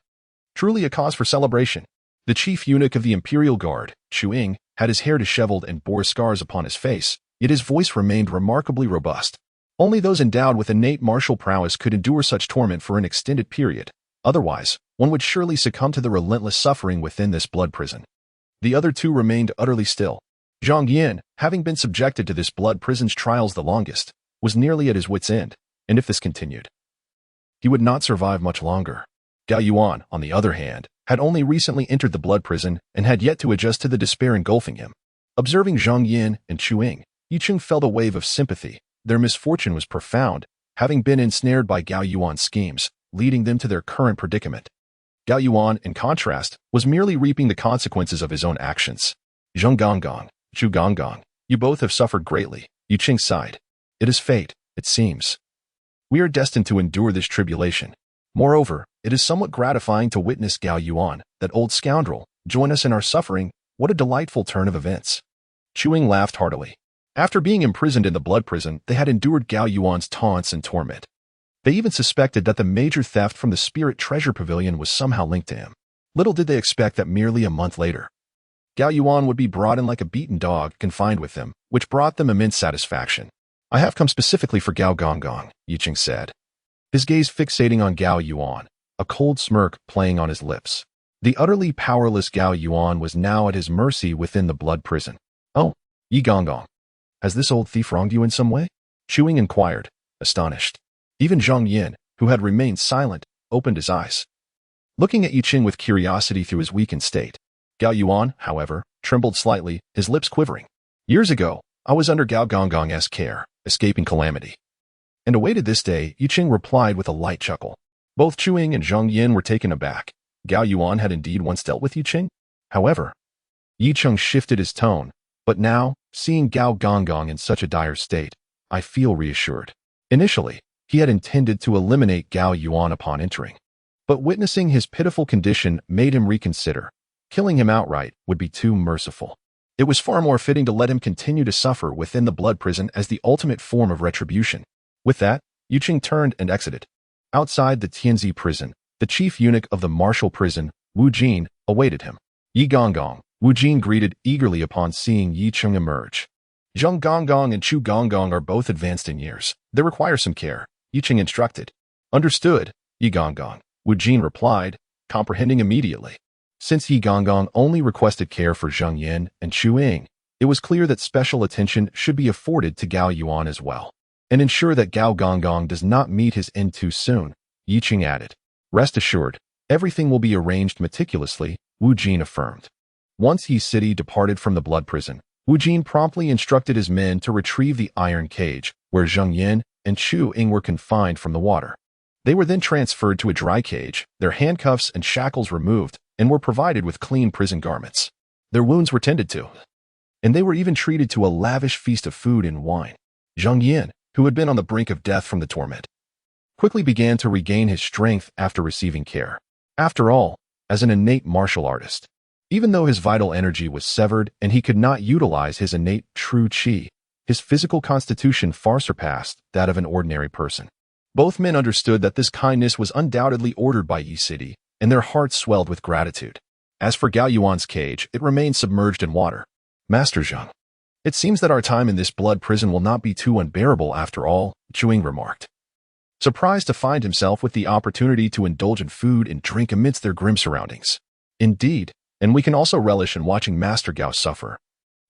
Truly a cause for celebration. The chief eunuch of the Imperial Guard, Chuing, had his hair disheveled and bore scars upon his face, yet his voice remained remarkably robust. Only those endowed with innate martial prowess could endure such torment for an extended period. Otherwise, one would surely succumb to the relentless suffering within this blood prison. The other 2 remained utterly still. Zhang Yin, having been subjected to this blood prison's trials the longest, was nearly at his wit's end, and if this continued, he would not survive much longer. Gao Yuan, on the other hand, had only recently entered the blood prison and had yet to adjust to the despair engulfing him. Observing Zhang Yin and Chuing, Yicheng felt a wave of sympathy. Their misfortune was profound, having been ensnared by Gao Yuan's schemes, leading them to their current predicament. Gao Yuan, in contrast, was merely reaping the consequences of his own actions. Zhang Gonggong, Zhu Gonggong, you both have suffered greatly, Yicheng sighed. It is fate, it seems. We are destined to endure this tribulation. Moreover, it is somewhat gratifying to witness Gao Yuan, that old scoundrel, join us in our suffering. What a delightful turn of events. Chuing laughed heartily. After being imprisoned in the blood prison, they had endured Gao Yuan's taunts and torment. They even suspected that the major theft from the Spirit Treasure Pavilion was somehow linked to him. Little did they expect that merely a month later, Gao Yuan would be brought in like a beaten dog, confined with them, which brought them immense satisfaction. I have come specifically for Gao Gonggong, Yicheng said, his gaze fixating on Gao Yuan. a cold smirk playing on his lips. The utterly powerless Gao Yuan was now at his mercy within the blood prison. "Oh, Yi Gonggong, has this old thief wronged you in some way?" Chuing inquired, astonished. Even Zhang Yin, who had remained silent, opened his eyes, looking at Yi Qing with curiosity through his weakened state. Gao Yuan, however, trembled slightly, his lips quivering. "Years ago, I was under Gao Gonggong's care, escaping calamity, and awaited this day," Yi Qing replied with a light chuckle. Both Chuing and Zhang Yin were taken aback. Gao Yuan had indeed once dealt with Yi Qing. However, Yi Qing shifted his tone. "But now, seeing Gao Gonggong in such a dire state, I feel reassured. Initially, he had intended to eliminate Gao Yuan upon entering, but witnessing his pitiful condition made him reconsider. Killing him outright would be too merciful. It was far more fitting to let him continue to suffer within the blood prison as the ultimate form of retribution." With that, Yi Qing turned and exited. Outside the Tianzi prison, the chief eunuch of the martial prison, Wu Jin, awaited him. "Yi Gonggong," Wu Jin greeted eagerly upon seeing Yi Qing emerge. "Zhang Gonggong and Chu Gonggong are both advanced in years. They require some care," Yi Qing instructed. "Understood, Yi Gonggong," Wu Jin replied, comprehending immediately. Since Yi Gonggong only requested care for Zhang Yin and Chu Ying, it was clear that special attention should be afforded to Gao Yuan as well, and ensure that Gao Gonggong does not meet his end too soon, Yi Qing added. "Rest assured, everything will be arranged meticulously," Wu Jin affirmed. Once Yi City departed from the blood prison, Wu Jin promptly instructed his men to retrieve the iron cage, where Zhang Yin and Chu Ying were confined from the water. They were then transferred to a dry cage, their handcuffs and shackles removed, and were provided with clean prison garments. Their wounds were tended to, and they were even treated to a lavish feast of food and wine. Zhang Yin, who had been on the brink of death from the torment, quickly began to regain his strength after receiving care. After all, as an innate martial artist, even though his vital energy was severed and he could not utilize his innate true qi, his physical constitution far surpassed that of an ordinary person. Both men understood that this kindness was undoubtedly ordered by Yi City, and their hearts swelled with gratitude. As for Gao Yuan's cage, it remained submerged in water. "Master Zhang, it seems that our time in this blood prison will not be too unbearable after all," Chuing remarked, surprised to find himself with the opportunity to indulge in food and drink amidst their grim surroundings. "Indeed, and we can also relish in watching Master Gao suffer,"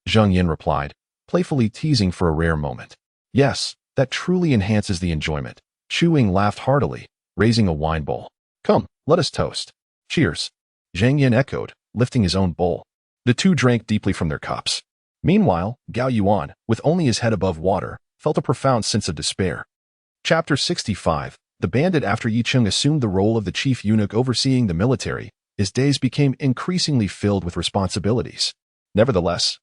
Zhang Yin replied, playfully teasing for a rare moment. "Yes, that truly enhances the enjoyment." Chuing laughed heartily, raising a wine bowl. "Come, let us toast." "Cheers," Zhang Yin echoed, lifting his own bowl. The two drank deeply from their cups. Meanwhile, Gao Yuan, with only his head above water, felt a profound sense of despair. Chapter 65. The bandit. After Yi Qing assumed the role of the chief eunuch overseeing the military, his days became increasingly filled with responsibilities. Nevertheless,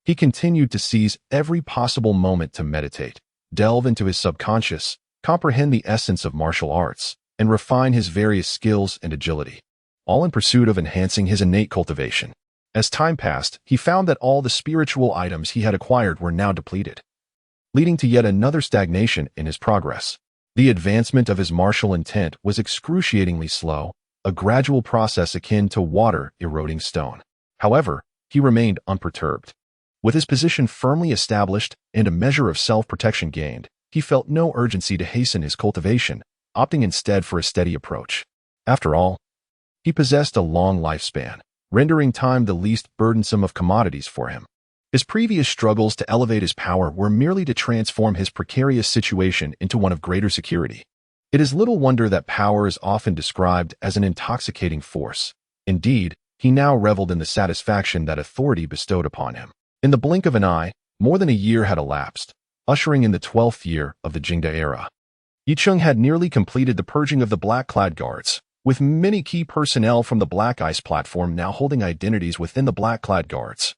he continued to seize every possible moment to meditate, delve into his subconscious, comprehend the essence of martial arts, and refine his various skills and agility, all in pursuit of enhancing his innate cultivation. As time passed, he found that all the spiritual items he had acquired were now depleted, leading to yet another stagnation in his progress. The advancement of his martial intent was excruciatingly slow, a gradual process akin to water eroding stone. However, he remained unperturbed. With his position firmly established and a measure of self-protection gained, he felt no urgency to hasten his cultivation, opting instead for a steady approach. After all, he possessed a long lifespan, rendering time the least burdensome of commodities for him. His previous struggles to elevate his power were merely to transform his precarious situation into one of greater security. It is little wonder that power is often described as an intoxicating force. Indeed, he now reveled in the satisfaction that authority bestowed upon him. In the blink of an eye, more than a year had elapsed, ushering in the 12th year of the Jingda era. Yi Qing had nearly completed the purging of the black-clad guards, with many key personnel from the Black Ice platform now holding identities within the black-clad guards,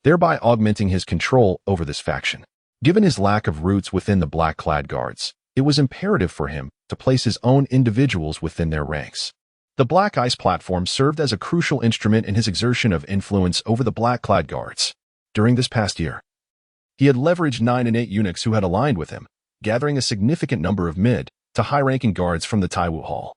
thereby augmenting his control over this faction. Given his lack of roots within the black-clad guards, it was imperative for him to place his own individuals within their ranks. The Black Ice platform served as a crucial instrument in his exertion of influence over the black-clad guards. During this past year, he had leveraged 9 innate eunuchs who had aligned with him, gathering a significant number of mid to high-ranking guards from the Taiwu Hall,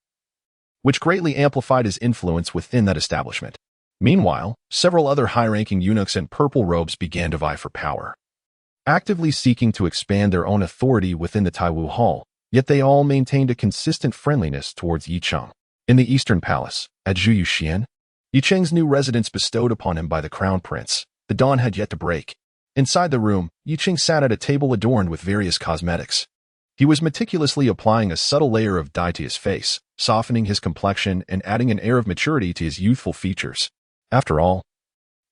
which greatly amplified his influence within that establishment. Meanwhile, several other high-ranking eunuchs in purple robes began to vie for power, actively seeking to expand their own authority within the Taiwu Hall, yet they all maintained a consistent friendliness towards Yi Qing. In the Eastern Palace, at Zhuyuxian, Yi Cheng's new residence bestowed upon him by the Crown Prince, the dawn had yet to break. Inside the room, Yi Cheng sat at a table adorned with various cosmetics. He was meticulously applying a subtle layer of dye to his face, softening his complexion and adding an air of maturity to his youthful features. After all,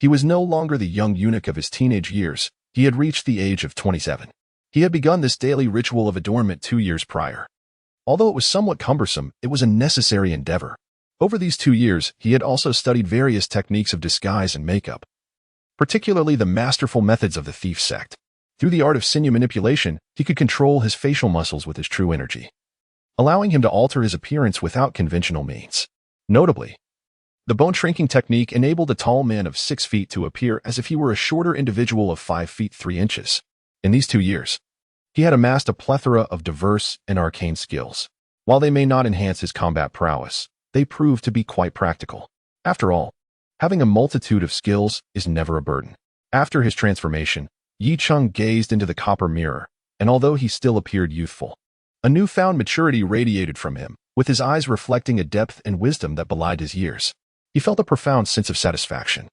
he was no longer the young eunuch of his teenage years. He had reached the age of 27. He had begun this daily ritual of adornment 2 years prior. Although it was somewhat cumbersome, it was a necessary endeavor. Over these 2 years, he had also studied various techniques of disguise and makeup, particularly the masterful methods of the thief sect. Through the art of sinew manipulation, he could control his facial muscles with his true energy, allowing him to alter his appearance without conventional means. Notably, the bone shrinking technique enabled a tall man of 6 feet to appear as if he were a shorter individual of 5 feet 3 inches. In these 2 years, he had amassed a plethora of diverse and arcane skills. While they may not enhance his combat prowess, they prove to be quite practical. After all, having a multitude of skills is never a burden. After his transformation, Yi Cheng gazed into the copper mirror, and although he still appeared youthful, a newfound maturity radiated from him, with his eyes reflecting a depth and wisdom that belied his years. He felt a profound sense of satisfaction.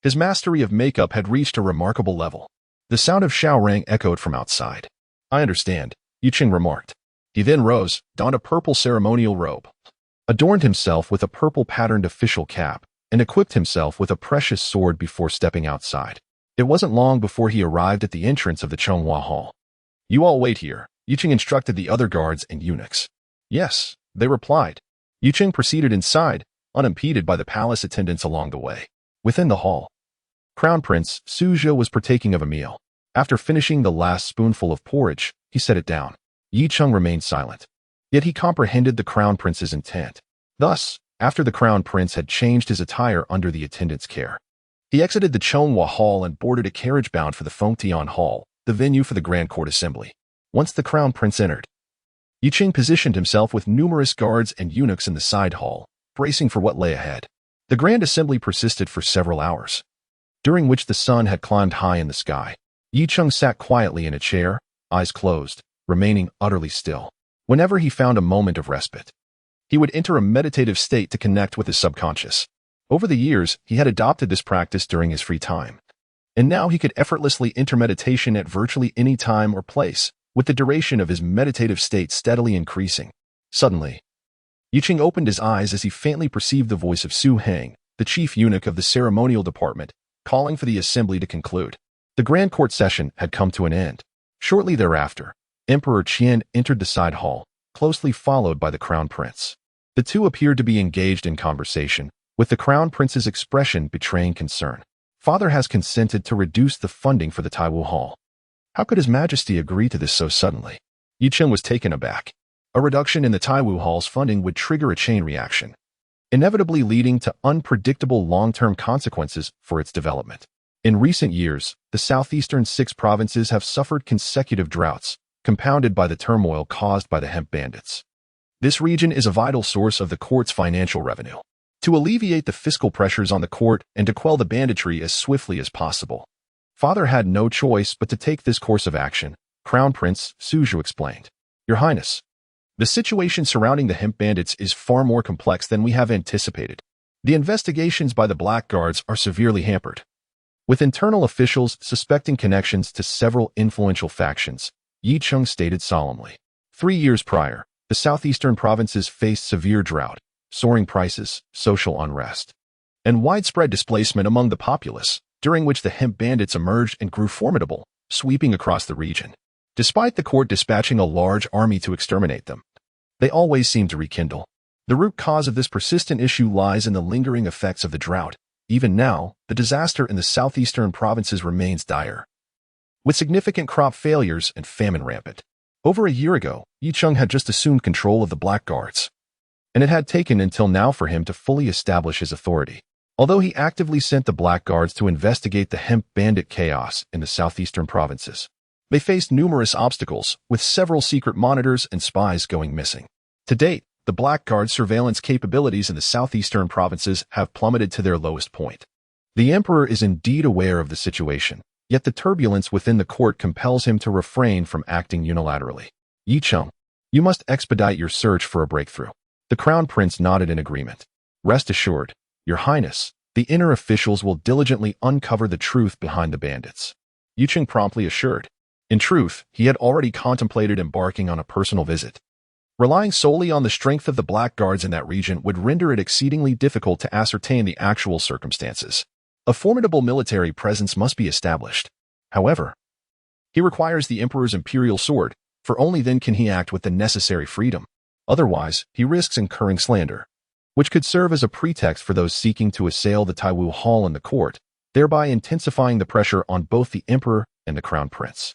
His mastery of makeup had reached a remarkable level. The sound of Xiao Rang echoed from outside. "I understand," Yi Cheng remarked. He then rose, donned a purple ceremonial robe, adorned himself with a purple-patterned official cap, and equipped himself with a precious sword before stepping outside. It wasn't long before he arrived at the entrance of the Chonghua Hall. "You all wait here," Yi Cheng instructed the other guards and eunuchs. "Yes," they replied. Yi Cheng proceeded inside, unimpeded by the palace attendants along the way. Within the hall, Crown Prince Suzhou was partaking of a meal. After finishing the last spoonful of porridge, he set it down. Yi Cheng remained silent. Yet he comprehended the Crown Prince's intent. Thus, after the Crown Prince had changed his attire under the attendant's care, he exited the Chonghua Hall and boarded a carriage bound for the Fengtian Hall, the venue for the Grand Court Assembly. Once the Crown Prince entered, Yi Cheng positioned himself with numerous guards and eunuchs in the side hall, bracing for what lay ahead. The Grand Assembly persisted for several hours, during which the sun had climbed high in the sky. Yi Cheng sat quietly in a chair, eyes closed, remaining utterly still. Whenever he found a moment of respite, he would enter a meditative state to connect with his subconscious. Over the years, he had adopted this practice during his free time, and now he could effortlessly enter meditation at virtually any time or place, with the duration of his meditative state steadily increasing. Suddenly, Yi Cheng opened his eyes as he faintly perceived the voice of Su Heng, the chief eunuch of the ceremonial department, calling for the assembly to conclude. The grand court session had come to an end. Shortly thereafter, Emperor Qian entered the side hall, closely followed by the Crown Prince. The two appeared to be engaged in conversation, with the Crown Prince's expression betraying concern. "Father has consented to reduce the funding for the Taiwu Hall. How could His Majesty agree to this so suddenly?" Yi Cheng was taken aback. A reduction in the Taiwu Hall's funding would trigger a chain reaction, inevitably leading to unpredictable long-term consequences for its development. In recent years, the southeastern 6 provinces have suffered consecutive droughts, compounded by the turmoil caused by the hemp bandits. This region is a vital source of the court's financial revenue. To alleviate the fiscal pressures on the court and to quell the banditry as swiftly as possible, Father had no choice but to take this course of action, Crown Prince Suzhou explained. "Your Highness, the situation surrounding the hemp bandits is far more complex than we have anticipated. The investigations by the blackguards are severely hampered, with internal officials suspecting connections to several influential factions," Yi Cheng stated solemnly. 3 years prior, the southeastern provinces faced severe drought, soaring prices, social unrest, and widespread displacement among the populace, during which the hemp bandits emerged and grew formidable, sweeping across the region. Despite the court dispatching a large army to exterminate them, they always seem to rekindle. The root cause of this persistent issue lies in the lingering effects of the drought. Even now, the disaster in the southeastern provinces remains dire, with significant crop failures and famine rampant. Over a year ago, Yi Cheng had just assumed control of the blackguards, and it had taken until now for him to fully establish his authority. Although he actively sent the blackguards to investigate the hemp bandit chaos in the southeastern provinces, they faced numerous obstacles, with several secret monitors and spies going missing. To date, the blackguard surveillance capabilities in the southeastern provinces have plummeted to their lowest point. The emperor is indeed aware of the situation, yet the turbulence within the court compels him to refrain from acting unilaterally. "Yi Cheng, you must expedite your search for a breakthrough. The Crown Prince nodded in agreement. Rest assured, Your Highness, the inner officials will diligently uncover the truth behind the bandits. Yicheng promptly assured. In truth, he had already contemplated embarking on a personal visit. Relying solely on the strength of the blackguards in that region would render it exceedingly difficult to ascertain the actual circumstances. A formidable military presence must be established. However, he requires the Emperor's imperial sword, for only then can he act with the necessary freedom. Otherwise, he risks incurring slander, which could serve as a pretext for those seeking to assail the Taiwu Hall and the court, thereby intensifying the pressure on both the Emperor and the Crown Prince.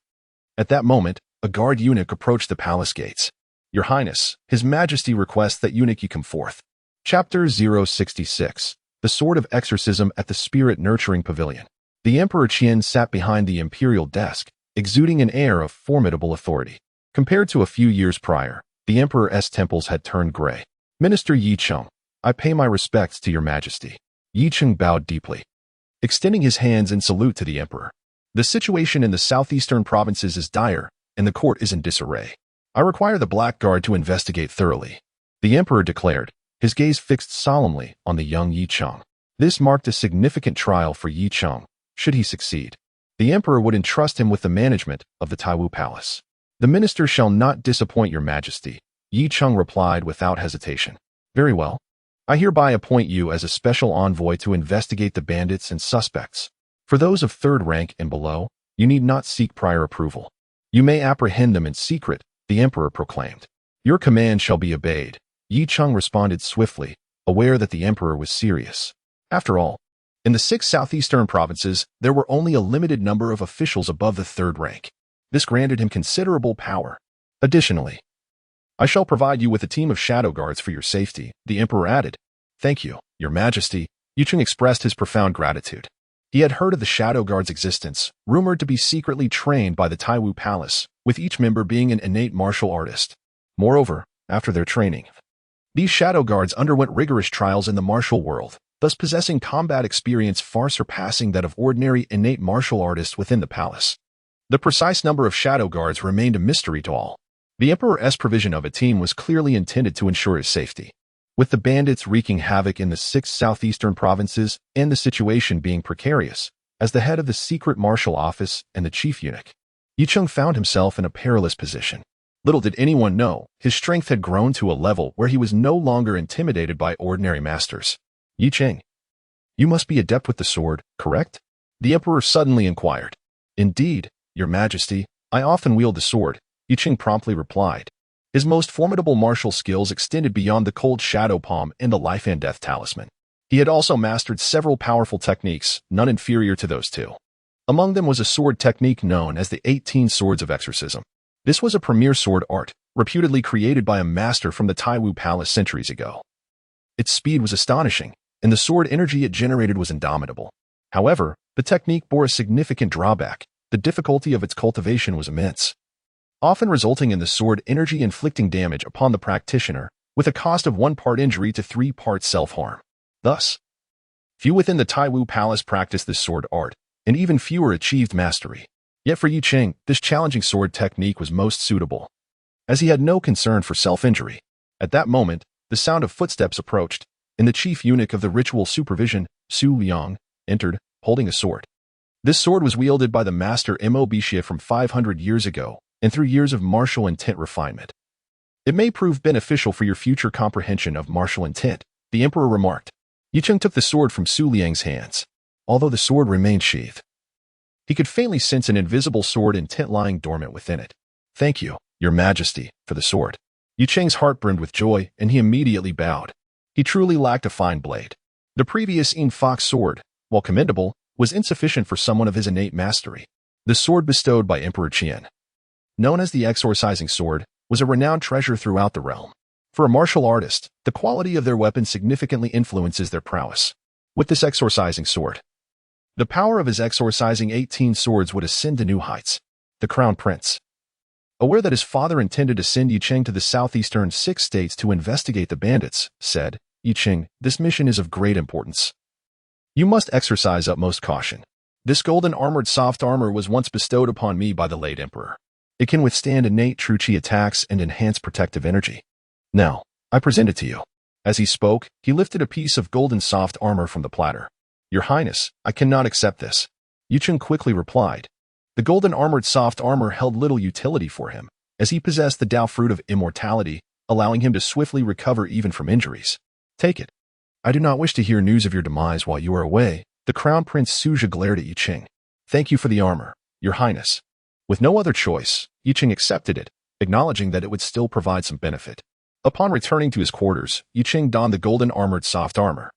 At that moment, a guard eunuch approached the palace gates. Your Highness, His Majesty requests that eunuch you come forth. Chapter 066. The Sword of Exorcism at the Spirit Nurturing Pavilion. The Emperor Qian sat behind the imperial desk, exuding an air of formidable authority. Compared to a few years prior, the Emperor's temples had turned gray. Minister Yicheng, I pay my respects to Your Majesty. Yicheng bowed deeply, extending his hands in salute to the Emperor. The situation in the southeastern provinces is dire, and the court is in disarray. I require the Black Guard to investigate thoroughly, the Emperor declared, his gaze fixed solemnly on the young Yicheng. This marked a significant trial for Yicheng. Should he succeed, the Emperor would entrust him with the management of the Taiwu Palace. The minister shall not disappoint Your Majesty, Yicheng replied without hesitation. Very well. I hereby appoint you as a special envoy to investigate the bandits and suspects. For those of third rank and below, you need not seek prior approval. You may apprehend them in secret, the Emperor proclaimed. Your command shall be obeyed, Yicheng responded swiftly, aware that the Emperor was serious. After all, in the 6 southeastern provinces, there were only a limited number of officials above the third rank. This granted him considerable power. Additionally, I shall provide you with a team of shadow guards for your safety, the Emperor added. Thank you, Your Majesty. Yicheng expressed his profound gratitude. He had heard of the shadow guard's existence, rumored to be secretly trained by the Taiwu Palace, with each member being an innate martial artist. Moreover, after their training, these shadow guards underwent rigorous trials in the martial world, thus possessing combat experience far surpassing that of ordinary innate martial artists within the palace. The precise number of shadow guards remained a mystery to all. The Emperor's provision of a team was clearly intended to ensure his safety. With the bandits wreaking havoc in the 6 southeastern provinces and the situation being precarious, as the head of the secret martial office and the chief eunuch, Yicheng found himself in a perilous position. Little did anyone know, his strength had grown to a level where he was no longer intimidated by ordinary masters. Yicheng, you must be adept with the sword, correct? The Emperor suddenly inquired. Indeed, Your Majesty, I often wield the sword, Yicheng promptly replied. His most formidable martial skills extended beyond the cold shadow palm and the life and death talisman. He had also mastered several powerful techniques, none inferior to those two. Among them was a sword technique known as the 18 Swords of Exorcism. This was a premier sword art, reputedly created by a master from the Taiwu Palace centuries ago. Its speed was astonishing, and the sword energy it generated was indomitable. However, the technique bore a significant drawback. The difficulty of its cultivation was immense, often resulting in the sword energy inflicting damage upon the practitioner, with a cost of 1 part injury to 3 parts self-harm. Thus, few within the Taiwu Palace practiced this sword art, and even fewer achieved mastery. Yet for Yicheng, this challenging sword technique was most suitable, as he had no concern for self-injury. At that moment, the sound of footsteps approached, and the chief eunuch of the ritual supervision, Su Liang, entered, holding a sword. This sword was wielded by the master Mo Bixia from 500 years ago, and through years of martial intent refinement. It may prove beneficial for your future comprehension of martial intent, the Emperor remarked. Yicheng took the sword from Su Liang's hands. Although the sword remained sheathed, he could faintly sense an invisible sword intent lying dormant within it. Thank you, Your Majesty, for the sword. Yicheng's heart burned with joy, and he immediately bowed. He truly lacked a fine blade. The previous Fox sword, while commendable, was insufficient for someone of his innate mastery. The sword bestowed by Emperor Qian, known as the exorcising sword, was a renowned treasure throughout the realm. For a martial artist, the quality of their weapon significantly influences their prowess. With this exorcising sword, the power of his exorcising 18 swords would ascend to new heights. The Crown Prince, aware that his father intended to send Yicheng to the southeastern 6 states to investigate the bandits, said, Yicheng, this mission is of great importance. You must exercise utmost caution. This golden armored soft armor was once bestowed upon me by the late Emperor. It can withstand innate true chi attacks and enhance protective energy. Now, I present it to you." As he spoke, he lifted a piece of golden soft armor from the platter. "Your Highness, I cannot accept this," Yucheng quickly replied. The golden armored soft armor held little utility for him, as he possessed the Tao fruit of immortality, allowing him to swiftly recover even from injuries. "Take it. I do not wish to hear news of your demise while you are away." The Crown Prince Suja glared at Yucheng. "Thank you for the armor, Your Highness." With no other choice, Yucheng accepted it, acknowledging that it would still provide some benefit. Upon returning to his quarters, Yucheng donned the golden armored soft armor.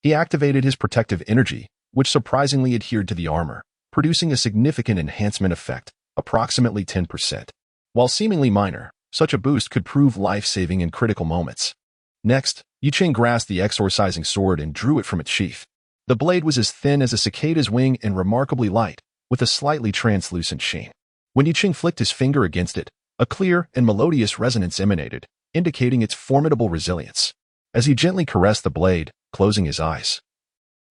He activated his protective energy, which surprisingly adhered to the armor, producing a significant enhancement effect, approximately 10%. While seemingly minor, such a boost could prove life-saving in critical moments. Next, Yucheng grasped the exorcising sword and drew it from its sheath. The blade was as thin as a cicada's wing and remarkably light, with a slightly translucent sheen. When Yucheng flicked his finger against it, a clear and melodious resonance emanated, indicating its formidable resilience. As he gently caressed the blade, closing his eyes,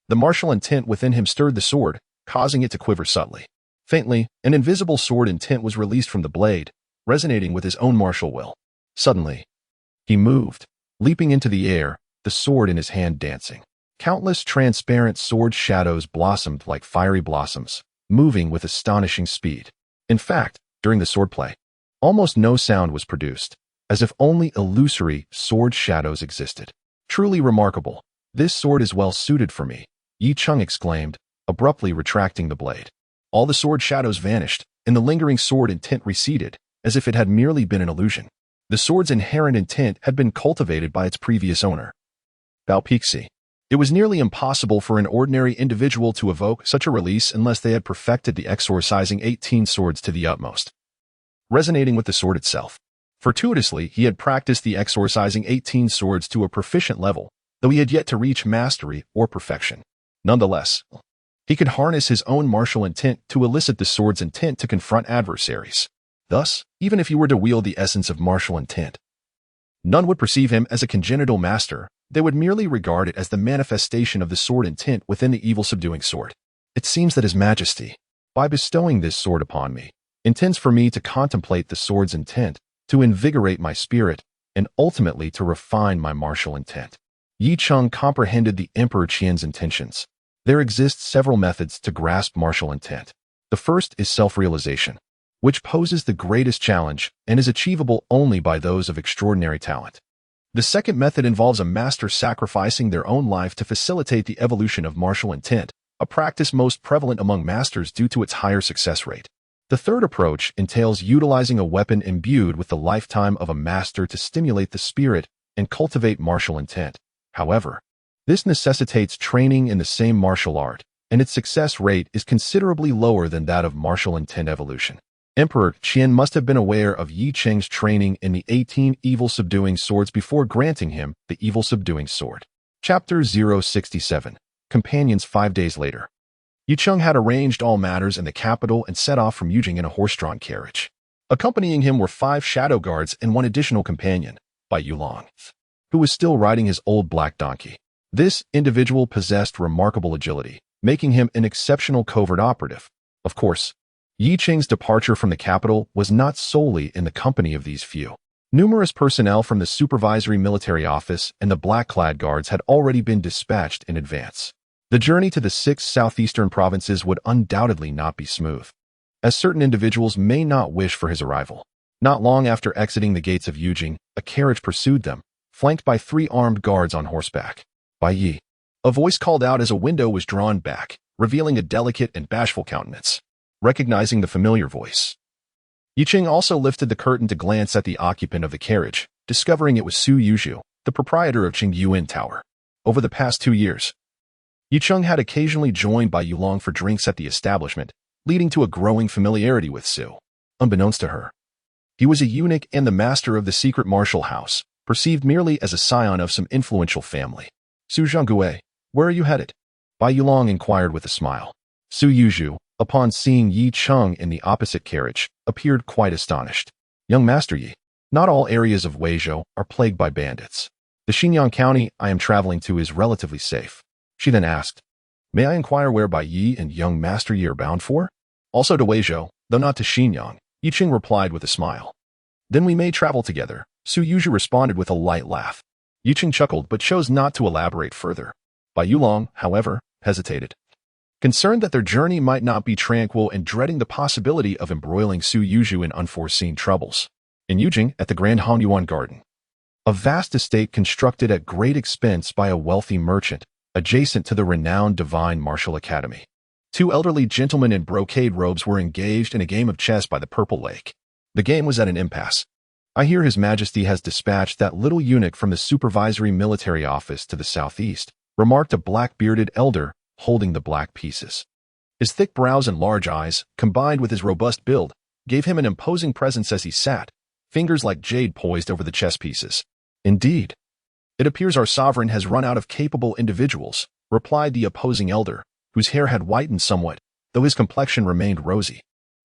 the martial intent within him stirred the sword, causing it to quiver subtly. Faintly, an invisible sword intent was released from the blade, resonating with his own martial will. Suddenly, he moved, leaping into the air, the sword in his hand dancing. Countless transparent sword shadows blossomed like fiery blossoms, moving with astonishing speed. In fact, during the swordplay, almost no sound was produced, as if only illusory sword shadows existed. "Truly remarkable. This sword is well suited for me," Yucheng exclaimed, abruptly retracting the blade. All the sword shadows vanished, and the lingering sword intent receded, as if it had merely been an illusion. The sword's inherent intent had been cultivated by its previous owner, Bao Pixie. It was nearly impossible for an ordinary individual to evoke such a release unless they had perfected the exorcising 18 swords to the utmost, resonating with the sword itself. Fortuitously, he had practiced the exorcising 18 swords to a proficient level, though he had yet to reach mastery or perfection. Nonetheless, he could harness his own martial intent to elicit the sword's intent to confront adversaries. Thus, even if he were to wield the essence of martial intent, none would perceive him as a congenital master. They would merely regard it as the manifestation of the sword intent within the evil subduing sword. "It seems that His Majesty, by bestowing this sword upon me, intends for me to contemplate the sword's intent, to invigorate my spirit, and ultimately to refine my martial intent." Yucheng comprehended the Emperor Qian's intentions. There exist several methods to grasp martial intent. The first is self-realization, which poses the greatest challenge and is achievable only by those of extraordinary talent. The second method involves a master sacrificing their own life to facilitate the evolution of martial intent, a practice most prevalent among masters due to its higher success rate. The third approach entails utilizing a weapon imbued with the lifetime of a master to stimulate the spirit and cultivate martial intent. However, this necessitates training in the same martial art, and its success rate is considerably lower than that of martial intent evolution. Emperor Qian must have been aware of Yucheng's training in the 18 evil subduing swords before granting him the evil subduing sword. Chapter 067. Companions 5 days later. Yucheng had arranged all matters in the capital and set off from Yujing in a horse-drawn carriage. Accompanying him were 5 shadow guards and 1 additional companion, by Yulong, who was still riding his old black donkey. This individual possessed remarkable agility, making him an exceptional covert operative. Of course, Yucheng's departure from the capital was not solely in the company of these few. Numerous personnel from the supervisory military office and the black-clad guards had already been dispatched in advance. The journey to the 6 southeastern provinces would undoubtedly not be smooth, as certain individuals may not wish for his arrival. Not long after exiting the gates of Yujing, a carriage pursued them, flanked by 3 armed guards on horseback. "Bai Yi." A voice called out as a window was drawn back, revealing a delicate and bashful countenance. Recognizing the familiar voice, Yucheng also lifted the curtain to glance at the occupant of the carriage, discovering it was Su Yuzhu, the proprietor of Qingyuan Tower. Over the past 2 years, Yucheng had occasionally joined Bai Yulong for drinks at the establishment, leading to a growing familiarity with Su. Unbeknownst to her, he was a eunuch and the master of the secret martial house, perceived merely as a scion of some influential family. "Su Zhanggue, where are you headed?" Bai Yulong inquired with a smile. Su Yuzhu, upon seeing Yucheng in the opposite carriage, appeared quite astonished. "Young Master Yi, not all areas of Weizhou are plagued by bandits. The Xinyang county I am traveling to is relatively safe." She then asked, "May I inquire where Bai Yi and young Master Yi are bound for?" "Also to Weizhou, though not to Xinyang," Yucheng replied with a smile. "Then we may travel together," Su Yuzhu responded with a light laugh. Yicheng chuckled but chose not to elaborate further. Bai Yulong, however, hesitated. Concerned that their journey might not be tranquil and dreading the possibility of embroiling Su Yuzhu in unforeseen troubles. In Yujing, at the Grand Hanyuan Garden, a vast estate constructed at great expense by a wealthy merchant, adjacent to the renowned Divine Martial Academy. Two elderly gentlemen in brocade robes were engaged in a game of chess by the Purple Lake. The game was at an impasse. I hear His Majesty has dispatched that little eunuch from the supervisory military office to the southeast, remarked a black-bearded elder, holding the black pieces. His thick brows and large eyes, combined with his robust build, gave him an imposing presence as he sat, fingers like jade poised over the chess pieces. Indeed. It appears our sovereign has run out of capable individuals, replied the opposing elder, whose hair had whitened somewhat, though his complexion remained rosy.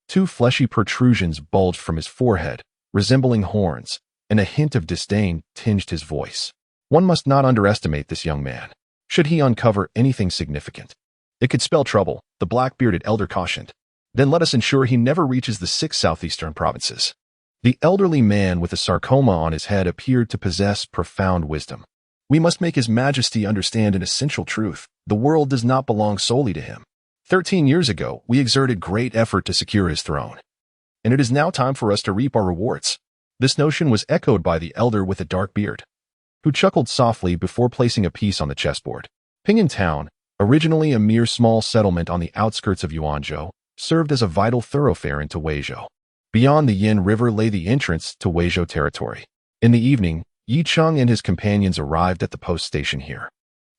Two fleshy protrusions bulged from his forehead, resembling horns, and a hint of disdain tinged his voice. One must not underestimate this young man. Should he uncover anything significant, it could spell trouble, the black-bearded elder cautioned. Then let us ensure he never reaches the 6 southeastern provinces. The elderly man with a sarcoma on his head appeared to possess profound wisdom. We must make His Majesty understand an essential truth. The world does not belong solely to him. 13 years ago, we exerted great effort to secure his throne. And it is now time for us to reap our rewards. This notion was echoed by the elder with a dark beard, who chuckled softly before placing a piece on the chessboard. Ping'an Town, originally a mere small settlement on the outskirts of Yuanzhou, served as a vital thoroughfare into Weizhou. Beyond the Yin River lay the entrance to Weizhou territory. In the evening, Yi Cheng and his companions arrived at the post station here.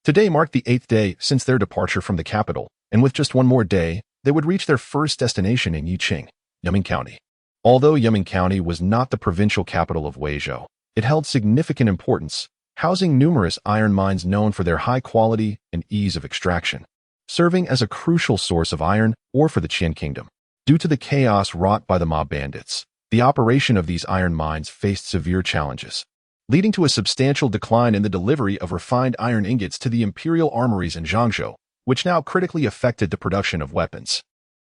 Today marked the 8th day since their departure from the capital, and with just one more day, they would reach their first destination in Yiqing, Yuming County. Although Yuming County was not the provincial capital of Weizhou, it held significant importance, housing numerous iron mines known for their high quality and ease of extraction, serving as a crucial source of iron ore for the Qian Kingdom. Due to the chaos wrought by the mob bandits, the operation of these iron mines faced severe challenges, leading to a substantial decline in the delivery of refined iron ingots to the imperial armories in Zhangzhou, which now critically affected the production of weapons.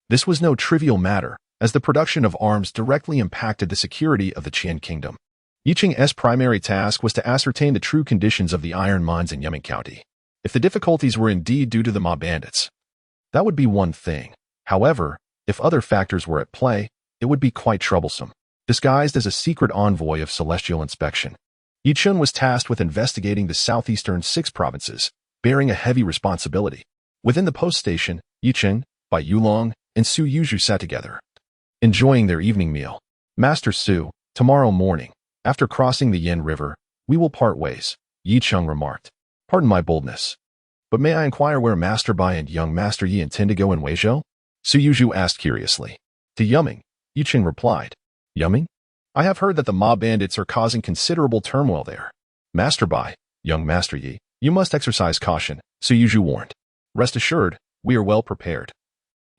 This was no trivial matter, as the production of arms directly impacted the security of the Qian Kingdom. Yiqing's primary task was to ascertain the true conditions of the iron mines in Yuming County. If the difficulties were indeed due to the mob bandits, that would be one thing. However, if other factors were at play, it would be quite troublesome. Disguised as a secret envoy of celestial inspection, Yi Chun was tasked with investigating the southeastern 6 provinces, bearing a heavy responsibility. Within the post station, Yi Chun, Bai Yulong, and Su Yuzhu sat together, enjoying their evening meal. Master Su, tomorrow morning, after crossing the Yin River, we will part ways, Yi Cheng remarked. Pardon my boldness, but may I inquire where Master Bai and young Master Yi intend to go in Weizhou? Su Yuzhu asked curiously. To Yuming, Yi Cheng replied. Yuming? I have heard that the mob bandits are causing considerable turmoil there. Master Bai, young Master Yi, you must exercise caution, Su Yuzhu warned. Rest assured, we are well prepared.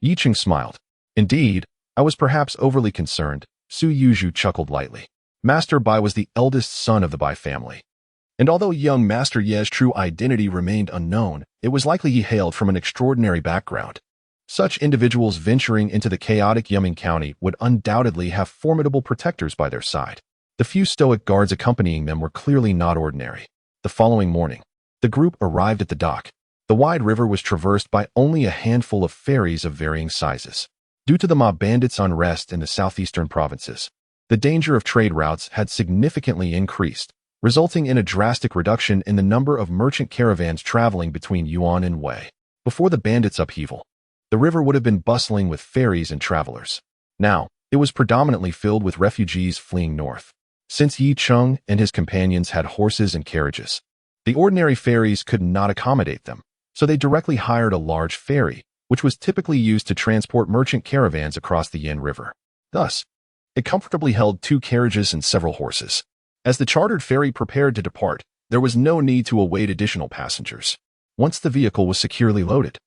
Yi Cheng smiled. Indeed, I was perhaps overly concerned, Su Yuzhu chuckled lightly. Master Bai was the eldest son of the Bai family. And although young Master Ye's true identity remained unknown, it was likely he hailed from an extraordinary background. Such individuals venturing into the chaotic Yuming County would undoubtedly have formidable protectors by their side. The few stoic guards accompanying them were clearly not ordinary. The following morning, the group arrived at the dock. The wide river was traversed by only a handful of ferries of varying sizes. Due to the mob bandits' unrest in the southeastern provinces, the danger of trade routes had significantly increased, resulting in a drastic reduction in the number of merchant caravans traveling between Yuan and Wei. Before the bandits' upheaval, the river would have been bustling with ferries and travelers. Now, it was predominantly filled with refugees fleeing north. Since Yi Cheng and his companions had horses and carriages, the ordinary ferries could not accommodate them, so they directly hired a large ferry, which was typically used to transport merchant caravans across the Yin River. Thus, it comfortably held 2 carriages and several horses. As the chartered ferry prepared to depart, there was no need to await additional passengers. Once the vehicle was securely loaded,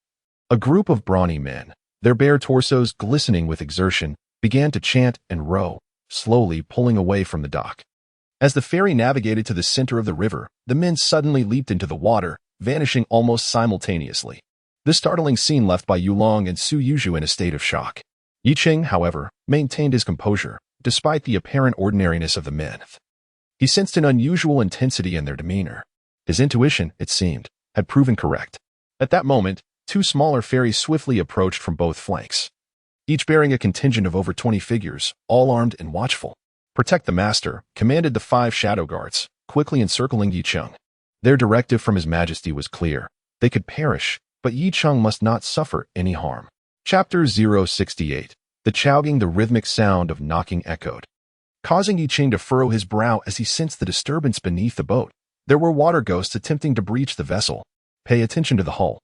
a group of brawny men, their bare torsos glistening with exertion, began to chant and row, slowly pulling away from the dock. As the ferry navigated to the center of the river, the men suddenly leaped into the water, vanishing almost simultaneously. This startling scene left Bai Yulong and Su Yuzhu in a state of shock. Yi Cheng, however, maintained his composure, despite the apparent ordinariness of the men. He sensed an unusual intensity in their demeanor. His intuition, it seemed, had proven correct. At that moment, two smaller fairies swiftly approached from both flanks, each bearing a contingent of over 20 figures, all armed and watchful. "Protect the master," commanded the 5 shadow guards, quickly encircling Yi Cheng. Their directive from His Majesty was clear. They could perish, but Yi Cheng must not suffer any harm. Chapter 068. The Chaoging. The rhythmic sound of knocking echoed, causing Yi Cheng to furrow his brow as he sensed the disturbance beneath the boat. There were water ghosts attempting to breach the vessel. "Pay attention to the hull.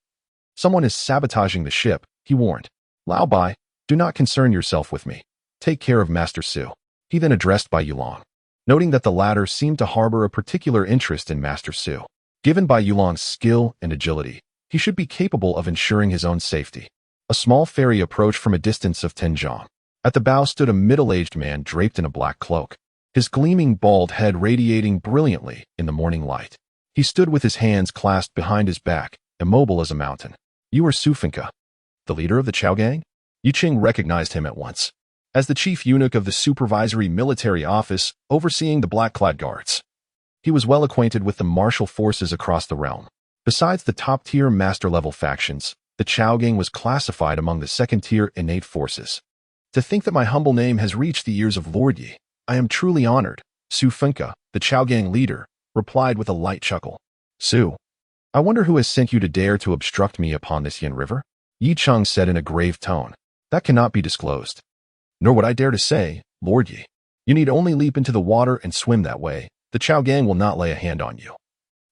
Someone is sabotaging the ship," he warned. "Lao Bai, do not concern yourself with me. Take care of Master Su." He then addressed Bai Yulong, noting that the latter seemed to harbor a particular interest in Master Su. Given Bai Yulong's skill and agility, he should be capable of ensuring his own safety. A small ferry approached from a distance of 10 zhang. At the bow stood a middle-aged man draped in a black cloak, his gleaming bald head radiating brilliantly in the morning light. He stood with his hands clasped behind his back, immobile as a mountain. "You are Su Finka, the leader of the Chaoging?" Yi Cheng recognized him at once as the chief eunuch of the supervisory military office overseeing the black-clad guards. He was well acquainted with the martial forces across the realm. Besides the top-tier master-level factions, the Chaoging was classified among the second-tier innate forces. "To think that my humble name has reached the ears of Lord Yi, I am truly honored," Su Finka, the Chaoging leader, replied with a light chuckle. "Su, I wonder who has sent you to dare to obstruct me upon this Yin River?" Yi Cheng said in a grave tone. "That cannot be disclosed. Nor would I dare to say, Lord Yi. You need only leap into the water and swim that way. The Chaoging will not lay a hand on you."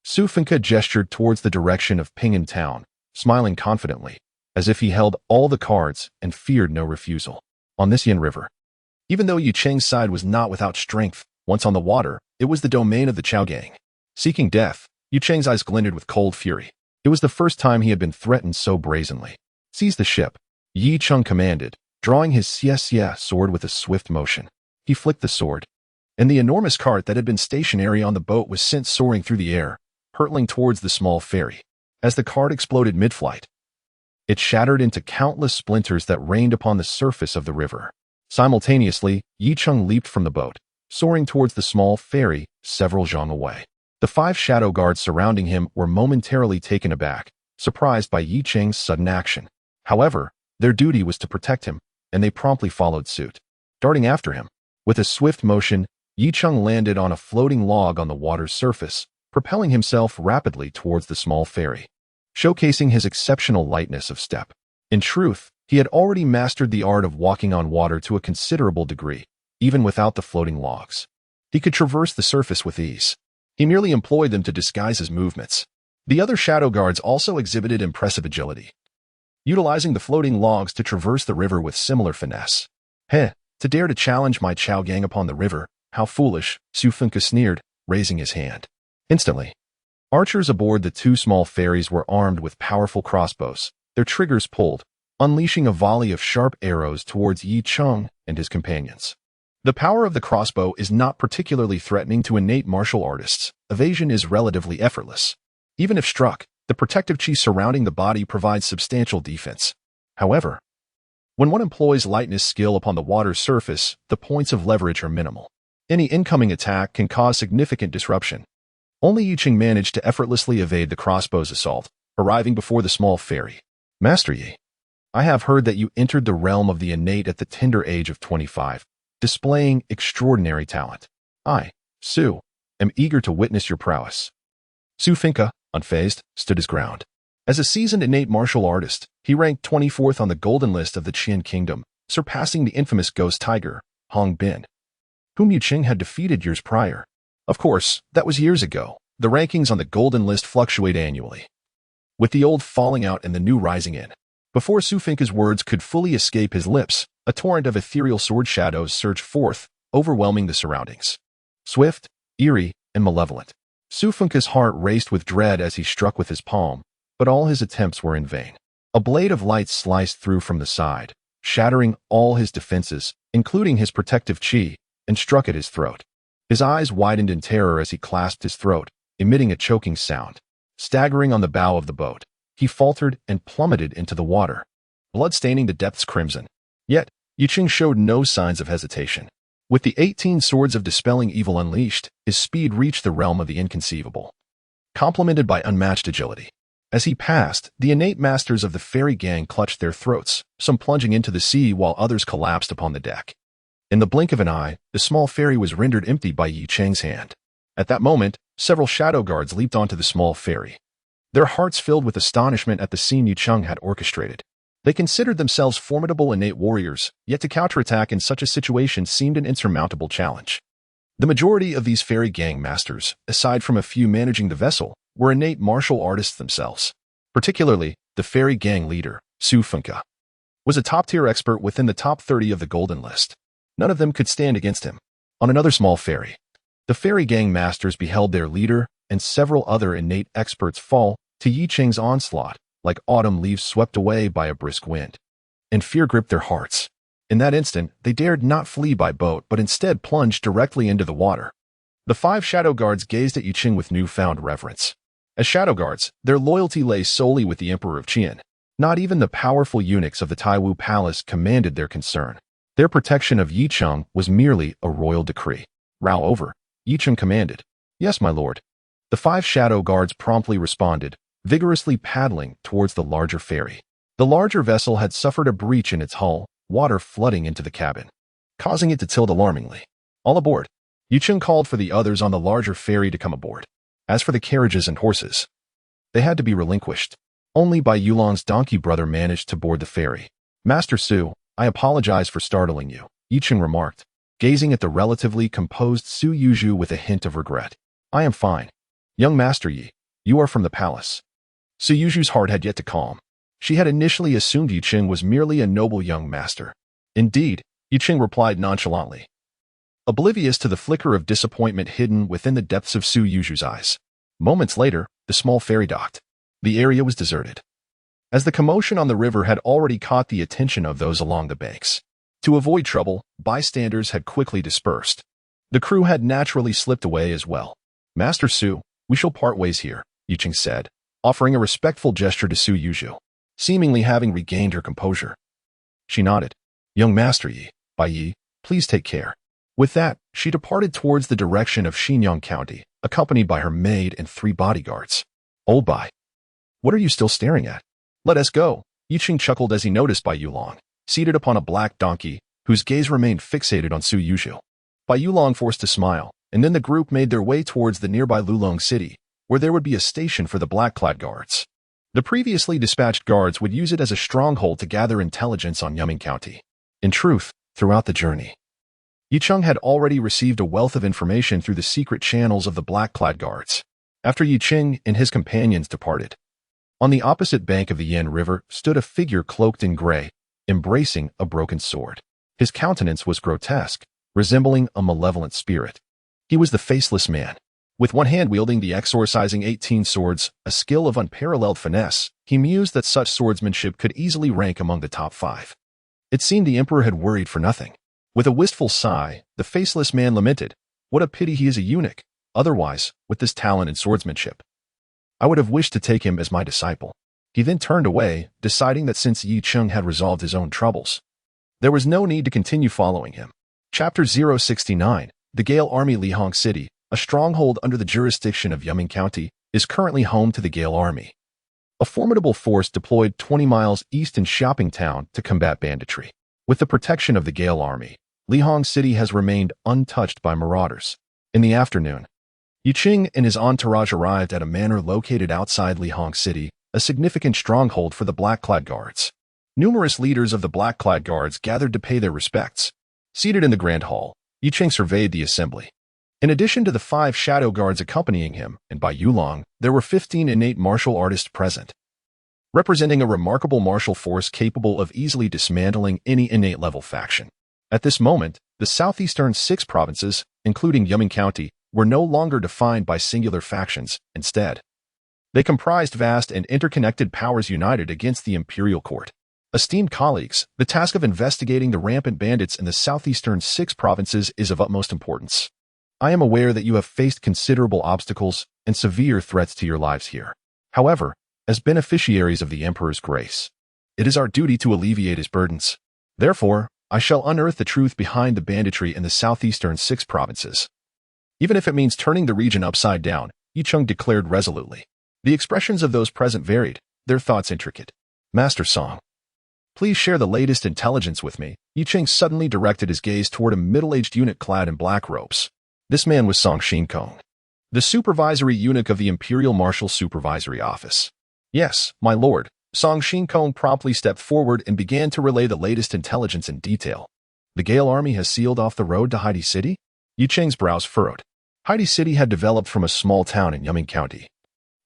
Su Finka gestured towards the direction of Pingan Town, smiling confidently, as if he held all the cards and feared no refusal. On this Yin River, even though Yi Cheng's side was not without strength, once on the water, it was the domain of the Chaoging. Seeking death, Yi Cheng's eyes glinted with cold fury. It was the first time he had been threatened so brazenly. "Seize the ship," Yi Cheng commanded, drawing his xie sword with a swift motion. He flicked the sword, and the enormous cart that had been stationary on the boat was sent soaring through the air, hurtling towards the small ferry. As the cart exploded mid-flight, it shattered into countless splinters that rained upon the surface of the river. Simultaneously, Yi Cheng leaped from the boat, soaring towards the small ferry several zhang away. The 5 shadow guards surrounding him were momentarily taken aback, surprised by Yi Cheng's sudden action. However, their duty was to protect him, and they promptly followed suit. Darting after him, with a swift motion, Yi Cheng landed on a floating log on the water's surface, propelling himself rapidly towards the small ferry, showcasing his exceptional lightness of step. In truth, he had already mastered the art of walking on water to a considerable degree, even without the floating logs. He could traverse the surface with ease. He merely employed them to disguise his movements. The other shadow guards also exhibited impressive agility, utilizing the floating logs to traverse the river with similar finesse. "Heh, to dare to challenge my Chaoging upon the river, how foolish," Su Finka sneered, raising his hand. Instantly, archers aboard the 2 small ferries were armed with powerful crossbows, their triggers pulled, unleashing a volley of sharp arrows towards Yi Cheng and his companions. The power of the crossbow is not particularly threatening to innate martial artists. Evasion is relatively effortless. Even if struck, the protective chi surrounding the body provides substantial defense. However, when one employs lightness skill upon the water's surface, the points of leverage are minimal. Any incoming attack can cause significant disruption. Only Yi Cheng managed to effortlessly evade the crossbow's assault, arriving before the small ferry. "Master Yi, I have heard that you entered the realm of the innate at the tender age of 25, displaying extraordinary talent. I, Su, am eager to witness your prowess." Su Finka, unfazed, stood his ground. As a seasoned innate martial artist, he ranked 24th on the golden list of the Qian Kingdom, surpassing the infamous ghost tiger, Hong Bin, whom Yi Cheng had defeated years prior. Of course, that was years ago. The rankings on the golden list fluctuate annually, with the old falling out and the new rising in. Before Su Finka's words could fully escape his lips, a torrent of ethereal sword shadows surged forth, overwhelming the surroundings. Swift, eerie, and malevolent. Su Finka's heart raced with dread as he struck with his palm, but all his attempts were in vain. A blade of light sliced through from the side, shattering all his defenses, including his protective chi, and struck at his throat. His eyes widened in terror as he clasped his throat, emitting a choking sound. Staggering on the bow of the boat, he faltered and plummeted into the water, blood staining the depths crimson. Yet, Yi Cheng showed no signs of hesitation. With the 18 swords of dispelling evil unleashed, his speed reached the realm of the inconceivable, complemented by unmatched agility. As he passed, the innate masters of the fairy gang clutched their throats, some plunging into the sea while others collapsed upon the deck. In the blink of an eye, the small fairy was rendered empty by Yi Cheng's hand. At that moment, several shadow guards leaped onto the small fairy, their hearts filled with astonishment at the scene Yi Cheng had orchestrated. They considered themselves formidable innate warriors, yet to counterattack in such a situation seemed an insurmountable challenge. The majority of these fairy gang masters, aside from a few managing the vessel, were innate martial artists themselves. Particularly, the fairy gang leader, Su Funka, was a top-tier expert within the top 30 of the Golden List. None of them could stand against him. On another small ferry, the fairy gang masters beheld their leader and several other innate experts fall to Yi Cheng's onslaught, like autumn leaves swept away by a brisk wind. And fear gripped their hearts. In that instant, they dared not flee by boat but instead plunged directly into the water. The 5 shadow guards gazed at Yi Cheng with newfound reverence. As shadow guards, their loyalty lay solely with the Emperor of Qian. Not even the powerful eunuchs of the Taiwu Palace commanded their concern. Their protection of Yi Cheng was merely a royal decree. Row over, Yi Cheng commanded. Yes, my lord. The 5 shadow guards promptly responded, vigorously paddling towards the larger ferry. The larger vessel had suffered a breach in its hull, water flooding into the cabin, causing it to tilt alarmingly. All aboard. Yi Cheng called for the others on the larger ferry to come aboard. As for the carriages and horses, they had to be relinquished. Only Bai Yulong's donkey brother managed to board the ferry. Master Su, I apologize for startling you, Yi Cheng remarked, gazing at the relatively composed Su Yuzhu with a hint of regret. I am fine. Young Master Yi, you are from the palace. Su Yuzhu's heart had yet to calm. She had initially assumed Yi Cheng was merely a noble young master. Indeed, Yi Cheng replied nonchalantly, oblivious to the flicker of disappointment hidden within the depths of Su Yuzhu's eyes. Moments later, the small ferry docked. The area was deserted, as the commotion on the river had already caught the attention of those along the banks. To avoid trouble, bystanders had quickly dispersed. The crew had naturally slipped away as well. Master Su, we shall part ways here, Yi Cheng said, offering a respectful gesture to Su Yuzhu, seemingly having regained her composure. She nodded. Young Master Yi, Bai Yi, please take care. With that, she departed towards the direction of Xinyang County, accompanied by her maid and 3 bodyguards. Old Bai, what are you still staring at? Let us go, Yi Cheng chuckled as he noticed Bai Yulong, seated upon a black donkey, whose gaze remained fixated on Su Yuzhu. Bai Yulong forced a smile, and then the group made their way towards the nearby Lulong city, where there would be a station for the black-clad guards. The previously dispatched guards would use it as a stronghold to gather intelligence on Yuming County. In truth, throughout the journey, Yi Cheng had already received a wealth of information through the secret channels of the black-clad guards. After Yi Cheng and his companions departed, on the opposite bank of the Yan River stood a figure cloaked in gray, embracing a broken sword. His countenance was grotesque, resembling a malevolent spirit. He was the Faceless Man. With one hand wielding the exorcising 18 swords, a skill of unparalleled finesse, he mused that such swordsmanship could easily rank among the top 5. It seemed the Emperor had worried for nothing. With a wistful sigh, the Faceless Man lamented, what a pity he is a eunuch. Otherwise, with this talent in swordsmanship, I would have wished to take him as my disciple. He then turned away, deciding that since Yi Cheng had resolved his own troubles, there was no need to continue following him. Chapter 069, the Gale Army. Lihong City, a stronghold under the jurisdiction of Yuming County, is currently home to the Gale Army, a formidable force deployed 20 miles east in Shopping Town to combat banditry. With the protection of the Gale Army, Lihong City has remained untouched by marauders. In the afternoon, Yi Cheng and his entourage arrived at a manor located outside Lihong City, a significant stronghold for the black-clad guards. Numerous leaders of the black-clad guards gathered to pay their respects. Seated in the grand hall, Yi Cheng surveyed the assembly. In addition to the 5 shadow guards accompanying him, and Bai Yulong, there were 15 innate martial artists present, representing a remarkable martial force capable of easily dismantling any innate-level faction. At this moment, the southeastern 6 provinces, including Yuming County, were no longer defined by singular factions. Instead, they comprised vast and interconnected powers united against the imperial court. Esteemed colleagues, the task of investigating the rampant bandits in the southeastern 6 provinces is of utmost importance. I am aware that you have faced considerable obstacles and severe threats to your lives here. However, as beneficiaries of the Emperor's grace, it is our duty to alleviate his burdens. Therefore, I shall unearth the truth behind the banditry in the southeastern 6 provinces. Even if it means turning the region upside down, Yicheng declared resolutely. The expressions of those present varied, their thoughts intricate. Master Song, please share the latest intelligence with me. Yicheng suddenly directed his gaze toward a middle-aged eunuch clad in black robes. This man was Song Shinkong, the supervisory eunuch of the Imperial Martial Supervisory Office. Yes, my lord. Song Shinkong promptly stepped forward and began to relay the latest intelligence in detail. The Gale army has sealed off the road to Haidi City? Yicheng's brows furrowed. Haidi City had developed from a small town in Yuming County.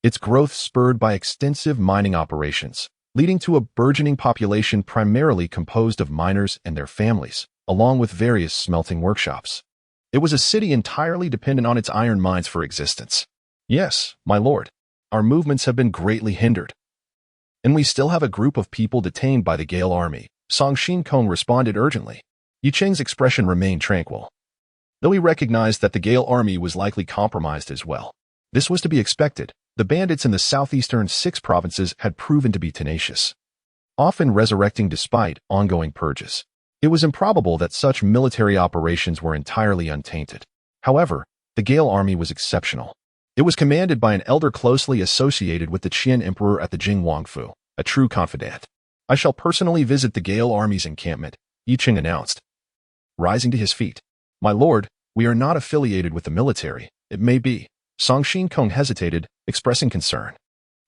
Its growth spurred by extensive mining operations, leading to a burgeoning population primarily composed of miners and their families, along with various smelting workshops. It was a city entirely dependent on its iron mines for existence. Yes, my lord. Our movements have been greatly hindered. And we still have a group of people detained by the Gale army, Song Shinkong responded urgently. Yicheng's expression remained tranquil, though he recognized that the Gale army was likely compromised as well. This was to be expected. The bandits in the southeastern 6 provinces had proven to be tenacious, often resurrecting despite ongoing purges. It was improbable that such military operations were entirely untainted. However, the Gale army was exceptional. It was commanded by an elder closely associated with the Qian Emperor at the Jing Wangfu, a true confidant. I shall personally visit the Gale army's encampment, Yicheng announced, rising to his feet. My lord, we are not affiliated with the military. It may be. Song Shinkong hesitated, expressing concern.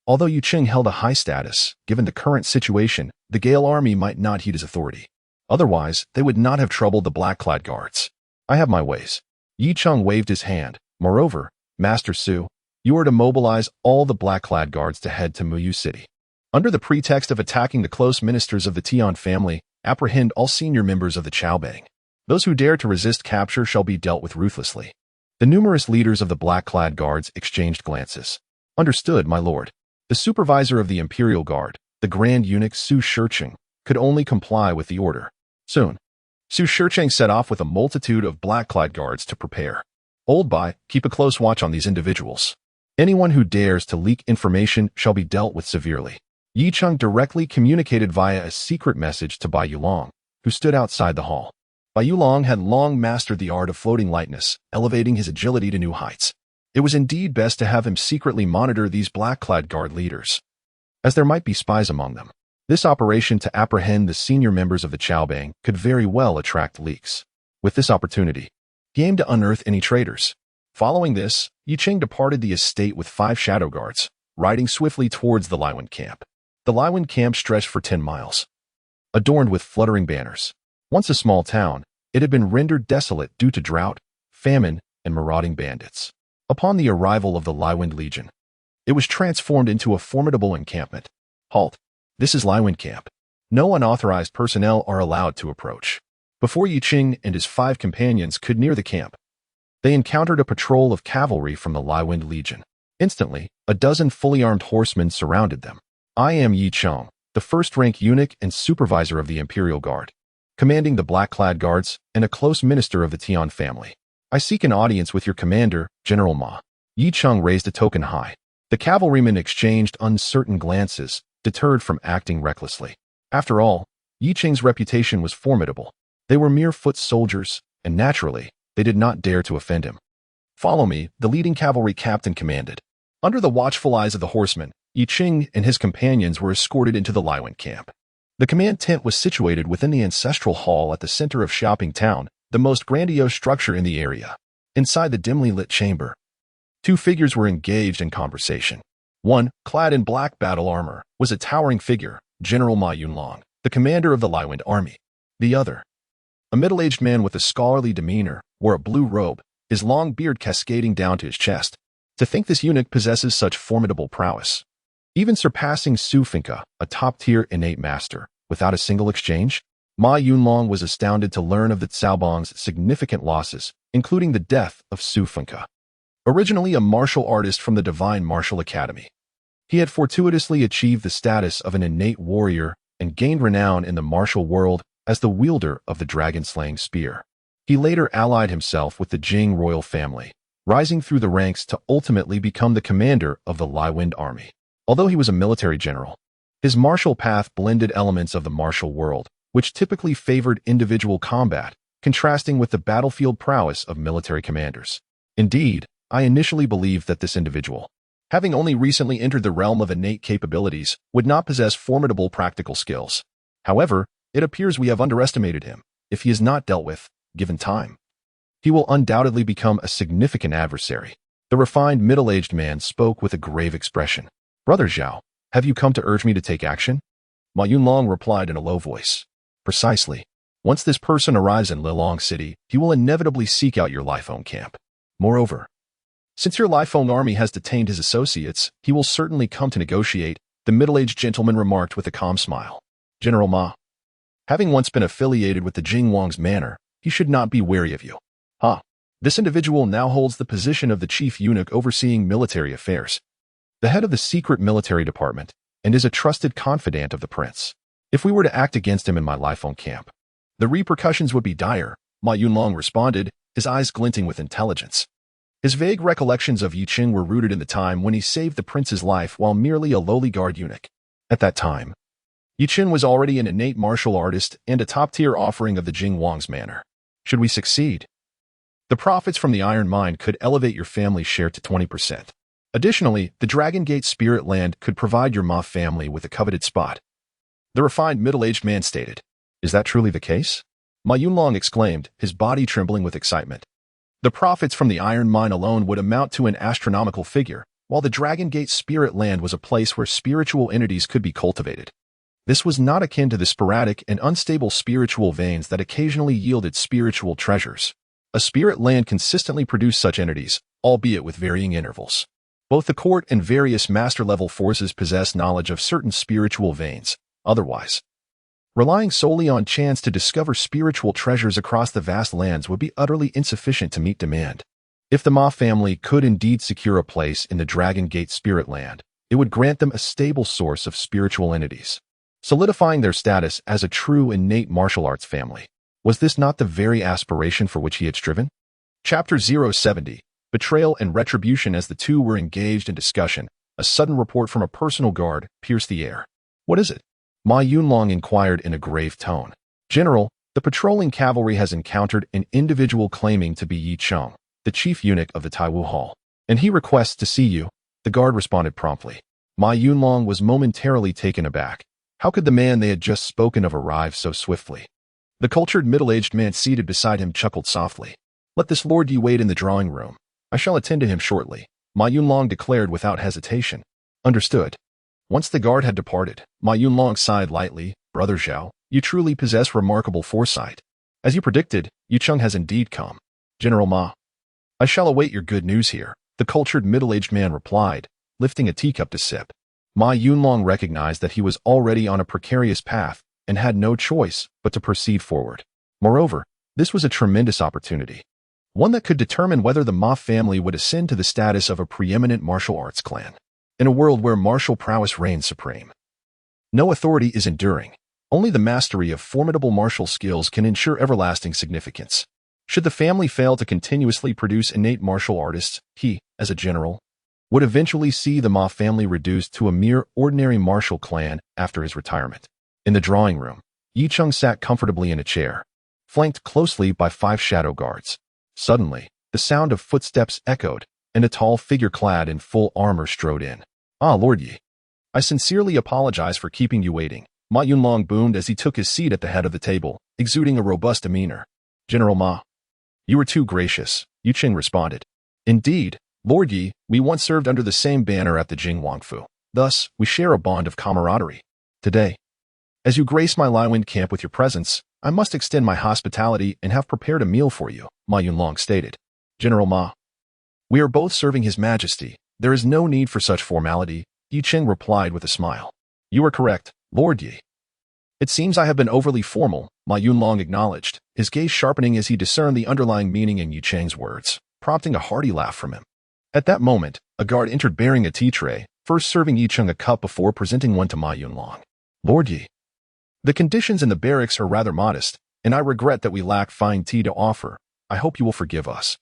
Although Yicheng held a high status, given the current situation, the Gale army might not heed his authority. Otherwise, they would not have troubled the black-clad guards. I have my ways. Yicheng waved his hand. Moreover, Master Su, you are to mobilize all the black-clad guards to head to Muyu City. Under the pretext of attacking the close ministers of the Tian family, apprehend all senior members of the Chaobang. Those who dare to resist capture shall be dealt with ruthlessly. The numerous leaders of the black-clad guards exchanged glances. Understood, my lord. The supervisor of the Imperial Guard, the Grand Eunuch Su Shicheng, could only comply with the order. Soon, Su Shicheng set off with a multitude of black-clad guards to prepare. Old Bai, keep a close watch on these individuals. Anyone who dares to leak information shall be dealt with severely. Yicheng directly communicated via a secret message to Bai Yulong, who stood outside the hall. Bai Yulong had long mastered the art of floating lightness, elevating his agility to new heights. It was indeed best to have him secretly monitor these black-clad guard leaders, as there might be spies among them. This operation to apprehend the senior members of the Chaobang could very well attract leaks. With this opportunity, he aimed to unearth any traitors. Following this, Yicheng departed the estate with 5 shadow guards, riding swiftly towards the Laiwen camp. The Laiwen camp stretched for 10 miles, adorned with fluttering banners. Once a small town, it had been rendered desolate due to drought, famine, and marauding bandits. Upon the arrival of the Laiwen Legion, it was transformed into a formidable encampment. Halt. This is Laiwen camp. No unauthorized personnel are allowed to approach. Before Yicheng and his 5 companions could near the camp, they encountered a patrol of cavalry from the Laiwen Legion. Instantly, a dozen fully armed horsemen surrounded them. I am Yicheng, the first-rank eunuch and supervisor of the Imperial Guard, commanding the black-clad guards and a close minister of the Tian family. I seek an audience with your commander, General Ma. Yicheng raised a token high. The cavalrymen exchanged uncertain glances, deterred from acting recklessly. After all, Yicheng's reputation was formidable. They were mere foot soldiers, and naturally, they did not dare to offend him. Follow me, the leading cavalry captain commanded. Under the watchful eyes of the horsemen, Yicheng and his companions were escorted into the Laiwen camp. The command tent was situated within the ancestral hall at the center of Shopping Town, the most grandiose structure in the area. Inside the dimly lit chamber, 2 figures were engaged in conversation. One, clad in black battle armor, was a towering figure, General Ma Yunlong, the commander of the Laiwen army. The other, a middle-aged man with a scholarly demeanor, wore a blue robe, his long beard cascading down to his chest. To think this eunuch possesses such formidable prowess, even surpassing Su Finka, a top-tier innate master, without a single exchange? Ma Yunlong was astounded to learn of the Caobang's significant losses, including the death of Su Finka. Originally a martial artist from the Divine Martial Academy, he had fortuitously achieved the status of an innate warrior and gained renown in the martial world as the wielder of the dragon-slaying spear. He later allied himself with the Jing royal family, rising through the ranks to ultimately become the commander of the Laiwen army. Although he was a military general, his martial path blended elements of the martial world which typically favored individual combat, contrasting with the battlefield prowess of military commanders. Indeed, I initially believed that this individual, having only recently entered the realm of innate capabilities, would not possess formidable practical skills. However, it appears we have underestimated him. If he is not dealt with, given time, he will undoubtedly become a significant adversary. The refined middle-aged man spoke with a grave expression. Brother Zhao, have you come to urge me to take action? Ma Yunlong replied in a low voice. Precisely. Once this person arrives in Lilong City, he will inevitably seek out your Lifeng camp. Moreover, since your Lifeng army has detained his associates, he will certainly come to negotiate, the middle-aged gentleman remarked with a calm smile. General Ma, having once been affiliated with the Jingwang's manor, he should not be wary of you. This individual now holds the position of the chief eunuch overseeing military affairs, the head of the secret military department, and is a trusted confidant of the prince. If we were to act against him in my Lifeng camp, the repercussions would be dire, Ma Yunlong responded, his eyes glinting with intelligence. His vague recollections of Yiqing were rooted in the time when he saved the prince's life while merely a lowly guard eunuch. At that time, Yiqing was already an innate martial artist and a top-tier offering of the Jingwang's manor. Should we succeed, the profits from the iron mine could elevate your family's share to 20%. Additionally, the Dragon Gate Spirit Land could provide your Ma family with a coveted spot. The refined middle-aged man stated. Is that truly the case? Ma Yunlong exclaimed, his body trembling with excitement. The profits from the iron mine alone would amount to an astronomical figure, while the Dragon Gate Spirit Land was a place where spiritual entities could be cultivated. This was not akin to the sporadic and unstable spiritual veins that occasionally yielded spiritual treasures. A spirit land consistently produced such entities, albeit with varying intervals. Both the court and various master-level forces possess knowledge of certain spiritual veins. Otherwise, relying solely on chance to discover spiritual treasures across the vast lands would be utterly insufficient to meet demand. If the Ma family could indeed secure a place in the Dragon Gate Spirit Land, it would grant them a stable source of spiritual entities, solidifying their status as a true innate martial arts family. Was this not the very aspiration for which he had striven? Chapter 070, Betrayal and Retribution. As the two were engaged in discussion, a sudden report from a personal guard pierced the air. What is it? Ma Yunlong inquired in a grave tone. General, the patrolling cavalry has encountered an individual claiming to be Yi Cheng, the chief eunuch of the Taiwu Hall, and he requests to see you. The guard responded promptly. Ma Yunlong was momentarily taken aback. How could the man they had just spoken of arrive so swiftly? The cultured middle-aged man seated beside him chuckled softly. Let this Lord Yi wait in the drawing room. I shall attend to him shortly, Ma Yunlong declared without hesitation. Understood. Once the guard had departed, Ma Yunlong sighed lightly. Brother Zhao, you truly possess remarkable foresight. As you predicted, Yicheng has indeed come. General Ma, I shall await your good news here, the cultured middle-aged man replied, lifting a teacup to sip. Ma Yunlong recognized that he was already on a precarious path and had no choice but to proceed forward. Moreover, this was a tremendous opportunity, one that could determine whether the Ma family would ascend to the status of a preeminent martial arts clan. In a world where martial prowess reigns supreme, no authority is enduring. Only the mastery of formidable martial skills can ensure everlasting significance. Should the family fail to continuously produce innate martial artists, he, as a general, would eventually see the Ma family reduced to a mere ordinary martial clan after his retirement. In the drawing room, Yicheng sat comfortably in a chair, flanked closely by 5 shadow guards. Suddenly, the sound of footsteps echoed, and a tall figure clad in full armor strode in. Ah, Lord Yi. I sincerely apologize for keeping you waiting, Ma Yunlong boomed as he took his seat at the head of the table, exuding a robust demeanor. General Ma, you were too gracious, Yicheng responded. Indeed, Lord Yi, we once served under the same banner at the Jingwangfu. Thus, we share a bond of camaraderie. Today, as you grace my Liwind camp with your presence, I must extend my hospitality and have prepared a meal for you, Ma Yunlong stated. General Ma, we are both serving His Majesty. There is no need for such formality, Yicheng replied with a smile. You are correct, Lord Yi. It seems I have been overly formal, Ma Yunlong acknowledged, his gaze sharpening as he discerned the underlying meaning in Yicheng's words, prompting a hearty laugh from him. At that moment, a guard entered bearing a tea tray, first serving Yicheng a cup before presenting one to Ma Yunlong. Lord Yi, the conditions in the barracks are rather modest, and I regret that we lack fine tea to offer. I hope you will forgive us.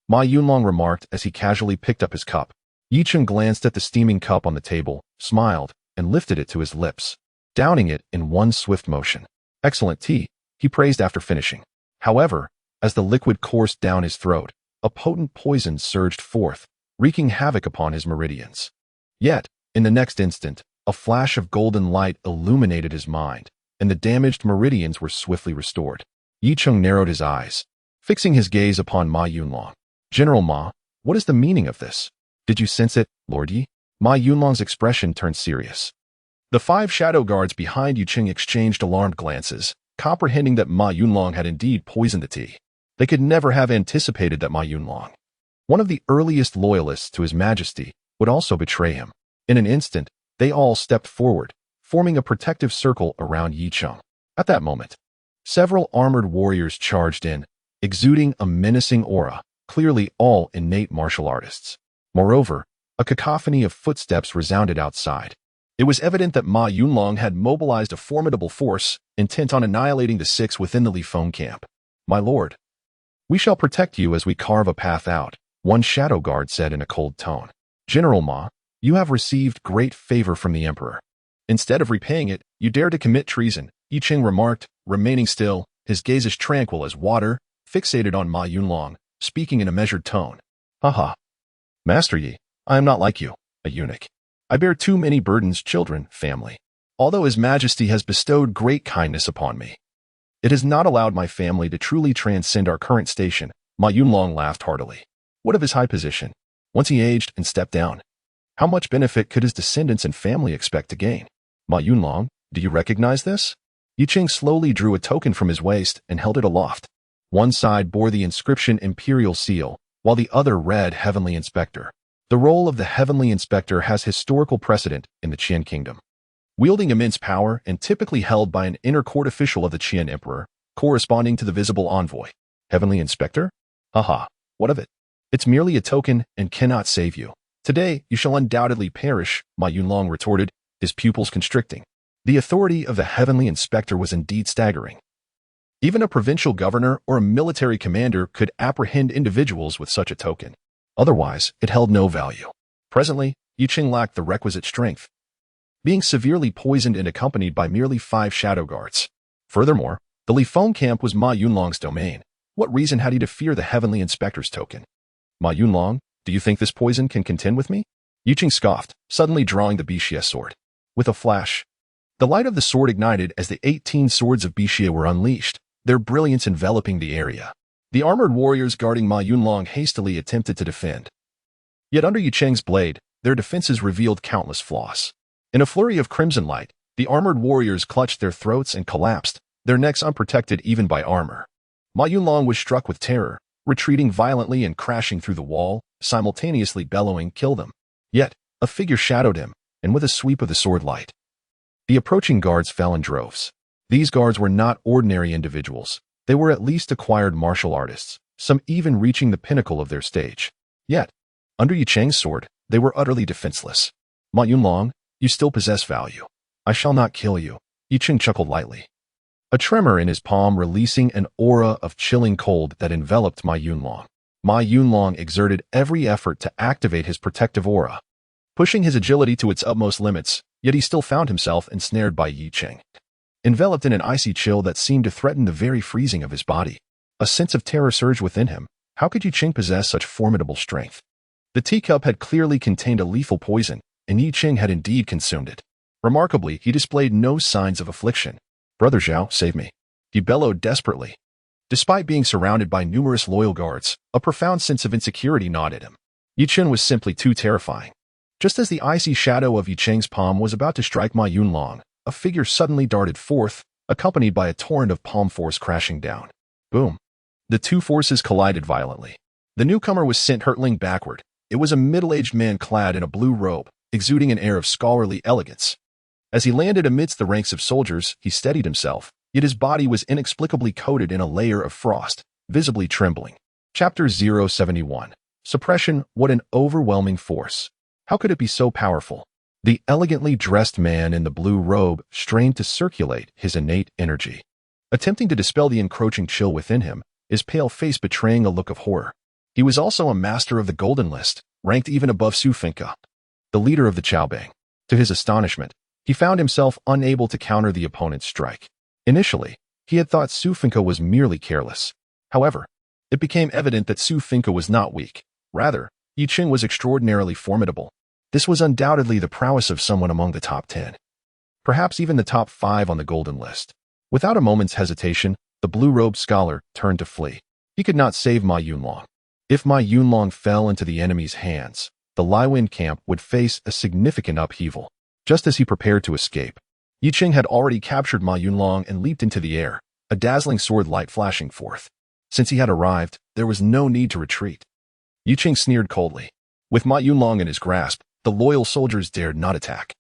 Ma Yunlong remarked as he casually picked up his cup. Yicheng glanced at the steaming cup on the table, smiled, and lifted it to his lips, downing it in one swift motion. Excellent tea, he praised after finishing. However, as the liquid coursed down his throat, a potent poison surged forth, wreaking havoc upon his meridians. Yet, in the next instant, a flash of golden light illuminated his mind, and the damaged meridians were swiftly restored. Yi Cheng narrowed his eyes, fixing his gaze upon Ma Yunlong. General Ma, what is the meaning of this? Did you sense it, Lord Yi? Ma Yunlong's expression turned serious. The 5 shadow guards behind Yu Cheng exchanged alarmed glances, comprehending that Ma Yunlong had indeed poisoned the tea. They could never have anticipated that Ma Yunlong, one of the earliest loyalists to His Majesty, would also betray him. In an instant, they all stepped forward, forming a protective circle around Yi Cheng. At that moment, several armored warriors charged in, exuding a menacing aura, clearly all innate martial artists. Moreover, a cacophony of footsteps resounded outside. It was evident that Ma Yunlong had mobilized a formidable force, intent on annihilating the 6 within the Li Feng camp. My lord, we shall protect you as we carve a path out, one shadow guard said in a cold tone. General Ma, you have received great favor from the emperor. Instead of repaying it, you dare to commit treason, Yi Cheng remarked, remaining still, his gaze as tranquil as water, fixated on Ma Yunlong, speaking in a measured tone. Haha. Master Yi, I am not like you, a eunuch. I bear too many burdens, children, family. Although His Majesty has bestowed great kindness upon me, it has not allowed my family to truly transcend our current station. Ma Yunlong laughed heartily. What of his high position? Once he aged and stepped down, how much benefit could his descendants and family expect to gain? Ma Yunlong, do you recognize this? Yi Cheng slowly drew a token from his waist and held it aloft. One side bore the inscription Imperial Seal, while the other read Heavenly Inspector. The role of the Heavenly Inspector has historical precedent in the Qian Kingdom. Wielding immense power and typically held by an inner court official of the Qian Emperor, corresponding to the visible envoy. Heavenly Inspector? Haha, what of it? It's merely a token and cannot save you. Today, you shall undoubtedly perish, Ma Yunlong retorted, his pupils constricting. The authority of the Heavenly Inspector was indeed staggering. Even a provincial governor or a military commander could apprehend individuals with such a token. Otherwise, it held no value. Presently, Yi Cheng lacked the requisite strength, being severely poisoned and accompanied by merely 5 shadow guards. Furthermore, the Li Feng camp was Ma Yunlong's domain. What reason had he to fear the Heavenly Inspector's token? Ma Yunlong, do you think this poison can contend with me? Yi Cheng scoffed, suddenly drawing the Bixie sword. With a flash, the light of the sword ignited as the 18 swords of Bixie were unleashed, their brilliance enveloping the area. The armored warriors guarding Ma Yunlong hastily attempted to defend. Yet under Yi Cheng's blade, their defenses revealed countless flaws. In a flurry of crimson light, the armored warriors clutched their throats and collapsed, their necks unprotected even by armor. Ma Yunlong was struck with terror, retreating violently and crashing through the wall, simultaneously bellowing, "Kill them." Yet, a figure shadowed him, and with a sweep of the sword light, the approaching guards fell in droves. These guards were not ordinary individuals. They were at least acquired martial artists, some even reaching the pinnacle of their stage. Yet, under Yi Cheng's sword, they were utterly defenseless. Ma Yunlong, you still possess value. I shall not kill you. Yi Cheng chuckled lightly, a tremor in his palm releasing an aura of chilling cold that enveloped Ma Yunlong. Ma Yunlong exerted every effort to activate his protective aura, pushing his agility to its utmost limits, yet he still found himself ensnared by Yi Cheng, enveloped in an icy chill that seemed to threaten the very freezing of his body. A sense of terror surged within him. How could Yi Cheng possess such formidable strength? The teacup had clearly contained a lethal poison, and Yi Cheng had indeed consumed it. Remarkably, he displayed no signs of affliction. Brother Zhao, save me. He bellowed desperately. Despite being surrounded by numerous loyal guards, a profound sense of insecurity gnawed at him. Yi Cheng was simply too terrifying. Just as the icy shadow of Yi Cheng's palm was about to strike Ma Yunlong, a figure suddenly darted forth, accompanied by a torrent of palm force crashing down. Boom. The two forces collided violently. The newcomer was sent hurtling backward. It was a middle-aged man clad in a blue robe, exuding an air of scholarly elegance. As he landed amidst the ranks of soldiers, he steadied himself, yet his body was inexplicably coated in a layer of frost, visibly trembling. Chapter 071. Suppression. What an overwhelming force. How could it be so powerful? The elegantly dressed man in the blue robe strained to circulate his innate energy, attempting to dispel the encroaching chill within him, his pale face betraying a look of horror. He was also a master of the Golden List, ranked even above Su Fengke, the leader of the Chaobang. To his astonishment, he found himself unable to counter the opponent's strike. Initially, he had thought Su Finka was merely careless. However, it became evident that Su Finka was not weak. Rather, Yi Qing was extraordinarily formidable. This was undoubtedly the prowess of someone among the top 10. Perhaps even the top 5 on the golden list. Without a moment's hesitation, the blue-robed scholar turned to flee. He could not save Ma Yunlong. If Ma Yunlong fell into the enemy's hands, the Laiwen camp would face a significant upheaval. Just as he prepared to escape, Yi Qing had already captured Ma Yunlong and leaped into the air, a dazzling sword light flashing forth. Since he had arrived, there was no need to retreat. Yi Qing sneered coldly. With Ma Yunlong in his grasp, the loyal soldiers dared not attack.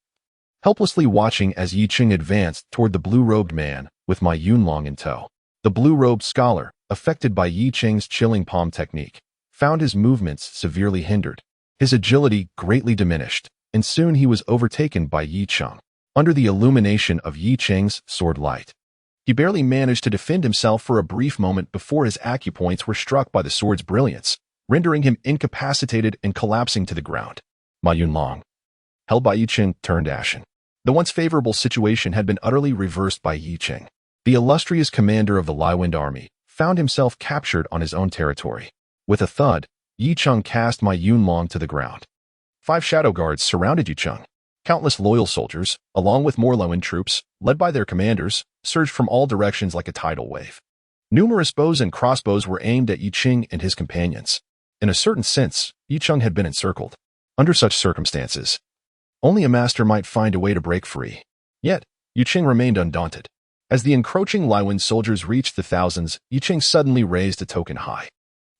Helplessly watching as Yi Qing advanced toward the blue-robed man, with Ma Yunlong in tow, the blue-robed scholar, affected by Yi Qing's chilling palm technique, found his movements severely hindered. His agility greatly diminished, and soon he was overtaken by Yi Qing. Under the illumination of Yi Qing's sword light, he barely managed to defend himself for a brief moment before his acupoints were struck by the sword's brilliance, rendering him incapacitated and collapsing to the ground. Ma Yunlong, held by Yi Qing, turned ashen. The once favorable situation had been utterly reversed by Yi Qing. The illustrious commander of the Laiwen army found himself captured on his own territory. With a thud, Yi Qing cast Ma Yunlong to the ground. 5 shadow guards surrounded Yi Qing. Countless loyal soldiers, along with more Laiwen troops, led by their commanders, surged from all directions like a tidal wave. Numerous bows and crossbows were aimed at Yi Qing and his companions. In a certain sense, Yi Qing had been encircled. Under such circumstances, only a master might find a way to break free. Yet, Yi Qing remained undaunted. As the encroaching Laiwen soldiers reached the thousands, Yi Qing suddenly raised a token high.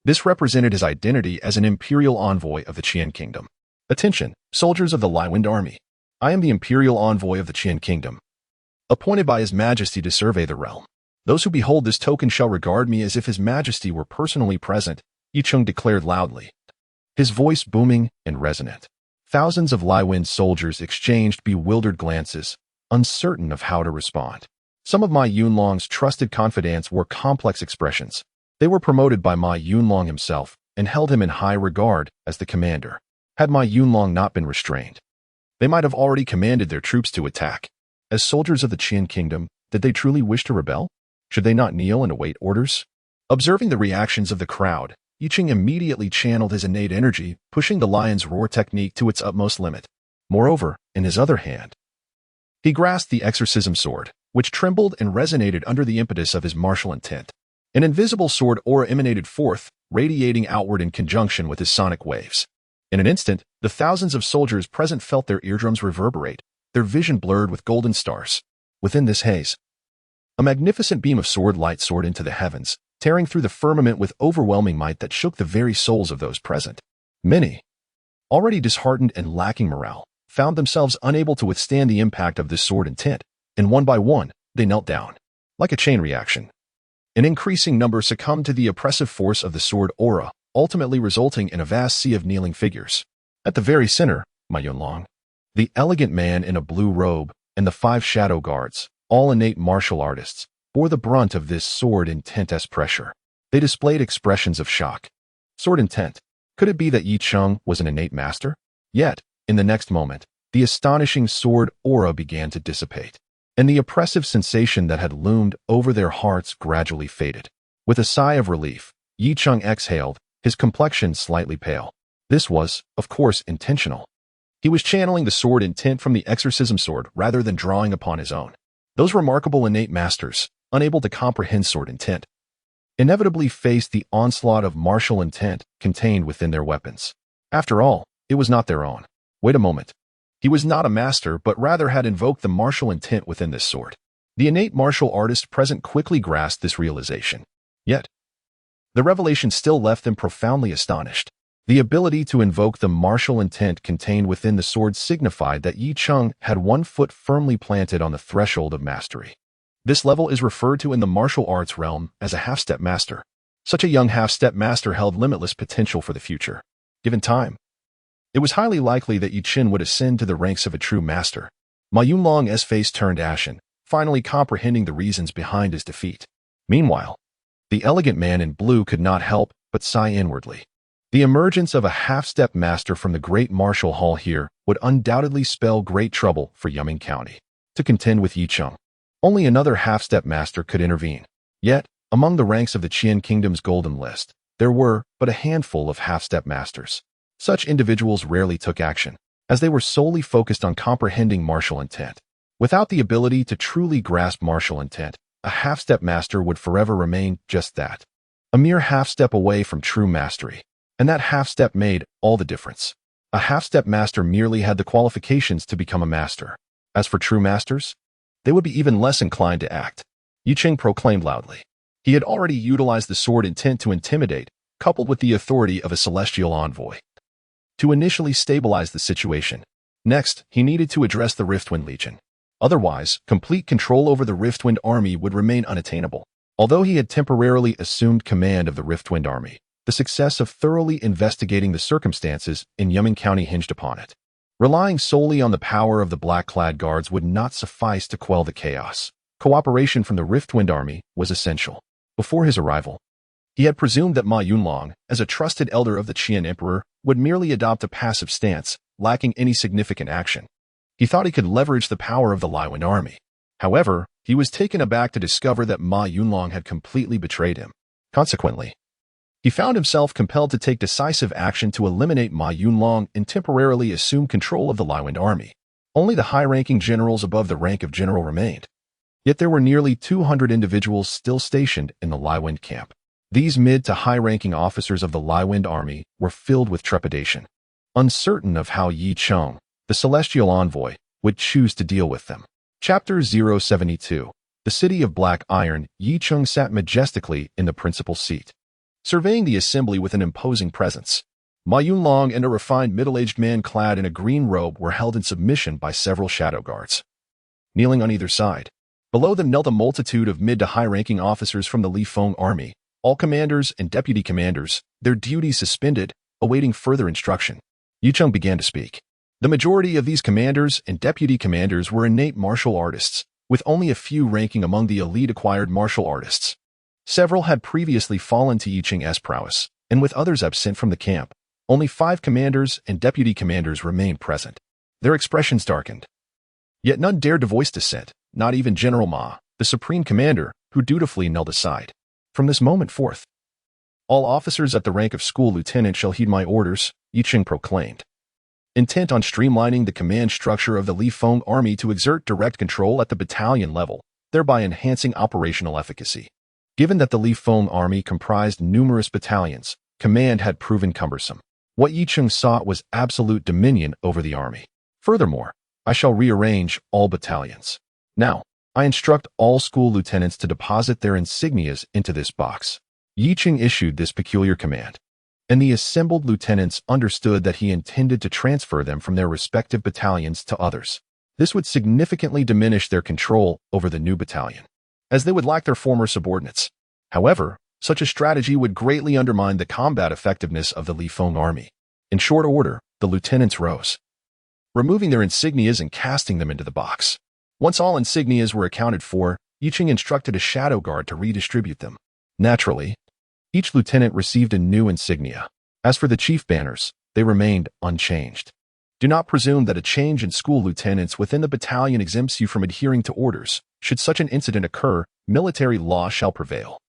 This represented his identity as an imperial envoy of the Qian kingdom. Attention, soldiers of the Laiwen army. I am the imperial envoy of the Qian kingdom, appointed by His Majesty to survey the realm. Those who behold this token shall regard me as if His Majesty were personally present, Yi Qing declared loudly, his voice booming and resonant. Thousands of Laiwen soldiers exchanged bewildered glances, uncertain of how to respond. Some of Ma Yunlong's trusted confidants wore complex expressions. They were promoted by Ma Yunlong himself and held him in high regard as the commander. Had Ma Yunlong not been restrained, they might have already commanded their troops to attack. As soldiers of the Qian kingdom, did they truly wish to rebel? Should they not kneel and await orders? Observing the reactions of the crowd, Yi Qing immediately channeled his innate energy, pushing the lion's roar technique to its utmost limit. Moreover, in his other hand, he grasped the exorcism sword, which trembled and resonated under the impetus of his martial intent. An invisible sword aura emanated forth, radiating outward in conjunction with his sonic waves. In an instant, the thousands of soldiers present felt their eardrums reverberate, their vision blurred with golden stars. Within this haze, a magnificent beam of sword light soared into the heavens, tearing through the firmament with overwhelming might that shook the very souls of those present. Many, already disheartened and lacking morale, found themselves unable to withstand the impact of this sword intent, and one by one, they knelt down. Like a chain reaction, an increasing number succumbed to the oppressive force of the sword aura, ultimately resulting in a vast sea of kneeling figures. At the very center, Ma Yunlong, the elegant man in a blue robe, and the 5 shadow guards, all innate martial artists, bore the brunt of this sword intent-esque pressure. They displayed expressions of shock. Sword intent. Could it be that Yi Qing was an innate master? Yet, in the next moment, the astonishing sword aura began to dissipate, and the oppressive sensation that had loomed over their hearts gradually faded. With a sigh of relief, Yi Qing exhaled, his complexion slightly pale. This was, of course, intentional. He was channeling the sword intent from the exorcism sword rather than drawing upon his own. Those remarkable innate masters, unable to comprehend sword intent, inevitably faced the onslaught of martial intent contained within their weapons. After all, it was not their own. Wait a moment. He was not a master, but rather had invoked the martial intent within this sword. The innate martial artist present quickly grasped this realization. Yet, the revelation still left them profoundly astonished. The ability to invoke the martial intent contained within the sword signified that Yi Qing had one foot firmly planted on the threshold of mastery. This level is referred to in the martial arts realm as a half-step master. Such a young half-step master held limitless potential for the future. Given time, it was highly likely that Yi Qing would ascend to the ranks of a true master. Ma Yunlong's face turned ashen, finally comprehending the reasons behind his defeat. Meanwhile, the elegant man in blue could not help but sigh inwardly. The emergence of a half-step master from the great martial hall here would undoubtedly spell great trouble for Yuming County. To contend with Yi Qing, Only another half-step master could intervene. Yet, among the ranks of the Qian Kingdom's golden list, there were but a handful of half-step masters. Such individuals rarely took action, as they were solely focused on comprehending martial intent. Without the ability to truly grasp martial intent, a half-step master would forever remain just that, a mere half-step away from true mastery. And that half-step made all the difference. A half-step master merely had the qualifications to become a master. As for true masters, they would be even less inclined to act. Yicheng proclaimed loudly. He had already utilized the sword intent to intimidate, coupled with the authority of a celestial envoy, to initially stabilize the situation. Next, he needed to address the Riftwind Legion. Otherwise, complete control over the Riftwind army would remain unattainable. Although he had temporarily assumed command of the Riftwind army, the success of thoroughly investigating the circumstances in Yuming County hinged upon it. Relying solely on the power of the black-clad guards would not suffice to quell the chaos. Cooperation from the Riftwind army was essential. Before his arrival, he had presumed that Ma Yunlong, as a trusted elder of the Qian Emperor, would merely adopt a passive stance, lacking any significant action. He thought he could leverage the power of the Liwind army. However, he was taken aback to discover that Ma Yunlong had completely betrayed him. Consequently, he found himself compelled to take decisive action to eliminate Ma Yunlong and temporarily assume control of the Liwind army. Only the high-ranking generals above the rank of general remained. Yet there were nearly 200 individuals still stationed in the Liwind camp. These mid to high-ranking officers of the Liwind army were filled with trepidation, uncertain of how Yi Cheng, the celestial envoy, would choose to deal with them. Chapter 072. The City of Black Iron. Yi Cheng sat majestically in the principal seat, surveying the assembly with an imposing presence. Ma Yunlong and a refined middle-aged man clad in a green robe were held in submission by several shadow guards. Kneeling on either side, below them knelt a multitude of mid to high-ranking officers from the Li Feng army, all commanders and deputy commanders, their duties suspended, awaiting further instruction. Yi Cheng began to speak. The majority of these commanders and deputy commanders were innate martial artists, with only a few ranking among the elite acquired martial artists. Several had previously fallen to Yi Cheng's prowess, and with others absent from the camp, only 5 commanders and deputy commanders remained present. Their expressions darkened. Yet none dared to voice dissent, not even General Ma, the supreme commander, who dutifully knelt aside. From this moment forth, all officers at the rank of school lieutenant shall heed my orders, Yi Cheng proclaimed. Intent on streamlining the command structure of the Li Feng army to exert direct control at the battalion level, thereby enhancing operational efficacy. Given that the Li Feng army comprised numerous battalions, command had proven cumbersome. What Yi Cheng sought was absolute dominion over the army. Furthermore, I shall rearrange all battalions. Now, I instruct all school lieutenants to deposit their insignias into this box. Yi Cheng issued this peculiar command, and the assembled lieutenants understood that he intended to transfer them from their respective battalions to others. This would significantly diminish their control over the new battalion, as they would lack their former subordinates. However, such a strategy would greatly undermine the combat effectiveness of the Li Feng army. In short order, the lieutenants rose, removing their insignias and casting them into the box. Once all insignias were accounted for, Yi Cheng instructed a shadow guard to redistribute them. Naturally, each lieutenant received a new insignia. As for the chief banners, they remained unchanged. Do not presume that a change in school lieutenants within the battalion exempts you from adhering to orders. Should such an incident occur, military law shall prevail.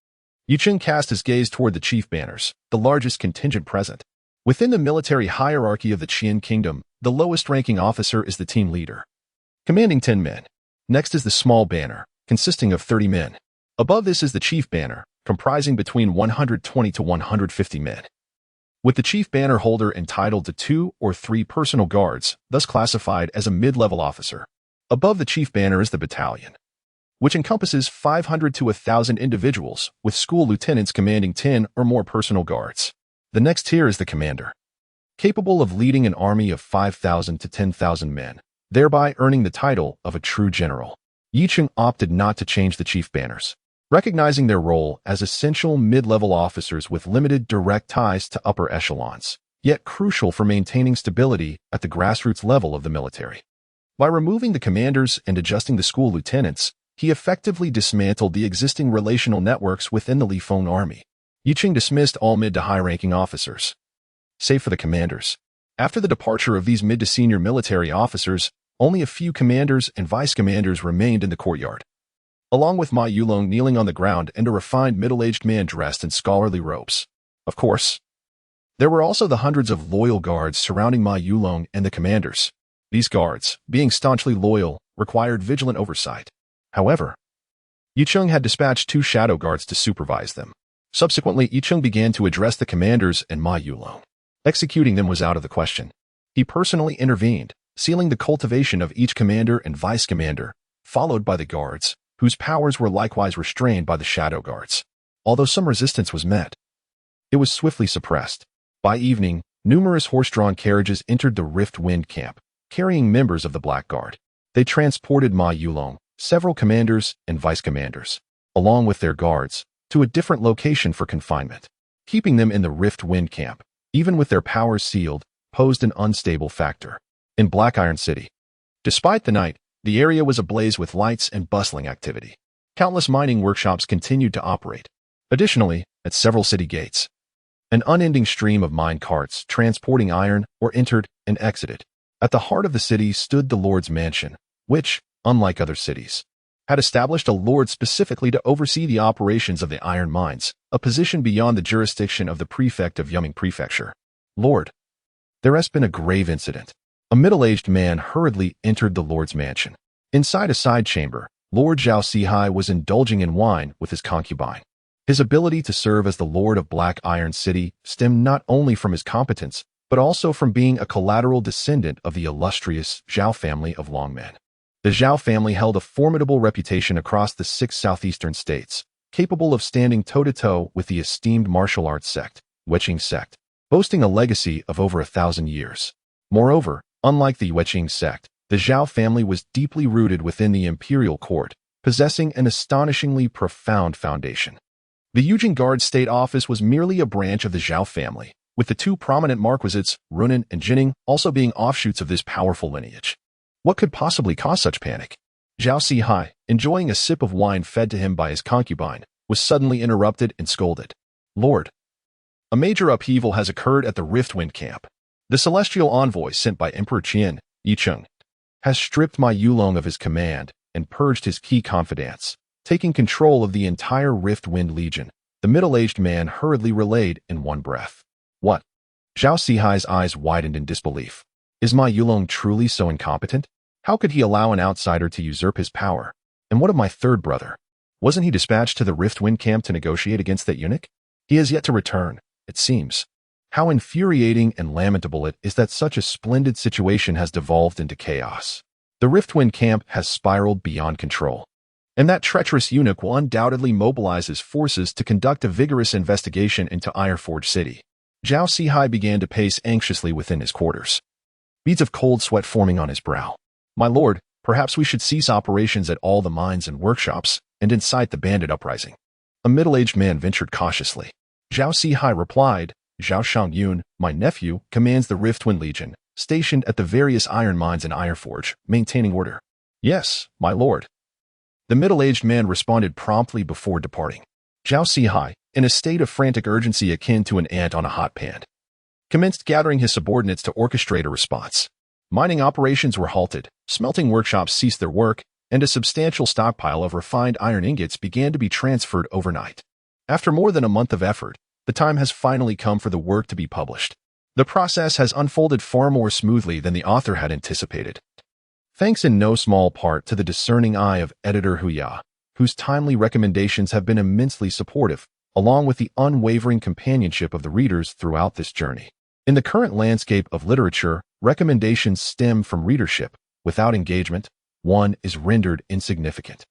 Yi Cheng cast his gaze toward the chief banners, the largest contingent present. Within the military hierarchy of the Qian Kingdom, the lowest-ranking officer is the team leader, commanding 10 men. Next is the small banner, consisting of 30 men. Above this is the chief banner, comprising between 120 to 150 men, with the chief banner holder entitled to 2 or 3 personal guards, thus classified as a mid-level officer. Above the chief banner is the battalion, which encompasses 500 to 1,000 individuals, with school lieutenants commanding 10 or more personal guards. The next tier is the commander, capable of leading an army of 5,000 to 10,000 men, thereby earning the title of a true general. Yi Cheng opted not to change the chief banners, recognizing their role as essential mid-level officers with limited direct ties to upper echelons, yet crucial for maintaining stability at the grassroots level of the military. By removing the commanders and adjusting the school lieutenants, he effectively dismantled the existing relational networks within the Li Feng army. Yi Cheng dismissed all mid to high-ranking officers, save for the commanders. After the departure of these mid to senior military officers, only a few commanders and vice-commanders remained in the courtyard. along with Ma Yulong kneeling on the ground and a refined middle-aged man dressed in scholarly robes. Of course, there were also the hundreds of loyal guards surrounding Ma Yulong and the commanders. These guards, being staunchly loyal, required vigilant oversight. However, Yicheng had dispatched 2 shadow guards to supervise them. Subsequently, Yicheng began to address the commanders and Ma Yulong. Executing them was out of the question. He personally intervened, sealing the cultivation of each commander and vice-commander, followed by the guards, whose powers were likewise restrained by the shadow guards. Although some resistance was met, it was swiftly suppressed. By evening, numerous horse-drawn carriages entered the Rift Wind camp, carrying members of the Black Guard. They transported Ma Yulong, several commanders and vice-commanders, along with their guards, to a different location for confinement. Keeping them in the Rift Wind camp, even with their powers sealed, posed an unstable factor. In Black Iron City, despite the night, the area was ablaze with lights and bustling activity. Countless mining workshops continued to operate. Additionally, at several city gates, an unending stream of mine carts transporting iron were entered and exited. At the heart of the city stood the Lord's Mansion, which, unlike other cities, had established a lord specifically to oversee the operations of the iron mines, a position beyond the jurisdiction of the prefect of Yuming Prefecture. Lord, there has been a grave incident. A middle-aged man hurriedly entered the Lord's mansion. Inside a side chamber, Lord Zhao Sihai was indulging in wine with his concubine. His ability to serve as the Lord of Black Iron City stemmed not only from his competence, but also from being a collateral descendant of the illustrious Zhao family of Longmen. The Zhao family held a formidable reputation across the 6 southeastern states, capable of standing toe-to-toe with the esteemed martial arts sect, Yueqing sect, boasting a legacy of over 1,000 years. Moreover, unlike the Yueqing sect, the Zhao family was deeply rooted within the imperial court, possessing an astonishingly profound foundation. The Yujing Guard State Office was merely a branch of the Zhao family, with the 2 prominent marquisate, Runan and Jining, also being offshoots of this powerful lineage. What could possibly cause such panic? Zhao Sihai, enjoying a sip of wine fed to him by his concubine, was suddenly interrupted and scolded. Lord, a major upheaval has occurred at the Riftwind camp. The celestial envoy sent by Emperor Qian, Yicheng, has stripped Ma Yulong of his command and purged his key confidants, taking control of the entire Riftwind Legion. The middle-aged man hurriedly relayed in one breath. What? Zhao Sihai's eyes widened in disbelief. Is Ma Yulong truly so incompetent? How could he allow an outsider to usurp his power? And what of my third brother? Wasn't he dispatched to the Riftwind camp to negotiate against that eunuch? He has yet to return, it seems. How infuriating and lamentable it is that such a splendid situation has devolved into chaos. The Riftwind camp has spiraled beyond control. And that treacherous eunuch will undoubtedly mobilize his forces to conduct a vigorous investigation into Ironforge City. Zhao Sihai began to pace anxiously within his quarters, beads of cold sweat forming on his brow. My lord, perhaps we should cease operations at all the mines and workshops and incite the bandit uprising. A middle-aged man ventured cautiously. Zhao Sihai replied, Zhao Shangyun, my nephew, commands the Riftwind Legion, stationed at the various iron mines in Ironforge, maintaining order. Yes, my lord. The middle-aged man responded promptly before departing. Zhao Sihai, in a state of frantic urgency akin to an ant on a hot pan, commenced gathering his subordinates to orchestrate a response. Mining operations were halted, smelting workshops ceased their work, and a substantial stockpile of refined iron ingots began to be transferred overnight. After more than a month of effort, the time has finally come for the work to be published. The process has unfolded far more smoothly than the author had anticipated, thanks in no small part to the discerning eye of editor Huya, whose timely recommendations have been immensely supportive, along with the unwavering companionship of the readers throughout this journey. In the current landscape of literature, recommendations stem from readership. Without engagement, one is rendered insignificant.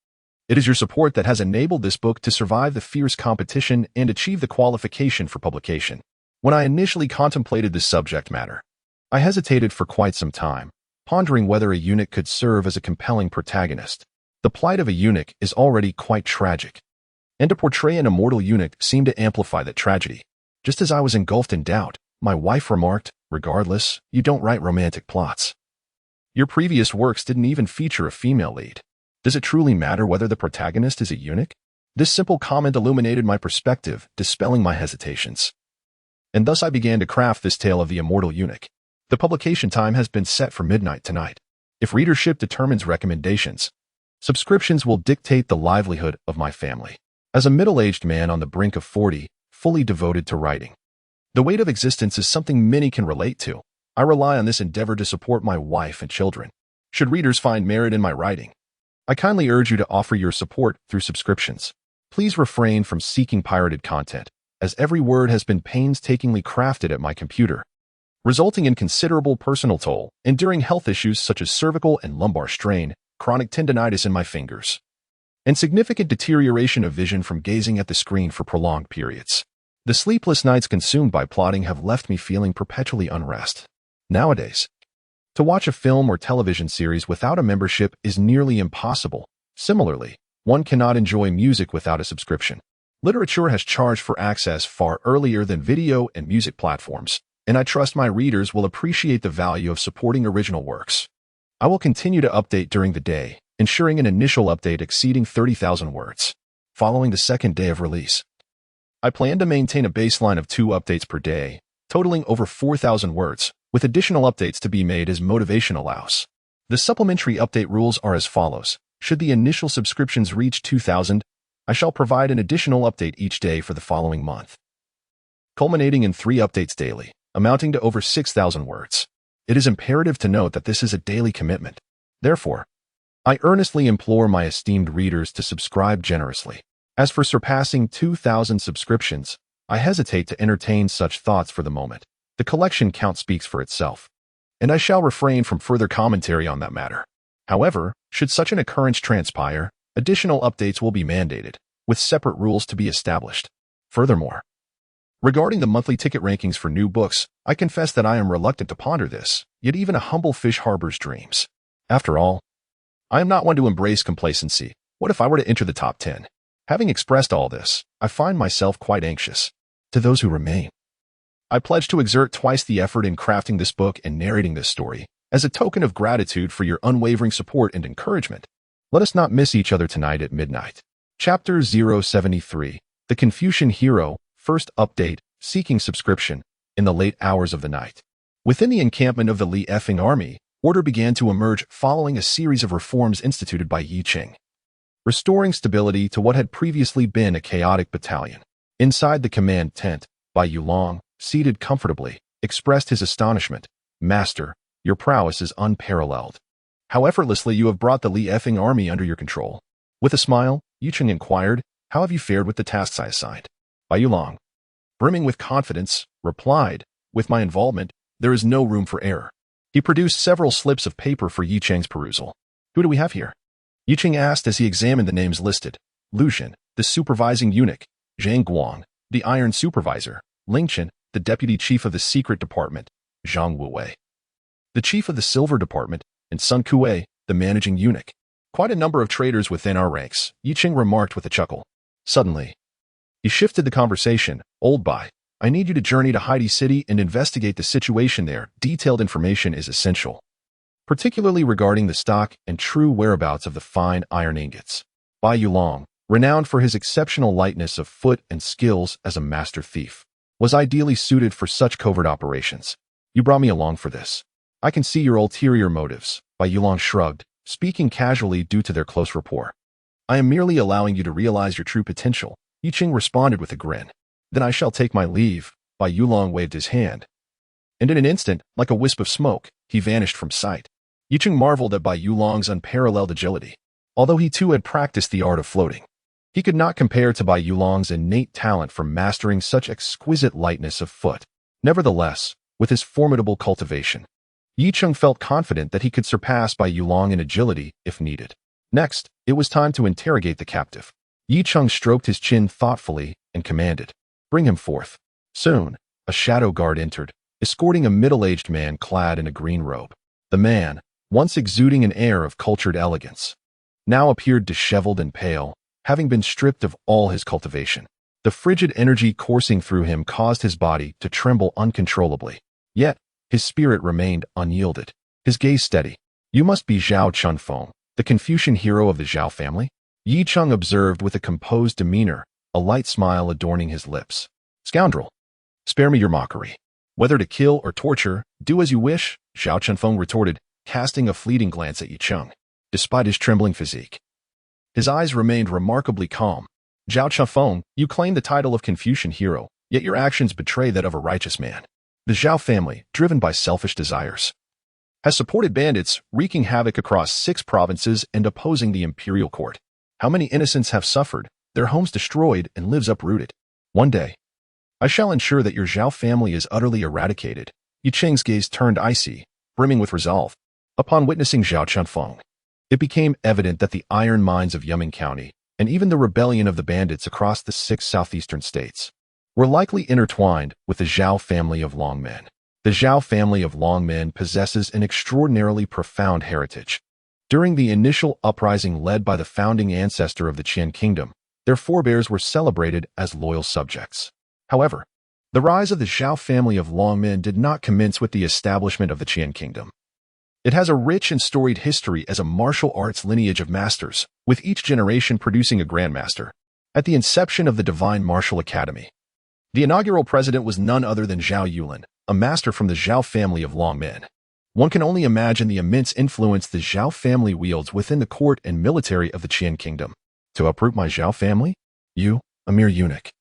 It is your support that has enabled this book to survive the fierce competition and achieve the qualification for publication. When I initially contemplated this subject matter, I hesitated for quite some time, pondering whether a eunuch could serve as a compelling protagonist. The plight of a eunuch is already quite tragic, and to portray an immortal eunuch seemed to amplify that tragedy. Just as I was engulfed in doubt, my wife remarked, regardless, you don't write romantic plots. Your previous works didn't even feature a female lead. Does it truly matter whether the protagonist is a eunuch? This simple comment illuminated my perspective, dispelling my hesitations. And thus I began to craft this tale of the immortal eunuch. The publication time has been set for midnight tonight. If readership determines recommendations, Subscriptions will dictate the livelihood of my family. As a middle-aged man on the brink of 40, fully devoted to writing. The weight of existence is something many can relate to. I rely on this endeavor to support my wife and children. Should readers find merit in my writing, I kindly urge you to offer your support through subscriptions. Please refrain from seeking pirated content, as every word has been painstakingly crafted at my computer, resulting in considerable personal toll, enduring health issues such as cervical and lumbar strain, chronic tendinitis in my fingers, and significant deterioration of vision from gazing at the screen for prolonged periods. The sleepless nights consumed by plotting have left me feeling perpetually unrest. Nowadays, to watch a film or television series without a membership is nearly impossible. Similarly, one cannot enjoy music without a subscription. Literature has charged for access far earlier than video and music platforms, and I trust my readers will appreciate the value of supporting original works. I will continue to update during the day, ensuring an initial update exceeding 30,000 words, following the second day of release. I plan to maintain a baseline of 2 updates per day, totaling over 4,000 words, with additional updates to be made as motivation allows. The supplementary update rules are as follows. Should the initial subscriptions reach 2,000, I shall provide an additional update each day for the following month, culminating in 3 updates daily, amounting to over 6,000 words. It is imperative to note that this is a daily commitment. Therefore, I earnestly implore my esteemed readers to subscribe generously. As for surpassing 2,000 subscriptions, I hesitate to entertain such thoughts for the moment. The collection count speaks for itself, and I shall refrain from further commentary on that matter. However, should such an occurrence transpire, additional updates will be mandated, with separate rules to be established. Furthermore, regarding the monthly ticket rankings for new books, I confess that I am reluctant to ponder this, yet even a humble fish harbors dreams. After all, I am not one to embrace complacency. What if I were to enter the top 10? Having expressed all this, I find myself quite anxious. To those who remain, I pledge to exert twice the effort in crafting this book and narrating this story, as a token of gratitude for your unwavering support and encouragement. Let us not miss each other tonight at midnight. Chapter 073, The Confucian Hero, First Update, Seeking Subscription, in the late hours of the night. Within the encampment of the Li Effing army, order began to emerge following a series of reforms instituted by Yi Qing, restoring stability to what had previously been a chaotic battalion. Inside the command tent, Bai Yulong, seated comfortably, expressed his astonishment. Master, your prowess is unparalleled. How effortlessly you have brought the Li Effing army under your control. With a smile, Yi Qing inquired, how have you fared with the tasks I assigned? Bai Yulong, brimming with confidence, replied, with my involvement, there is no room for error. He produced several slips of paper for Yi Qing's perusal. Who do we have here? Yi Qing asked as he examined the names listed. Lu Xun, the supervising eunuch, Zhang Guang, the iron supervisor, Ling Chen, the deputy chief of the secret department, Zhang Wuwei, the chief of the silver department, and Sun Kuei, the managing eunuch. Quite a number of traitors within our ranks, Yi Qing remarked with a chuckle. Suddenly, he shifted the conversation. Old Bai, I need you to journey to Heidi City and investigate the situation there. Detailed information is essential, particularly regarding the stock and true whereabouts of the fine iron ingots. Bai Yulong, renowned for his exceptional lightness of foot and skills as a master thief, was ideally suited for such covert operations. You brought me along for this. I can see your ulterior motives. Bai Yulong shrugged, speaking casually due to their close rapport. I am merely allowing you to realize your true potential. Yi Qing responded with a grin. Then I shall take my leave. Bai Yulong waved his hand, and in an instant, like a wisp of smoke, he vanished from sight. Yi Qing marveled at Bai Yulong's unparalleled agility. Although he too had practiced the art of floating, he could not compare to Bai Yulong's innate talent for mastering such exquisite lightness of foot. Nevertheless, with his formidable cultivation, Yi Qing felt confident that he could surpass Bai Yulong in agility if needed. Next, it was time to interrogate the captive. Yi Qing stroked his chin thoughtfully and commanded, bring him forth. Soon, a shadow guard entered, escorting a middle-aged man clad in a green robe. The man, once exuding an air of cultured elegance, now appeared disheveled and pale, having been stripped of all his cultivation. The frigid energy coursing through him caused his body to tremble uncontrollably. Yet, his spirit remained unyielded, his gaze steady. You must be Zhao Chunfeng, the Confucian hero of the Zhao family? Yi Qing observed with a composed demeanor, a light smile adorning his lips. Scoundrel, spare me your mockery. Whether to kill or torture, do as you wish, Zhao Chunfeng retorted, casting a fleeting glance at Yi Qing. Despite his trembling physique, His eyes remained remarkably calm. Zhao Chunfeng, you claim the title of Confucian hero, yet your actions betray that of a righteous man. The Zhao family, driven by selfish desires, has supported bandits, wreaking havoc across 6 provinces and opposing the imperial court. How many innocents have suffered, their homes destroyed, and lives uprooted? One day, I shall ensure that your Zhao family is utterly eradicated. Yu Qing's gaze turned icy, brimming with resolve. Upon witnessing Zhao Chunfeng, it became evident that the iron mines of Yuming County, and even the rebellion of the bandits across the 6 southeastern states, were likely intertwined with the Zhao family of Longmen. The Zhao family of Longmen possesses an extraordinarily profound heritage. During the initial uprising led by the founding ancestor of the Qian kingdom, their forebears were celebrated as loyal subjects. However, the rise of the Zhao family of Longmen did not commence with the establishment of the Qian kingdom. It has a rich and storied history as a martial arts lineage of masters, with each generation producing a grandmaster. At the inception of the Divine Martial Academy, the inaugural president was none other than Zhao Yulin, a master from the Zhao family of Longmen. One can only imagine the immense influence the Zhao family wields within the court and military of the Qian kingdom. To uproot my Zhao family? You, a mere eunuch,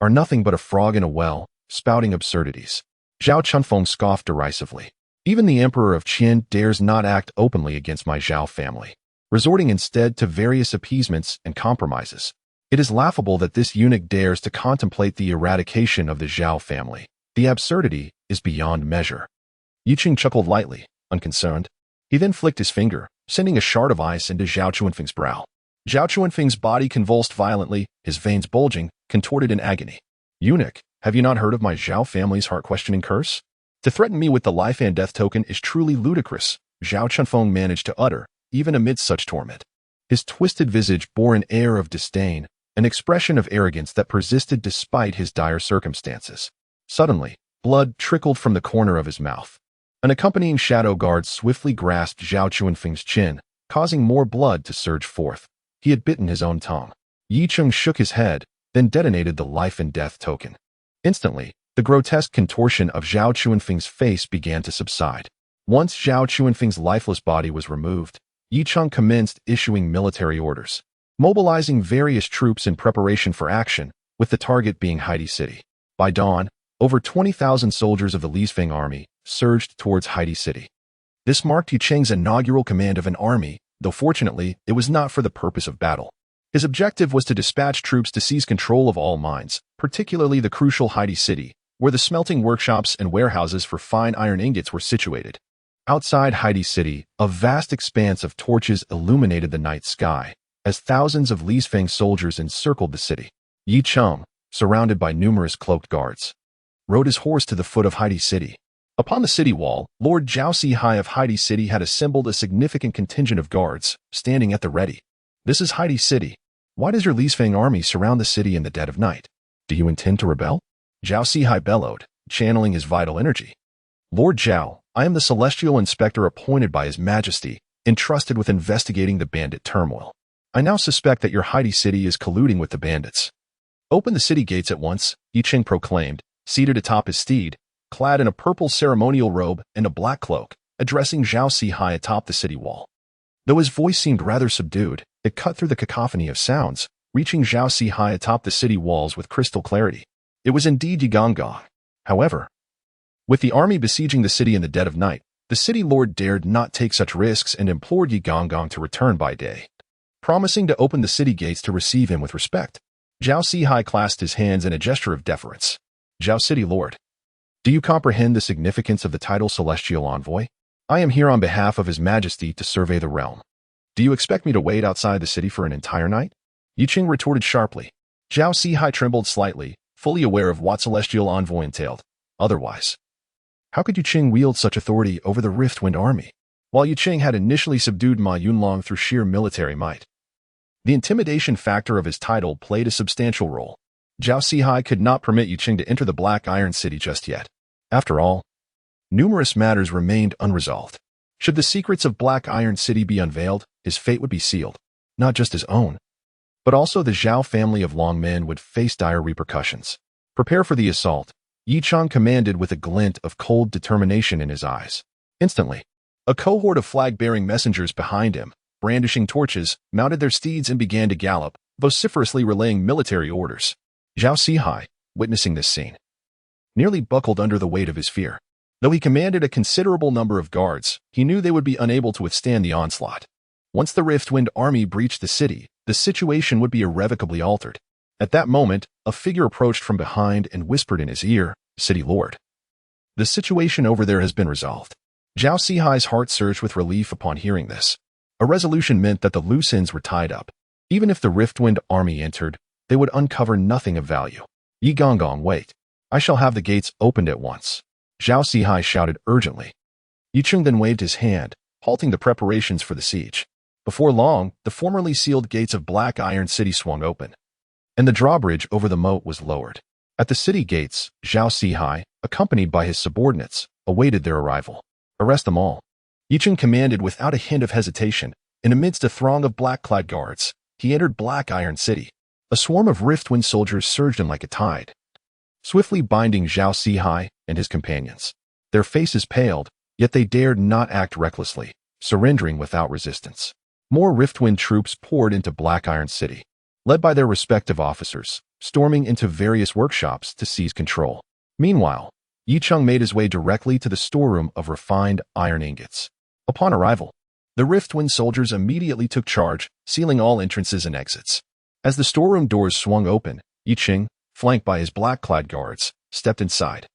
are nothing but a frog in a well, spouting absurdities. Zhao Chunfeng scoffed derisively. Even the emperor of Qian dares not act openly against my Zhao family, resorting instead to various appeasements and compromises. It is laughable that this eunuch dares to contemplate the eradication of the Zhao family. The absurdity is beyond measure. Yu Qing chuckled lightly, unconcerned. He then flicked his finger, sending a shard of ice into Zhao Chunfeng's brow. Zhao Chunfeng's body convulsed violently, his veins bulging, contorted in agony. Eunuch, have you not heard of my Zhao family's heart-questioning curse? To threaten me with the life and death token is truly ludicrous, Zhao Chunfeng managed to utter, even amid such torment. His twisted visage bore an air of disdain, an expression of arrogance that persisted despite his dire circumstances. Suddenly, blood trickled from the corner of his mouth. An accompanying shadow guard swiftly grasped Zhao Chunfeng's chin, causing more blood to surge forth. He had bitten his own tongue. Yi Cheng shook his head, then detonated the life and death token. Instantly, the grotesque contortion of Zhao Chunfeng's face began to subside. Once Zhao Chunfeng's lifeless body was removed, Yi Cheng commenced issuing military orders, mobilizing various troops in preparation for action, with the target being Haidi City. By dawn, over 20,000 soldiers of the Lisfeng army surged towards Haidi City. This marked Yi Cheng's inaugural command of an army, though fortunately, it was not for the purpose of battle. His objective was to dispatch troops to seize control of all mines, particularly the crucial Haidi City, where the smelting workshops and warehouses for fine iron ingots were situated. Outside Haidi City, a vast expanse of torches illuminated the night sky, as thousands of Lisfeng soldiers encircled the city. Yi Cheng, surrounded by numerous cloaked guards, rode his horse to the foot of Haidi City. Upon the city wall, Lord Zhao Sihai of Haidi City had assembled a significant contingent of guards, standing at the ready. This is Haidi City. Why does your Lisfeng army surround the city in the dead of night? Do you intend to rebel? Zhao Sihai bellowed, channeling his vital energy. Lord Zhao, I am the celestial inspector appointed by His Majesty, entrusted with investigating the bandit turmoil. I now suspect that your Haidi City is colluding with the bandits. Open the city gates at once, Yi Cheng proclaimed, seated atop his steed, clad in a purple ceremonial robe and a black cloak, addressing Zhao Sihai atop the city wall. Though his voice seemed rather subdued, it cut through the cacophony of sounds, reaching Zhao Sihai atop the city walls with crystal clarity. It was indeed Yi Gonggong. However, with the army besieging the city in the dead of night, the city lord dared not take such risks and implored Yi Gonggong to return by day, promising to open the city gates to receive him with respect. Zhao Sihai clasped his hands in a gesture of deference. Zhao City Lord, do you comprehend the significance of the title Celestial Envoy? I am here on behalf of His Majesty to survey the realm. Do you expect me to wait outside the city for an entire night? Yi Cheng retorted sharply. Zhao Sihai trembled slightly, fully aware of what Celestial Envoy entailed. Otherwise, how could Yi Cheng wield such authority over the Riftwind army? While Yi Cheng had initially subdued Ma Yunlong through sheer military might, the intimidation factor of his title played a substantial role. Zhao Sihai could not permit Yi Cheng to enter the Black Iron City just yet. After all, numerous matters remained unresolved. Should the secrets of Black Iron City be unveiled, his fate would be sealed. Not just his own, but also the Zhao family of Longmen would face dire repercussions. Prepare for the assault, Yi Cheng commanded with a glint of cold determination in his eyes. Instantly, a cohort of flag-bearing messengers behind him, brandishing torches, mounted their steeds and began to gallop, vociferously relaying military orders. Zhao Sihai, witnessing this scene, nearly buckled under the weight of his fear. Though he commanded a considerable number of guards, he knew they would be unable to withstand the onslaught. Once the Riftwind army breached the city, the situation would be irrevocably altered. At that moment, a figure approached from behind and whispered in his ear, "City Lord, the situation over there has been resolved." Zhao Sihai's heart surged with relief upon hearing this. A resolution meant that the loose ends were tied up. Even if the Riftwind army entered, they would uncover nothing of value. "Yi Gonggong, wait. I shall have the gates opened at once," Zhao Sihai shouted urgently. Yi Cheng then waved his hand, halting the preparations for the siege. Before long, the formerly sealed gates of Black Iron City swung open, and the drawbridge over the moat was lowered. At the city gates, Zhao Sihai, accompanied by his subordinates, awaited their arrival. "Arrest them all," Yi Cheng commanded without a hint of hesitation. And amidst a throng of black-clad guards, he entered Black Iron City. A swarm of Riftwind soldiers surged in like a tide, swiftly binding Zhao Sihai and his companions. Their faces paled, yet they dared not act recklessly, surrendering without resistance. More Riftwind troops poured into Black Iron City, led by their respective officers, storming into various workshops to seize control. Meanwhile, Yi Cheng made his way directly to the storeroom of refined iron ingots. Upon arrival, the Riftwind soldiers immediately took charge, sealing all entrances and exits. As the storeroom doors swung open, Yi Cheng, flanked by his black-clad guards, stepped inside,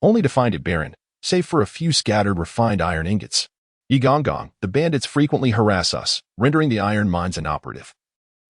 only to find it barren, save for a few scattered refined iron ingots. "Yi Gonggong, the bandits frequently harass us, rendering the iron mines inoperative,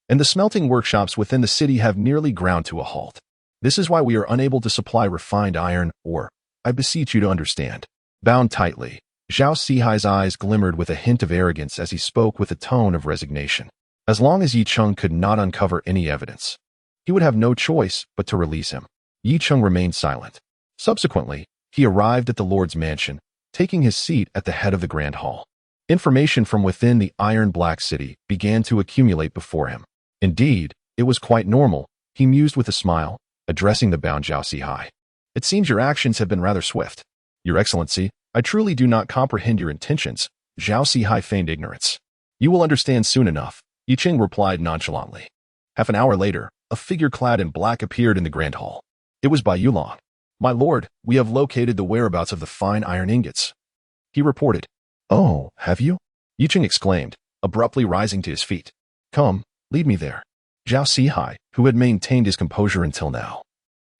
and the smelting workshops within the city have nearly ground to a halt. This is why we are unable to supply refined iron ore. I beseech you to understand." Bound tightly, Zhao Sihai's eyes glimmered with a hint of arrogance as he spoke with a tone of resignation. As long as Yi Cheng could not uncover any evidence, he would have no choice but to release him. Yi Cheng remained silent. Subsequently, he arrived at the Lord's mansion, taking his seat at the head of the Grand Hall. Information from within the Iron Black City began to accumulate before him. Indeed, it was quite normal, he mused with a smile, addressing the bound Zhao Sihai. "It seems your actions have been rather swift. Your Excellency, I truly do not comprehend your intentions." Zhao Sihai feigned ignorance. "You will understand soon enough," Yi Cheng replied nonchalantly. Half an hour later, a figure clad in black appeared in the Grand Hall. It was Bai Yulong. "My lord, we have located the whereabouts of the fine iron ingots," he reported. "Oh, have you?" Yi Cheng exclaimed, abruptly rising to his feet. "Come, lead me there." Zhao Sihai, who had maintained his composure until now,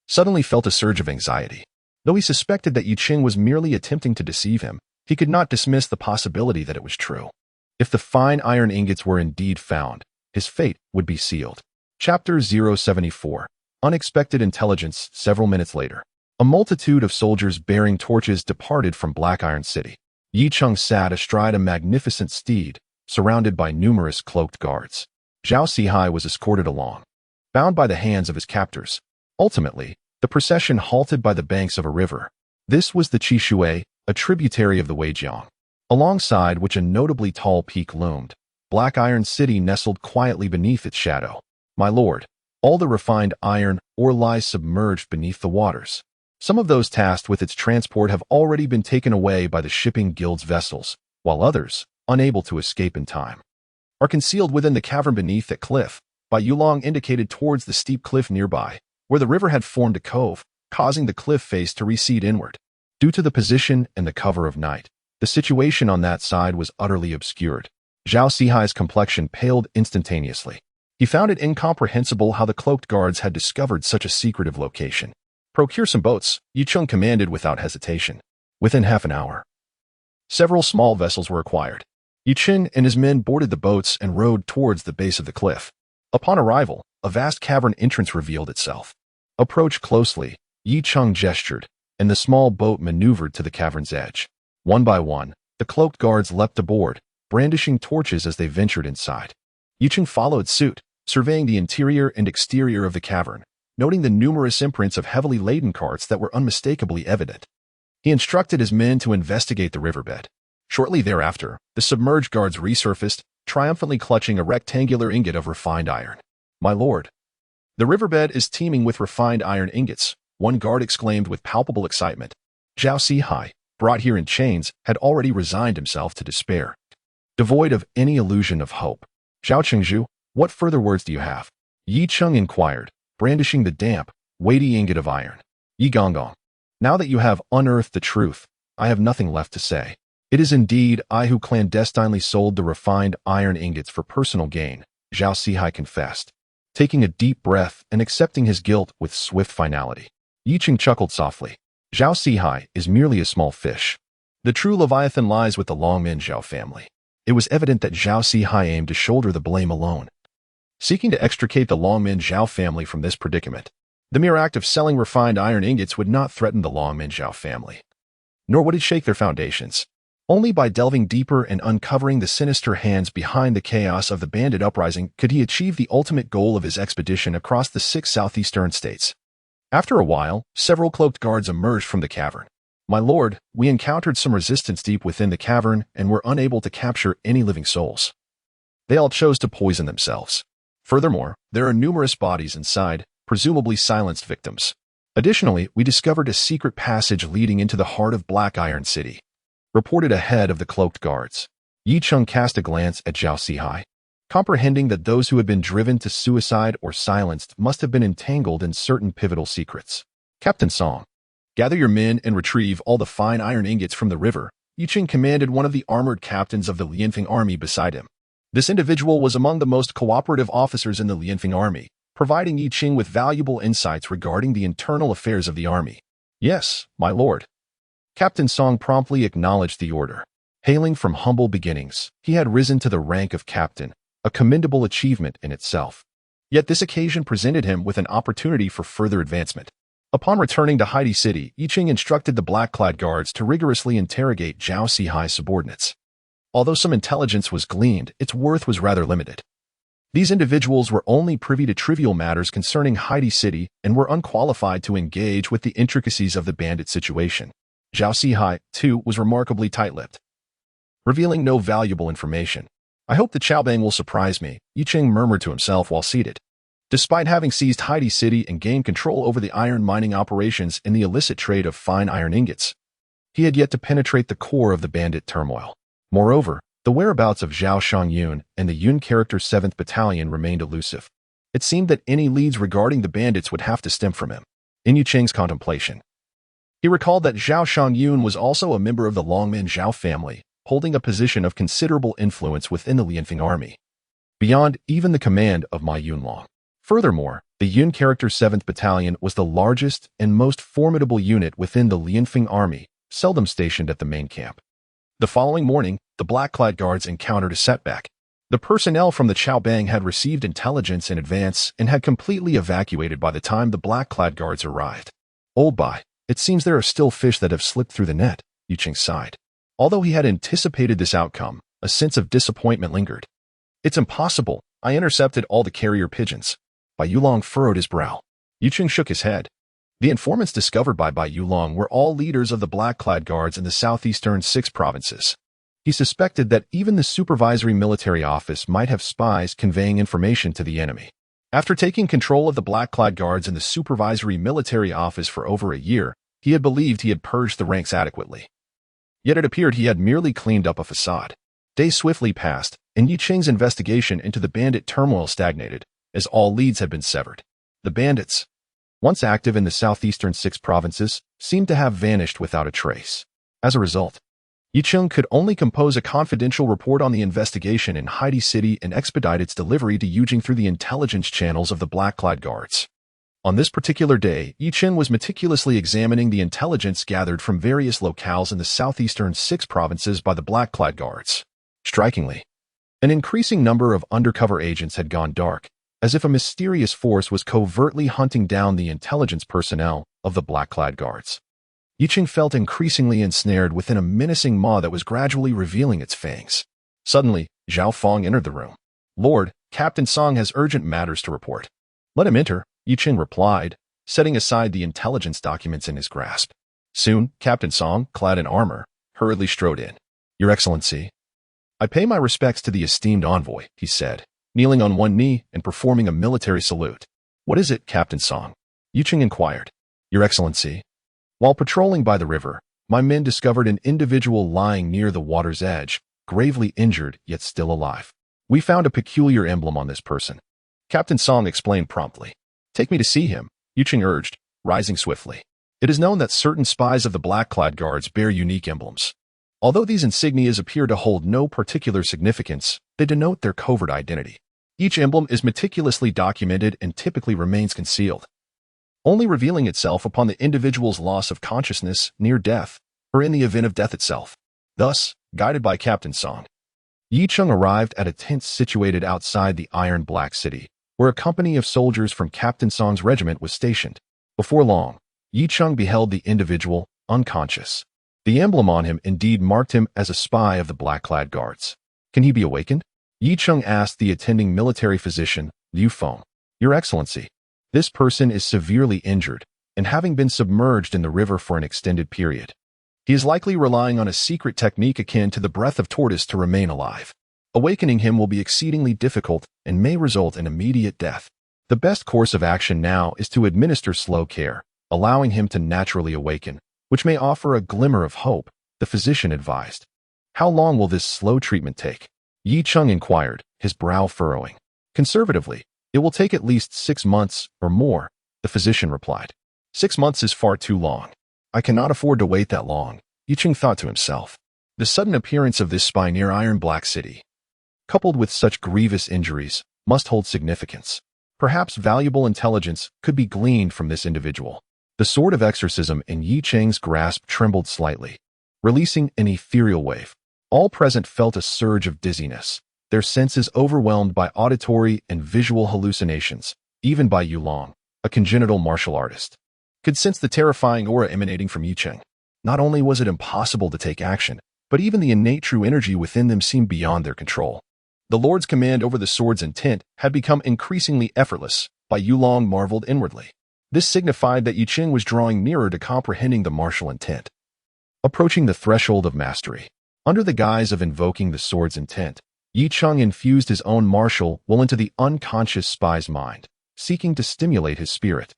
suddenly felt a surge of anxiety. Though he suspected that Yi Cheng was merely attempting to deceive him, he could not dismiss the possibility that it was true. If the fine iron ingots were indeed found, his fate would be sealed. Chapter 074. Unexpected Intelligence. Several minutes later, a multitude of soldiers bearing torches departed from Black Iron City. Yi Cheng sat astride a magnificent steed, surrounded by numerous cloaked guards. Zhao Sihai was escorted along, bound by the hands of his captors. Ultimately, the procession halted by the banks of a river. This was the Qishui, a tributary of the Weijiang, alongside which a notably tall peak loomed. Black Iron City nestled quietly beneath its shadow. "My lord, all the refined iron ore lies submerged beneath the waters. Some of those tasked with its transport have already been taken away by the shipping guild's vessels, while others, unable to escape in time, are concealed within the cavern beneath that cliff." Bai Yulong indicated towards the steep cliff nearby, where the river had formed a cove, causing the cliff face to recede inward. Due to the position and the cover of night, the situation on that side was utterly obscured. Zhao Sihai's complexion paled instantaneously. He found it incomprehensible how the cloaked guards had discovered such a secretive location. "Procure some boats," Yi Cheng commanded without hesitation. Within half an hour, several small vessels were acquired. Yi Cheng and his men boarded the boats and rowed towards the base of the cliff. Upon arrival, a vast cavern entrance revealed itself. "Approach closely," Yi Cheng gestured, and the small boat maneuvered to the cavern's edge. One by one, the cloaked guards leapt aboard, brandishing torches as they ventured inside. Yi Cheng followed suit, surveying the interior and exterior of the cavern, noting the numerous imprints of heavily laden carts that were unmistakably evident. He instructed his men to investigate the riverbed. Shortly thereafter, the submerged guards resurfaced, triumphantly clutching a rectangular ingot of refined iron. "My lord, the riverbed is teeming with refined iron ingots," one guard exclaimed with palpable excitement. Zhao Sihai, brought here in chains, had already resigned himself to despair. devoid of any illusion of hope. Zhao Qingzhu, what further words do you have? Yi Cheng inquired, brandishing the damp, weighty ingot of iron. Yi Gonggong, now that you have unearthed the truth, I have nothing left to say. It is indeed I who clandestinely sold the refined iron ingots for personal gain, Zhao Sihai confessed, taking a deep breath and accepting his guilt with swift finality. Yi Cheng chuckled softly. Zhao Sihai is merely a small fish. The true Leviathan lies with the Longmin Zhao family. It was evident that Zhao Sihai aimed to shoulder the blame alone, seeking to extricate the Longmin Zhao family from this predicament. The mere act of selling refined iron ingots would not threaten the Longmin Zhao family, nor would it shake their foundations. Only by delving deeper and uncovering the sinister hands behind the chaos of the bandit uprising could he achieve the ultimate goal of his expedition across the 6 southeastern states. After a while, several cloaked guards emerged from the cavern. My lord, we encountered some resistance deep within the cavern and were unable to capture any living souls. They all chose to poison themselves. Furthermore, there are numerous bodies inside, presumably silenced victims. Additionally, we discovered a secret passage leading into the heart of Black Iron City, reported a head of the cloaked guards. Yi Cheng cast a glance at Zhao Sihai, comprehending that those who had been driven to suicide or silenced must have been entangled in certain pivotal secrets. Captain Song, gather your men and retrieve all the fine iron ingots from the river. Yi Cheng commanded one of the armored captains of the Lianfeng army beside him. This individual was among the most cooperative officers in the Lianfeng army, providing Yi Cheng with valuable insights regarding the internal affairs of the army. Yes, my lord. Captain Song promptly acknowledged the order. Hailing from humble beginnings, he had risen to the rank of captain, a commendable achievement in itself. Yet this occasion presented him with an opportunity for further advancement. Upon returning to Haiti City, Yi Cheng instructed the black-clad guards to rigorously interrogate Zhao Sihai's subordinates. Although some intelligence was gleaned, its worth was rather limited. These individuals were only privy to trivial matters concerning Haiti City and were unqualified to engage with the intricacies of the bandit situation. Zhao Sihai, too, was remarkably tight-lipped, revealing no valuable information. I hope the Chaobang will surprise me, Yi Cheng murmured to himself while seated. Despite having seized Haiti City and gained control over the iron mining operations and the illicit trade of fine iron ingots, he had yet to penetrate the core of the bandit turmoil. Moreover, the whereabouts of Zhao Shangyun and the Yun character 7th Battalion remained elusive. It seemed that any leads regarding the bandits would have to stem from him. In Yi Cheng's contemplation, he recalled that Zhao Shangyun was also a member of the Longmin Zhao family, holding a position of considerable influence within the Lianfeng army, beyond even the command of Ma Yunlong. Furthermore, the Yun character 7th Battalion was the largest and most formidable unit within the Lianfeng army, seldom stationed at the main camp. The following morning, the black-clad guards encountered a setback. The personnel from the Chaobang had received intelligence in advance and had completely evacuated by the time the black-clad guards arrived. Old Bai, it seems there are still fish that have slipped through the net, Yi Cheng sighed. Although he had anticipated this outcome, a sense of disappointment lingered. It's impossible. I intercepted all the carrier pigeons. Bai Yulong furrowed his brow. Yi Cheng shook his head. The informants discovered by Bai Yulong were all leaders of the black-clad guards in the southeastern 6 provinces. He suspected that even the supervisory military office might have spies conveying information to the enemy. After taking control of the black-clad guards in the supervisory military office for over a year, he had believed he had purged the ranks adequately. Yet it appeared he had merely cleaned up a facade. Days swiftly passed, and Yi Cheng's investigation into the bandit turmoil stagnated, as all leads had been severed. The bandits, once active in the southeastern 6 provinces, seemed to have vanished without a trace. As a result, Yi Cheng could only compose a confidential report on the investigation in Haiti City and expedite its delivery to Yujing through the intelligence channels of the black-clad guards. On this particular day, Yi Cheng was meticulously examining the intelligence gathered from various locales in the southeastern 6 provinces by the black-clad guards. Strikingly, an increasing number of undercover agents had gone dark, as if a mysterious force was covertly hunting down the intelligence personnel of the black-clad guards. Yi Cheng felt increasingly ensnared within a menacing maw that was gradually revealing its fangs. Suddenly, Zhao Fong entered the room. Lord, Captain Song has urgent matters to report. Let him enter, Yi Cheng replied, setting aside the intelligence documents in his grasp. Soon, Captain Song, clad in armor, hurriedly strode in. Your Excellency, I pay my respects to the esteemed envoy, he said, kneeling on one knee and performing a military salute. What is it, Captain Song? Yi Cheng inquired. Your Excellency, while patrolling by the river, my men discovered an individual lying near the water's edge, gravely injured yet still alive. We found a peculiar emblem on this person. Captain Song explained promptly. Take me to see him, Yuching urged, rising swiftly. It is known that certain spies of the black-clad guards bear unique emblems. Although these insignias appear to hold no particular significance, they denote their covert identity. Each emblem is meticulously documented and typically remains concealed, only revealing itself upon the individual's loss of consciousness, near death, or in the event of death itself. Thus, guided by Captain Song, Yi Chung arrived at a tent situated outside the Iron Black City, where a company of soldiers from Captain Song's regiment was stationed. Before long, Yi Chung beheld the individual, unconscious. The emblem on him indeed marked him as a spy of the black-clad guards. Can he be awakened? Yi Chung asked the attending military physician, Liu Feng. Your Excellency, this person is severely injured, and having been submerged in the river for an extended period. He is likely relying on a secret technique akin to the breath of tortoise to remain alive. Awakening him will be exceedingly difficult and may result in immediate death. The best course of action now is to administer slow care, allowing him to naturally awaken, which may offer a glimmer of hope, the physician advised. How long will this slow treatment take? Yi Chung inquired, his brow furrowing. Conservatively, it will take at least 6 months or more, the physician replied. 6 months is far too long. I cannot afford to wait that long, Yi Chung thought to himself. The sudden appearance of this spy near Iron Black City, coupled with such grievous injuries, must hold significance. Perhaps valuable intelligence could be gleaned from this individual. The sword of exorcism in Yi Cheng's grasp trembled slightly, releasing an ethereal wave. All present felt a surge of dizziness, their senses overwhelmed by auditory and visual hallucinations, even by Yu Long, a congenital martial artist, could sense the terrifying aura emanating from Yi Cheng. Not only was it impossible to take action, but even the innate true energy within them seemed beyond their control. The Lord's command over the sword's intent had become increasingly effortless, by Yu Long marveled inwardly. This signified that Yi Cheng was drawing nearer to comprehending the martial intent, approaching the threshold of mastery. Under the guise of invoking the sword's intent, Yi Chung infused his own martial will into the unconscious spy's mind, seeking to stimulate his spirit,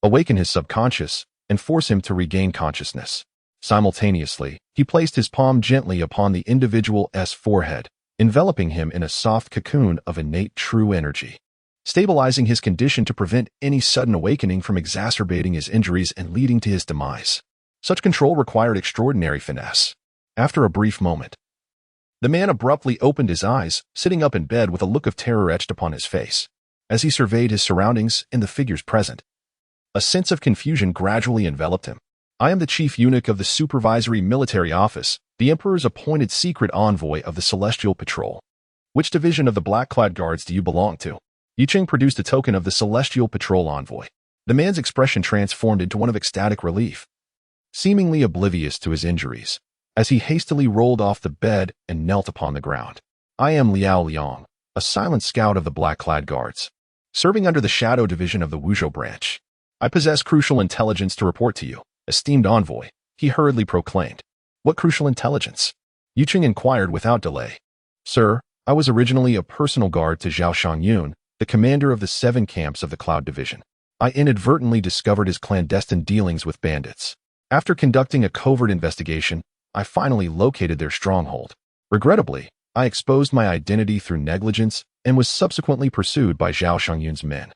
awaken his subconscious, and force him to regain consciousness. Simultaneously, he placed his palm gently upon the individual's forehead, enveloping him in a soft cocoon of innate true energy, stabilizing his condition to prevent any sudden awakening from exacerbating his injuries and leading to his demise. Such control required extraordinary finesse. After a brief moment, the man abruptly opened his eyes, sitting up in bed with a look of terror etched upon his face. As he surveyed his surroundings and the figures present, a sense of confusion gradually enveloped him. I am the chief eunuch of the supervisory military office, the Emperor's appointed secret envoy of the Celestial Patrol. Which division of the black-clad guards do you belong to? Yi Cheng produced a token of the Celestial Patrol envoy. The man's expression transformed into one of ecstatic relief, seemingly oblivious to his injuries, as he hastily rolled off the bed and knelt upon the ground. I am Liao Liang, a silent scout of the black-clad guards, serving under the Shadow Division of the Wuzhou branch. I possess crucial intelligence to report to you, esteemed envoy, he hurriedly proclaimed. What crucial intelligence? Yi Cheng inquired without delay. Sir, I was originally a personal guard to Zhao Shangyun, the commander of the 7 camps of the Cloud Division. I inadvertently discovered his clandestine dealings with bandits. After conducting a covert investigation, I finally located their stronghold. Regrettably, I exposed my identity through negligence and was subsequently pursued by Zhao Shangyun's men.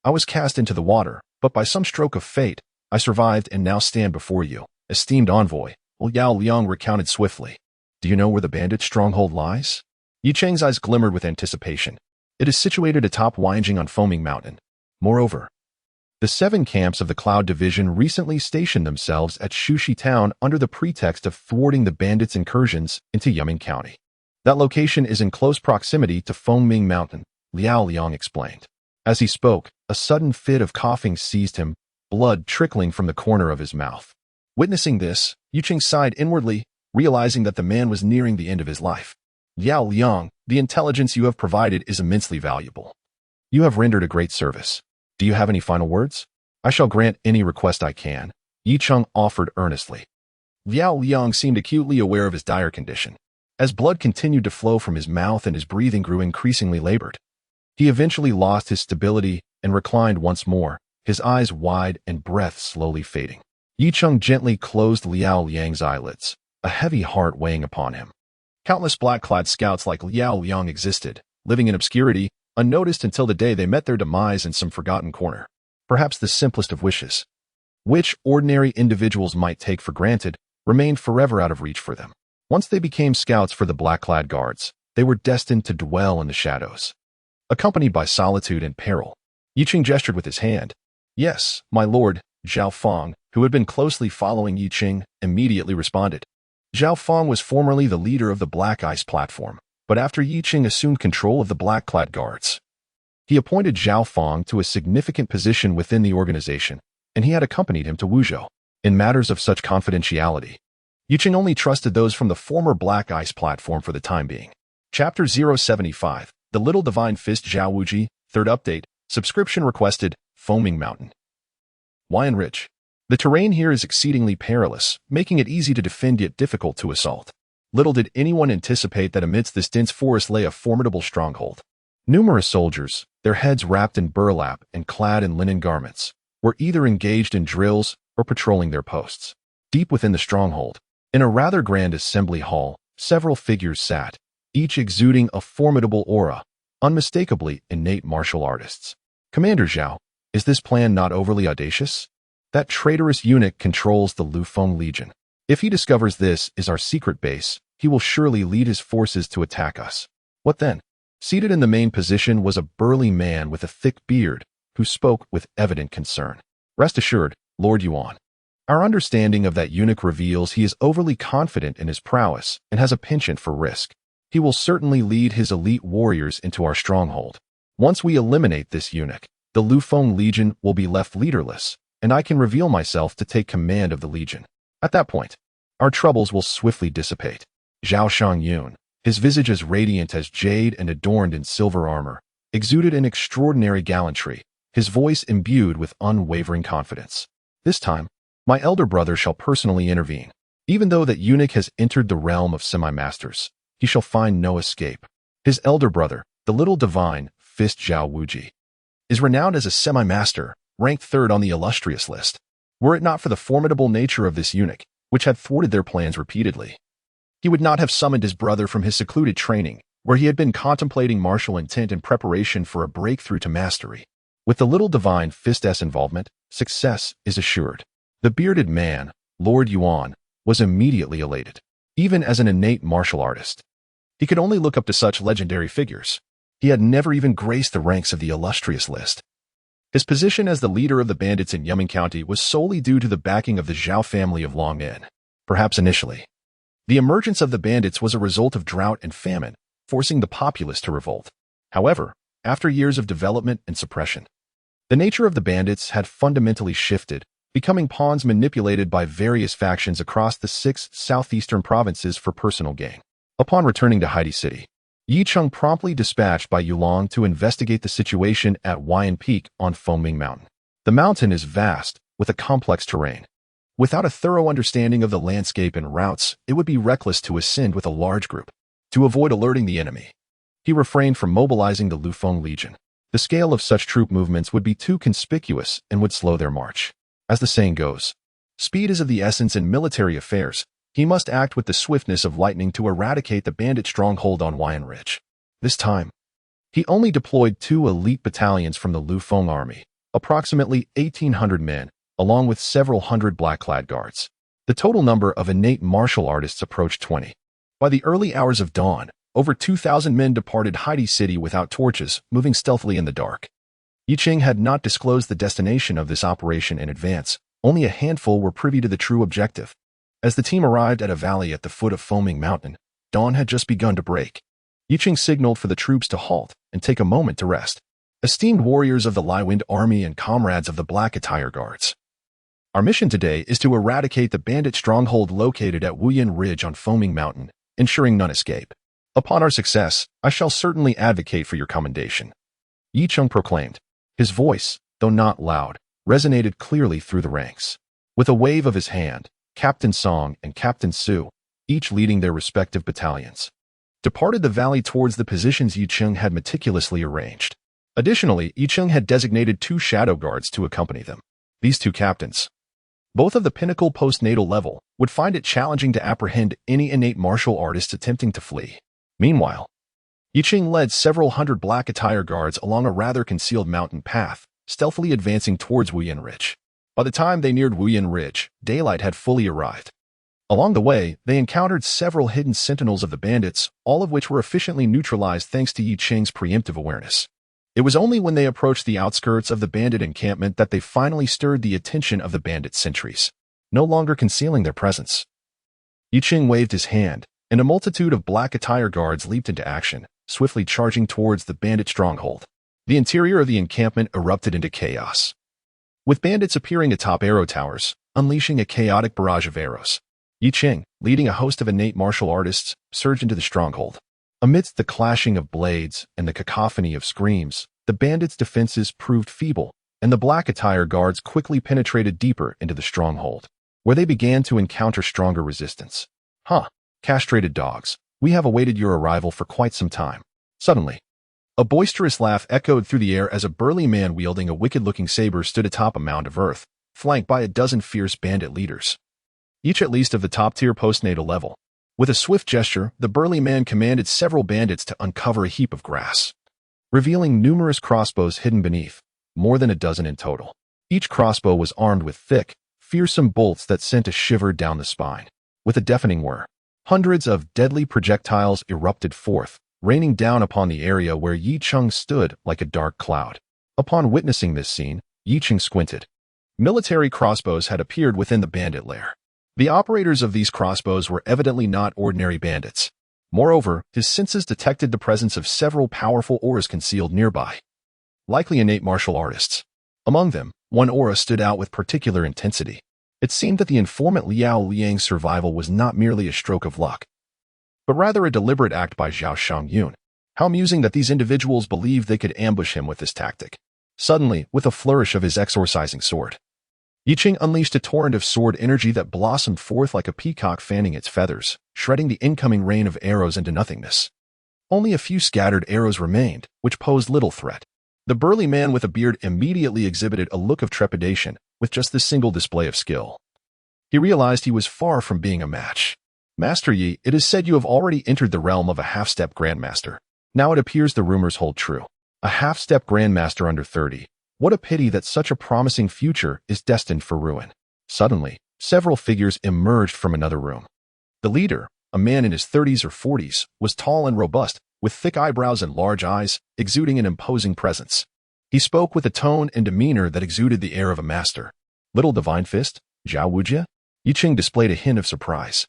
I was cast into the water, but by some stroke of fate, I survived and now stand before you, esteemed envoy, Liao Liang recounted swiftly. Do you know where the bandit stronghold lies? Yi Cheng's eyes glimmered with anticipation. It is situated atop Weijing on Foaming Mountain. Moreover, the 7 camps of the Cloud Division recently stationed themselves at Shushi Town under the pretext of thwarting the bandits' incursions into Yuming County. That location is in close proximity to Foaming Mountain, Liao Liang explained. As he spoke, a sudden fit of coughing seized him, blood trickling from the corner of his mouth. Witnessing this, Yi Cheng sighed inwardly, realizing that the man was nearing the end of his life. Liao Liang, the intelligence you have provided is immensely valuable. You have rendered a great service. Do you have any final words? I shall grant any request I can, Yi Cheng offered earnestly. Liao Liang seemed acutely aware of his dire condition. As blood continued to flow from his mouth and his breathing grew increasingly labored, he eventually lost his stability and reclined once more, his eyes wide and breath slowly fading. Yi Cheng gently closed Liao Liang's eyelids, a heavy heart weighing upon him. Countless black-clad scouts like Liao Liang existed, living in obscurity, unnoticed until the day they met their demise in some forgotten corner. Perhaps the simplest of wishes, which ordinary individuals might take for granted, remained forever out of reach for them. Once they became scouts for the black-clad guards, they were destined to dwell in the shadows. Accompanied by solitude and peril, Yiqing gestured with his hand. "Yes, my lord," Zhao Feng, who had been closely following Yiqing, immediately responded. Zhao Feng was formerly the leader of the Black Ice platform, but after Yiqing assumed control of the black-clad guards, he appointed Zhao Feng to a significant position within the organization, and he had accompanied him to Wuzhou. In matters of such confidentiality, Yiqing only trusted those from the former Black Ice platform for the time being. Chapter 075, The Little Divine Fist Zhao Wuji, Third Update, Subscription Requested, Foaming Mountain. Wayan Ridge. The terrain here is exceedingly perilous, making it easy to defend yet difficult to assault. Little did anyone anticipate that amidst this dense forest lay a formidable stronghold. Numerous soldiers, their heads wrapped in burlap and clad in linen garments, were either engaged in drills or patrolling their posts. Deep within the stronghold, in a rather grand assembly hall, several figures sat, each exuding a formidable aura, unmistakably innate martial artists. "Commander Zhao, is this plan not overly audacious? That traitorous eunuch controls the Lufeng Legion. If he discovers this is our secret base, he will surely lead his forces to attack us. What then?" Seated in the main position was a burly man with a thick beard, who spoke with evident concern. "Rest assured, Lord Yuan. Our understanding of that eunuch reveals he is overly confident in his prowess and has a penchant for risk. He will certainly lead his elite warriors into our stronghold. Once we eliminate this eunuch, the Lufeng Legion will be left leaderless, and I can reveal myself to take command of the Legion. At that point, our troubles will swiftly dissipate." Zhao Shangyun, his visage as radiant as jade and adorned in silver armor, exuded an extraordinary gallantry, his voice imbued with unwavering confidence. "This time, my elder brother shall personally intervene. Even though that eunuch has entered the realm of semi-masters, he shall find no escape. His elder brother, the little divine Fist Zhao Wuji, is renowned as a semi-master, ranked third on the illustrious list. Were it not for the formidable nature of this eunuch, which had thwarted their plans repeatedly, he would not have summoned his brother from his secluded training, where he had been contemplating martial intent in preparation for a breakthrough to mastery. With the little divine Fist's involvement, success is assured." The bearded man, Lord Yuan, was immediately elated. Even as an innate martial artist, he could only look up to such legendary figures. He had never even graced the ranks of the illustrious list. His position as the leader of the bandits in Yuming County was solely due to the backing of the Zhao family of Long Yin. Perhaps initially, the emergence of the bandits was a result of drought and famine, forcing the populace to revolt. However, after years of development and suppression, the nature of the bandits had fundamentally shifted, becoming pawns manipulated by various factions across the 6 southeastern provinces for personal gain. Upon returning to Heidi City, Yicheng promptly dispatched by Yulong to investigate the situation at Wayan Peak on Foaming Mountain. The mountain is vast, with a complex terrain. Without a thorough understanding of the landscape and routes, it would be reckless to ascend with a large group. To avoid alerting the enemy, he refrained from mobilizing the Lufeng Legion. The scale of such troop movements would be too conspicuous and would slow their march. As the saying goes, speed is of the essence in military affairs. He must act with the swiftness of lightning to eradicate the bandit stronghold on Wayan Ridge. This time, he only deployed 2 elite battalions from the Lufeng army, approximately 1,800 men, along with several hundred black-clad guards. The total number of innate martial artists approached 20. By the early hours of dawn, over 2,000 men departed Heidi City without torches, moving stealthily in the dark. Yiqing had not disclosed the destination of this operation in advance. Only a handful were privy to the true objective. As the team arrived at a valley at the foot of Foaming Mountain, dawn had just begun to break. Yiqing signaled for the troops to halt and take a moment to rest. Esteemed warriors of the Liwind Army and comrades of the Black Attire Guards, our mission today is to eradicate the bandit stronghold located at Wuyan Ridge on Foaming Mountain, ensuring none escape. Upon our success, I shall certainly advocate for your commendation, Yicheng proclaimed. His voice, though not loud, resonated clearly through the ranks. With a wave of his hand, Captain Song and Captain Su, each leading their respective battalions, departed the valley towards the positions Yicheng had meticulously arranged. Additionally, Yicheng had designated 2 shadow guards to accompany them. These 2 captains, Both of the pinnacle postnatal level would find it challenging to apprehend any innate martial artists attempting to flee. Meanwhile, Yiqing led several hundred black attire guards along a rather concealed mountain path, stealthily advancing towards Wuyan Ridge. By the time they neared Wuyan Ridge, daylight had fully arrived. Along the way, they encountered several hidden sentinels of the bandits, all of which were efficiently neutralized thanks to Yiqing's preemptive awareness. It was only when they approached the outskirts of the bandit encampment that they finally stirred the attention of the bandit sentries, no longer concealing their presence. Yiqing waved his hand, and a multitude of black attire guards leaped into action, swiftly charging towards the bandit stronghold. The interior of the encampment erupted into chaos, with bandits appearing atop arrow towers, unleashing a chaotic barrage of arrows. Yiqing, leading a host of innate martial artists, surged into the stronghold. Amidst the clashing of blades and the cacophony of screams, the bandits' defenses proved feeble, and the black attire guards quickly penetrated deeper into the stronghold, where they began to encounter stronger resistance. Castrated dogs, we have awaited your arrival for quite some time. Suddenly, a boisterous laugh echoed through the air as a burly man wielding a wicked-looking saber stood atop a mound of earth, flanked by a dozen fierce bandit leaders, each at least of the top-tier postnatal level. With a swift gesture, the burly man commanded several bandits to uncover a heap of grass, revealing numerous crossbows hidden beneath, more than a dozen in total. Each crossbow was armed with thick, fearsome bolts that sent a shiver down the spine. With a deafening whir, hundreds of deadly projectiles erupted forth, raining down upon the area where Yiqing stood like a dark cloud. Upon witnessing this scene, Yiqing squinted. Military crossbows had appeared within the bandit lair. The operators of these crossbows were evidently not ordinary bandits. Moreover, his senses detected the presence of several powerful auras concealed nearby, likely innate martial artists. Among them, one aura stood out with particular intensity. It seemed that the informant Liao Liang's survival was not merely a stroke of luck, but rather a deliberate act by Zhao Shangyun. How amusing that these individuals believed they could ambush him with this tactic. Suddenly, with a flourish of his exorcising sword, Yiqing unleashed a torrent of sword energy that blossomed forth like a peacock fanning its feathers, shredding the incoming rain of arrows into nothingness. Only a few scattered arrows remained, which posed little threat. The burly man with a beard immediately exhibited a look of trepidation with just this single display of skill. He realized he was far from being a match. Master Yi, it is said you have already entered the realm of a half-step grandmaster. Now it appears the rumors hold true. A half-step grandmaster under 30. What a pity that such a promising future is destined for ruin. Suddenly, several figures emerged from another room. The leader, a man in his 30s or 40s, was tall and robust, with thick eyebrows and large eyes, exuding an imposing presence. He spoke with a tone and demeanor that exuded the air of a master. Little Divine Fist, Zhao Wujie? Yiqing displayed a hint of surprise.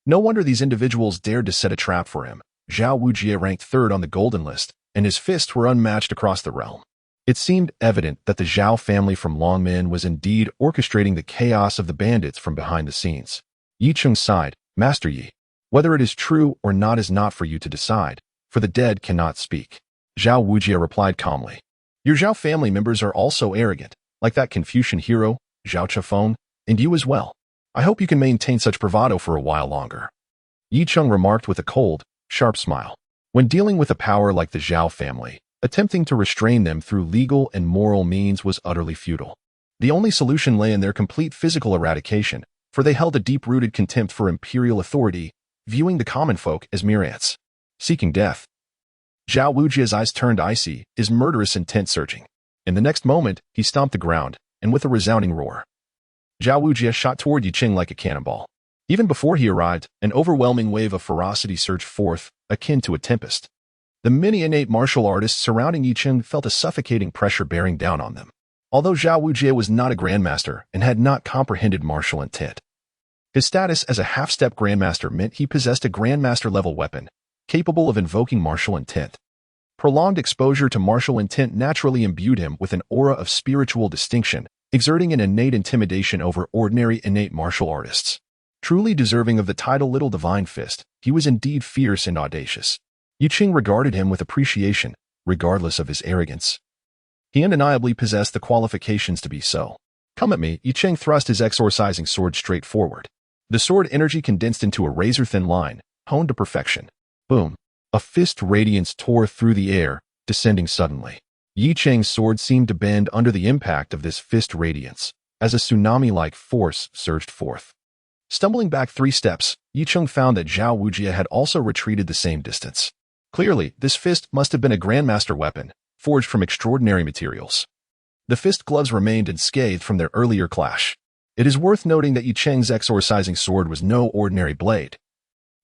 No wonder these individuals dared to set a trap for him. Zhao Wujie ranked third on the golden list, and his fists were unmatched across the realm. It seemed evident that the Zhao family from Longmen was indeed orchestrating the chaos of the bandits from behind the scenes. Yiqing sighed. Master Yi, whether it is true or not is not for you to decide, for the dead cannot speak. Zhao Wujie replied calmly. Your Zhao family members are also arrogant, like that Confucian hero, Zhao Chifeng, and you as well. I hope you can maintain such bravado for a while longer. Yiqing remarked with a cold, sharp smile. When dealing with a power like the Zhao family, attempting to restrain them through legal and moral means was utterly futile. The only solution lay in their complete physical eradication, for they held a deep-rooted contempt for imperial authority, viewing the common folk as mere ants, seeking death. Zhao Wujie's eyes turned icy, his murderous intent surging. In the next moment, he stomped the ground, and with a resounding roar, Zhao Wujie shot toward Yiqing like a cannonball. Even before he arrived, an overwhelming wave of ferocity surged forth, akin to a tempest. The many innate martial artists surrounding Yiqing felt a suffocating pressure bearing down on them. Although Zhao Wujie was not a grandmaster and had not comprehended martial intent, his status as a half-step grandmaster meant he possessed a grandmaster-level weapon, capable of invoking martial intent. Prolonged exposure to martial intent naturally imbued him with an aura of spiritual distinction, exerting an innate intimidation over ordinary innate martial artists. Truly deserving of the title Little Divine Fist, he was indeed fierce and audacious. Yiqing regarded him with appreciation, regardless of his arrogance. He undeniably possessed the qualifications to be so. Come at me, Yiqing thrust his exorcising sword straight forward. The sword energy condensed into a razor-thin line, honed to perfection. Boom. A fist radiance tore through the air, descending suddenly. Yiqing's sword seemed to bend under the impact of this fist radiance, as a tsunami-like force surged forth. Stumbling back 3 steps, Yicheng found that Zhao Wujie had also retreated the same distance. Clearly, this fist must have been a grandmaster weapon, forged from extraordinary materials. The fist gloves remained unscathed from their earlier clash. It is worth noting that Yicheng's exorcising sword was no ordinary blade.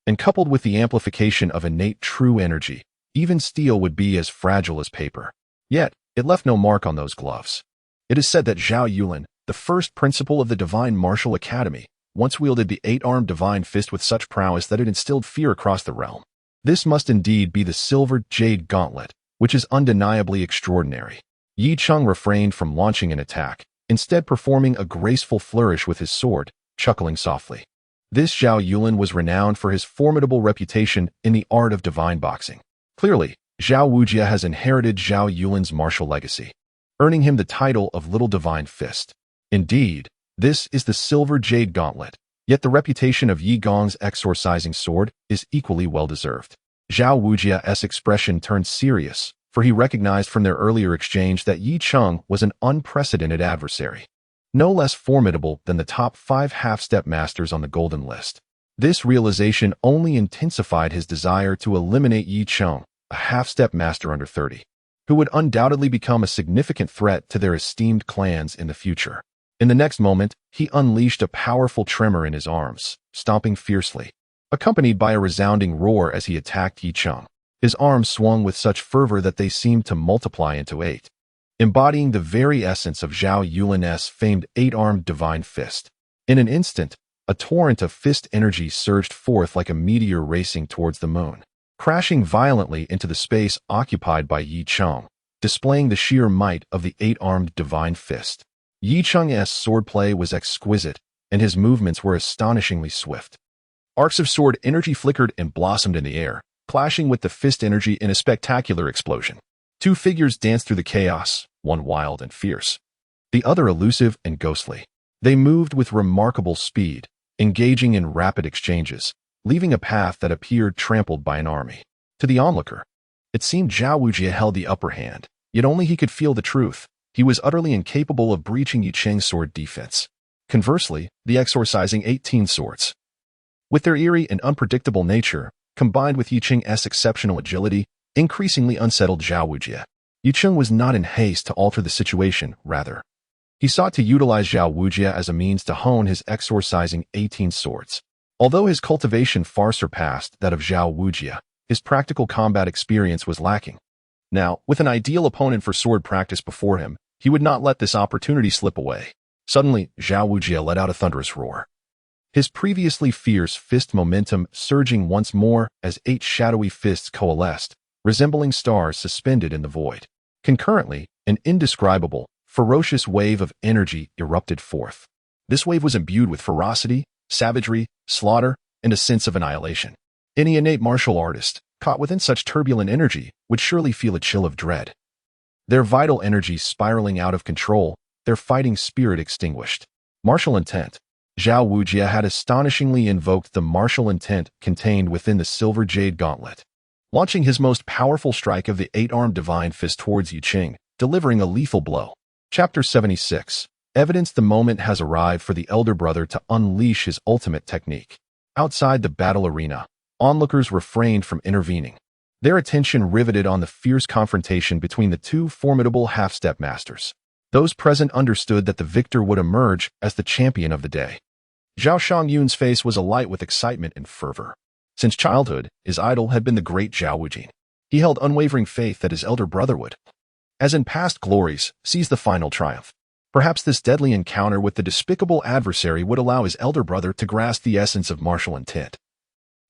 And coupled with the amplification of innate true energy, even steel would be as fragile as paper. Yet, it left no mark on those gloves. It is said that Zhao Yulin, the first principal of the Divine Martial Academy, once wielded the 8-armed divine fist with such prowess that it instilled fear across the realm. This must indeed be the silver jade gauntlet, which is undeniably extraordinary. Yi Cheng refrained from launching an attack, instead performing a graceful flourish with his sword, chuckling softly. This Zhao Yulin was renowned for his formidable reputation in the art of divine boxing. Clearly, Zhao Wujie has inherited Zhao Yulin's martial legacy, earning him the title of Little Divine Fist. Indeed, this is the silver jade gauntlet, yet the reputation of Yi Gong's exorcising sword is equally well-deserved. Zhao Wujie's expression turned serious, for he recognized from their earlier exchange that Yi Cheng was an unprecedented adversary, no less formidable than the top 5 half-step masters on the golden list. This realization only intensified his desire to eliminate Yi Cheng, a half-step master under 30, who would undoubtedly become a significant threat to their esteemed clans in the future. In the next moment, he unleashed a powerful tremor in his arms, stomping fiercely, accompanied by a resounding roar as he attacked Yi Cheng. His arms swung with such fervor that they seemed to multiply into 8, embodying the very essence of Zhao Yulin's famed 8-armed divine fist. In an instant, a torrent of fist energy surged forth like a meteor racing towards the moon, crashing violently into the space occupied by Yi Cheng, displaying the sheer might of the 8-armed divine fist. Yi Cheng's swordplay was exquisite, and his movements were astonishingly swift. Arcs of sword energy flickered and blossomed in the air, clashing with the fist energy in a spectacular explosion. 2 figures danced through the chaos, one wild and fierce, the other elusive and ghostly. They moved with remarkable speed, engaging in rapid exchanges, leaving a path that appeared trampled by an army. To the onlooker, it seemed Zhao Wujie held the upper hand, yet only he could feel the truth. He was utterly incapable of breaching Yi Cheng's sword defense. Conversely, the exorcising 18 swords, with their eerie and unpredictable nature, combined with Yi Cheng's exceptional agility, increasingly unsettled Zhao Wujie. Yi Cheng was not in haste to alter the situation, rather. He sought to utilize Zhao Wujie as a means to hone his exorcising 18 swords. Although his cultivation far surpassed that of Zhao Wujie, his practical combat experience was lacking. Now, with an ideal opponent for sword practice before him, he would not let this opportunity slip away. Suddenly, Zhao Wujie let out a thunderous roar, his previously fierce fist momentum surging once more as 8 shadowy fists coalesced, resembling stars suspended in the void. Concurrently, an indescribable, ferocious wave of energy erupted forth. This wave was imbued with ferocity, savagery, slaughter, and a sense of annihilation. Any innate martial artist, caught within such turbulent energy, would surely feel a chill of dread. Their vital energy spiraling out of control, their fighting spirit extinguished. Martial intent. Zhao Wujie had astonishingly invoked the martial intent contained within the silver jade gauntlet, launching his most powerful strike of the 8-armed divine fist towards Yi Cheng, delivering a lethal blow. Chapter 76. Evidence the moment has arrived for the elder brother to unleash his ultimate technique. Outside the battle arena, onlookers refrained from intervening, their attention riveted on the fierce confrontation between the 2 formidable half-step masters. Those present understood that the victor would emerge as the champion of the day. Zhao Shangyun's face was alight with excitement and fervor. Since childhood, his idol had been the great Zhao Wujie. He held unwavering faith that his elder brother would, as in past glories, seize the final triumph. Perhaps this deadly encounter with the despicable adversary would allow his elder brother to grasp the essence of martial intent,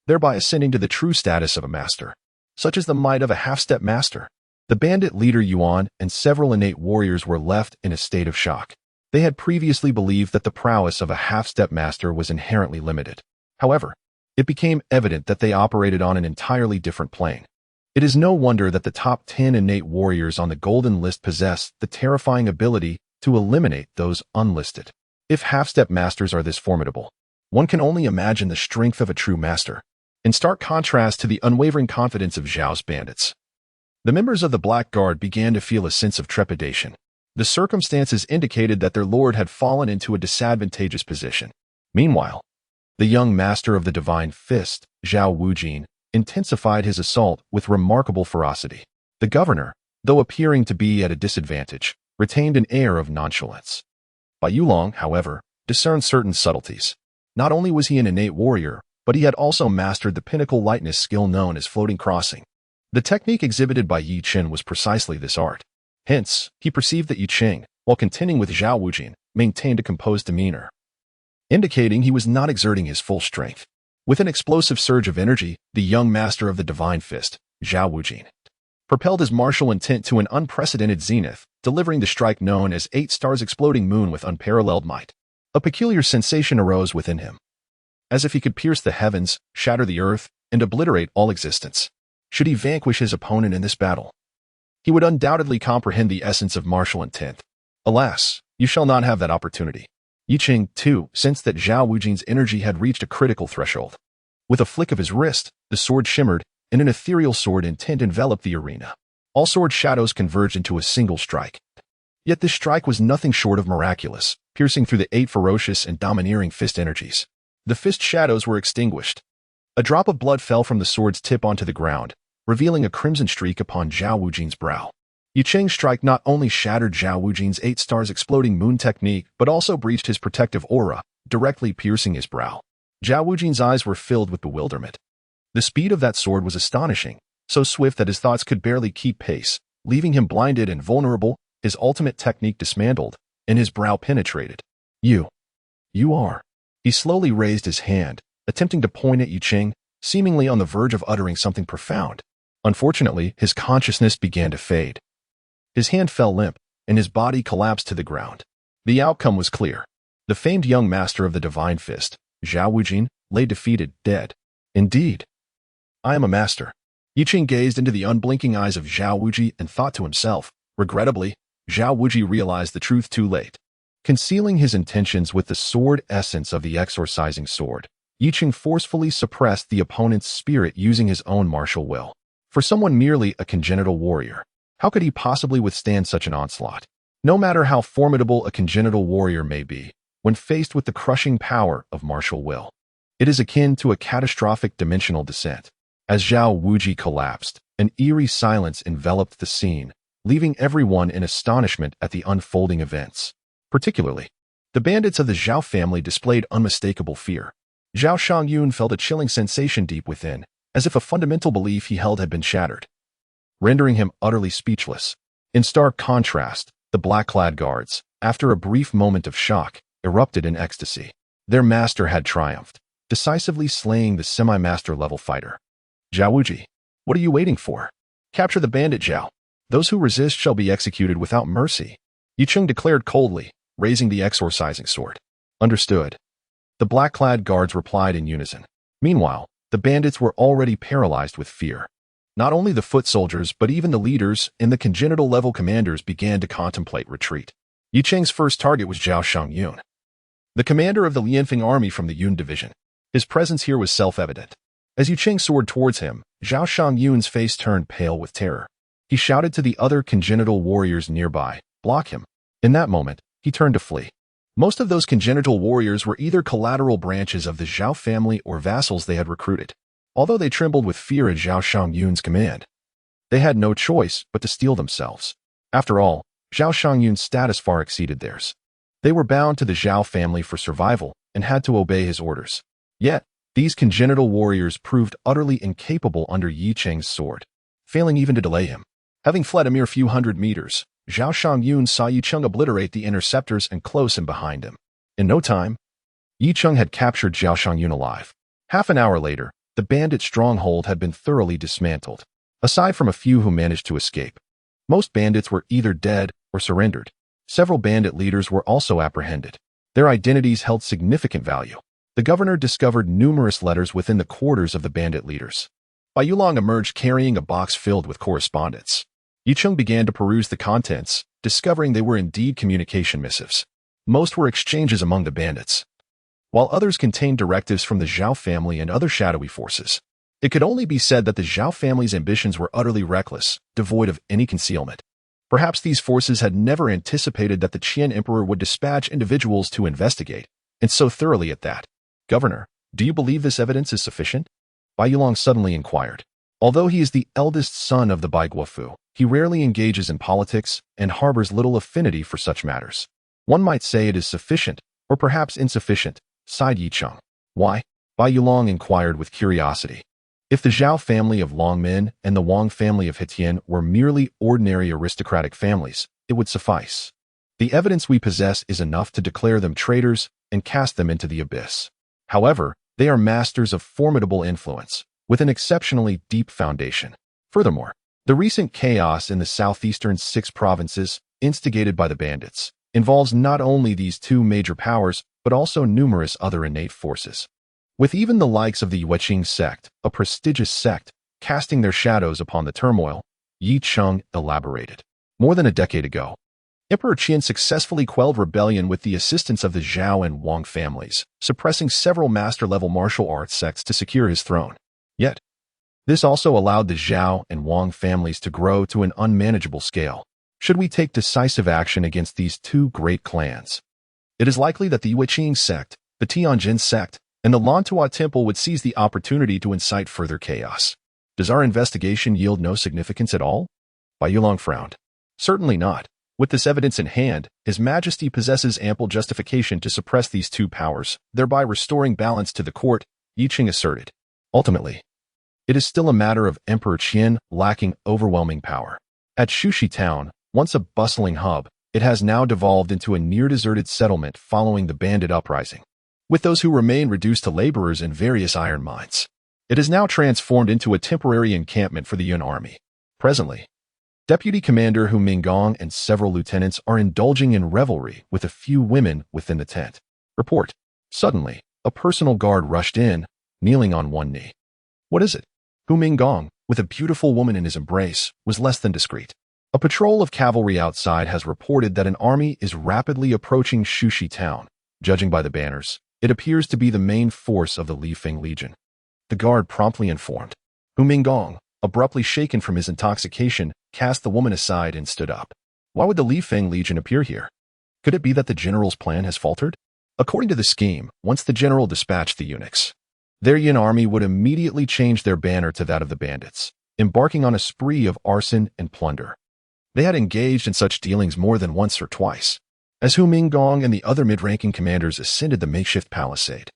thereby ascending to the true status of a master. Such is the might of a half-step master. The bandit leader Yuan and several innate warriors were left in a state of shock. They had previously believed that the prowess of a half-step master was inherently limited. However, it became evident that they operated on an entirely different plane. It is no wonder that the top 10 innate warriors on the golden list possess the terrifying ability to eliminate those unlisted. If half-step masters are this formidable, one can only imagine the strength of a true master. In stark contrast to the unwavering confidence of Zhao's bandits, the members of the Black Guard began to feel a sense of trepidation. The circumstances indicated that their lord had fallen into a disadvantageous position. Meanwhile, the young master of the divine fist, Zhao Wujin, intensified his assault with remarkable ferocity. The governor, though appearing to be at a disadvantage, retained an air of nonchalance. Bai Yulong, however, discerned certain subtleties. Not only was he an innate warrior, but he had also mastered the pinnacle lightness skill known as floating crossing. The technique exhibited by Yi Qin was precisely this art. Hence, he perceived that Yi Qing, while contending with Zhao Wujin, maintained a composed demeanor, indicating he was not exerting his full strength. With an explosive surge of energy, the young master of the divine fist, Zhao Wujin, propelled his martial intent to an unprecedented zenith, delivering the strike known as 8 stars exploding moon with unparalleled might. A peculiar sensation arose within him, as if he could pierce the heavens, shatter the earth, and obliterate all existence. Should he vanquish his opponent in this battle, he would undoubtedly comprehend the essence of martial intent. Alas, you shall not have that opportunity. Yi Qing, too, sensed that Zhao Wujin's energy had reached a critical threshold. With a flick of his wrist, the sword shimmered, and an ethereal sword intent enveloped the arena. All sword shadows converged into a single strike. Yet this strike was nothing short of miraculous, piercing through the 8 ferocious and domineering fist energies. The fist shadows were extinguished. A drop of blood fell from the sword's tip onto the ground, revealing a crimson streak upon Zhao Wujin's brow. Yi Qing's strike not only shattered Zhao Wujin's 8 stars exploding moon technique, but also breached his protective aura, directly piercing his brow. Zhao Wujin's eyes were filled with bewilderment. The speed of that sword was astonishing, so swift that his thoughts could barely keep pace, leaving him blinded and vulnerable, his ultimate technique dismantled, and his brow penetrated. You are. He slowly raised his hand, attempting to point at Yi Qing, seemingly on the verge of uttering something profound. Unfortunately, his consciousness began to fade. His hand fell limp, and his body collapsed to the ground. The outcome was clear. The famed young master of the divine fist, Zhao Wujin, lay defeated, dead. Indeed. I am a master. Yi Qing gazed into the unblinking eyes of Zhao Wuji and thought to himself. Regrettably, Zhao Wuji realized the truth too late. Concealing his intentions with the sword essence of the exorcising sword, Yi Qing forcefully suppressed the opponent's spirit using his own martial will. For someone merely a congenital warrior, how could he possibly withstand such an onslaught? No matter how formidable a congenital warrior may be, when faced with the crushing power of martial will, it is akin to a catastrophic dimensional descent. As Zhao Wuji collapsed, an eerie silence enveloped the scene, leaving everyone in astonishment at the unfolding events. Particularly, the bandits of the Zhao family displayed unmistakable fear. Zhao Shangyun felt a chilling sensation deep within, as if a fundamental belief he held had been shattered, rendering him utterly speechless. In stark contrast, the black-clad guards, after a brief moment of shock, erupted in ecstasy. Their master had triumphed, decisively slaying the semi-master level fighter. Zhao Wuji, what are you waiting for? Capture the bandit Zhao. Those who resist shall be executed without mercy. Yi Qing declared coldly, raising the exorcising sword. Understood. The black-clad guards replied in unison. Meanwhile, the bandits were already paralyzed with fear. Not only the foot soldiers, but even the leaders and the congenital level commanders began to contemplate retreat. Yi Qing's first target was Zhao Shangyun, the commander of the Lianfeng army from the Yun division. His presence here was self-evident. As Yi Qing soared towards him, Zhao Shangyun's face turned pale with terror. He shouted to the other congenital warriors nearby, "Block him." In that moment, he turned to flee. Most of those congenital warriors were either collateral branches of the Zhao family or vassals they had recruited. Although they trembled with fear at Zhao Shangyun's command, they had no choice but to steel themselves. After all, Zhao Shangyun's status far exceeded theirs. They were bound to the Zhao family for survival and had to obey his orders. Yet, these congenital warriors proved utterly incapable under Yi Qing's sword, failing even to delay him. Having fled a mere few hundred meters, Zhao Shangyun saw Yi Qing obliterate the interceptors and close in behind him. In no time, Yi Qing had captured Zhao Shangyun alive. Half an hour later, the bandit stronghold had been thoroughly dismantled, aside from a few who managed to escape. Most bandits were either dead or surrendered. Several bandit leaders were also apprehended. Their identities held significant value. The governor discovered numerous letters within the quarters of the bandit leaders. Bai Yulong emerged carrying a box filled with correspondence. Yi Qing began to peruse the contents, discovering they were indeed communication missives. Most were exchanges among the bandits, while others contained directives from the Zhao family and other shadowy forces. It could only be said that the Zhao family's ambitions were utterly reckless, devoid of any concealment. Perhaps these forces had never anticipated that the Qian emperor would dispatch individuals to investigate, and so thoroughly at that. Governor, do you believe this evidence is sufficient? Bai Yulong suddenly inquired. Although he is the eldest son of the Bai Guofu, he rarely engages in politics and harbors little affinity for such matters. One might say it is sufficient, or perhaps insufficient, sighed Yi Cheng. Why? Bai Yulong inquired with curiosity. If the Zhao family of Longmin and the Wang family of Hetian were merely ordinary aristocratic families, it would suffice. The evidence we possess is enough to declare them traitors and cast them into the abyss. However, they are masters of formidable influence, with an exceptionally deep foundation. Furthermore, the recent chaos in the southeastern 6 provinces, instigated by the bandits, involves not only these 2 major powers, but also numerous other innate forces. With even the likes of the Yueqing sect, a prestigious sect, casting their shadows upon the turmoil, Yi Cheng elaborated. More than a decade ago, Emperor Qian successfully quelled rebellion with the assistance of the Zhao and Wang families, suppressing several master-level martial arts sects to secure his throne. Yet, this also allowed the Zhao and Wang families to grow to an unmanageable scale. Should we take decisive action against these 2 great clans, it is likely that the Yueqing sect, the Tianjin sect, and the Lantua temple would seize the opportunity to incite further chaos. Does our investigation yield no significance at all? Bai Yulong frowned. Certainly not. With this evidence in hand, His Majesty possesses ample justification to suppress these 2 powers, thereby restoring balance to the court, Yi Cheng asserted. Ultimately, it is still a matter of Emperor Qian lacking overwhelming power. At Shushi Town, once a bustling hub, it has now devolved into a near-deserted settlement following the bandit uprising, with those who remain reduced to laborers in various iron mines. It is now transformed into a temporary encampment for the Yun army. Presently, Deputy Commander Hu Minggong and several lieutenants are indulging in revelry with a few women within the tent. Report. Suddenly, a personal guard rushed in, kneeling on one knee. What is it? Hu Minggong, with a beautiful woman in his embrace, was less than discreet. A patrol of cavalry outside has reported that an army is rapidly approaching Shushi Town. Judging by the banners, it appears to be the main force of the Li Feng Legion. The guard promptly informed. Hu Minggong, abruptly shaken from his intoxication, cast the woman aside and stood up. Why would the Li Feng Legion appear here? Could it be that the general's plan has faltered? According to the scheme, once the general dispatched the eunuchs, their Yin army would immediately change their banner to that of the bandits, embarking on a spree of arson and plunder. They had engaged in such dealings more than once or twice. As Hu Minggong and the other mid-ranking commanders ascended the makeshift palisade,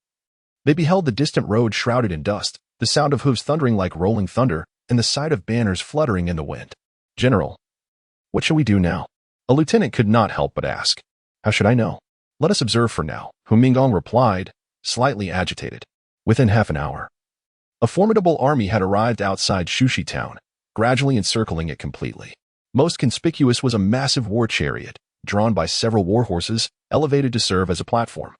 they beheld the distant road shrouded in dust, the sound of hooves thundering like rolling thunder, and the sight of banners fluttering in the wind. General, what shall we do now? A lieutenant could not help but ask. How should I know? Let us observe for now, Hu Minggong replied, slightly agitated. Within half an hour, a formidable army had arrived outside Shushi Town, gradually encircling it completely. Most conspicuous was a massive war chariot, drawn by several war horses, elevated to serve as a platform,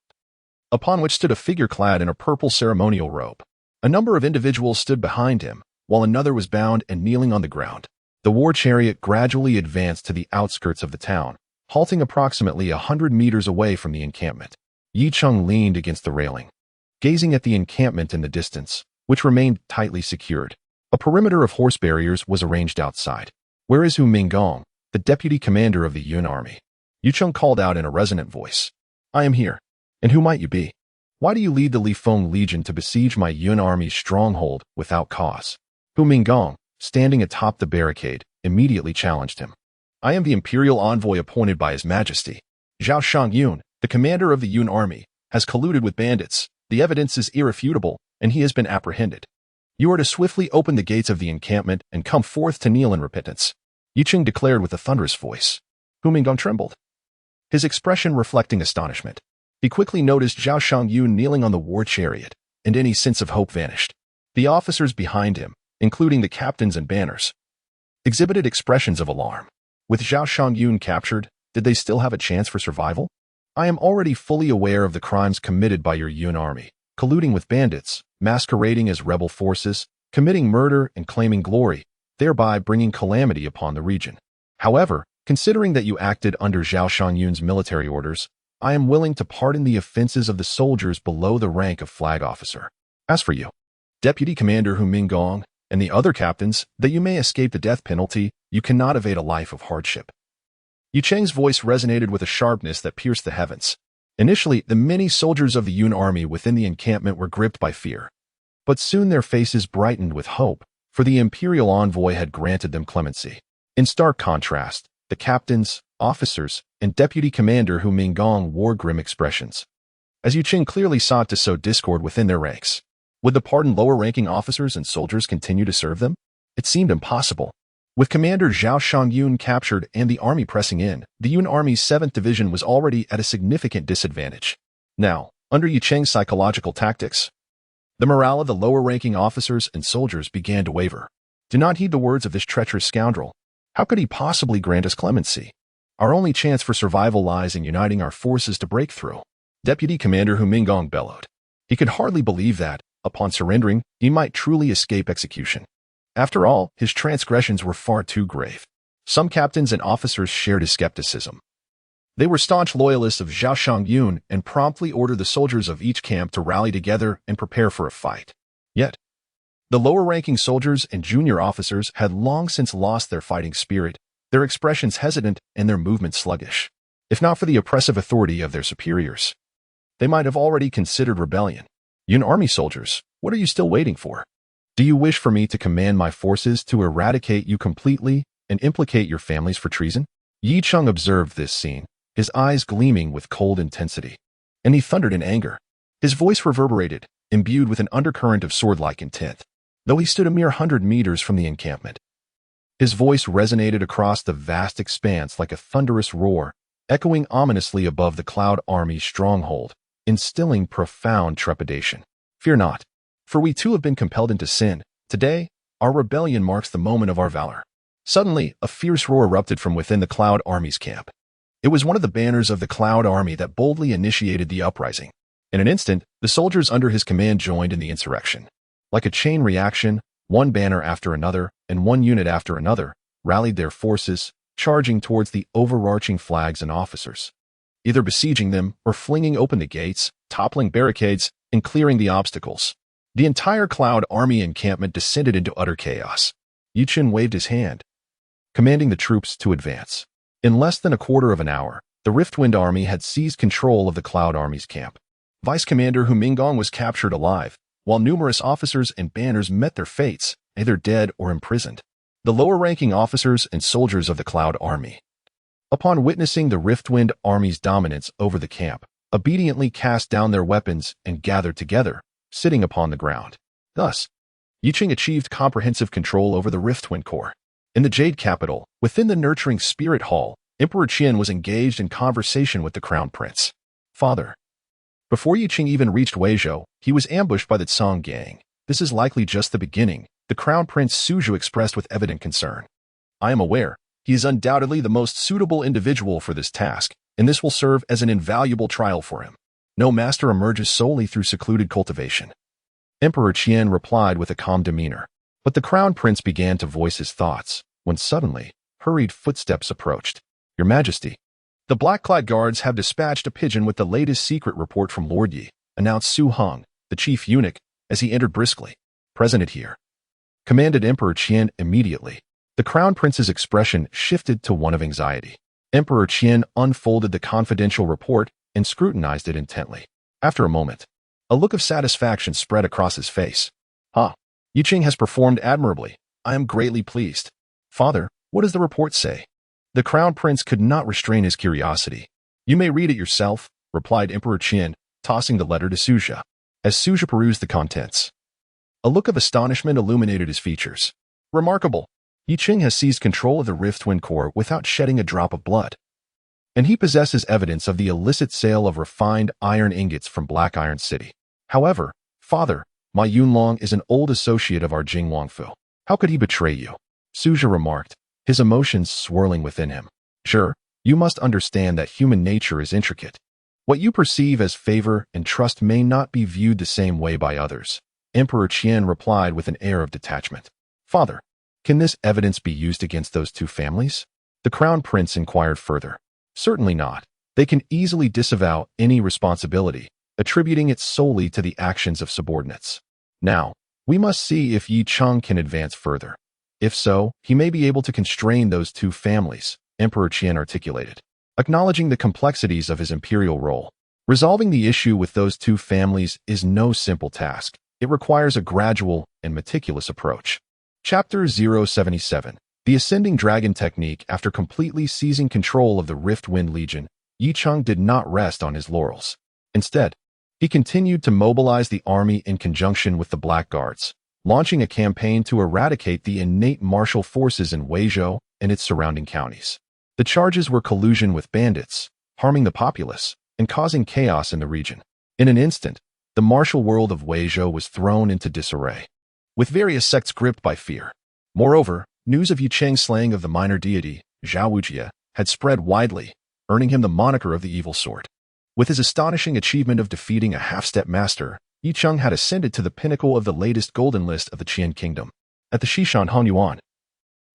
upon which stood a figure clad in a purple ceremonial robe. A number of individuals stood behind him, while another was bound and kneeling on the ground. The war chariot gradually advanced to the outskirts of the town, halting approximately 100 meters away from the encampment. Yi Cheng leaned against the railing, gazing at the encampment in the distance, which remained tightly secured. A perimeter of horse barriers was arranged outside. Where is Hu Minggong, the deputy commander of the Yun army? Yi Cheng called out in a resonant voice. I am here. And who might you be? Why do you lead the Li Feng Legion to besiege my Yun army's stronghold without cause? Hu Minggong, standing atop the barricade, immediately challenged him. I am the imperial envoy appointed by His Majesty. Zhao Shangyun, the commander of the Yun army, has colluded with bandits. The evidence is irrefutable, and he has been apprehended. You are to swiftly open the gates of the encampment and come forth to kneel in repentance. Yi Cheng declared with a thunderous voice. Hu Minggong trembled, his expression reflecting astonishment. He quickly noticed Zhao Shangyun kneeling on the war chariot, and any sense of hope vanished. The officers behind him, including the captains and banners, exhibited expressions of alarm. With Zhao Shangyun captured, did they still have a chance for survival? I am already fully aware of the crimes committed by your Yun army, colluding with bandits, masquerading as rebel forces, committing murder and claiming glory, thereby bringing calamity upon the region. However, considering that you acted under Zhao Shangyun's military orders, I am willing to pardon the offenses of the soldiers below the rank of flag officer. As for you, Deputy Commander Hu Minggong, and the other captains, that you may escape the death penalty, you cannot evade a life of hardship. Yu Cheng's voice resonated with a sharpness that pierced the heavens. Initially, the many soldiers of the Yun army within the encampment were gripped by fear. But soon their faces brightened with hope, for the imperial envoy had granted them clemency. In stark contrast, the captains, officers, and deputy commander Hu Minggong wore grim expressions. As Yu Cheng clearly sought to sow discord within their ranks. Would the pardoned lower-ranking officers and soldiers continue to serve them? It seemed impossible. With Commander Zhao Shangyun captured and the army pressing in, the Yun Army's 7th Division was already at a significant disadvantage. Now, under Yu Cheng's psychological tactics, the morale of the lower-ranking officers and soldiers began to waver. Do not heed the words of this treacherous scoundrel. How could he possibly grant us clemency? Our only chance for survival lies in uniting our forces to break through. Deputy Commander Hu Minggong bellowed. He could hardly believe that, upon surrendering, he might truly escape execution. After all, his transgressions were far too grave. Some captains and officers shared his skepticism. They were staunch loyalists of Zhao Shangyun and promptly ordered the soldiers of each camp to rally together and prepare for a fight. Yet, the lower-ranking soldiers and junior officers had long since lost their fighting spirit, their expressions hesitant and their movements sluggish. If not for the oppressive authority of their superiors, they might have already considered rebellion. Yun army soldiers, what are you still waiting for? Do you wish for me to command my forces to eradicate you completely and implicate your families for treason? Yi Cheng observed this scene, his eyes gleaming with cold intensity, and he thundered in anger. His voice reverberated, imbued with an undercurrent of sword-like intent. Though he stood a mere 100 meters from the encampment, his voice resonated across the vast expanse like a thunderous roar, echoing ominously above the Cloud Army's stronghold, instilling profound trepidation. Fear not, for we too have been compelled into sin. Today, our rebellion marks the moment of our valor. Suddenly, a fierce roar erupted from within the Cloud Army's camp. It was one of the banners of the Cloud Army that boldly initiated the uprising. In an instant, the soldiers under his command joined in the insurrection. Like a chain reaction, one banner after another, and one unit after another, rallied their forces, charging towards the overarching flags and officers, either besieging them or flinging open the gates, toppling barricades, and clearing the obstacles. The entire Cloud Army encampment descended into utter chaos. Yu Cheng waved his hand, commanding the troops to advance. In less than a quarter of an hour, the Riftwind Army had seized control of the Cloud Army's camp. Vice Commander Hu Minggong was captured alive, while numerous officers and banners met their fates, either dead or imprisoned. The lower-ranking officers and soldiers of the Cloud Army, upon witnessing the Riftwind Army's dominance over the camp, obediently cast down their weapons and gathered together, sitting upon the ground. Thus, Yu Cheng achieved comprehensive control over the Riftwind Corps. In the Jade Capital, within the nurturing Spirit Hall, Emperor Qian was engaged in conversation with the Crown Prince. Father. Before Yu Cheng even reached Weizhou, he was ambushed by the Tsang gang. This is likely just the beginning, the Crown Prince Suzhou expressed with evident concern. I am aware, he is undoubtedly the most suitable individual for this task, and this will serve as an invaluable trial for him. No master emerges solely through secluded cultivation. Emperor Qian replied with a calm demeanor. But the Crown Prince began to voice his thoughts, when suddenly, hurried footsteps approached. Your Majesty, the black-clad guards have dispatched a pigeon with the latest secret report from Lord Yi, announced Su Hong, the chief eunuch, as he entered briskly. Present it here, commanded Emperor Qian immediately. The Crown Prince's expression shifted to one of anxiety. Emperor Qian unfolded the confidential report and scrutinized it intently. After a moment, a look of satisfaction spread across his face. Yu Cheng has performed admirably. I am greatly pleased. Father, what does the report say? The Crown Prince could not restrain his curiosity. You may read it yourself, replied Emperor Qian, tossing the letter to Suzhou. As Suzhou perused the contents, a look of astonishment illuminated his features. Remarkable. Yu Cheng has seized control of the Riftwind Corps without shedding a drop of blood. And he possesses evidence of the illicit sale of refined iron ingots from Black Iron City. However, Father, Ma Yunlong is an old associate of our Jing Wangfu. How could he betray you? Suzhou remarked, his emotions swirling within him. Sure, you must understand that human nature is intricate. What you perceive as favor and trust may not be viewed the same way by others. Emperor Qian replied with an air of detachment. Father, can this evidence be used against those two families? The Crown Prince inquired further. Certainly not. They can easily disavow any responsibility, attributing it solely to the actions of subordinates. Now, we must see if Yi Cheng can advance further. If so, he may be able to constrain those two families, Emperor Qian articulated, acknowledging the complexities of his imperial role. Resolving the issue with those two families is no simple task. It requires a gradual and meticulous approach. Chapter 077. The Ascending Dragon Technique. After completely seizing control of the Riftwind Legion, Yi Cheng did not rest on his laurels. Instead, he continued to mobilize the army in conjunction with the Blackguards, launching a campaign to eradicate the innate martial forces in Weizhou and its surrounding counties. The charges were collusion with bandits, harming the populace, and causing chaos in the region. In an instant, the martial world of Weizhou was thrown into disarray, with various sects gripped by fear. Moreover, news of Yu Cheng's slaying of the minor deity, Zhao Wujie, had spread widely, earning him the moniker of the Evil Sword. With his astonishing achievement of defeating a half-step master, Yi Cheng had ascended to the pinnacle of the latest golden list of the Qian kingdom. At the Shishan Honyuan,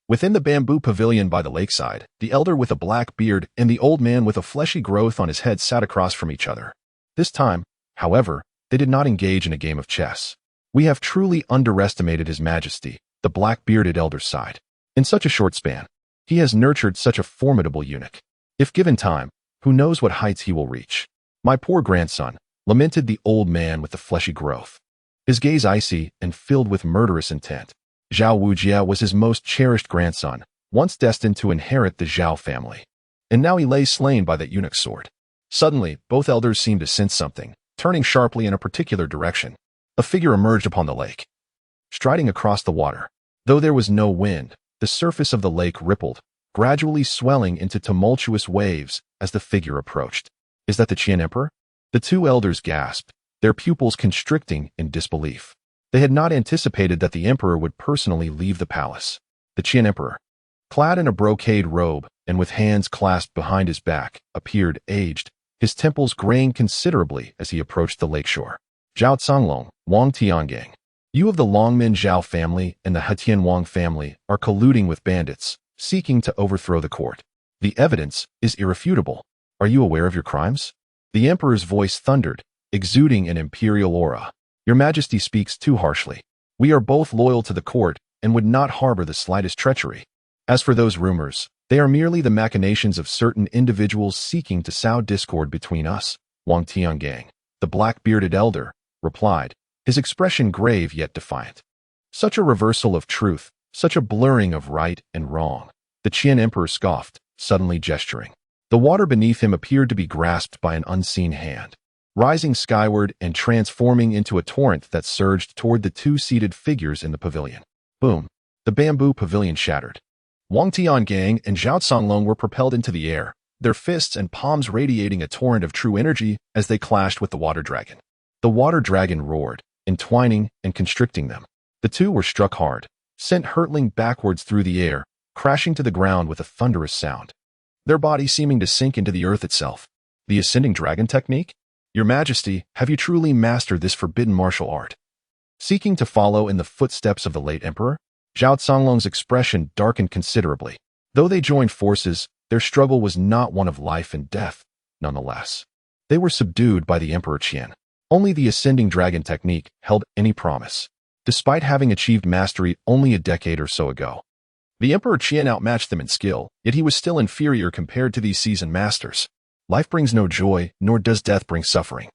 within the bamboo pavilion by the lakeside, the elder with a black beard and the old man with a fleshy growth on his head sat across from each other. This time, however, they did not engage in a game of chess. "We have truly underestimated His Majesty," the black-bearded elder sighed. "In such a short span, he has nurtured such a formidable eunuch. If given time, who knows what heights he will reach. My poor grandson," lamented the old man with the fleshy growth, his gaze icy and filled with murderous intent. Zhao Wujie was his most cherished grandson, once destined to inherit the Zhao family. And now he lay slain by that eunuch's sword. Suddenly, both elders seemed to sense something, turning sharply in a particular direction. A figure emerged upon the lake, striding across the water. Though there was no wind, the surface of the lake rippled, gradually swelling into tumultuous waves as the figure approached. "Is that the Qian Emperor?" The two elders gasped, their pupils constricting in disbelief. They had not anticipated that the emperor would personally leave the palace. The Qian Emperor, clad in a brocade robe and with hands clasped behind his back, appeared aged, his temples graying considerably as he approached the lakeshore. "Zhao Canglong, Wang Tiangang, you of the Longmen Zhao family and the Hetian Wang family are colluding with bandits, seeking to overthrow the court. The evidence is irrefutable. Are you aware of your crimes?" The emperor's voice thundered, exuding an imperial aura. "Your Majesty speaks too harshly. We are both loyal to the court and would not harbor the slightest treachery. As for those rumors, they are merely the machinations of certain individuals seeking to sow discord between us," Wang Tiangang, the black-bearded elder, replied, his expression grave yet defiant. "Such a reversal of truth, such a blurring of right and wrong," the Qian Emperor scoffed, suddenly gesturing. The water beneath him appeared to be grasped by an unseen hand, rising skyward and transforming into a torrent that surged toward the two-seated figures in the pavilion. Boom! The bamboo pavilion shattered. Wang Tiangang and Zhao Canglong were propelled into the air, their fists and palms radiating a torrent of true energy as they clashed with the water dragon. The water dragon roared, entwining and constricting them. The two were struck hard, sent hurtling backwards through the air, crashing to the ground with a thunderous sound, their bodies seeming to sink into the earth itself. "The Ascending Dragon Technique? Your Majesty, have you truly mastered this forbidden martial art?" Seeking to follow in the footsteps of the late emperor, Zhao Canglong's expression darkened considerably. Though they joined forces, their struggle was not one of life and death. Nonetheless, they were subdued by the Emperor Qian. Only the Ascending Dragon Technique held any promise, despite having achieved mastery only a decade or so ago. The Emperor Qian outmatched them in skill, yet he was still inferior compared to these seasoned masters. Life brings no joy, nor does death bring suffering.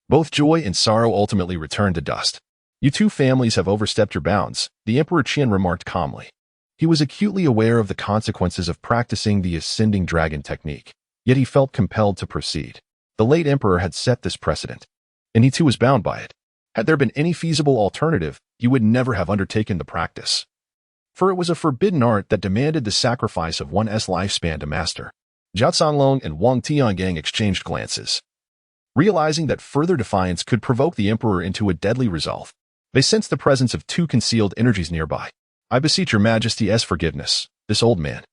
Both joy and sorrow ultimately return to dust. "You two families have overstepped your bounds," the Emperor Qian remarked calmly. He was acutely aware of the consequences of practicing the Ascending Dragon Technique, yet he felt compelled to proceed. The late emperor had set this precedent, and he too was bound by it. Had there been any feasible alternative, he would never have undertaken the practice, for it was a forbidden art that demanded the sacrifice of one's lifespan to master. Zhao Canglong and Wang Tiangang exchanged glances. Realizing that further defiance could provoke the emperor into a deadly resolve, they sensed the presence of two concealed energies nearby. "I beseech your Majesty's forgiveness. This old man,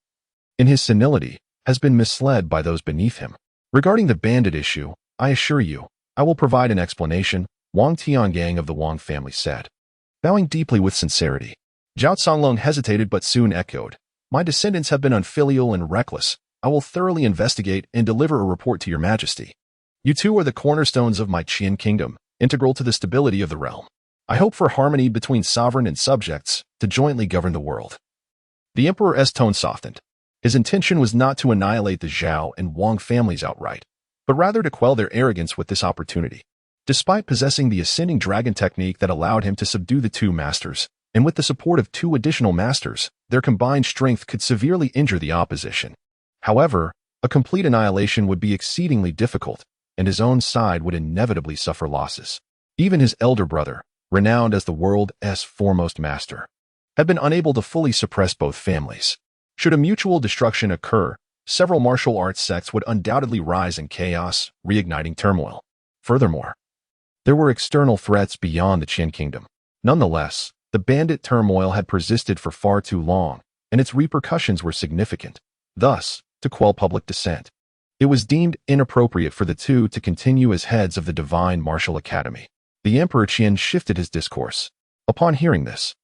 in his senility, has been misled by those beneath him. Regarding the bandit issue, I assure you, I will provide an explanation," Wang Tiangang of the Wang family said, bowing deeply with sincerity. Zhao Canglong hesitated but soon echoed, "My descendants have been unfilial and reckless. I will thoroughly investigate and deliver a report to your Majesty. You two are the cornerstones of my Qian kingdom, integral to the stability of the realm. I hope for harmony between sovereign and subjects to jointly govern the world." The emperor's tone softened. His intention was not to annihilate the Zhao and Wang families outright, but rather to quell their arrogance with this opportunity. Despite possessing the ascending dragon technique that allowed him to subdue the two masters, and with the support of two additional masters, their combined strength could severely injure the opposition. However, a complete annihilation would be exceedingly difficult, and his own side would inevitably suffer losses. Even his elder brother, renowned as the world's foremost master, had been unable to fully suppress both families. Should a mutual destruction occur, several martial arts sects would undoubtedly rise in chaos, reigniting turmoil. Furthermore, there were external threats beyond the Qin kingdom. Nonetheless, the bandit turmoil had persisted for far too long, and its repercussions were significant. Thus, to quell public dissent, it was deemed inappropriate for the two to continue as heads of the Divine Martial Academy. The Emperor Qin shifted his discourse. Upon hearing this,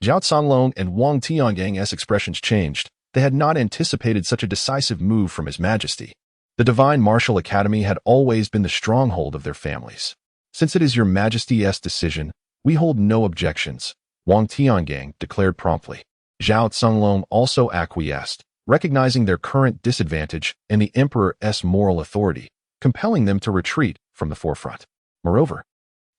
Zhao Songlong and Wang Tiangang's expressions changed. They had not anticipated such a decisive move from His Majesty. The Divine Martial Academy had always been the stronghold of their families. Since it is Your Majesty's decision, we hold no objections, Wang Tiangang declared promptly. Zhao Songlong also acquiesced, recognizing their current disadvantage and the Emperor's moral authority, compelling them to retreat from the forefront. Moreover,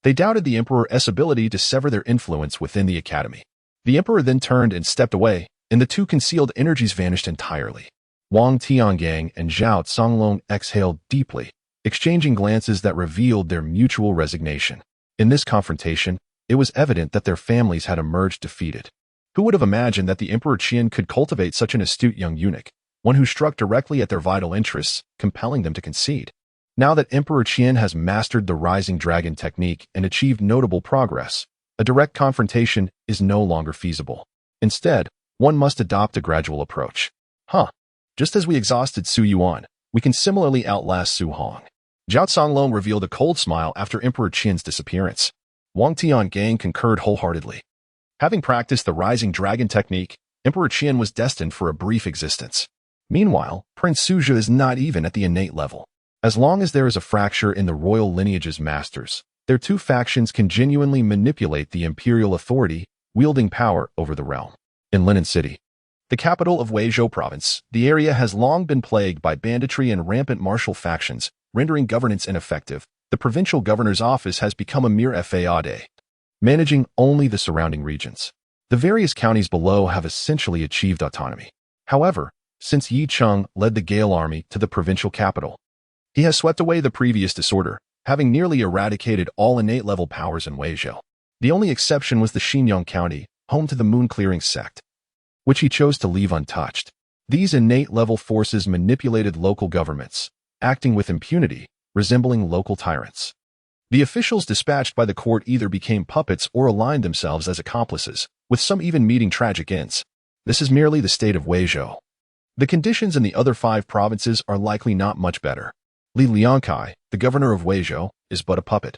they doubted the Emperor's ability to sever their influence within the academy. The Emperor then turned and stepped away, and the two concealed energies vanished entirely. Wang Tiangang and Zhao Songlong exhaled deeply, exchanging glances that revealed their mutual resignation. In this confrontation, it was evident that their families had emerged defeated. Who would have imagined that the Emperor Qin could cultivate such an astute young eunuch, one who struck directly at their vital interests, compelling them to concede? Now that Emperor Qin has mastered the rising dragon technique and achieved notable progress, a direct confrontation is no longer feasible. Instead, one must adopt a gradual approach. Just as we exhausted Su Yuan, we can similarly outlast Su Hong. Zhao Songlong revealed a cold smile after Emperor Qin's disappearance. Wang Tiangang concurred wholeheartedly. Having practiced the rising dragon technique, Emperor Qin was destined for a brief existence. Meanwhile, Prince Suzhi is not even at the innate level. As long as there is a fracture in the royal lineage's masters, their two factions can genuinely manipulate the imperial authority, wielding power over the realm. In Linen City, the capital of Weizhou province, the area has long been plagued by banditry and rampant martial factions, rendering governance ineffective. The provincial governor's office has become a mere faade, managing only the surrounding regions. The various counties below have essentially achieved autonomy. However, since Yi Cheng led the Gale army to the provincial capital, he has swept away the previous disorder, having nearly eradicated all innate-level powers in Weizhou. The only exception was the Xinyang County, home to the Moon-Clearing sect, which he chose to leave untouched. These innate-level forces manipulated local governments, acting with impunity, resembling local tyrants. The officials dispatched by the court either became puppets or aligned themselves as accomplices, with some even meeting tragic ends. This is merely the state of Weizhou. The conditions in the other 5 provinces are likely not much better. Li Liangkai, the governor of Weizhou, is but a puppet,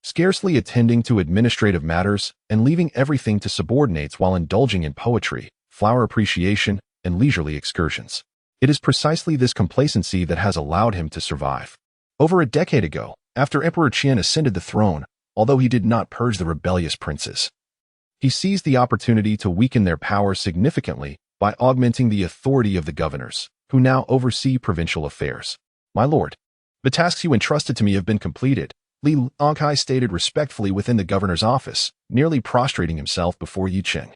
scarcely attending to administrative matters and leaving everything to subordinates while indulging in poetry, flower appreciation, and leisurely excursions. It is precisely this complacency that has allowed him to survive. Over a decade ago, after Emperor Qin ascended the throne, although he did not purge the rebellious princes, he seized the opportunity to weaken their power significantly by augmenting the authority of the governors, who now oversee provincial affairs. My lord, the tasks you entrusted to me have been completed, Li Liangkai stated respectfully within the governor's office, nearly prostrating himself before Yi Cheng.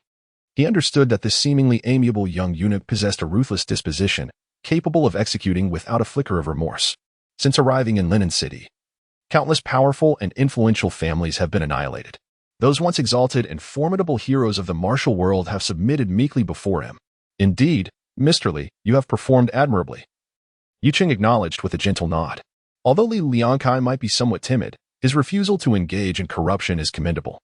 He understood that this seemingly amiable young eunuch possessed a ruthless disposition, capable of executing without a flicker of remorse. Since arriving in Linen City, countless powerful and influential families have been annihilated. Those once exalted and formidable heroes of the martial world have submitted meekly before him. Indeed, Mr. Li, you have performed admirably. Yi Cheng acknowledged with a gentle nod. Although Li Liangkai might be somewhat timid, his refusal to engage in corruption is commendable.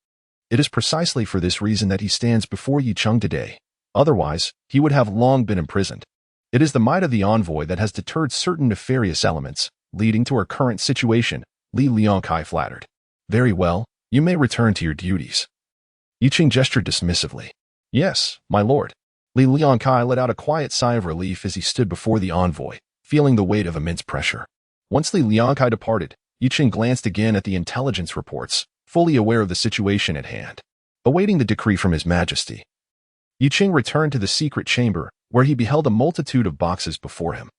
It is precisely for this reason that he stands before Yi Cheng today. Otherwise, he would have long been imprisoned. It is the might of the envoy that has deterred certain nefarious elements, leading to our current situation, Li Liangkai flattered. Very well, you may return to your duties. Yi Cheng gestured dismissively. Yes, my lord. Li Liangkai let out a quiet sigh of relief as he stood before the envoy, feeling the weight of immense pressure. Once Li Liangkai departed, Yi Cheng glanced again at the intelligence reports, fully aware of the situation at hand. Awaiting the decree from His Majesty, Yi Cheng returned to the secret chamber, where he beheld a multitude of boxes before him.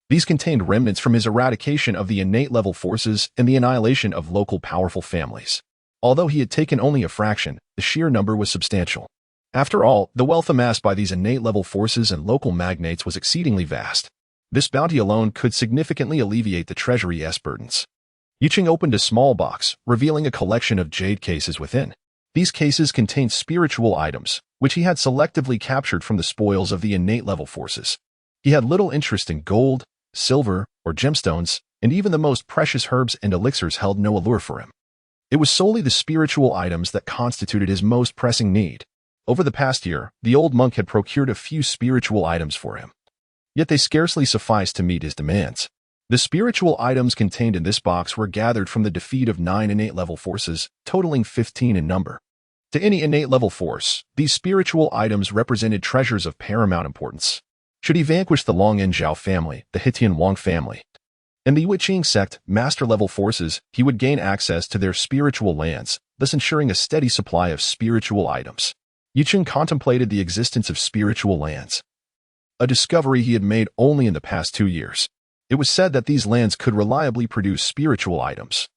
These contained remnants from his eradication of the innate level forces and the annihilation of local powerful families. Although he had taken only a fraction, the sheer number was substantial. After all, the wealth amassed by these innate level forces and local magnates was exceedingly vast. This bounty alone could significantly alleviate the treasury's burdens. Yicheng opened a small box, revealing a collection of jade cases within. These cases contained spiritual items, which he had selectively captured from the spoils of the innate level forces. He had little interest in gold, silver, or gemstones, and even the most precious herbs and elixirs held no allure for him. It was solely the spiritual items that constituted his most pressing need. Over the past year, the old monk had procured a few spiritual items for him. Yet they scarcely sufficed to meet his demands. The spiritual items contained in this box were gathered from the defeat of 9 innate level forces, totaling 15 in number. To any innate level force, these spiritual items represented treasures of paramount importance. Should he vanquish the Longan Zhao family, the Hitian Wang family, and the Yicheng sect master-level forces, he would gain access to their spiritual lands, thus ensuring a steady supply of spiritual items. Yicheng contemplated the existence of spiritual lands, a discovery he had made only in the past 2 years. It was said that these lands could reliably produce spiritual items,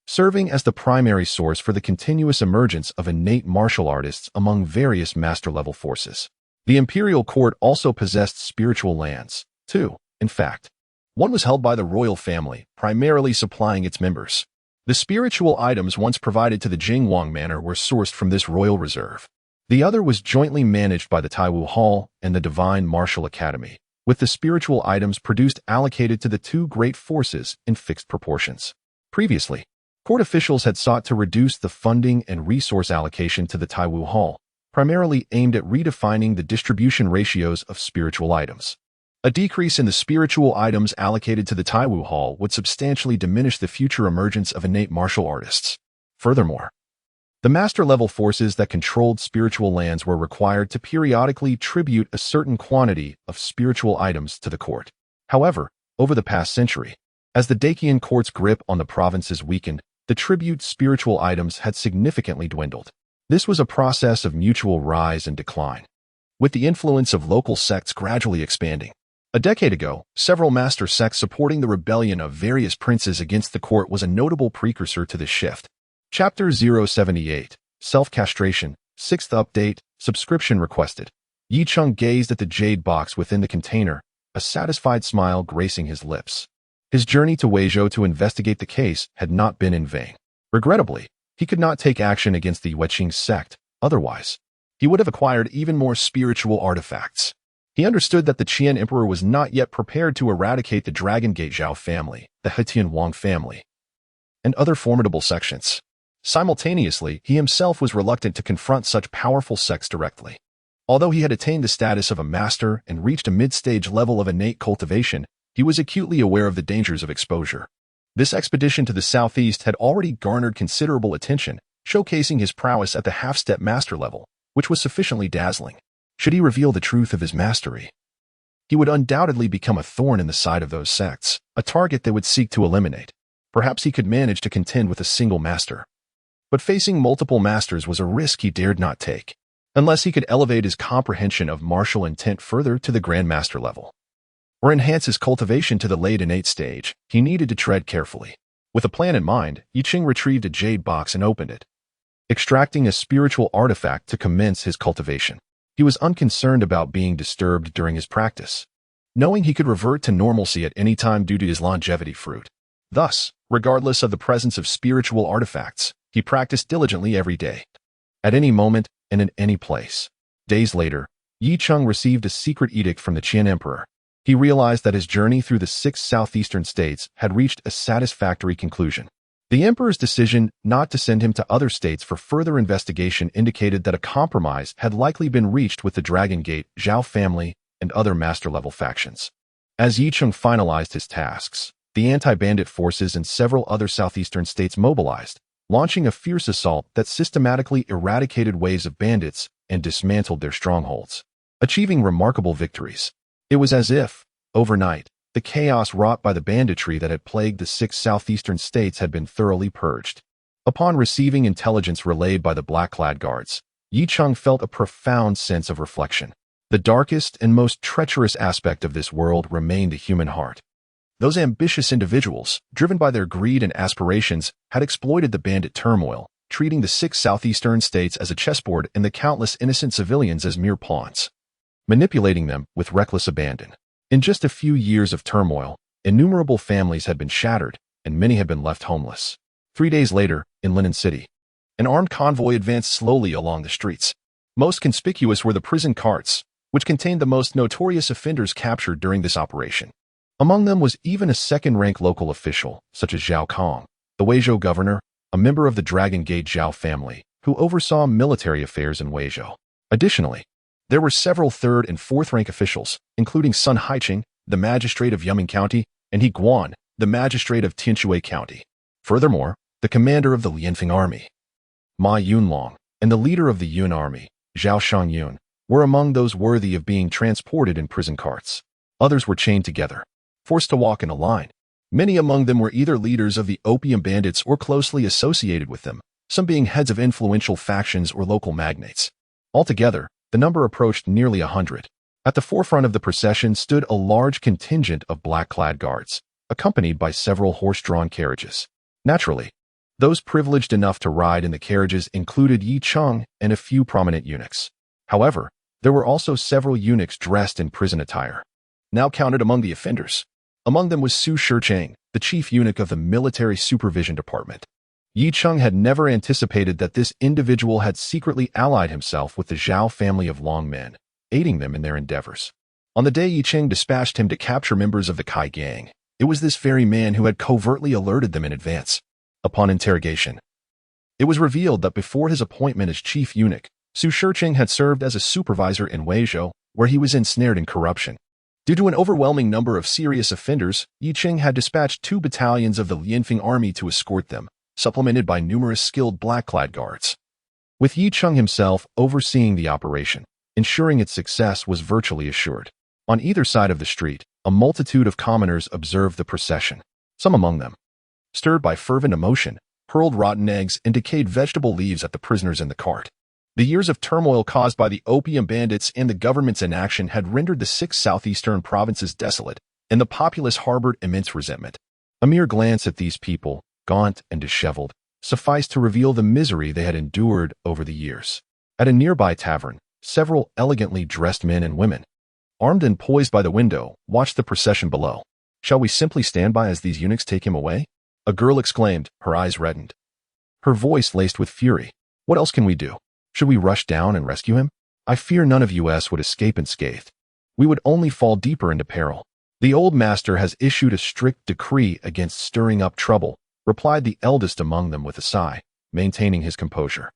serving as the primary source for the continuous emergence of innate martial artists among various master-level forces. The imperial court also possessed spiritual lands, too, in fact. One was held by the royal family, primarily supplying its members. The spiritual items once provided to the Jingwang Manor were sourced from this royal reserve. The other was jointly managed by the Taiwu Hall and the Divine Martial Academy, with the spiritual items produced allocated to the 2 great forces in fixed proportions. Previously, court officials had sought to reduce the funding and resource allocation to the Taiwu Hall, primarily aimed at redefining the distribution ratios of spiritual items. A decrease in the spiritual items allocated to the Taiwu Hall would substantially diminish the future emergence of innate martial artists. Furthermore, the master-level forces that controlled spiritual lands were required to periodically tribute a certain quantity of spiritual items to the court. However, over the past century, as the Dacian court's grip on the provinces weakened, the tribute spiritual items had significantly dwindled. This was a process of mutual rise and decline, with the influence of local sects gradually expanding. A decade ago, several master sects supporting the rebellion of various princes against the court was a notable precursor to this shift. Chapter 078, Self-Castration, 6th Update, Subscription Requested. Yicheng gazed at the jade box within the container, a satisfied smile gracing his lips. His journey to Weizhou to investigate the case had not been in vain. Regrettably, he could not take action against the Yicheng sect, otherwise, he would have acquired even more spiritual artifacts. He understood that the Qian Emperor was not yet prepared to eradicate the Dragon Gate Zhao family, the Hitian Wang family, and other formidable sections. Simultaneously, he himself was reluctant to confront such powerful sects directly. Although he had attained the status of a master and reached a mid-stage level of innate cultivation, he was acutely aware of the dangers of exposure. This expedition to the southeast had already garnered considerable attention, showcasing his prowess at the half-step master level, which was sufficiently dazzling. Should he reveal the truth of his mastery, he would undoubtedly become a thorn in the side of those sects, a target they would seek to eliminate. Perhaps he could manage to contend with a single master. But facing multiple masters was a risk he dared not take, unless he could elevate his comprehension of martial intent further to the Grandmaster level, or enhance his cultivation to the late innate stage. He needed to tread carefully. With a plan in mind, Yicheng retrieved a jade box and opened it, extracting a spiritual artifact to commence his cultivation. He was unconcerned about being disturbed during his practice, knowing he could revert to normalcy at any time due to his longevity fruit. Thus, regardless of the presence of spiritual artifacts, he practiced diligently every day, at any moment and in any place. Days later, Yicheng received a secret edict from the Qian Emperor. He realized that his journey through the 6 southeastern states had reached a satisfactory conclusion. The emperor's decision not to send him to other states for further investigation indicated that a compromise had likely been reached with the Dragon Gate, Zhao family, and other master-level factions. As Yicheng finalized his tasks, the anti-bandit forces in several other southeastern states mobilized, launching a fierce assault that systematically eradicated waves of bandits and dismantled their strongholds, achieving remarkable victories. It was as if, overnight, the chaos wrought by the banditry that had plagued the 6 southeastern states had been thoroughly purged. Upon receiving intelligence relayed by the black-clad guards, Yicheng felt a profound sense of reflection. The darkest and most treacherous aspect of this world remained the human heart. Those ambitious individuals, driven by their greed and aspirations, had exploited the bandit turmoil, treating the 6 southeastern states as a chessboard and the countless innocent civilians as mere pawns, manipulating them with reckless abandon. In just a few years of turmoil, innumerable families had been shattered, and many had been left homeless. 3 days later, in Linen City, an armed convoy advanced slowly along the streets. Most conspicuous were the prison carts, which contained the most notorious offenders captured during this operation. Among them was even a second-rank local official, such as Zhao Kong, the Weizhou governor, a member of the Dragon Gate Zhao family, who oversaw military affairs in Weizhou. Additionally, there were several third- and fourth-rank officials, including Sun Haiqing, the magistrate of Yuming County, and He Guan, the magistrate of Tianshui County. Furthermore, the commander of the Lianfeng army, Ma Yunlong, and the leader of the Yun army, Zhao Shangyun, were among those worthy of being transported in prison carts. Others were chained together, forced to walk in a line. Many among them were either leaders of the opium bandits or closely associated with them, some being heads of influential factions or local magnates. Altogether, the number approached nearly 100. At the forefront of the procession stood a large contingent of black-clad guards, accompanied by several horse-drawn carriages. Naturally, those privileged enough to ride in the carriages included Yi Cheng and a few prominent eunuchs. However, there were also several eunuchs dressed in prison attire, now counted among the offenders. Among them was Su Shicheng, the chief eunuch of the Military Supervision Department. Yi Cheng had never anticipated that this individual had secretly allied himself with the Zhao family of Long men, aiding them in their endeavors. On the day Yi Cheng dispatched him to capture members of the Kai gang, it was this very man who had covertly alerted them in advance. Upon interrogation, it was revealed that before his appointment as chief eunuch, Su Shicheng had served as a supervisor in Weizhou, where he was ensnared in corruption. Due to an overwhelming number of serious offenders, Yi Cheng had dispatched 2 battalions of the Lianfeng army to escort them, supplemented by numerous skilled black-clad guards. With Yi Cheng himself overseeing the operation, ensuring its success was virtually assured. On either side of the street, a multitude of commoners observed the procession. Some among them, stirred by fervent emotion, hurled rotten eggs and decayed vegetable leaves at the prisoners in the cart. The years of turmoil caused by the opium bandits and the government's inaction had rendered the 6 southeastern provinces desolate, and the populace harbored immense resentment. A mere glance at these people, gaunt and disheveled, sufficed to reveal the misery they had endured over the years. At a nearby tavern, several elegantly dressed men and women, armed and poised by the window, watched the procession below. "Shall we simply stand by as these eunuchs take him away?" a girl exclaimed, her eyes reddened, her voice laced with fury. "What else can we do? Should we rush down and rescue him? I fear none of us would escape unscathed. We would only fall deeper into peril. The old master has issued a strict decree against stirring up trouble," replied the eldest among them with a sigh, maintaining his composure.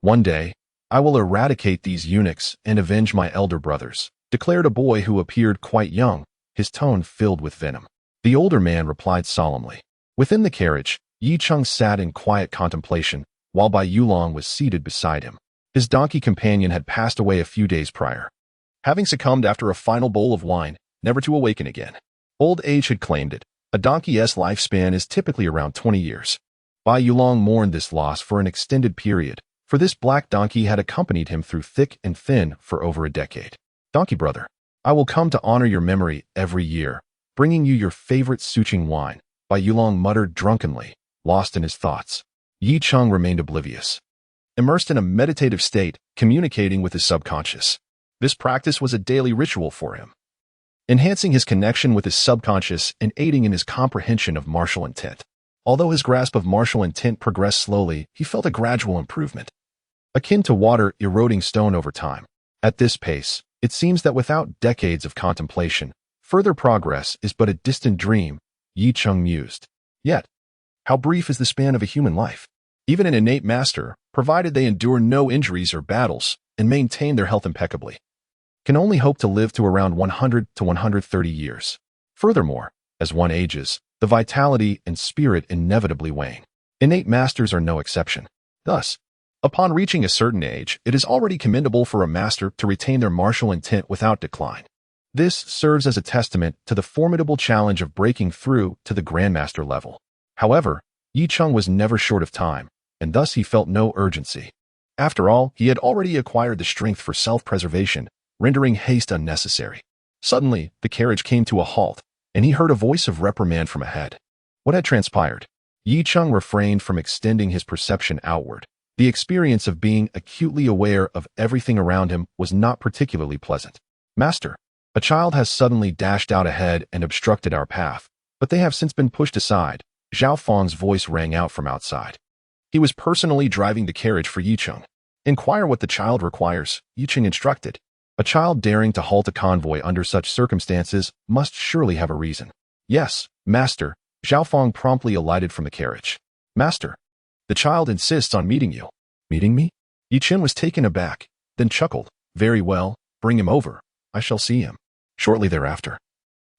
"One day, I will eradicate these eunuchs and avenge my elder brothers," declared a boy who appeared quite young, his tone filled with venom. The older man replied solemnly. Within the carriage, Yi Cheng sat in quiet contemplation, while Bai Yulong was seated beside him. His donkey companion had passed away a few days prior, having succumbed after a final bowl of wine, never to awaken again. Old age had claimed it. A donkey's lifespan is typically around 20 years. Bai Yulong mourned this loss for an extended period, for this black donkey had accompanied him through thick and thin for over a decade. "Donkey brother, I will come to honor your memory every year, bringing you your favorite Suqing wine," Bai Yulong muttered drunkenly, lost in his thoughts. Yi Cheng remained oblivious, immersed in a meditative state, communicating with his subconscious. This practice was a daily ritual for him, enhancing his connection with his subconscious and aiding in his comprehension of martial intent. Although his grasp of martial intent progressed slowly, he felt a gradual improvement, akin to water eroding stone over time. At this pace, it seems that without decades of contemplation, further progress is but a distant dream, Yi Cheng mused. Yet, how brief is the span of a human life? Even an innate master, provided they endure no injuries or battles and maintain their health impeccably, can only hope to live to around 100 to 130 years. Furthermore, as one ages, the vitality and spirit inevitably wane. Innate masters are no exception. Thus, upon reaching a certain age, it is already commendable for a master to retain their martial intent without decline. This serves as a testament to the formidable challenge of breaking through to the grandmaster level. However, Yi Cheng was never short of time, and thus he felt no urgency. After all, he had already acquired the strength for self-preservation, rendering haste unnecessary. Suddenly, the carriage came to a halt, and he heard a voice of reprimand from ahead. What had transpired? Yi Cheng refrained from extending his perception outward. The experience of being acutely aware of everything around him was not particularly pleasant. Master, a child has suddenly dashed out ahead and obstructed our path, but they have since been pushed aside. Zhao Fang's voice rang out from outside. He was personally driving the carriage for Yi Cheng. Inquire what the child requires, Yi Cheng instructed. A child daring to halt a convoy under such circumstances must surely have a reason. Yes, master. Zhao Fang promptly alighted from the carriage. Master, the child insists on meeting you. Meeting me? Yi Cheng was taken aback, then chuckled. Very well, bring him over. I shall see him. Shortly thereafter,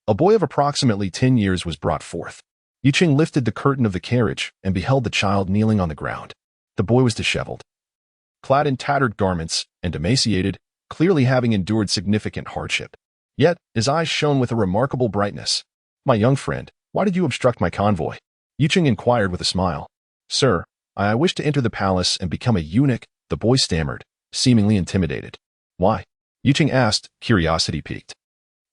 a boy of approximately 10 years was brought forth. Yi Cheng lifted the curtain of the carriage and beheld the child kneeling on the ground. The boy was disheveled, clad in tattered garments, and emaciated, clearly having endured significant hardship. Yet, his eyes shone with a remarkable brightness. My young friend, why did you obstruct my convoy? Yi Cheng inquired with a smile. Sir, I wish to enter the palace and become a eunuch, the boy stammered, seemingly intimidated. Why? Yi Cheng asked, curiosity piqued.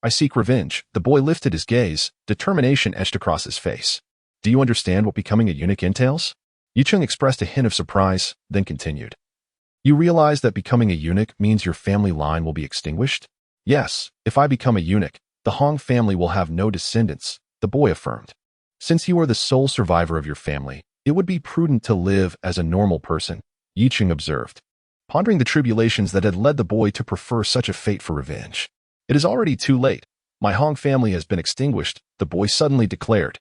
I seek revenge. The boy lifted his gaze, determination etched across his face. Do you understand what becoming a eunuch entails? Yi Cheng expressed a hint of surprise, then continued. You realize that becoming a eunuch means your family line will be extinguished? Yes, if I become a eunuch, the Hong family will have no descendants, the boy affirmed. Since you are the sole survivor of your family, it would be prudent to live as a normal person, Yi Cheng observed, pondering the tribulations that had led the boy to prefer such a fate for revenge. It is already too late. My Hong family has been extinguished, the boy suddenly declared,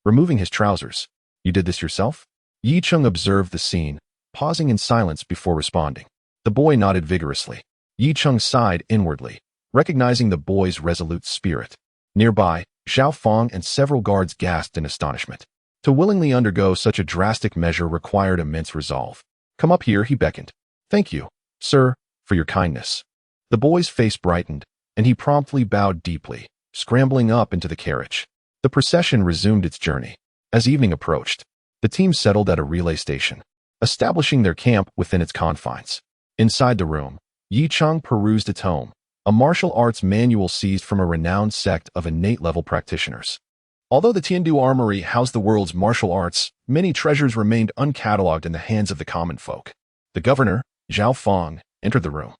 removing his trousers. You did this yourself? Yi Cheng observed the scene, pausing in silence before responding. The boy nodded vigorously. Yi Cheng sighed inwardly, recognizing the boy's resolute spirit. Nearby, Zhao Fang and several guards gasped in astonishment. To willingly undergo such a drastic measure required immense resolve. Come up here, he beckoned. Thank you, sir, for your kindness. The boy's face brightened, and he promptly bowed deeply, scrambling up into the carriage. The procession resumed its journey. As evening approached, the team settled at a relay station, establishing their camp within its confines. Inside the room, Yi Cheng perused a tome, a martial arts manual seized from a renowned sect of innate-level practitioners. Although the Tiandu Armory housed the world's martial arts, many treasures remained uncatalogued in the hands of the common folk. The governor, Zhao Fang, entered the room.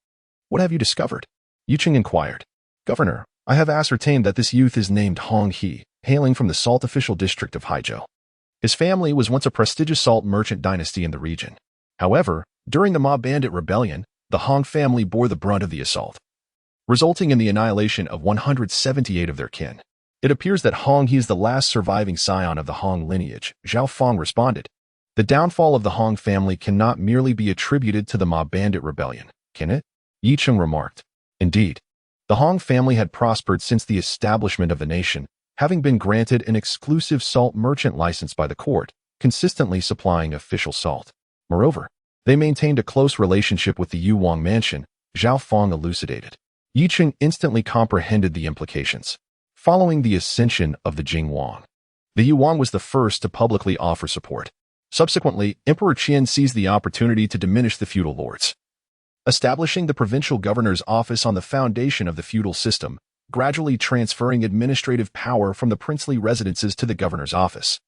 What have you discovered? Yi Cheng inquired. Governor, I have ascertained that this youth is named Hong He, hailing from the salt official district of Haizhou. His family was once a prestigious salt merchant dynasty in the region. However, during the mob bandit rebellion, the Hong family bore the brunt of the assault, resulting in the annihilation of 178 of their kin. It appears that Hong He is the last surviving scion of the Hong lineage, Zhao Fang responded. The downfall of the Hong family cannot merely be attributed to the mob bandit rebellion, can it? Yi Cheng remarked. Indeed, the Hong family had prospered since the establishment of the nation, having been granted an exclusive salt merchant license by the court, consistently supplying official salt. Moreover, they maintained a close relationship with the Yuan mansion, Zhao Fang elucidated. Yi Cheng instantly comprehended the implications. Following the ascension of the Jingwang, the Yuan was the first to publicly offer support. Subsequently, Emperor Qian seized the opportunity to diminish the feudal lords, establishing the provincial governor's office on the foundation of the feudal system, gradually transferring administrative power from the princely residences to the governor's office.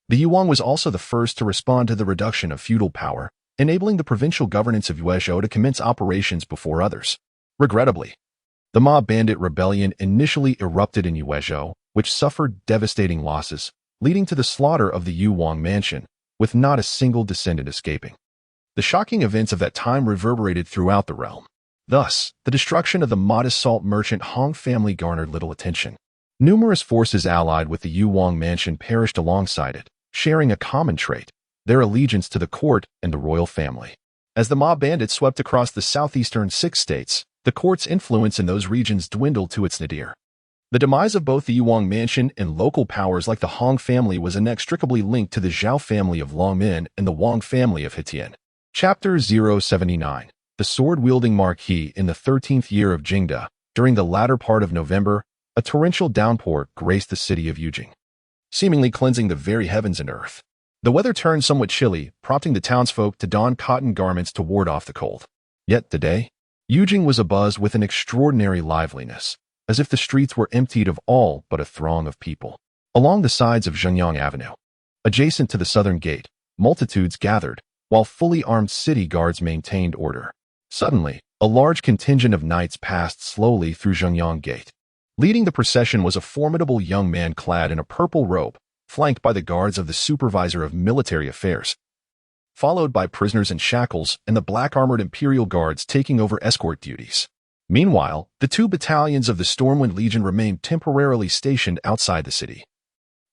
The Yuan was also the first to respond to the reduction of feudal power, enabling the provincial governance of Yuezhou to commence operations before others. Regrettably, the mob bandit rebellion initially erupted in Yuezhou, which suffered devastating losses, leading to the slaughter of the Yuan mansion, with not a single descendant escaping. The shocking events of that time reverberated throughout the realm. Thus, the destruction of the modest salt merchant Hong family garnered little attention. Numerous forces allied with the Yuan mansion perished alongside it, sharing a common trait, their allegiance to the court and the royal family. As the mob bandits swept across the southeastern 6 states, the court's influence in those regions dwindled to its nadir. The demise of both the Yuan mansion and local powers like the Hong family was inextricably linked to the Zhao family of Longmin and the Wang family of Hetian. Chapter 079. The sword-wielding Marquis. In the 13th year of Jingda, during the latter part of November, a torrential downpour graced the city of Yujing, seemingly cleansing the very heavens and earth. The weather turned somewhat chilly, prompting the townsfolk to don cotton garments to ward off the cold. Yet today, Yujing was abuzz with an extraordinary liveliness, as if the streets were emptied of all but a throng of people. Along the sides of Zhengyang Avenue, adjacent to the southern gate, multitudes gathered, while fully armed city guards maintained order. Suddenly, a large contingent of knights passed slowly through Zhengyang Gate. Leading the procession was a formidable young man clad in a purple robe, flanked by the guards of the supervisor of military affairs, followed by prisoners in shackles and the black-armored imperial guards taking over escort duties. Meanwhile, the 2 battalions of the Stormwind Legion remained temporarily stationed outside the city.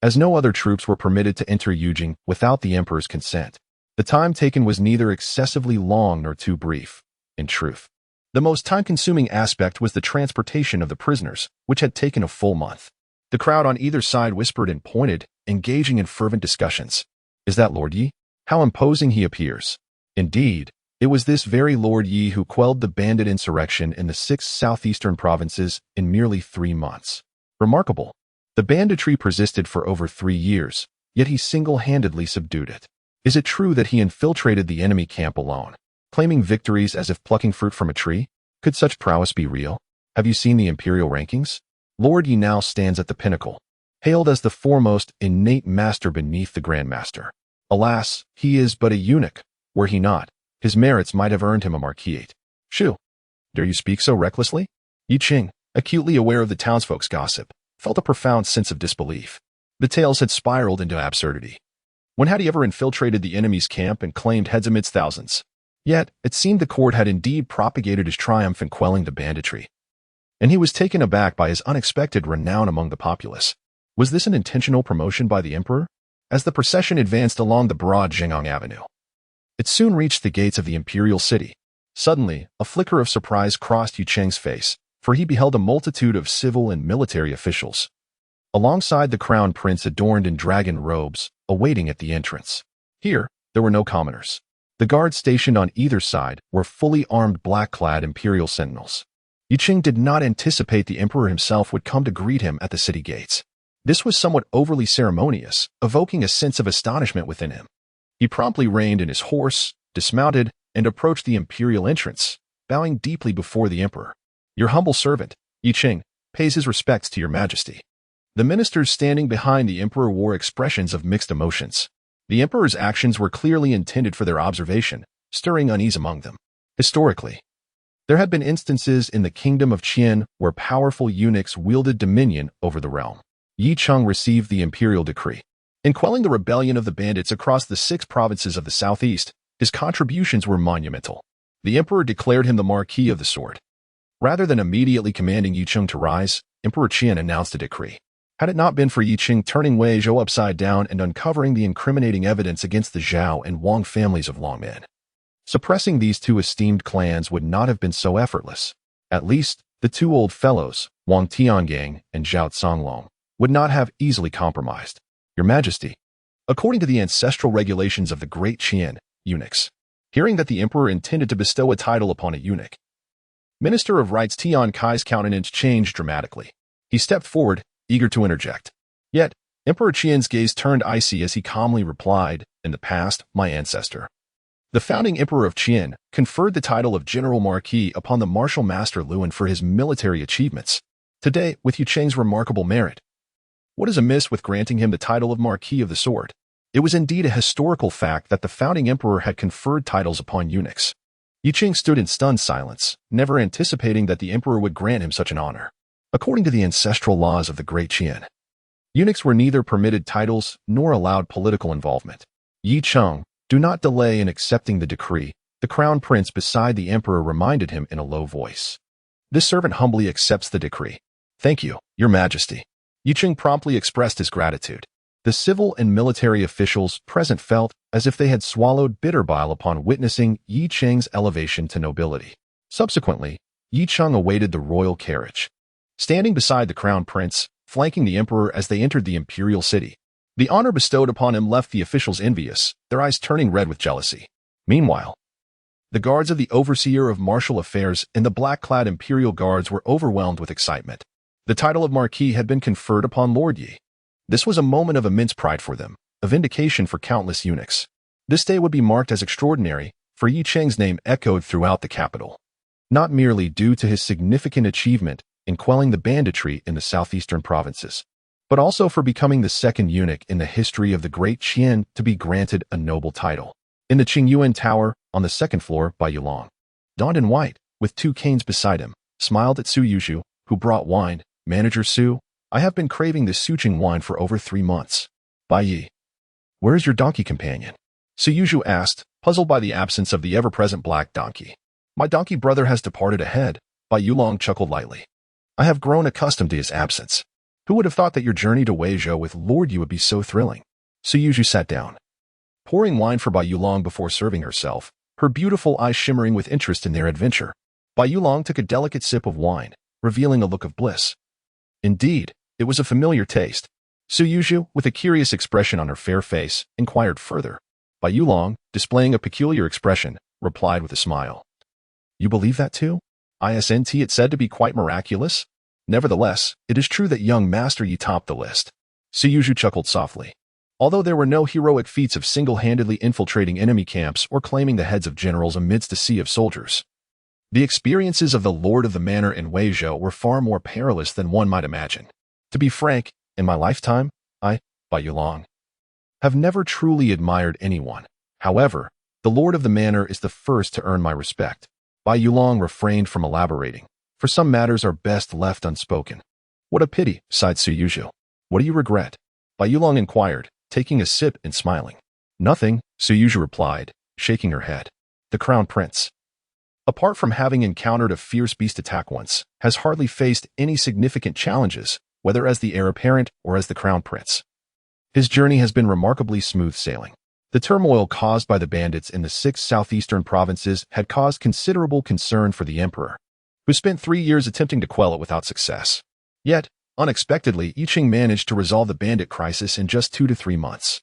As no other troops were permitted to enter Yujing without the emperor's consent, the time taken was neither excessively long nor too brief. In truth, the most time-consuming aspect was the transportation of the prisoners, which had taken a full month. The crowd on either side whispered and pointed, engaging in fervent discussions. Is that Lord Yi? How imposing he appears. Indeed, it was this very Lord Yi who quelled the bandit insurrection in the 6 southeastern provinces in merely 3 months. Remarkable. The banditry persisted for over 3 years, yet he single-handedly subdued it. Is it true that he infiltrated the enemy camp alone, claiming victories as if plucking fruit from a tree? Could such prowess be real? Have you seen the imperial rankings? Lord Yi now stands at the pinnacle, hailed as the foremost innate master beneath the grandmaster. Alas, he is but a eunuch. Were he not, his merits might have earned him a marquisate. Shoo! Dare you speak so recklessly? Yi Qing, acutely aware of the townsfolk's gossip, felt a profound sense of disbelief. The tales had spiraled into absurdity. When had he ever infiltrated the enemy's camp and claimed heads amidst thousands? Yet, it seemed the court had indeed propagated his triumph in quelling the banditry. And he was taken aback by his unexpected renown among the populace. Was this an intentional promotion by the emperor? As the procession advanced along the broad Zhengyang Avenue, it soon reached the gates of the imperial city. Suddenly, a flicker of surprise crossed Yu Cheng's face, for he beheld a multitude of civil and military officials, alongside the crown prince adorned in dragon robes, awaiting at the entrance. Here, there were no commoners. The guards stationed on either side were fully armed black-clad imperial sentinels. Yu Cheng did not anticipate the emperor himself would come to greet him at the city gates. This was somewhat overly ceremonious, evoking a sense of astonishment within him. He promptly reined in his horse, dismounted, and approached the imperial entrance, bowing deeply before the emperor. Your humble servant, Yi Qing, pays his respects to your majesty. The ministers standing behind the emperor wore expressions of mixed emotions. The emperor's actions were clearly intended for their observation, stirring unease among them. Historically, there had been instances in the kingdom of Qian where powerful eunuchs wielded dominion over the realm. Yi Cheng received the imperial decree. In quelling the rebellion of the bandits across the 6 provinces of the southeast, his contributions were monumental. The emperor declared him the Marquis of the Sword. Rather than immediately commanding Yi Cheng to rise, Emperor Qian announced a decree. Had it not been for Yi Qing turning Wei Zhou upside down and uncovering the incriminating evidence against the Zhao and Wang families of Longmen, suppressing these 2 esteemed clans would not have been so effortless. At least, the 2 old fellows, Wang Tiangang and Zhao Songlong, would not have easily compromised. Your Majesty, according to the ancestral regulations of the Great Qian, eunuchs, hearing that the emperor intended to bestow a title upon a eunuch, Minister of Rights Tian Kai's countenance changed dramatically. He stepped forward, eager to interject. Yet, Emperor Qian's gaze turned icy as he calmly replied, in the past, my ancestor, the founding emperor of Qian, conferred the title of General Marquis upon the martial master Luan for his military achievements. Today, with Yu Cheng's remarkable merit, what is amiss with granting him the title of Marquis of the Sword? It was indeed a historical fact that the founding emperor had conferred titles upon eunuchs. Yi Qing stood in stunned silence, never anticipating that the emperor would grant him such an honor. According to the ancestral laws of the Great Qian, eunuchs were neither permitted titles nor allowed political involvement. Yi Cheng, do not delay in accepting the decree, the crown prince beside the emperor reminded him in a low voice. This servant humbly accepts the decree. Thank you, your majesty. Yi Qing promptly expressed his gratitude. The civil and military officials present felt as if they had swallowed bitter bile upon witnessing Yi Cheng's elevation to nobility. Subsequently, Yi Cheng awaited the royal carriage, standing beside the crown prince, flanking the emperor as they entered the imperial city. The honor bestowed upon him left the officials envious, their eyes turning red with jealousy. Meanwhile, the guards of the overseer of martial affairs and the black-clad imperial guards were overwhelmed with excitement. The title of Marquis had been conferred upon Lord Yi. This was a moment of immense pride for them, a vindication for countless eunuchs. This day would be marked as extraordinary, for Yi Cheng's name echoed throughout the capital. not merely due to his significant achievement in quelling the banditry in the southeastern provinces, but also for becoming the second eunuch in the history of the Great Qian to be granted a noble title. In the Qingyuan Tower, on the second floor by Yulong, donned in white, with two canes beside him, smiled at Su Yuzhu, who brought wine. Manager Su, I have been craving this Suqing wine for over 3 months. Bai Yi, where is your donkey companion? Su Yuzhu asked, puzzled by the absence of the ever-present black donkey. My donkey brother has departed ahead. Bai Yulong chuckled lightly. I have grown accustomed to his absence. Who would have thought that your journey to Weizhou with Lord Yu would be so thrilling? Su Yuzhu sat down, pouring wine for Bai Yulong before serving herself, her beautiful eyes shimmering with interest in their adventure. Bai Yulong took a delicate sip of wine, revealing a look of bliss. Indeed, it was a familiar taste. Su Yuzhu, with a curious expression on her fair face, inquired further. Bai Yulong, displaying a peculiar expression, replied with a smile. You believe that too? Isn't it said to be quite miraculous? Nevertheless, it is true that young Master Yi topped the list. Su Yuzhu chuckled softly. Although there were no heroic feats of single-handedly infiltrating enemy camps or claiming the heads of generals amidst a sea of soldiers, the experiences of the Lord of the Manor in Weizhou were far more perilous than one might imagine. To be frank, in my lifetime, Bai Yulong, have never truly admired anyone. However, the Lord of the Manor is the first to earn my respect. Bai Yulong refrained from elaborating, for some matters are best left unspoken. What a pity, sighed Su Yuzhu. What do you regret? Bai Yulong inquired, taking a sip and smiling. Nothing, Su Yuzhu replied, shaking her head. The Crown Prince, apart from having encountered a fierce beast attack once, has hardly faced any significant challenges, whether as the heir apparent or as the Crown Prince. His journey has been remarkably smooth sailing. The turmoil caused by the bandits in the 6 southeastern provinces had caused considerable concern for the emperor, who spent 3 years attempting to quell it without success. Yet, unexpectedly, Yi Qing managed to resolve the bandit crisis in just 2 to 3 months.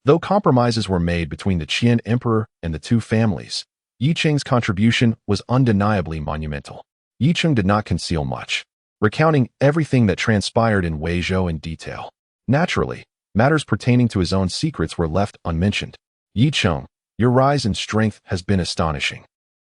Though compromises were made between the Qian emperor and the two families, Yi Qing's contribution was undeniably monumental. Yi Qing did not conceal much, recounting everything that transpired in Weizhou in detail. Naturally, matters pertaining to his own secrets were left unmentioned. Yi Qing, your rise in strength has been astonishing.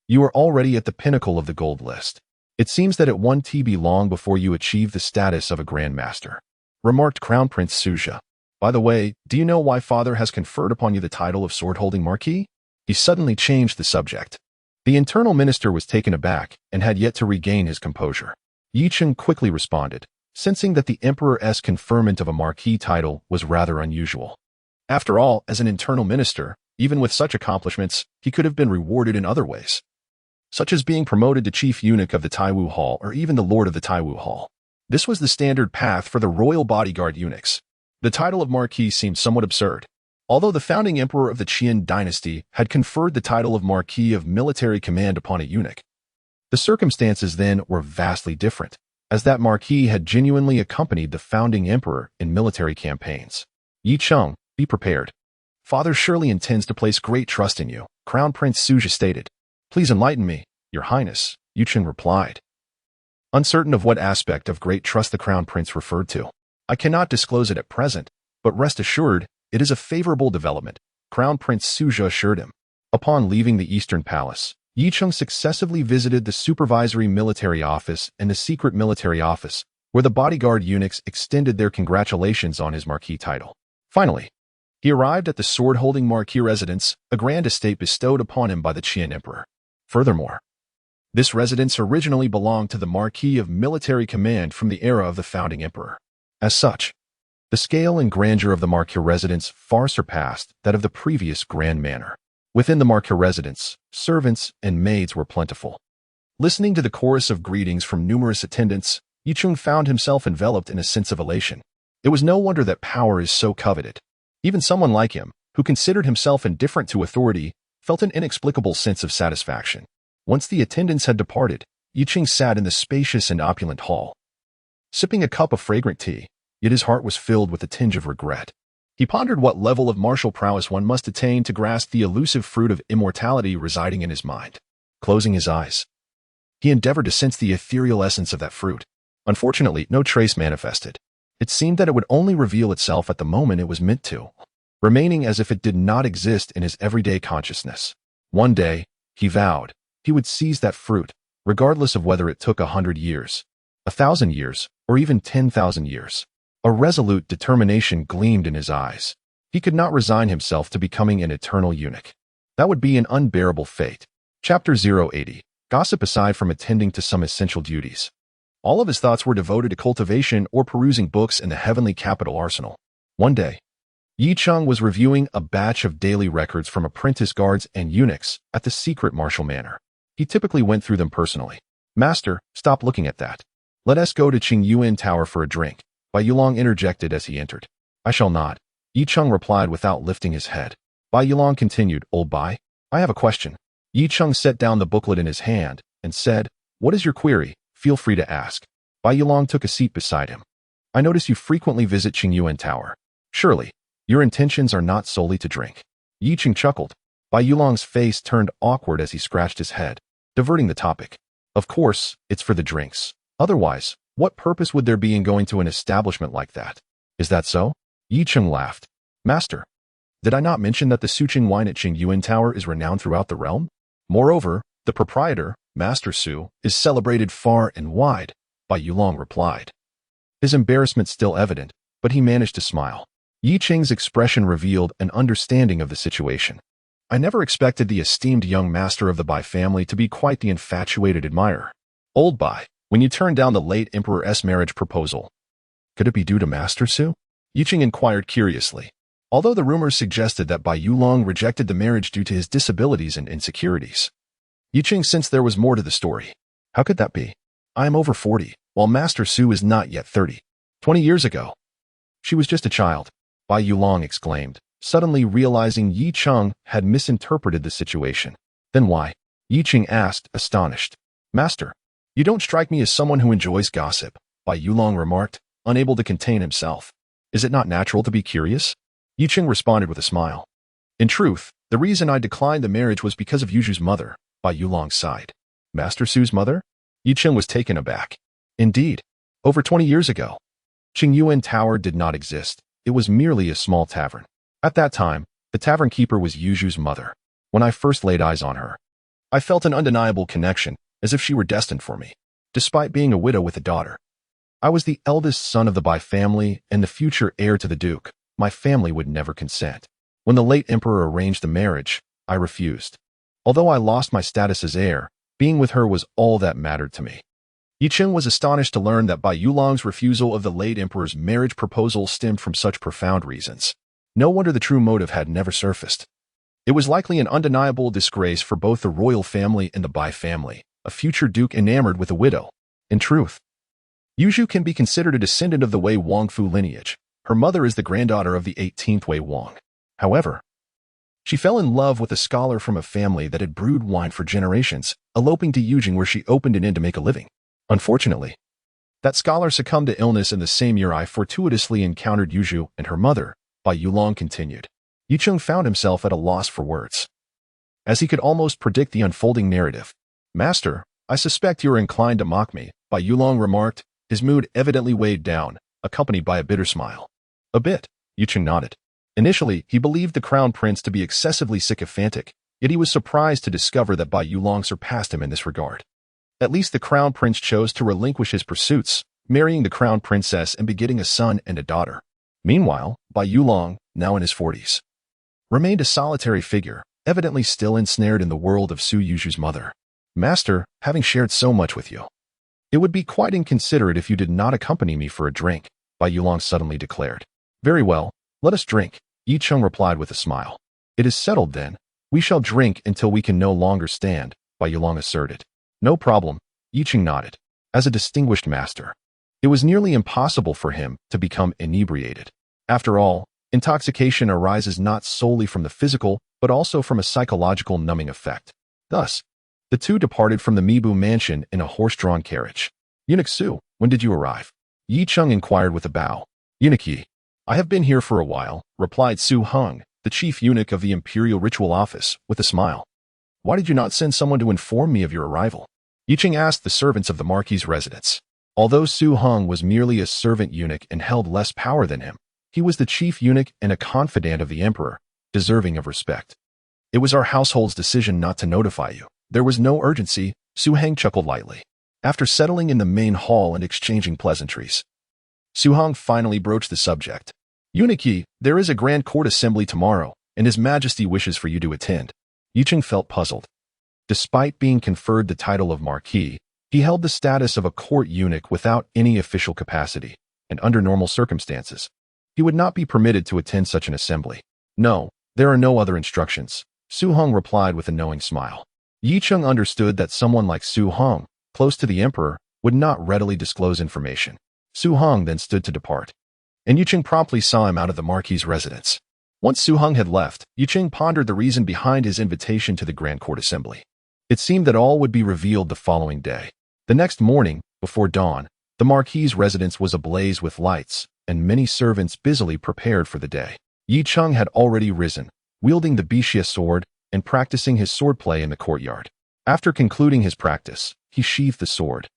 You are already at the pinnacle of the gold list. It seems that it won't be long before you achieve the status of a grandmaster, remarked Crown Prince Suja. By the way, do you know why father has conferred upon you the title of sword-holding marquis? He suddenly changed the subject. The internal minister was taken aback and had yet to regain his composure. Yi Qing quickly responded, sensing that the emperor's conferment of a marquis title was rather unusual. After all, as an internal minister, even with such accomplishments, he could have been rewarded in other ways, such as being promoted to chief eunuch of the Taiwu Hall or even the lord of the Taiwu Hall. This was the standard path for the royal bodyguard eunuchs. The title of marquis seemed somewhat absurd. Although the founding emperor of the Qian dynasty had conferred the title of Marquis of Military Command upon a eunuch, the circumstances then were vastly different, as that marquis had genuinely accompanied the founding emperor in military campaigns. Yi Qing, be prepared. Father surely intends to place great trust in you, Crown Prince Suja stated. Please enlighten me, Your Highness, Yi Qing replied, uncertain of what aspect of great trust the Crown Prince referred to. I cannot disclose it at present, but rest assured, it is a favorable development, Crown Prince Suja assured him. Upon leaving the Eastern Palace, Yi Qing successively visited the Supervisory Military Office and the Secret Military Office, where the bodyguard eunuchs extended their congratulations on his marquis title. Finally, he arrived at the sword-holding marquis residence, a grand estate bestowed upon him by the Qian emperor. Furthermore, this residence originally belonged to the Marquis of Military Command from the era of the founding emperor. As such, the scale and grandeur of the marquis residence far surpassed that of the previous grand manor. Within the marquis residence, servants and maids were plentiful. Listening to the chorus of greetings from numerous attendants, Yi Qing found himself enveloped in a sense of elation. It was no wonder that power is so coveted. Even someone like him, who considered himself indifferent to authority, felt an inexplicable sense of satisfaction. Once the attendants had departed, Yi Qing sat in the spacious and opulent hall, sipping a cup of fragrant tea, yet his heart was filled with a tinge of regret. He pondered what level of martial prowess one must attain to grasp the elusive fruit of immortality residing in his mind. Closing his eyes, he endeavored to sense the ethereal essence of that fruit. Unfortunately, no trace manifested. It seemed that it would only reveal itself at the moment it was meant to, remaining as if it did not exist in his everyday consciousness. One day, he vowed, he would seize that fruit, regardless of whether it took 100 years, 1,000 years, or even 10,000 years. A resolute determination gleamed in his eyes. He could not resign himself to becoming an eternal eunuch. That would be an unbearable fate. Chapter 080. Gossip. Aside from attending to some essential duties, all of his thoughts were devoted to cultivation or perusing books in the heavenly capital arsenal. One day, Yi Cheng was reviewing a batch of daily records from apprentice guards and eunuchs at the secret martial manor. He typically went through them personally. "Master, stop looking at that. Let us go to Qingyuan Tower for a drink," Bai Yulong interjected as he entered. "I shall not," Yi Cheng replied without lifting his head. Bai Yulong continued, "Old Bai, I have a question." Yi Cheng set down the booklet in his hand and said, "What is your query? Feel free to ask." Bai Yulong took a seat beside him. "I notice you frequently visit Qingyuan Tower. Surely, your intentions are not solely to drink." Yi Cheng chuckled. Bai Yulong's face turned awkward as he scratched his head, diverting the topic. "Of course, it's for the drinks. Otherwise, what purpose would there be in going to an establishment like that?" "Is that so?" Yi Cheng laughed. "Master, did I not mention that the Suqing wine at Qingyuan Tower is renowned throughout the realm? Moreover, the proprietor, Master Su, is celebrated far and wide," Bai Yulong replied. His embarrassment still evident, but he managed to smile. Yi Cheng's expression revealed an understanding of the situation. "I never expected the esteemed young master of the Bai family to be quite the infatuated admirer. Old Bai, when you turned down the late Emperor's marriage proposal, could it be due to Master Su?" Yi Cheng inquired curiously. Although the rumors suggested that Bai Yulong rejected the marriage due to his disabilities and insecurities, Yi Cheng sensed there was more to the story. "How could that be? I am over 40, while Master Su is not yet 30. 20 years ago, she was just a child," Bai Yulong exclaimed, suddenly realizing Yi Cheng had misinterpreted the situation. "Then why?" Yi Cheng asked, astonished. "Master, you don't strike me as someone who enjoys gossip," Bai Yulong remarked, unable to contain himself. "Is it not natural to be curious?" Yi Cheng responded with a smile. "In truth, the reason I declined the marriage was because of Yuju's mother," Bai Yulong sighed. "Master Su's mother?" Yi Cheng was taken aback. "Indeed. Over 20 years ago, Qingyuan Tower did not exist. It was merely a small tavern. At that time, the tavern keeper was Yuju's mother. When I first laid eyes on her, I felt an undeniable connection, as if she were destined for me. Despite being a widow with a daughter, I was the eldest son of the Bai family and the future heir to the duke. My family would never consent. When the late emperor arranged the marriage, I refused. Although I lost my status as heir, being with her was all that mattered to me." Yi Cheng was astonished to learn that Bai Yulong's refusal of the late emperor's marriage proposal stemmed from such profound reasons. No wonder the true motive had never surfaced. It was likely an undeniable disgrace for both the royal family and the Bai family, a future duke enamored with a widow. In truth, Yuju can be considered a descendant of the Wei Wangfu lineage. Her mother is the granddaughter of the 18th Wei Wang. However, she fell in love with a scholar from a family that had brewed wine for generations, eloping to Yujing where she opened an inn to make a living. Unfortunately, that scholar succumbed to illness in the same year I fortuitously encountered Yuju and her mother, Bai Yulong continued. Yi Cheng found himself at a loss for words, as he could almost predict the unfolding narrative. "Master, I suspect you are inclined to mock me," Bai Yulong remarked, his mood evidently weighed down, accompanied by a bitter smile. "A bit," Yi Cheng nodded. Initially, he believed the crown prince to be excessively sycophantic, yet he was surprised to discover that Bai Yulong surpassed him in this regard. At least the crown prince chose to relinquish his pursuits, marrying the crown princess and begetting a son and a daughter. Meanwhile, Bai Yulong, now in his 40s, remained a solitary figure, evidently still ensnared in the world of Su Yuju's mother. "Master, having shared so much with you, it would be quite inconsiderate if you did not accompany me for a drink," Bai Yulong suddenly declared. "Very well, let us drink," Yi Cheng replied with a smile. "It is settled then. We shall drink until we can no longer stand," Bai Yulong asserted. "No problem," Yi Cheng nodded. As a distinguished master, it was nearly impossible for him to become inebriated. After all, intoxication arises not solely from the physical, but also from a psychological numbing effect. Thus, the two departed from the Mibu mansion in a horse-drawn carriage. "Eunuch Su, when did you arrive?" Yi Cheng inquired with a bow. "Eunuch Yi, I have been here for a while," replied Su Heng, the chief eunuch of the Imperial Ritual Office, with a smile. "Why did you not send someone to inform me of your arrival?" Yi Cheng asked the servants of the Marquis's residence. Although Su Heng was merely a servant eunuch and held less power than him, he was the chief eunuch and a confidant of the emperor, deserving of respect. "It was our household's decision not to notify you," There was no urgency, Su Hang chuckled lightly. After settling in the main hall and exchanging pleasantries, Su Hang finally broached the subject. Eunuch, there is a grand court assembly tomorrow, and His Majesty wishes for you to attend. Yicheng felt puzzled. Despite being conferred the title of Marquis, he held the status of a court eunuch without any official capacity, and under normal circumstances, he would not be permitted to attend such an assembly. No, there are no other instructions, Su Hang replied with a knowing smile. Yicheng understood that someone like Su Hang, close to the emperor, would not readily disclose information. Su Hang then stood to depart, and Yicheng promptly saw him out of the Marquis's residence. Once Su Hang had left, Yicheng pondered the reason behind his invitation to the Grand Court Assembly. It seemed that all would be revealed the following day. The next morning, before dawn, the Marquis's residence was ablaze with lights, and many servants busily prepared for the day. Yicheng had already risen, wielding the Bixia sword and practicing his swordplay in the courtyard. After concluding his practice, he sheathed the sword,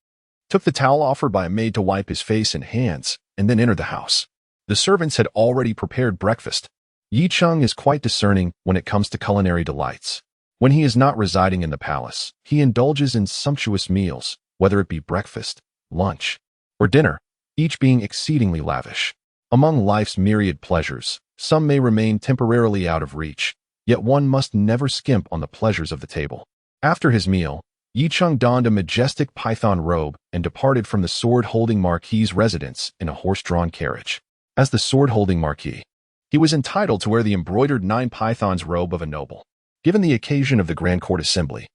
took the towel offered by a maid to wipe his face and hands, and then entered the house. The servants had already prepared breakfast. Yicheng is quite discerning when it comes to culinary delights. When he is not residing in the palace, he indulges in sumptuous meals, whether it be breakfast, lunch, or dinner, each being exceedingly lavish. Among life's myriad pleasures, some may remain temporarily out of reach, yet one must never skimp on the pleasures of the table. After his meal, Yicheng donned a majestic python robe and departed from the sword-holding Marquis's residence in a horse-drawn carriage. As the sword-holding Marquis, he was entitled to wear the embroidered 9 pythons robe of a noble. Given the occasion of the Grand Court Assembly,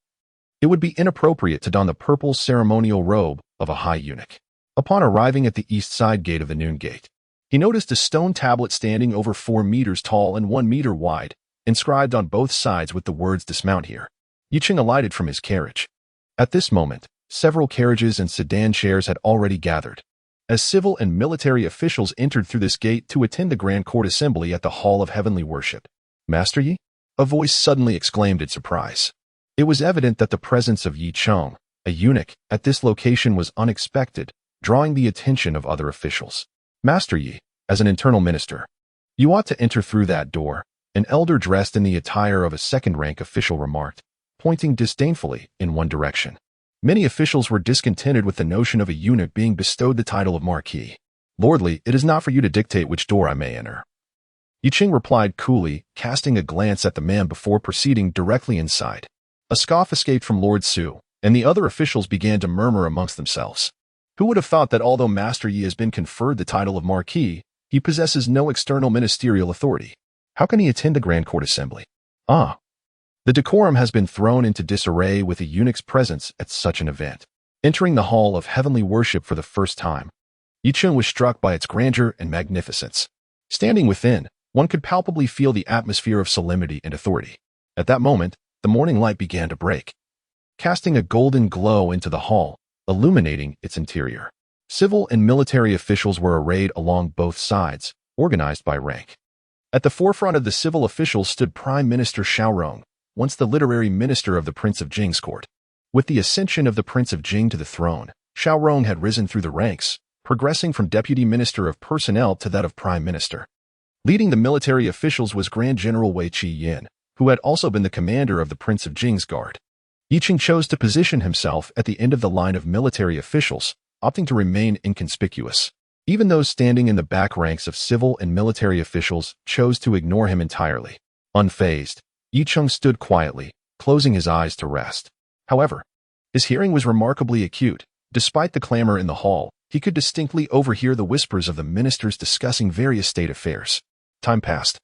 it would be inappropriate to don the purple ceremonial robe of a high eunuch. Upon arriving at the east side gate of the Noon Gate, he noticed a stone tablet standing over 4 meters tall and 1 meter wide, inscribed on both sides with the words "Dismount here." Yicheng alighted from his carriage. At this moment, several carriages and sedan chairs had already gathered, as civil and military officials entered through this gate to attend the Grand Court Assembly at the Hall of Heavenly Worship. "Master Yi?" a voice suddenly exclaimed in surprise. It was evident that the presence of Yicheng, a eunuch, at this location was unexpected, drawing the attention of other officials. "Master Yi, as an internal minister, you ought to enter through that door," an elder dressed in the attire of a second-rank official remarked, pointing disdainfully in one direction. Many officials were discontented with the notion of a eunuch being bestowed the title of Marquis. "Lordly, it is not for you to dictate which door I may enter," Yicheng replied coolly, casting a glance at the man before proceeding directly inside. A scoff escaped from Lord Su, and the other officials began to murmur amongst themselves. Who would have thought that although Master Yi has been conferred the title of Marquis, he possesses no external ministerial authority? How can he attend the Grand Court Assembly? The decorum has been thrown into disarray with a eunuch's presence at such an event. Entering the Hall of Heavenly Worship for the first time, Yicheng was struck by its grandeur and magnificence. Standing within, one could palpably feel the atmosphere of solemnity and authority. At that moment, the morning light began to break, casting a golden glow into the hall, illuminating its interior. Civil and military officials were arrayed along both sides, organized by rank. At the forefront of the civil officials stood Prime Minister Xiaorong, once the literary minister of the Prince of Jing's court. With the ascension of the Prince of Jing to the throne, Xiaorong had risen through the ranks, progressing from Deputy Minister of Personnel to that of Prime Minister. Leading the military officials was Grand General Wei Qi-yin, who had also been the commander of the Prince of Jing's guard. Yicheng chose to position himself at the end of the line of military officials, opting to remain inconspicuous. Even those standing in the back ranks of civil and military officials chose to ignore him entirely. Unfazed, Yicheng stood quietly, closing his eyes to rest. However, his hearing was remarkably acute. Despite the clamor in the hall, he could distinctly overhear the whispers of the ministers discussing various state affairs. Time passed,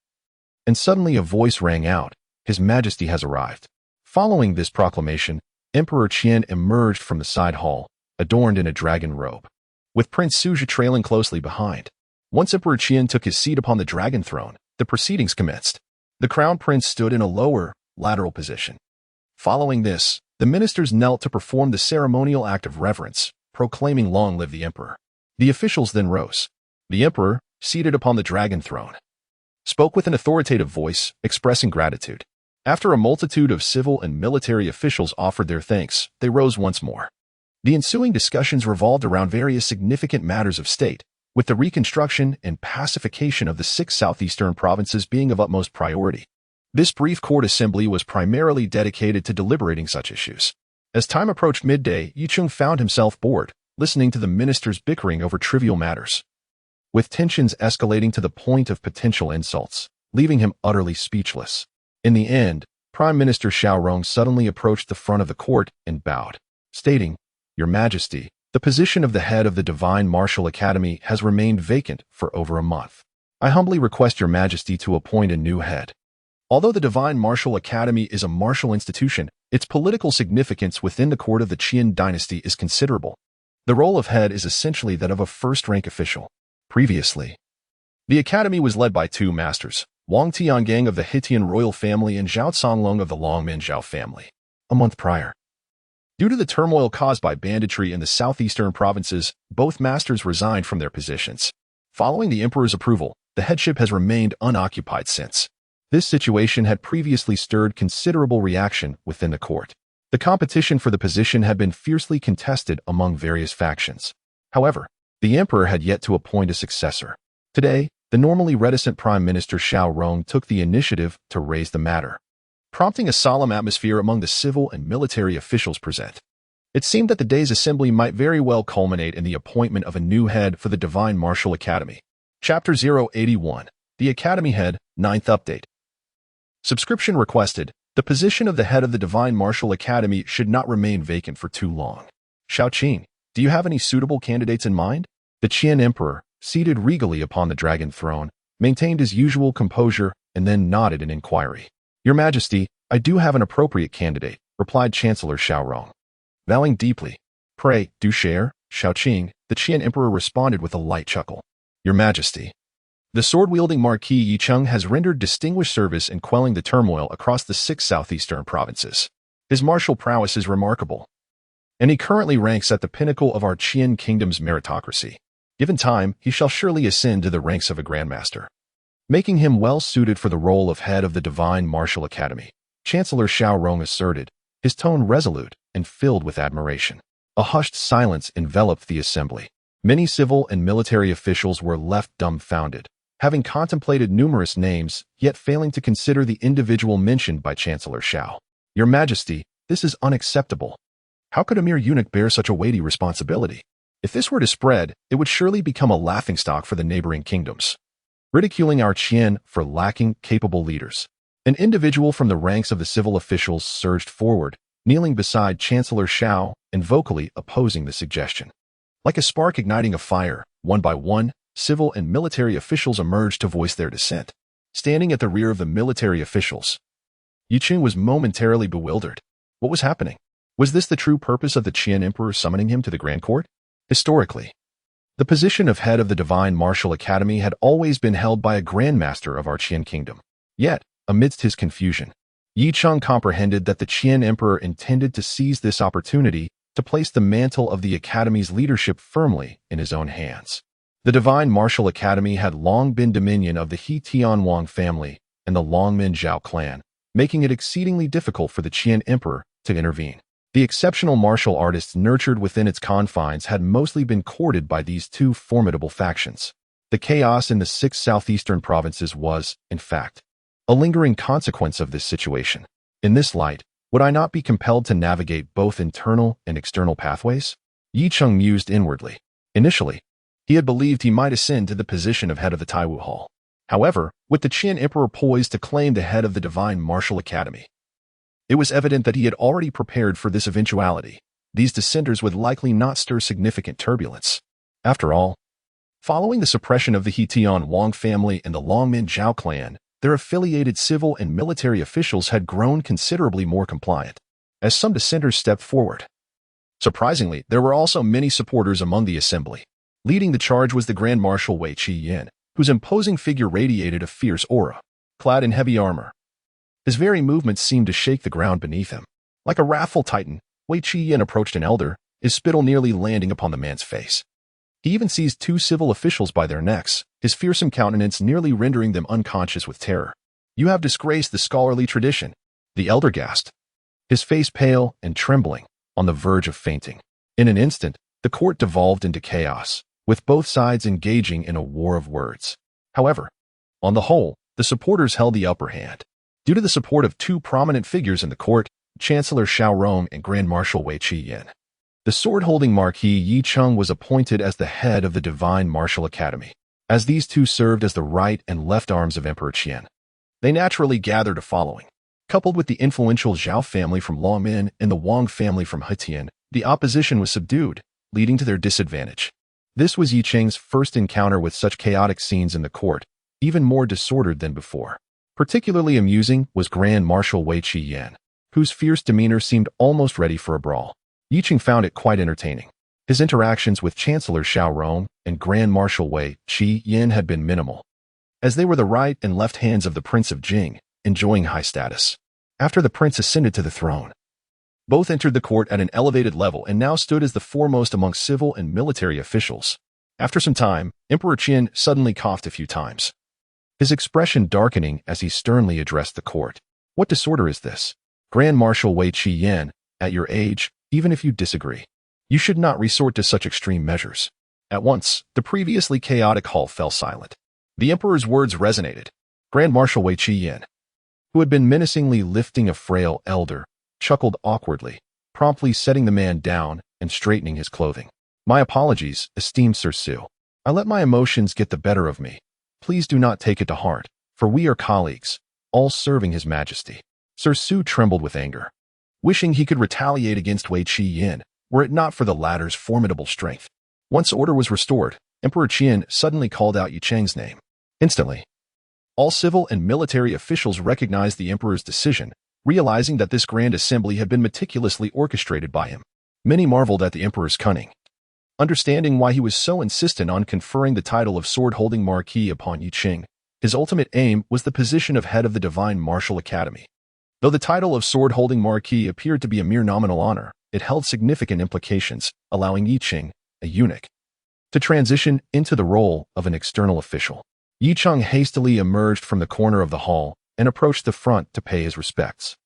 and suddenly a voice rang out, "His Majesty has arrived." Following this proclamation, Emperor Qian emerged from the side hall, adorned in a dragon robe, with Prince Suja trailing closely behind. Once Emperor Qian took his seat upon the dragon throne, the proceedings commenced. The crown prince stood in a lower, lateral position. Following this, the ministers knelt to perform the ceremonial act of reverence, proclaiming "Long live the Emperor." The officials then rose. The Emperor, seated upon the dragon throne, spoke with an authoritative voice, expressing gratitude. After a multitude of civil and military officials offered their thanks, they rose once more. The ensuing discussions revolved around various significant matters of state, with the reconstruction and pacification of the 6 southeastern provinces being of utmost priority. This brief court assembly was primarily dedicated to deliberating such issues. As time approached midday, Yicheng found himself bored, listening to the ministers bickering over trivial matters, with tensions escalating to the point of potential insults, leaving him utterly speechless. In the end, Prime Minister Xiaorong suddenly approached the front of the court and bowed, stating, "Your Majesty, the position of the head of the Divine Martial Academy has remained vacant for over a month. I humbly request Your Majesty to appoint a new head." Although the Divine Martial Academy is a martial institution, its political significance within the court of the Qian dynasty is considerable. The role of head is essentially that of a first-rank official. Previously, the academy was led by two masters, Wang Tiangang of the Hittian royal family and Zhao Songlong of the Longmin Zhao family. A month prior, due to the turmoil caused by banditry in the southeastern provinces, both masters resigned from their positions. Following the emperor's approval, the headship has remained unoccupied since. This situation had previously stirred considerable reaction within the court. The competition for the position had been fiercely contested among various factions. However, the emperor had yet to appoint a successor. Today, the normally reticent Prime Minister Xiaorong took the initiative to raise the matter, prompting a solemn atmosphere among the civil and military officials present. It seemed that the day's assembly might very well culminate in the appointment of a new head for the Divine Martial Academy. Chapter 081, The Academy Head, 9th Update. Subscription requested. The position of the head of the Divine Martial Academy should not remain vacant for too long. Xiaoqing, do you have any suitable candidates in mind? The Qian Emperor, seated regally upon the dragon throne, maintained his usual composure and then nodded in inquiry. Your Majesty, I do have an appropriate candidate, replied Chancellor Xiaorong. Bowing deeply, pray, do share, Xiaoqing, the Qian Emperor responded with a light chuckle. Your Majesty, the sword-wielding Marquis Yicheng has rendered distinguished service in quelling the turmoil across the 6 southeastern provinces. His martial prowess is remarkable, and he currently ranks at the pinnacle of our Qian kingdom's meritocracy. Given time, he shall surely ascend to the ranks of a grandmaster, making him well-suited for the role of head of the Divine Martial Academy, Chancellor Xiaorong asserted, his tone resolute and filled with admiration. A hushed silence enveloped the assembly. Many civil and military officials were left dumbfounded, having contemplated numerous names, yet failing to consider the individual mentioned by Chancellor Xiao. Your Majesty, this is unacceptable. How could a mere eunuch bear such a weighty responsibility? If this were to spread, it would surely become a laughingstock for the neighboring kingdoms, ridiculing our Qian for lacking capable leaders. An individual from the ranks of the civil officials surged forward, kneeling beside Chancellor Xiao and vocally opposing the suggestion. Like a spark igniting a fire, one by one, civil and military officials emerged to voice their dissent. Standing at the rear of the military officials, Yicheng was momentarily bewildered. What was happening? Was this the true purpose of the Qian Emperor summoning him to the Grand Court? Historically, the position of head of the Divine Martial Academy had always been held by a Grandmaster of our Qian kingdom. Yet, amidst his confusion, Yicheng comprehended that the Qian Emperor intended to seize this opportunity to place the mantle of the Academy's leadership firmly in his own hands. The Divine Martial Academy had long been dominion of the He Tianwang family and the Longmin Zhao clan, making it exceedingly difficult for the Qian Emperor to intervene. The exceptional martial artists nurtured within its confines had mostly been courted by these two formidable factions. The chaos in the 6 southeastern provinces was, in fact, a lingering consequence of this situation. In this light, would I not be compelled to navigate both internal and external pathways? Yicheng mused inwardly. Initially, he had believed he might ascend to the position of head of the Taiwu Hall. However, with the Qian Emperor poised to claim the head of the Divine Martial Academy, it was evident that he had already prepared for this eventuality. These dissenters would likely not stir significant turbulence. After all, following the suppression of the He Tianwang family and the Longmin Zhao clan, their affiliated civil and military officials had grown considerably more compliant, as some dissenters stepped forward. Surprisingly, there were also many supporters among the assembly. Leading the charge was the Grand Marshal Wei Qiyin, whose imposing figure radiated a fierce aura. Clad in heavy armor, his very movements seemed to shake the ground beneath him. Like a wrathful titan, Wei Qiyin approached an elder, his spittle nearly landing upon the man's face. He even seized 2 civil officials by their necks, his fearsome countenance nearly rendering them unconscious with terror. You have disgraced the scholarly tradition, the elder gasped, his face pale and trembling, on the verge of fainting. In an instant, the court devolved into chaos, with both sides engaging in a war of words. However, on the whole, the supporters held the upper hand. due to the support of two prominent figures in the court, Chancellor Xiao Rong and Grand Marshal Wei Qiyan. The sword-holding Marquis Yi Cheng was appointed as the head of the Divine Martial Academy, as these two served as the right and left arms of Emperor Qian. They naturally gathered a following. Coupled with the influential Zhao family from Longmin and the Wang family from Hetian, the opposition was subdued, leading to their disadvantage. This was Yi Cheng's first encounter with such chaotic scenes in the court, even more disordered than before. Particularly amusing was Grand Marshal Wei Qiyan, whose fierce demeanor seemed almost ready for a brawl. Yi Cheng found it quite entertaining. His interactions with Chancellor Xiao Rong and Grand Marshal Wei Qiyan had been minimal, as they were the right and left hands of the Prince of Jing, enjoying high status. After the prince ascended to the throne, both entered the court at an elevated level and now stood as the foremost among civil and military officials. After some time, Emperor Qian suddenly coughed a few times, his expression darkening as he sternly addressed the court. "What disorder is this? Grand Marshal Wei Qiyan, at your age, even if you disagree, you should not resort to such extreme measures." At once, the previously chaotic hall fell silent. The emperor's words resonated. Grand Marshal Wei Qiyan, who had been menacingly lifting a frail elder, chuckled awkwardly, promptly setting the man down and straightening his clothing. "My apologies, esteemed Sir Su. I let my emotions get the better of me. Please do not take it to heart, for we are colleagues, all serving His Majesty." Sir Su trembled with anger, wishing he could retaliate against Wei Qiyan, were it not for the latter's formidable strength. Once order was restored, Emperor Qian suddenly called out Yi Cheng's name. Instantly, all civil and military officials recognized the emperor's decision, realizing that this grand assembly had been meticulously orchestrated by him. Many marveled at the emperor's cunning, understanding why he was so insistent on conferring the title of sword-holding Marquis upon Yi Cheng. His ultimate aim was the position of head of the Divine Martial Academy. Though the title of sword-holding Marquis appeared to be a mere nominal honor, it held significant implications, allowing Yi Cheng, a eunuch, to transition into the role of an external official. Yi Cheng hastily emerged from the corner of the hall and approached the front to pay his respects.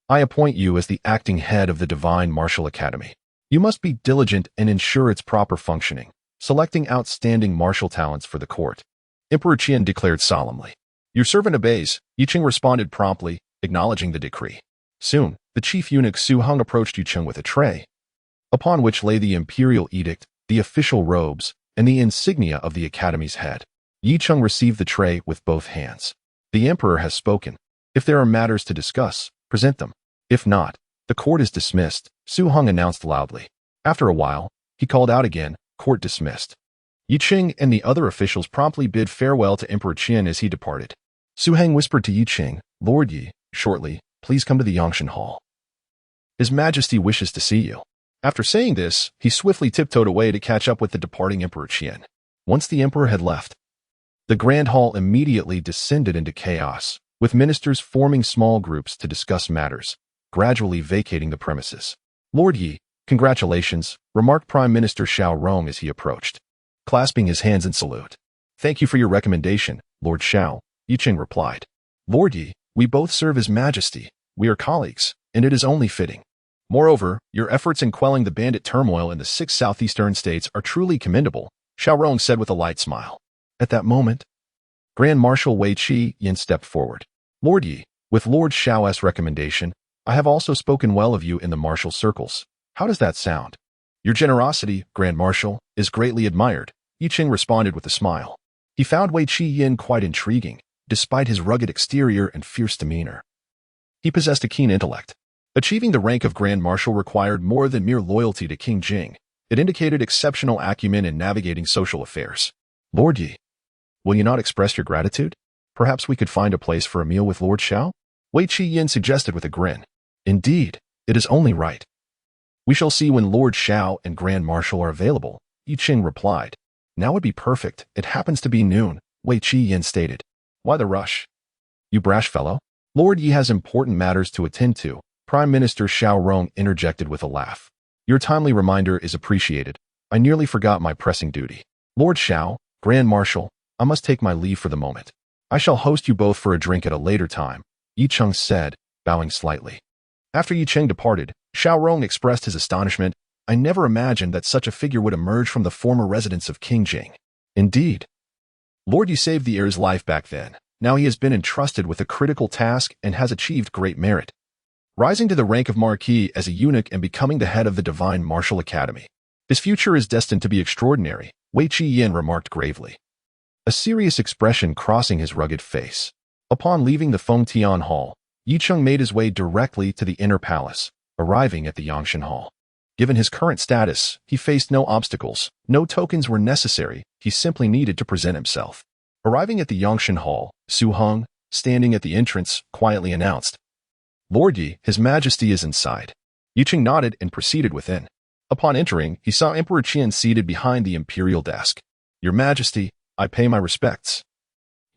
"I appoint you as the acting head of the Divine Martial Academy. You must be diligent and ensure its proper functioning, selecting outstanding martial talents for the court," Emperor Qian declared solemnly. "Your servant obeys," Yi Cheng responded promptly, acknowledging the decree. Soon, the chief eunuch Su Heng approached Yi Cheng with a tray, upon which lay the imperial edict, the official robes, and the insignia of the academy's head. Yi Cheng received the tray with both hands. "The emperor has spoken. If there are matters to discuss, present them. If not, the court is dismissed," Su Heng announced loudly. After a while, he called out again, "Court dismissed." Yi Cheng and the other officials promptly bid farewell to Emperor Qian as he departed. Su Heng whispered to Yi Cheng, "Lord Yi, shortly, please come to the Yangshan Hall. His Majesty wishes to see you." After saying this, he swiftly tiptoed away to catch up with the departing Emperor Qian. Once the emperor had left, the Grand Hall immediately descended into chaos, with ministers forming small groups to discuss matters, gradually vacating the premises. "Lord Yi, congratulations," remarked Prime Minister Xiao Rong as he approached, clasping his hands in salute. "Thank you for your recommendation, Lord Xiao," Yi Cheng replied. "Lord Yi, we both serve His Majesty. We are colleagues, and it is only fitting. Moreover, your efforts in quelling the bandit turmoil in the 6 southeastern states are truly commendable," Xiao Rong said with a light smile. At that moment, Grand Marshal Wei Qiyan stepped forward. "Lord Yi, with Lord Xiao's recommendation, I have also spoken well of you in the martial circles. How does that sound?" "Your generosity, Grand Marshal, is greatly admired," Yi Cheng responded with a smile. He found Wei Qiyan quite intriguing, despite his rugged exterior and fierce demeanor. He possessed a keen intellect. Achieving the rank of Grand Marshal required more than mere loyalty to King Jing. It indicated exceptional acumen in navigating social affairs. "Lord Yi, will you not express your gratitude? Perhaps we could find a place for a meal with Lord Xiao?" Wei Qiyan suggested with a grin. "Indeed, it is only right. We shall see when Lord Xiao and Grand Marshal are available," Yi Cheng replied. "Now would be perfect. It happens to be noon," Wei Qiyan stated. "Why the rush, you brash fellow? Lord Yi has important matters to attend to," Prime Minister Xiao Rong interjected with a laugh. "Your timely reminder is appreciated. I nearly forgot my pressing duty. Lord Xiao, Grand Marshal, I must take my leave for the moment. I shall host you both for a drink at a later time," Yi Cheng said, bowing slightly. After Yi Cheng departed, Xiao Rong expressed his astonishment. "I never imagined that such a figure would emerge from the former residence of King Jing. Indeed, Lord Yi saved the heir's life back then. Now he has been entrusted with a critical task and has achieved great merit, rising to the rank of Marquis as a eunuch and becoming the head of the Divine Martial Academy. His future is destined to be extraordinary, Wei Qi-yin remarked gravely, a serious expression crossing his rugged face. Upon leaving the Fengtian Hall, Yicheng made his way directly to the inner palace, arriving at the Yangshan Hall. Given his current status, he faced no obstacles, no tokens were necessary, he simply needed to present himself. Arriving at the Yangshan Hall, Su Heng, standing at the entrance, quietly announced, "Lord Yi, His Majesty is inside." Yicheng nodded and proceeded within. Upon entering, he saw Emperor Qian seated behind the imperial desk. "Your Majesty, I pay my respects."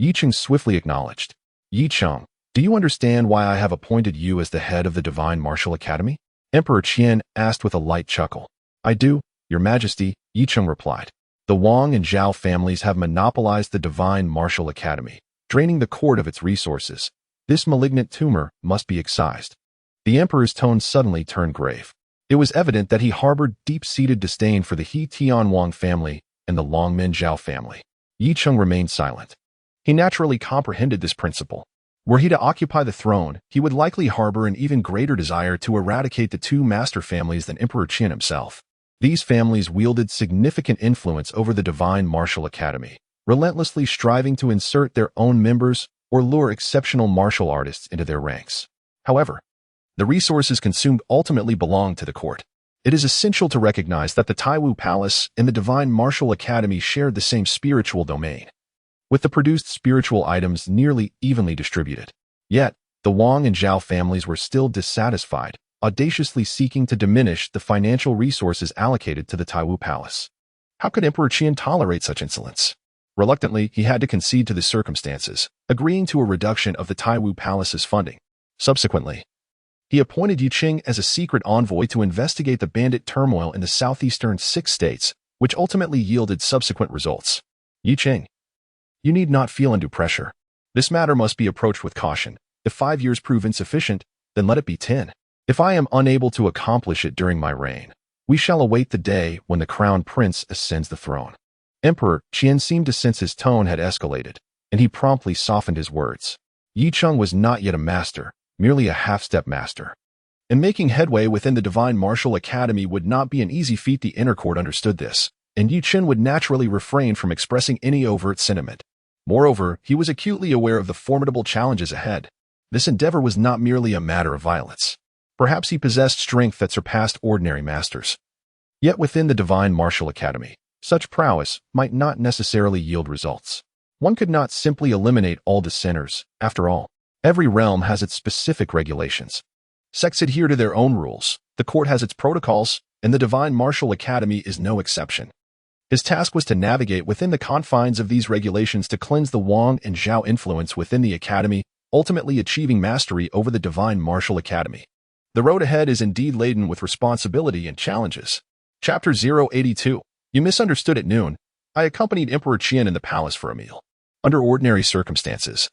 Yicheng swiftly acknowledged. "Yicheng, do you understand why I have appointed you as the head of the Divine Martial Academy?" Emperor Qian asked with a light chuckle. "I do, Your Majesty," Yicheng replied. "The Wang and Zhao families have monopolized the Divine Martial Academy, draining the court of its resources. This malignant tumor must be excised." The emperor's tone suddenly turned grave. It was evident that he harbored deep-seated disdain for the He Tianwang family and the Longmin Zhao family. Yicheng remained silent. He naturally comprehended this principle. Were he to occupy the throne, he would likely harbor an even greater desire to eradicate the two master families than Emperor Qin himself. These families wielded significant influence over the Divine Martial Academy, relentlessly striving to insert their own members or lure exceptional martial artists into their ranks. However, the resources consumed ultimately belonged to the court. It is essential to recognize that the Taiwu Palace and the Divine Martial Academy shared the same spiritual domain, with the produced spiritual items nearly evenly distributed. Yet, the Wang and Zhao families were still dissatisfied, audaciously seeking to diminish the financial resources allocated to the Taiwu Palace. How could Emperor Qian tolerate such insolence? Reluctantly, he had to concede to the circumstances, agreeing to a reduction of the Taiwu Palace's funding. Subsequently, he appointed Yicheng as a secret envoy to investigate the bandit turmoil in the southeastern 6 states, which ultimately yielded subsequent results. "Yicheng, you need not feel undue pressure. This matter must be approached with caution. If 5 years prove insufficient, then let it be 10. If I am unable to accomplish it during my reign, we shall await the day when the crown prince ascends the throne." Emperor Qian seemed to sense his tone had escalated, and he promptly softened his words. Yicheng was not yet a master, merely a half-step master. And making headway within the Divine Martial Academy would not be an easy feat. The inner court understood this, and Yicheng would naturally refrain from expressing any overt sentiment. Moreover, he was acutely aware of the formidable challenges ahead. This endeavor was not merely a matter of violence. Perhaps he possessed strength that surpassed ordinary masters. Yet within the Divine Martial Academy, such prowess might not necessarily yield results. One could not simply eliminate all dissenters. After all, every realm has its specific regulations. Sects adhere to their own rules, the court has its protocols, and the Divine Martial Academy is no exception. His task was to navigate within the confines of these regulations to cleanse the Wang and Zhao influence within the academy, ultimately achieving mastery over the Divine Martial Academy. The road ahead is indeed laden with responsibility and challenges. Chapter 082. You misunderstood at noon. I accompanied Emperor Qian in the palace for a meal. Under ordinary circumstances,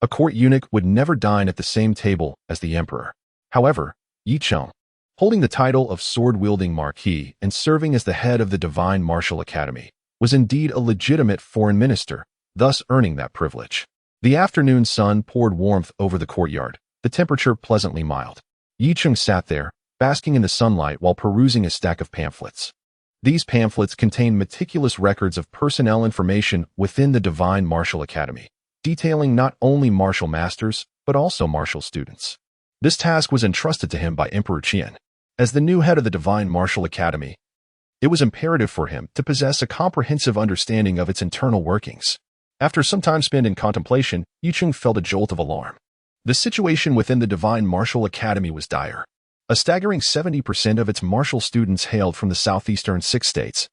a court eunuch would never dine at the same table as the emperor. However, Yicheng, holding the title of sword-wielding marquis and serving as the head of the Divine Martial Academy, was indeed a legitimate foreign minister, thus earning that privilege. The afternoon sun poured warmth over the courtyard, the temperature pleasantly mild. Yicheng sat there, basking in the sunlight while perusing a stack of pamphlets. These pamphlets contain meticulous records of personnel information within the Divine Martial Academy, detailing not only martial masters, but also martial students. This task was entrusted to him by Emperor Qian. As the new head of the Divine Martial Academy, it was imperative for him to possess a comprehensive understanding of its internal workings. After some time spent in contemplation, Yicheng felt a jolt of alarm. The situation within the Divine Martial Academy was dire. A staggering 70% of its martial students hailed from the southeastern 6 states,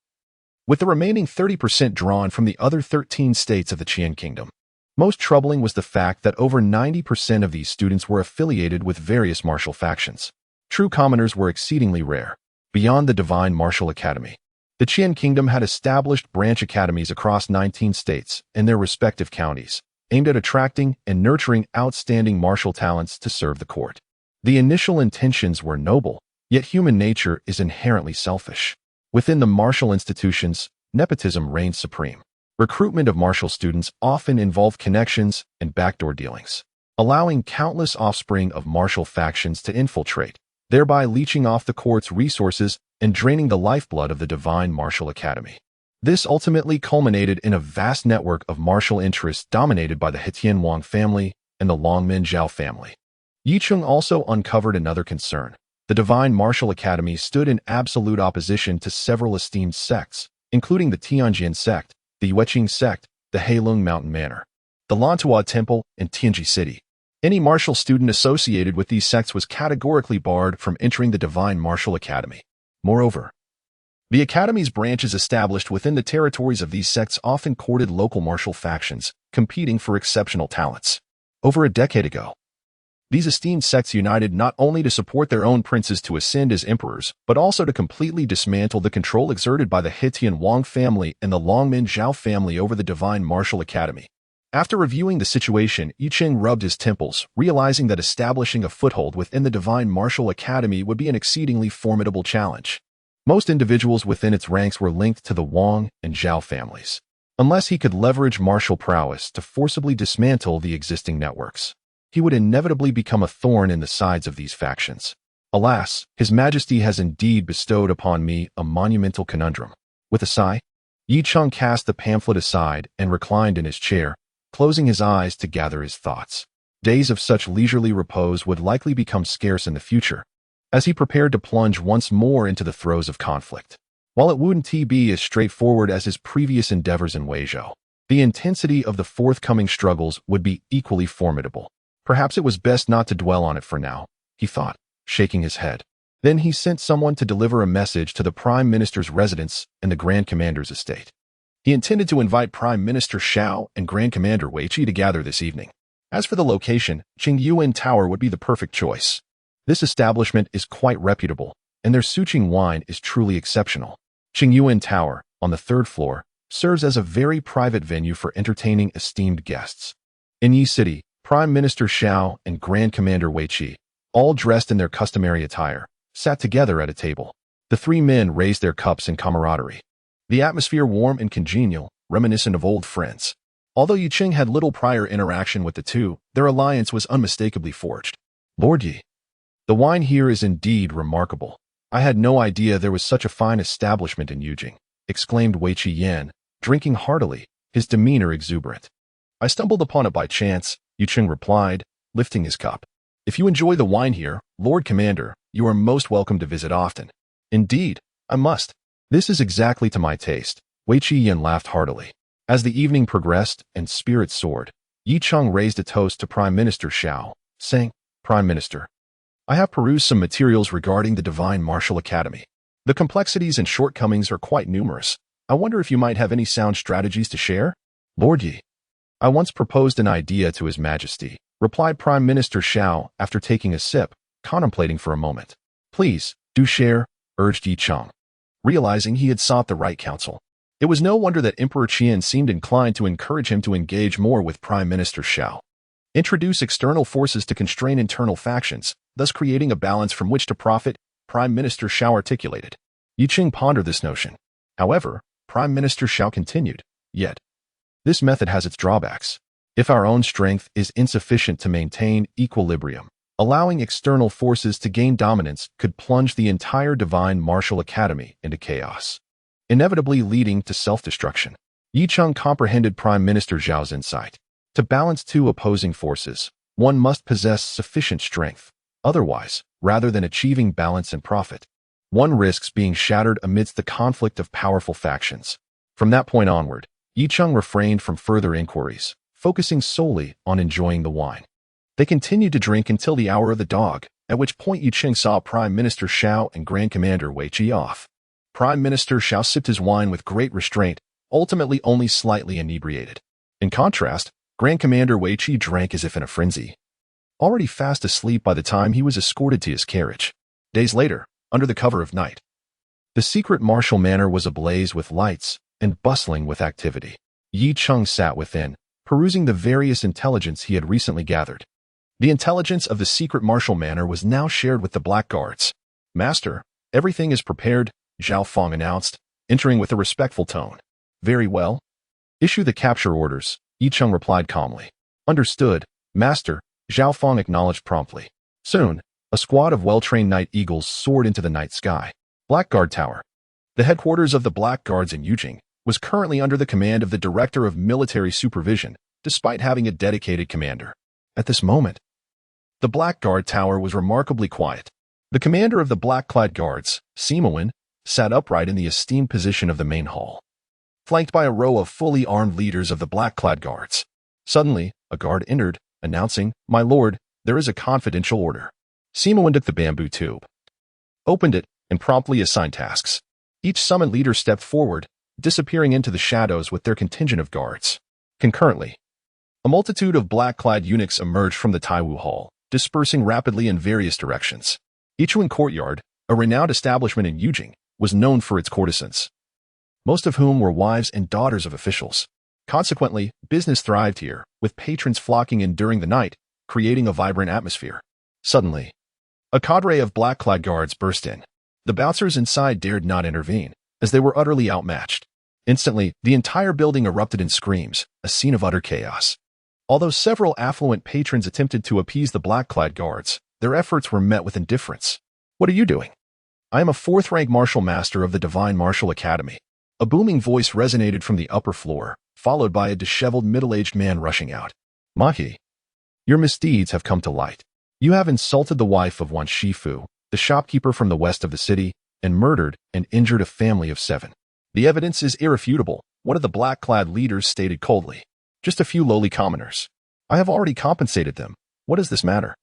with the remaining 30% drawn from the other 13 states of the Qian Kingdom. Most troubling was the fact that over 90% of these students were affiliated with various martial factions. True commoners were exceedingly rare. Beyond the Divine Martial Academy, the Qian Kingdom had established branch academies across 19 states and their respective counties, aimed at attracting and nurturing outstanding martial talents to serve the court. The initial intentions were noble, yet human nature is inherently selfish. Within the martial institutions, nepotism reigned supreme. Recruitment of martial students often involved connections and backdoor dealings, allowing countless offspring of martial factions to infiltrate, thereby leeching off the court's resources and draining the lifeblood of the Divine Martial Academy. This ultimately culminated in a vast network of martial interests dominated by the Hetian Wang family and the Longmin Zhao family. Yicheng also uncovered another concern. The Divine Martial Academy stood in absolute opposition to several esteemed sects, including the Tianjin sect, the Yueqing sect, the Heilong Mountain Manor, the Lantua Temple, and Tianji City. Any martial student associated with these sects was categorically barred from entering the Divine Martial Academy. Moreover, the Academy's branches established within the territories of these sects often courted local martial factions, competing for exceptional talents. Over a decade ago, these esteemed sects united not only to support their own princes to ascend as emperors, but also to completely dismantle the control exerted by the Hetian Wang family and the Longmin Zhao family over the Divine Martial Academy. After reviewing the situation, Yicheng rubbed his temples, realizing that establishing a foothold within the Divine Martial Academy would be an exceedingly formidable challenge. Most individuals within its ranks were linked to the Wang and Zhao families. Unless he could leverage martial prowess to forcibly dismantle the existing networks, he would inevitably become a thorn in the sides of these factions. Alas, His Majesty has indeed bestowed upon me a monumental conundrum. With a sigh, Yicheng cast the pamphlet aside and reclined in his chair, closing his eyes to gather his thoughts. Days of such leisurely repose would likely become scarce in the future, as he prepared to plunge once more into the throes of conflict. While it wouldn't be as straightforward as his previous endeavors in Weizhou, the intensity of the forthcoming struggles would be equally formidable. Perhaps it was best not to dwell on it for now, he thought, shaking his head. Then he sent someone to deliver a message to the Prime Minister's residence and the Grand Commander's estate. He intended to invite Prime Minister Xiao and Grand Commander Wei Qi to gather this evening. As for the location, Qingyuan Tower would be the perfect choice. This establishment is quite reputable, and their Suqing wine is truly exceptional. Qingyuan Tower, on the 3rd floor, serves as a very private venue for entertaining esteemed guests. In Yi City, Prime Minister Xiao and Grand Commander Wei Qi, all dressed in their customary attire, sat together at a table. The three men raised their cups in camaraderie. The atmosphere warm and congenial, reminiscent of old friends. Although Yicheng had little prior interaction with the two, their alliance was unmistakably forged. Lord Yi, the wine here is indeed remarkable. I had no idea there was such a fine establishment in Yujing, exclaimed Wei Qi Yan, drinking heartily, his demeanor exuberant. I stumbled upon it by chance, Yicheng replied, lifting his cup. If you enjoy the wine here, Lord Commander, you are most welcome to visit often. Indeed, I must. This is exactly to my taste. Wei Qi Yan laughed heartily. As the evening progressed and spirits soared, Yicheng raised a toast to Prime Minister Xiao, saying, Prime Minister, I have perused some materials regarding the Divine Martial Academy. The complexities and shortcomings are quite numerous. I wonder if you might have any sound strategies to share? Lord Yi, I once proposed an idea to His Majesty, replied Prime Minister Xiao after taking a sip, contemplating for a moment. Please, do share, urged Yicheng, realizing he had sought the right counsel. It was no wonder that Emperor Qian seemed inclined to encourage him to engage more with Prime Minister Xiao. Introduce external forces to constrain internal factions, thus creating a balance from which to profit, Prime Minister Xiao articulated. Yicheng pondered this notion. However, Prime Minister Xiao continued, yet, this method has its drawbacks. If our own strength is insufficient to maintain equilibrium, allowing external forces to gain dominance could plunge the entire Divine Martial Academy into chaos, inevitably leading to self-destruction. Yicheng comprehended Prime Minister Zhao's insight. To balance two opposing forces, one must possess sufficient strength. Otherwise, rather than achieving balance and profit, one risks being shattered amidst the conflict of powerful factions. From that point onward, Yicheng refrained from further inquiries, focusing solely on enjoying the wine. They continued to drink until the hour of the dog, at which point Yicheng saw Prime Minister Xiao and Grand Commander Wei Qi off. Prime Minister Xiao sipped his wine with great restraint, ultimately only slightly inebriated. In contrast, Grand Commander Wei Qi drank as if in a frenzy, already fast asleep by the time he was escorted to his carriage. Days later, under the cover of night, the secret martial manor was ablaze with lights and bustling with activity. Yicheng sat within, perusing the various intelligence he had recently gathered. The intelligence of the secret martial manor was now shared with the blackguards. Master, everything is prepared, Zhao Feng announced, entering with a respectful tone. Very well. Issue the capture orders, Yicheng replied calmly. Understood, Master, Zhao Feng acknowledged promptly. Soon, a squad of well-trained night eagles soared into the night sky. Blackguard Tower. The headquarters of the Blackguards in Yujing was currently under the command of the Director of Military Supervision, despite having a dedicated commander. At this moment, the Blackguard Tower was remarkably quiet. The commander of the Black-clad guards, Sima sat upright in the esteemed position of the main hall, flanked by a row of fully armed leaders of the Black-clad guards. Suddenly, a guard entered, announcing, "My lord, there is a confidential order." Sima took the bamboo tube, opened it, and promptly assigned tasks. Each summoned leader stepped forward, disappearing into the shadows with their contingent of guards. Concurrently, a multitude of black-clad eunuchs emerged from the Taiwu Hall, dispersing rapidly in various directions. Yicheng Courtyard, a renowned establishment in Yujing, was known for its courtesans, most of whom were wives and daughters of officials. Consequently, business thrived here, with patrons flocking in during the night, creating a vibrant atmosphere. Suddenly, a cadre of black-clad guards burst in. The bouncers inside dared not intervene, as they were utterly outmatched. Instantly, the entire building erupted in screams, a scene of utter chaos. Although several affluent patrons attempted to appease the black-clad guards, their efforts were met with indifference. "What are you doing?" "I am a fourth-rank martial master of the Divine Martial Academy." A booming voice resonated from the upper floor, followed by a disheveled middle-aged man rushing out. "Mahi, your misdeeds have come to light. You have insulted the wife of one Shifu, the shopkeeper from the west of the city, and murdered and injured a family of 7. The evidence is irrefutable," one of the black-clad leaders stated coldly. "Just a few lowly commoners. I have already compensated them. What does this matter?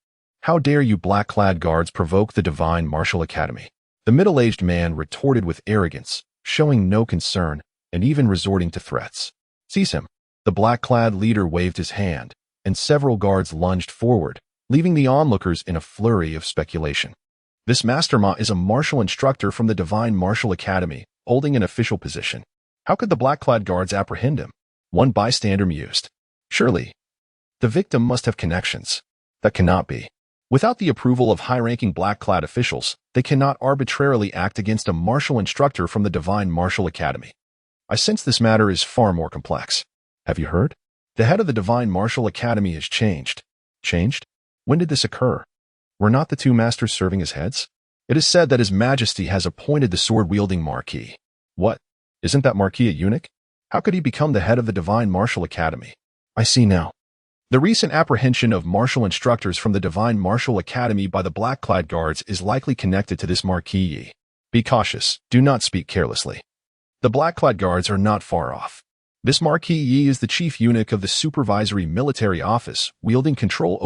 How dare you black-clad guards provoke the Divine Martial Academy?" The middle-aged man retorted with arrogance, showing no concern, and even resorting to threats. "Seize him." The black-clad leader waved his hand, and several guards lunged forward, leaving the onlookers in a flurry of speculation. This masterma is a martial instructor from the Divine Martial Academy, holding an official position. How could the black-clad guards apprehend him? One bystander mused. "Surely, the victim must have connections." "That cannot be. Without the approval of high-ranking black-clad officials, they cannot arbitrarily act against a martial instructor from the Divine Martial Academy. I sense this matter is far more complex. Have you heard? The head of the Divine Martial Academy has changed." "Changed? When did this occur? Were not the two masters serving as heads?" "It is said that His Majesty has appointed the sword-wielding Marquis." "What? Isn't that Marquis a eunuch? How could he become the head of the Divine Martial Academy?" "I see now. The recent apprehension of martial instructors from the Divine Martial Academy by the black-clad guards is likely connected to this Marquis. Be cautious. Do not speak carelessly. The black-clad guards are not far off. This Marquis is the chief eunuch of the supervisory military office, wielding control over